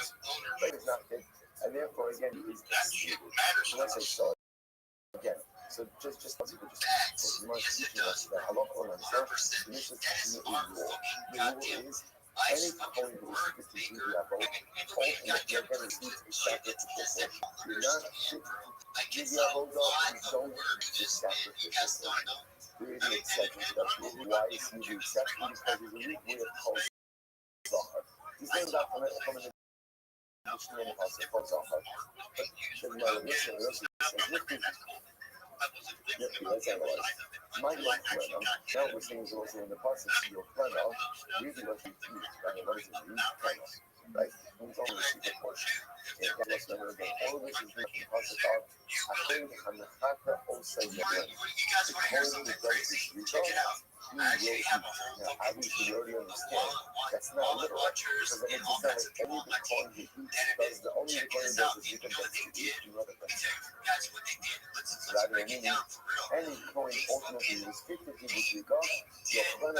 Right, he's not fit. And therefore, again, he's disputed. So let's say so. Again, so just you must teach us that halacha and service. This is the rule. The rule is any coin who is fit to do the above, ultimately again receives a sacrificial portion. You're not fit to do the above, you don't receive a sacrificial portion. Really the exception to that rule. Why is he the exception? Because there's a unique way of calling Zahar. These things are coming in the Restream house of Zahar. But the mission is let's analyze. My young friend, now we're seeing also in the process of your friend, really what you do, right? What is it? You friend, right? Who's only receive a portion. And that was never again. All of this is written in the process of Achim and the Chaka also your friend. The coin that does this result, he will be. Now, obviously, you already understand that's not literal. Because it makes it sound like any of the coin he does, the only coin he does is you can do other things. Rather than meaning, any coin ultimately restricted to this regard, your friend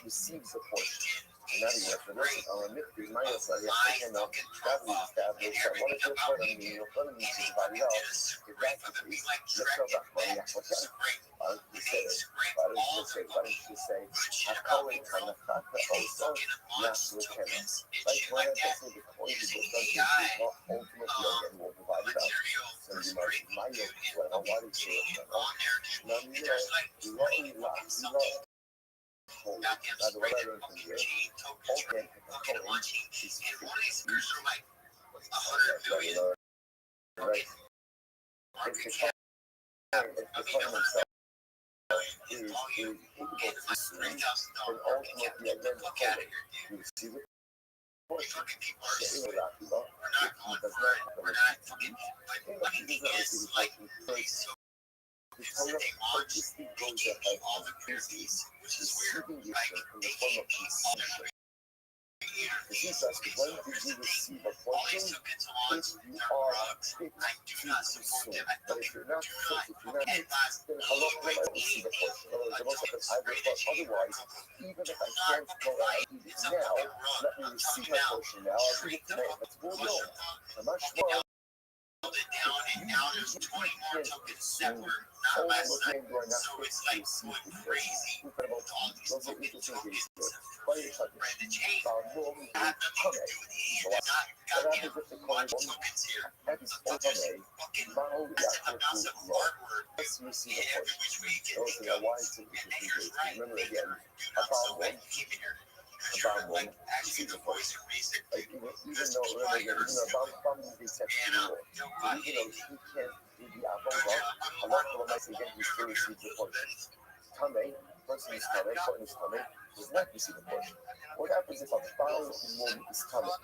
receives a portion. And not even for this, on a nifty, my side, you know, that we established that what is your friend your friend needs to divide it out. If that's the case, let's go back to the application. Why don't you say, I call it kind of also, not to a tenant. Like when I say the coin is just not ultimately again will divide it out. So you might, my yoke, well, why did you say it? Now, you know, hold. Now, the way I learned from here, okay, the coin is right. If the coin itself is able to see, then ultimately again the coin, you receive it. Portion. If he does not have the right to eat, he does not receive the portion. The Torah purposely goes ahead and increases receiving the gift in the form of consumption. The Jew says, when did you receive a portion? If you are fit to consume. But if you're not fit, if you're not fit, then Allah will receive a portion. The most of the time, otherwise, even if I can't go out and eat it now, let me receive my portion now. I'll eat it today. That's what we'll do. I'm not sure. Down and now there's 20 more tokens that were not last night. So it's like crazy. Those are interesting cases. Brand the change. Have nothing to do with these. Not goddamn much tokens here. That's just fucking massive amounts of hardware. Let's receive a Every which way you can those are why it's interesting cases. Remember again, about one. Like actually the voice of reason. Like even though about the exception rule, even though he can't do the avant-garde, Allah will again he still receives the portion. Tame, person is Tame, coin is Tame, does not receive a portion. What happens if a foul woman is Tame?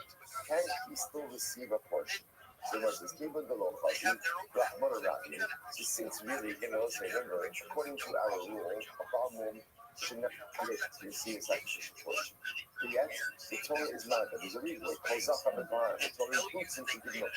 Can he still receive a portion? So what is given the law, since really, remember, according to our rule, a foul woman should not get to receive a sacrificial portion. But yet, the Torah is not that. There's a reason. It calls up on the Quran. The Torah includes him to give him a.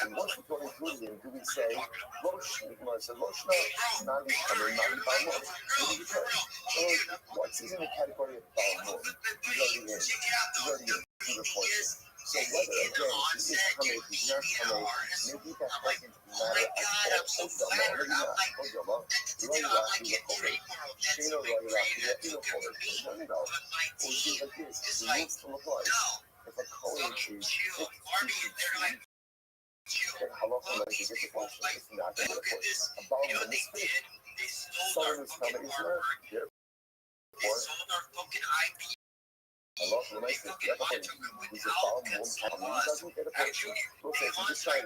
And once the Torah includes him, do we say, Losh, the Gemara says, Losh, no, not coming, not in Balmor. What do you say? So, once he's in the category of Balmor, he's already in. He's already in. He's a portion. So whether again he is coming, he's not coming, maybe that doesn't matter at all. Maybe not. Or see like this, the rule still applies. If a Kohen is fit then halacha makes a different question. If not, then a portion. A Balmor is fit. Someone is coming, is not. Therefore, Allah will make it better. He's a bomb, he doesn't get a portion. We'll say, so this time,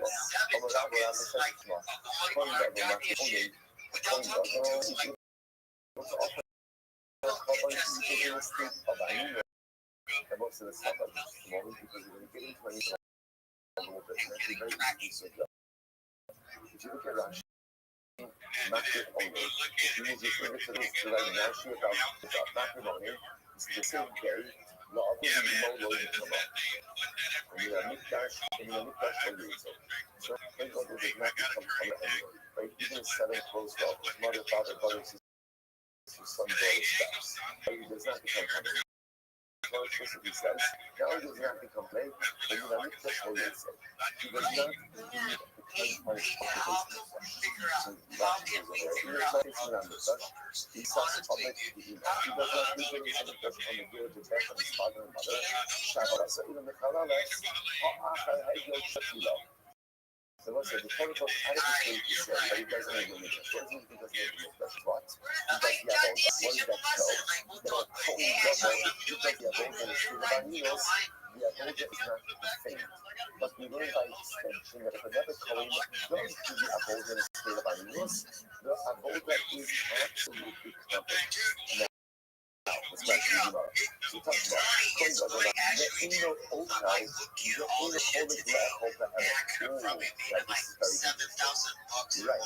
without talking to us. Like, And most of the stuff at the moment because we're going to get into anything a little bit. And actually very easy to if you look at Rashi, Makir only, if you use your fingertips to write Rashi about Makir only, it's the same day, the other is the more low come up. And you have Mikdash, and you have Mikdash only. So, thank God that does not become color anyway. Right? Even 7 close off, mother, father, brothers, sisters, son, daughter, spouse. Right? It does not become color. Explicitly says, now it does not become late, but you know, that's what it says. He does not need the kind of so Rashi is aware. He is not facing around the touch. He says public to the email. He does not need any sort of touch on the gear to death of his father and mother. Shabbat, so even the Kalalas, so what's the chemical adequately he said, but he doesn't have the mission. What does he doesn't have the mission? What? He does the about what is that show? The Holy Devil, he does the about in the street of Aninos, the Avoda is not faint. But we learn by extension that if another Kohen does do the Avoda in the street of Aninos, the Avoda is absolutely covered. It's like you know, so talk about Kohen does not the Ino Okal, the Ino Holy Black Hoka right, this is very interesting. Right.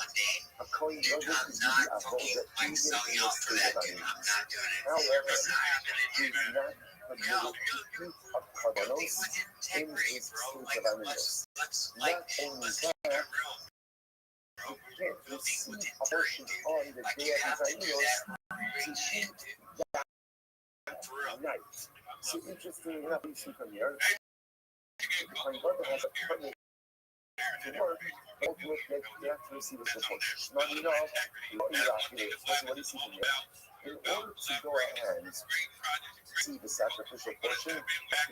A Kohen doesn't do the Avoda even in the street of Aninos. However, he's not permitted to eat of carbonos in his street of Aninos. Not only that, he can't receive a portion on the day of his Aninos to eat that night. So interesting enough, we see from here, the Kohen Gadol has a permit to work, ultimately they have to receive a support. Not enough, what do you see from here? In order to go ahead and see the sacrificial portion, to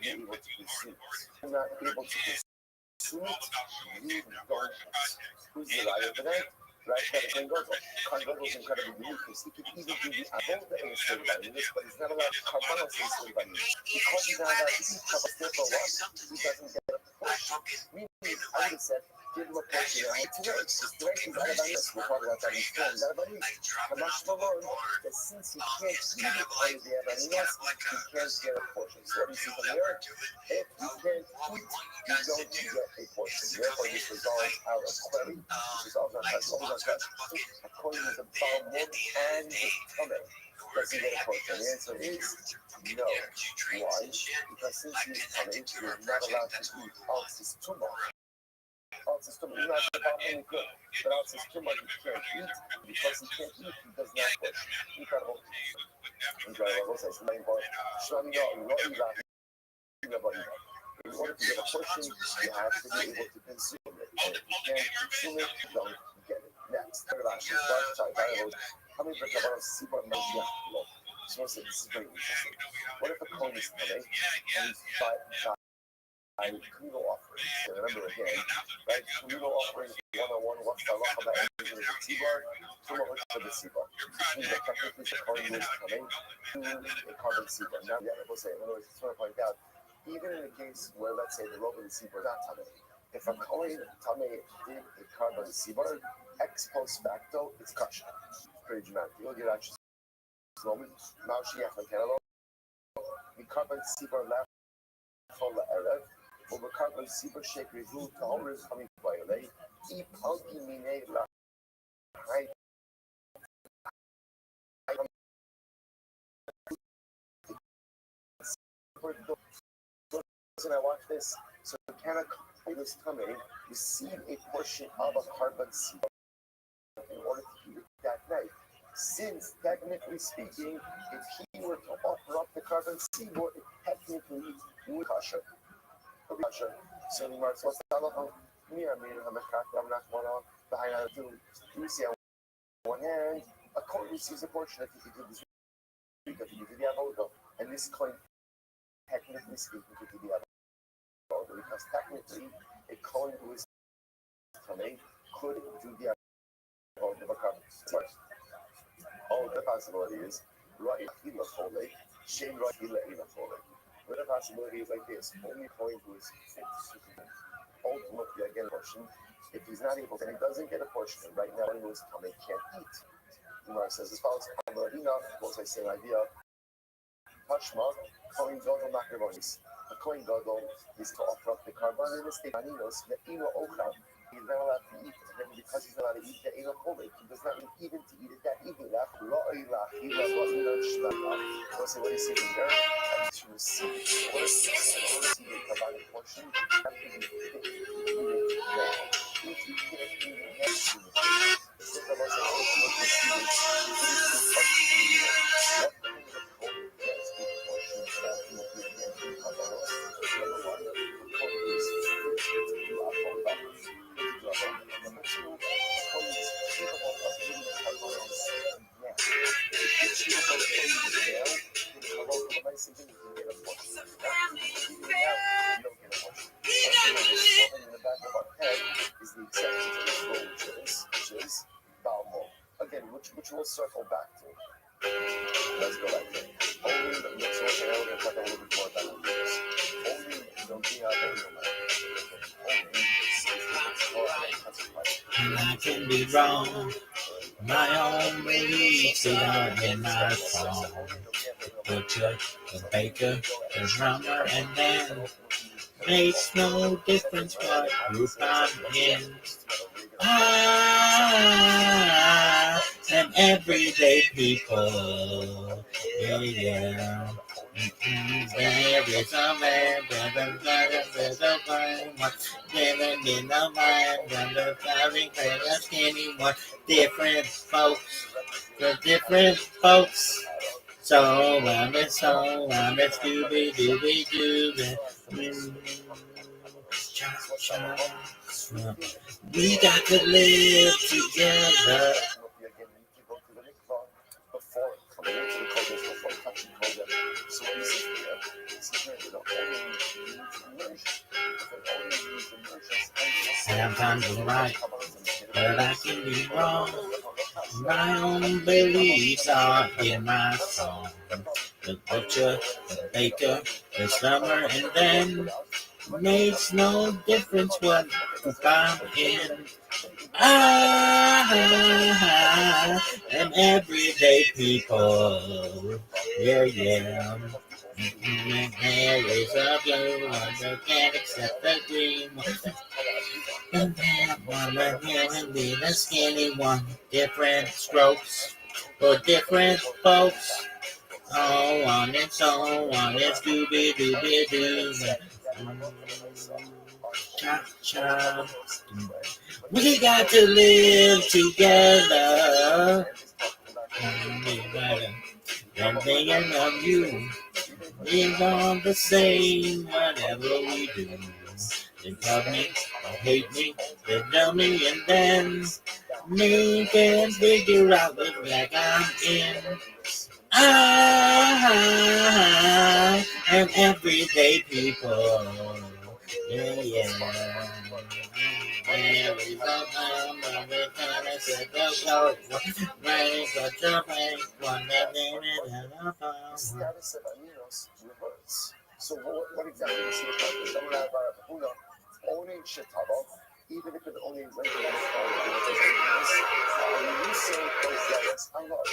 be able to consume it. If you're not able to consume it, you don't. Who's the liar for that? Right, Kohen Gadol is incredibly unique because he could even do the Avoda in the state of Aninos, but he's not allowed carbonos in the state of Aninos. Because he's not allowed to eat carbonos, therefore what? He doesn't get a portion. Meaning, I would have said, give him a portion of it today. Today he's out of Aninos. We'll talk about that in the He's out of Aninos. Hamash Malon, that since he can't eat it on the day of Aninos, he can't get a portion. So what do you see from here? If you can't eat, you don't get a portion. Therefore, this resolves out of query. This resolves out of according to the Talmud and the Talmud, does he get a portion? The answer is no. Why? Because since he's Talmud, you're not allowed to eat Alcis Tumah. Alcis Tumah, you're not the Talmud good, but Alcis Tumah you can't eat. Because he can't eat, he does not push. Incredible. Incredible. What's that? In order to get a portion, you have to be able to consume it. And if you can't consume it, you don't get it. Next, how many Bekabaros Sibor Mashiach? So this is very interesting. What if a Kohen is coming and he's by communal offerings? So remember again, right? Communal offerings 101, what's the halacha about entering the Tzibor? Tumah for the Tzibor. Which means that technically the Kohen is coming to a carbon Tzibor. Now, yeah, we'll say, in other words, I just want to point out, even in the case where, let's say, the robe of the Tzibor is not Tameh, if a Kohen Tameh did a carbon Tzibor, ex post facto, it's kosher. Pretty dramatic. You'll get actually moment. Mashiach Lekello. The carbon Tzibor left for the Erev. Or the carbon Tzibor shake revealed to Homer is coming by a lay. E Palki Mine La. And I watch this. So can a this coming receive a portion of a carbon Tzibor in order to eat it that night? Since technically speaking, if he were to offer up the carbon Tzibor, it technically would kosher. So the Mark was on one hand, a coin receives a portion if he could do the avodah, and this coin, technically speaking, could do the avodah because technically a coin who is coming could do the avodah of a carbon Tzibor. Oh, the possibility is right ila chole, shem right ila chole. But the possibility is like this: only coin who is ultimately again portion If he's not able to, and he doesn't get a portion, and right now anyone who's coming can't eat. Gemara says as follows: both say same idea. Pashma, Kohen Gadol Macaronis. A Kohen Gadol is to offer up the carbon and the stepaninos, the Ino Ocha. He's not allowed to eat, and then because he's not allowed to eat the Ino Cholik, he does not even to eat it that evening. What do you see here? To receive the carbon portion, you have to be fit to eat it now. If you can't eat it next week, again, which we'll circle back to. Let's go back there. Only the mix of the we'll talk a little bit more about this. Only don't be out and I can be wrong. My own beliefs are in my song. Butcher, the baker, the drummer, and then makes no difference what group I'm in. I am everyday people. Yeah. There is a man, there's a one, living in a mind, under driving a skinny one. Different folks, the different folks. So I'm a Scooby Dooby Dooby. Cha-cha. We got to live together. Sometimes I'm right, but I can be wrong. My own beliefs are in my song. The butcher, the baker, the summer, and then makes no difference what group I'm in. I am everyday people. Yeah, yeah. There is a blue one that can't accept the green one. And that one that can be the skinny one. Different strokes for different folks. Oh, on its own, on its Scooby Dooby Doo. Cha-cha. We got to live together. One thing I love you. We're all the same, whatever we do. They love me, or hate me, they love me, and then me can figure out the black I'm in. I am everyday people. Yeah, yeah. There is a number that kind of said the code. Right, got your bank, one that name it and a phone. Status of aminos reverts. So what exactly is he about? Owning Shetabo, even if it only is like you say those I love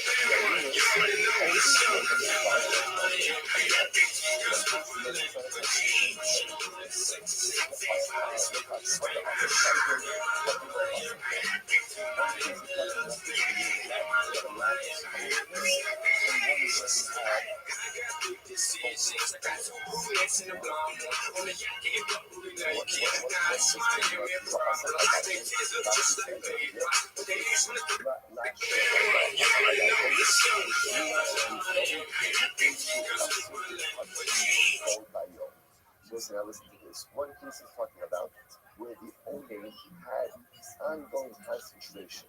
Listen to this. One piece is talking about where the owning had ongoing concentration.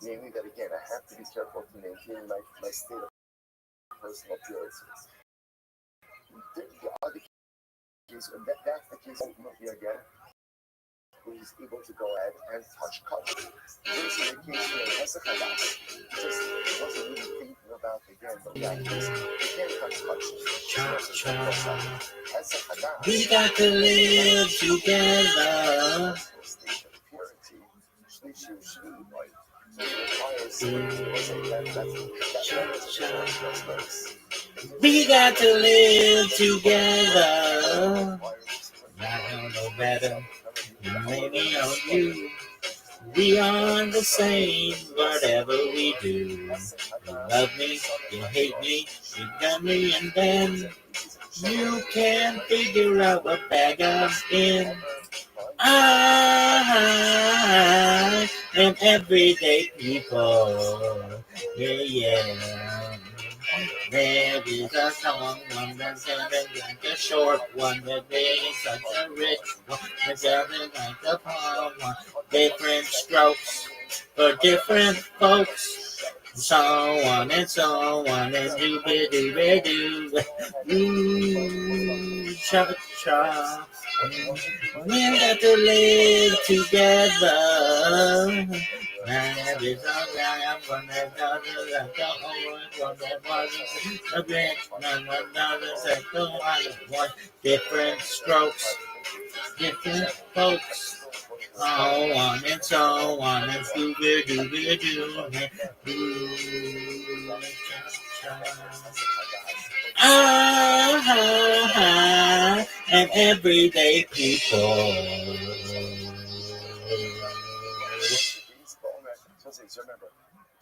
Namely that again, I have to be careful to maintain my state of personal purity. The other case, that's the case of Mufi again, who is able to go ahead and touch cover. This is the case where Hezekiah just wasn't really thinking about again, but that case, he can't touch. We got to live together. We got to live together. I don't know better. Maybe on you. We are the same, whatever we do. You love me, you hate me, you got me, and then you can't figure out what bag I'm in. I am everyday people. Yeah. There is a song, one that's like a short one, but there is such a rich one, that's like a poem one. Different strokes for different folks. So on and so on and do. Cha. We got to live together. That is all I'm gonna do. Different strokes, different folks. So on and so on and do. And everyday people. So remember,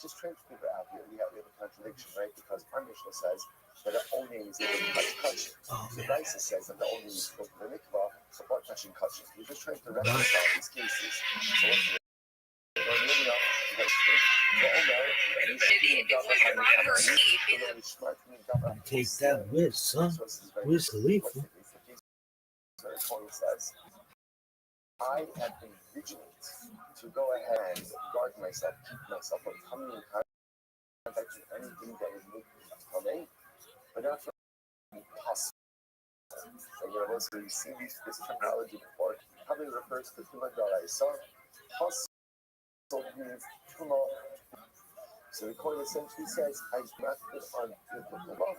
just trying to figure out here, we have a contradiction, right? Because our Mishnah says that the only is able to touch kosher. The Raisa says that the only is go to the mikvah before touching kosher. We're just trying to reconcile these cases. So what's take that with, son. Wiz Khalifa. Says, I have been vigilant to go ahead and guard myself, keep myself from coming in contact with anything that is coming, but not from possible. And so you see this terminology before. Coming refers to Tuma Daraisa. Possible means Tuma. So the Kohen essentially says, I've not been on Tuma,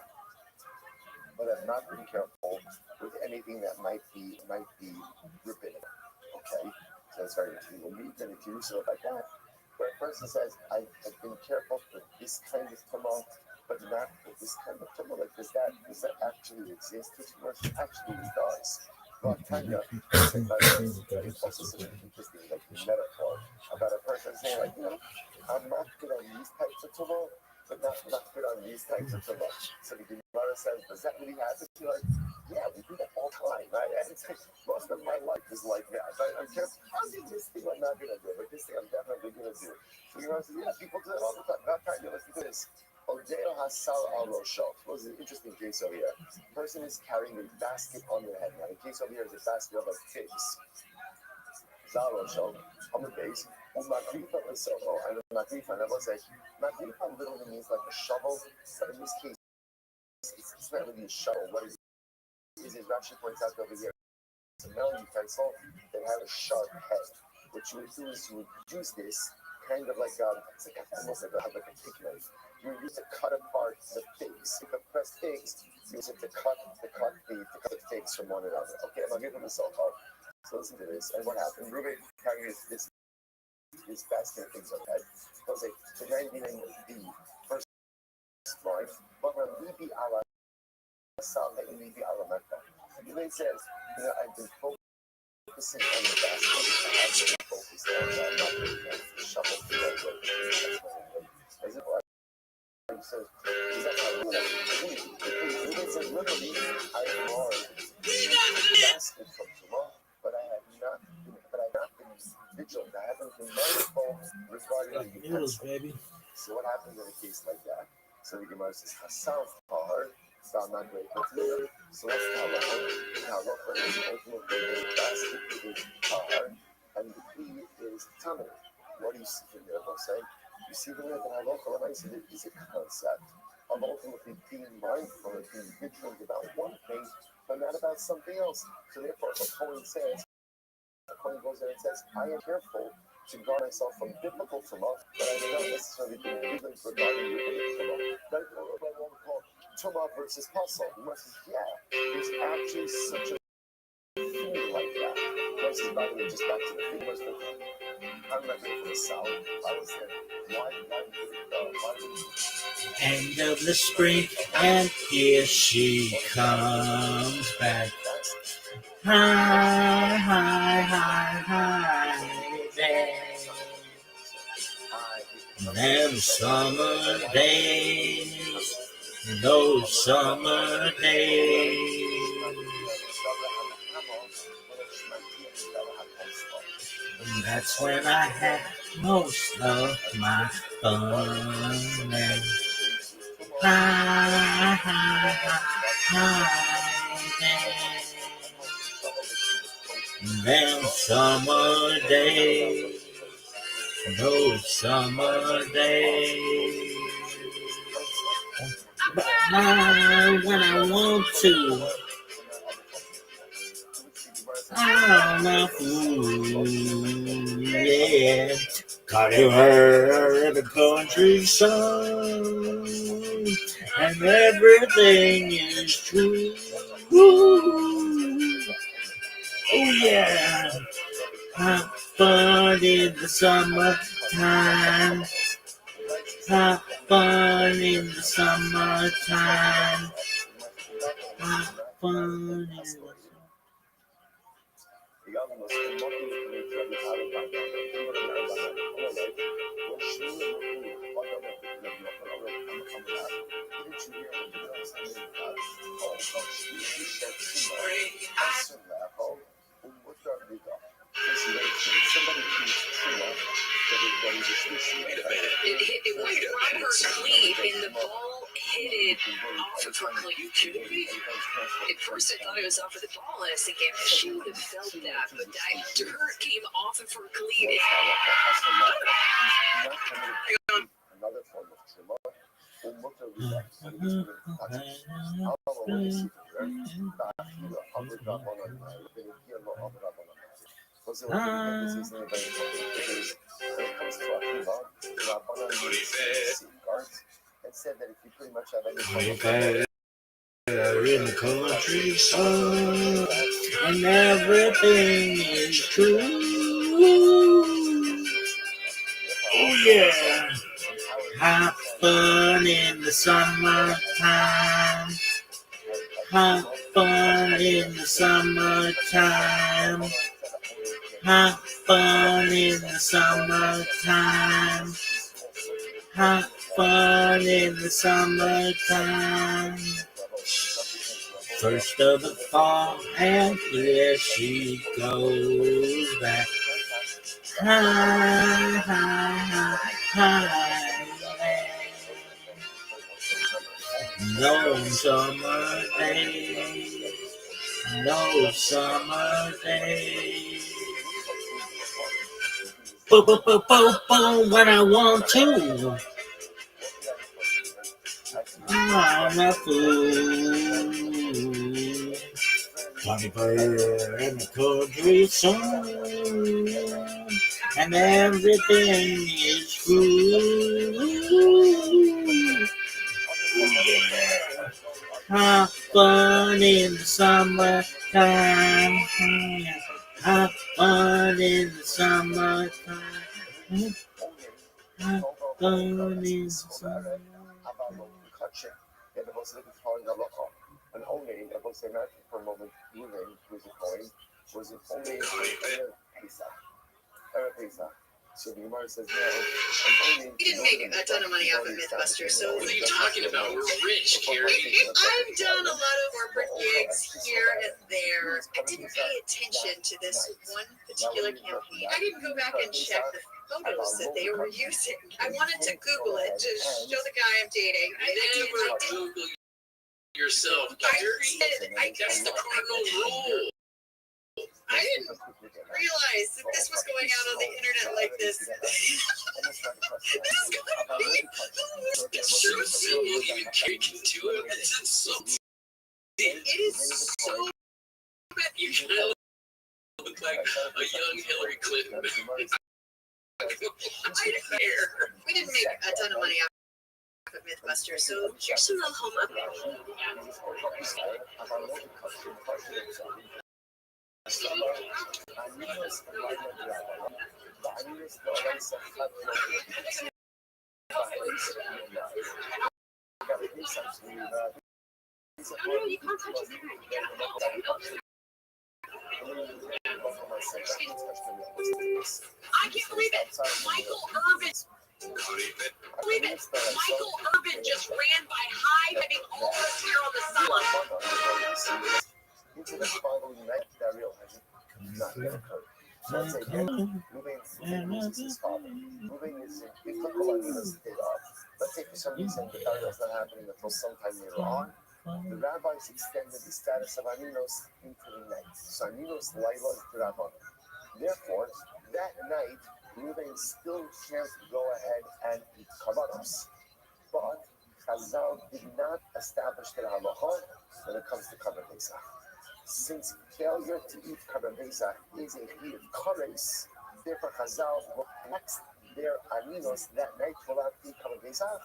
but I've not been careful with anything that might be rabbinic. Okay? So that's very interesting. We'll meet in a Jerusalem like that, where a person says, I've been careful with this kind of tumult, but not with this kind of tumult. Like, does that actually exist? Which person actually does. But Tanya, it's also such an interesting metaphor about a person saying, like, I'm not good on these types of tumult, but not good on these types of tumult. So the Gemara says, does that really happen? You're like, yeah, we do that all the time, right? And it's like, most of my life is like that. But I'm just, this thing I'm not going to do, but this thing I'm definitely going to do. So Gemara says, yeah, people do it all the time. Not trying to listen to this. Odeo Hasal al Rosho. What was an interesting case over here? The person is carrying a basket on their head. Now, the case over here is a basket of like figs. Zal Rosho, on the base. Magrifa was so low. I know Magrifa, and I was like, Magrifa literally means like a shovel, but in this case, it's not really a shovel. What is it? Is Rashi points out over here? It's a metal utensil that had a sharp head. What you would do is you would use this kind of like it's like almost like a pick knife. You would use it to cut apart the figs. If you press figs, use it to cut the figs from one another. Okay, I'm gonna give them a cell phone. So listen to this. And what happened? Ruben carrying this basket of things on head. I was like, the 99 the first line, but when Libi ala Sal, and Libi ala Mecca. And then it says, I've been focusing on the basket. I haven't been focused on not the shovel. As it was. It says, is that how you it says, literally, I ignored the basket from tomorrow, but I have not been vigilant. I haven't been mindful regarding the noodles, baby. So what happens in a case like that? So the Gemara says, Hassan hard, found not grateful to you. So what's Talacha? Talacha is ultimately a basket is hard, and the key is tamid. What do you see from there, Jose? You see from there that Halacha is a concept of ultimately being mindful and being vigilant about one thing, but not about something else. So therefore, the Kohen goes there and says, I am careful to guard myself from biblical tumult, but I may not necessarily be vigilant regarding rabbinic tumult. That's what we call tumult versus puzzle. Versus, yeah, there's actually such a thing like that. Versus, by the way, just back to the thing, End of the spring, and here she comes back. Hi, hi, hi, hi, there. Them summer days, those summer days. That's when I had most of my fun. And hi, hi, hi, hi, them summer days, those summer days. But now when I want to, I'm a fool, yeah. Caught her in the country sun, and everything is true. Ooh, oh yeah, have fun in the summertime. Have fun in the summertime. Have fun in the summertime. It went from her cleat, and the ball hit it off of her cleat. At first, I thought it was off of the ball, and I was thinking she would have felt that, but that dirt came off of her cleat. In the country sun, and everything is true. Oh yeah, have fun in the summertime. Have fun in the summertime. Have fun in the summertime. Have fun in the summertime. First of the fall, and here she goes back. Hi, hi, hi, hi. No summer days, no summer days. Boom, boom, boom, boom, boom, when I want to. I'm a fool. Johnny Bird and the country sun, and everything is true. Yeah. Have fun in the summertime. Have fun in the summertime. Have fun in the summertime. And only, I was imagine for a moment, moving with the coin, was it only Pesa. So the Gemara says, no, We didn't make a ton of money off of Mythbusters, so What are you talking about? We're rich, Carrie. I've done a lot of corporate gigs here and there. I didn't pay attention to this one particular campaign. I didn't go back and check the photos that they were using. I wanted to Google it to show the guy I'm dating. I Never Google yourself, Carrie. That's the cardinal rule. I didn't realize that this was going out on the internet like this. It's so simple, even Carrie can do it. It's so It is so bad. You kind of look like a young Hillary Clinton. I don't care. We didn't make a ton of money off of Mythbusters, so here's some little home update. I can't believe it. Michael Irvin. Believe it. Michael Irvin just ran by high-fiving all of us here on the side. Into the following night, Dario has not yet occurred. So let's say Ruben loses his father. Ruben is in Colonia's day off. Let's say for some reason the Dario is not happening until sometime later on. The rabbis extended the status of Aninos into the night. So Aninos Laila is the Rabban. Therefore, that night, Ruben still can't go ahead and eat Kavanos. But Chazal did not establish the halacha when it comes to Karban Pesach. Since failure to eat Karban Pesach is a heat of kares, therefore Chazal will next their Aninos that night to allow to eat Karban Pesach,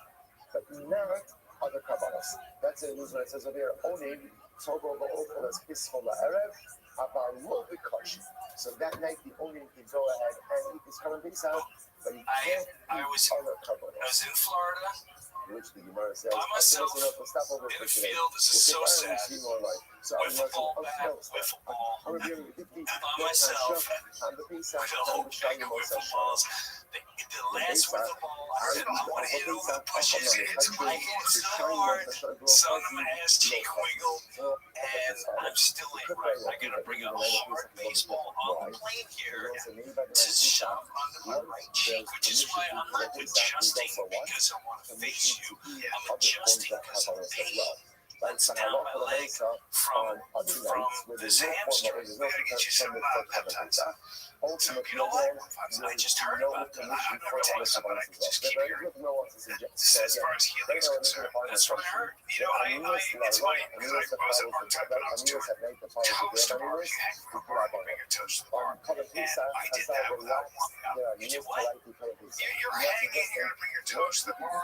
but not other Kavanos. That's a reason it says over here, Onim, Togo, Ba'okol, as Pisfol, Erev, about Lobikosh. So that night, the Onim can go ahead and eat his Karban Pesach, but he can't I was other Kavanos. in Florida Which the Gemara says, by myself in in a field. This is so sad. With a ball bat, with a ball, by myself, with a whole bag of wiffle balls. The last wiffle ball, I said, I want to hit over the bushes into my hand so hard. Some of my ass cheek wiggled, and I'm still like, right, I gotta bring a hard baseball on the plane here to shove under my right cheek, which is why I'm not adjusting because I want to face you. I'm adjusting because of pain. That's down my leg from this hamstring. We gotta get you some peptides. So you know what? I just heard about that. I've never taken some, but I can just keep hearing. So as far as healing is concerned, that's what I heard. You know, it's funny because I was at one time, but I was doing toast to bar. You hang from a bar, you bring your toast to the bar. And I did that without warming up. You did what? You're hanging here to bring your toast to the bar.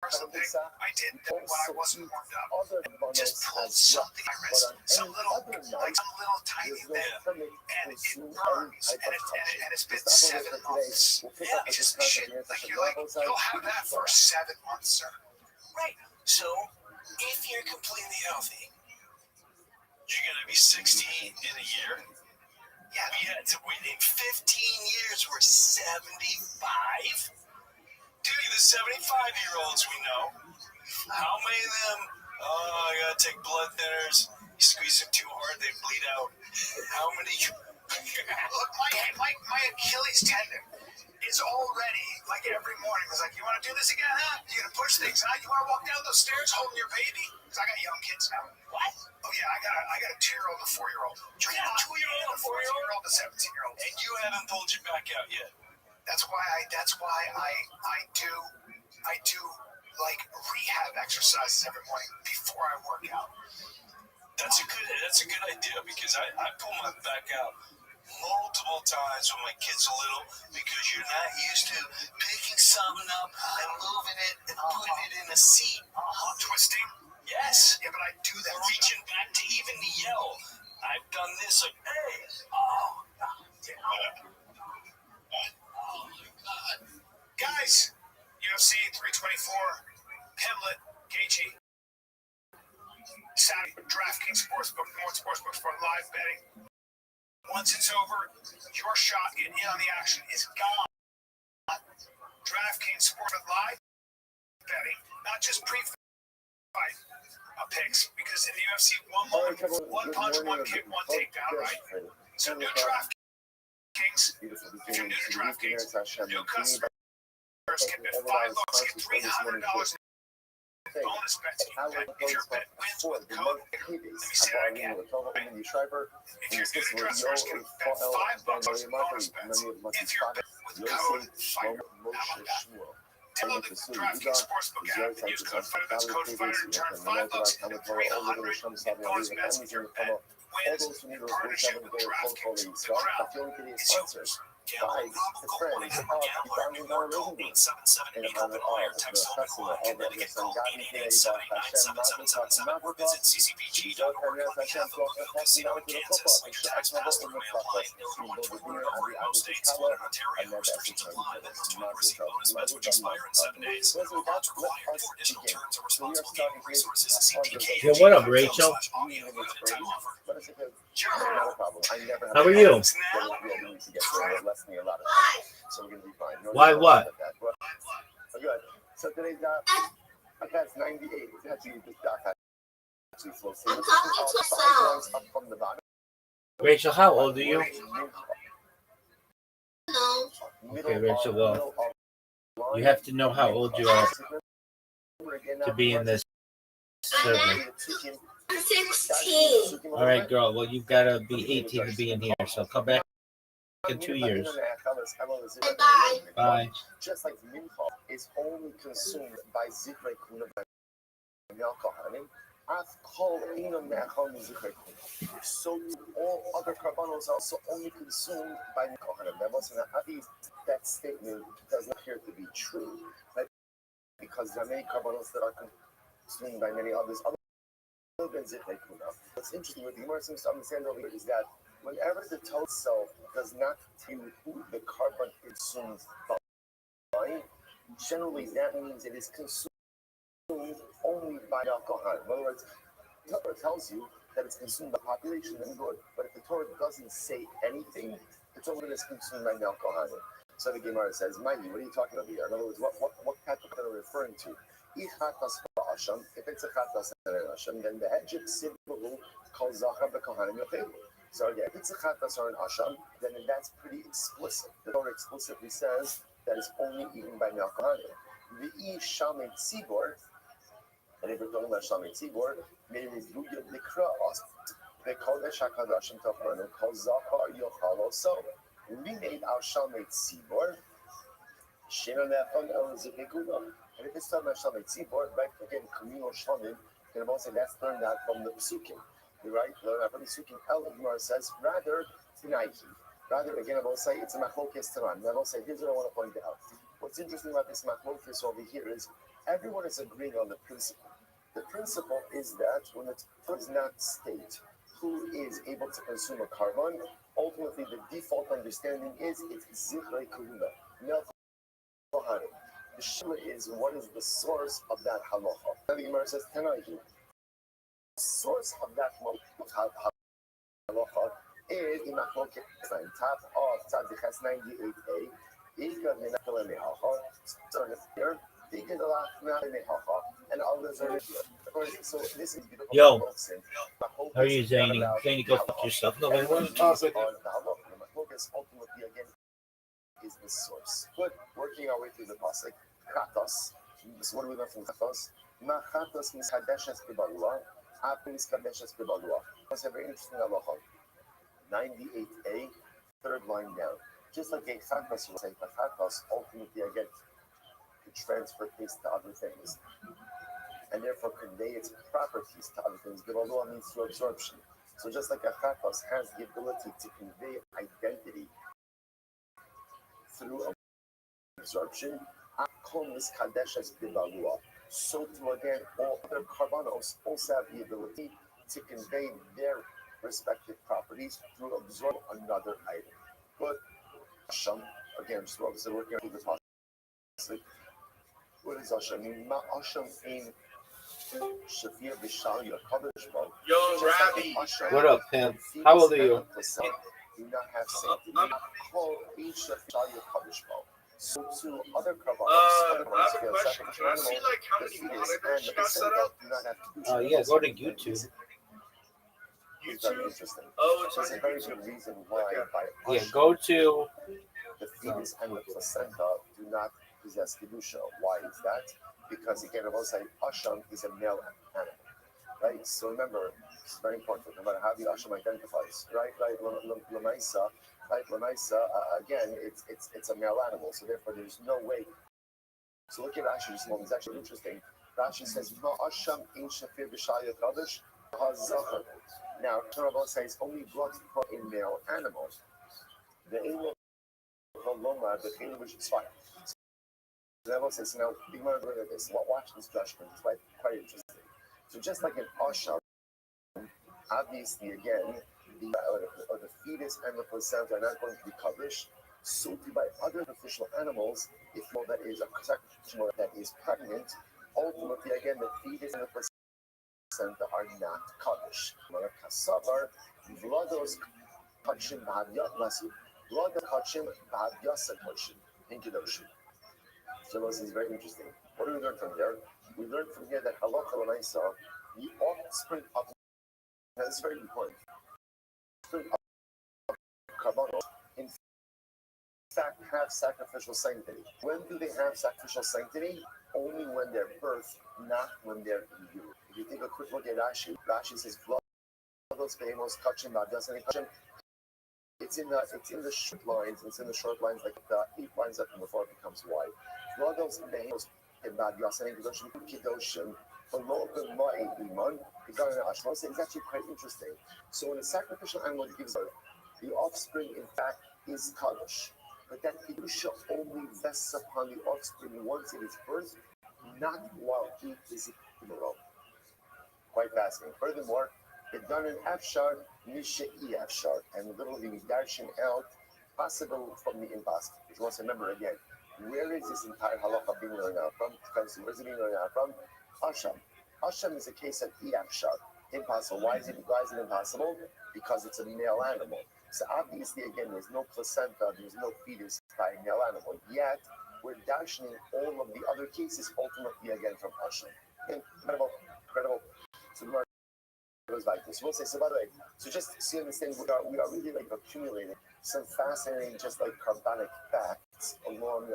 Or something. I did that when I wasn't warmed up. Just pulled something I wrist, some little tiny bit, and it burns, and it's been 7 months. Yeah, it's just shit. Like you're like, you'll have that for 7 months, sir. Right. So if you're completely healthy, you're gonna be 16 in a year. Yeah, we had to wait in 15 years. We're 75. Dude, the 75-year-olds we know, how many of them, I gotta take blood thinners, you squeeze them too hard, they bleed out. How many? Look, my Achilles tendon is already, like every morning, it's like, you wanna do this again, huh? You gonna push things, huh? You wanna walk down those stairs holding your baby? Because I got young kids now. What? Oh yeah, I got a 2-year-old and a 4-year-old. You got a 2-year-old, a 4-year-old, and a 17-year-old. And you haven't pulled your back out yet. That's why I do like rehab exercises every morning before I work out. That's a good idea because I pull my back out multiple times when my kids are little because you're not used to picking something up and moving it and putting it in a seat. Twisting? Yes. Yeah, but I do that. Reaching back to even yell. I've done this like, hey, oh, yeah. Oh my God. Guys, UFC 324, Pimlet, KG, Saturday, DraftKings Sportsbook, North Sportsbooks for live betting. Once it's over, your shot in on the action is gone. DraftKings Sportsbook live betting, not just pre-fight picks, because in the UFC, one punch, one kick, one takedown, right? So new DraftKings, if you're new to DraftKings, new customers can bet $5, get $300 bonus bets. If your bet wins with code, let me say that again. If you're new to customers can bet $5 in bonus bets. If your bet with code FIGHTER, how about that? Download the DraftKings Sportsbook app and use code FIGHTER. That's code FIGHTER to turn $5 into $300 in bonus bets if your bet wins. And partnership with DraftKings, the crowd is yours. Gambling problem? Call 1-800-GAMBLER. New York, call 877-8-OPEN-LIAR. Text OPEN LIAR. Connecticut, call 888-789-7777. Or visit ccpg.org. On behalf of Oil Casino in Kansas, tax passthrough may apply in Illinois, 21 or over in most states, one in Ontario. Restrictions apply. The first 20 bonus bets which expire in 7 days. No odds required. For additional terms and responsible gaming resources, see BK. Yo, what up, Rachel? Audio limited time offer. Not a problem. I never have How are you? less than a lot of so we're gonna be fine. No Why what? But good. So today's that's 98. It's actually this doc actually slow. So up from the bottom. Rachel, how old are you? Okay, Rachel, well, you have to know how old you are to be in this survey. 16. All right, girl, well, you've got to be 18 to be in here, so come back in 2 years. Bye. Just like mincha is only consumed by zikrei kuna kohanim, so all other karbanos are also only consumed by kohanim. That statement does not appear to be true, right? Because there are many karbanos that are consumed by many others. What's interesting with the Gemara seems to understand over here is that whenever the Torah itself does not tell you who the carbon is consumed by, generally that means it is consumed only by alcohol. In other words, the Torah tells you that it's consumed by population, then good. But if the Torah doesn't say anything, it's only that it's consumed by alcohol. So the Gemara says, Mikey, what are you talking about here? In other words, what type of thing are you referring to? If it's a chatas and an asham, then the hejik sibulu calls zachar b'kohanim yochelu. So again, if it's a chatas or an asham, then that's pretty explicit. The Torah explicitly says that it's only eaten by kohanim. The shamet tzibor, and if we're talking about shamet tzibor, maybe ruya likra us. They call the shakadashim tafranu called zachar yochalo. So we made our shamet tzibor. And if it's talking about Shamet Tzibor, right, again, Kamino Shlamim, then I say that's learned out from the Psukim. Right? Learn out from the Psukim. El Gemara says, rather, Tinaiki. Rather, again, I will say it's a Machlokes Tanan. I will say, here's what I want to point out. What's interesting about this Machlokes over here is everyone is agreeing on the principle. The principle is that when it does not state who is able to consume a carbon, ultimately the default understanding is it's Zichrei Kahuna. The Shema is what is the source of that halacha. And the Gemara says, Tanaihi. The source of that halacha is in Machlokes Tanan, top of Tzadikas 98a. Ikad Menachel Mehacha, starting here. Ikad Alach Mehacha, and others are here. So this is the Yo, how are you, Zany? Zany, go fuck yourself. Nobody wants to talk with you. Machlokes ultimately again is the source. But working our way through the pasuk, chatos. So what do we learn from chatos? Ma chatos miskadeshes bebalua, ap miskadeshes bebalua. That's a very interesting halacha. 98a, third line down. Just like a chatos will say, but chatos ultimately again could transfer taste to other things, and therefore convey its properties to other things. Bebalua means through absorption. So just like a chatos has the ability to convey identity through absorption, so too again, all other carbonos also have the ability to convey their respective properties through absorb another item. But Asham, again, just obviously working on the topic. What does Asham mean? Ma Asham in Shafir Bishal Yakadosh. Yo, Rabbi. What up, Pam? How old are you? Do not have safety. Call each of Yakadosh. So to other carbonos, Can I see like how many monitors you got set up? Yeah, go to YouTube. It's very interesting. Oh, it's There's a very good reason why by Yeah, go to. The fetus and the placenta do not possess kedusha. Why is that? Because again, I will say Asham is a male animal, right? So remember, it's very important. No matter how the Asham identifies, right? Lamaisa, right? Lamaisa, again, it's a male animal, so therefore there's no way. So look at Rashi this moment. It's actually interesting. Rashi says, "Ma Asham in Shafir b'Shayat Kadosh HaZachar." Now, Torah says only brought in male animals. The which is fine. So that says, now, the Gemara look at this. Watch this judgment. It's quite interesting. So just like in Asham, obviously, again, the fetus and the placenta are not going to be covered. So too by other artificial animals, if one that is a sacrificial that is pregnant, ultimately, again, the fetus and the placenta are not covered. Kasavar, Vlados Kachim Bhavyat Nasi, Vlados Kachim Bhavyasa Kachim, in Kedoshim. So this is very interesting. What do we learn from here? We learn from here that halacha l'maisa, the offspring of, now this is very important, offspring of karbanos, in fact, have sacrificial sanctity. When do they have sacrificial sanctity? Only when they're birthed, not when they're in utero. If you take a quick look at Rashi, Rashi says, "Vlados behemos kachim ba'adyasani kachim." It's in the short lines. It's in the short lines, like the 8 lines up before it becomes wide. Vlados behemos ba'adyasani kedoshim. It's actually quite interesting. So when a sacrificial animal gives birth, the offspring, in fact, is kadosh. But that kedusha only vests upon the offspring once it is birthed, not while it is in the row. Quite fascinating. Furthermore, it's done in afshar, mishe'i afshar, and literally dashing out possible from the impossible. You want to remember again, where is this entire halacha being learned out from? Where is it being learned out from? Asham. Asham is a case of Iyafshar, impossible. Why is it impossible? Because it's a male animal. So obviously, again, there's no placenta, there's no fetus by a male animal. Yet, we're dashing all of the other cases ultimately again from Asham. Incredible. So the goes like this. We'll say, so by the way, so just so you understand, we are really like accumulating some fascinating, just like carbonic facts along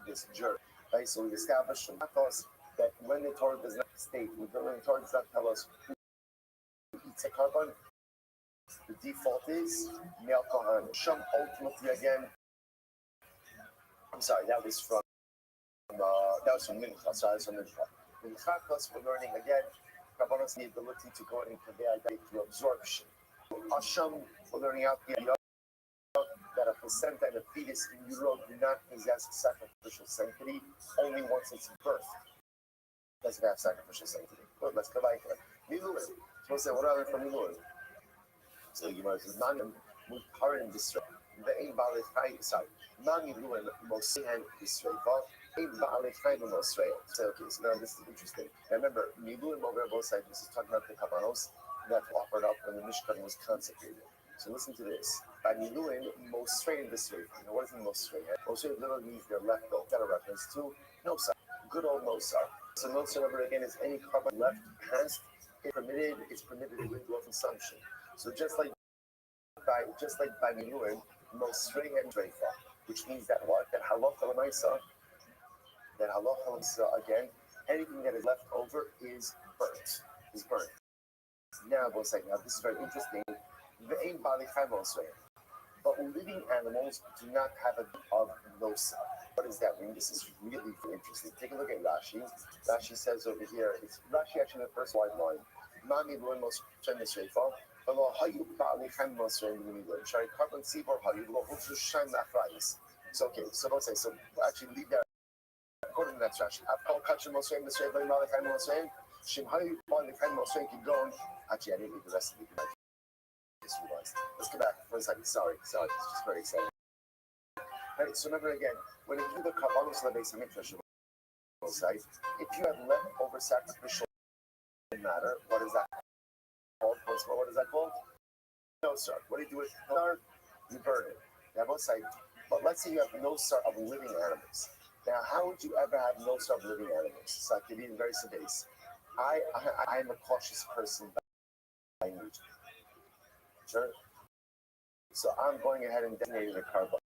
this journey. Right? So we've established from us that when the Torah does not state, when the Torah does not tell us who eats a carbon, the default is male kohan. Sham ultimately again. I'm sorry, that was from Mincha. Sorry, that's from Mincha. Mincha plus we're learning again. Kabbalah's the ability to go and convey identity through absorption. Asham, we're learning out the idea that a placenta and a fetus in utero do not possess sacrificial sanctity only once it's birthed. Doesn't have sacrificial sanctity. Good, let's go back to it. Miluim. So we'll say, what are they from Miluim? So you might say, Manim, Mutarin Disray. Ve'in Ba'alei Chayim, sorry. Mamiluim, Mosihan Disrayva. So okay, so now this is interesting. Now remember, Miluim over both sides, this is talking about the Kabanos that offered up when the Mishkan was consecrated. So listen to this. By Miluim, Mosrei in this way. You know, what is Mosrei? Mosrei literally means they're left over. Got a reference to Nosar. Good old Nosar. So Nosar, remember again, is any carbon left past, it's permitted to grow consumption. So just like by Miluim, Mosrei and Dreifa, which means that what? That halacha l'maisa, again, anything that is left over is burnt. Now, we'll say, now this is very interesting. But living animals do not have a of nosa. What does that mean? This is really interesting. Take a look at Rashi. Rashi says over here, it's Rashi actually the first white line. Mami Luemos Chemisrefa. So okay, so let's say, so actually leave that. According to that Rashi, I've called Kachim Mosreim the Shreva Malachim Mosreim. Shimhayu Malachim Mosreim keep going. Actually, I didn't read the rest of the just realized. Let's go back for a second. Sorry. It's just very exciting. Right, so remember again, when you do the Kabbalos Lebeis HaMikdash, if you have leftover sacrificial matter, what is that called? What is that called? No, sir. What do you do with no? You burn it. Now, both sides. But let's say you have no star of living animals. Now, how would you ever have no star of living animals? So I can be very sedate. I am a cautious person by nature. Sure. So I'm going ahead and detonating the carbon.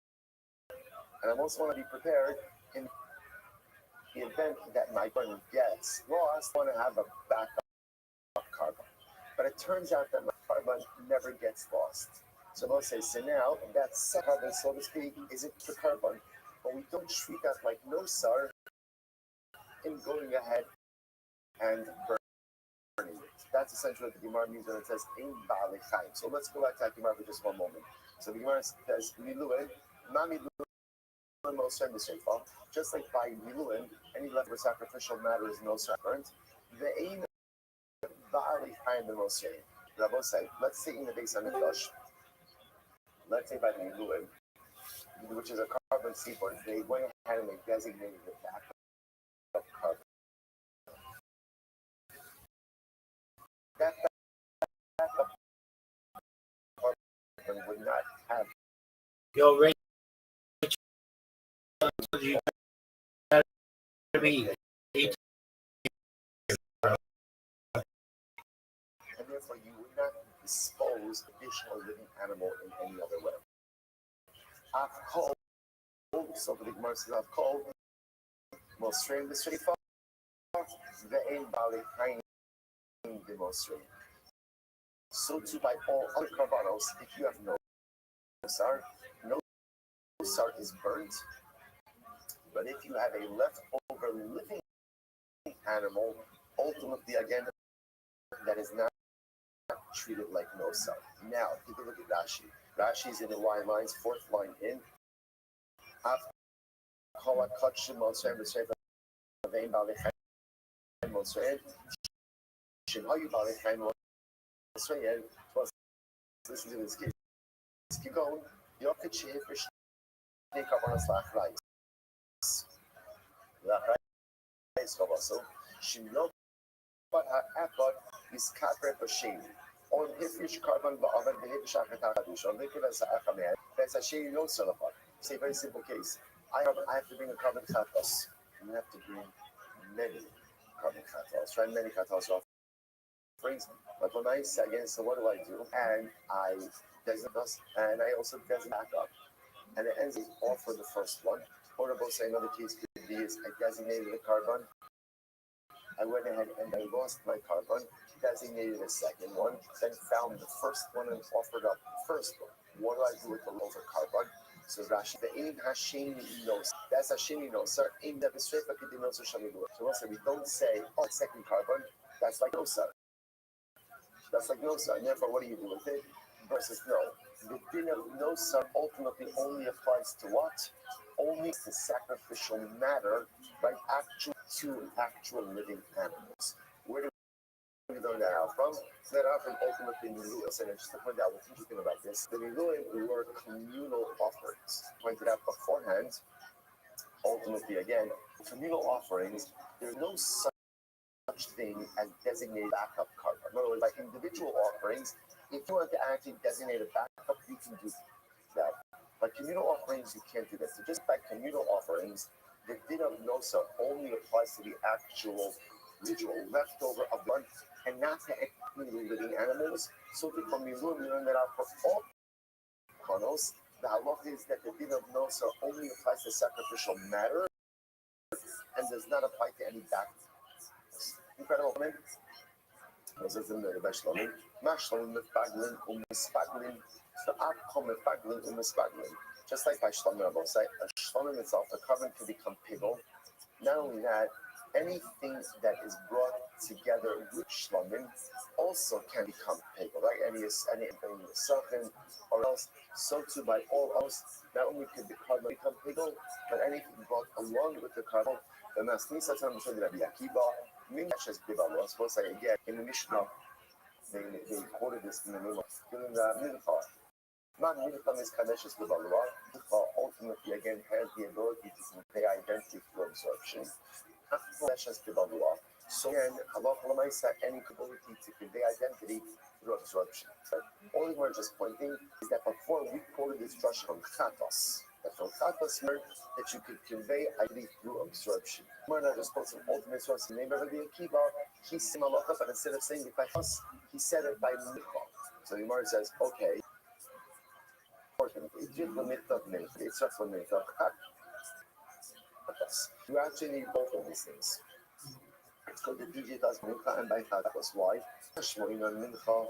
And I also want to be prepared in the event that my gun gets lost. I want to have a backup carbon. But it turns out that my carbon never gets lost. So we'll say, so now that carbon, so to speak, isn't the carbon. But we don't treat that like no sar in going ahead and burning it. That's essentially what the Gemara means when it says in Ba'alei Chaim. So let's go back to that Gemara for just one moment. So the Gemara says, Miluim, Just like by Miluim, any leftover sacrificial matter is no burnt. The aim Ba'ali Chaim the Moshe. Rabbi said, let's say in the base of Mikdash, let's say by the Miluim, which is a carbon seaboard, they went ahead and they designated the backup carbon. That backup carbon would not have. Yo, Rachel, you gotta be. And therefore, you would not dispose additional living animal in any other way. I've called, so the Gemara says, I've called, most strain the straight far, the aim bali kind the most strain. So too by all other carbonos, if you have no sar is burnt. But if you have a leftover living animal, ultimately again, that is not treated like no sar. Now, take a look at Rashi. Rashi is in the Y lines, fourth line in. Listen to this case. Keep going. But is Capre Bashim. On Hifish carbon, but of the Hibishakatadush, on Nicholas Akaman, there's a shady no Solomon. It's a very simple case. I have to bring a carbon katos. You have to bring many carbon katos. Try many katos off. But when I say again, so what do? And I designate and I also designate backup. And it ends off for the first one. Or about say another case could be is I designated a carbon. I went ahead and I lost my carbon, designated a second one, then found the first one and offered up the first one. What do I do with the lower carbon? So Rashi, the aim Hashemi knows. That's Hashemi knows, sir. Aim that is straight like it knows Shamilu. So also we don't say, oh, second carbon, that's like no sir. That's like no sir. And therefore, what do you do with it? Versus no. The din of no sir ultimately only applies to what? Only to sacrificial matter, right? Actual living animals. Where do we learn that out from? That out from ultimately Miluim. And just to point out what's interesting about this, the Miluim were communal offerings. Pointed out beforehand, ultimately again, communal offerings, there's no such thing as designated backup carbon. In other words, by individual offerings, if you want to actually designate a backup, you can do that. By communal offerings, you can't do that. So just by communal offerings, the din of nosa only applies to the actual ritual leftover of one and not to any living animals. So from Miluim, we learn that out for all konos, the halacha is that the din of nosa only applies to sacrificial matter and does not apply to any back. Incredible. Just like by Shlomim Rabbi say, a Shlomim itself, the carbon can become pigul. Not only that, anything that is brought together with Shlomim also can become pigul, right? Any something or else, so too by all else, not only can the carbon become pigul, but anything brought along with the carbon. The Masnisa Tam Shadi Rabbi Akiva, Minchas Bibalos, will say again in the Mishnah, they quoted this in the name of Mincha. Not Mincha is Kadesh's Bibalua. Ultimately, again, has the ability to convey identity through absorption. Kadesh's Bibalua. So, again, Allah said any ability to convey identity through absorption. But only we're just pointing is that before we quoted this drush from Chatos, that from Chatos meant that you could convey identity through absorption. We're not just quoting ultimate source in the name of Rabbi Akiva. He said Malacha, but instead of saying it by us, he said it by Micha. So the Gemara says, okay. It's just the myth of myth. It's just the myth of Chatos. You actually need both of these things. It's called the DJ does Mincha and by Chatos. Why? Shmoing on Mincha.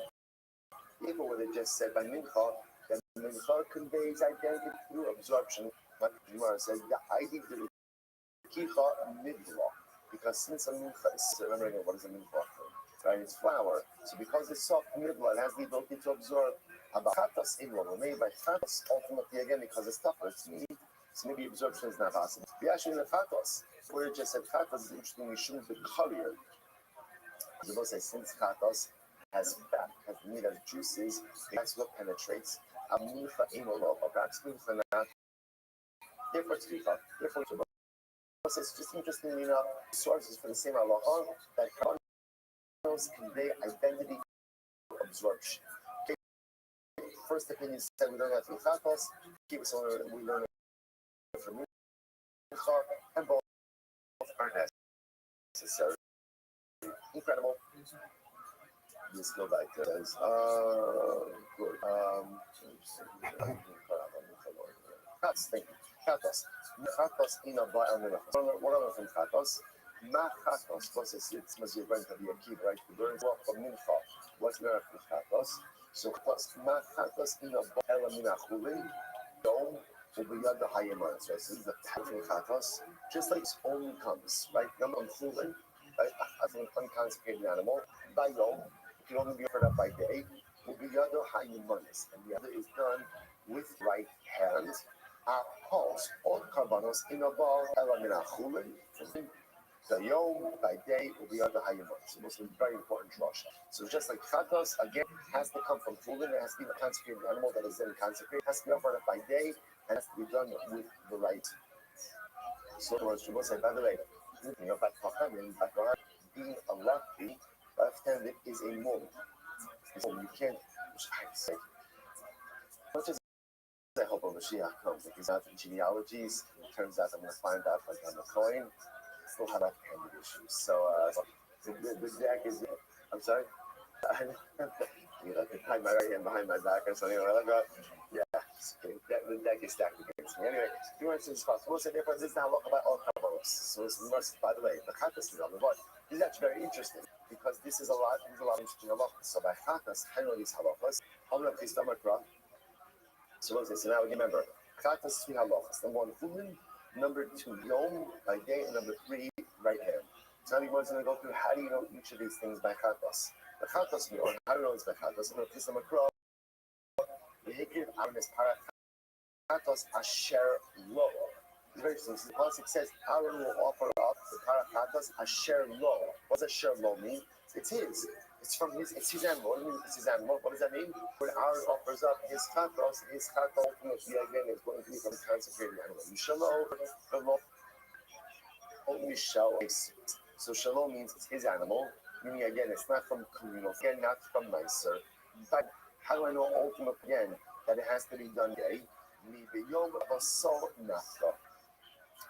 Even when they just said by Mincha, then Mincha conveys identity through absorption. But the Gemara says the idea of Kicha Midla. Because since a Mincha is, remember what is a Mincha? Right? It's flour. So because it's soft Midla, it has the ability to absorb. About chatos in one, made by chatos, ultimately again because it's tougher, it's meat, so maybe absorption is not possible. We actually in the chatos, where it just said chatos is interesting, we shouldn't be courier. The book says since chatos has fat, has meat, has juices, that's what penetrates. Amnicha imolo, approximately not. Therefore, it's just interestingly enough, sources for the same halacha that carbonos convey identity absorption. Okay. First opinion said we learn that from chatos, we learn it from mincha, and both are necessary. Incredible. Let's go back to this. Good. Thank you. Chatos. Chatos in a by what other from chatos? Ma chatos. Plus, it's must be going to be a key, right? To learn what from mincha. What's learned from chatos? So, ma chatos in a by elamina chulin. Dome will be under higher months, right? So, this is the pattern chatos. Just like it only comes, right? Number one chulin, right? As an unconsecrated animal, by yom, it can only be offered up by day. Will be under higher months, and the other is done with right hand. Pulse, all carbonos in a ball, elamina chulin, the yom by day will be under higher months. So, most very important drush. So, just like chatos, again, has to come from chulin, it has to be a consecrated animal that is then consecrated, has to be offered up by day, and has to be done with the right. So, you must say, by the way, being a lefty, left-handed is a move. So, you can't say, much as I hope a Mashiach comes, like these other genealogies, it turns out I'm going to find out, like on the coin, still have left-handed issues. So, the deck is, I'm sorry? You know, behind my right hand behind my back or something like that. Yeah, the deck is stacked against me. Anyway, if you want to see this possible, so therefore, this is now look about all carbonos. So, this must, by the way, the chatas is on the body. This is actually very interesting because this is a lot of interesting halachas. So, by chatas, I know these halachas. I'm going to please stomach rock. So now remember, chatas 3 halachas. Number 1, chulin. Number 2, yom by day, and number 3, right hand. So now everyone's going to go through how do you know each of these things by chatas. The chatas, or how do you know it's by chatas? I'm going to please stomach rock. The hikir Aaron is para chatas asher lo. It's very interesting. The pasuk says Aaron will offer up the para chatas asher lo. What does asher lo mean? It's his. It's from his. It's his animal. What do you mean it's his animal? What does that mean? When Aaron offers up his chatos ultimately again is going to be from consecrated animal. Yishalo the lo. Only shall. So shalom means it's his animal. Meaning again, it's not from communal. Again, not from nicer. But how do I know ultimately again that it has to be done day?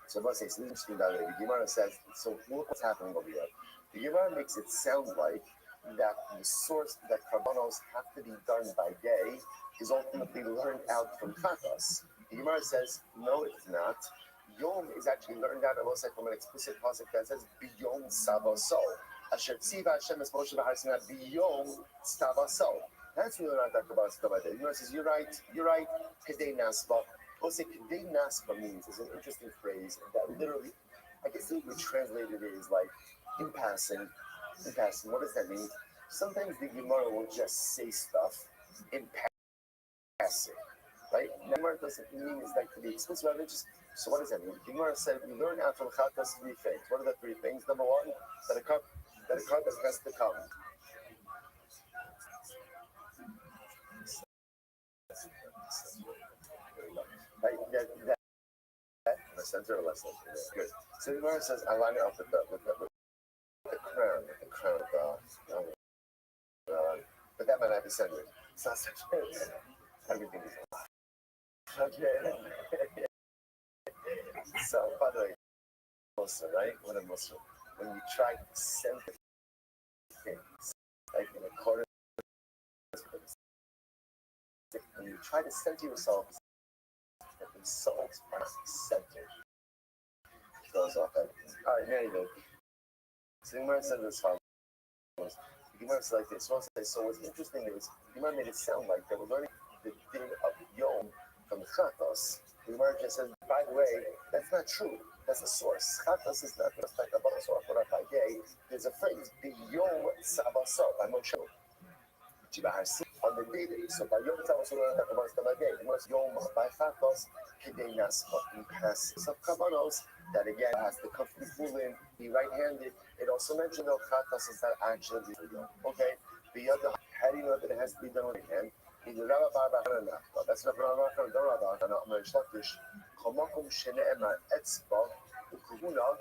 So let's say, so this is interesting that way. The Gemara says, so look what's happening over here. The Gemara makes it sound like that the source that carbonos have to be done by day is ultimately learned out from chatas. The Gemara says, no, it's not. Yom is actually learned out, I will say, from an explicit pasuk that says, biyom savaso. Asher tziva Hashem es Moshe b'Har Sinai biyom savaso. That's really not that Kabbalah about that. The Gemara says, you're right, kedei nasba. We'll say kedei nasba means is an interesting phrase that literally, I guess the way we translate it is like in passing. What does that mean? Sometimes the Gemara will just say stuff in passing, right? Gemara doesn't mean it's like to be explicit, rather just. So what does that mean? The Gemara said we learn out from chatas 3 things. What are the 3 things? Number 1, that a carpet has to come. Right? That the center or less center. Good. So the Gemara says I line it up with the crown of the but that might not be centered. It's not centered. Everything is okay. So by the way, Muslim, right? What a Muslim. When you try to center things, like in accordance with when you try to center yourself, the results are centered. It goes off everything. All right, there you go. So the Gemara said as follows. The Gemara said like this. So what's interesting is the Gemara made it sound like they were learning the din of Yom from the chatos. The Gemara just said, by the way, that's not true. That's a source. Chatos is not just like a bonus or a by day. There's a phrase, Biyom Sabaso by Moshe. On the dating. So by Yom Tov, also learn that the Gemara is day. Gemara Yom by Chatos, Kidei Naspot, in passive. Some Kavanos that again has to comfortable in, be right-handed. It also mentioned that Chatos is not actually the okay. The other, how do you know that it has to be done with the hand? In the Rabba Barba Hananachta, that's not Rabba Barba Hananachta, and I'm Shlakish, Chomakum Shene'ema Etzba, Ukuna,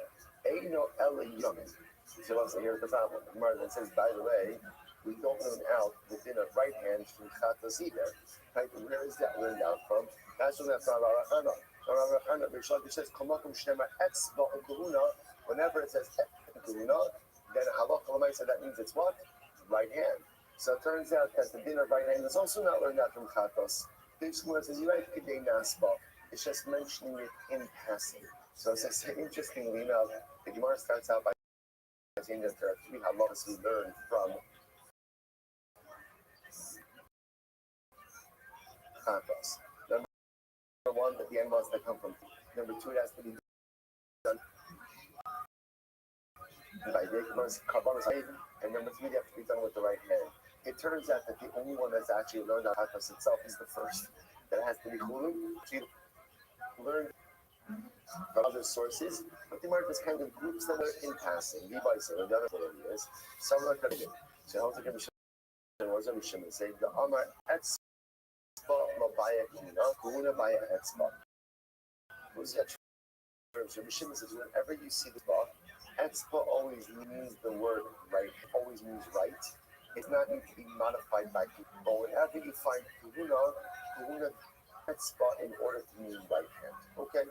Eino Ele Yomin. So let's say here's the problem. The Gemara that says, by the way, we don't learn out within a right hand from Chatos either. Right? Where is that learned out from? That's from that Rabba Barba Rabba Barba Shlakish says, Chomakum Shene'ema Etzba, Ukuna, whenever it says Ukuna, then Halacha Lamaisa, that means it's what? Right hand. So it turns out that the din of right hand is also not learned out from Chatos. This one says, you're right, Kidei Nasba. It's just mentioning it in passing. So it says, interestingly enough, the Gemara starts out by saying that there are three halachas we learn from Chatos. Number one, that the animals that come from. Number two, it has to be done by the Karbanos, and number three, they have to be done with the right hand. It turns out that the only one that's actually learned on Chatos itself is the first. That has to be chulu. She learned from other sources, but the market kind of groups them in passing. Vibaisa, the other one is some like that. So how to get the was a mission and say the Amar Etzba Mabaya Kuna Baya Etzba. What's that? So mission says whenever you see the bar, Etzba always means the word right, always means right. It's not need to be modified by people. But whenever you find Kuhuna Etzba in order to mean right hand. Okay?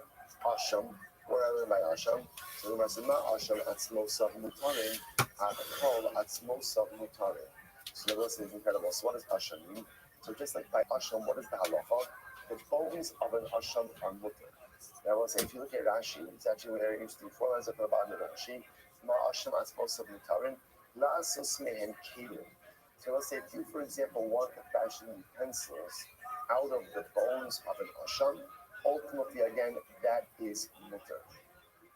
Asham. What I learn by Asham? So the Masima Asham Atzmosav Mutarin, Akol Atzmosav Mutarin. So the list is incredible. So what does Asham mean? So just like by Asham, what is the halacha? The bones of an Asham are mutter. Now I will say, if you look at Rashi, it's actually very interesting. 4 lines at the bottom of Rashi. Ma Asham Atzmosav Mutarin. So let's say if you, for example, want to fashion utensils out of the bones of an asham, ultimately again that is mutter.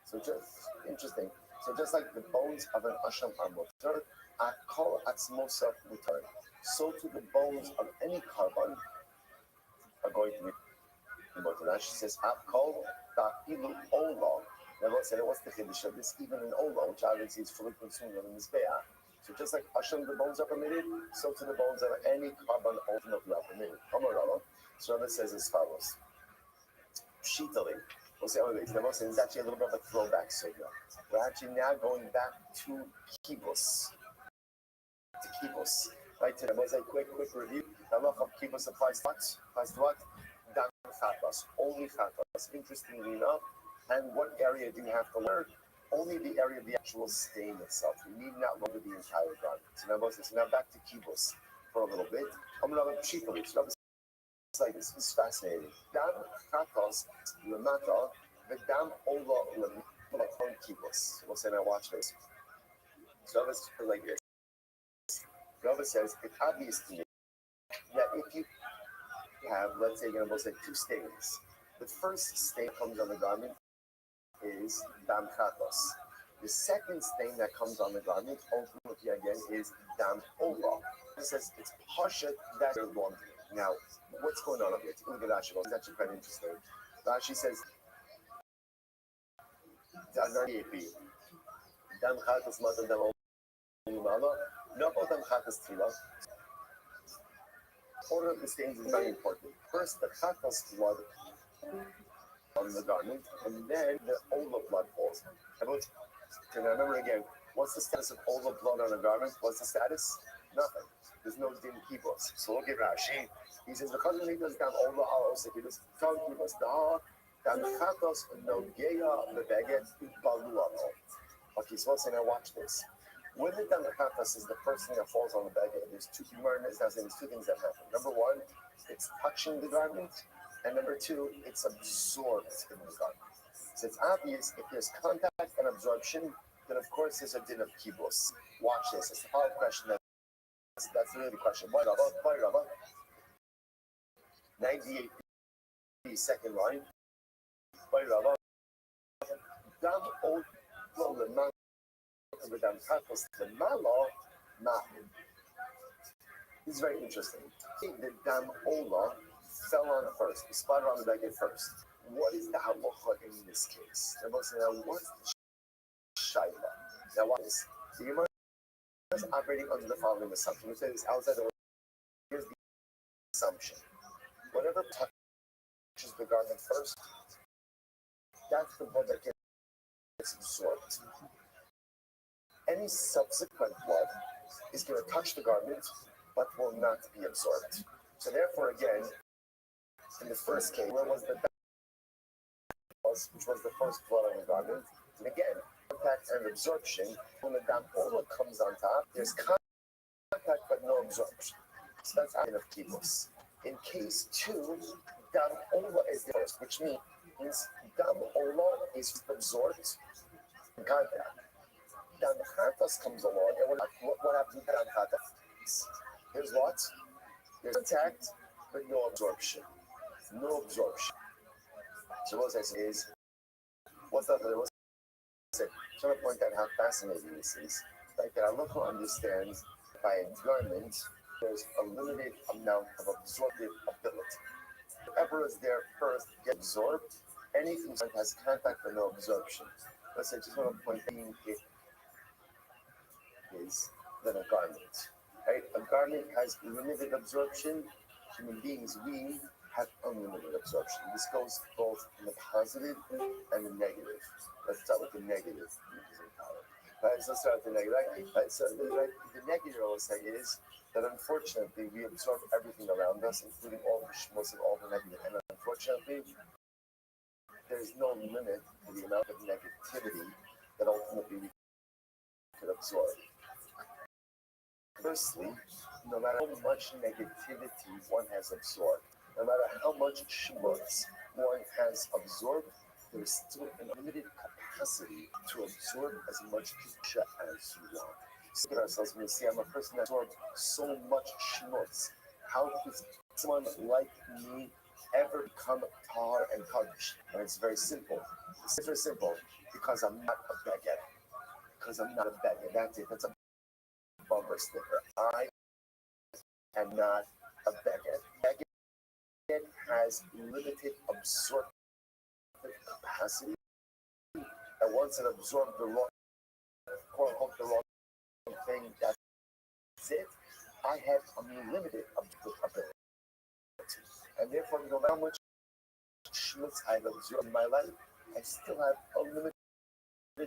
So just interesting. So just like the bones of an asham are mutter, akol atzmosav mutter. So to the bones of any carbon are going to be mutter. She says akol ta'ilu olam. Now, let's say, what's the chiddush of this? Even an ola, which obviously is fully consumed on the mizbeach. So just like asham, the bones are permitted, so to the bones of any carbon ultimately are permitted. So this says as follows. Pshitali. We'll say, it's actually a little bit of a throwback. So we're actually now going back to kibbutz. Right, today was a quick review. The law of kibbutz applies to what? Applies to what? Dam chatos. Only chatos. Interestingly enough, and what area do you have to learn? Only the area of the actual stain itself. You need not learn the entire garment. So now back to kibbutz for a little bit. I'm going to have a pshitali. So it's like this is fascinating. Dam chatos lemata, the dam ola lemata kibbutz. We'll say now watch this. So it's like this. Rava says it's obvious to me that if you have, let's say, we'll say 2 stains. The first stain comes on the garment is dam chatos. The second stain that comes on the garment, ultimately again, is dam ola. It says it's pashat that they're laundry. Now, what's going on over here? Look at Rashi. It's actually quite interesting. Rashi says, dam chatos matan dam ola. No, dam chatos tila. Order of the stains is very important. First, the chatos blood on the garment, and then the ola blood falls. Can I remember again? What's the status of ola blood on a garment? What's the status? Nothing. There's no din kibbutz. So look at Rashi. He says the chazon does dam ola al osekidus tam kibbutz da dam chatos no geya lebeget balu al. Okay, so let's say now watch this. When the dam chatos is the first thing that falls on the baguette, there's 2 things that happen. Number 1, it's touching the garment. And number 2, it's absorbed in the garment. So it's obvious if there's contact and absorption, then of course there's a din of kibbutz. Watch this. It's the follow-up question. That's really the question. Why Rava? 98 second line. Why Rava? Dam old dam chatos lemala ma'im. This is very interesting. The Dam Ola fell on first. The spotted on the baguette first. What is the halacha in this case? They're both saying, now, what's the shaila? Now, what is the Gemara is operating under the following assumption? We say this outside the way. Here's the assumption. Whatever touches the garment first, that's the blood that gets absorbed. Any subsequent blood is going to touch the garment, but will not be absorbed. So therefore, again, in the first case, where was the which was the first blood on the garment, and again, contact and absorption. When the dam ola comes on top, there's contact but no absorption. So that's out of kibbutz. In case 2, dam ola is the first, which means dam ola is absorbed in contact. Dam chatas comes along, and what happens to dam chatas? There's what? There's contact but no absorption. No absorption. So what I say is, what's that? I'm trying to point out how fascinating this is. Like that, Allah understands by a garment, there's a limited amount of absorptive ability. Whatever is there first gets absorbed. Anything that has contact but no absorption. Let's say, just want to point out it is than a garment. Right? A garment has limited absorption. Human beings, we have unlimited absorption. This goes both in the positive and the negative. Let's start with the negative. Right, so let's start with the negative. Right, so the negative I will say is that unfortunately we absorb everything around us, including all the most of all the negative. And unfortunately, there's no limit to the amount of negativity that ultimately we could absorb. Firstly, no matter how much negativity one has absorbed, no matter how much schmutz one has absorbed, there is still an unlimited capacity to absorb as much kedusha as you want. So look at ourselves when we say, I'm a person that absorbs so much schmutz. How could someone like me ever become tar and kaddish? And it's very simple. It's very simple. Because I'm not a baguette. Because I'm not a baguette. That's it. That's a bumper sticker. I am not a baguette. Baguette has limited absorptive capacity, and once it absorbs the wrong, quote unquote, the wrong thing, that's it. I have unlimited ability, and therefore, no matter how much schmutz I've absorbed in my life, I still have unlimited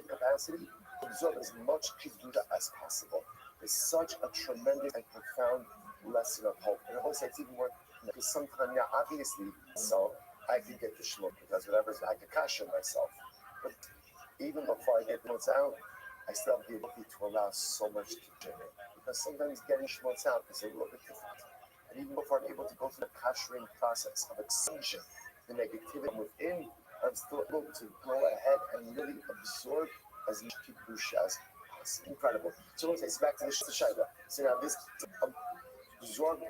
capacity to absorb as much kedusha as possible. It's such a tremendous and profound lesson of hope, and I will say it's even more. Because sometimes, yeah, obviously, so I can get the schmuck because whatever, I can cash in myself. But even before I get schmutz out, I still have the ability to allow so much to in it. Because sometimes getting schmutz out is a little bit different. And even before I'm able to go through the kashering process of expunging the negativity within, I'm still able to go ahead and really absorb as much kedusha as possible. Incredible. So let's say, back to the shayla. So now this absorbed.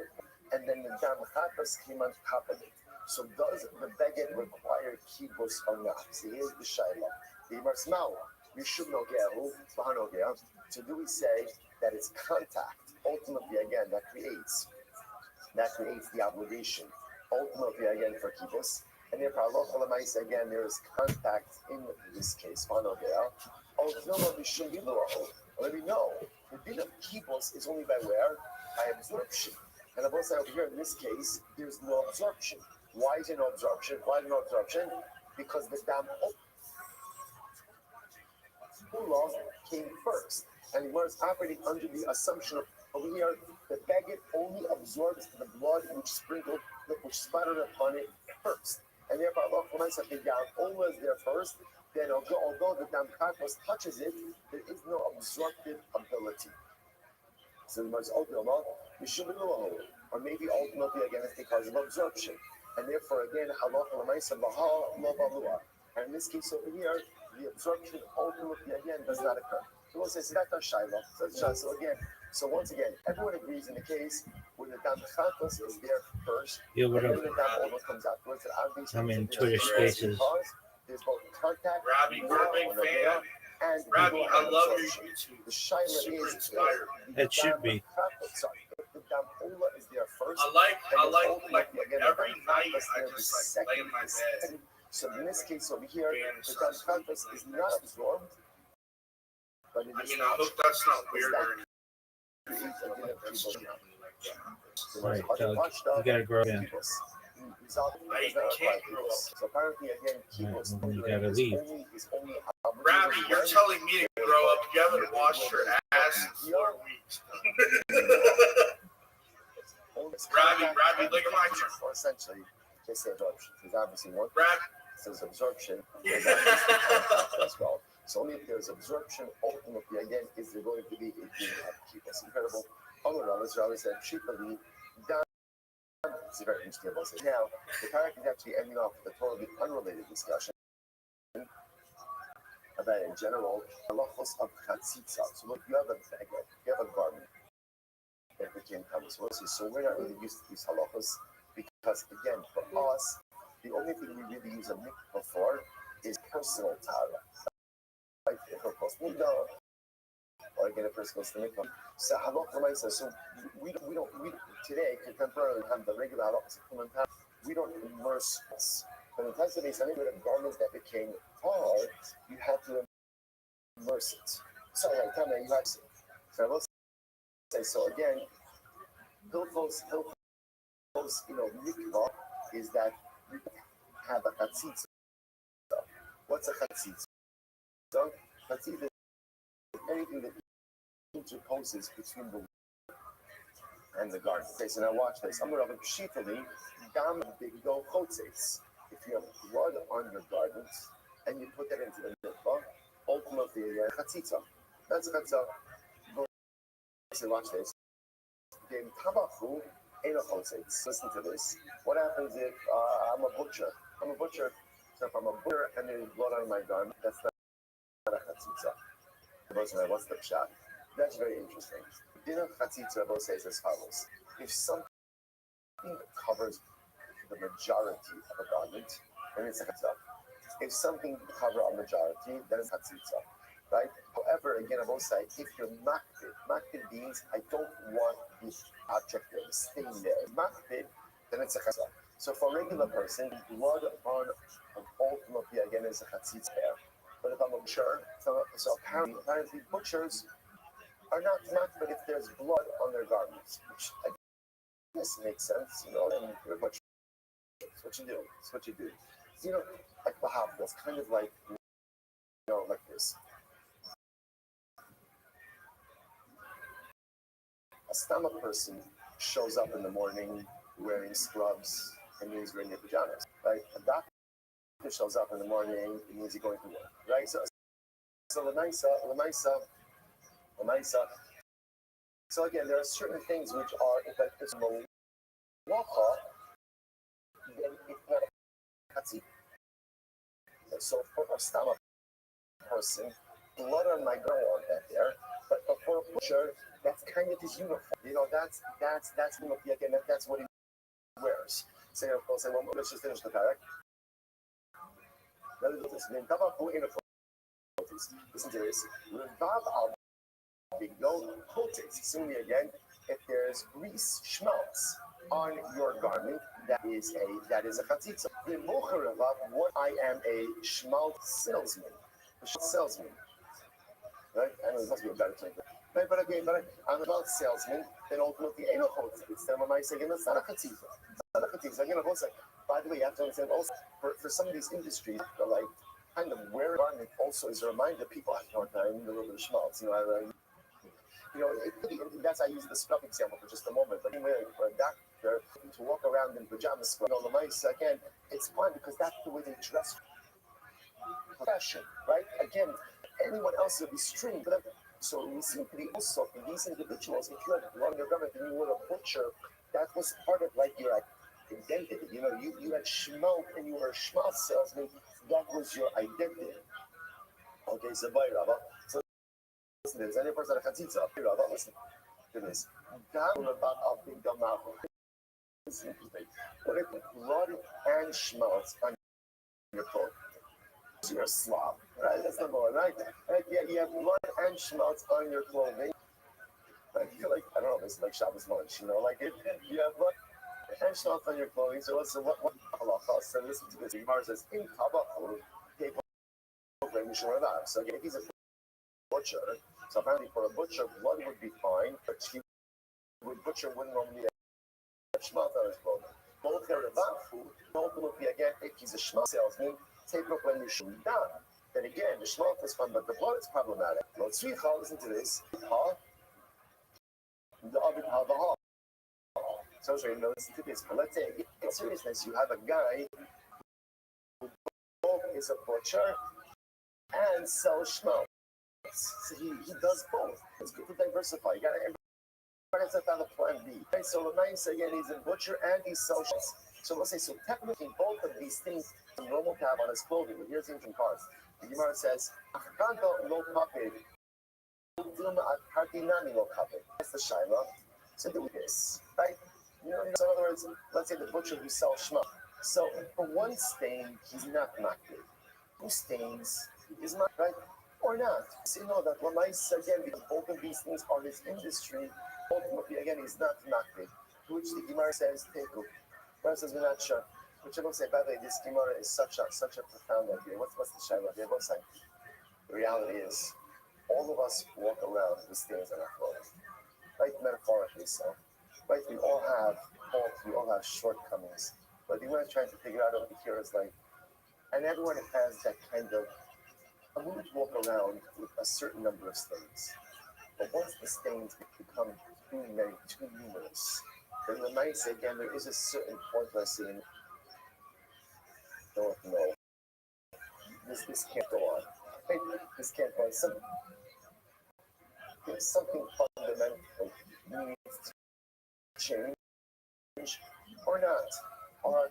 And then the dam chatas came on top of it. So does the baguette require kibbutz or not? So here's the shayla. The Marsmau, we should know gehu, so do we say that it's contact? Ultimately, again, that creates the obligation. Ultimately, again, for kibbutz. And therefore, again, there is contact in this case. Let me know. The din of kibbutz is only by where? By absorption. And I will say over here, in this case, there's no absorption. Why is there no absorption? Because the dam ola came first. And we're operating under the assumption of over here, the baguette only absorbs the blood which splattered upon it first. And therefore, Allah said the dam ola is there first. Then although the dam chatas touches it, there is no absorptive ability. So the most ultimate we should be or maybe ultimately again it's because of absorption. And therefore again, and in this case over here, the absorption ultimately again does not occur. So we'll say that's our shayla. So again, so once again, everyone agrees in the case where the dam chatas is there first, Yeah, what and up? then the dam ola comes out. I'm in Twitter Spaces. There's both contact, Robbie, you're a big fan. and Robbie, I love your YouTube. The shayla is inspired. It should be. Sorry, if the dam ola first. I like every night I just like lay in my bed. So in this case over here, the contrast is not absorbed, but it is. I mean, I hope that's not weird or anything. Right, Doug, you gotta grow in. I can't grow up. So apparently, again, Right, well, you gotta leave. Robbie, you're telling me to grow up. You haven't washed your ass in 4 weeks. Robbie, look at my turn. Or essentially, they say absorption. Because obviously, one Robbie. says absorption. As well. So only if there's absorption, ultimately, again, is there going to be a keep us incredible. Rabbi said, cheaply, down. It's a very interesting about it. Now, the parak is actually ending off with a totally unrelated discussion about, in general, halachos of chatzitza. So look, you have a garment that became kamis. So we're not really used to these halachos because, again, for us, the only thing we really use a mikvah for is personal tara. Like if a person or again a person goes to mikvah. So halachah, so we don't today contemporarily have the regular halachas of common power. We don't immerse us. But in times of these, any bit of garment that became hard, you had to immerse it. So tell me, you have to. So I will say so again. Hilchos, mikvah is that you have a chatzitza. What's a chatzitza? So chatzitza is anything that interposes between the and the garden. Okay, so now watch this. I'm going to pshitali dam bigdo chotzeis. If you have blood on your garment and you put that into the mikvah, ultimately chatzitza. That's chatzitza. So watch this. Tabachu ain't a chotzeis. Listen to this. What happens if I'm a butcher? So if I'm a butcher and there's blood on my garment, that's not a chatzitza. What's the pshat? That's very interesting. Dinner chatzitza says as follows: if something covers the majority of a garment, then it's a chatzitza. If something covers a majority, then it's chatzitza, right? However, again, I will say, if you're makpid means I don't want this object to stay there. Makpid, then it's a chatzitza. So for a regular person, blood on ultimately again is a chatzitza there. But if I'm a butcher, so apparently butchers are not makpid if there's blood on their garments, which I guess makes sense, and you're a butcher. It's what you do. It's what you do. Like Bahab, it's kind of like, like this. A stomach person shows up in the morning wearing scrubs and he's wearing your pajamas, right? A doctor shows up in the morning and he's going to work, right? So Lamaisa. So again, there are certain things which are, if that is malacha, then it's not a chatzitza. So for a stomach person, blood on my girl on that there, but for a butcher, that's kind of his uniform. That's again, that's what he wears. So of course, let's just finish the parak. Listen to this. Similarly again, if there's grease schmaltz on your garment, that is a chatzitza. What I am a schmaltz salesman. Right? I know there's not to be a better term. Right? But I'm a schmaltz salesman, then ultimately ain't no chotzeis. Then I say, that's not a chatzitza. Again, I will say, by the way, you have to understand also, for some of these industries, like kind of wear garment also is a reminder people have a hard time a little bit of schmaltz. That's I use the scrub example for just a moment. But anyway, for a doctor to walk around in pajamas, again, it's fine because that's the way they dress. Fashion, right? Again, anyone else would be streamed. So we seem to be also for these individuals. If you had blood on your garment and you were a butcher, that was part of like your identity. You had schmaltz and you were a schmaltz salesman. That was your identity. Okay, so bye, Rabba. So listen to this. Any person that chatzitza, Rabba, listen to this. Down about a big damach. It's interesting. What if blood and schmaltz on your clothes? You're a slob, right? That's number one, right? Yeah, you have blood and schmaltz on your clothing. I feel like, I don't know, it's like Shabbos lunch, like you have blood and stuff on your clothing. So listen, what halacha? So listen to this. The Gemara says, in tabachu, so again, if he's a butcher, so apparently for a butcher, blood would be fine, but butcher wouldn't normally have shmata on his clothing. Both Heravafu, ultimately again, if he's a shmata salesman, take up when you should be done. Then again, the shmata is fun, but the blood is problematic. Listen to this. The other so listen to this. But let's say, in seriousness, you have a guy who both is a butcher and sells schmaltz. So he does both. It's good to diversify. You gotta everybody has to have a plan B. Okay, so nice again, he's a butcher and he sells schmaltz. So let's say, so technically both of these things are normal to have on his clothing. But here's the interesting part. The Gemara says, that's the shaila. So do this, right? So in other words, let's say the butcher who sells schmuck. So for one stain, he's not makbid. Two stains, he's not right or not. So you know that when I again, because both of these things are his industry, ultimately again, he's not makbid. To which the Gemara says, teku. Gemara says, we're not sure. Which I will say, by the way, this Gemara is such a profound idea. What's the shaila? They're both saying. The reality is, all of us walk around with stains on our clothes, right? Metaphorically so. Right, we all have faults, we all have shortcomings. But the one I'm trying to figure out over here is like, and everyone has that kind of, I'm willing to walk around with a certain number of stains. But once the stains become too many, too numerous, then the might say again, there is a certain point where I say, no, this can't go on. Right? This can't go on. Something fundamental needs to change or not? Are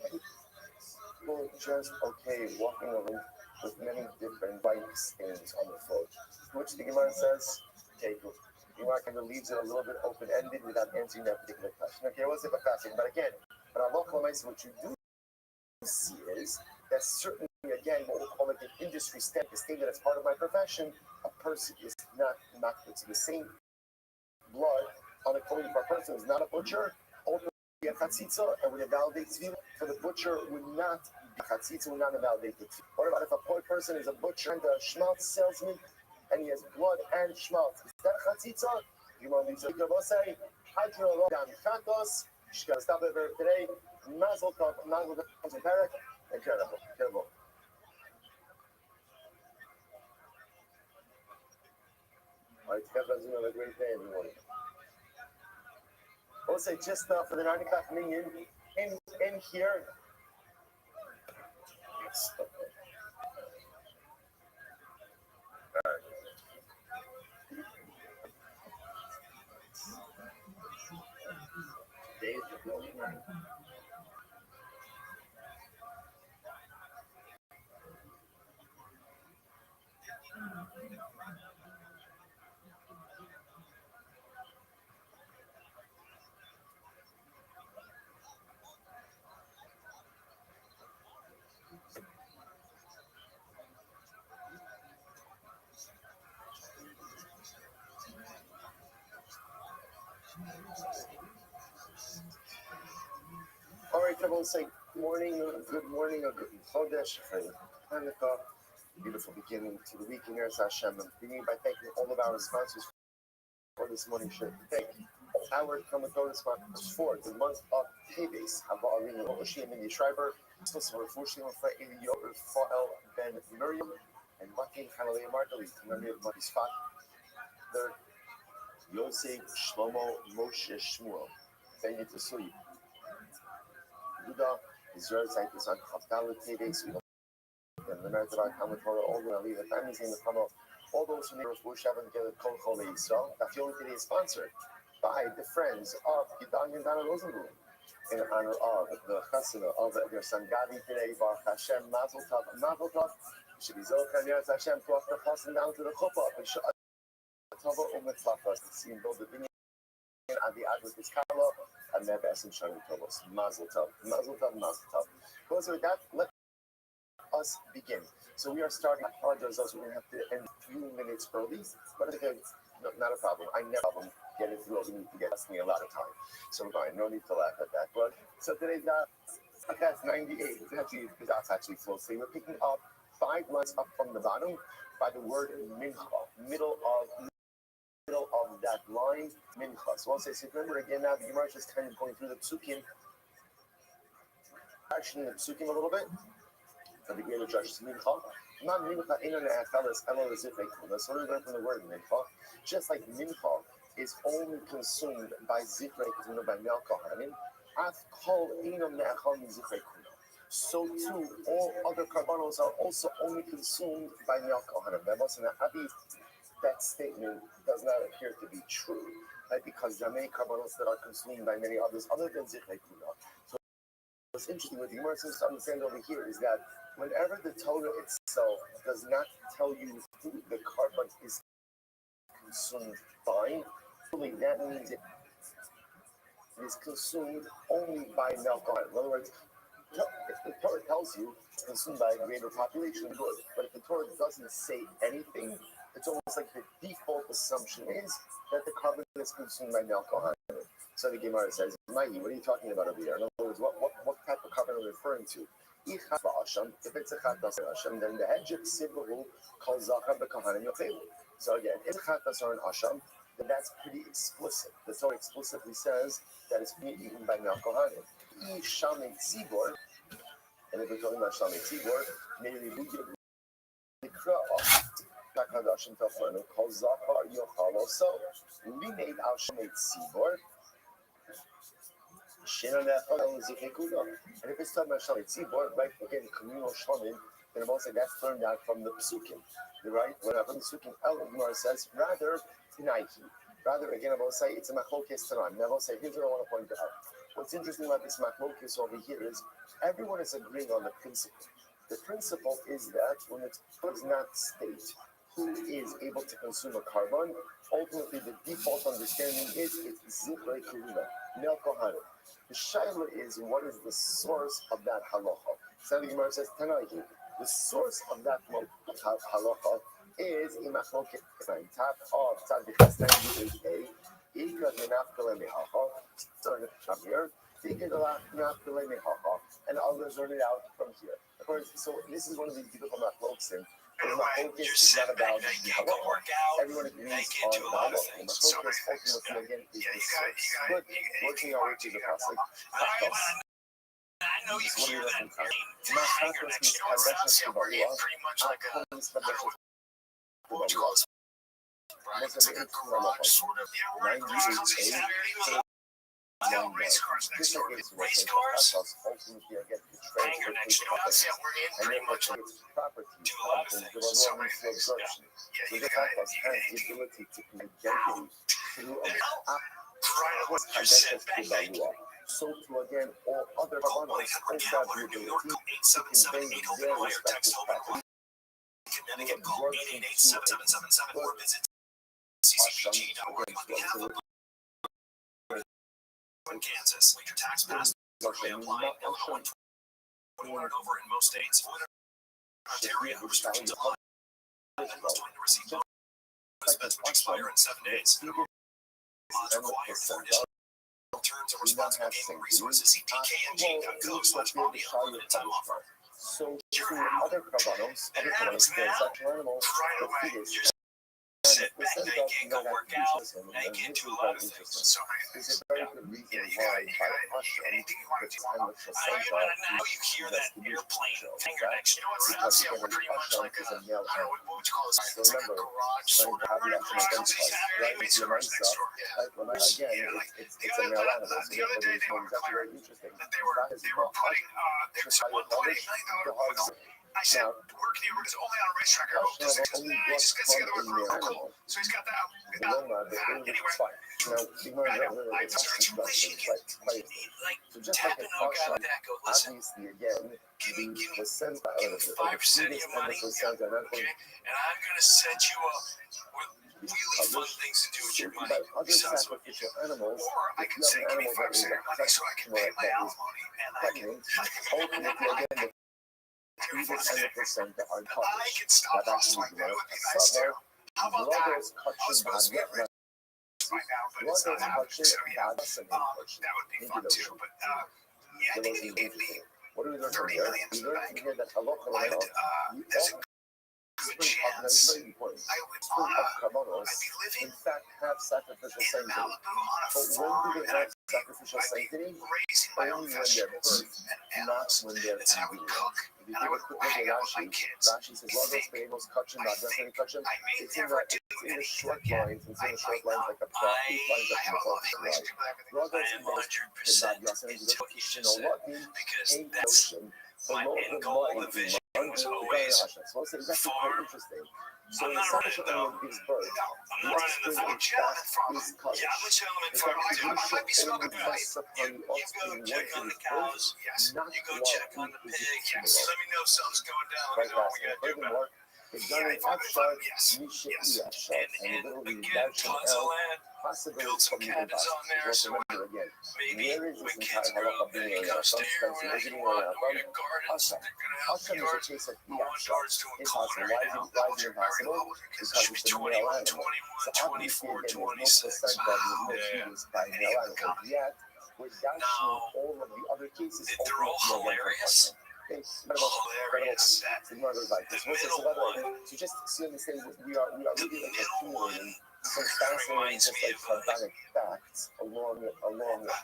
people just okay walking around with many different white stains on the foot? Which the Gemara says, okay, the Gemara kind of leaves it a little bit open-ended without answering that particular question. Okay, what's it about fasting? But again, but on local what you do see is that certainly, again, what we call like an industry stamp, the state that it's part of my profession, a person is not makbid. So the same blood on a clothing for a person who's not a butcher, ultimately a chatzitza, and would invalidate tefillah. For the butcher, would not be chatzitza, would not invalidate the tefillah. What about if a poor person is a butcher and a schmaltz salesman, and he has blood and schmaltz? Is that chatzitza? You want to say, Hadra Rodam Chatos, she's going to stop over today. Mazel Tov, Mazel Tov, Perek, incredible. All right, have a great day, everyone. I'll say just for the 9 o'clock minion in here. All right, everyone say good morning or good Chodesh, Hanukkah, beautiful beginning to the week in Eretz Hashem. I'm beginning by thanking all of our sponsors for this morning show. Thank our Kamatora sponsors for the month of Teves, Hava Arina, Oshim, Mindy Schreiber, Sosma Refushim, Eli Yoel, Fael, Ben Miriam, and Makin Hanalei Margalit, memory of Mati Sfat, third, Yosef Shlomo Moshe Shmuel. Thank you to sleep. Yehuda, Israel site is on Chavdal Teves, and the Merit of our Talmud Torah, all the Ali, the families in the Kamo, all those who neighbors worship and together, Kol Chol Yisrael. That Yom today is sponsored by the friends of Gedalia and Dana Rosenblum in honor of the Chasana of their son Gadi today, Baruch Hashem, Mazel Tov, should be Zolkan Yeretz Hashem, to off the Chassan down to the Chuppah, and should Tova Umetzlafas, see build the vineyard at the Advent Iskala, and never as in Shani Tovos. Mazel Tov, Mazel Tov, Mazel Tov. Because with that, let us begin. So we are starting. I apologize, also we're going to have to end a few minutes early, but okay, No, not a problem. I never get it through. You need to get me a lot of time. So fine, no need to laugh at that. But so today's that's 98. That's actually close. So we're picking up 5 lines up from the bottom by the word mincha, middle of that line, mincha. So I'll say, so remember again now, the Gemara is just kind of going through the psukim, actually the psukim a little bit. So the greater judge is mincha. Not mincha in an achalas elo zifrei kuna. So we learn from the word mincha. Just like mincha is only consumed by zifrei kuna, by mel kohanim, af kol ino me'achal min zifrei kuna. So too, all other karbanos are also only consumed by mel kohanim. That statement does not appear to be true, right? Because there are many karbanos that are consumed by many others other than zifrei kuna. So what's interesting with the Gemara seems to understand over here is that whenever the Torah itself does not tell you who the carbon is consumed by, really that means it is consumed only by Melchizedek. In other words, if the Torah tells you it's consumed by a greater population, good. But if the Torah doesn't say anything, it's almost like the default assumption is that the carbon is consumed by Melchizedek. So the Gemara says, Mahi, what are you talking about over here? In other words, what type of carbon are we referring to? If it's a chatas asham, then the hedjik sibahu calls zachar b'kahanim yochelu. So again, if chatas are an asham, then that's pretty explicit. The Torah explicitly says that it's being eaten by male kohanim. If shamei tzibor, and if we're talking about shamei tzibor, maybe we give nikra takadashim taflanu calls zachar yochalo. So we made our shamei tzibor. And if it's talking about Shamei Tzibor, right, again, communal Shamim, then I'm also that's learned out from the Psukim, right? When from the Psukim, El Gemara says, rather, Tinaihi. Rather, again, I will say it's a machlokes Tanan. I will say, here's what I want to point out. What's interesting about this machlokes over here is everyone is agreeing on the principle. The principle is that when it does not state who is able to consume a carbon, ultimately the default understanding is it's Zichrei Kuruna, Mel Kohanim. The shaila is what is the source of that halacha. So the Gemara says Tanaihi. The source of that halacha is in machlokes top of Tzaddik 98a. Ika denafkele mehacha. Starting from here. Ika denafkele mehacha. And others learn it out from here. Of course, so this is one of these beautiful machlokes. You're sitting back now, you can't go work out, everyone agrees now you can't do a lot of things. So many things. Again, You got working our way to the process. I know you hear that hanger next to your house. Yeah, we're getting pretty much like a, I don't know what you call it. Right? It's like a garage, sort of. Yeah, we're in a garage. Race cars next door. Race cars? Hanger next to us. Yeah, we're in pretty much like do a lot of things. So many things. Yeah, you got right away, you're set back. So to again, all other call 1-800-GALLER, New York, 877-8-OPEN-WIRE, text HOPEN-WIRE, Connecticut, call 888-7777, or visit ccpg.org on behalf of in Kansas. Leave your tax pass may apply. Illinois 21 and over in most states. Ontario restrictions apply. And must join to receive benefits which expire in 7 days. Mods required for additional terms of responsible gaming resources. See pkng.co/audio limited time offer. So other carbonos, other carbonos, sexual animals, sit back, now you can't go work out, now you can't do a lot of things. So, there's a very good reason why anything you want to do. Now you hear that airplane finger next to us. Yeah, we're pretty much like a, I don't know, what would you call this? It's like a garage, sort of. We're in a garage. It's a garage next door. Yeah. It's a male animal. The other day they were clear that they were putting, someone put $1 million. I said, work here is only on a racetrack. I hope this is nah, he just gets together with real cool. So he's got that. Anyway, I just heard you like tapping on a guy like that. Go, listen, give me the 5% of your money, okay? And I'm going to set you up with really fun things to do with your money. Besides what you do. Or I can say, give me 5% of your money so I can pay my alimony and I can 100% are I can stop loss like that. It would be nice too. How about that? I was supposed to be at Restream right now, but it's not happening. So yeah, that would be fun too. But yeah, I think they gave me $30 million to the bank. There's a good chance I would I'd be living in Malibu on a farm, and I'd be raising my own vegetables and animals, and then I would cook, and I would hang out with my kids. I think I may never do anything again. I have a love-hate relationship with everything. I am 100% into what you just said, because that's my end goal, the vision was always farm. I'm not running though. No, I'm not running the farm. Gentleman farmer. Yeah, I'm a gentleman farmer. I might be smoking a pipe. You go check on the cows. Yes. You go check on the pig. Yes. Let me know if something's going down. Let me know what we gotta do about it. Yeah, if I'm yes. Yes. And again, tons of land. Build some cabins on there, so maybe when kids grow up, they can come stay here whenever you want. We got gardens. They're gonna help the yards. My one yard's doing code right now. Those are very low because it should be 21, 24, 26. Yeah. And even coming. Now, they're all hilarious. Hilarious. The middle one. The middle one. Reminds me of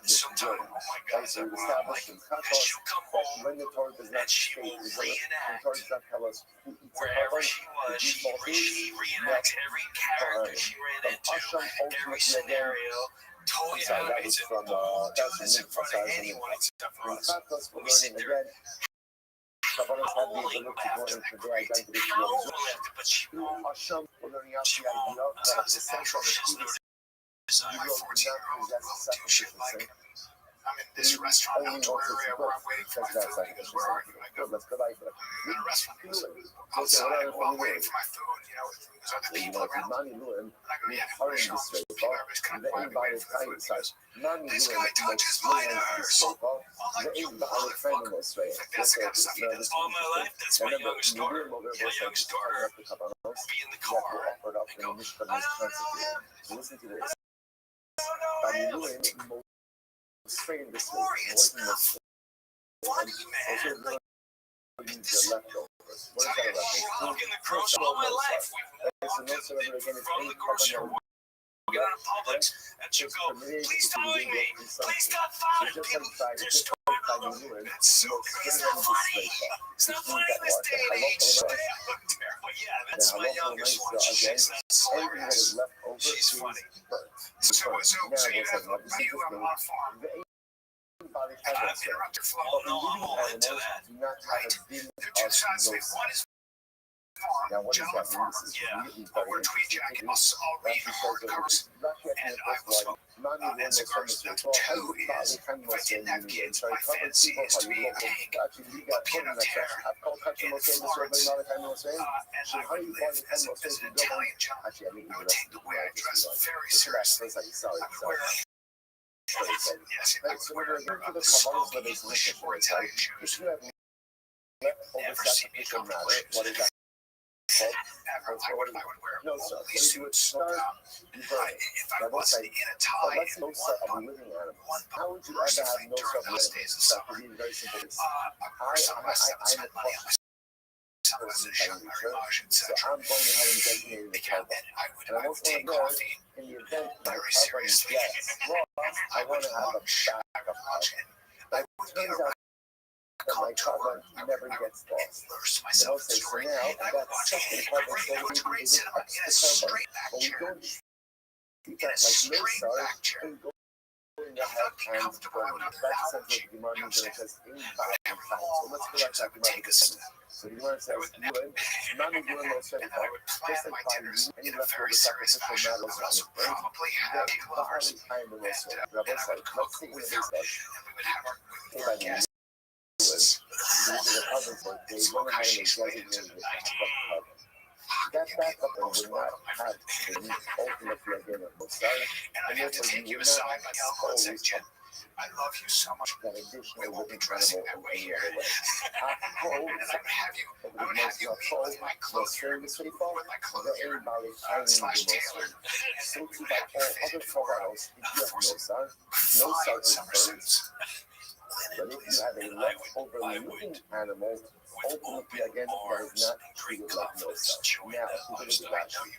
sometime, oh my God, she'll come home and she will reenact wherever she was. She reenacts every character she ran into, every scenario. Totally animates it. Won't do this in front of anyone except for us. We sit there howling laughter, that great howling laughter, but she won't. Sometimes in natural she'll no desire. 14-year-old will do shit like, I'm in this restaurant outdoor area where I'm waiting for my food. He goes, where are you? I go, I'm in a restaurant. He goes, outside, while I'm waiting for my food, there's other people around. And I go, yeah, where are you? Everybody's kind of quietly waiting for the food. He goes, this guy touches my nurse. I'm like, you motherfucker. That's the kind of stuff he does all my life. That's my youngest daughter. My youngest daughter will be in the car and go, I don't know him. I don't know him. Glory, it's not funny, man. Like, this is like a shop in the grocery all my life. We've walked from the grocery store. Get out of Publix, and she'll go, please stop following me. Please stop following people. They're storing That's so good. It's not funny. It's not funny in this day and age. But yeah, that's my youngest one. That's hilarious. She's funny. So you have a farm. I've interrupted flow. No, I'm all into that. Right. There are two sides to me. One is farm, gentleman farmer. Yeah. I'll wear tweed jacket. I'll read hardcovers. And I will smoke. That's a first. Two is, if I didn't have kids, my fantasy is to be a pig. A pianoteer in Florence. And I would live as an Italian gentleman. I would take the way I dress very seriously. I would wear yes, I would wear smoky English or Italian shoes. Never see me come to work. Ever. I would wear only suits. If I wasn't in Italian, one personally during those days of summer, of course, I spent money on etc. Again, I would take coffee very seriously. I would lunch. I would lunch and I would get around. Contour, I would immerse myself in the story, and I would watch it. It's great. Sit up in a straight back chair. In a straight back chair. And I would be comfortable. I would allow the chick to come sit. I would have all lunches. I would take a step. And I would plan my dinners in a very serious fashion. I would also probably have lovers, and I would cook with her, and we would have our guests. That backup was not and I have to take you aside by the elbow and say, Jen, I love you so much. that We additional won't be living dressing animal that way in here. any other way. After And I would have you, I would have you meet with my clothier, with my clothier, slash tailor, so and we to would by have you all fitted other for providers, if you have for no some son, fine summer suits. but if you have a leftover living animal, ultimately again that is not treated like no son. Now, if you look at Rashi's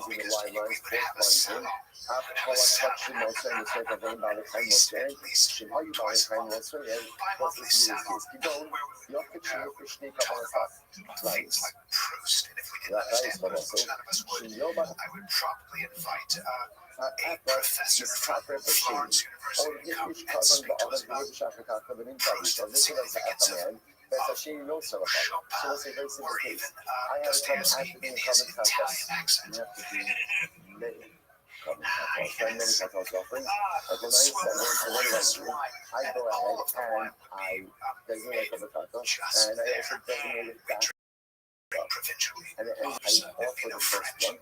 in the line line, fourth line in, after collection also in the state of rain by the time of day, should how you buy a time also, and what's this is you don't, you have to chill for sneak up on the top. Things like Proust, and if we didn't understand Proust, none of us would. I would probably invite a professor from Florence University to come and speak to us about Proust and the significance of Chopin, or even Dostoevsky in his Italian accent. Swell Florence wine. I go ahead and I designate a taco, and I also designated that Provincially, and then I offer the first one.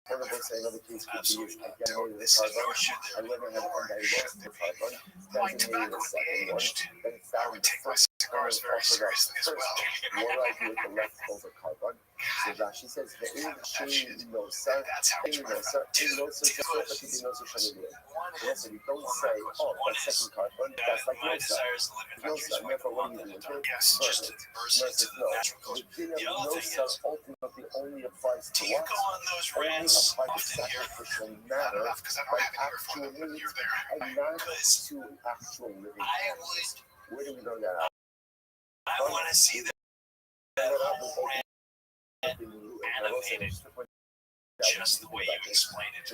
One of those another case could be I designated the carbon, I went ahead and I roasted the carbon, my designated tobacco the would be second one, aged. then I found would the take my first cigars very seriously as well. what do I do with the leftover carbon? So that she says the English no sir, That's how it's no sir, no sir, no sir, yes, you don't say, oh, that second carbon, that's like my no sir. desire is to live in No countries sir, where I never can what walk do in you the do? dark. Yes, just to burst into the natural The culture. thing of The other no thing sir is, ultimately only applies do to you what? go on those Only rants applies to often here? sacrificial Not matter, enough because I don't like have any for actual them, but needs, you're there. and not Because to actual living I animals. Where do we learn that out? want to see that whole rant animated just the way you explained it.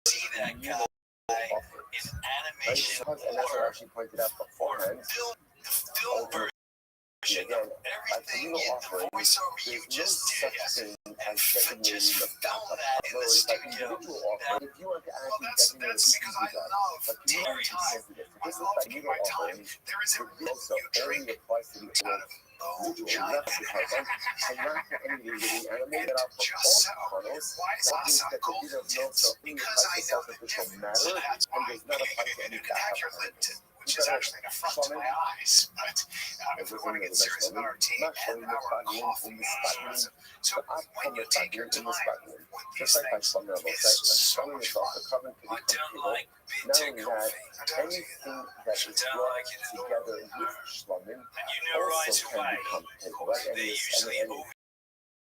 See that guy in animation And that's what I actually pointed out beforehand. film version Again, of everything in the voiceover you there's no just such did. thing as designating Just the film backup. that in the Otherwise, like studio. individual offering, if you want to Well, actually that's designate because I love but you don't taking time. sensitive. I This is love like taking middle my time. offering. There is a It also you drink only applies to the out of bone individual giant. left carbon, and not to any living animal that are for Just so. all kernels. Why is That means Asa that the golden bit of no tips? so only Because I applies to know the sacrificial difference. matter, So that's and why does not apply to any you can have your backup. lip tint, which is actually an affront to my eyes. But if we want to get serious about our tea and our coffee, so when you take your time with these things, it's so much fun. I don't like being Not too only that, comfy. anything that is Sometimes I brought like it in together with schlumming And you know right also can away, become paper, right? And they it's usually and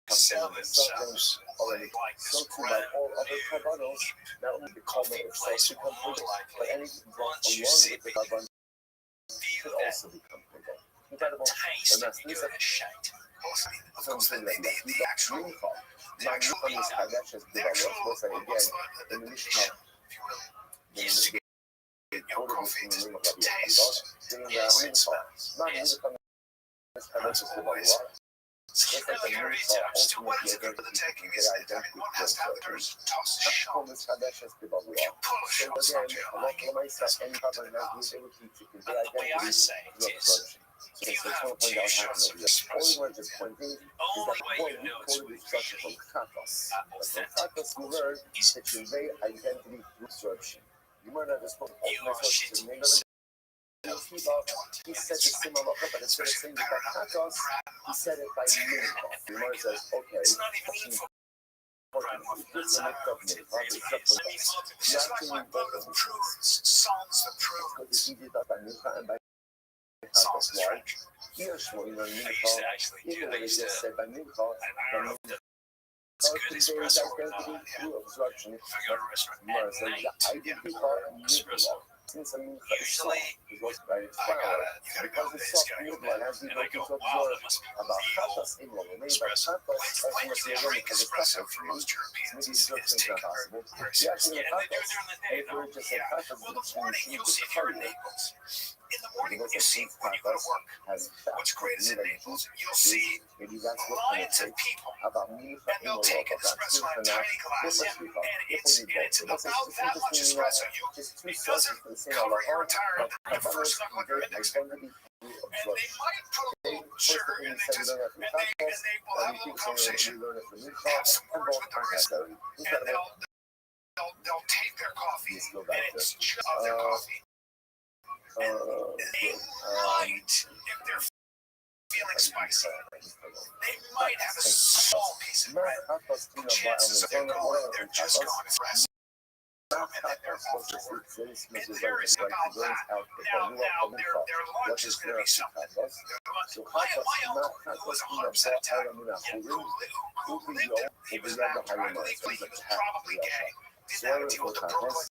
oversell themselves already like so this too by grand all other new carbonos, not only the coffee carbon itself place become will most paper, but likely, anything brought once you along sip with the it, carbon feel could that also become paper. Incredible. taste And and that's you go to shite. Of course, the actual, the actual Kardashians give our work, again, in the Mishnah, if you will, Yes, the your coffee to taste, taste, yes, it smells. not Yes. So now you're research to what is it good for the taking, isn't it? I mean, one has to have the dirt, toss a shot. You pull a shot, it's not your like it. That's what it And the way I say it is, if you have 2 shots of espresso, only way you know it's really authentic is if convey identity through absorption. You might not just put you are shitting yourself. he said the similar, but instead of saying that tacos, he said it by minute. The Gemara says, okay, It's not even meaningful. this is a mix of minute. I mean, This is like my book of prunes, songs of prunes. Because he did that by minute and by Songs is why? French. Here, Shlomo, I used to actually do even that. though he just said by minute, And I don't know if that's good espresso or not. through absorption. If I go to a restaurant Gemara at says, night, I do espresso. Since I mean, Usually, it was by its you flour. gotta go Because it's this, soft gotta go midline, that. as we And I go go, to wow, absorb that must be about real tapas in Lomé, but espresso. tapas, as When much you as drink because it's espresso tapas for for most Europeans, maybe it's absorption is taken not possible. very You actually seriously. Yeah, and they do it tapas, during the and day, if though. we're just Yeah. tapas, Well, the morning you'll see if you're in Naples. In the morning when you see when you go to work, has what's great is in Naples, you'll see maybe that's what lines of people, about me, and they'll take an espresso in a tiny glass, and it's about that much espresso. Because of cover your entire the first level of your index finger, and they might put a little sugar in it, and they will have a little conversation, have some words with the barista, and they'll they'll take their coffee and it's just their coffee. And they might, if they're feeling spicy, they might have a small piece of bread, but chances are they're just going to press and then they're off to work. And there is about that. Now their lunch is going to be something. My uncle, who was 100% Italian, who lived there, he was not privately, but he was probably gay. Didn't have to deal with the Brooklyn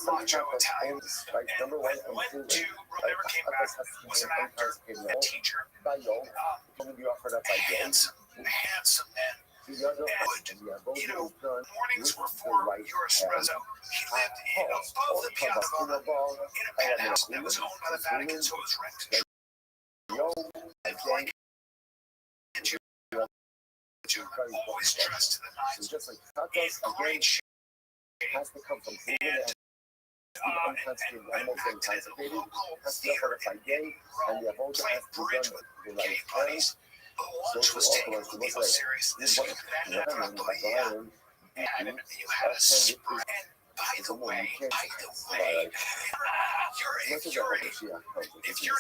macho Italians. And went to, never came back, was an actor, a teacher, handsome man. And mornings were for your espresso. He lived above the Piazza in a penthouse that was owned by the Vatican, so it was rented. Like, always dressed to the nines, in great shape, and went to the local theater and played bridge with gay buddies. Lunch was taken completely serious. This was then you had a spread. And by the way, if you're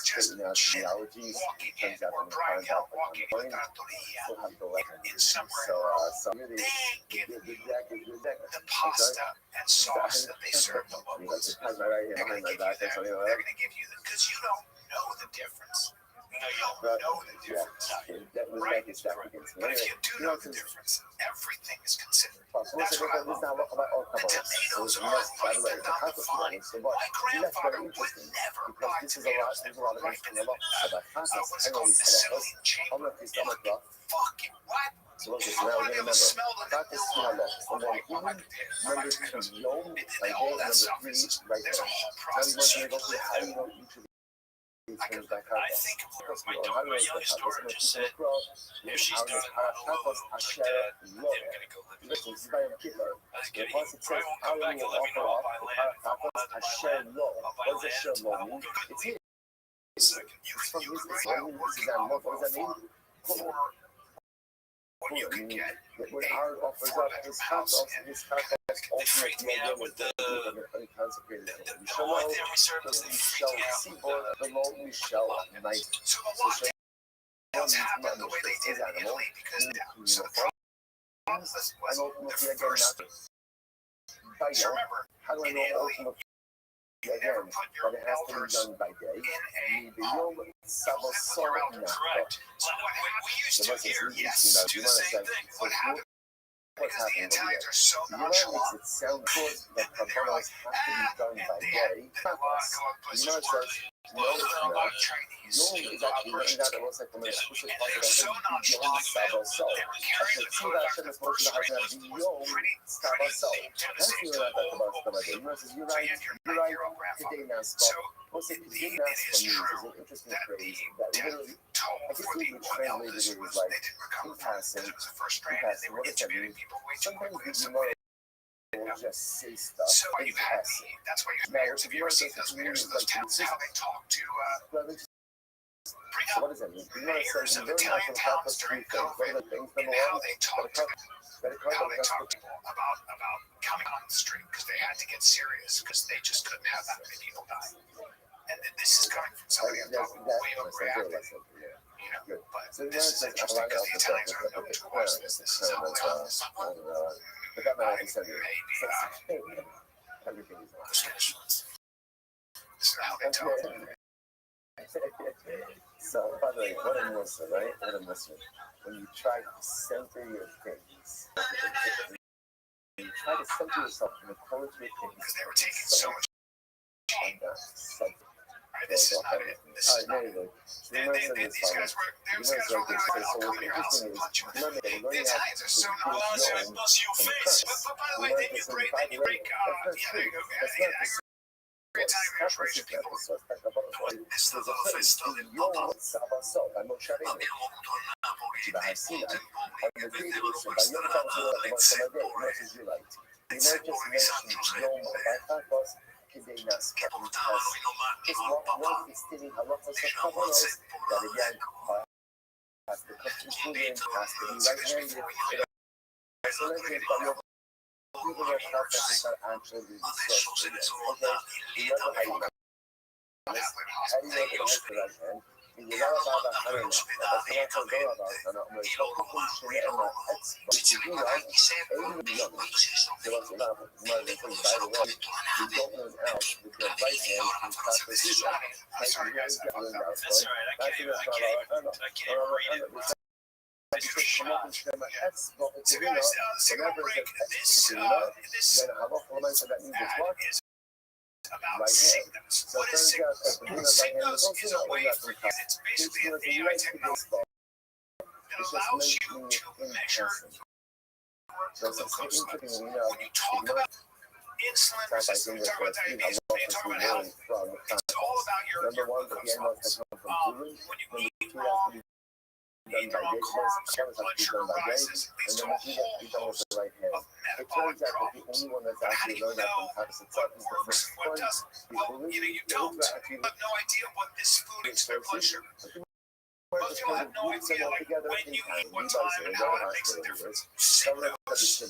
just walking in or driving out, walking in the trattoria in somewhere, they give you the pasta and sauce that they serve the locals. They're going to give you that. They're going to give you that because you don't know the difference. You don't know the difference, right? But if you do know the difference, everything is considered. That's what I love. The tomatoes are ripened on the vine. My grandfather would never buy tomatoes that were ripened in what's it called, Sicilian chamber. Fucking what? I want to be able to smell the vanilla on my tomatoes. All that stuff is, there's a whole process you have to live through. I think of my youngest daughter just said, if she's doing well, like that, I'm going to go live with her. I was kidding. Probably won't come back and let me know I'll buy land. If I want to buy land, I'll buy land. I won't go to the second. You can write a working offer for what you can get a 4-bedroom house in they freaked me out with the multi-family service. They freaked me out with the so a lot of towns happen the way they did in Italy because so the problem was the first. So remember, in Italy, you never put your elders in a don't put your elders, correct? So what we used to here, yes, do the same thing. What happened? Because the Italians are so nonchalant, the Chinese, and they're so nonchalant, they were carrying the product the first street was pretty late Tennessee to over here. So you have your 90-year-old grandfather. So it is true that the toll for the elders was they didn't recover fast because it was the first strand and they were intubating people way too quickly. So you had that's why your mayors, have you ever seen those mayors in those towns, how they talk to bring up mayors of Italian towns during COVID and how they talk to people about coming on the street because they had to get serious because they just couldn't have that many people die. And this is coming from somebody who thought way overreacted. You know, but this is interesting because the Italians are known to us. This is how it's done. This is how they talk. So, by the way, what a Muslim, right? What a Muslim. When you try to center your things, you try to center yourself in the poetry of things. Because they were taking so much. This is not it. This is not it. These guys were literally like, I'll come to your house and punch you. The Italians are so nice. I'll bust your face. But by the way, then you break, yeah, there you go. Italian restoration people. È stato la festa del papà. Abbiamo avuto a Napoli dei polmoni che vendevano questa le zeppole di San Giuseppe. Che portavano in omaggio al papà. Diciamo la zeppola, ecco. Un dito, people that have actually been discussed. Okay, you know how you know. How do you know the next direction? Il y a là dans la haine. Parce que là, quand on va dans on va fonctionner en ex, parce que là, et il y a c'est what là, moi je peux by the way, you don't know else with your right hand and pass the shot. That's all right, I can't even read it. Because come up and share my ex, but it's whenever it's then I love women, so that means it's what? About signals. What is signals? Signals is a way for you. It's basically an AI technology that allows you to measure your glucose levels. When you talk about insulin resistance, we talk about diabetes, when you talk about health, it's all about your glucose levels. When you eat wrong, eat the wrong carbs, your blood sugar rises. It leads to a whole host of metabolic problems. But how do you know what works and what doesn't? Well, you don't. You have no idea what this food is for your blood sugar. Most people have no idea like when you eat, what time, and how it makes a difference. Signals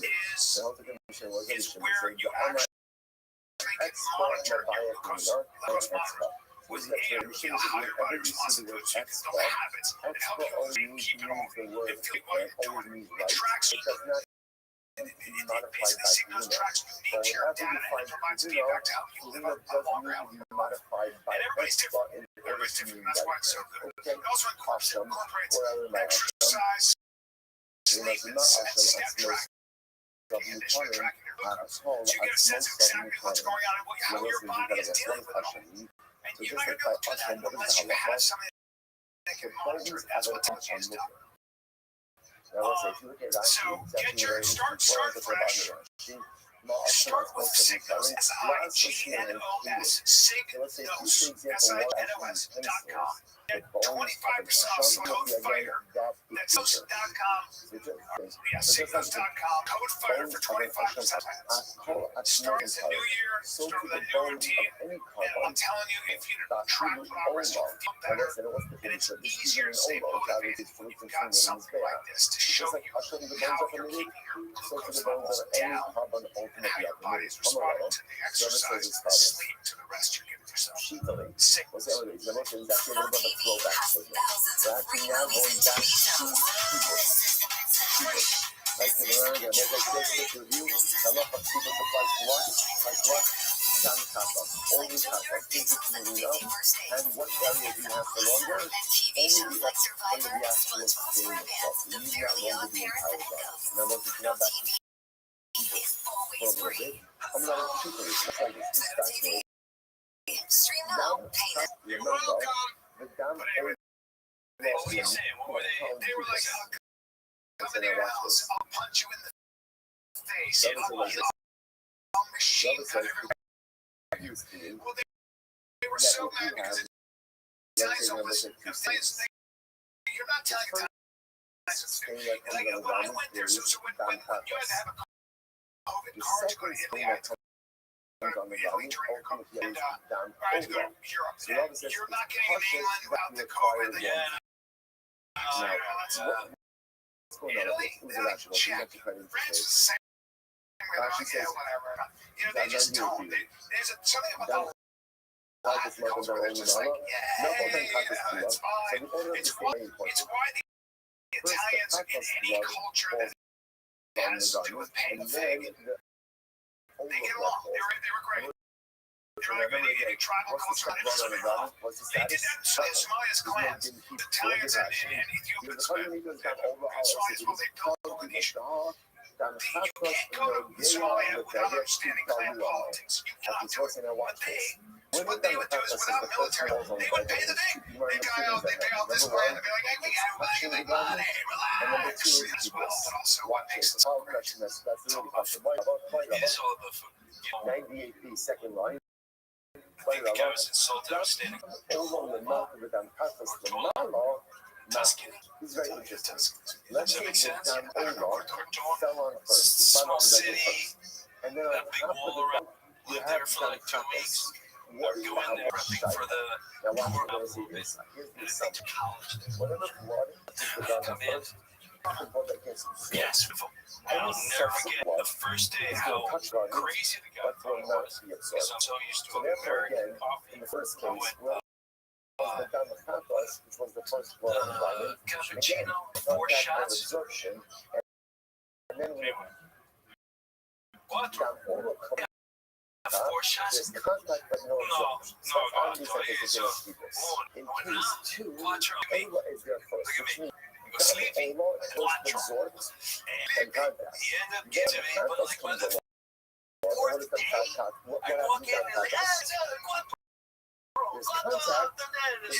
is where you actually can monitor your glucose monitor. With AI, you get a higher body response to food, so you can build habits and help you keep it all and feel what you're doing. It tracks you. Basically, signals tracks unique to your data and provides feedback to help you live a longer, healthier life. And everybody's different. Everybody's different. That's why it's so good. It also incorporates exercise, sleep, and step tracking. In addition to tracking your glucose, so you get a sense of exactly what's going on and how your body is dealing with it all. And you know you're going to do that unless you have something that can monitor it. That's what technology is done. So start fresh. Start with Signals, SIGNOS, SIGNOS.com. Get 25% off code FIGHTER. That's Signals.com. Yeah, Signals.com. Code FIGHTER for 25% off. Start the new year, start with a new routine. And I'm telling you, if you try without rest, you'll feel better. And it's easier to stay motivated when you've got something like this to show you how you're keeping your glucose levels down and how your body's responding to the exercise, to the sleep, to the rest you're giving yourself. Signals. Like to learn and as I said with review, I love how people supplies to what? Like what? Down kappa, only kappa, physically enough, and what area do you have to wonder? Only the actual feeling itself. You need not wonder the entire body. And I want to come back to for a little bit. I'm not a super, it's like it's fascinating. Down, you're welcome. The down, what were you saying? What were they were like, come in your house, I'll punch you in the face. I'll machine cut everywhere. Well, they were so mad because you're not telling it. Like when I went there, so when you had to have a COVID card to go to Italy, I had to Italy during your COVID, and I had to go to Europe. And you're not getting in England without the COVID. Italy, Czech, France, same way. Whatever. You know, they just don't. There's something about the culture that's just like, yeah, it's fine. It's why the Italians in any culture that has to do with paying fig, they get along. They were great. Any tribal culture that is involved, they did that in Somalia's clans. The Italians and Ethiopians, Somalis, well, they built Mogadishu. You can't go to Somalia without understanding clan politics. You got to. But what they would do is without military, they would pay the thing. They pay out this land and be like, hey, we got money, relax. As well, but also what makes us great. It's all about food. It is all about food. 98B second line. I think the guy was insulted. I was standing. Tuscany. He's very interesting. Does that make sense? Small city, and then that big wall around. Lived there for like 2 weeks. I would go in there prepping for the core basically to college. Come in, Yes, I'll never forget the first day how crazy the Godfather was. Because I'm so used to American coffee. In the first case, I went, which was the first floor environment, cappuccino, 4 shots. absorption, and then we Quattro. down all of 4 shots. there's contact but no absorption. So all these are the so, In case two, Quattro. Ava is there first, Look at which me. means You go sleepy. Ava is absorbed and contact. He ended up Then getting the me, but like by contact the comes fourth along. day, I walk in and like, Quattro. There's contact, And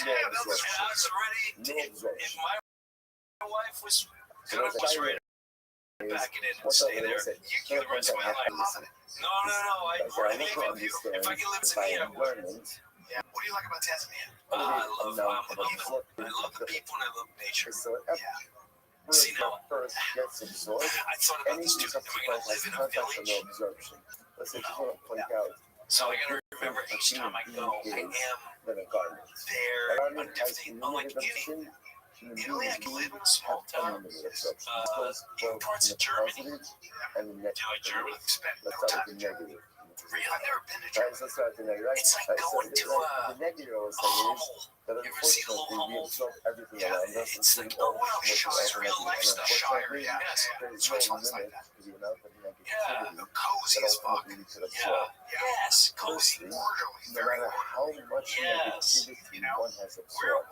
no I absorption. was ready to, No if absorption. my wife was So gonna there's push a right back it in and What's up stay with there. it? You the rest of my life. No, I really with you. If I can live with me, I would. Yeah. What do you like about Tanzania? I love the people and I love nature. So Yeah. See, now, first gets absorbed. I thought about this too. Am I gonna live in a village? No absorption. Let's say you want to point out So I gotta remember each time I go, I am than a garment. there. Unlike any Italy, I can live in a small town. In parts of Germany. And the next, Do like German? Expect no let's start time. with the negative. Really? I've never been to Right, Germany. so let's start with the negative, right? It's like Right, so going it's to like the negative I was a saying is hovel. that You ever see the little unfortunately we hovel? absorb everything Yeah, around us. it's like, oh wow, it's real life stuff. Shire, yeah. Yes. There's Which no one's like limit that? to the amount of Yeah. negativity Cozy that as fuck. ultimately we could Yeah. absorb. Yes. Cozy. Firstly, Orderly. no Very matter how much Yes. negativity You know, one has We're absorbed,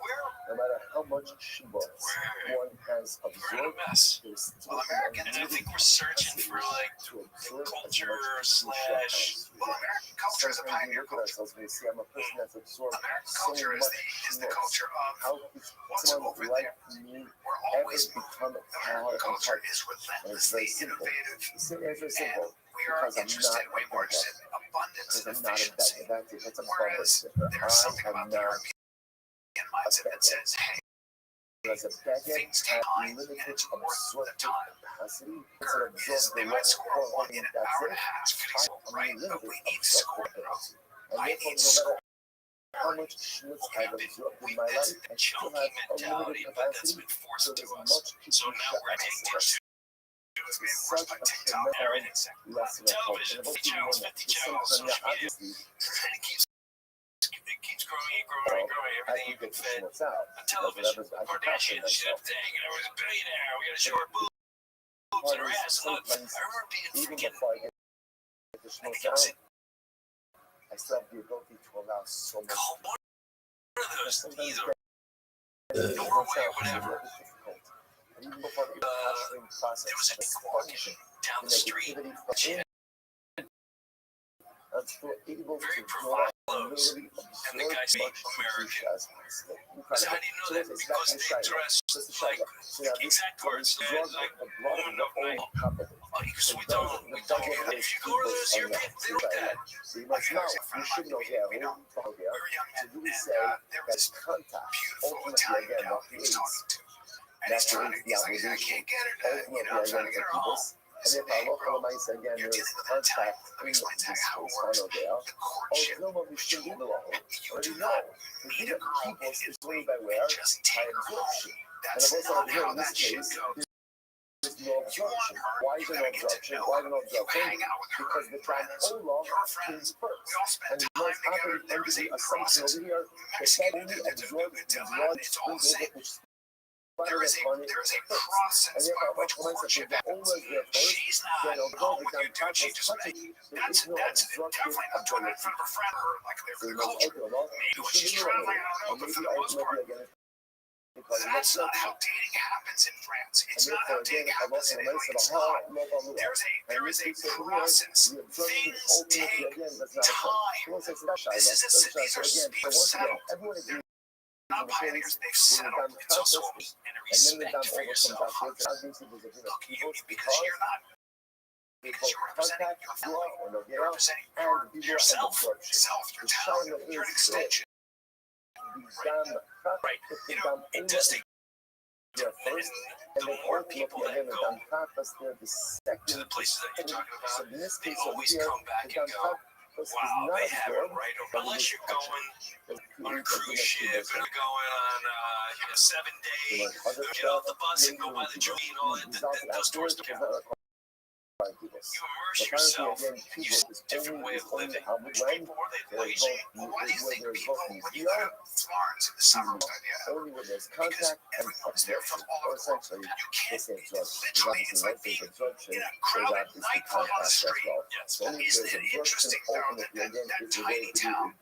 no matter how much shibboleths one has we're in a absorbed, mess. there's still Well, American, And I think we're searching for like to absorb culture as much slash. well, American culture is a Sometimes we pioneer look at culture. ourselves and we see I'm a person that's absorbed American so culture is much the schmutz. culture of How could what's someone over like there. me We're ever always become a American power and culture heart? is And it's relentlessly very simple. innovative. It's very simple. We are Because I'm interested, not way a more beggar. interested in abundance Because and I'm not a efficiency. beggar. That's a bummer Whereas sticker. there's something I about am the not European mindset that says, hey, as a beggar things take have time and limited it's worth the absorptive time. capacity. It's an Curve is absorb they the might level score of one in an that's hour and it. a half, right? But we need to score it. And I therefore, need no score. matter how much schmutz I've absorbed in my life, That's I still chunky have mentality, unlimited but that's capacity. been So forced to there's us. much to So do now we're access. addicted to It's being forced by TikTok. everything's Lesson of television, culture. 50 channels, 50 channels, social media. Obviously, And it keeps growing and growing and growing. I Everything you can can get fit schmutz out. on television. I can Kardashian, capture she's a myself. thing, and I was a billionaire. We gotta show her boobs and her ass. And look, I remember being Even freaking. before I get the I schmutz think I was out, I still have the ability to allow so much. one of those, Sometimes either Norway or whatever. And even before the capturing process, There was a the cork sponge, down the street. negativity from in, I'm still able Very to draw clothes. literally And the guy said American. as possible. So how do you know that? Because they dress like exact words. Like woman of night. Oh, you can we don't get it. If you go to those European, they don't do that. So you must know, you should know here, We know. who from here, We were young to men, really and say there that was contact, beautiful ultimately Italian again, gal not he was AIDS, talking to. And he's that's trying to, the he's like, I obligation. can't get her to, Ultimately, I'm trying to get her home. I and said, if I hey, look bro, at myself again, you're there's dealing with an Italian. contact Let me in explain to you how it this works. funnel there. The courtship Although we should do the wrong. you Already do know. not The meet thing a girl in people is Italy only by where and just by take her home. absorption. And That's I've also not here how in this that shit case, goes. there's no You want absorption. her, Why is you there no gotta get to absorption? know Why her. is there no You absorption? hang out with her Because the time friends. Olaf Your comes friends. first. We all spent And time most together. often There was a the assumption process. over here that Mexican, only absorbs the Italian, blood it's all the sprinkled same. which There is a process by which courtship happens. She's not home with you, dude. She just met you. That's definitely not doing it in front of her friend or like their culture. Maybe when she's traveling, I don't know, but for the most part, that's not how dating happens in France. It's not how dating happens in Italy. It's not. There is a process. Things take time. We've settled. Not pioneers, they've settled. It's also a respect for yourself. Look, you, because you're not, because you're representing your family, you're representing yourself, your talent, you're an extension. Right. You know, it does take. And the more people that go to the places that you're talking about, they always come back and go, Wow, they have it right over. Unless you're going on a cruise ship and you're going on 7 days, get off the bus and go by the joint and all that. Those doors don't have. You immerse yourself in just a different way of living. Rich people, were they lazy? Well, why do you think people, when you go to Florence in the summer, because everyone was there from all over the world. You can't, literally, it's like being in a crowded nightclub on the street. Yes. Isn't it interesting, though, that tiny town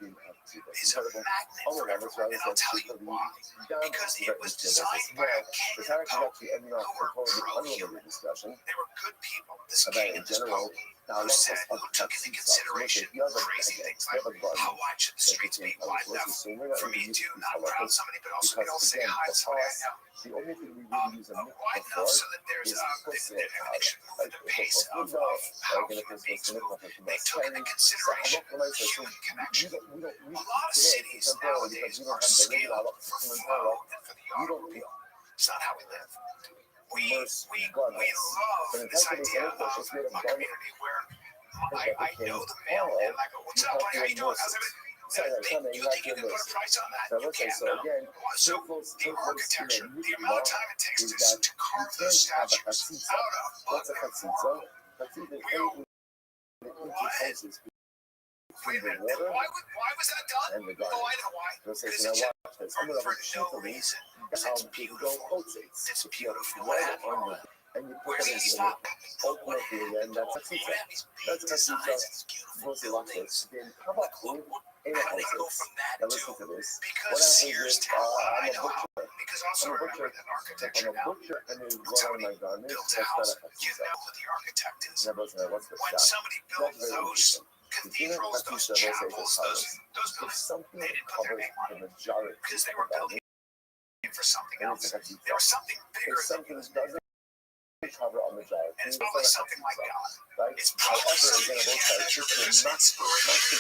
is a magnet for everyone, and I'll tell you why. Because it was designed by a king and pope who were pro-human. They were good people. This king and this pope who took into consideration crazy things like how wide should the streets be wide enough for me to not crowd somebody, but also be able to say hi to somebody I know. Wide enough so that there's everything should move at the pace of how human beings move. They took into consideration human connection. A lot of cities nowadays are scaled for flow and for the automobile. It's not how we live. We love this idea of a community where I know the mailman. I go, what's up, buddy? How you doing? How's everything? You think you can put a price on that? You can't, no. So the architecture, the amount of time it takes to carve those statues out of Wait a minute, why was that done? Oh, I know why. Because it's just for no reason. It's beautiful. It's beautiful. What happened? Where's he stop? What happened? That's designs, beautiful buildings. How do they go from that to, because Sears Tower, I know how, because also remember that architecture now, when somebody builds a house, you know who the architect is. When somebody builds those cathedrals, those chapels, those buildings, they didn't put their name on it, because they were building for something else. There was something bigger than cover on the drive. And it's probably something like God. Right? It's probably something like that. There's inspiration.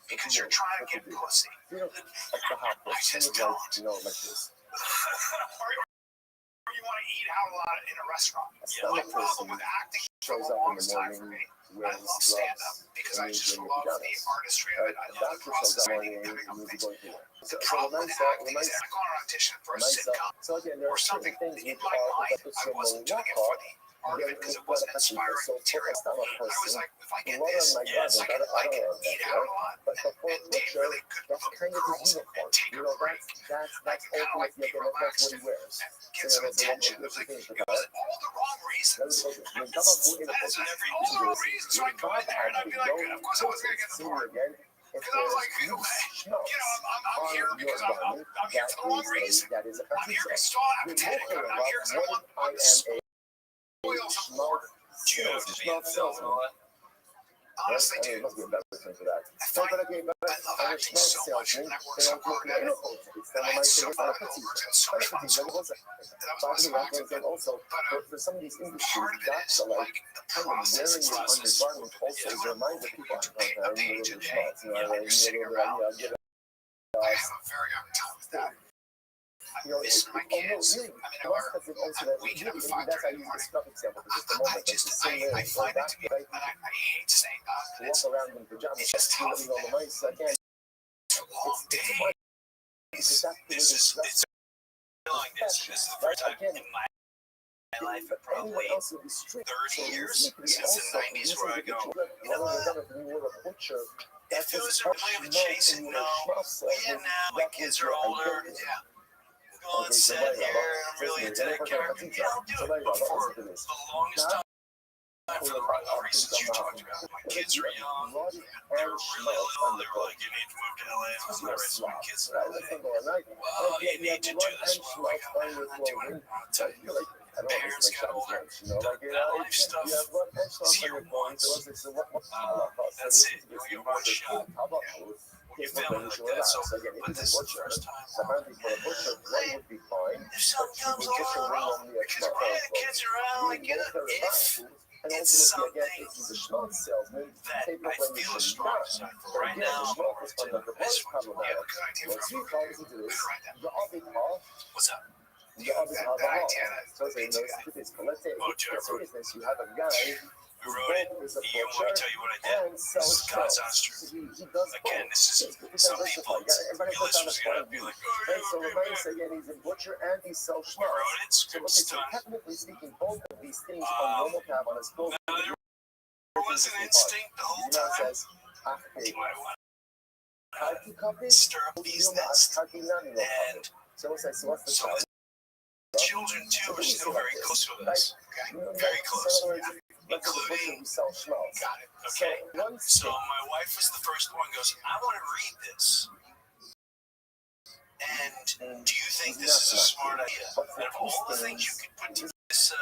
Because you're trying to get pussy. I just don't. You know, like this. Or you want to eat out a lot in a restaurant. My problem with acting for the longest time for me, I love stand-up because I just love the artistry of it. I love the process of writing and coming up with things. The problem with acting is that I go on an audition for a sitcom or something. In my mind, I wasn't doing it for the art of it because it wasn't inspiring material. I was like, if I get this, yes, I can eat out a lot and date really good looking girls and take a break. Like kind of like be relaxed and get some attention. It was like, it was all the wrong reasons. That is all the wrong reasons. So I'd go in there and I'd be like, of course I was going to get the part. Because I was like, I'm here because I'm here for the wrong reason. I'm here because it's all apathetic. I'm here because I want to spoil some more Jews to be in film and all that. Honestly, dude, I love acting so much, and I work so hard at it. And I had so much fun in school. And I was awesome acting. But for some of these part of it is like the process. It's not just a page a day. You're sitting around. I have a very hard time with that. I'm missing my kids. I mean, we can have a 5:30 in the morning. I find it to be, and I hate saying that, but it's just tough. It's a long day. It's like this. This is the first time in my life in probably 30 years since the 90s where I go, you know what? If it was a plan to chase it, no. Yeah, now my kids are older. Yeah. Go and sit here and I'm really into that character. Yeah, I'll do it. But for the longest time, for the right reasons you talked about, my kids are young. They were really little. They were like, you need to move to LA. I was raised my kids in LA. Well, you need to do this. Well, like, I'm not doing it. I'll tell you. Parents got older. That life stuff is here once. That's it. You get one shot. Yeah. okay, your family like that. So, but this is the first time. Apparently, for a butcher, one would be fine. If something comes along, because we're bringing the kids around, like, you know, if And it's ultimately, again, something if he's a schmaltz salesman, that take I up when feel a he's strong not. desire for But right again, now, the schmaltz is under the I just blood want you to have a problematic. good idea Once for he falls into this, the other part, what's up? the other part of the That law. idea that So say, no, it's let's say, Oh, Jared in seriousness, you have a guy we who wrote it. both is a You want me butcher to tell you what I did? and sells This is God's schmaltz. honest truth. He does Again, both. this is some people, Everybody your puts on a listeners are gonna point. be like, And so oh, Remain again, he's a butcher and he sells we wrote schmaltz. it, So script's so done. technically speaking, both of these things on normal tab on his phone. Now, there was an instinct the whole Email time. says, after Do I want Kalki to copies, stir up these nests? And so what's the so time? the children, too, are still very close with us. Okay? Very close. Including, got it. Okay. So my wife was the first one, goes, I want to read this. And do you think this is a smart idea? Out of all the things you could put to this, is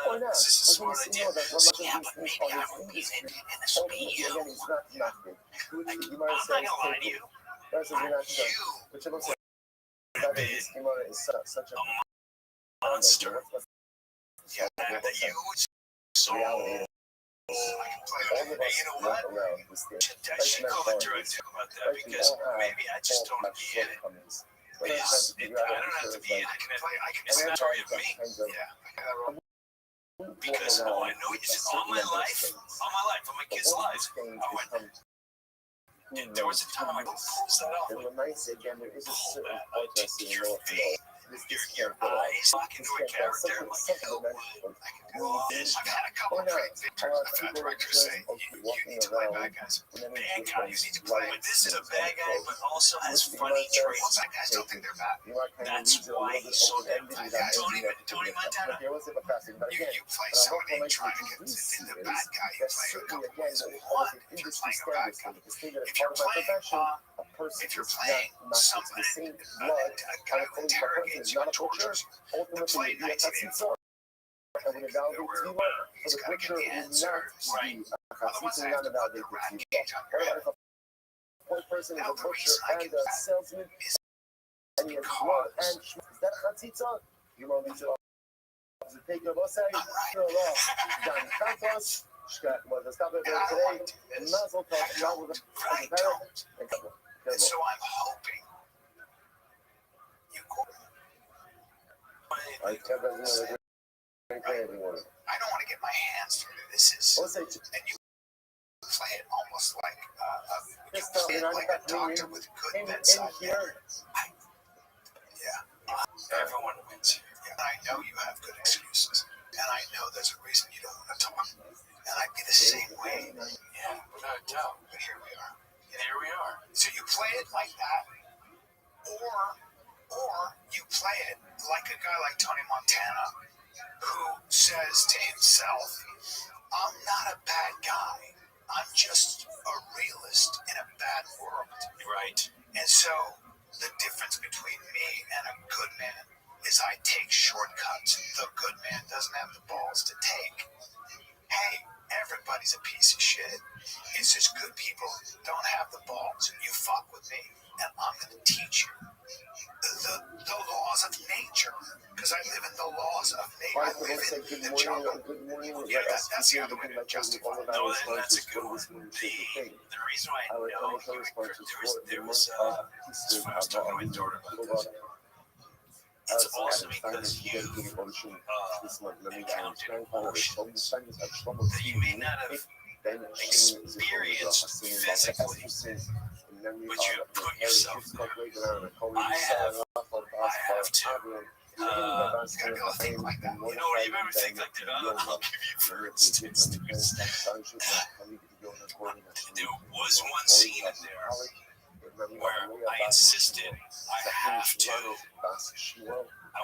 this a smart idea? So, yeah, but maybe I won't read it, and this will be you. Like, I'm not gonna lie to you. You would have been a monster. Yeah, that you would so I can play it. Hey, you know what? I should call the director about that because maybe I just don't want to be in it. I don't have to be in it. I can it's not target me. Yeah. Because all I know is all my life, all my kids' lives, I went. There was a time I pulls that off. Pull that. Take your feet. Your eyes lock into a character like, oh, I can do all this. I've had a couple of great victories. I've had directors say, you need to play bad guys. Bad guys need to play. But this is a bad guy, but also has funny traits. Bad guys don't think they're bad. That's why he's so damn bad. Tony Montana. You play somebody trying to get the bad guy. You play a couple ways. One, if you're playing a bad guy. If you're playing somebody, a guy who interrogates you and tortures you, the play 1984. There were he's got to get the answer right. Otherwise, I have to put the rat cage on your head. Now, the reason I get that is because and so I'm hoping you I don't want to get my hands dirty. This is, and you play it almost like you play it like a doctor with good bedside manner. Everyone wins here. Yeah. I know you have good excuses, and I know there's a reason you don't want to talk. And I'd be the same way. Yeah, without a doubt. But here we are. Here we are. So you play it like that, or you play it like a guy like Tony Montana, who says to himself, I'm not a bad guy. I'm just a realist in a bad world. Right. And so the difference between me and a good man is I take shortcuts the good man doesn't have the balls to take. Hey, everybody's a piece of shit. It's just good people don't have the balls. You fuck with me, and I'm going to teach you the laws of nature, because I live in the laws of nature. I live in the jungle. Yeah, that's the other way to justify it. No, that's a good one. The reason why I know there was this when I was talking to my daughter about this. It's also because you encountered emotions that you may not have experienced physically, but you have put yourself there. I have too. You gotta be able to think like that. You know what? You ever think like that? I'll give you for instance. There was one scene in there where I insisted I have to. I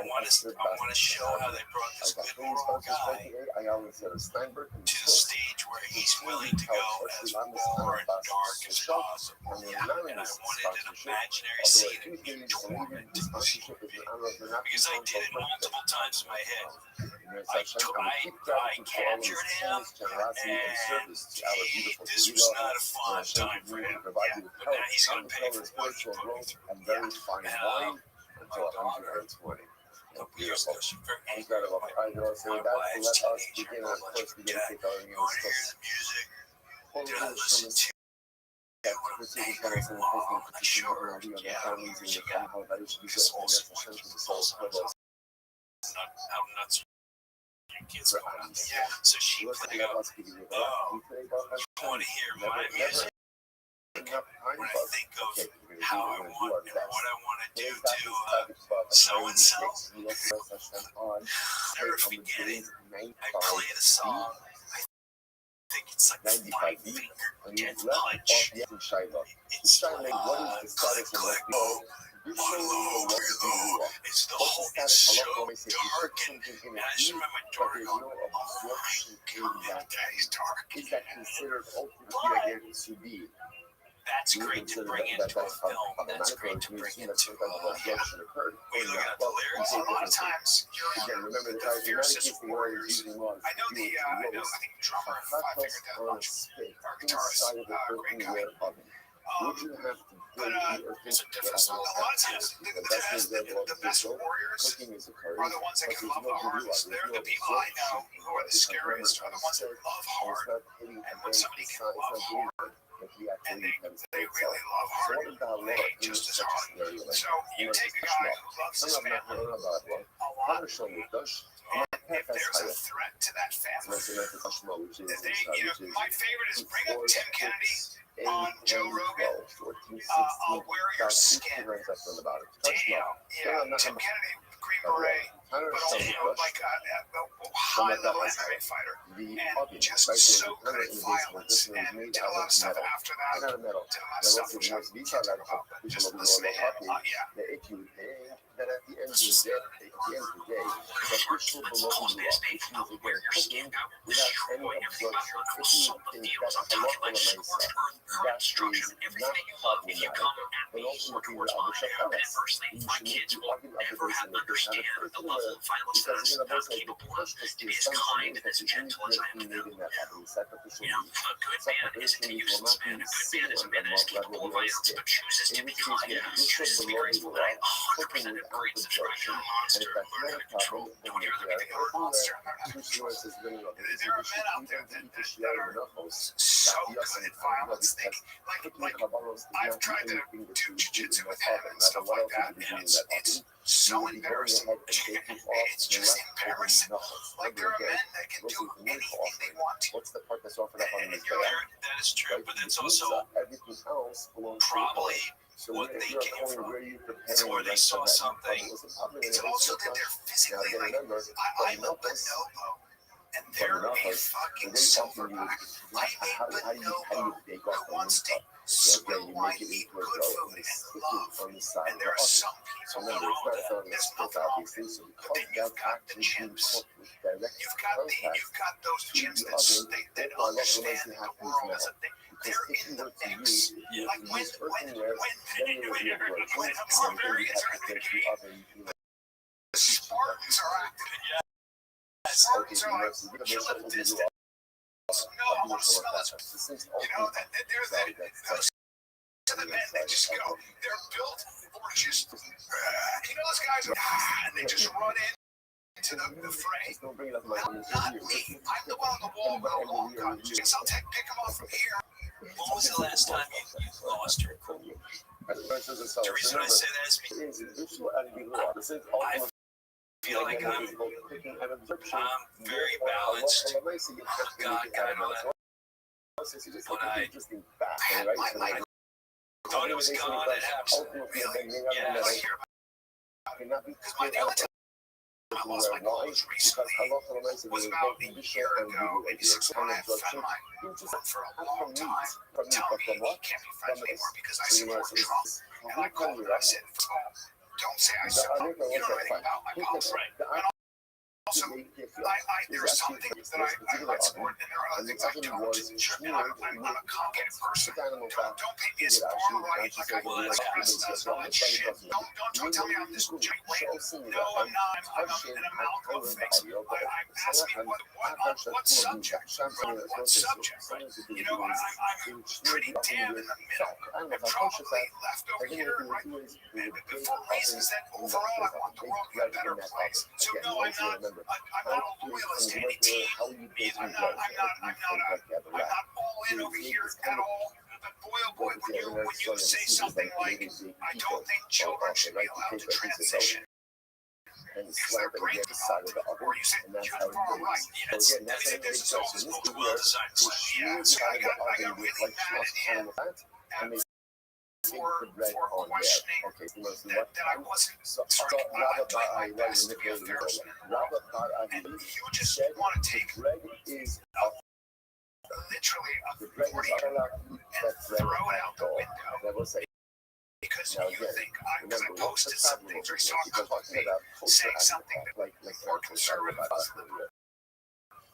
want to show how they brought this good moral guy to the stage where he's willing to go as far and dark as possible. Yeah, and I wanted an imaginary scene of being tormented because I did it multiple times in my head. I captured him, and this was not a fun time for him. Yeah, but now he's going to pay for what he put me through. A couple years ago, she very angry at my wife's teenager. I'm like, Dad, you want to hear the music that I listen to? And when I'm angry, Mom, I show her, yeah, she got this whole how nuts kids going out there. So she played up, oh, you want to hear my music? When I think of how I want and what I want to do to so-and-so, never forgetting, I play the song. I think it's like 5 Finger Death Punch. It's click, click, oh, low, low. It's the whole, it's so dark, and I just remember my daughter going, oh my God, Daddy's dark. Is that considered ultimately That's great to bring into a film. That's great to bring into yeah. When you look at the lyrics, a lot of times you're the fiercest warriors. I know I think drummer of 5 Finger Death Punch, our guitarist, great guy. But it's a different song. A lot of times the best warriors are the ones that can love the hardest. They're the people I know who are the scariest, are the ones that love hard. And when somebody can love hard, and they really love hard, they hate just as hard. So you take a guy who loves his family a lot, and if there's a threat to that family, my favorite is bring up Tim Kennedy on Joe Rogan. I'll wear your skin. Damn, Tim Kennedy, Green Beret, but also like a high-level MMA fighter, and just so good at violence, and did a lot of stuff after that. Did a lot of stuff which I can't talk about, but just listen to him. That at the end of the day, the official below the law, which means wear your skin without any obstruction, if you think that's a lot of myself, that is not problematic, but ultimately we're out of the house. You should need to argue about this and understand the level of violence that is not capable of to be as kind and as gentle as I am to them. You know, a good man isn't a useless man. A good man is a man that is capable of violence but chooses to be kind, chooses to be graceful. That I 100% agree. Subscribe to a monster, learn how to control. Don't hear them anything about a monster. There are men out there that are so good at violence. Like I've tried to do jiu-jitsu with him and stuff like that, and it's so embarrassing. It's just embarrassing. Like there are men that can do anything they want to. What's the part that's offered up on this? That is true, but that's also probably what they came from. It's where they saw something. It's also that they're physically like, I'm a bonobo, and they're a fucking silverback. I'm a bonobo who wants to swim like eat good food and love. And there are some people who know that there's nothing wrong with it. But then you've got the chimps. You've got those chimps that understand that the world is a thing. They're in the mix. Like when barbarians are in the game, the Spartans are active. The Spartans are like, kill at a distance. No, I want to smell it. You know, those are the men that just go. They're built for just, you know, those guys are, and they just run into the fray. Not me. I'm the one on the wall with a long gun. Just I'll pick them off from here. When was the last time you lost your cool? The reason I say that is because I feel like I'm very balanced. God, I know that. When I had my thought it was gone, it happened. Really? Yeah, I hear about it. Because the only time I lost my clothes recently was about a year ago, maybe 6 months. I had a friend of mine for a long time telling me he can't be friends anymore because I support Trump. And I called him and I said, don't say I support. You don't know anything about my politics. Right. also, there are some things that I like support, and there are other things I don't. Sure, and I'm a complicated person. Don't paint me as far right like I was. That's not shit. Don't tell me I'm this giant. No, I'm not. I'm an amalgam of things. Ask me what subject? What subject? You know, I'm pretty damn in the middle, and probably left over here, right? For reasons that overall I want the world to be a better place. So no, I'm not a loyalist to any team. I'm not all in over here at all. But boy, oh boy, when you say something like, I don't think children should be allowed to transition. Because their brain developed, or you say you're far right. Yes, there's all this multiple design. Yeah, so I got really mad at him for questioning that I wasn't sort of doing my best to be a fair person. And you just want to take literally a 40 and throw it out the window. Because you think, because I posted something where he's talking about me, saying something that more conservative.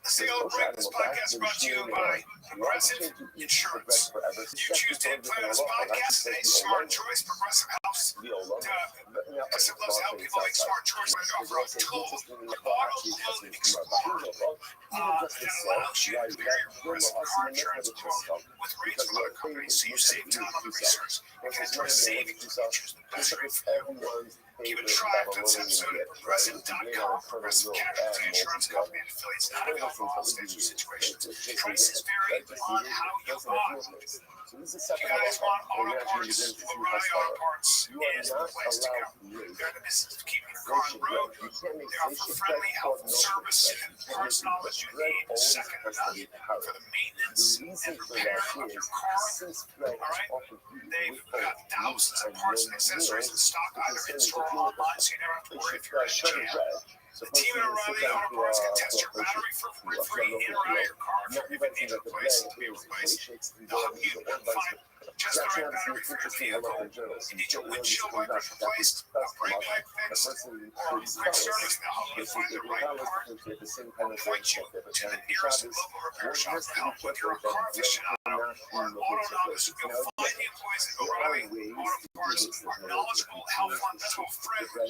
The Old Breakfast Podcast brought to you by Progressive Insurance. You choose to implant on this podcast, a smart choice, Progressive helps. Progressive loves to help people make smart choices. They offer a tool, auto-loading explorer, that allows you to compare your Progressive car insurance quote with rates from other companies so you save time on the research. You can enjoy savings when you choose the best rate for you. Give it a try after this episode at Progressive.com. Progressive Casualty Insurance Company and affiliates not available in all states or situations. Prices vary on how you buy. If you guys want auto parts, O'Reilly Auto Parts is the place to go. They're in the business of keeping your car on the road. They offer friendly, helpful service and parts knowledge you need second to none for the maintenance and repair of your car. All right? They've got thousands of parts and accessories in stock, either in store or online, so you never have to worry if you're in jail. The team at O'Reilly Auto Parts can test your battery for free in or out of your car if you even need to replace it to be replaced. They'll help you find just the right battery for your vehicle. You need your windshield wipers replaced, a brake light fixed, or quick service. They'll help you find the right part or point you to the nearest local repair shop to help with your car aficionado or auto novice. You'll find the employees at O'Reilly Auto Parts are knowledgeable, helpful, and mental friendly.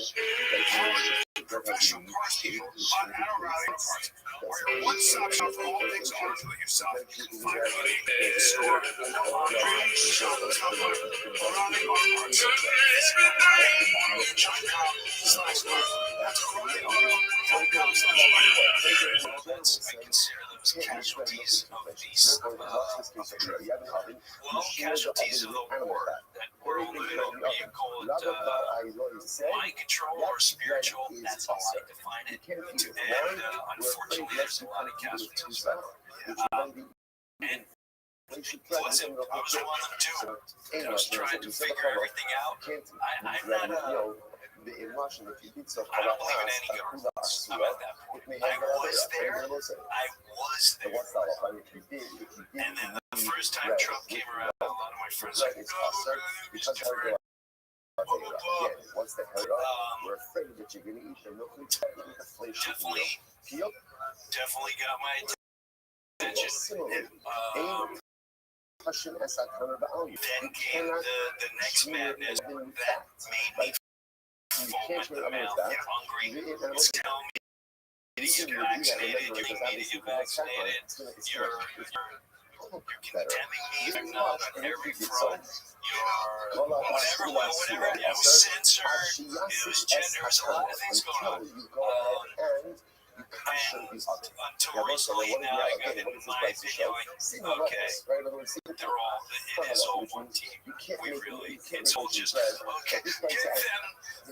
Professional parts people on O'Reilly Auto Parts. We're your one-stop shop for all things auto do-it-yourself. Find us in the store, online, shop.com, O'Reilly Auto Parts. Visit O'ReillyAuto.com/parts. That's O'ReillyAuto.com/parts. I consider those casualties of these, casualties of the war that were being called mind control or spiritual. That's how I define it. And unfortunately, there's a lot of casualties. And I was one of them too. I was trying to figure everything out. I'm not I don't believe in any governments. I'm at that point. I was there. And then the first time Trump came around, a lot of my friends were like, oh, it's different. Blah, blah, blah. Definitely got my attention. Then came the next madness that made me foam at the mouth, hungry, was telling me to get vaccinated, you need to get vaccinated, you're condemning me, I'm not on every front, you're whatever, I was censored, it was gender, there's a lot of things going on. And until recently, now I got in my opinion, like, okay, it is all one team. It's all just, okay,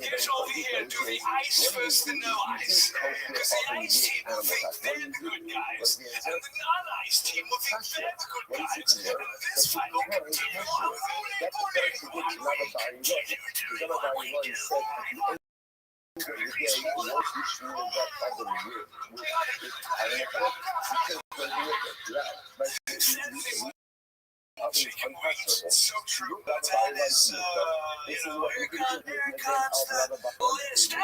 here's over here, do the ice first, the no ice. Because the ice team will think they're the good guys, and the non-ice team will think they're the good guys. And this fight will continue on for 1 week. Continue to 1 week is live. chicken wings. It's so true. But that is, here comes the latest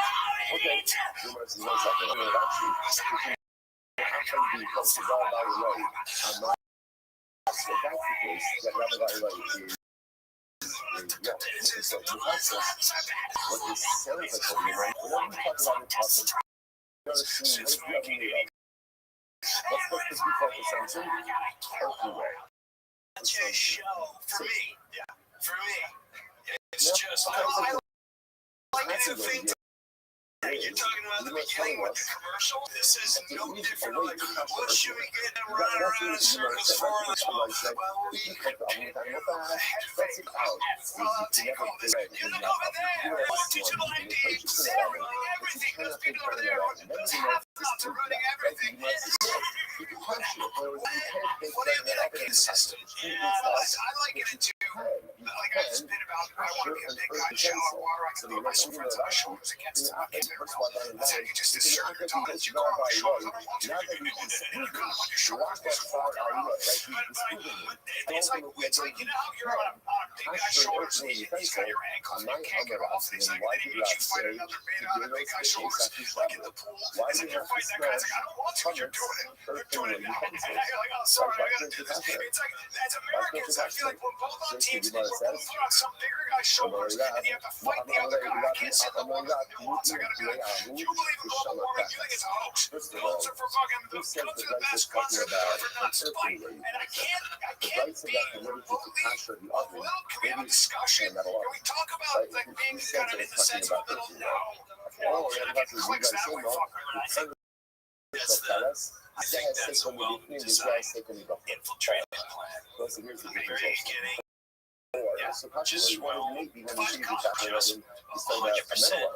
show for me. Yeah, for me. It's just, I like new things. You're talking about the beginning with the commercial. This is no different. Like, what should we get and run around in circles for? Well, we headphones. Well, I'll take all this. You look over there. Digital ID. They're running everything. Those people over there. Those half-nots are running everything. What do you mean I can't system? Yeah, I like it too. Like I spit about, I want to be a big guy, shower water. I can put my friends on my shoulders against the fucking wall. That's how you just assert your dominance. You go on my shoulders. I don't want you to be doing it. And you come on your shoulders. There's a water out. But it's like, you know how you're on a big guy's shoulders and he's got your ankles and you can't get off. It's like, then you fight another man on the big guy's shoulders, like in the pool. It's like you're fighting that guy. It's like, I don't want to. You're doing it. You're doing it now. And you're like, oh, sorry, I gotta do this. It's like, as Americans, I feel like when both on teams, they put on some bigger guy's shoulders and you have to fight the other guy. I can't sit in the water for 2 months. I gotta be like, do you believe in global warming? You think it's a hoax? Guns are for fucking, guns are the best. Guns are for not spite. And I can't be can we have a discussion? Can we talk about like being kind of in the sense of a little no? Can I get clicks that way, fucker? And I think that's a well-designed infiltrating plan. Are you kidding? Yeah, just well, 5 just 100%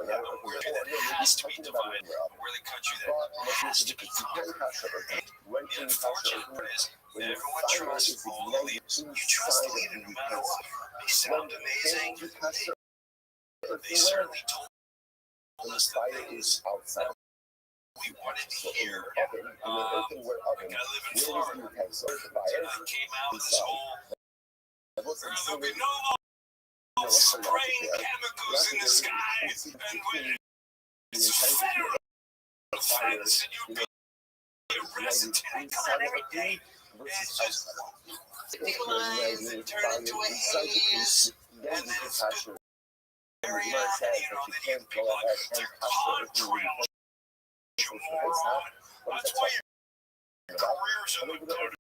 yeah, we're that has to be divided. We're the country that has to be conquered. The unfortunate part is that everyone trusts all the leaders. You trust the leader no matter what. They sound amazing. They certainly told us the things we wanted to hear. Like I live in Florida, and I came out with this whole there'll be no more spraying chemicals in the sky, and when it's federal offense, and you'll be arrested and caught every day. It's just lines and turn into a haze, and then it's area, you know, then you people like, they're contrails, you moron. That's why your careers are the good.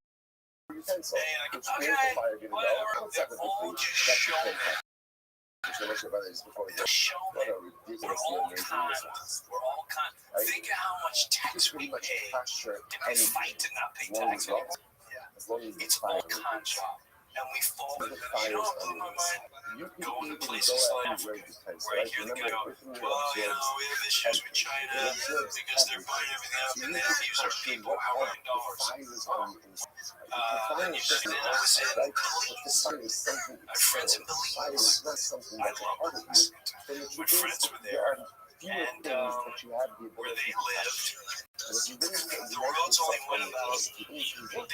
Okay, whatever. They're all just showmen. We're all kind. Think of how much tax we pay. Did we fight to not pay tax? Yeah. It's all con job. And we fall. You know what blew my mind? Going to places like where I hear the guy go, well, you know, we have issues with China because they're buying everything up and they use our people. How many dollars? And you just listen, police. My friends in police. I love police. My friends were there. And where they lived, the roads only went about, they live on a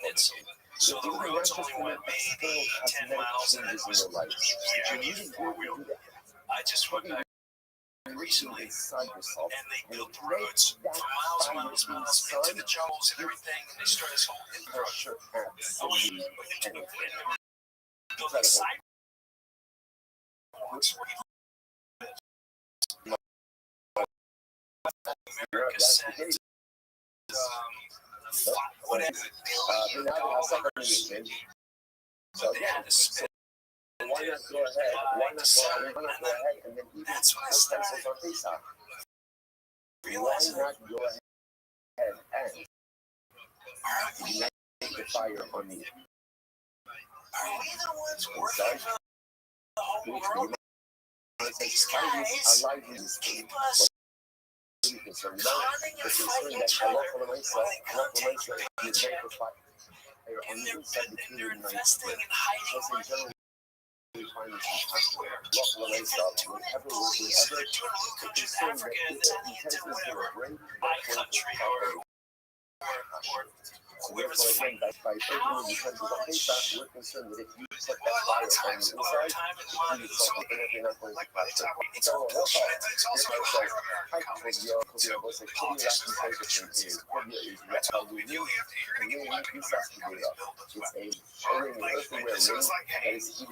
peninsula. So the roads only went maybe 10 miles and it was, yeah, you need 4-wheel. I just went back recently and they built the roads for miles and miles and miles into the jungles and everything, and they started this whole infrastructure. And built like sidewalks where you America sent whatever $1 billion, but they had to spend it by December, and then that's when I started realizing, are we the ones working for the whole world? These guys keep us causing and fighting each other while they contact each other. And they're investing and hiding money everywhere. They're doing it police. They're doing little countries, Africa, Tanzania, whatever. My country or whoever's fighting. How you launch. A lot of times, a lot of time and money is like by the time it's all bullshit. It's also higher companies. Politicians like the truth is right. So we knew you have to, you're going to get weapon American companies build those weapons. Like, so it's like, hey, it's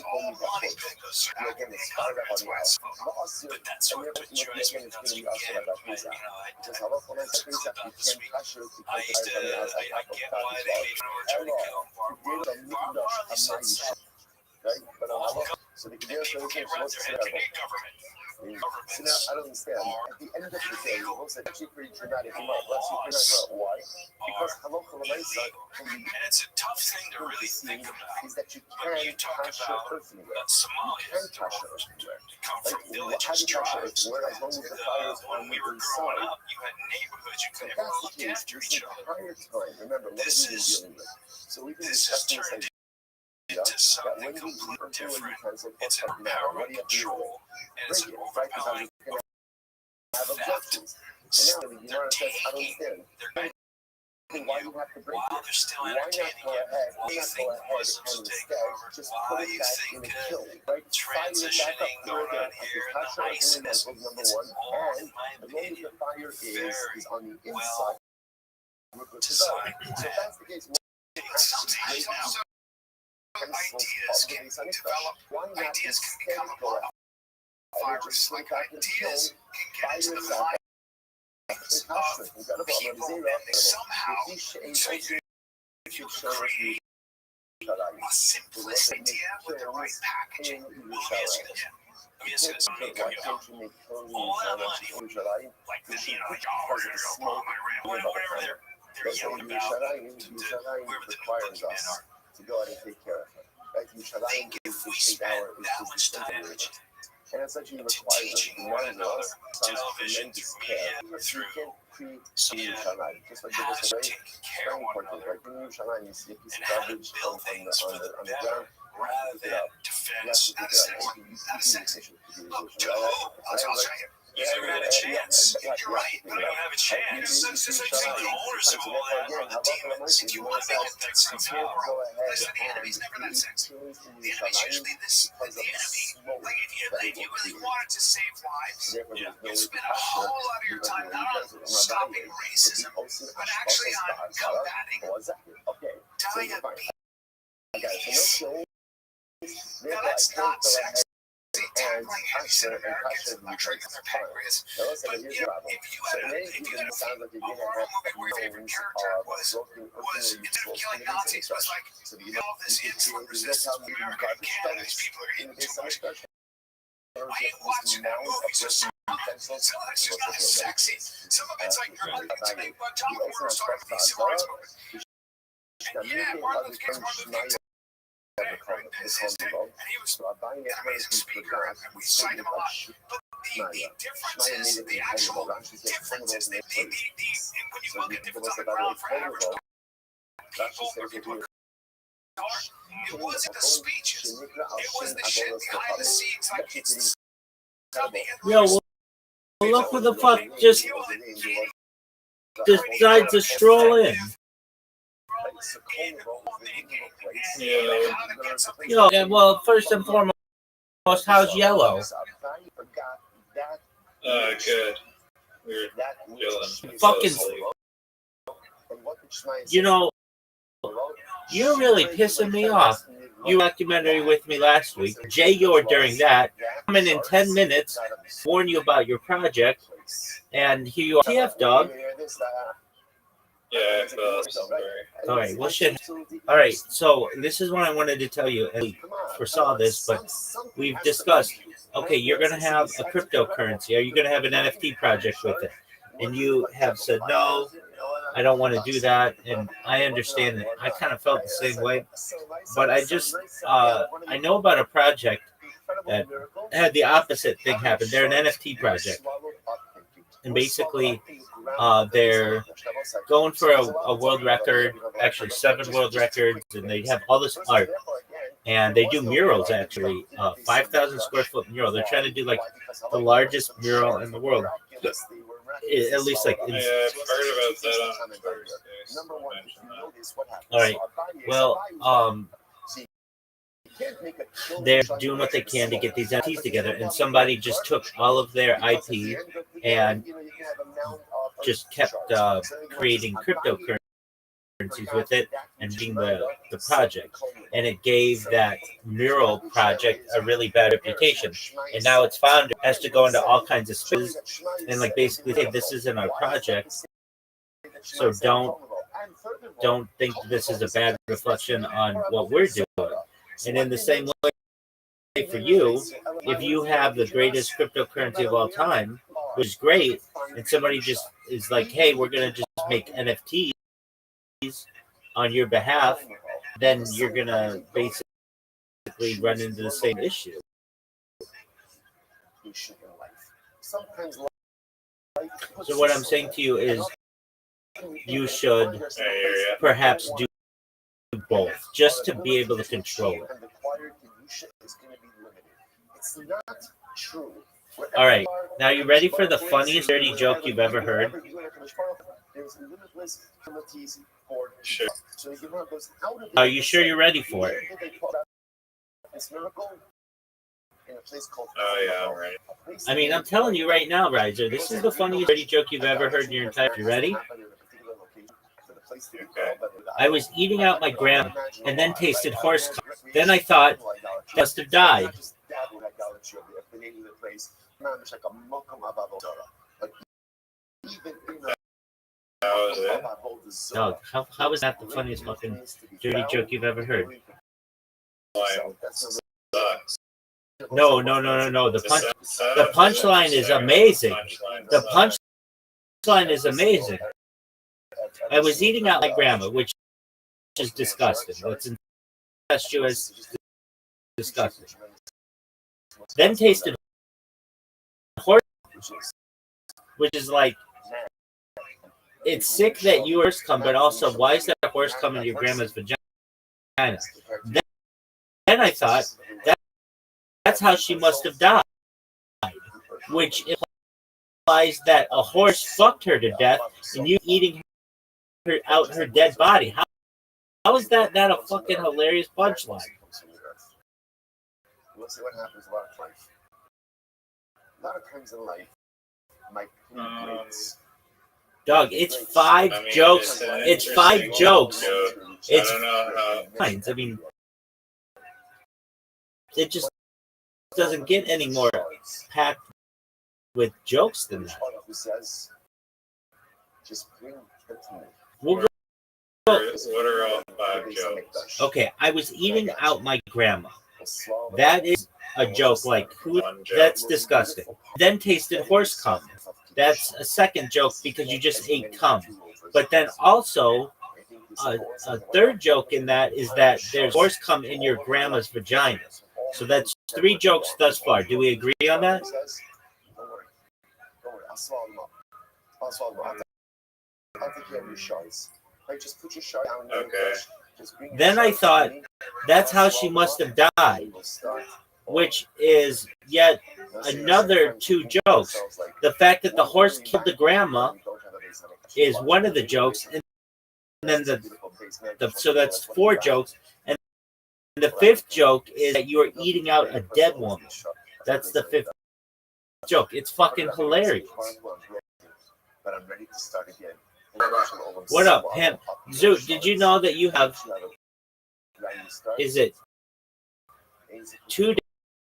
all money that goes through academic Congress, West. But that's what drives me nuts. You get, I clipped on this week. I get why they made fun of trying to kill Marlon said so. So the People can't run their head. Canadian government. So now I don't understand. At the end of the day, it was actually pretty dramatic. Why? Because halacha l'maisa can be, and it's a tough thing to really think about. is that you When you can't talk touch your about earthenware. Somalia, You can't touch your earthenware. come from villages, How do you touch your tribes. earthenware as long as the fire is When on we the were inside? growing up, you had neighborhoods. You could everyone looked after each other. Entire time, remember, what This are we is dealing with? So we've been this has discussing this turned into something completely different. It's empowerment, control, and it's an overpowering have objections. And now the United States, I don't understand. Why you have to break while it? they're still Why not entertaining go you, ahead? why you think Muslims will take over, just why put it you back in think the kill, right? transitioning going on here and the ISIS, it's all, in my As long as opinion, the fire very is on the well inside, we're good to go. designed. So if that's the case, Sometimes now, ideas can develop, ideas can become a part of virus, like ideas can get into the minds of people, and they somehow figure if you create a simplistic idea with the right packaging. Well, let me ask you this. Let me ask you this. I'm going to come you out. All that money, like the, like, Obama, whatever they're yelling about, whoever the businessmen are. to go out and take care of it. Right? Think if we spend that much time and it's actually to required teaching one another, television, through media, through just like how to take care of one another, and how to build things for the better rather than defense. Not a sexy. Look, Joe, I'll tell you. You never had a chance. You're right. You don't have a chance. It's like saying the owners of all the demons. If you want to make that sort of power, listen, the enemy's never that sexy. The enemy's usually this. The enemy, like if you really wanted to save lives, you'd spend a whole lot of your time not on stopping racism, but actually on combating diabetes. Now that's not sexy. Tackling heavy-set Americans and breaking their pancreas. But, if you had a horror movie where your favorite character was instead of killing Nazis, was like, this insulin resistance in America and Canada, these people are eating too much. I ain't watching that movie, so some of it's just not as sexy. Some of it's like really intimate, but Tom Ford was talking about these civil rights movements. And yeah, Martin Luther King's one of those kids. This history, and he was an amazing speaker, and we cite him a lot. But the difference is the actual difference is when you look at difference on the ground for average people or people of color, it wasn't the speeches, it was the shit behind the scenes, like it's Yo, well, look who the fuck just decides to stroll in. Yo, and well, first and foremost, how's Yellow? Good. We're chilling. Fucking, you know, you're really pissing me off. You documentary with me last week. Jay, you're during that. Coming in 10 minutes, warn you about your project, and here you are, TF dog. Yeah, All right, well, shit. All right, so this is what I wanted to tell you, and we foresaw this, but we've discussed, okay, you're going to have a cryptocurrency. Are you going to have an NFT project with it? And you have said, no, I don't want to do that, and I understand that. I kind of felt the same way, but I just, I know about a project that had the opposite thing happen. They're an NFT project, and basically, they're going for a world record, actually 7 world records, and they have all this art. And they do murals, actually, 5,000 square foot mural. They're trying to do like the largest mural in the world. at least like. Yeah, I've heard about that on Thursday. Number one, if you notice what happens. All right. So our body is- Well, can't make a killer they're shot doing what they can to smoke. get these NFTs together, and somebody just took all of their IP and just kept creating cryptocurrencies with it and being the project, and it gave that mural project a really bad reputation. And now its founder has to go into all kinds of spaces and like basically say this isn't our project, so don't think this is a bad reflection on what we're doing. And in the same way for you, if you have the greatest cryptocurrency of all time, which is great, and somebody just is like, hey, we're gonna just make NFTs on your behalf, then you're gonna basically run into the same issue. So what I'm saying to you is you should perhaps do both just to be able to control it. All right, now you ready for the funniest dirty joke you've ever heard? Sure. Are you sure you're ready for it? Oh yeah, I'm ready. I mean, I'm telling you right now, Riser, this is the funniest dirty joke you've ever heard in your entire life. You ready? Okay. I was eating out my grandma and then tasted horse cum. Then I thought, must have died. How was it? Dog, how is that the funniest fucking dirty joke you've ever heard? Sucks. No. The punchline is amazing. The punchline is amazing. I was eating out my grandma, which is disgusting. It's incestuous, disgusting. Then tasted horse, which is like, it's sick that you horse cum, but also why is that horse cum in your grandma's vagina? Then I thought that's how she must have died, which implies that a horse fucked her to death, and you eating her out her dead body. How is that not a fucking hilarious punchline? We'll see what happens a lot of times. A lot of times in life, my opinions. Dog, it's five jokes. It's 5 jokes. It's lines. I mean, it just doesn't get any more packed with jokes than that. We'll go. What are all 5 jokes? Okay, I was eating out my grandma. That is a joke. Like, that's disgusting. Then tasted horse cum. That's a second joke because you just ate cum. But then also, a third joke in that is that there's horse cum in your grandma's vagina. So that's 3 jokes thus far. Do we agree on that? Don't worry. I'll swallow them up. I'll take care of your shards. Like, just put your shard down. Okay. Then I thought, that's how she must have died, which is yet another 2 jokes. The fact that the horse killed the grandma is one of the jokes, and then so that's 4 jokes. And the 5th joke is that you are eating out a dead woman. That's the 5th joke. It's fucking hilarious. But I'm ready to start again. What up, Pimp? Zoot, did you know that you have, is it 2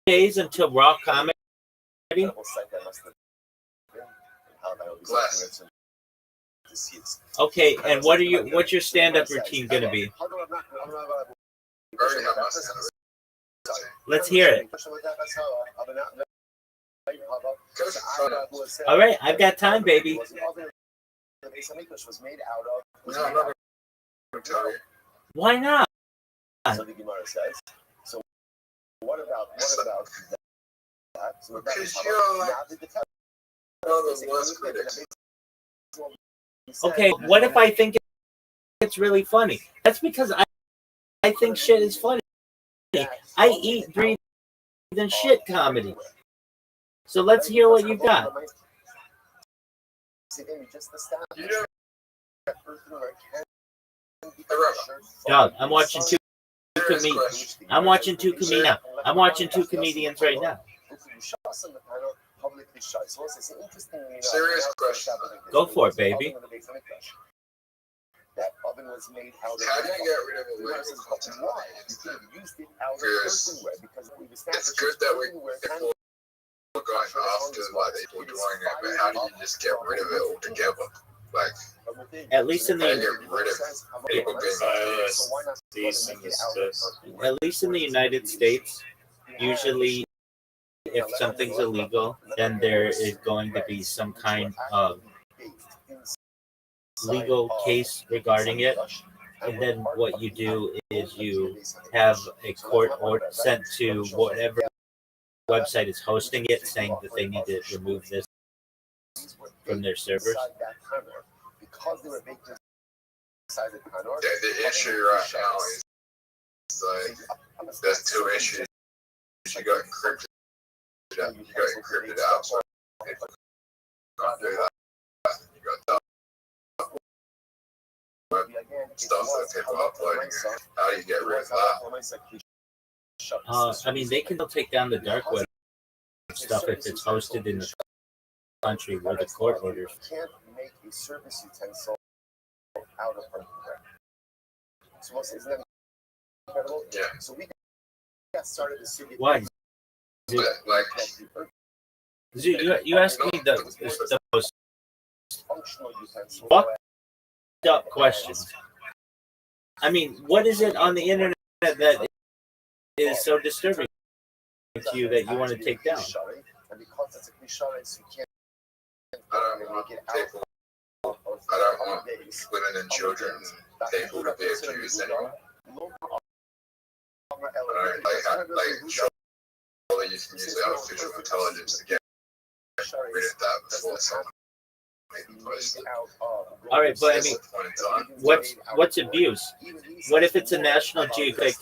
days until Raw Comedy? Okay, and what's your stand-up routine gonna be? Let's hear it. All right, I've got time, baby. Why not? So the Gemara says. So what about that? So okay, what if I think it's really funny? That's because I think shit is funny. I eat, breathe, and shit comedy. So let's hear what you got. You know, Dog, I'm watching two comedians. I'm watching two comedians. I'm watching two comedians right now. serious question. Go for it, baby. That oven was made out of How do you get rid of illegal content? It's good that people are going after like people doing it, but how do you just get rid of it altogether? Like, At least in how do you the get rid of people being at least in the United States, usually if something's illegal, then there is going to be some kind of legal case regarding it. And then what you do is you have a court order sent to whatever website is hosting it, saying that they need to remove this from their servers. the issue right now is like there's two issues. You got encrypted out. People can't do that. You got stuff that people are uploading. How do you get rid of that? I mean, they can still take down the dark web stuff if it's hosted in the country where the court orders. You can't make a service utensil out of earthenware. So isn't that incredible? Yeah. So we got started the city. Why? Like, You asked me the most Functional utensil. fucked up questions. I mean, what is it on the internet that is so disturbing to you that you want to take down? And because it's a cliche, so you can't. I don't want people. I don't want women and children and people to be accused anymore. Surely you can use artificial intelligence to get rid of that before someone maybe posts it. All right, but I That's mean, the point in time. what's abuse? What if it's a National Geographic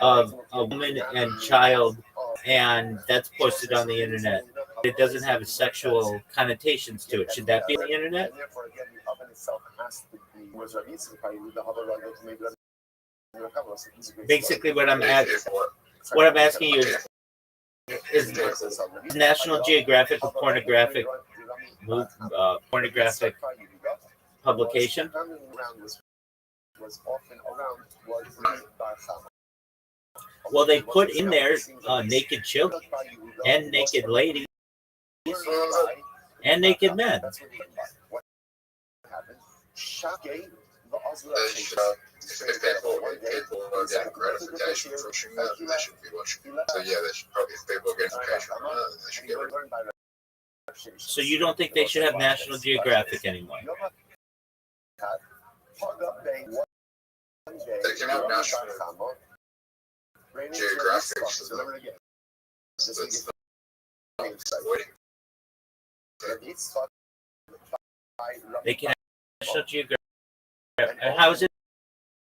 of a woman and child, and that's posted on the internet? It doesn't have sexual connotations to it. Should that be on the internet? And therefore, again, the oven itself has to be was Basically, what I'm asking you is National Geographic a pornographic publication? Well, they put in there naked children and naked ladies and naked men. If people are getting gratification from watching that, they should be watching. So yeah, they should probably, if people are getting gratification from that, they should get rid of it. So you don't think they should have National Geographic anymore? They can have National Geographic. That's waiting. They can have National Geographic. How is it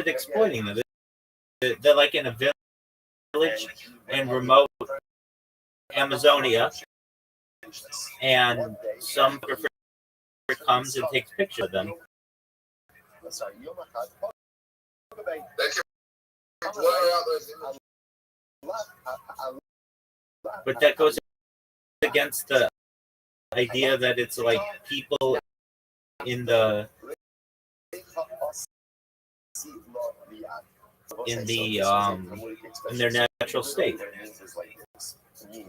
exploiting them? They're like in a village in remote Amazonia, and some photographer comes and takes pictures of them. They can blur out those images. But that goes against the idea that it's like people in the in their natural state. Yeah,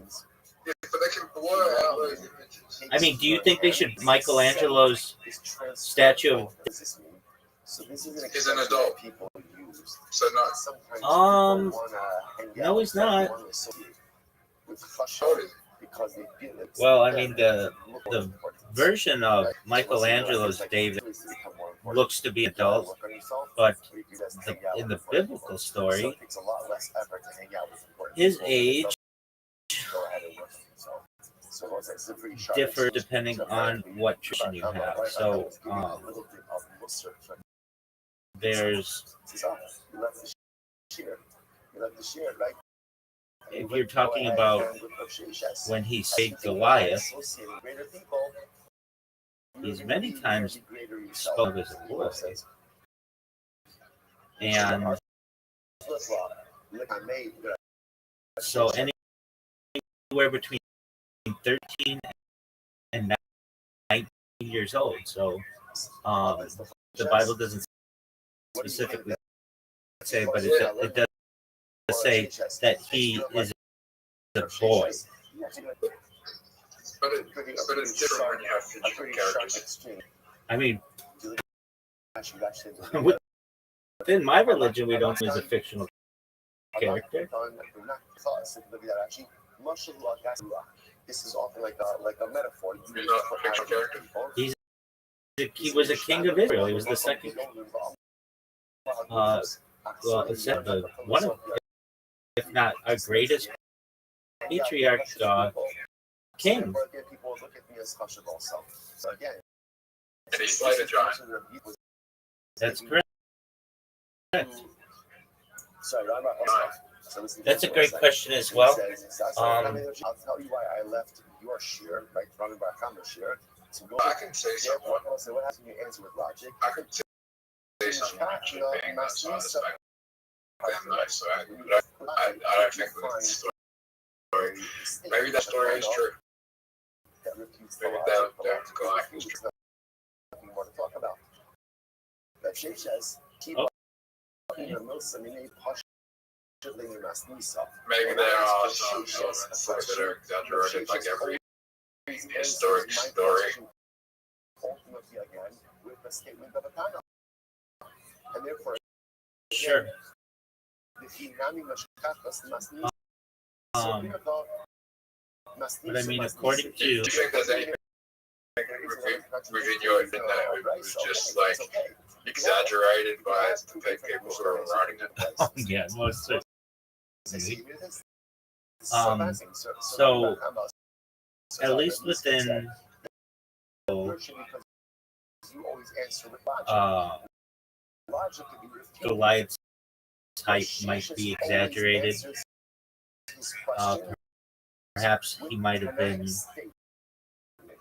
but they can blur out those images. I mean, do you think they should Michelangelo's statue of He's an adult. So no. No, he's not. How old is he? Well, I mean, the version of Michelangelo's David looks to be adult, but in the biblical story, his age differ depending on what tradition you have. So there's, if you're talking about when he saved Goliath, he's many times spoke as a boy. And so anywhere between 13 and 19 years old. So the Bible doesn't specifically say, but it does say that he is a boy. But it's different when you have fictional characters. I mean, within my religion, we don't use a fictional character. This is often like a metaphor. He's not a fictional character. He was a king of Israel. He was the second. Well, it's one of, if not our greatest patriarch king. And he's slighted John. That's correct. That's a great question as well. I'll tell you why I left your share, right? Running by Hammer's share. I can say something. So what happens when you answer with logic? I can say something actually being nice on this back. Damn nice, so I think that story. Maybe that story is true. Maybe that Goliath is true. Nothing more to talk about. That she says, keep in the most maybe there are some elements that are exaggerated, like every historic story. Ultimately, again, with the statement of a title. And therefore, sure. But I mean, according to. Do you think there's anything within your opinion that was just like exaggerated by the people who are writing it? Oh, yeah, most certainly. So, at least within Goliath's type might be exaggerated. Perhaps he might have been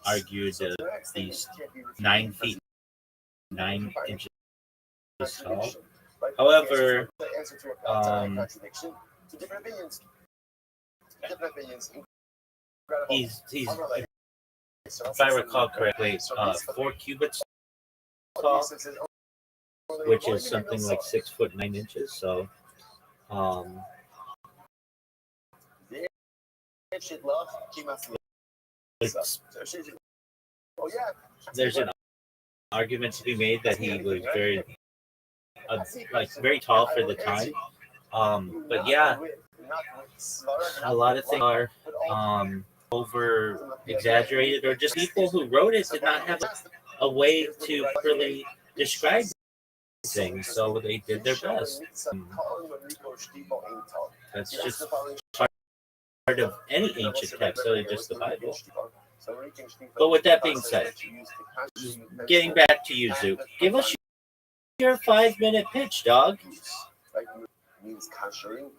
argued these 9 feet 9 inches tall. However, he's if I recall correctly, 4 cubits tall, which is something like 6 foot 9 inches. So, there's an argument to be made that he was very tall for the time. But yeah, a lot of things are over exaggerated, or just people who wrote it did not have a way to properly describe things, so they did their best. That's just part of any ancient text, so just the Bible. But with that being said, getting back to you, Zook, give us your 5-minute pitch, dog. Means kashering.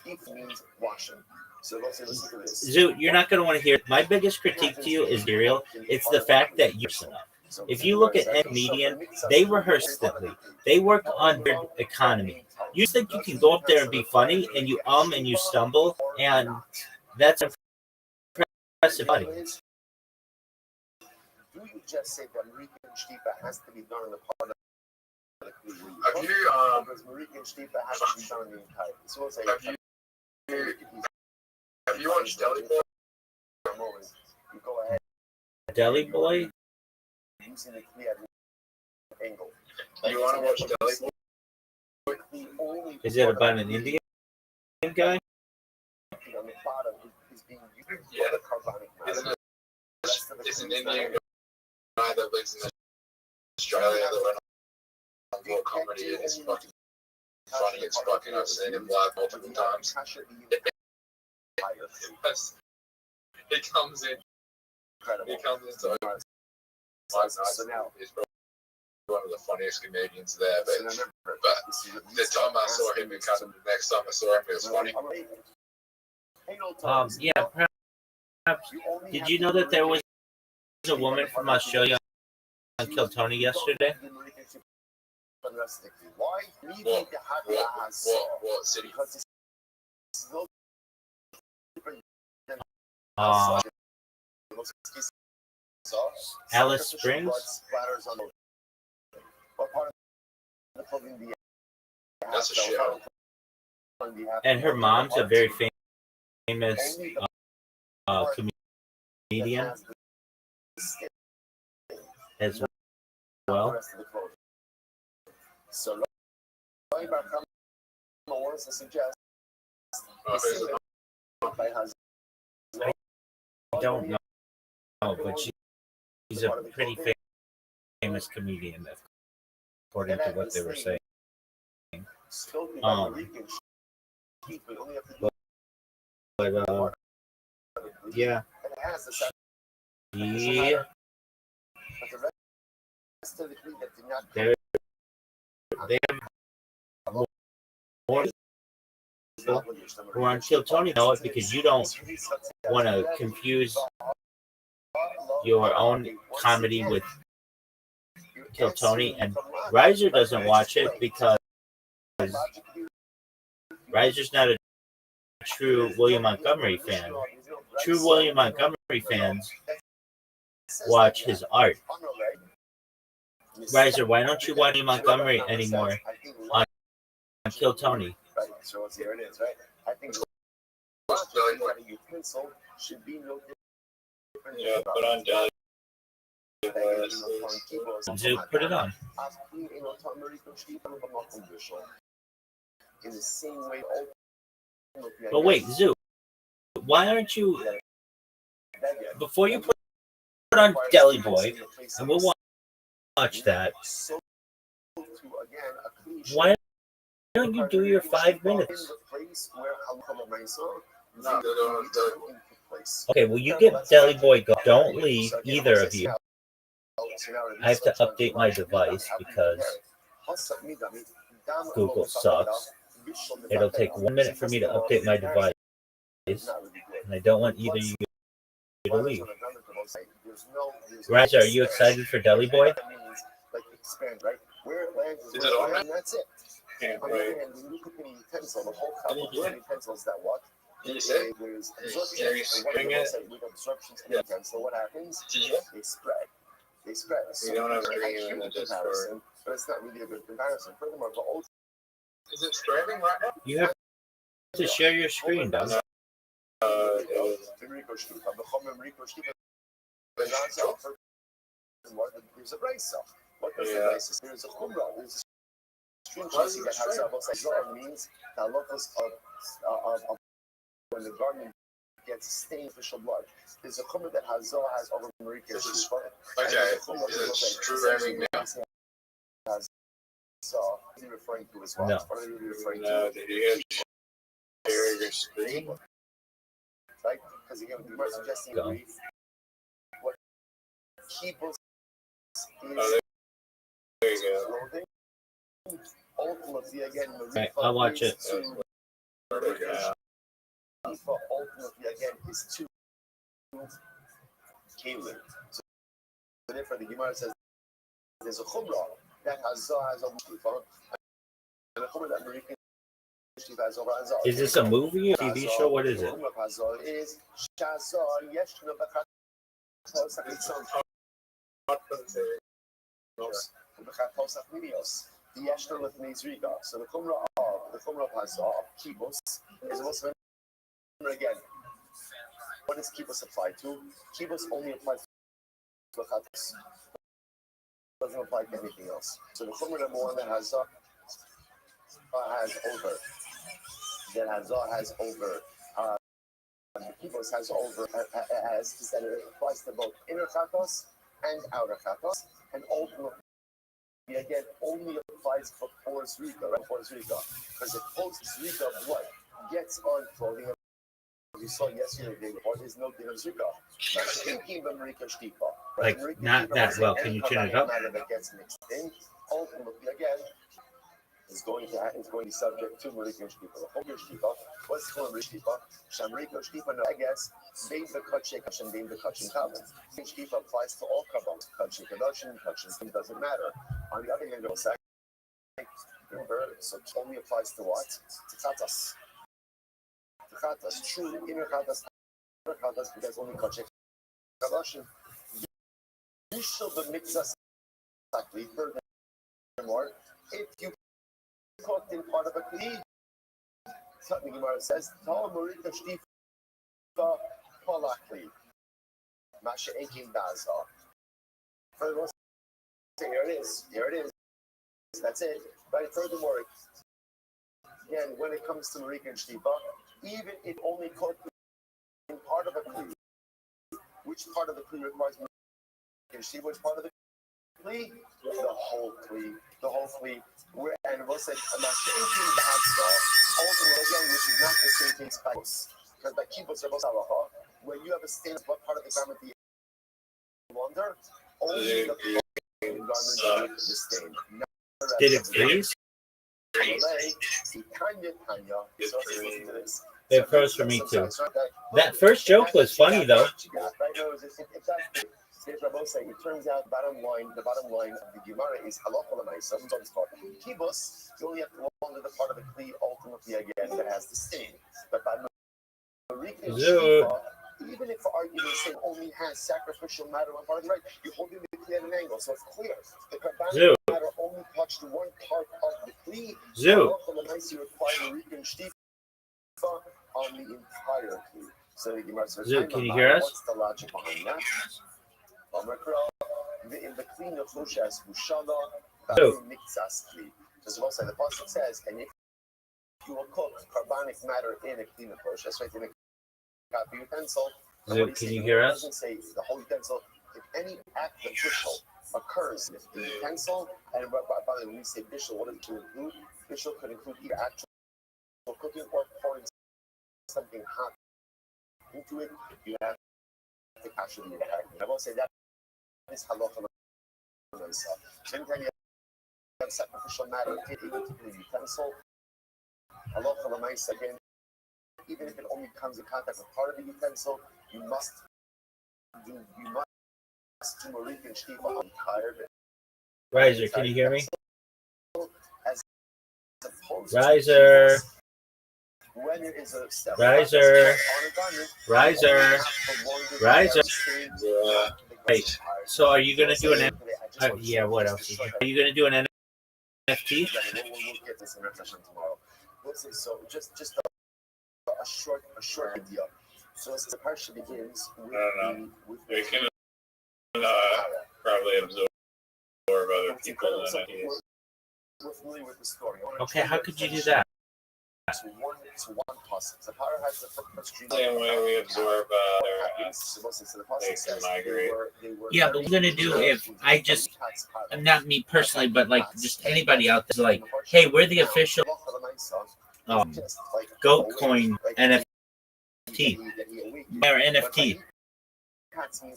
Means washing. So Zoot, you're not going to want to hear it. My biggest critique to you is real. It's the fact that you're enough. If you look at any comedian, they rehearse constantly. They work on their economy. You think you can go up there and be funny, and you and you stumble, and that's impressive. Do you just say that Marikin Shtipa has to be done in the part of the Have you because Marikin Shtipa has to be done in the entire. So say, have you watched Deli Boy? You go ahead. Deli Boy? Using the clear angle. You want to watch Deli Boy? Is it about an Indian guy? On the bottom is being used Yeah. for the carbonic acid. It's an Indian guy that lives in Australia that went on full comedy, and it's fucking funny. It's fucking, I've seen him live multiple times. He comes in. He comes in. So now he's probably one of the funniest comedians there. But the time I saw him, and kind of the next time I saw him, it was funny. Yeah, perhaps. Did you know that there was a woman from Australia Kill Tony yesterday? Why? What city? Because it's no different than Alice Springs? Splatters on the what part of the clothing do you have? That's a show. And her mom's a very famous comedian as well. So, going back from wants to suggest I don't know, but she's a pretty famous comedian, according to what they were saying. But yeah, they have more who are on Kill Tony know it because you don't want to confuse your own comedy with Kill Tony, and Riser doesn't watch it because Riser's not a true William Montgomery fan. True William Montgomery fans watch his art. Riser, why don't you watch Montgomery anymore on Kill Tony? Right, so here it is, right? I think utensil should be no different. Yeah, but on Deli. Zoo, put it on. In the same way, But wait, Zoo, why aren't you, before you put on Deli Boy, and we'll watch that, why don't you do your 5 minutes? Okay, well, you get Deli Boy go. Don't leave, either of you. I have to update my device because Google sucks. It'll take 1 minute for me to update my device, and I don't want either of you to leave. Raja, are you excited for Deli Boy? Is it on? That's it. On the other hand, when you cook any utensil, the whole cup of utensils that what? There's absorptions, and with absorptions in the utensil, what happens? They spread. They spread. So We don't have it's Restream in the comparison, but it's not really a good comparison. Furthermore, the old Is it streaming right now? You have to share your screen, Doug. There's a rice. What does the rice? There's a chumrah. There's a string cheese that has looks like zor means that locus of when the garment gets stained with fish blood. There's a chumrah that has zor has over marika. Okay, is it streaming now? So, what are you referring to as well? No. What are you referring to? No, did you share your screen? Right? Because again, we were suggesting brief. What keepers is There you go. clothing. Ultimately, again, Right, I'll watch it. Ultimately, again, is to Caleb. So therefore, the Gemara says there's a chumrah that has a mushkifah, and a chumrah that American has over Hazar. Is this a movie or TV show? What is it? The chumrah of Hazar is Shazar Yeshna B'chat B'chat Minios. The Yeshna with Nizriga. So the chumrah of Hazar of Kibbutz is also again. What does kibbutz apply to? Kibbutz only applies to chatos. Doesn't apply to anything else. So the chumrah number one that has over, the kibbutz has over, has is that it applies to both inner chatos and outer chatos, and ultimately again only applies before zrika, right? Before zrika, because if post zrika blood gets on clothing. We saw yesterday, what is no din of zrika? Like, not that well. Can you turn it up? That gets mixed in. Ultimately, again, is going to be subject to Marika Shtipa. The Hoger Shtipa, what's called Shtipa? Shamrika Shtipa, no, I guess, being the Kachik and being the Kachin Kabbal. Shtipa applies to all Kabbals. Kachin Kadashin, Kachin doesn't matter. On the other hand, it will say, so it only applies to what? To Chatas. To Chatas, true inner Chatas, outer Chatas, because only Kachin Kadashin. You should the mixas exactly. Furthermore, if you cooked in part of a kli, something Gemara says, "Tal Marika Shtifa Polakli, Masha Ekin Daza." Furthermore, here it is. That's it. Right. Furthermore, again, when it comes to Marika and Shtifa, even if only cooked in part of a kli, which part of the kli requires Marika and Shtifa? Which part of the kli? The whole kli. And we'll say Masha Ekin Daza. Ultimately, again, which is not the same thing as kibbutz. Because by kibbutz, when you have a stain, what part of the garment do you wonder? Only the garment with the stain. Did it freeze? It froze for me too. That first joke was funny though. It turns out the bottom line of the Gemara is halacha l'maisa. Kibbutz, you only have to wander the part of the kli ultimately again that has the stain. But by Marika and Shtifa, even if for argument's sake only has sacrificial matter on part of the right, you're holding the kli at an angle, so it's clear. The carbonic matter only touched one part of the kli. Halacha l'maisa requires Marika and Shtifa on the entire kli. So the Gemara says, can you hear us? What's the logic behind that? In the clean of Lushas, Bushala, Mixas Kli. Because also the Pasuk says, and if you will cook carbonic matter in a clean of Lushas, right, in a copy utensil, can you hear us? It doesn't say the whole utensil. If any act of bishul occurs in the utensil, and by the way, when we say bishul, what does it include? Bishul could include either actual cooking or pouring something hot into it. You have to actually do that. I will say that is halacha l'maisa. Anytime you have sacrificial matter in a particular utensil, halacha l'maisa again, even if it only comes in contact with part of the utensil, you must do Marika and Shtifa on the entire bit. Riser, can you hear me? Riser. Riser. Hey, so are you gonna do an? Yeah. What else? Are you gonna do an NFT? We'll get this in our session tomorrow. So just a short idea. So the parsha begins with they can probably absorb other people's ideas. We're familiar with the story. Okay, how could you do that? It's one pasuk. The power has the first Same way we absorb they can migrate. Yeah, but we're gonna do if I just, not me personally, but like just anybody out there, like, hey, we're the official goat coin NFT, or NFT,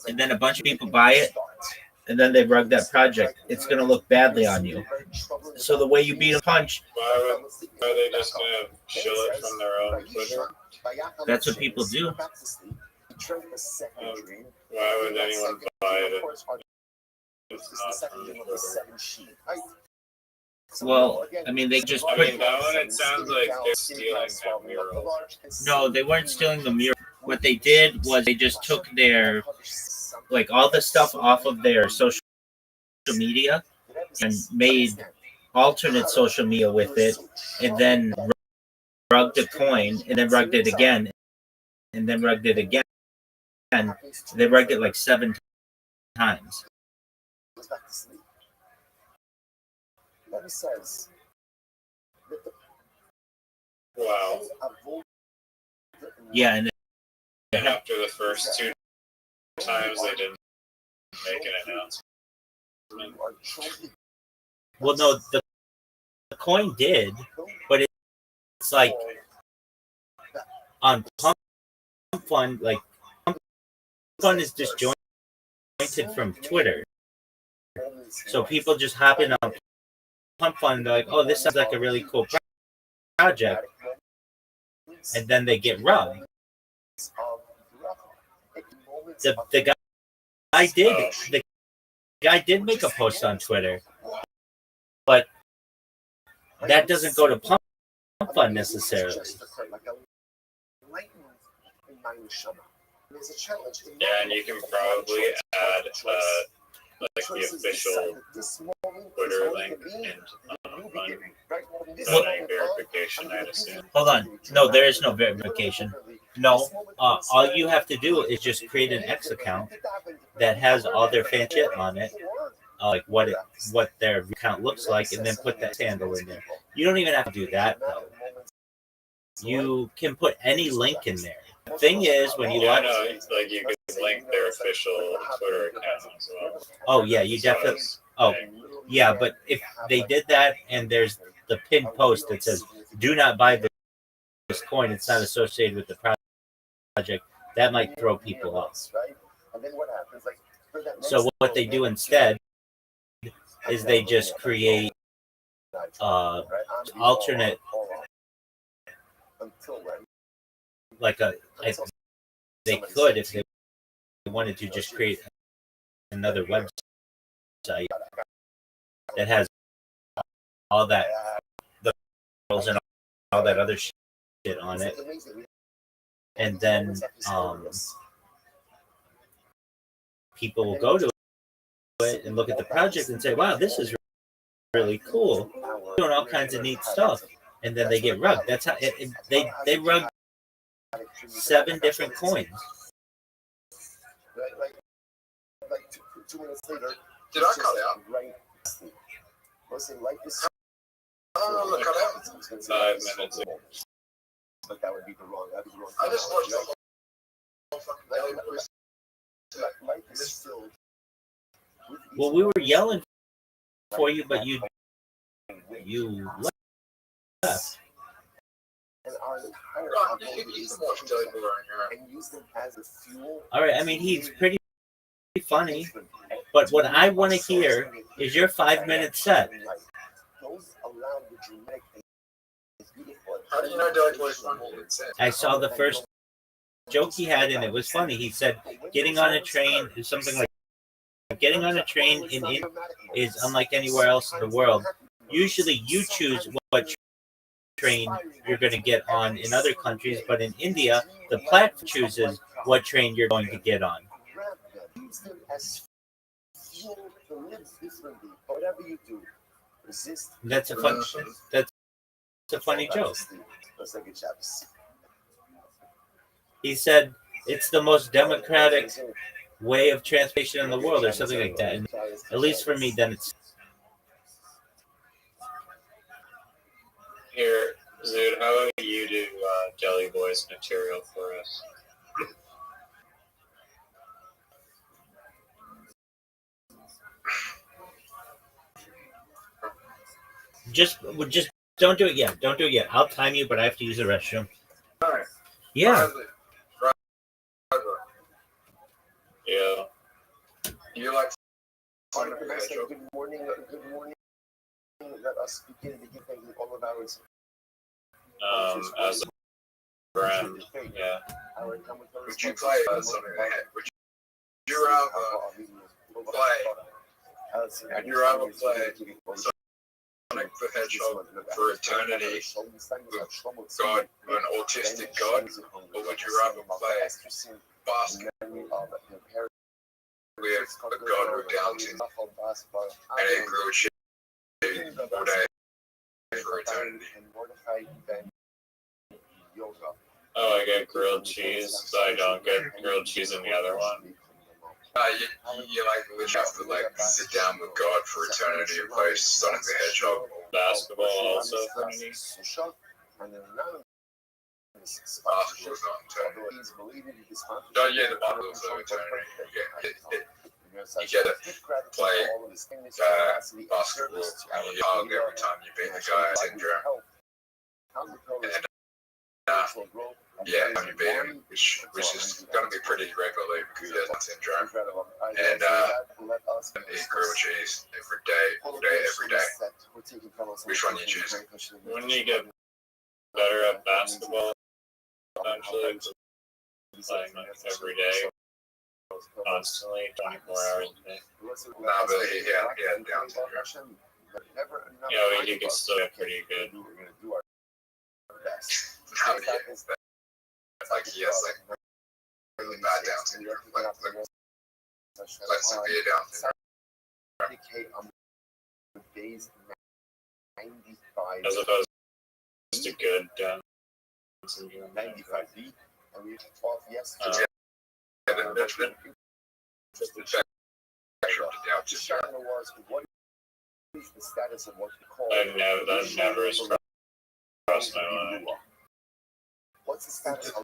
and then a bunch of people buy it, and then they rug that project. It's gonna look badly on you. So the way you beat a punch. Why are they just gonna shill it from their own Twitter? That's what people do. Why would anyone buy it? It's not from Twitter. Well, I mean, they just put. That one, it sounds like they're stealing that mural. No, they weren't stealing the mural. What they did was they just took their, like, all the stuff off of their social media and made alternate social media with it, and then rugged a coin, and then rugged it again, and then rugged it again, and they rugged it like 7 times. Wow. Yeah, and after the first 2 times they didn't make an announcement. Well, no, the coin did, but it's like on Pump Fund, like Pump Fund is disjointed from Twitter, so people just hop in on pump fund. They're like, oh, this sounds like a really cool project, and then they get rubbed. The guy did make a post on Twitter, but that doesn't go to pump fund necessarily. Yeah, and you can probably add like the official Twitter link and verification, I'd assume. Hold on. No, there is no verification. No. All you have to do is just create an X account that has all their fan shit on it, like what their account looks like, and then put that handle in there. You don't even have to do that though. You can put any link in there. The thing is, when you like you could link their official Twitter account as well. Oh yeah, you definitely. Oh yeah, but if they did that and there's the pinned post that says "Do not buy this coin; it's not associated with the project," that might throw people off. So what they do instead is they just create alternate, like they could, if they wanted to, just create another website that has all that, the girls and all that other shit on it, and then people will go to it and look at the project and say, wow, this is really cool, doing all kinds of neat stuff, and then they get rugged. That's how they rug 7 different coins. Like 2 minutes later, did I cut out? Oh, cut out. 5 minutes. But that would be the wrong. I just watched Well, we were yelling for you, but you left. All right, I mean, he's pretty funny, but what I want to hear is your 5-minute set. How do you know Doug was funny? I saw the first joke he had, and it was funny. He said, getting on a train is something like, getting on a train in India is unlike anywhere else in the world. Usually you choose what train you're going to get on in other countries, but in India, the platform chooses what train you're going to get on. That's a funny joke. He said it's the most democratic way of transportation in the world, or something like that. And at least for me, then it's. Here, Zood, how about you do Jelly Boy's material for us? Just don't do it yet. Don't do it yet. I'll time you, but I have to use the restroom. Yeah. Yeah. You like good morning. Let us begin all of ours. As a brand, yeah. Would you play something like that? Would you rather play? Would you rather play Sonic the Hedgehog for eternity with God, an autistic God, or would you rather play basketball with a God with Down syndrome and a grilled cheese all day for eternity? Oh, I get grilled cheese, so I don't get grilled cheese in the other one. You like literally have to like sit down with God for eternity and play Sonic the Hedgehog. Basketball also for me. Basketball's not eternity. Oh yeah, the basketball's not eternity. You get to play basketball and you hug every time you beat the guy syndrome. And Yeah, Tony Beam, which is going to be pretty regularly because he has Down syndrome. And eat grilled cheese every day, all day, every day. Which one you choose? When you get better at basketball, eventually, playing like every day, constantly, 24 hours a day. Nah, but he had Down syndrome. You know, you can still get pretty good. Like he has like really bad Down syndrome, like severe Down syndrome. As opposed to good Down syndrome. 95B, and we 12 yesterday. And then just the spectrum to Down syndrome. What is the status of what we call? That never has crossed my mind. What's the status of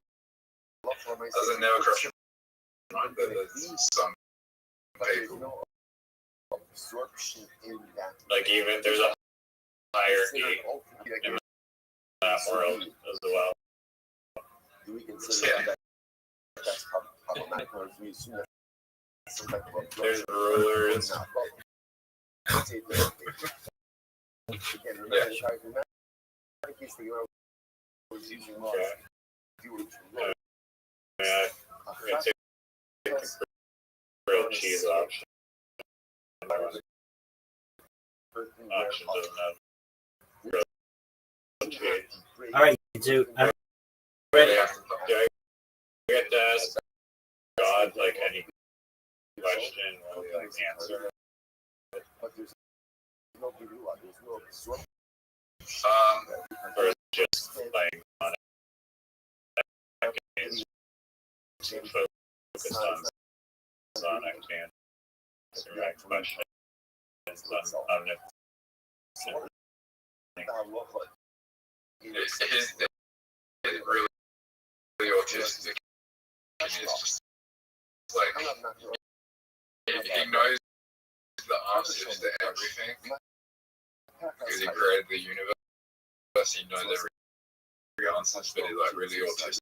Doesn't never cross your mind, but there's some people. Absorption in that. Like even there's a hierarchy in that world as well. Do we consider that that's problematic, or do we assume that some type of There's rulers. Again, remember the case that you was using laws. Yeah, I'm gonna take the grilled cheese option. Option doesn't have grilled cheese. All right, dude. I'm ready. Do I get to ask God like any question or like answer? But there's no rule, there's no absorption. Or is it just like on it? Focus on Sonic and answer my question. He's really autistic. He's just like he knows the answers to everything because he created the universe. He knows every answer, but he's like really autistic.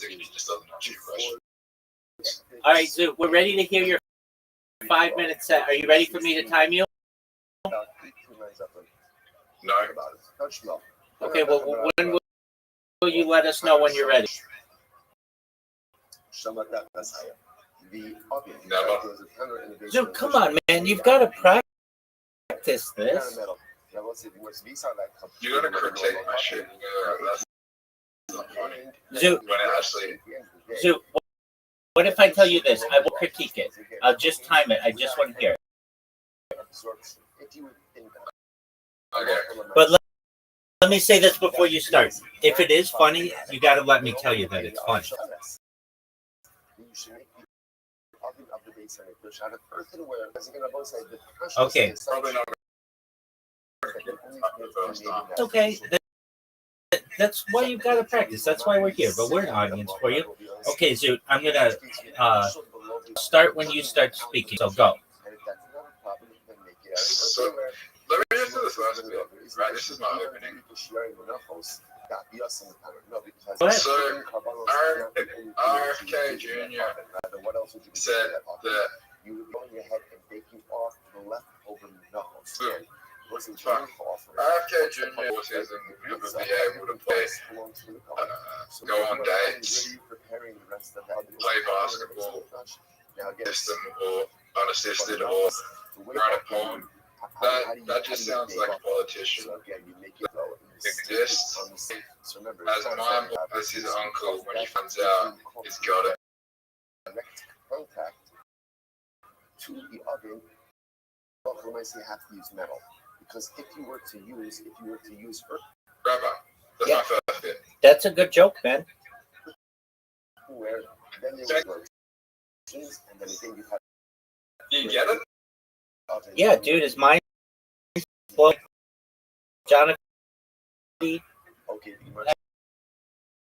He just doesn't answer your question. All right, Zoo, we're ready to hear your 5-minute set. Are you ready for me to time you? No. Okay, well, when will you let us know when you're ready? Never. Zoo, come on, man. You've got to practice this. You're gonna critique my shit. That's not funny. Zoo, When it actually, Zoo, what if I tell you this? I will critique it. I'll just time it. I just want to hear it. okay. But let me say this before you start. If it is funny, you got to let me tell you that it's funny. Okay. Probably not. Okay. That's why you got to practice. That's why we're here. But we're an audience for you. Okay, Zoot, I'm going to start when you start speaking. So go. So, let me just do this last bit. Right, this is my opening. Go ahead. So, RFK Jr. said that RFK Jr. autism would be able to play, go on dates, play basketball, system or unassisted, or run a poem. That just sounds like a politician. Exists as his uncle when he finds out he's got it. To the oven, when I say have to use metal, because if you were to use earth, Rabbi, that's my first bit. That's a good joke, man. where then there were and then again you have. You get it? Yeah, dude, is mine blowing? Jonathan? Okay,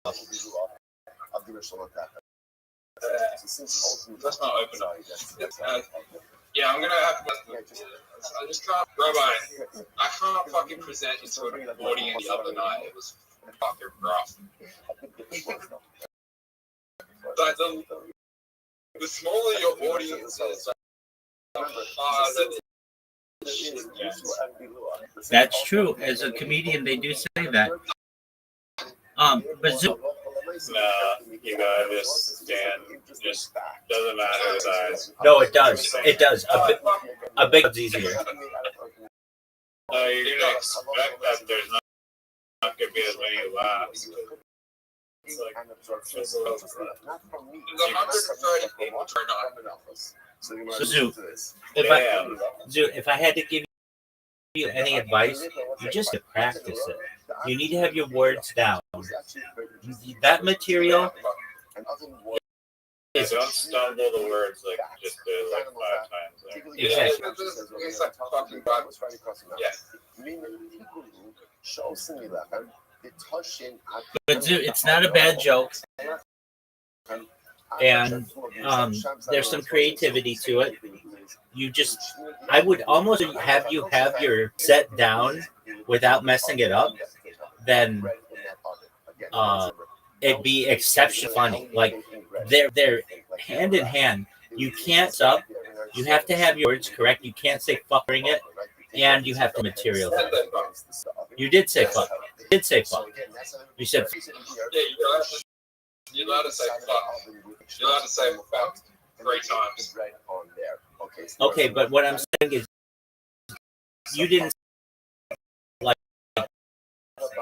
I'll do it so like that. Let's not open up. Yeah, I'm gonna have to. I just can't, Rabbi. I can't fucking present into an audience the other night. It was Dr. Frost. But the smaller your audience is, the harder the shit gets. That's true. As a comedian, they do say that. But Zoo, Nah, you gotta just stand. Just doesn't matter the size. no, it does. It does. A big one's easier. No, you're gonna expect that there's not gonna be as many laughs. It's like just Not from me. the 130 people turn on. So you So Zoo, Damn. if I had to give you any advice, you just to practice it. You need to have your words down. That material is Don't stumble the words like just do it like 5 times. exactly. It's like fucking God. Yeah. But Zoo, it's not a bad joke, and there's some creativity to it. I would almost have you have your set down without messing it up. Then it'd be exceptionally funny. Like they're hand in hand. You can't stop. You have to have your words correct. You can't say fuckering it, and you have the material. You did say fuck. You did say fuck. You said. Yeah, you're allowed to say fuck. You're allowed to say fuck 3 times. Okay, but what I'm saying is, you didn't like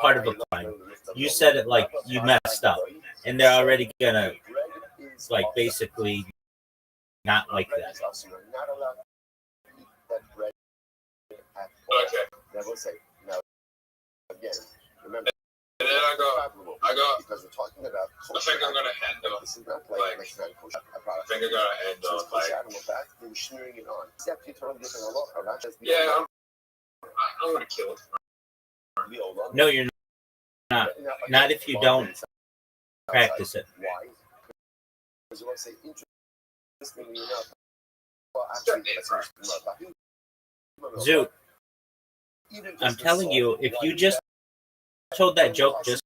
part of a crime. You said it like you messed up, and they're already gonna like basically not like that. Okay. And then I think I'm gonna end on like, yeah, I'm gonna kill it. No, you're not. Not if you don't practice it. Zoo, I'm telling you, if you just told that joke just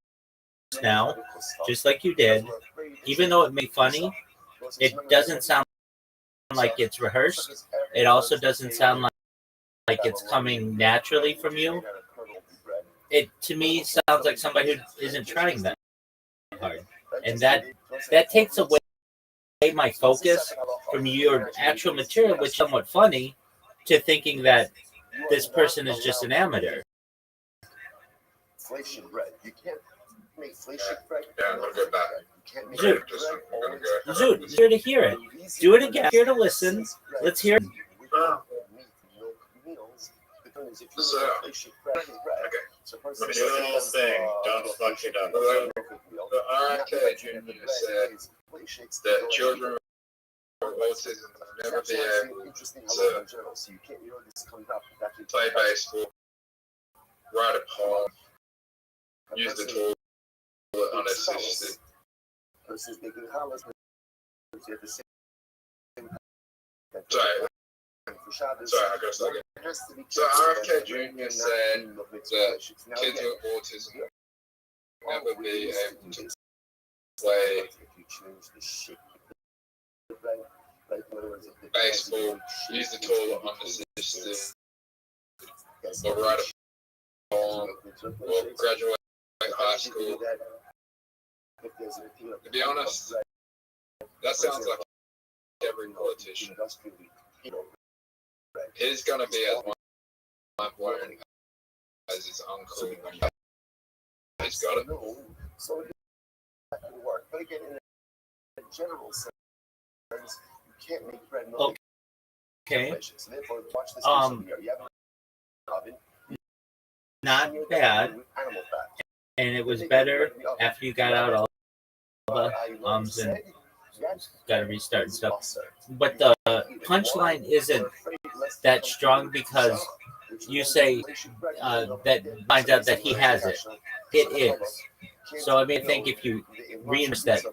now, just like you did, even though it made funny, it doesn't sound like it's rehearsed. It also doesn't sound like it's coming naturally from you. It to me sounds like somebody who isn't trying that hard, and that takes away my focus from your actual material, which is somewhat funny, to thinking that this person is just an amateur. Yeah, I'm gonna go back. Dude, you're here to hear it. Do it again. Here to listen. Let's hear it. Let me do a little thing. Don't fuck it up. The RFK Jr. said that children with autism will never be able to play baseball, write a poem, use the toilet unassisted. Sorry, I gotta start again. So RFK Jr. said that kids with autism will never be able to play baseball, use the toilet unassisted, or write a poem, or graduate high school. To be honest, that sounds like every politician. He's gonna be as mind-blowing as his uncle when he's got it. So it can work. But again, in a general sense, you can't make bread milk. Okay. So therefore, watch this. Not bad. And it was better after you got out all the ums and got to restart and stuff. But the punchline isn't that strong because you say that finds out that he has it. It is. So I mean, I think if you reinforce that,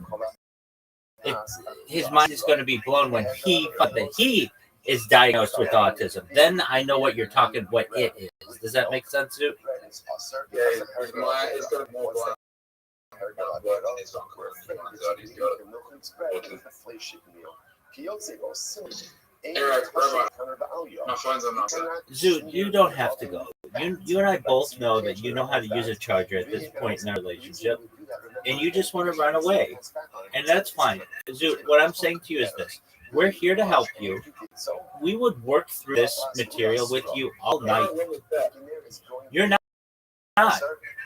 his mind is going to be blown when he thought that he is diagnosed with autism. Then I know what you're talking, what it is. Does that make sense, Zoot? Yeah, he's got more blind. He's on he's got anyway, my phone's on my side. Zoot, you don't have to go. You and I both know that you know how to use a charger at this point in our relationship, and you just want to run away, and that's fine. Zoot, what I'm saying to you is this: we're here to help you. We would work through this material with you all night. You're not.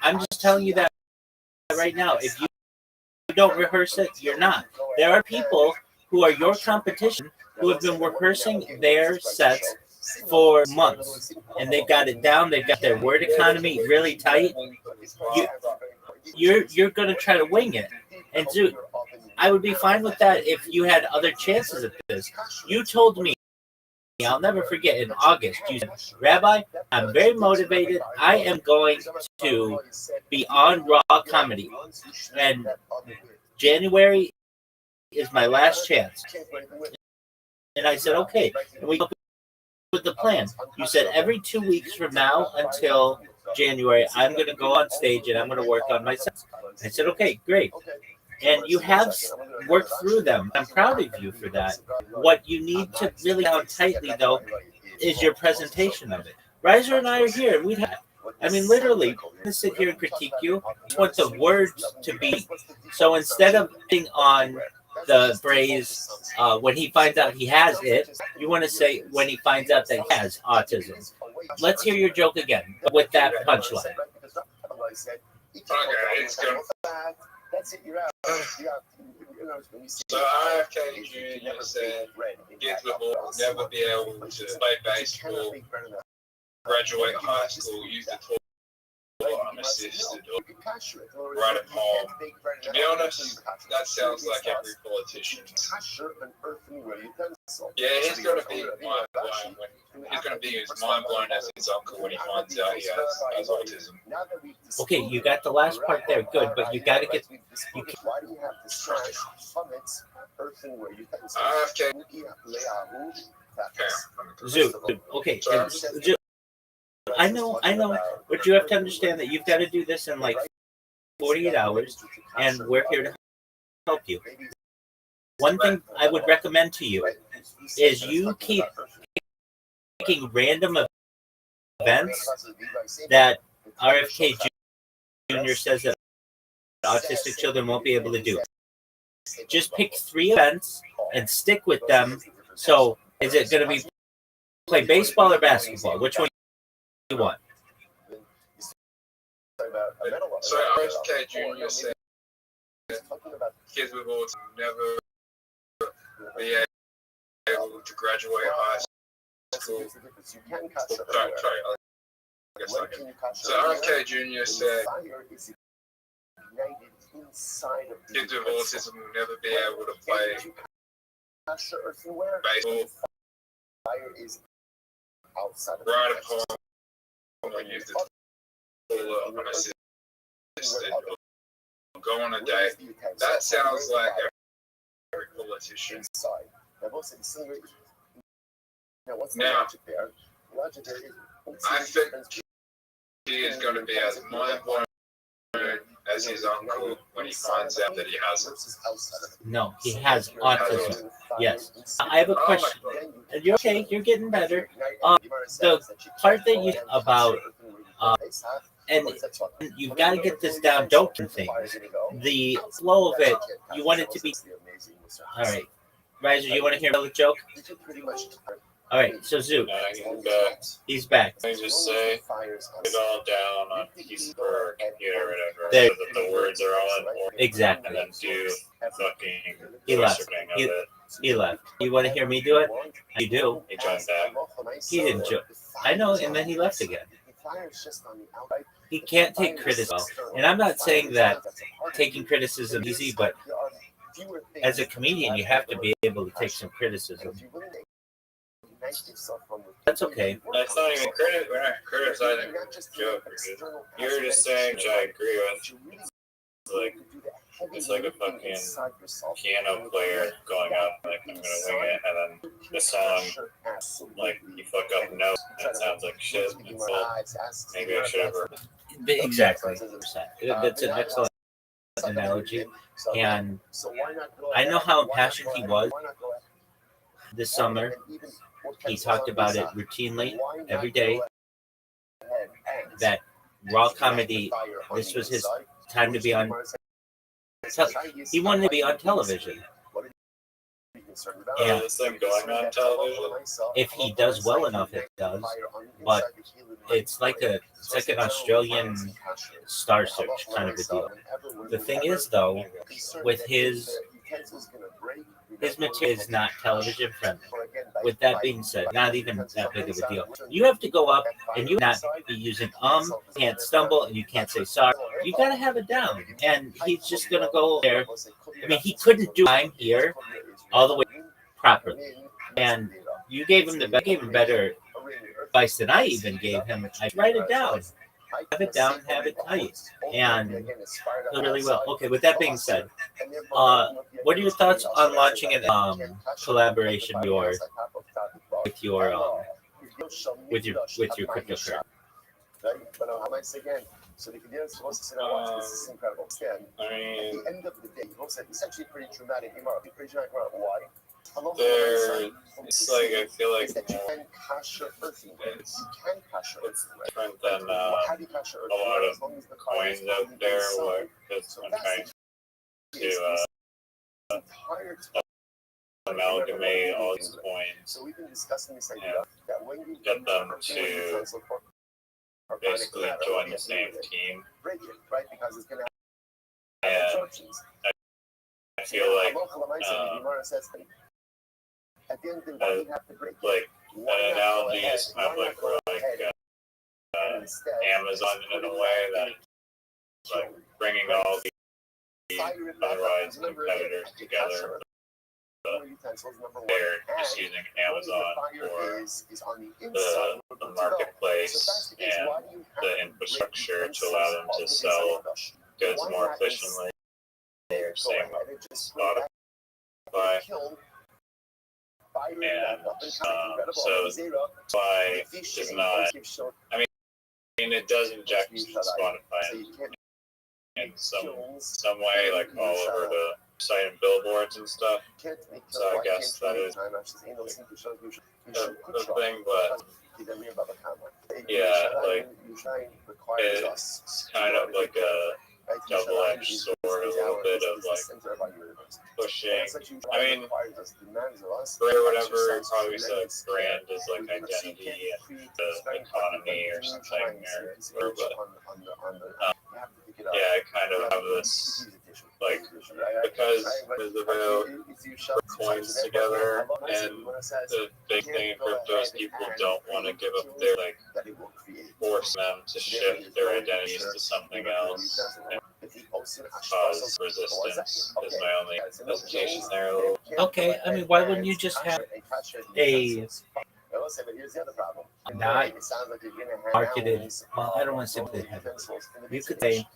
I'm just telling you that right now. If you don't rehearse it, you're not. There are people who are your competition who have been rehearsing their sets for months, and they've got it down. They've got their word economy really tight. You're going to try to wing it. And Zoot, I would be fine with that if you had other chances at this. You told me, I'll never forget, in August, you said, Rabbi, I'm very motivated. I am going to be on Raw Comedy. And January is my last chance. And I said, okay. And we go with the plan. You said every 2 weeks from now until January, I'm going to go on stage and I'm going to work on my sets. I said, okay, great. And you have worked through them. I'm proud of you for that. What you need to really down tightly, though, is your presentation of it. Riser and I are here, and we'd have. I mean, literally, to sit here and critique you, I want the words to be. So instead of being on the phrase, when he finds out he has it, you want to say when he finds out that he has autism. Let's hear your joke again with that punchline. Okay, it's good. That's it, you're out. So RFK Jr. said kids will never be able to play baseball, graduate high school, use the toilet unassisted, or write a poem. To be honest, that sounds like every politician. Yeah, he's going to be mind blown he's going to be as mind blown as his uncle when he finds out he has autism. Okay, you got the last part there, good, but you got to get. Zoot, okay, Zoot. I know, but you have to understand that you've got to do this in like 48 hours, and we're here to help you. One thing I would recommend to you is you keep picking random events that RFK Jr. says that autistic children won't be able to do. Just pick 3 events and stick with them. So is it going to be play baseball or basketball? Which one do you want? So RFK Jr. said kids with autism never be able to graduate high school. So RFK Jr. said kids with autism will never be able to play baseball, write a poem, or use the toilet unassisted, or go on a date. That sounds like every politician. Now, I think he is going to be as mind-blown as his uncle when he finds out that he has it. No, he has autism. Yes. I have a question. You're okay. You're getting better. The part that you about and you've got to get this down. Don't do things. The flow of it. You want it to be. All right, Riser. You want to hear another joke? All right. So Zoot. He's back. Let me just say, it's all down on a piece of paper, computer, whatever, There. so that the words are all in order. Exactly. And then do fucking He left. of it. He left. You want to hear me do it? You do. He joined back. He didn't joke. I know, and then he left again. He can't take criticism. And I'm not saying that taking criticism is easy, but as a comedian, you have to be able to take some criticism. That's okay. That's not even credit. We're not criticizing joke. You're just saying, which I agree with. It's like a fucking piano player going up, like, I'm gonna wing it, and then the song, like you fuck up notes, it sounds like shit. Well, maybe I should have heard it. Exactly. That's an excellent analogy. And I know how impassioned he was this summer. He talked about it routinely every day. That raw comedy, this was his time to be on. He wanted to be on television. And this thing going on television? If he does well enough, it does. But it's like an Australian Star Search kind of a deal. The thing is, though, with his material is not television friendly. With that being said, not even that big of a deal. You have to go up and you not be using can't stumble, and you can't say sorry. You gotta have it down. And he's just gonna go there. I mean, he couldn't do time here all the way properly. And you gave him better advice than I even gave him. I write it down. Have it down, have it tight. And really well. Okay, with that being said, what are your thoughts on launching a collaboration with your cryptocurrency? So the idea is supposed to say that this is incredible. At the end of the day, it's actually pretty dramatic. Pretty dramatic. Why? It's like I feel like that you can cash your earthing. it's You can cash your earthing. different than How do you cash your a lot earthing? of As long as the coins out there where I'm trying to amalgamate all these coins. So we've been discussing this idea that when you get them to basically join the same team. break it, right? Because it's going to And have absorptions. I feel like at the end of the day, you have to break it. like an analogy is kind of like where like Amazon in a way that like bringing all the otherwise competitors together. They're just using Amazon for the marketplace and the infrastructure to allow them to sell goods more efficiently. Same with Spotify. And so Spotify does not, I mean, it does inject Spotify in some way, like all over the site and billboards and stuff. So I guess that is the thing, but yeah, like it's kind of like a double-edged sword, a little bit of like pushing. I mean, or whatever, probably said brand is like identity and the economy or something, or but yeah, I kind of have this like because there's about coins together, and the big thing in crypto is people don't want to give up their like force them to shift their identities to something else and cause resistance. Is my only hesitation there. Okay, I mean, why wouldn't you just have a not marketed? Well, I don't want to say what they have. You could say,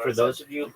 for those of you